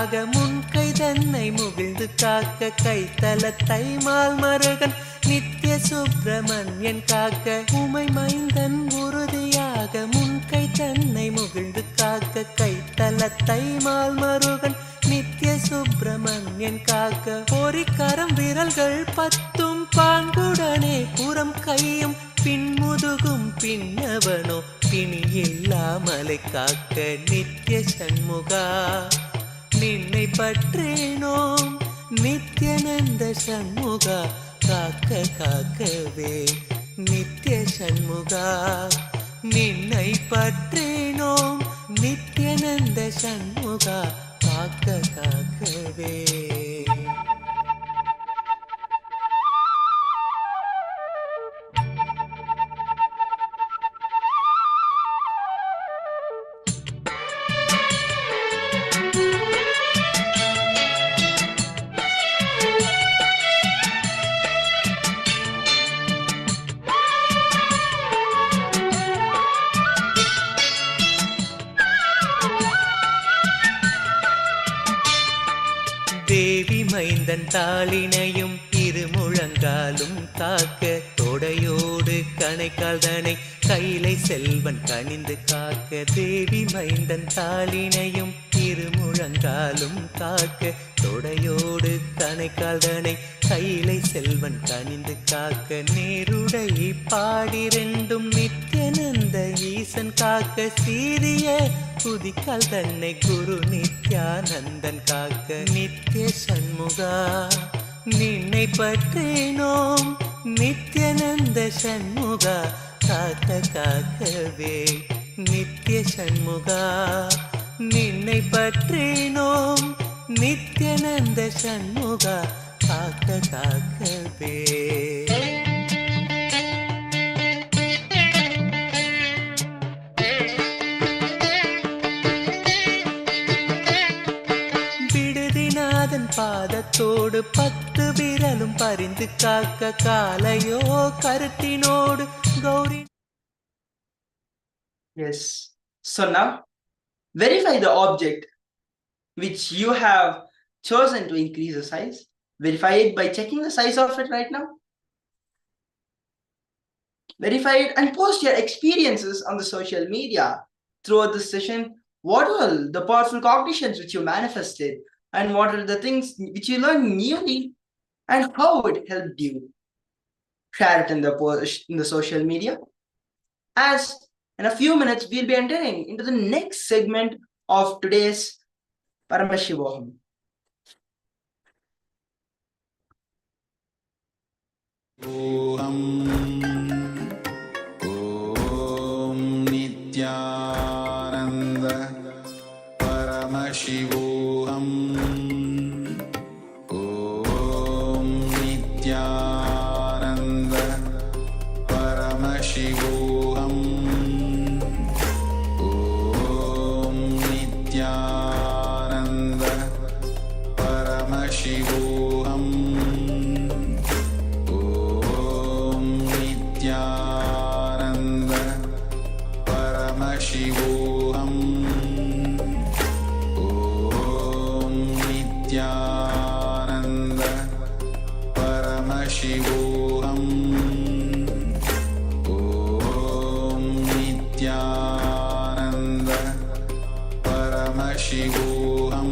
உறுதியாக முன்கை தன்னை முகிழ்ந்து காக்க கைத்தலத்தை மால் மருகன் நித்ய சுப்பிரமணியன் காக்க உமை மைந்தன் உறுதியாக முன்கை தன்னை முகிழ்ந்து காக்க கைத்தலத்தை மால் மருகன் நித்ய சுப்பிரமணியன் காக்க பொறிக்கரம் விரல்கள் பத்தும் பாங்குடனே புறம் கையும் பின்முதுகும் பின்னவனோ பிணி இல்லாமலை காக்க நித்ய சண்முகா நின்னை பற்றேனோம் நித்யானந்த சண்முகா காக்க காக்கவே நித்ய சண்முகா நின்னை பற்றேனோம் நித்யானந்த சண்முகா காக்க காக்கவே. தேவி மைந்தன் தாளினையும் இருமுழங்காலும் காக்க தொடையோடு கணைக்கால் தனை கைலை செல்வன் கனிந்து காக்க தேவி மைந்தன் தாளினையும் இருமுழங்காலும் காக்க தொடையோடு கணைக்கால் தனை கைலை செல்வன் கனிந்து காக்க நேருடை பாடிரெண்டும் நித்யானந்த ஈசன் காக்க சீரிய புதிக்கால் தன்னை குரு நித்யானந்தன் காக்க நித்ய சண்முகா நின்னை பற்றேனோம் நித்யானந்த சண்முகா காக்க காக்கவே நித்ய சண்முகா நின்னை பற்றேனோம் நித்யானந்த சண்முகா காக்க காக்கவே. விடுதிநாதன் பாதத்தோடு 10 விரலும் பறிந்து காக்க காலையோ கருத்தினோடு Gowri. Yes. So now, verify the object which you have chosen to increase the size. Verify it by checking the size of it right now. Verify it and post your experiences on the social media throughout this session. What are the powerful cognitions which you manifested, and what are the things which you learned newly, and how it helped you? Share it in the social media. As in a few minutes, we'll be entering into the next segment of today's Paramashivoham. Om Nithyananda Paramashivoham. Om Nithyananda Paramashivoham. Om Nithyananda Paramashivoham. Nithyananda Paramashivoham. Om Nithyananda Paramashivoham. Om Nithyananda Paramashivoham. Om Nithyananda Paramashivoham.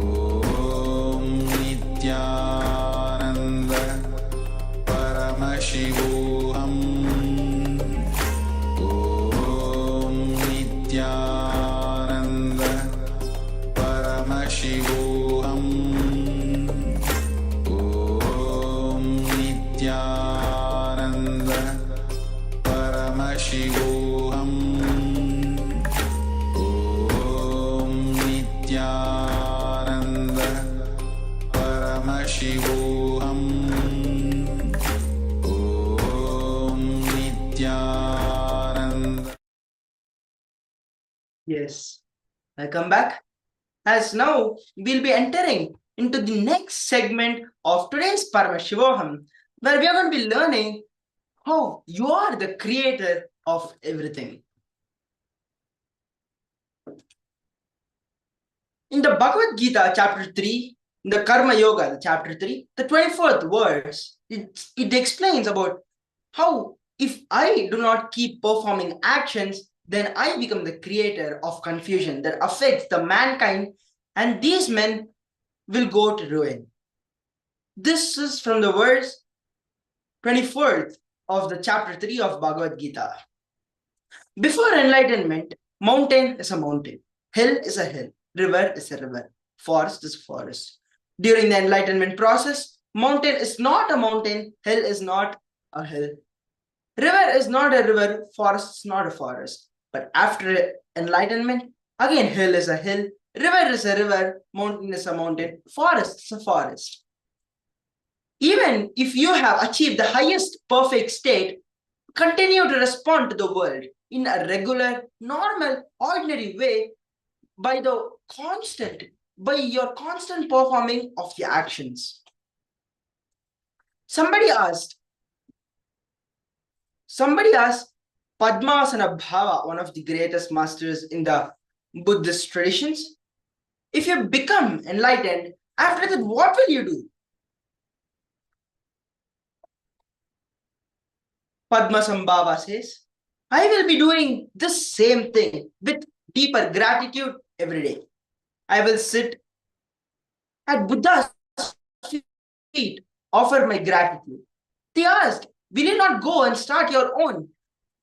Om Nithyananda Paramashivoham. Om Nithyananda Paramashivoham. Om Nithyananda Paramashivoham. Om Nithyananda Paramashivoham. Om Nithyananda. Yes. Welcome back. As now we'll be entering into the next segment of today's Paramashivoham, where we are going to be learning how you are the creator of everything. In the Bhagavad Gita, chapter 3, in the Karma Yoga, chapter 3, the 24th verse, it explains about how if I do not keep performing actions, then I become the creator of confusion that affects the mankind, and these men will go to ruin. This is from the verse 24th of the chapter 3 of Bhagavad Gita. Before enlightenment, mountain is a mountain, hill is a hill, river is a river, forest is a forest. During the enlightenment process, mountain is not a mountain, hill is not a hill, river is not a river, forest is not a forest. But after enlightenment, again hill is a hill, river is a river, mountain is a mountain, forest is a forest. Even if you have achieved the highest perfect state, continue to respond to the world in a regular, normal, ordinary way by your constant performing of the actions. Somebody asked Padmasana Bhava, one of the greatest masters in the Buddhist traditions, if you become enlightened, after that, what will you do? Padmasambhava says, I will be doing the same thing with deeper gratitude every day. I will sit at Buddha's feet, offer my gratitude. They asked, will you not go and start your own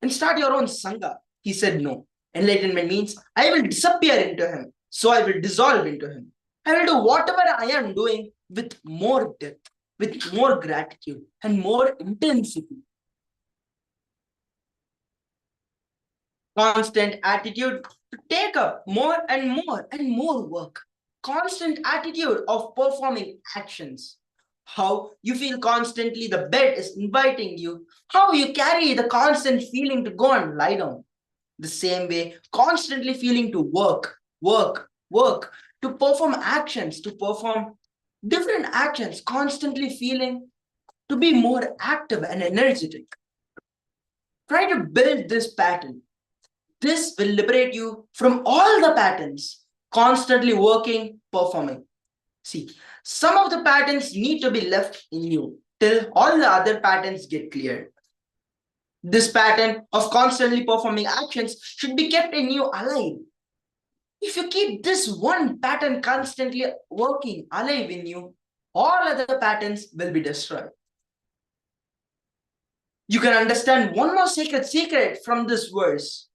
Sangha? He said, no. Enlightenment means I will disappear into him. So I will dissolve into him. I will do whatever I am doing with more depth, with more gratitude and more intensity. Constant attitude to take up more and more and more work. Constant attitude of performing actions. How you feel constantly the bed is inviting you. How you carry the constant feeling to go and lie down. The same way, constantly feeling to work, to perform actions, to perform different actions, constantly feeling to be more active and energetic. Try to build this pattern. This will liberate you from all the patterns, constantly working, performing. See, some of the patterns need to be left in you till all the other patterns get cleared. This pattern of constantly performing actions should be kept in you alive. If you keep this one pattern constantly working alive in you, all other patterns will be destroyed. You can understand one more sacred secret from this verse.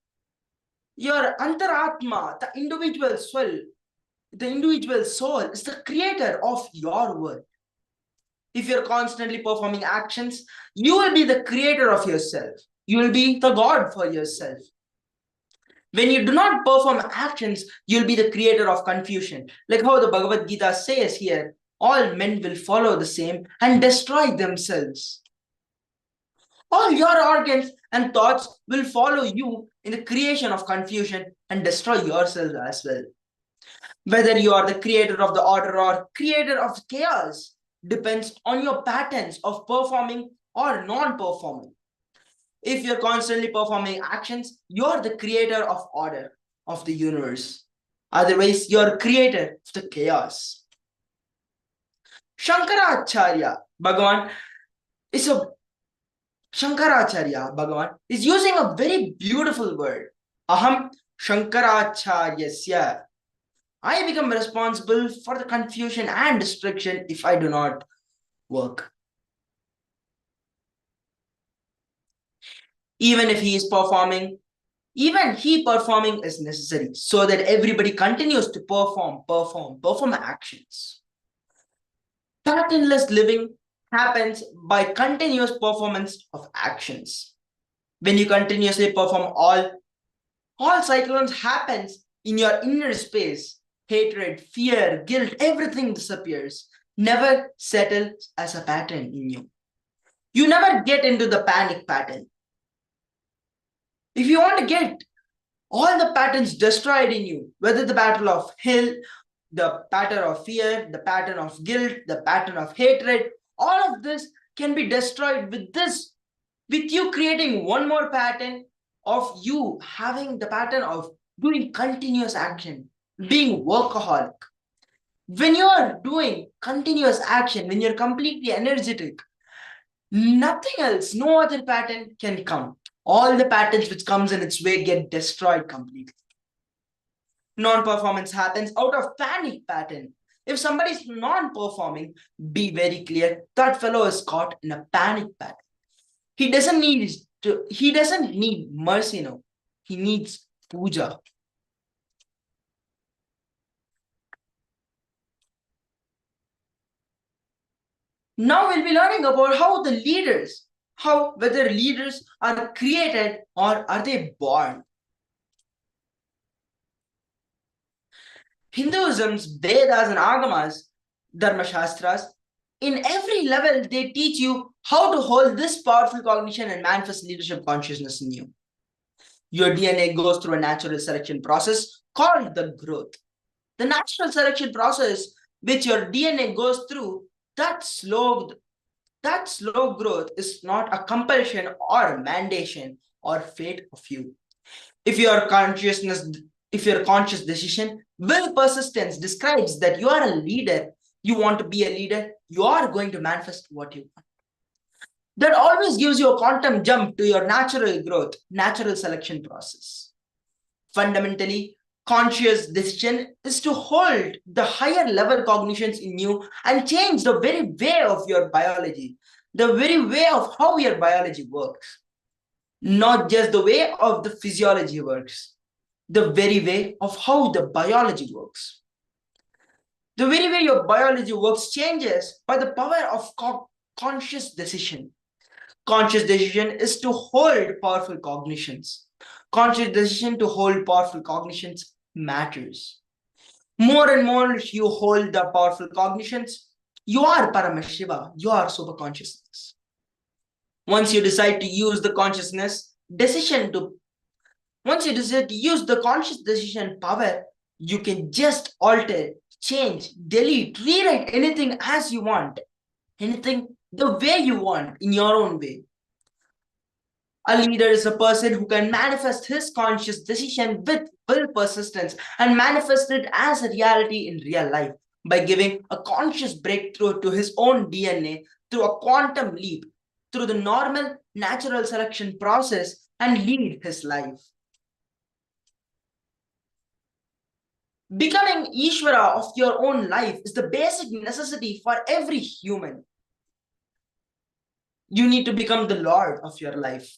Your antaratma, the individual soul is the creator of your world. If you're constantly performing actions, you will be the creator of yourself. You will be the God for yourself. When you do not perform actions, you'll be the creator of confusion. Like how the Bhagavad Gita says here, all men will follow the same and destroy themselves. All your organs and thoughts will follow you in the creation of confusion and destroy yourself as well. Whether you are the creator of the order or creator of chaos depends on your patterns of performing or non-performing. If you're constantly performing actions, you're the creator of order of the universe. Otherwise, you're creator of the chaos. Shankaracharya Bhagavan is using a very beautiful word. Aham Shankaracharyasya. I become responsible for the confusion and destruction if I do not work. Even if he is performing, even he performing is necessary so that everybody continues to perform actions. Patternless living happens by continuous performance of actions. When you continuously perform all cyclones happens in your inner space. Hatred, fear, guilt, everything disappears. Never settles as a pattern in you. You never get into the panic pattern. If you want to get all the patterns destroyed in you, whether the battle of hell, the pattern of fear, the pattern of guilt, the pattern of hatred, all of this can be destroyed with this, with you creating one more pattern of you having the pattern of doing continuous action, being workaholic. When you are doing continuous action, when you're completely energetic, nothing else, no other pattern can come. All the patterns which comes in its way get destroyed completely. Non-performance happens out of panic pattern. If somebody is non-performing, be very clear, that fellow is caught in a panic pattern. He doesn't need mercy now. He needs puja. Now we'll be learning about how the leaders, whether leaders are created or are they born. Hinduism's Vedas and Agamas, Dharma Shastras, in every level they teach you how to hold this powerful cognition and manifest leadership consciousness in you. Your DNA goes through a natural selection process called the growth. The natural selection process which your DNA goes through, that slow growth is not a compulsion or mandation or fate of you. If your conscious decision, will persistence describes that you are a leader, you want to be a leader, you are going to manifest what you want. That always gives you a quantum jump to your natural growth, natural selection process. Fundamentally, conscious decision is to hold the higher level cognitions in you and change the very way of your biology, the very way of how your biology works. Not just the way of the physiology works, the very way of how the biology works. The very way your biology works changes by the power of conscious decision. Conscious decision is to hold powerful cognitions. Conscious decision to hold powerful cognitions matters. More and more you hold the powerful cognitions, you are Paramashiva, you are super consciousness. Once you decide to use the consciousness decision once you decide to use the conscious decision power, you can just alter, change, delete, rewrite anything as you want. Anything the way you want, in your own way. A leader is a person who can manifest his conscious decision with will persistence and manifest it as a reality in real life by giving a conscious breakthrough to his own DNA through a quantum leap, through the normal natural selection process, and lead his life. Becoming Ishvara of your own life is the basic necessity for every human. You need to become the Lord of your life.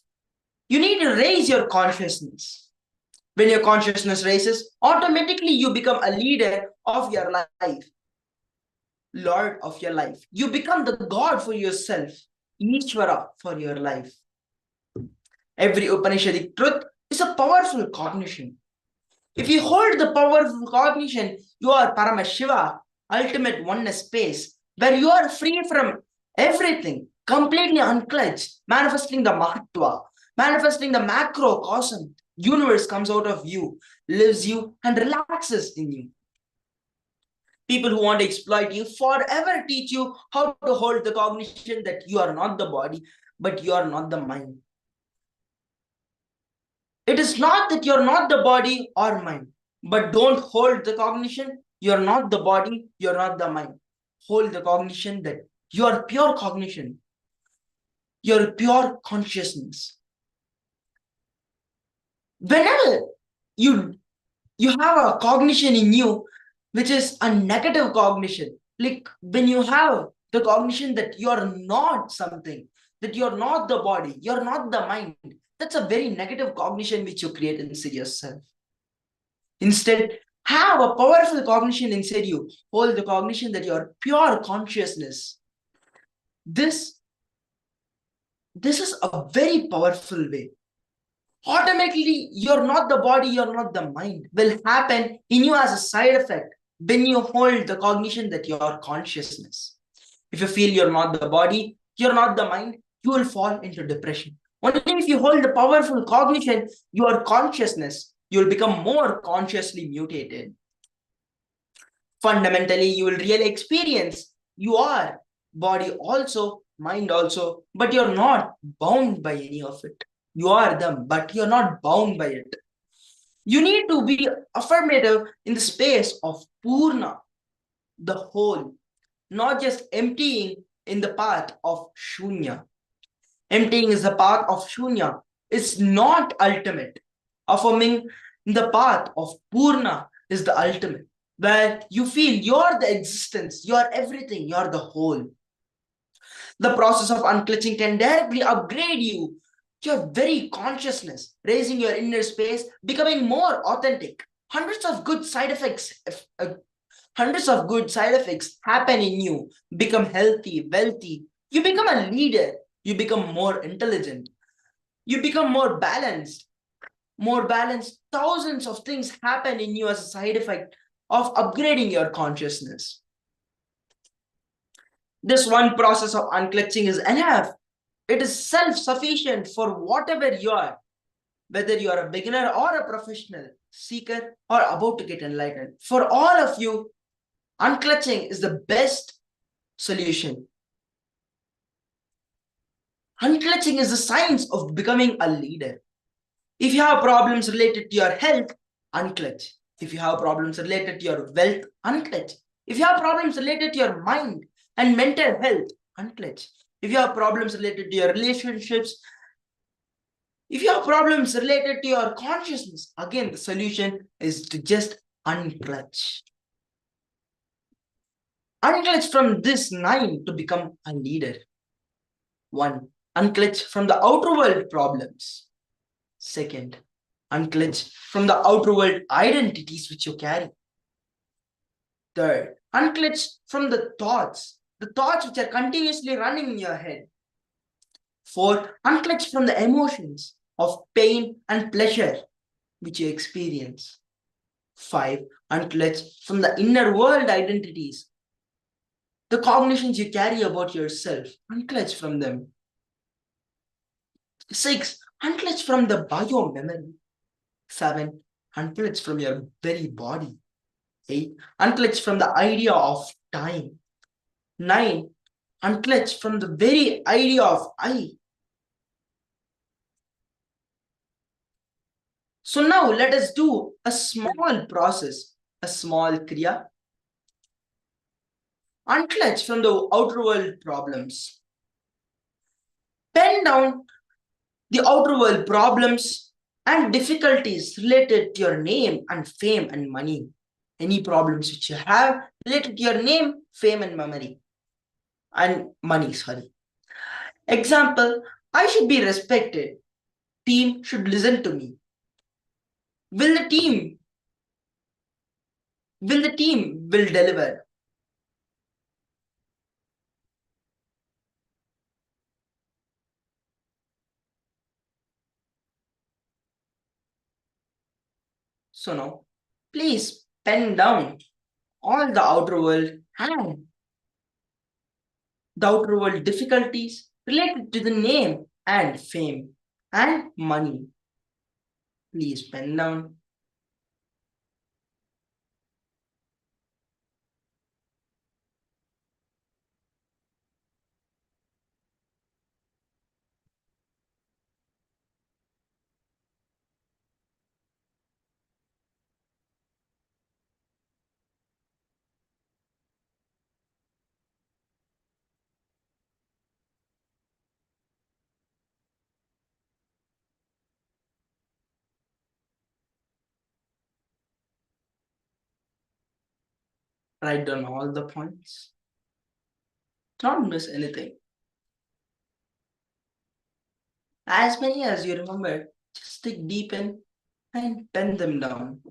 You need to raise your consciousness. When your consciousness raises, automatically you become a leader of your life. Lord of your life. You become the God for yourself. Ishvara for your life. Every Upanishadic truth is a powerful cognition. If you hold the powerful cognition, you are Paramashiva, ultimate oneness space, where you are free from everything, completely unclutched, manifesting the Mahatva, manifesting the macrocosm. Universe comes out of you, lives you, and relaxes in you. People who want to exploit you forever teach you how to hold the cognition that you are not the body, but you are not the mind. It is not that you're not the body or mind, but don't hold the cognition. You're not the body, you're not the mind. Hold the cognition that you are pure cognition. You're pure consciousness. Whenever you have a cognition in you, which is a negative cognition, like when you have the cognition that you're not something, that you're not the body, you're not the mind, that's a very negative cognition which you create inside yourself. Instead, have a powerful cognition inside you. Hold the cognition that you're pure consciousness. This is a very powerful way. Automatically, you're not the body, you're not the mind, will happen in you as a side effect when you hold the cognition that you're consciousness. If you feel you're not the body, you're not the mind, you will fall into depression. Only if you hold the powerful cognition, your consciousness, you will become more consciously mutated. Fundamentally, you will really experience you are body also, mind also, but you're not bound by any of it. You are them, but you're not bound by it. You need to be affirmative in the space of Purna, the whole, not just emptying in the path of Shunya. Emptying is the path of Shunya. It's not ultimate. Affirming the path of Purna is the ultimate, where you feel you're the existence, you're everything, you're the whole. The process of unclutching can directly upgrade you, your very consciousness, raising your inner space, becoming more authentic. Hundreds of good side effects happen in you. Become healthy, wealthy. You become a leader. You become more intelligent. You become more balanced. More balanced. Thousands of things happen in you as a side effect of upgrading your consciousness. This one process of unclutching is enough. It is self-sufficient for whatever you are, whether you are a beginner or a professional, seeker or about to get enlightened. For all of you, unclutching is the best solution. Unclutching is the science of becoming a leader. If you have problems related to your health, unclutch. If you have problems related to your wealth, unclutch. If you have problems related to your mind and mental health, unclutch. If you have problems related to your relationships, if you have problems related to your consciousness, again, the solution is to just unclutch. Unclutch from this 9 to become a leader. 1. Unclutch from the outer world problems. 2nd, unclutch from the outer world identities which you carry. 3rd, unclutch from the thoughts which are continuously running in your head. 4th, unclutch from the emotions of pain and pleasure which you experience. 5, unclutch from the inner world identities, the cognitions you carry about yourself, unclutch from them. 6, unclutch from the bio memory. 7, unclutch from your very body. 8, unclutch from the idea of time. 9, unclutch from the very idea of I. So now let us do a small process, a small kriya. Unclutch from the outer world problems. Pen down the outer world problems and difficulties related to your name and fame and money. Any problems which you have related to your name, fame and money. Example, I should be respected. Team should listen to me. Will the team deliver? So now, please pen down all the outer world and the outer world difficulties related to the name and fame and money. Please pen down. Write down all the points. Don't miss anything. As many as you remember, just dig deep in and pen them down.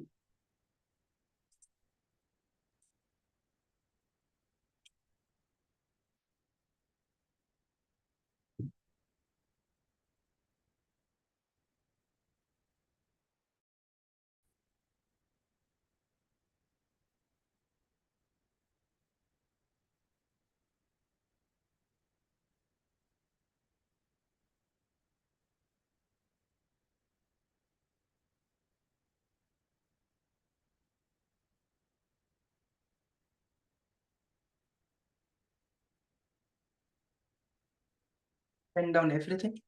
Pen down everything.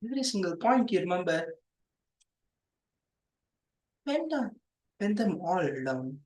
Every single point you remember, pen down. Pen them all down.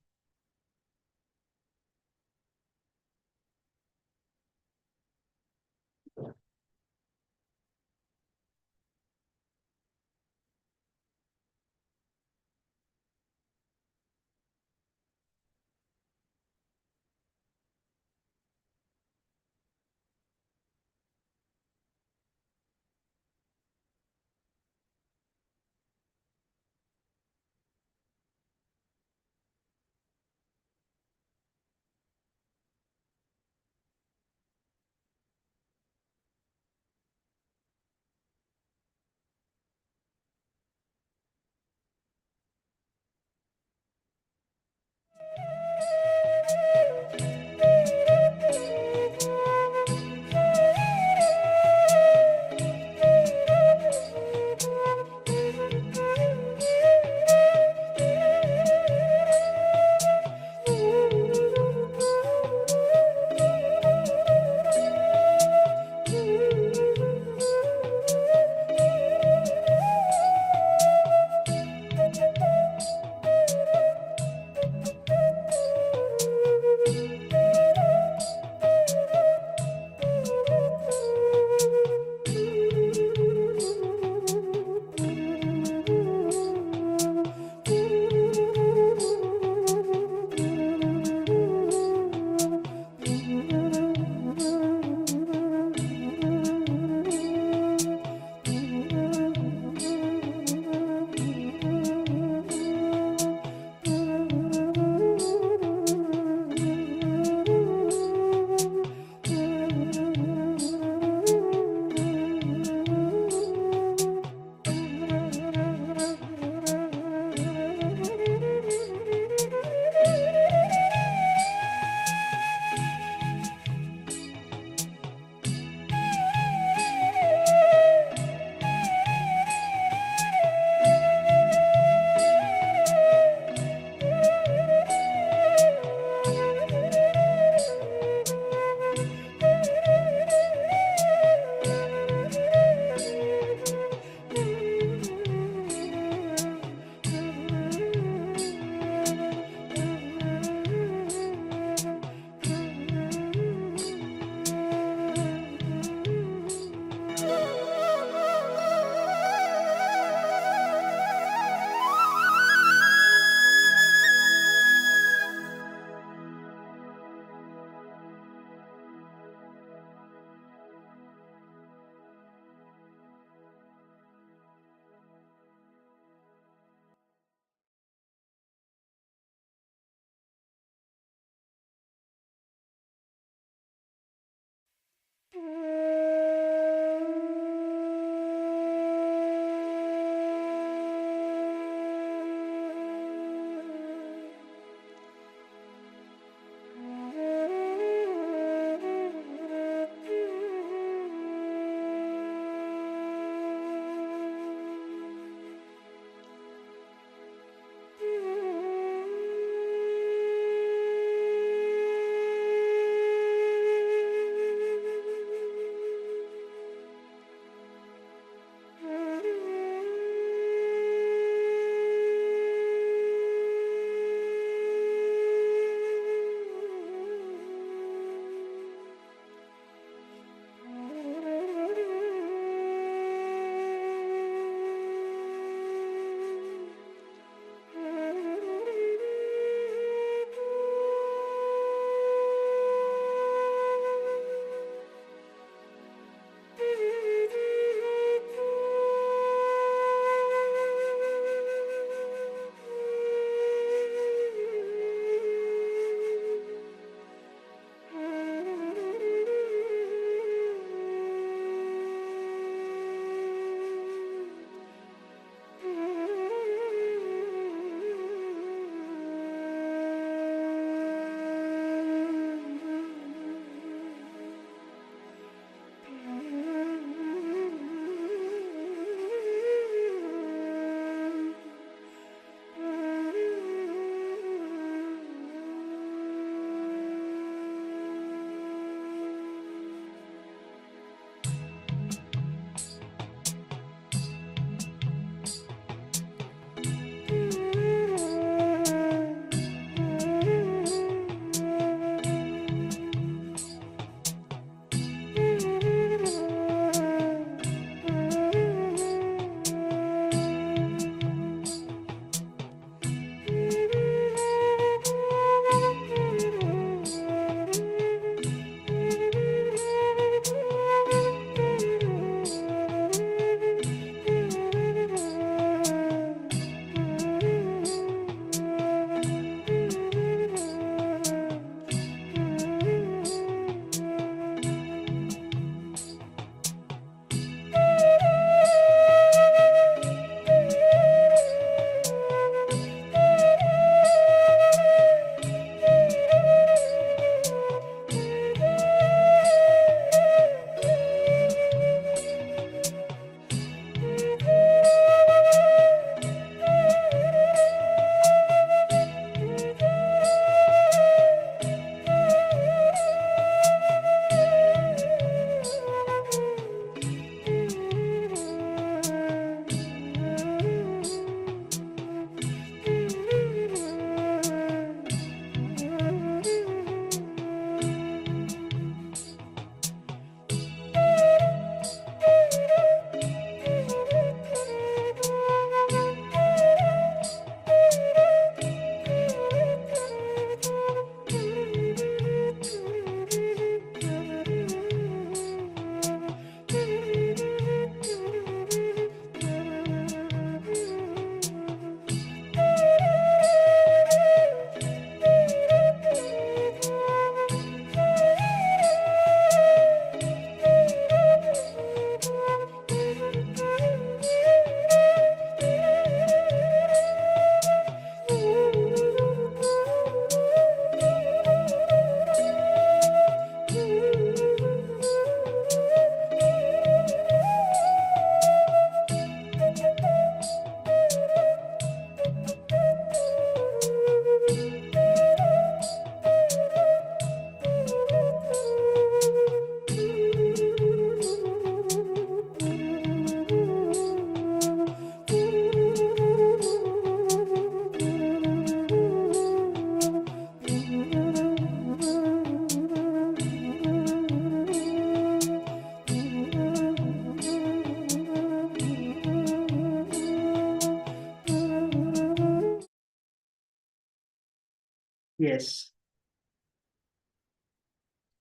Yes.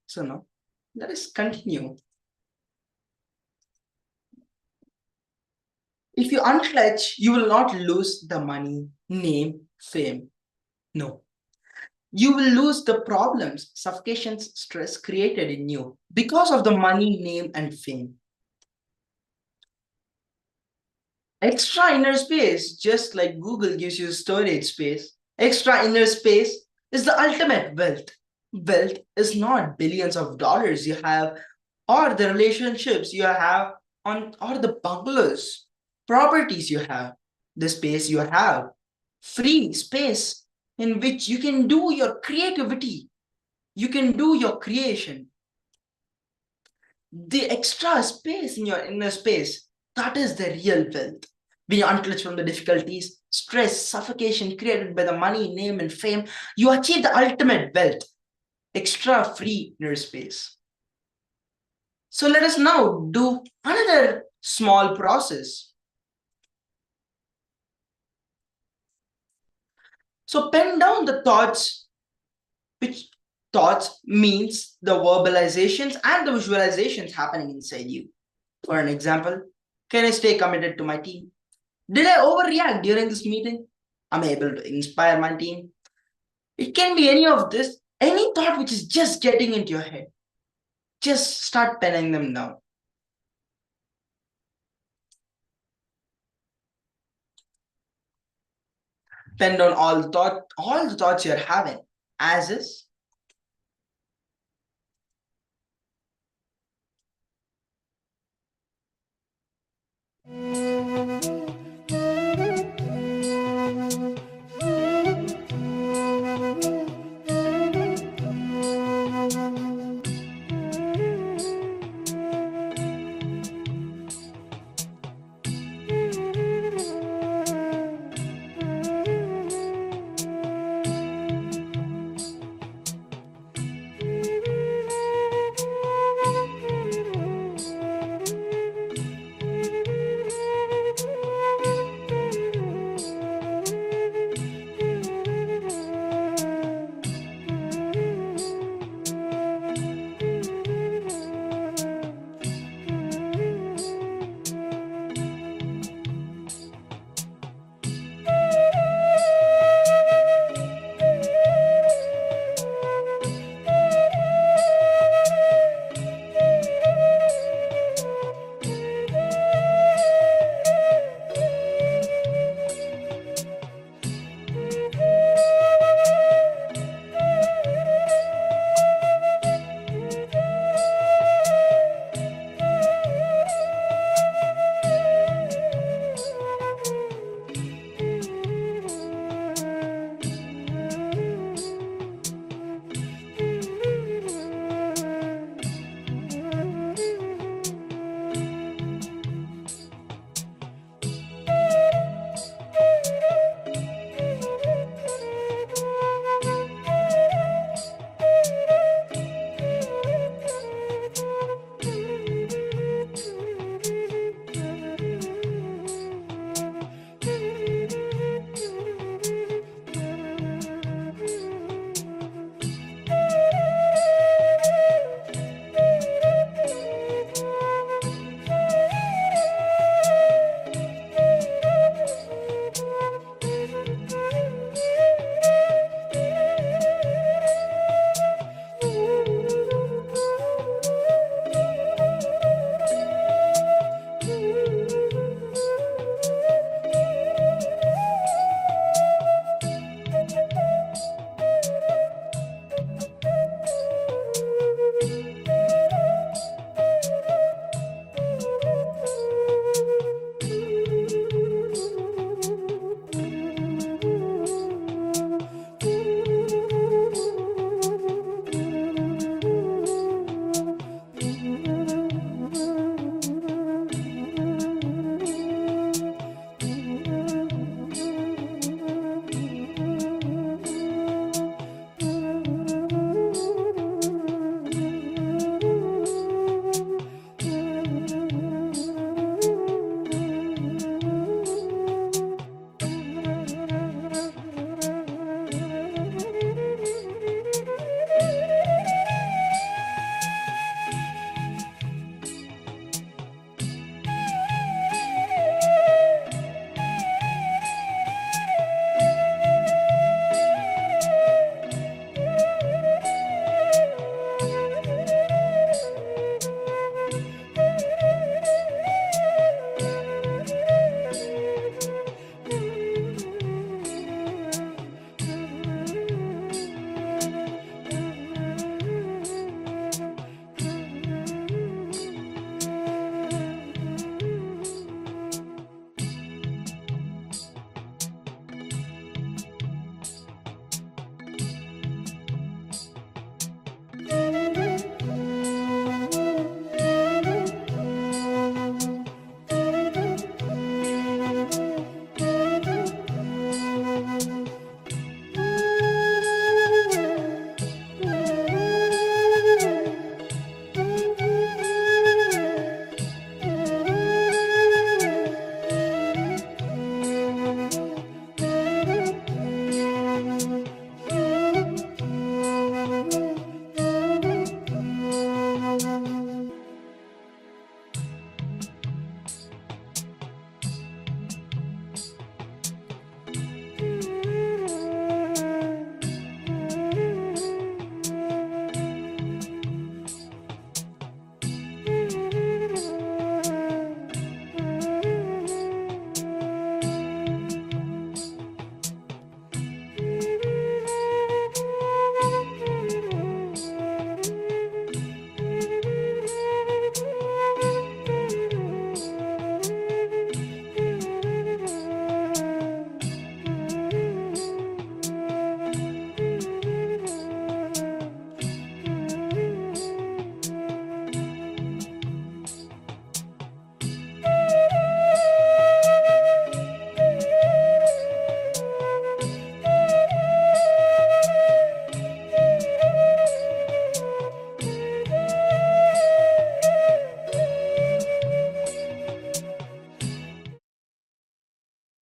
So now, let us continue. If you unclutch, you will not lose the money, name, fame. No. You will lose the problems, suffocations, stress created in you because of the money, name, and fame. Extra inner space, just like Google gives you storage space, extra inner space is the ultimate wealth. Wealth is not billions of dollars you have, or the relationships you have, or the bungalows, properties you have, the space you have, free space in which you can do your creativity, you can do your creation. The extra space in your inner space, that is the real wealth. Being unclutched from the difficulties, stress, suffocation created by the money, name, and fame, you achieve the ultimate wealth, extra free inner space. So let us now do another small process. So pen down the thoughts, which thoughts means the verbalizations and the visualizations happening inside you. For an example, can I stay committed to my team? Did I overreact during this meeting? Am I able to inspire my team? It can be any of this, any thought which is just getting into your head. Just start penning them down. Pen down all the thoughts you're having, as is.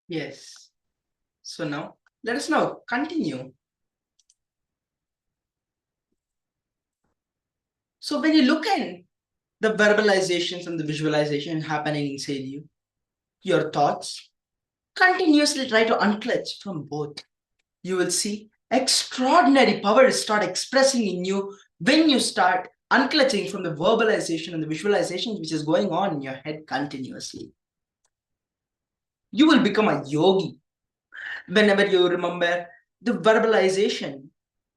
Yes. So now, let us now continue. So when you look at the verbalizations and the visualization happening inside you, your thoughts, continuously try to unclutch from both. You will see extraordinary power start expressing in you when you start unclutching from the verbalization and the visualizations which is going on in your head continuously. You will become a yogi whenever you remember the verbalization,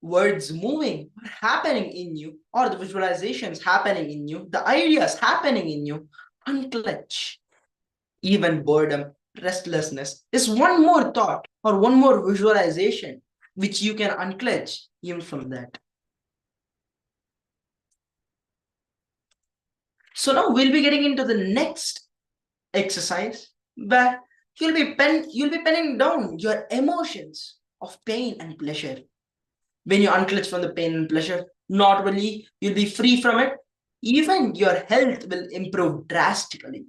words moving, happening in you, or the visualizations happening in you, the ideas happening in you, unclutch. Even boredom, restlessness is one more thought or one more visualization which you can unclutch even from that. So now we'll be getting into the next exercise where you'll be penning down your emotions of pain and pleasure. When you unclutch from the pain and pleasure, not only you'll be free from it, even your health will improve drastically.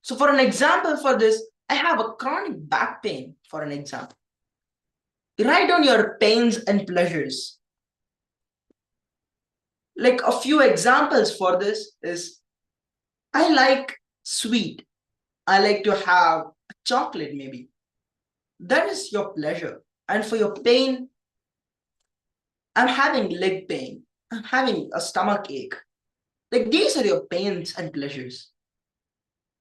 So for an example for this, I have a chronic back pain, for an example. Write down your pains and pleasures. Like a few examples for this is, I like sweet. I like to have chocolate maybe. That is your pleasure. And for your pain, I'm having leg pain. I'm having a stomach ache. Like these are your pains and pleasures.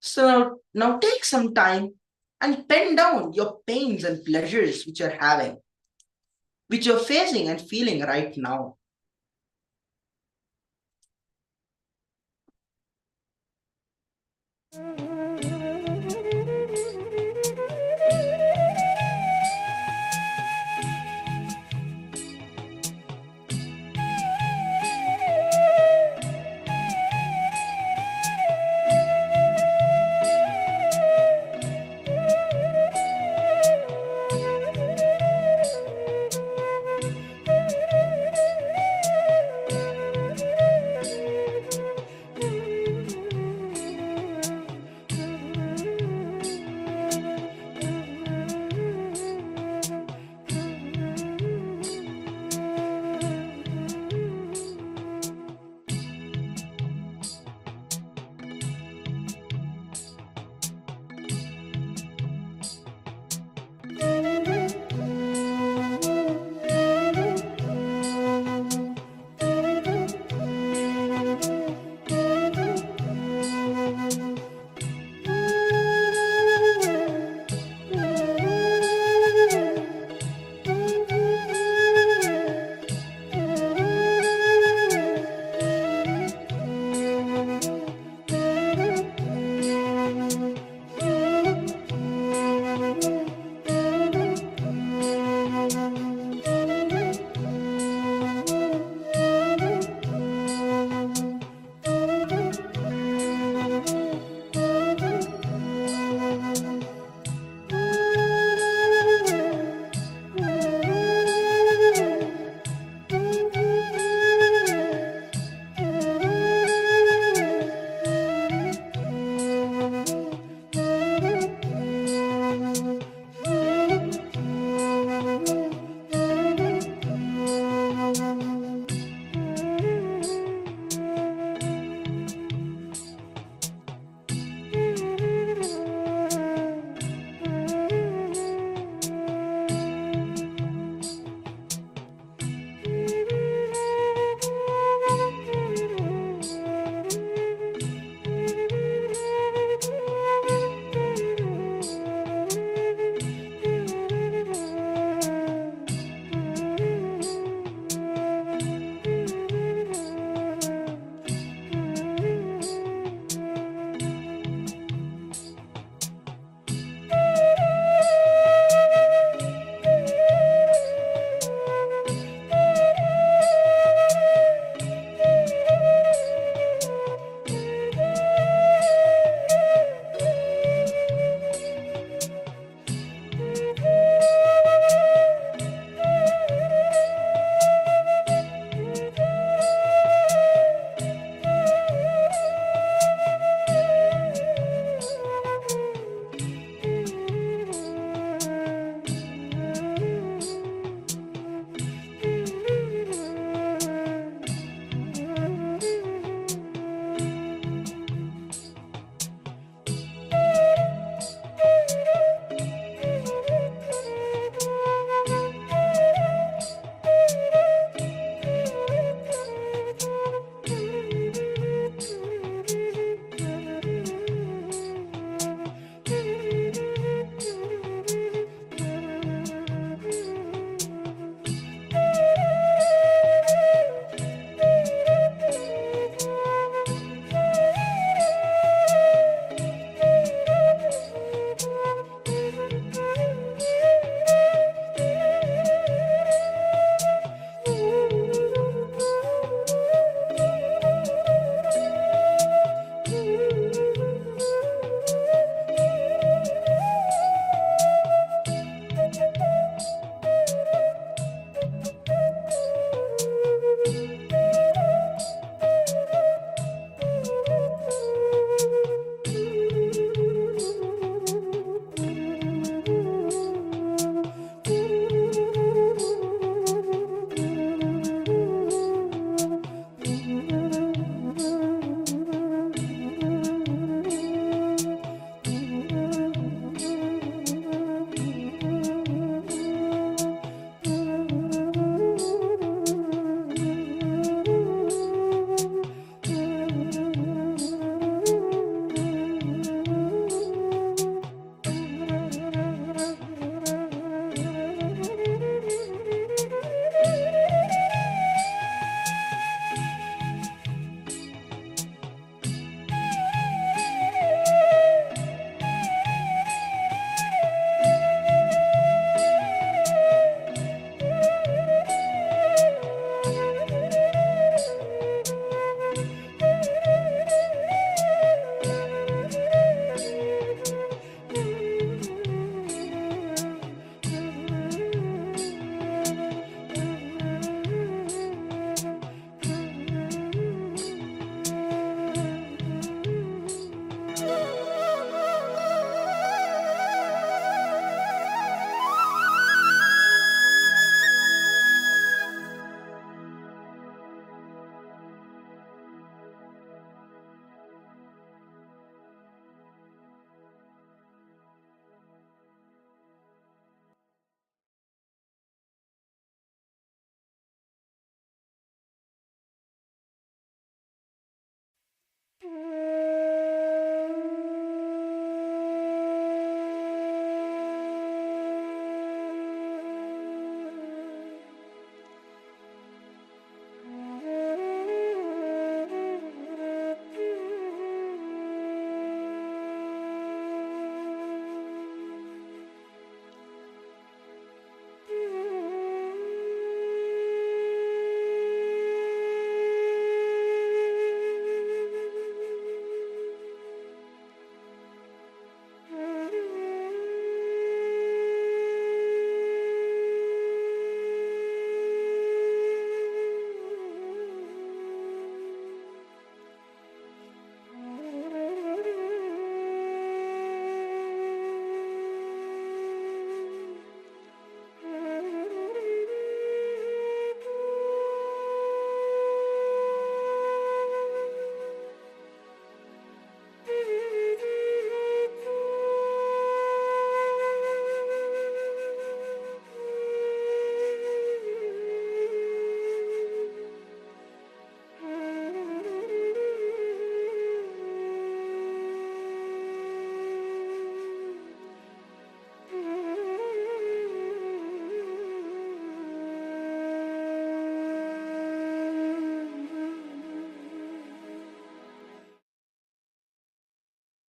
So now take some time and pen down your pains and pleasures which you're having, which you're facing and feeling right now.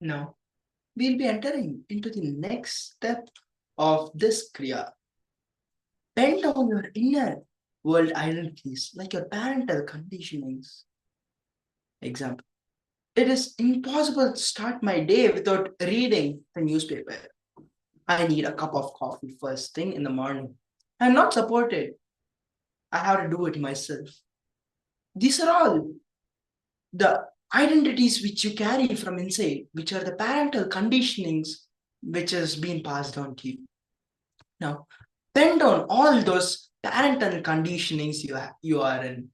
Now, we'll be entering into the next step of this Kriya. Bend down your inner world identities like your parental conditionings. Example. It is impossible to start my day without reading the newspaper. I need a cup of coffee first thing in the morning. I'm not supported. I have to do it myself. These are all the identities which you carry from inside, which are the parental conditionings which has been passed on to you. Now, bend on all those parental conditionings you are in.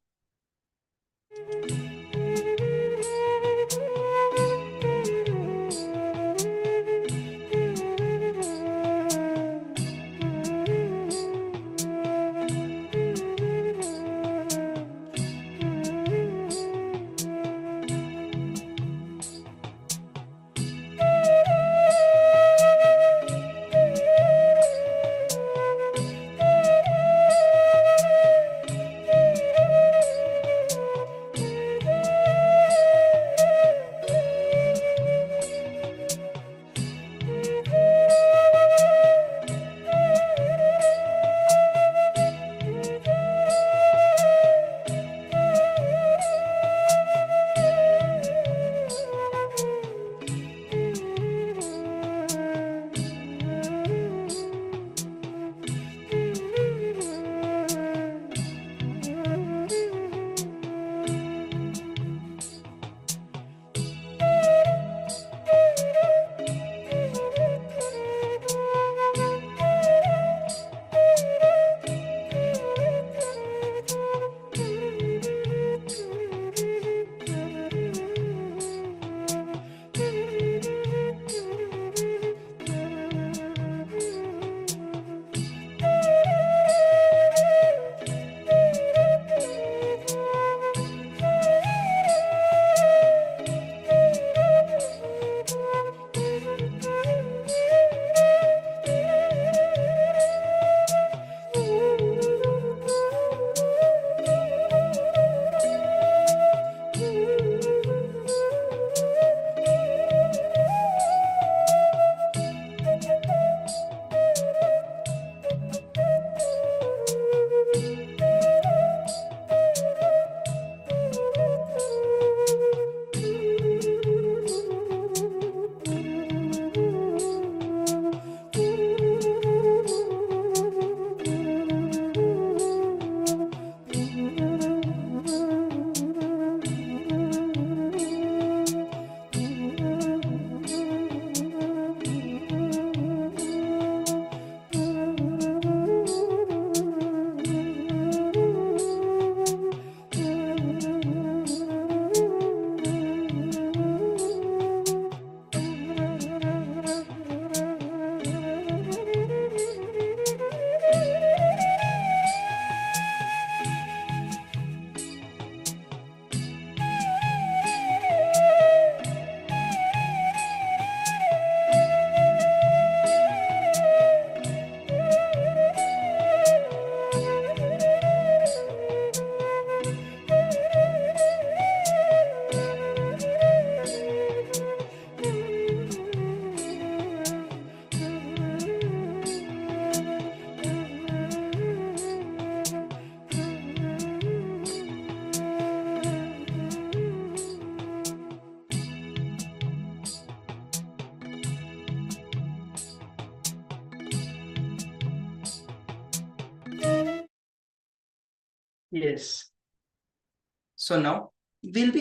Yes. So now we'll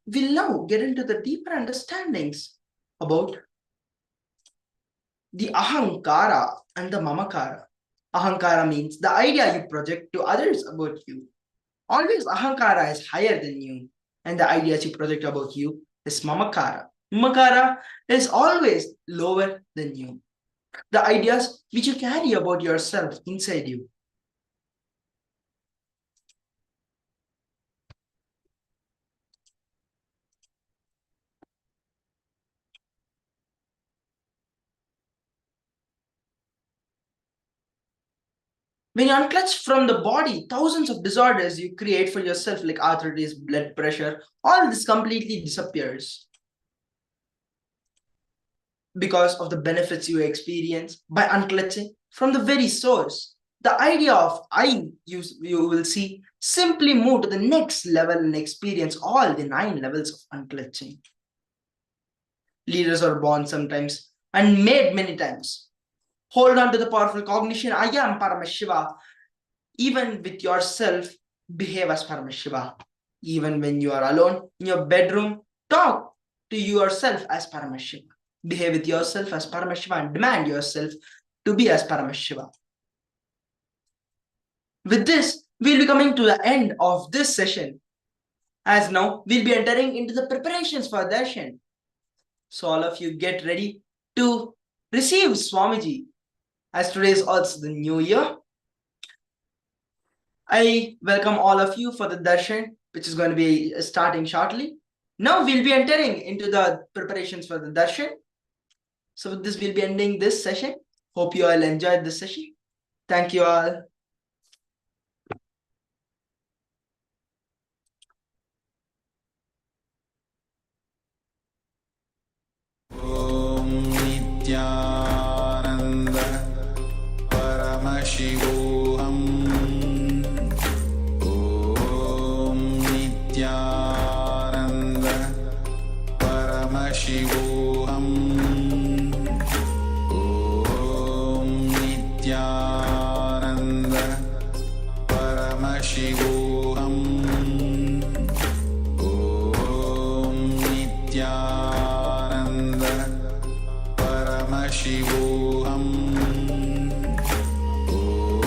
now get into the deeper understandings about the ahankara and the mamakara. Ahankara means the idea you project to others about you. Always ahankara is higher than you, and the ideas you project about you is mamakara. Mamakara is always lower than you. The ideas which you carry about yourself inside you. When you unclutch from the body, thousands of disorders you create for yourself, like arthritis, blood pressure, all this completely disappears because of the benefits you experience by unclutching from the very source. The idea of you will see, simply move to the next level and experience all the 9 levels of unclutching. Leaders are born sometimes and made many times. Hold on to the powerful cognition, I am Paramashiva. Even with yourself, behave as Paramashiva. Even when you are alone in your bedroom, talk to yourself as Paramashiva. Behave with yourself as Paramashiva and demand yourself to be as Paramashiva. With this, we'll be coming to the end of this session. As now, we'll be entering into the preparations for darshan. So all of you get ready to receive Swamiji. As today is also the new year, I welcome all of you for the darshan, which is going to be starting shortly. Now we'll be entering into the preparations for the darshan. So with this, we'll be ending this session. Hope you all enjoyed this session. Thank you all. Nithyananda Paramashivoham Om Nithyananda Paramashivoham Om Nithyananda Paramashivoham Om Nithyananda Paramashivoham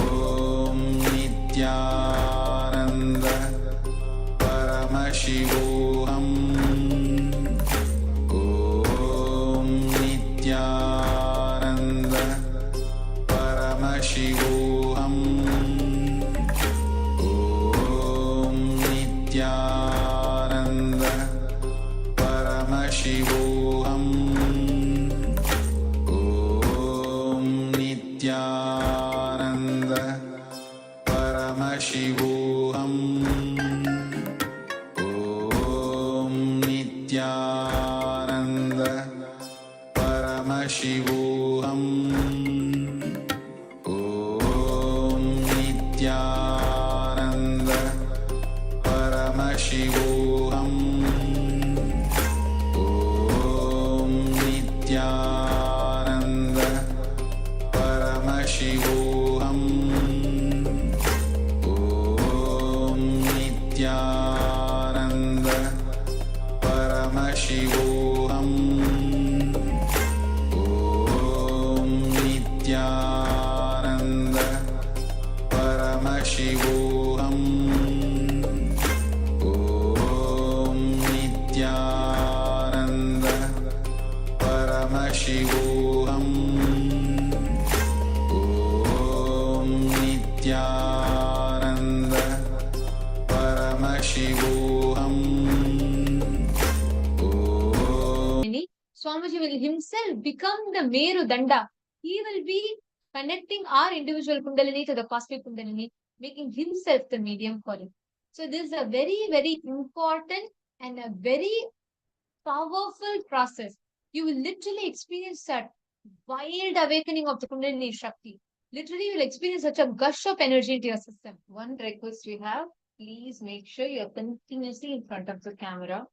Om Nithyananda Paramashivoham Om Nithyananda Paramashivoham Om Nithyananda Paramashivoham Om Nithyananda Paramashivoham Om Nithyananda Paramashivoham Om Nithyananda Paramashivoham Om Nithyananda Paramashivoham Om Nithyananda Paramashivoham Om Nithyananda Paramashivoham Om Nithyananda Paramashivoham Om Nithyananda Paramashivoham Swamiji will himself become the Meru Danda. He will be connecting our individual Kundalini to the cosmic Kundalini, making himself the medium for it. So this is a very, very important and a very powerful process. You will literally experience that wild awakening of the Kundalini Shakti. Literally, you will experience such a gush of energy into your system. One request we have, please make sure you are continuously in front of the camera.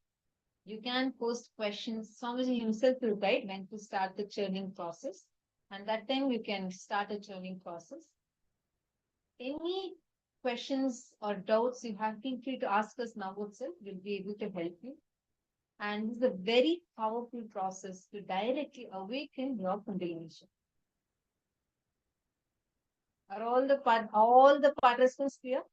You can post questions. Swamiji himself will guide when to start the churning process. And that time you can start a churning process. Any questions or doubts you have, feel free to ask us now itself. We'll be able to help you. And this is a very powerful process to directly awaken your Kundalini. Are all the participants clear?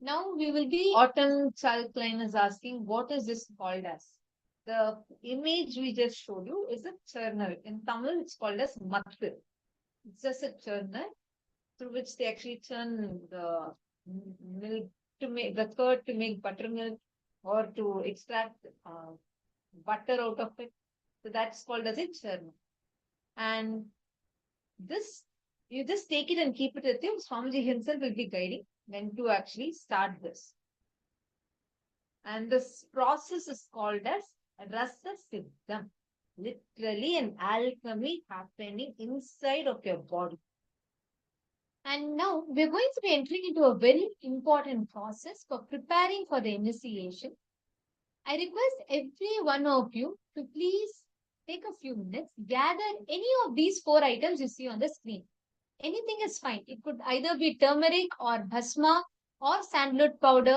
Now we will be, Autumn Child Klein is asking, what is this called as? The image we just showed you is a churner. In Tamil, it's called as mattu. It's just a churner through which they actually churn the milk to make the curd to make buttermilk or to extract butter out of it. So that's called as a churner. And this You just take it and keep it with you. Swamiji himself will be guiding when to actually start this. And this process is called as Rasa Siddham. Literally an alchemy happening inside of your body. And now we're going to be entering into a very important process for preparing for the initiation. I request every one of you to please take a few minutes, gather any of these 4 items you see on the screen. Anything is fine. It could either be turmeric or bhasma or sandalwood powder